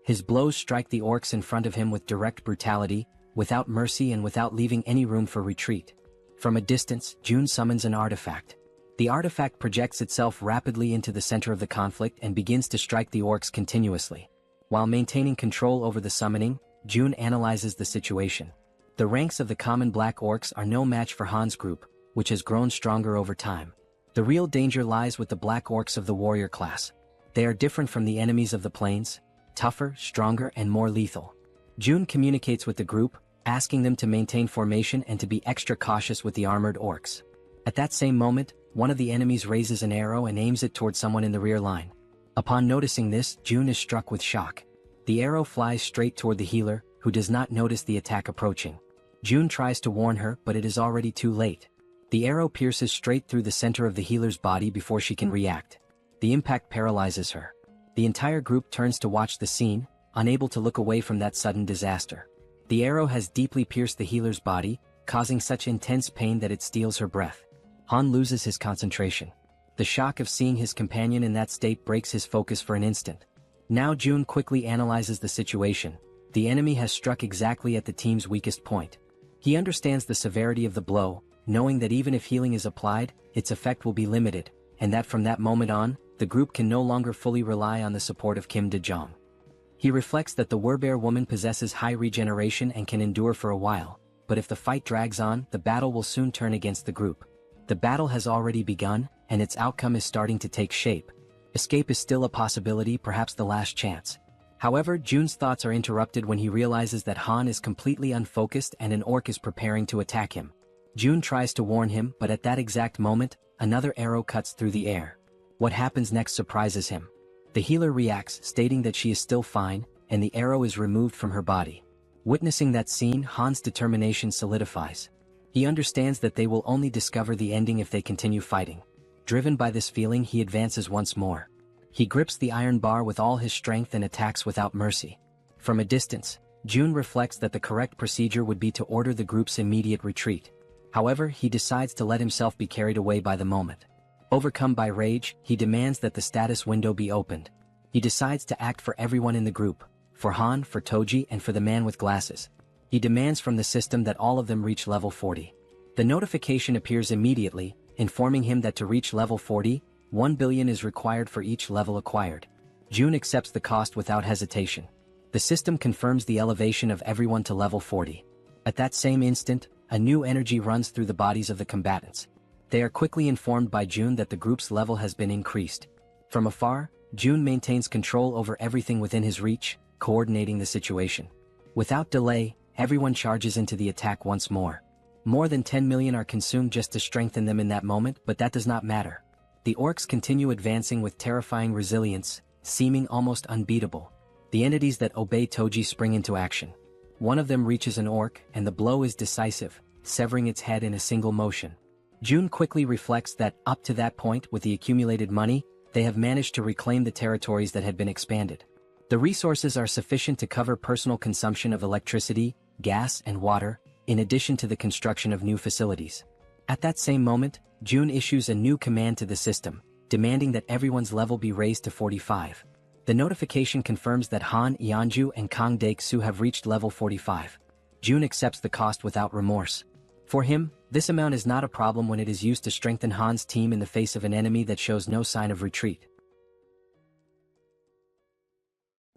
His blows strike the orcs in front of him with direct brutality, without mercy and without leaving any room for retreat. From a distance, Jun summons an artifact. The artifact projects itself rapidly into the center of the conflict and begins to strike the orcs continuously. While maintaining control over the summoning, Jun analyzes the situation. The ranks of the common black orcs are no match for Han's group, which has grown stronger over time. The real danger lies with the black orcs of the warrior class. They are different from the enemies of the plains, tougher, stronger, and more lethal. Jun communicates with the group, asking them to maintain formation and to be extra cautious with the armored orcs. At that same moment, one of the enemies raises an arrow and aims it toward someone in the rear line. Upon noticing this, Jun is struck with shock. The arrow flies straight toward the healer, who does not notice the attack approaching. Jun tries to warn her, but it is already too late. The arrow pierces straight through the center of the healer's body before she can react. The impact paralyzes her. The entire group turns to watch the scene, unable to look away from that sudden disaster. The arrow has deeply pierced the healer's body, causing such intense pain that it steals her breath. Han loses his concentration. The shock of seeing his companion in that state breaks his focus for an instant. Now Jun quickly analyzes the situation. The enemy has struck exactly at the team's weakest point. He understands the severity of the blow, knowing that even if healing is applied, its effect will be limited, and that from that moment on, the group can no longer fully rely on the support of Kim De-jong. He reflects that the Werbear woman possesses high regeneration and can endure for a while, but if the fight drags on, the battle will soon turn against the group. The battle has already begun, and its outcome is starting to take shape. Escape is still a possibility, perhaps the last chance. However, Jun's thoughts are interrupted when he realizes that Han is completely unfocused and an orc is preparing to attack him. Jun tries to warn him, but at that exact moment, another arrow cuts through the air. What happens next surprises him. The healer reacts, stating that she is still fine, and the arrow is removed from her body. Witnessing that scene, Han's determination solidifies. He understands that they will only discover the ending if they continue fighting. Driven by this feeling, he advances once more. He grips the iron bar with all his strength and attacks without mercy. From a distance, Jun reflects that the correct procedure would be to order the group's immediate retreat. However, he decides to let himself be carried away by the moment. Overcome by rage, he demands that the status window be opened. He decides to act for everyone in the group, for Han, for Toji, and for the man with glasses. He demands from the system that all of them reach level 40. The notification appears immediately, informing him that to reach level 40, 1 billion is required for each level acquired. Jun accepts the cost without hesitation. The system confirms the elevation of everyone to level 40. At that same instant, a new energy runs through the bodies of the combatants. They are quickly informed by Jun that the group's level has been increased. From afar, Jun maintains control over everything within his reach, coordinating the situation. Without delay, everyone charges into the attack once more. More than 10 million are consumed just to strengthen them in that moment, but that does not matter. The orcs continue advancing with terrifying resilience, seeming almost unbeatable. The entities that obey Toji spring into action. One of them reaches an orc, and the blow is decisive, severing its head in a single motion. Jun quickly reflects that, up to that point, with the accumulated money, they have managed to reclaim the territories that had been expanded. The resources are sufficient to cover personal consumption of electricity, gas, and water, in addition to the construction of new facilities. At that same moment, Jun issues a new command to the system, demanding that everyone's level be raised to 45. The notification confirms that Han Yeonju and Kang Daek-soo have reached level 45. Jun accepts the cost without remorse. For him, this amount is not a problem when it is used to strengthen Han's team in the face of an enemy that shows no sign of retreat.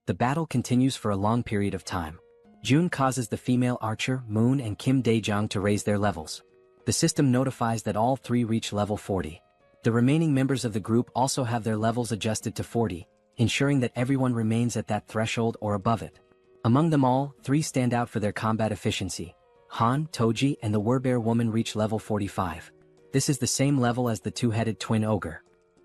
The battle continues for a long period of time. Jun causes the female archer, Moon, and Kim De-jong to raise their levels. The system notifies that all three reach level 40. The remaining members of the group also have their levels adjusted to 40, ensuring that everyone remains at that threshold or above it. Among them all, three stand out for their combat efficiency. Han, Toji, and the Werbear woman reach level 45. This is the same level as the two-headed twin ogre.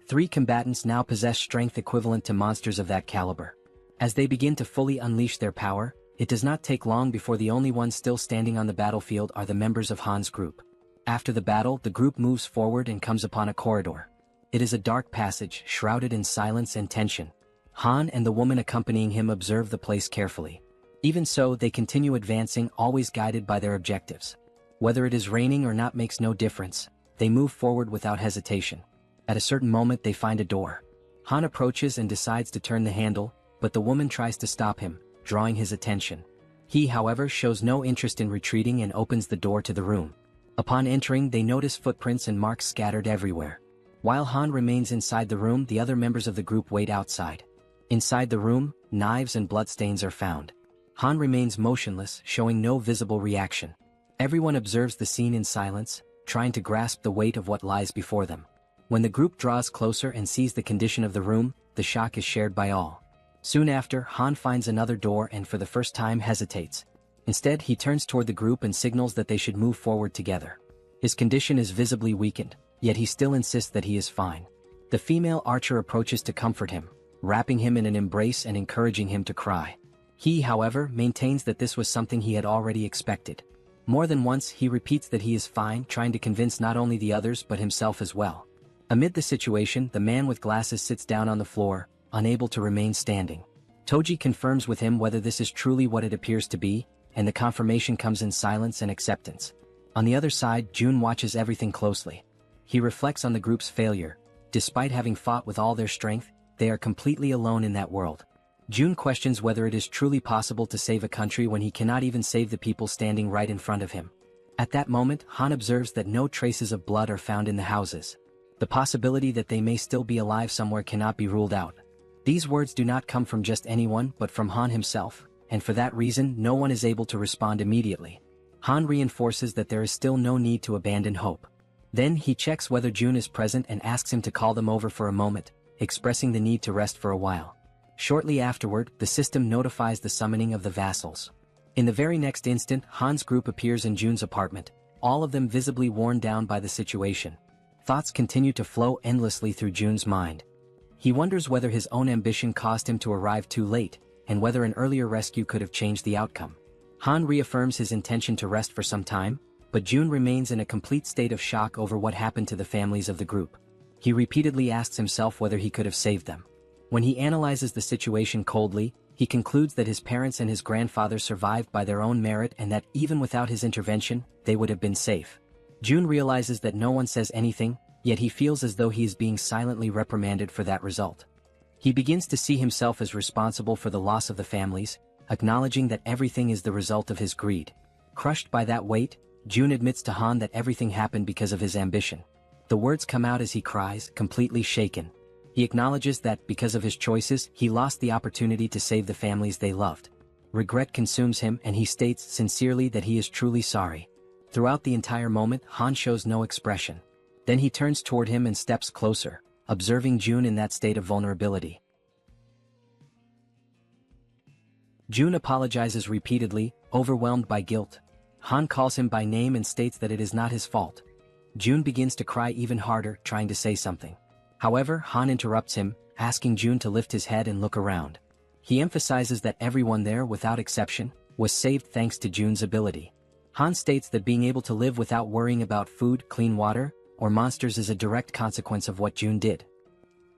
Three combatants now possess strength equivalent to monsters of that caliber. As they begin to fully unleash their power, it does not take long before the only ones still standing on the battlefield are the members of Han's group. After the battle, the group moves forward and comes upon a corridor. It is a dark passage, shrouded in silence and tension. Han and the woman accompanying him observe the place carefully. Even so, they continue advancing, always guided by their objectives. Whether it is raining or not makes no difference, they move forward without hesitation. At a certain moment they find a door. Han approaches and decides to turn the handle, but the woman tries to stop him, drawing his attention. He, however, shows no interest in retreating and opens the door to the room. Upon entering, they notice footprints and marks scattered everywhere. While Han remains inside the room, the other members of the group wait outside. Inside the room, knives and bloodstains are found. Han remains motionless, showing no visible reaction. Everyone observes the scene in silence, trying to grasp the weight of what lies before them. When the group draws closer and sees the condition of the room, the shock is shared by all. Soon after, Han finds another door and for the first time hesitates. Instead, he turns toward the group and signals that they should move forward together. His condition is visibly weakened, yet he still insists that he is fine. The female archer approaches to comfort him, wrapping him in an embrace and encouraging him to cry. He, however, maintains that this was something he had already expected. More than once, he repeats that he is fine, trying to convince not only the others but himself as well. Amid the situation, the man with glasses sits down on the floor, unable to remain standing. Toji confirms with him whether this is truly what it appears to be, and the confirmation comes in silence and acceptance. On the other side, Jun watches everything closely. He reflects on the group's failure. Despite having fought with all their strength, they are completely alone in that world. Jun questions whether it is truly possible to save a country when he cannot even save the people standing right in front of him. At that moment, Han observes that no traces of blood are found in the houses. The possibility that they may still be alive somewhere cannot be ruled out. These words do not come from just anyone but from Han himself, and for that reason no one is able to respond immediately. Han reinforces that there is still no need to abandon hope. Then he checks whether Jun is present and asks him to call them over for a moment, expressing the need to rest for a while. Shortly afterward, the system notifies the summoning of the vassals. In the very next instant, Han's group appears in Jun's apartment, all of them visibly worn down by the situation. Thoughts continue to flow endlessly through Jun's mind. He wonders whether his own ambition caused him to arrive too late, and whether an earlier rescue could have changed the outcome. Han reaffirms his intention to rest for some time, but Jun remains in a complete state of shock over what happened to the families of the group. He repeatedly asks himself whether he could have saved them. When he analyzes the situation coldly, he concludes that his parents and his grandfather survived by their own merit and that even without his intervention, they would have been safe. Jun realizes that no one says anything, yet he feels as though he is being silently reprimanded for that result. He begins to see himself as responsible for the loss of the families, acknowledging that everything is the result of his greed. Crushed by that weight, Jun admits to Han that everything happened because of his ambition. The words come out as he cries, completely shaken. He acknowledges that, because of his choices, he lost the opportunity to save the families they loved. Regret consumes him and he states sincerely that he is truly sorry. Throughout the entire moment, Han shows no expression. Then he turns toward him and steps closer, observing Jun in that state of vulnerability. Jun apologizes repeatedly, overwhelmed by guilt. Han calls him by name and states that it is not his fault. Jun begins to cry even harder, trying to say something. However, Han interrupts him, asking Jun to lift his head and look around. He emphasizes that everyone there, without exception, was saved thanks to Jun's ability. Han states that being able to live without worrying about food, clean water, or monsters is a direct consequence of what Jun did.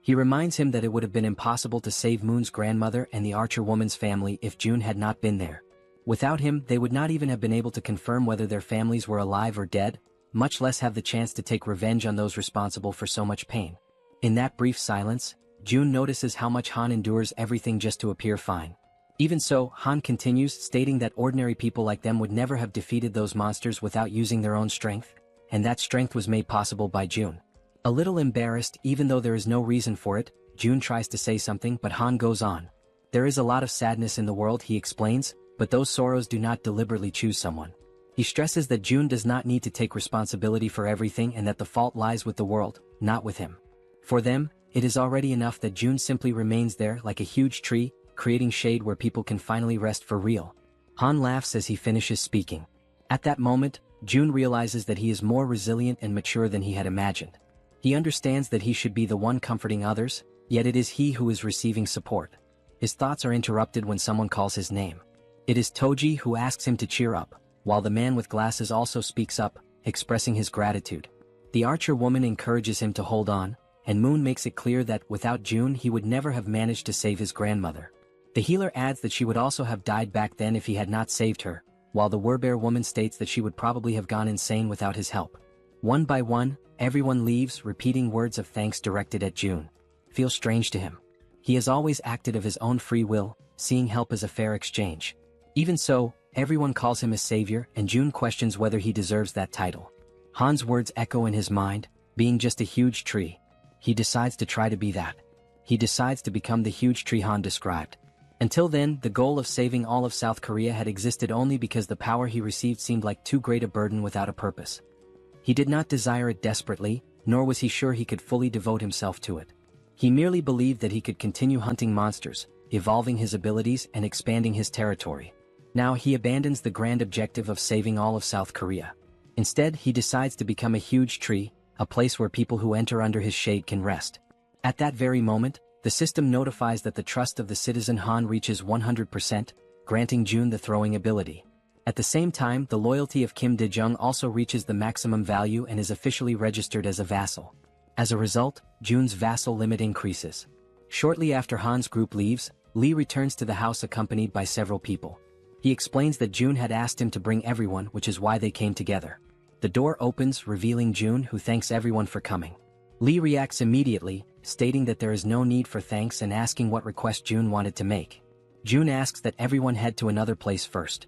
He reminds him that it would have been impossible to save Moon's grandmother and the Archer woman's family if Jun had not been there. Without him, they would not even have been able to confirm whether their families were alive or dead, much less have the chance to take revenge on those responsible for so much pain. In that brief silence, Jun notices how much Han endures everything just to appear fine. Even so, Han continues, stating that ordinary people like them would never have defeated those monsters without using their own strength, and that strength was made possible by Jun. A little embarrassed, even though there is no reason for it, Jun tries to say something but Han goes on. There is a lot of sadness in the world, he explains, but those sorrows do not deliberately choose someone. He stresses that Jun does not need to take responsibility for everything and that the fault lies with the world, not with him. For them, it is already enough that Jun simply remains there like a huge tree, creating shade where people can finally rest for real. Han laughs as he finishes speaking. At that moment, Jun realizes that he is more resilient and mature than he had imagined. He understands that he should be the one comforting others, yet it is he who is receiving support. His thoughts are interrupted when someone calls his name. It is Toji who asks him to cheer up, while the man with glasses also speaks up, expressing his gratitude. The Archer woman encourages him to hold on, and Moon makes it clear that without Jun he would never have managed to save his grandmother. The healer adds that she would also have died back then if he had not saved her, while the Werbear woman states that she would probably have gone insane without his help. One by one, everyone leaves, repeating words of thanks directed at June. Feels strange to him. He has always acted of his own free will, seeing help as a fair exchange. Even so, everyone calls him a savior, and June questions whether he deserves that title. Han's words echo in his mind, being just a huge tree. He decides to try to be that. He decides to become the huge tree Han described. Until then, the goal of saving all of South Korea had existed only because the power he received seemed like too great a burden without a purpose. He did not desire it desperately, nor was he sure he could fully devote himself to it. He merely believed that he could continue hunting monsters, evolving his abilities and expanding his territory. Now he abandons the grand objective of saving all of South Korea. Instead, he decides to become a huge tree, a place where people who enter under his shade can rest. At that very moment, the system notifies that the trust of the citizen Han reaches 100%, granting June the throwing ability. At the same time, the loyalty of Kim Dae-jung also reaches the maximum value and is officially registered as a vassal. As a result, June's vassal limit increases. Shortly after Han's group leaves, Lee returns to the house accompanied by several people. He explains that June had asked him to bring everyone, which is why they came together. The door opens, revealing June, who thanks everyone for coming. Lee reacts immediately, stating that there is no need for thanks and asking what request June wanted to make. June asks that everyone head to another place first.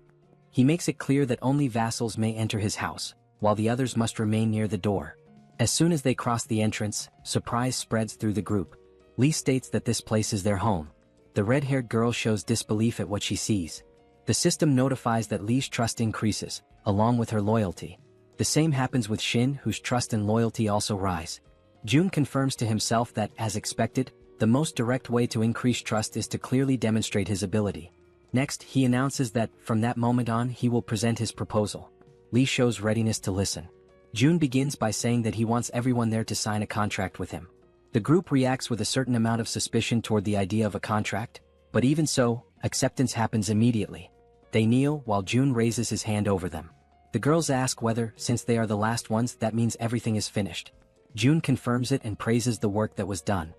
He makes it clear that only vassals may enter his house, while the others must remain near the door. As soon as they cross the entrance, surprise spreads through the group. Lee states that this place is their home. The red-haired girl shows disbelief at what she sees. The system notifies that Lee's trust increases, along with her loyalty. The same happens with Shin, whose trust and loyalty also rise. June confirms to himself that, as expected, the most direct way to increase trust is to clearly demonstrate his ability. Next, he announces that, from that moment on, he will present his proposal. Lee shows readiness to listen. June begins by saying that he wants everyone there to sign a contract with him. The group reacts with a certain amount of suspicion toward the idea of a contract, but even so, acceptance happens immediately. They kneel while June raises his hand over them. The girls ask whether, since they are the last ones, that means everything is finished. June confirms it and praises the work that was done.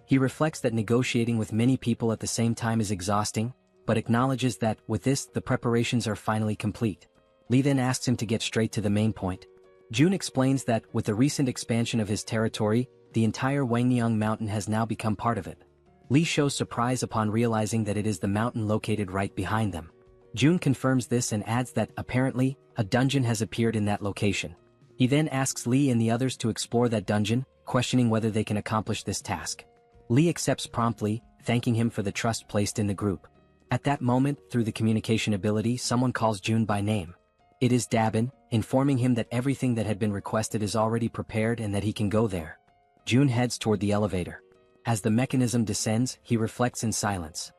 He reflects that negotiating with many people at the same time is exhausting, but acknowledges that, with this, the preparations are finally complete. Lee then asks him to get straight to the main point. June explains that, with the recent expansion of his territory, the entire Wangnyang mountain has now become part of it. Lee shows surprise upon realizing that it is the mountain located right behind them. June confirms this and adds that, apparently, a dungeon has appeared in that location. He then asks Lee and the others to explore that dungeon, questioning whether they can accomplish this task. Lee accepts promptly, thanking him for the trust placed in the group. At that moment, through the communication ability, someone calls June by name. It is Dabin, informing him that everything that had been requested is already prepared and that he can go there. June heads toward the elevator. As the mechanism descends, he reflects in silence.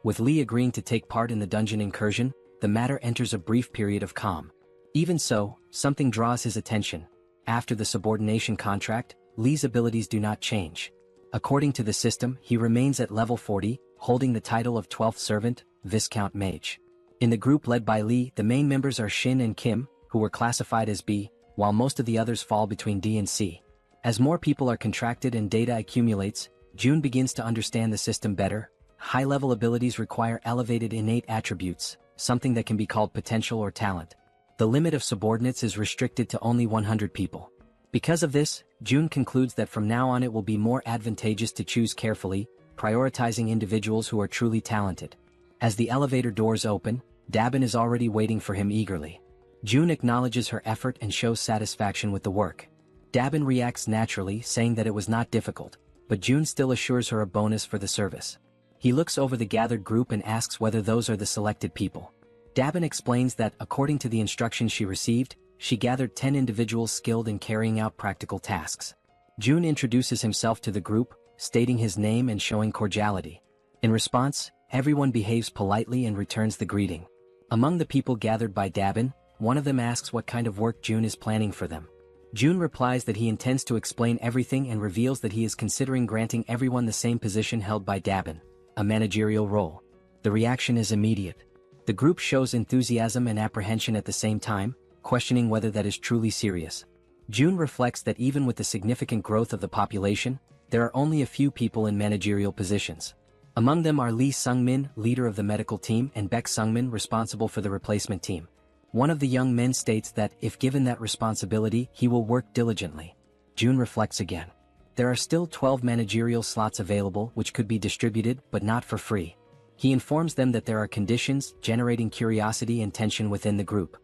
With Lee agreeing to take part in the dungeon incursion, the matter enters a brief period of calm. Even so, something draws his attention. After the subordination contract, Lee's abilities do not change. According to the system, he remains at level 40, holding the title of 12th Servant, Viscount Mage. In the group led by Lee, the main members are Shin and Kim, who were classified as B, while most of the others fall between D and C. As more people are contracted and data accumulates, June begins to understand the system better. High-level abilities require elevated innate attributes, something that can be called potential or talent. The limit of subordinates is restricted to only 100 people. Because of this, June concludes that from now on it will be more advantageous to choose carefully, prioritizing individuals who are truly talented. As the elevator doors open, Dabin is already waiting for him eagerly. June acknowledges her effort and shows satisfaction with the work. Dabin reacts naturally, saying that it was not difficult, but June still assures her a bonus for the service. He looks over the gathered group and asks whether those are the selected people. Dabin explains that, according to the instructions she received, she gathered 10 individuals skilled in carrying out practical tasks. June introduces himself to the group, stating his name and showing cordiality. In response, everyone behaves politely and returns the greeting. Among the people gathered by Dabin, one of them asks what kind of work June is planning for them. June replies that he intends to explain everything and reveals that he is considering granting everyone the same position held by Dabin, a managerial role. The reaction is immediate. The group shows enthusiasm and apprehension at the same time, questioning whether that is truly serious. June reflects that even with the significant growth of the population, there are only a few people in managerial positions. Among them are Lee Sungmin, leader of the medical team, and Baek Sungmin, responsible for the replacement team. One of the young men states that, if given that responsibility, he will work diligently. June reflects again. There are still 12 managerial slots available which could be distributed, but not for free. He informs them that there are conditions generating curiosity and tension within the group.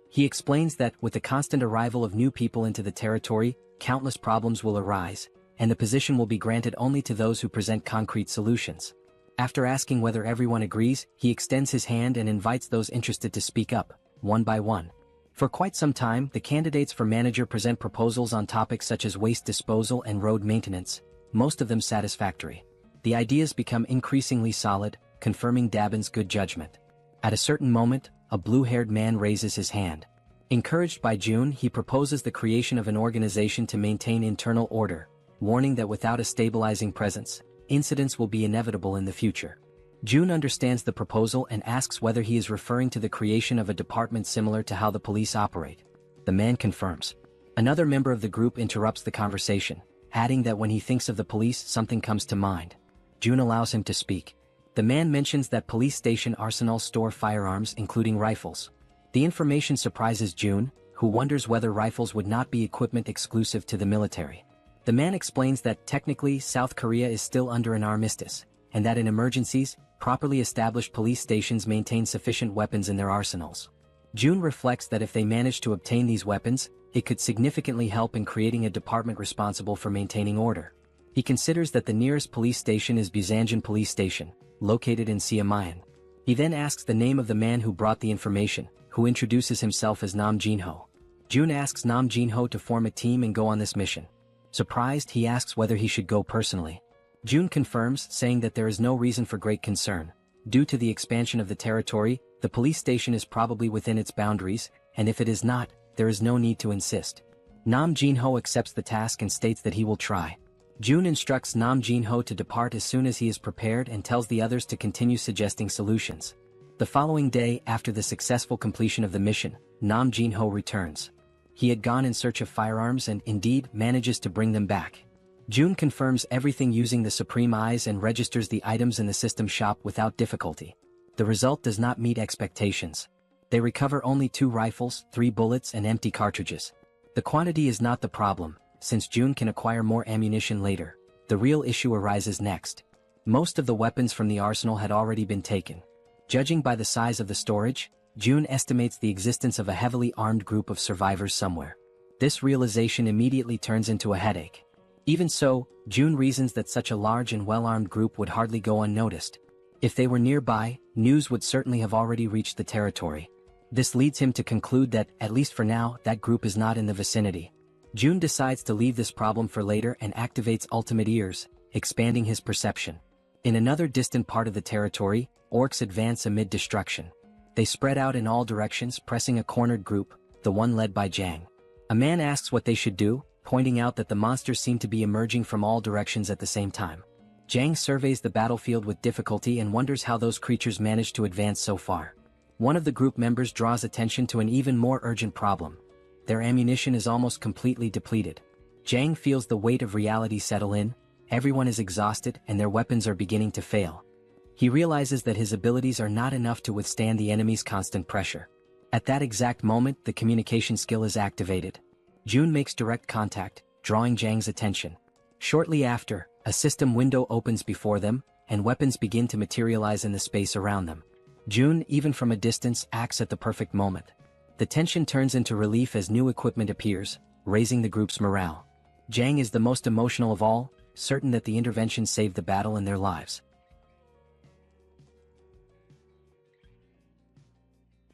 He explains that, with the constant arrival of new people into the territory, countless problems will arise, and the position will be granted only to those who present concrete solutions. After asking whether everyone agrees, he extends his hand and invites those interested to speak up, one by one. For quite some time, the candidates for manager present proposals on topics such as waste disposal and road maintenance, most of them satisfactory. The ideas become increasingly solid, confirming Dabin's good judgment. At a certain moment, a blue-haired man raises his hand. Encouraged by June, he proposes the creation of an organization to maintain internal order, warning that without a stabilizing presence, incidents will be inevitable in the future. June understands the proposal and asks whether he is referring to the creation of a department similar to how the police operate. The man confirms. Another member of the group interrupts the conversation, adding that when he thinks of the police, something comes to mind. June allows him to speak. The man mentions that police station arsenals store firearms, including rifles. The information surprises June, who wonders whether rifles would not be equipment exclusive to the military. The man explains that technically South Korea is still under an armistice, and that in emergencies, properly established police stations maintain sufficient weapons in their arsenals. June reflects that if they manage to obtain these weapons, it could significantly help in creating a department responsible for maintaining order. He considers that the nearest police station is Busanjan Police Station, located in Siamayan. He then asks the name of the man who brought the information, who introduces himself as Nam Jinho. June asks Nam Jinho to form a team and go on this mission. Surprised, he asks whether he should go personally. June confirms, saying that there is no reason for great concern. Due to the expansion of the territory, the police station is probably within its boundaries, and if it is not, there is no need to insist. Nam Jinho accepts the task and states that he will try. June instructs Nam Jinho to depart as soon as he is prepared and tells the others to continue suggesting solutions. The following day, after the successful completion of the mission, Nam Jinho returns. He had gone in search of firearms and, indeed, manages to bring them back. June confirms everything using the Supreme Eyes and registers the items in the system shop without difficulty. The result does not meet expectations. They recover only 2 rifles, 3 bullets and empty cartridges. The quantity is not the problem, since June can acquire more ammunition later. The real issue arises next. Most of the weapons from the arsenal had already been taken. Judging by the size of the storage, June estimates the existence of a heavily armed group of survivors somewhere. This realization immediately turns into a headache. Even so, June reasons that such a large and well-armed group would hardly go unnoticed. If they were nearby, news would certainly have already reached the territory. This leads him to conclude that, at least for now, that group is not in the vicinity. June decides to leave this problem for later and activates ultimate ears, expanding his perception. In another distant part of the territory, orcs advance amid destruction. They spread out in all directions, pressing a cornered group, the one led by Jang. A man asks what they should do, pointing out that the monsters seem to be emerging from all directions at the same time. Jang surveys the battlefield with difficulty and wonders how those creatures managed to advance so far. One of the group members draws attention to an even more urgent problem. Their ammunition is almost completely depleted. Jang feels the weight of reality settle in, everyone is exhausted and their weapons are beginning to fail. He realizes that his abilities are not enough to withstand the enemy's constant pressure. At that exact moment, the communication skill is activated. June makes direct contact, drawing Jang's attention. Shortly after, a system window opens before them, and weapons begin to materialize in the space around them. June, even from a distance, acts at the perfect moment. The tension turns into relief as new equipment appears, raising the group's morale. Jang is the most emotional of all, certain that the intervention saved the battle and their lives.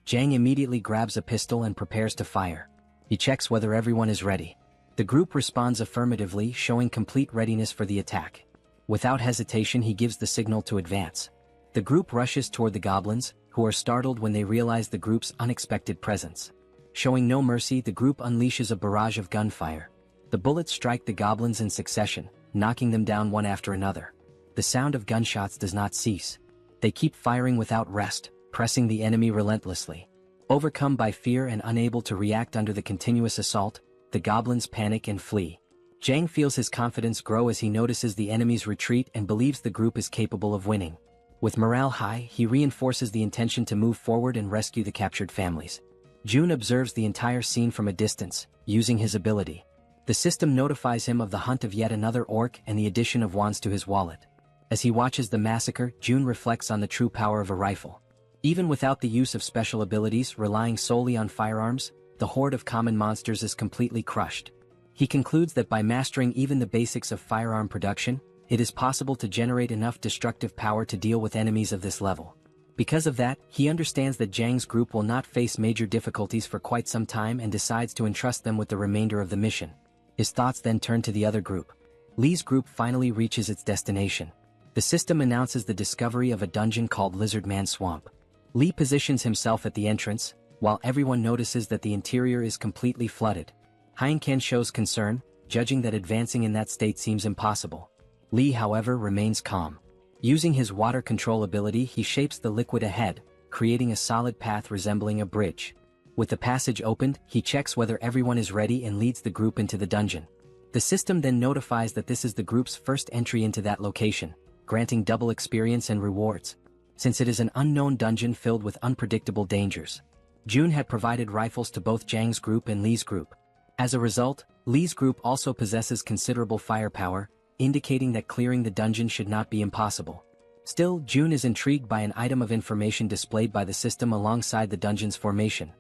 Jang immediately grabs a pistol and prepares to fire. He checks whether everyone is ready. The group responds affirmatively, showing complete readiness for the attack. Without hesitation, he gives the signal to advance. The group rushes toward the goblins, who are startled when they realize the group's unexpected presence. Showing no mercy, the group unleashes a barrage of gunfire. The bullets strike the goblins in succession, knocking them down one after another. The sound of gunshots does not cease. They keep firing without rest, pressing the enemy relentlessly. Overcome by fear and unable to react under the continuous assault, the goblins panic and flee. Jang feels his confidence grow as he notices the enemy's retreat and believes the group is capable of winning. With morale high, he reinforces the intention to move forward and rescue the captured families. June observes the entire scene from a distance, using his ability. The system notifies him of the hunt of yet another orc and the addition of wands to his wallet. As he watches the massacre, June reflects on the true power of a rifle. Even without the use of special abilities, relying solely on firearms, the horde of common monsters is completely crushed. He concludes that by mastering even the basics of firearm production, it is possible to generate enough destructive power to deal with enemies of this level. Because of that, he understands that Jang's group will not face major difficulties for quite some time and decides to entrust them with the remainder of the mission. His thoughts then turn to the other group. Lee's group finally reaches its destination. The system announces the discovery of a dungeon called Lizardman Swamp. Lee positions himself at the entrance, while everyone notices that the interior is completely flooded. Heinkan shows concern, judging that advancing in that state seems impossible. Lee, however, remains calm. Using his water control ability, he shapes the liquid ahead, creating a solid path resembling a bridge. With the passage opened, he checks whether everyone is ready and leads the group into the dungeon. The system then notifies that this is the group's first entry into that location, granting double experience and rewards, since it is an unknown dungeon filled with unpredictable dangers. June had provided rifles to both Jang's group and Lee's group. As a result, Lee's group also possesses considerable firepower, indicating that clearing the dungeon should not be impossible. Still, June is intrigued by an item of information displayed by the system alongside the dungeon's formation.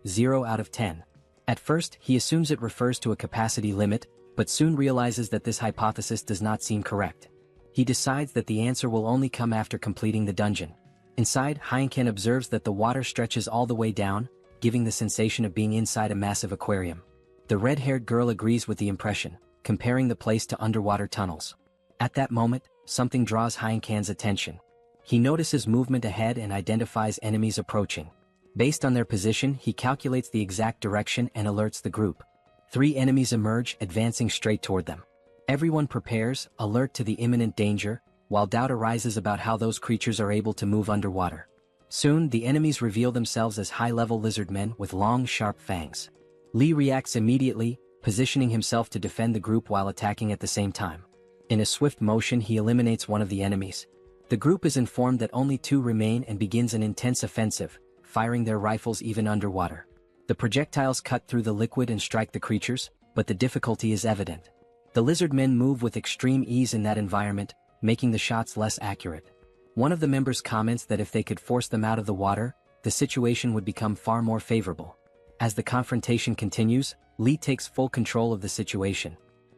0 out of 10. At first, he assumes it refers to a capacity limit, but soon realizes that this hypothesis does not seem correct. He decides that the answer will only come after completing the dungeon. Inside, Heinken observes that the water stretches all the way down, giving the sensation of being inside a massive aquarium. The red-haired girl agrees with the impression, comparing the place to underwater tunnels. At that moment, something draws Heinken's attention. He notices movement ahead and identifies enemies approaching. Based on their position, he calculates the exact direction and alerts the group. 3 enemies emerge, advancing straight toward them. Everyone prepares, alert to the imminent danger, while doubt arises about how those creatures are able to move underwater. Soon, the enemies reveal themselves as high-level lizardmen with long, sharp fangs. Lee reacts immediately, positioning himself to defend the group while attacking at the same time. In a swift motion, he eliminates one of the enemies. The group is informed that only 2 remain and begins an intense offensive, firing their rifles even underwater. The projectiles cut through the liquid and strike the creatures, but the difficulty is evident. The lizardmen move with extreme ease in that environment, making the shots less accurate. One of the members comments that if they could force them out of the water, the situation would become far more favorable. As the confrontation continues, Lee takes full control of the situation.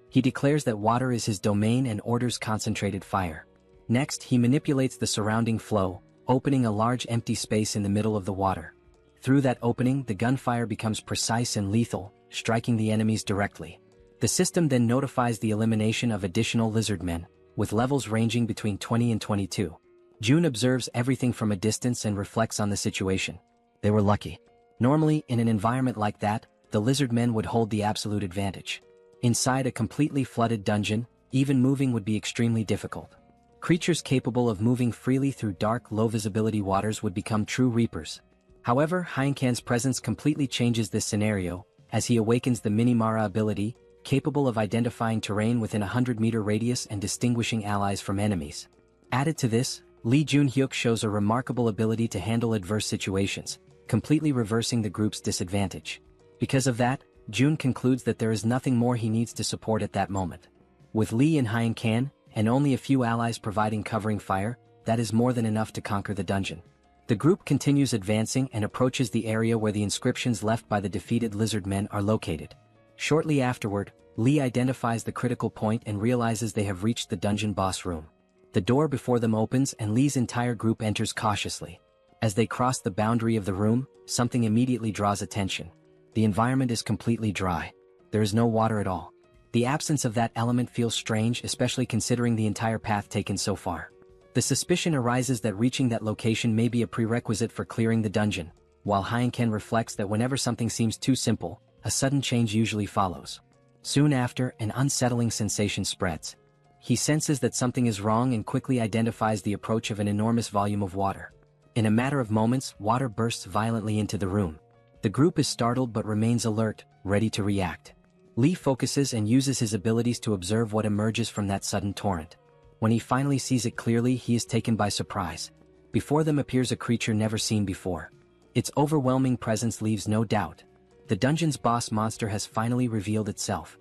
He declares that water is his domain and orders concentrated fire. Next, he manipulates the surrounding flow, opening a large empty space in the middle of the water. Through that opening, the gunfire becomes precise and lethal, striking the enemies directly. The system then notifies the elimination of additional lizardmen, with levels ranging between 20 and 22. June observes everything from a distance and reflects on the situation. They were lucky. Normally, in an environment like that, the lizardmen would hold the absolute advantage. Inside a completely flooded dungeon, even moving would be extremely difficult. Creatures capable of moving freely through dark, low-visibility waters would become true reapers. However, Heinken's presence completely changes this scenario, as he awakens the Minimara ability, capable of identifying terrain within a 100-meter radius and distinguishing allies from enemies. Added to this, Lee Junhyuk shows a remarkable ability to handle adverse situations, completely reversing the group's disadvantage. Because of that, June concludes that there is nothing more he needs to support at that moment. With Lee and Heinkan, and only a few allies providing covering fire, that is more than enough to conquer the dungeon. The group continues advancing and approaches the area where the inscriptions left by the defeated lizardmen are located. Shortly afterward, Lee identifies the critical point and realizes they have reached the dungeon boss room. The door before them opens and Lee's entire group enters cautiously. As they cross the boundary of the room, something immediately draws attention. The environment is completely dry. There is no water at all. The absence of that element feels strange, especially considering the entire path taken so far. The suspicion arises that reaching that location may be a prerequisite for clearing the dungeon, while Heinken reflects that whenever something seems too simple, a sudden change usually follows. Soon after, an unsettling sensation spreads. He senses that something is wrong and quickly identifies the approach of an enormous volume of water. In a matter of moments, water bursts violently into the room. The group is startled but remains alert, ready to react. Lee focuses and uses his abilities to observe what emerges from that sudden torrent. When he finally sees it clearly, he is taken by surprise. Before them appears a creature never seen before. Its overwhelming presence leaves no doubt. The dungeon's boss monster has finally revealed itself.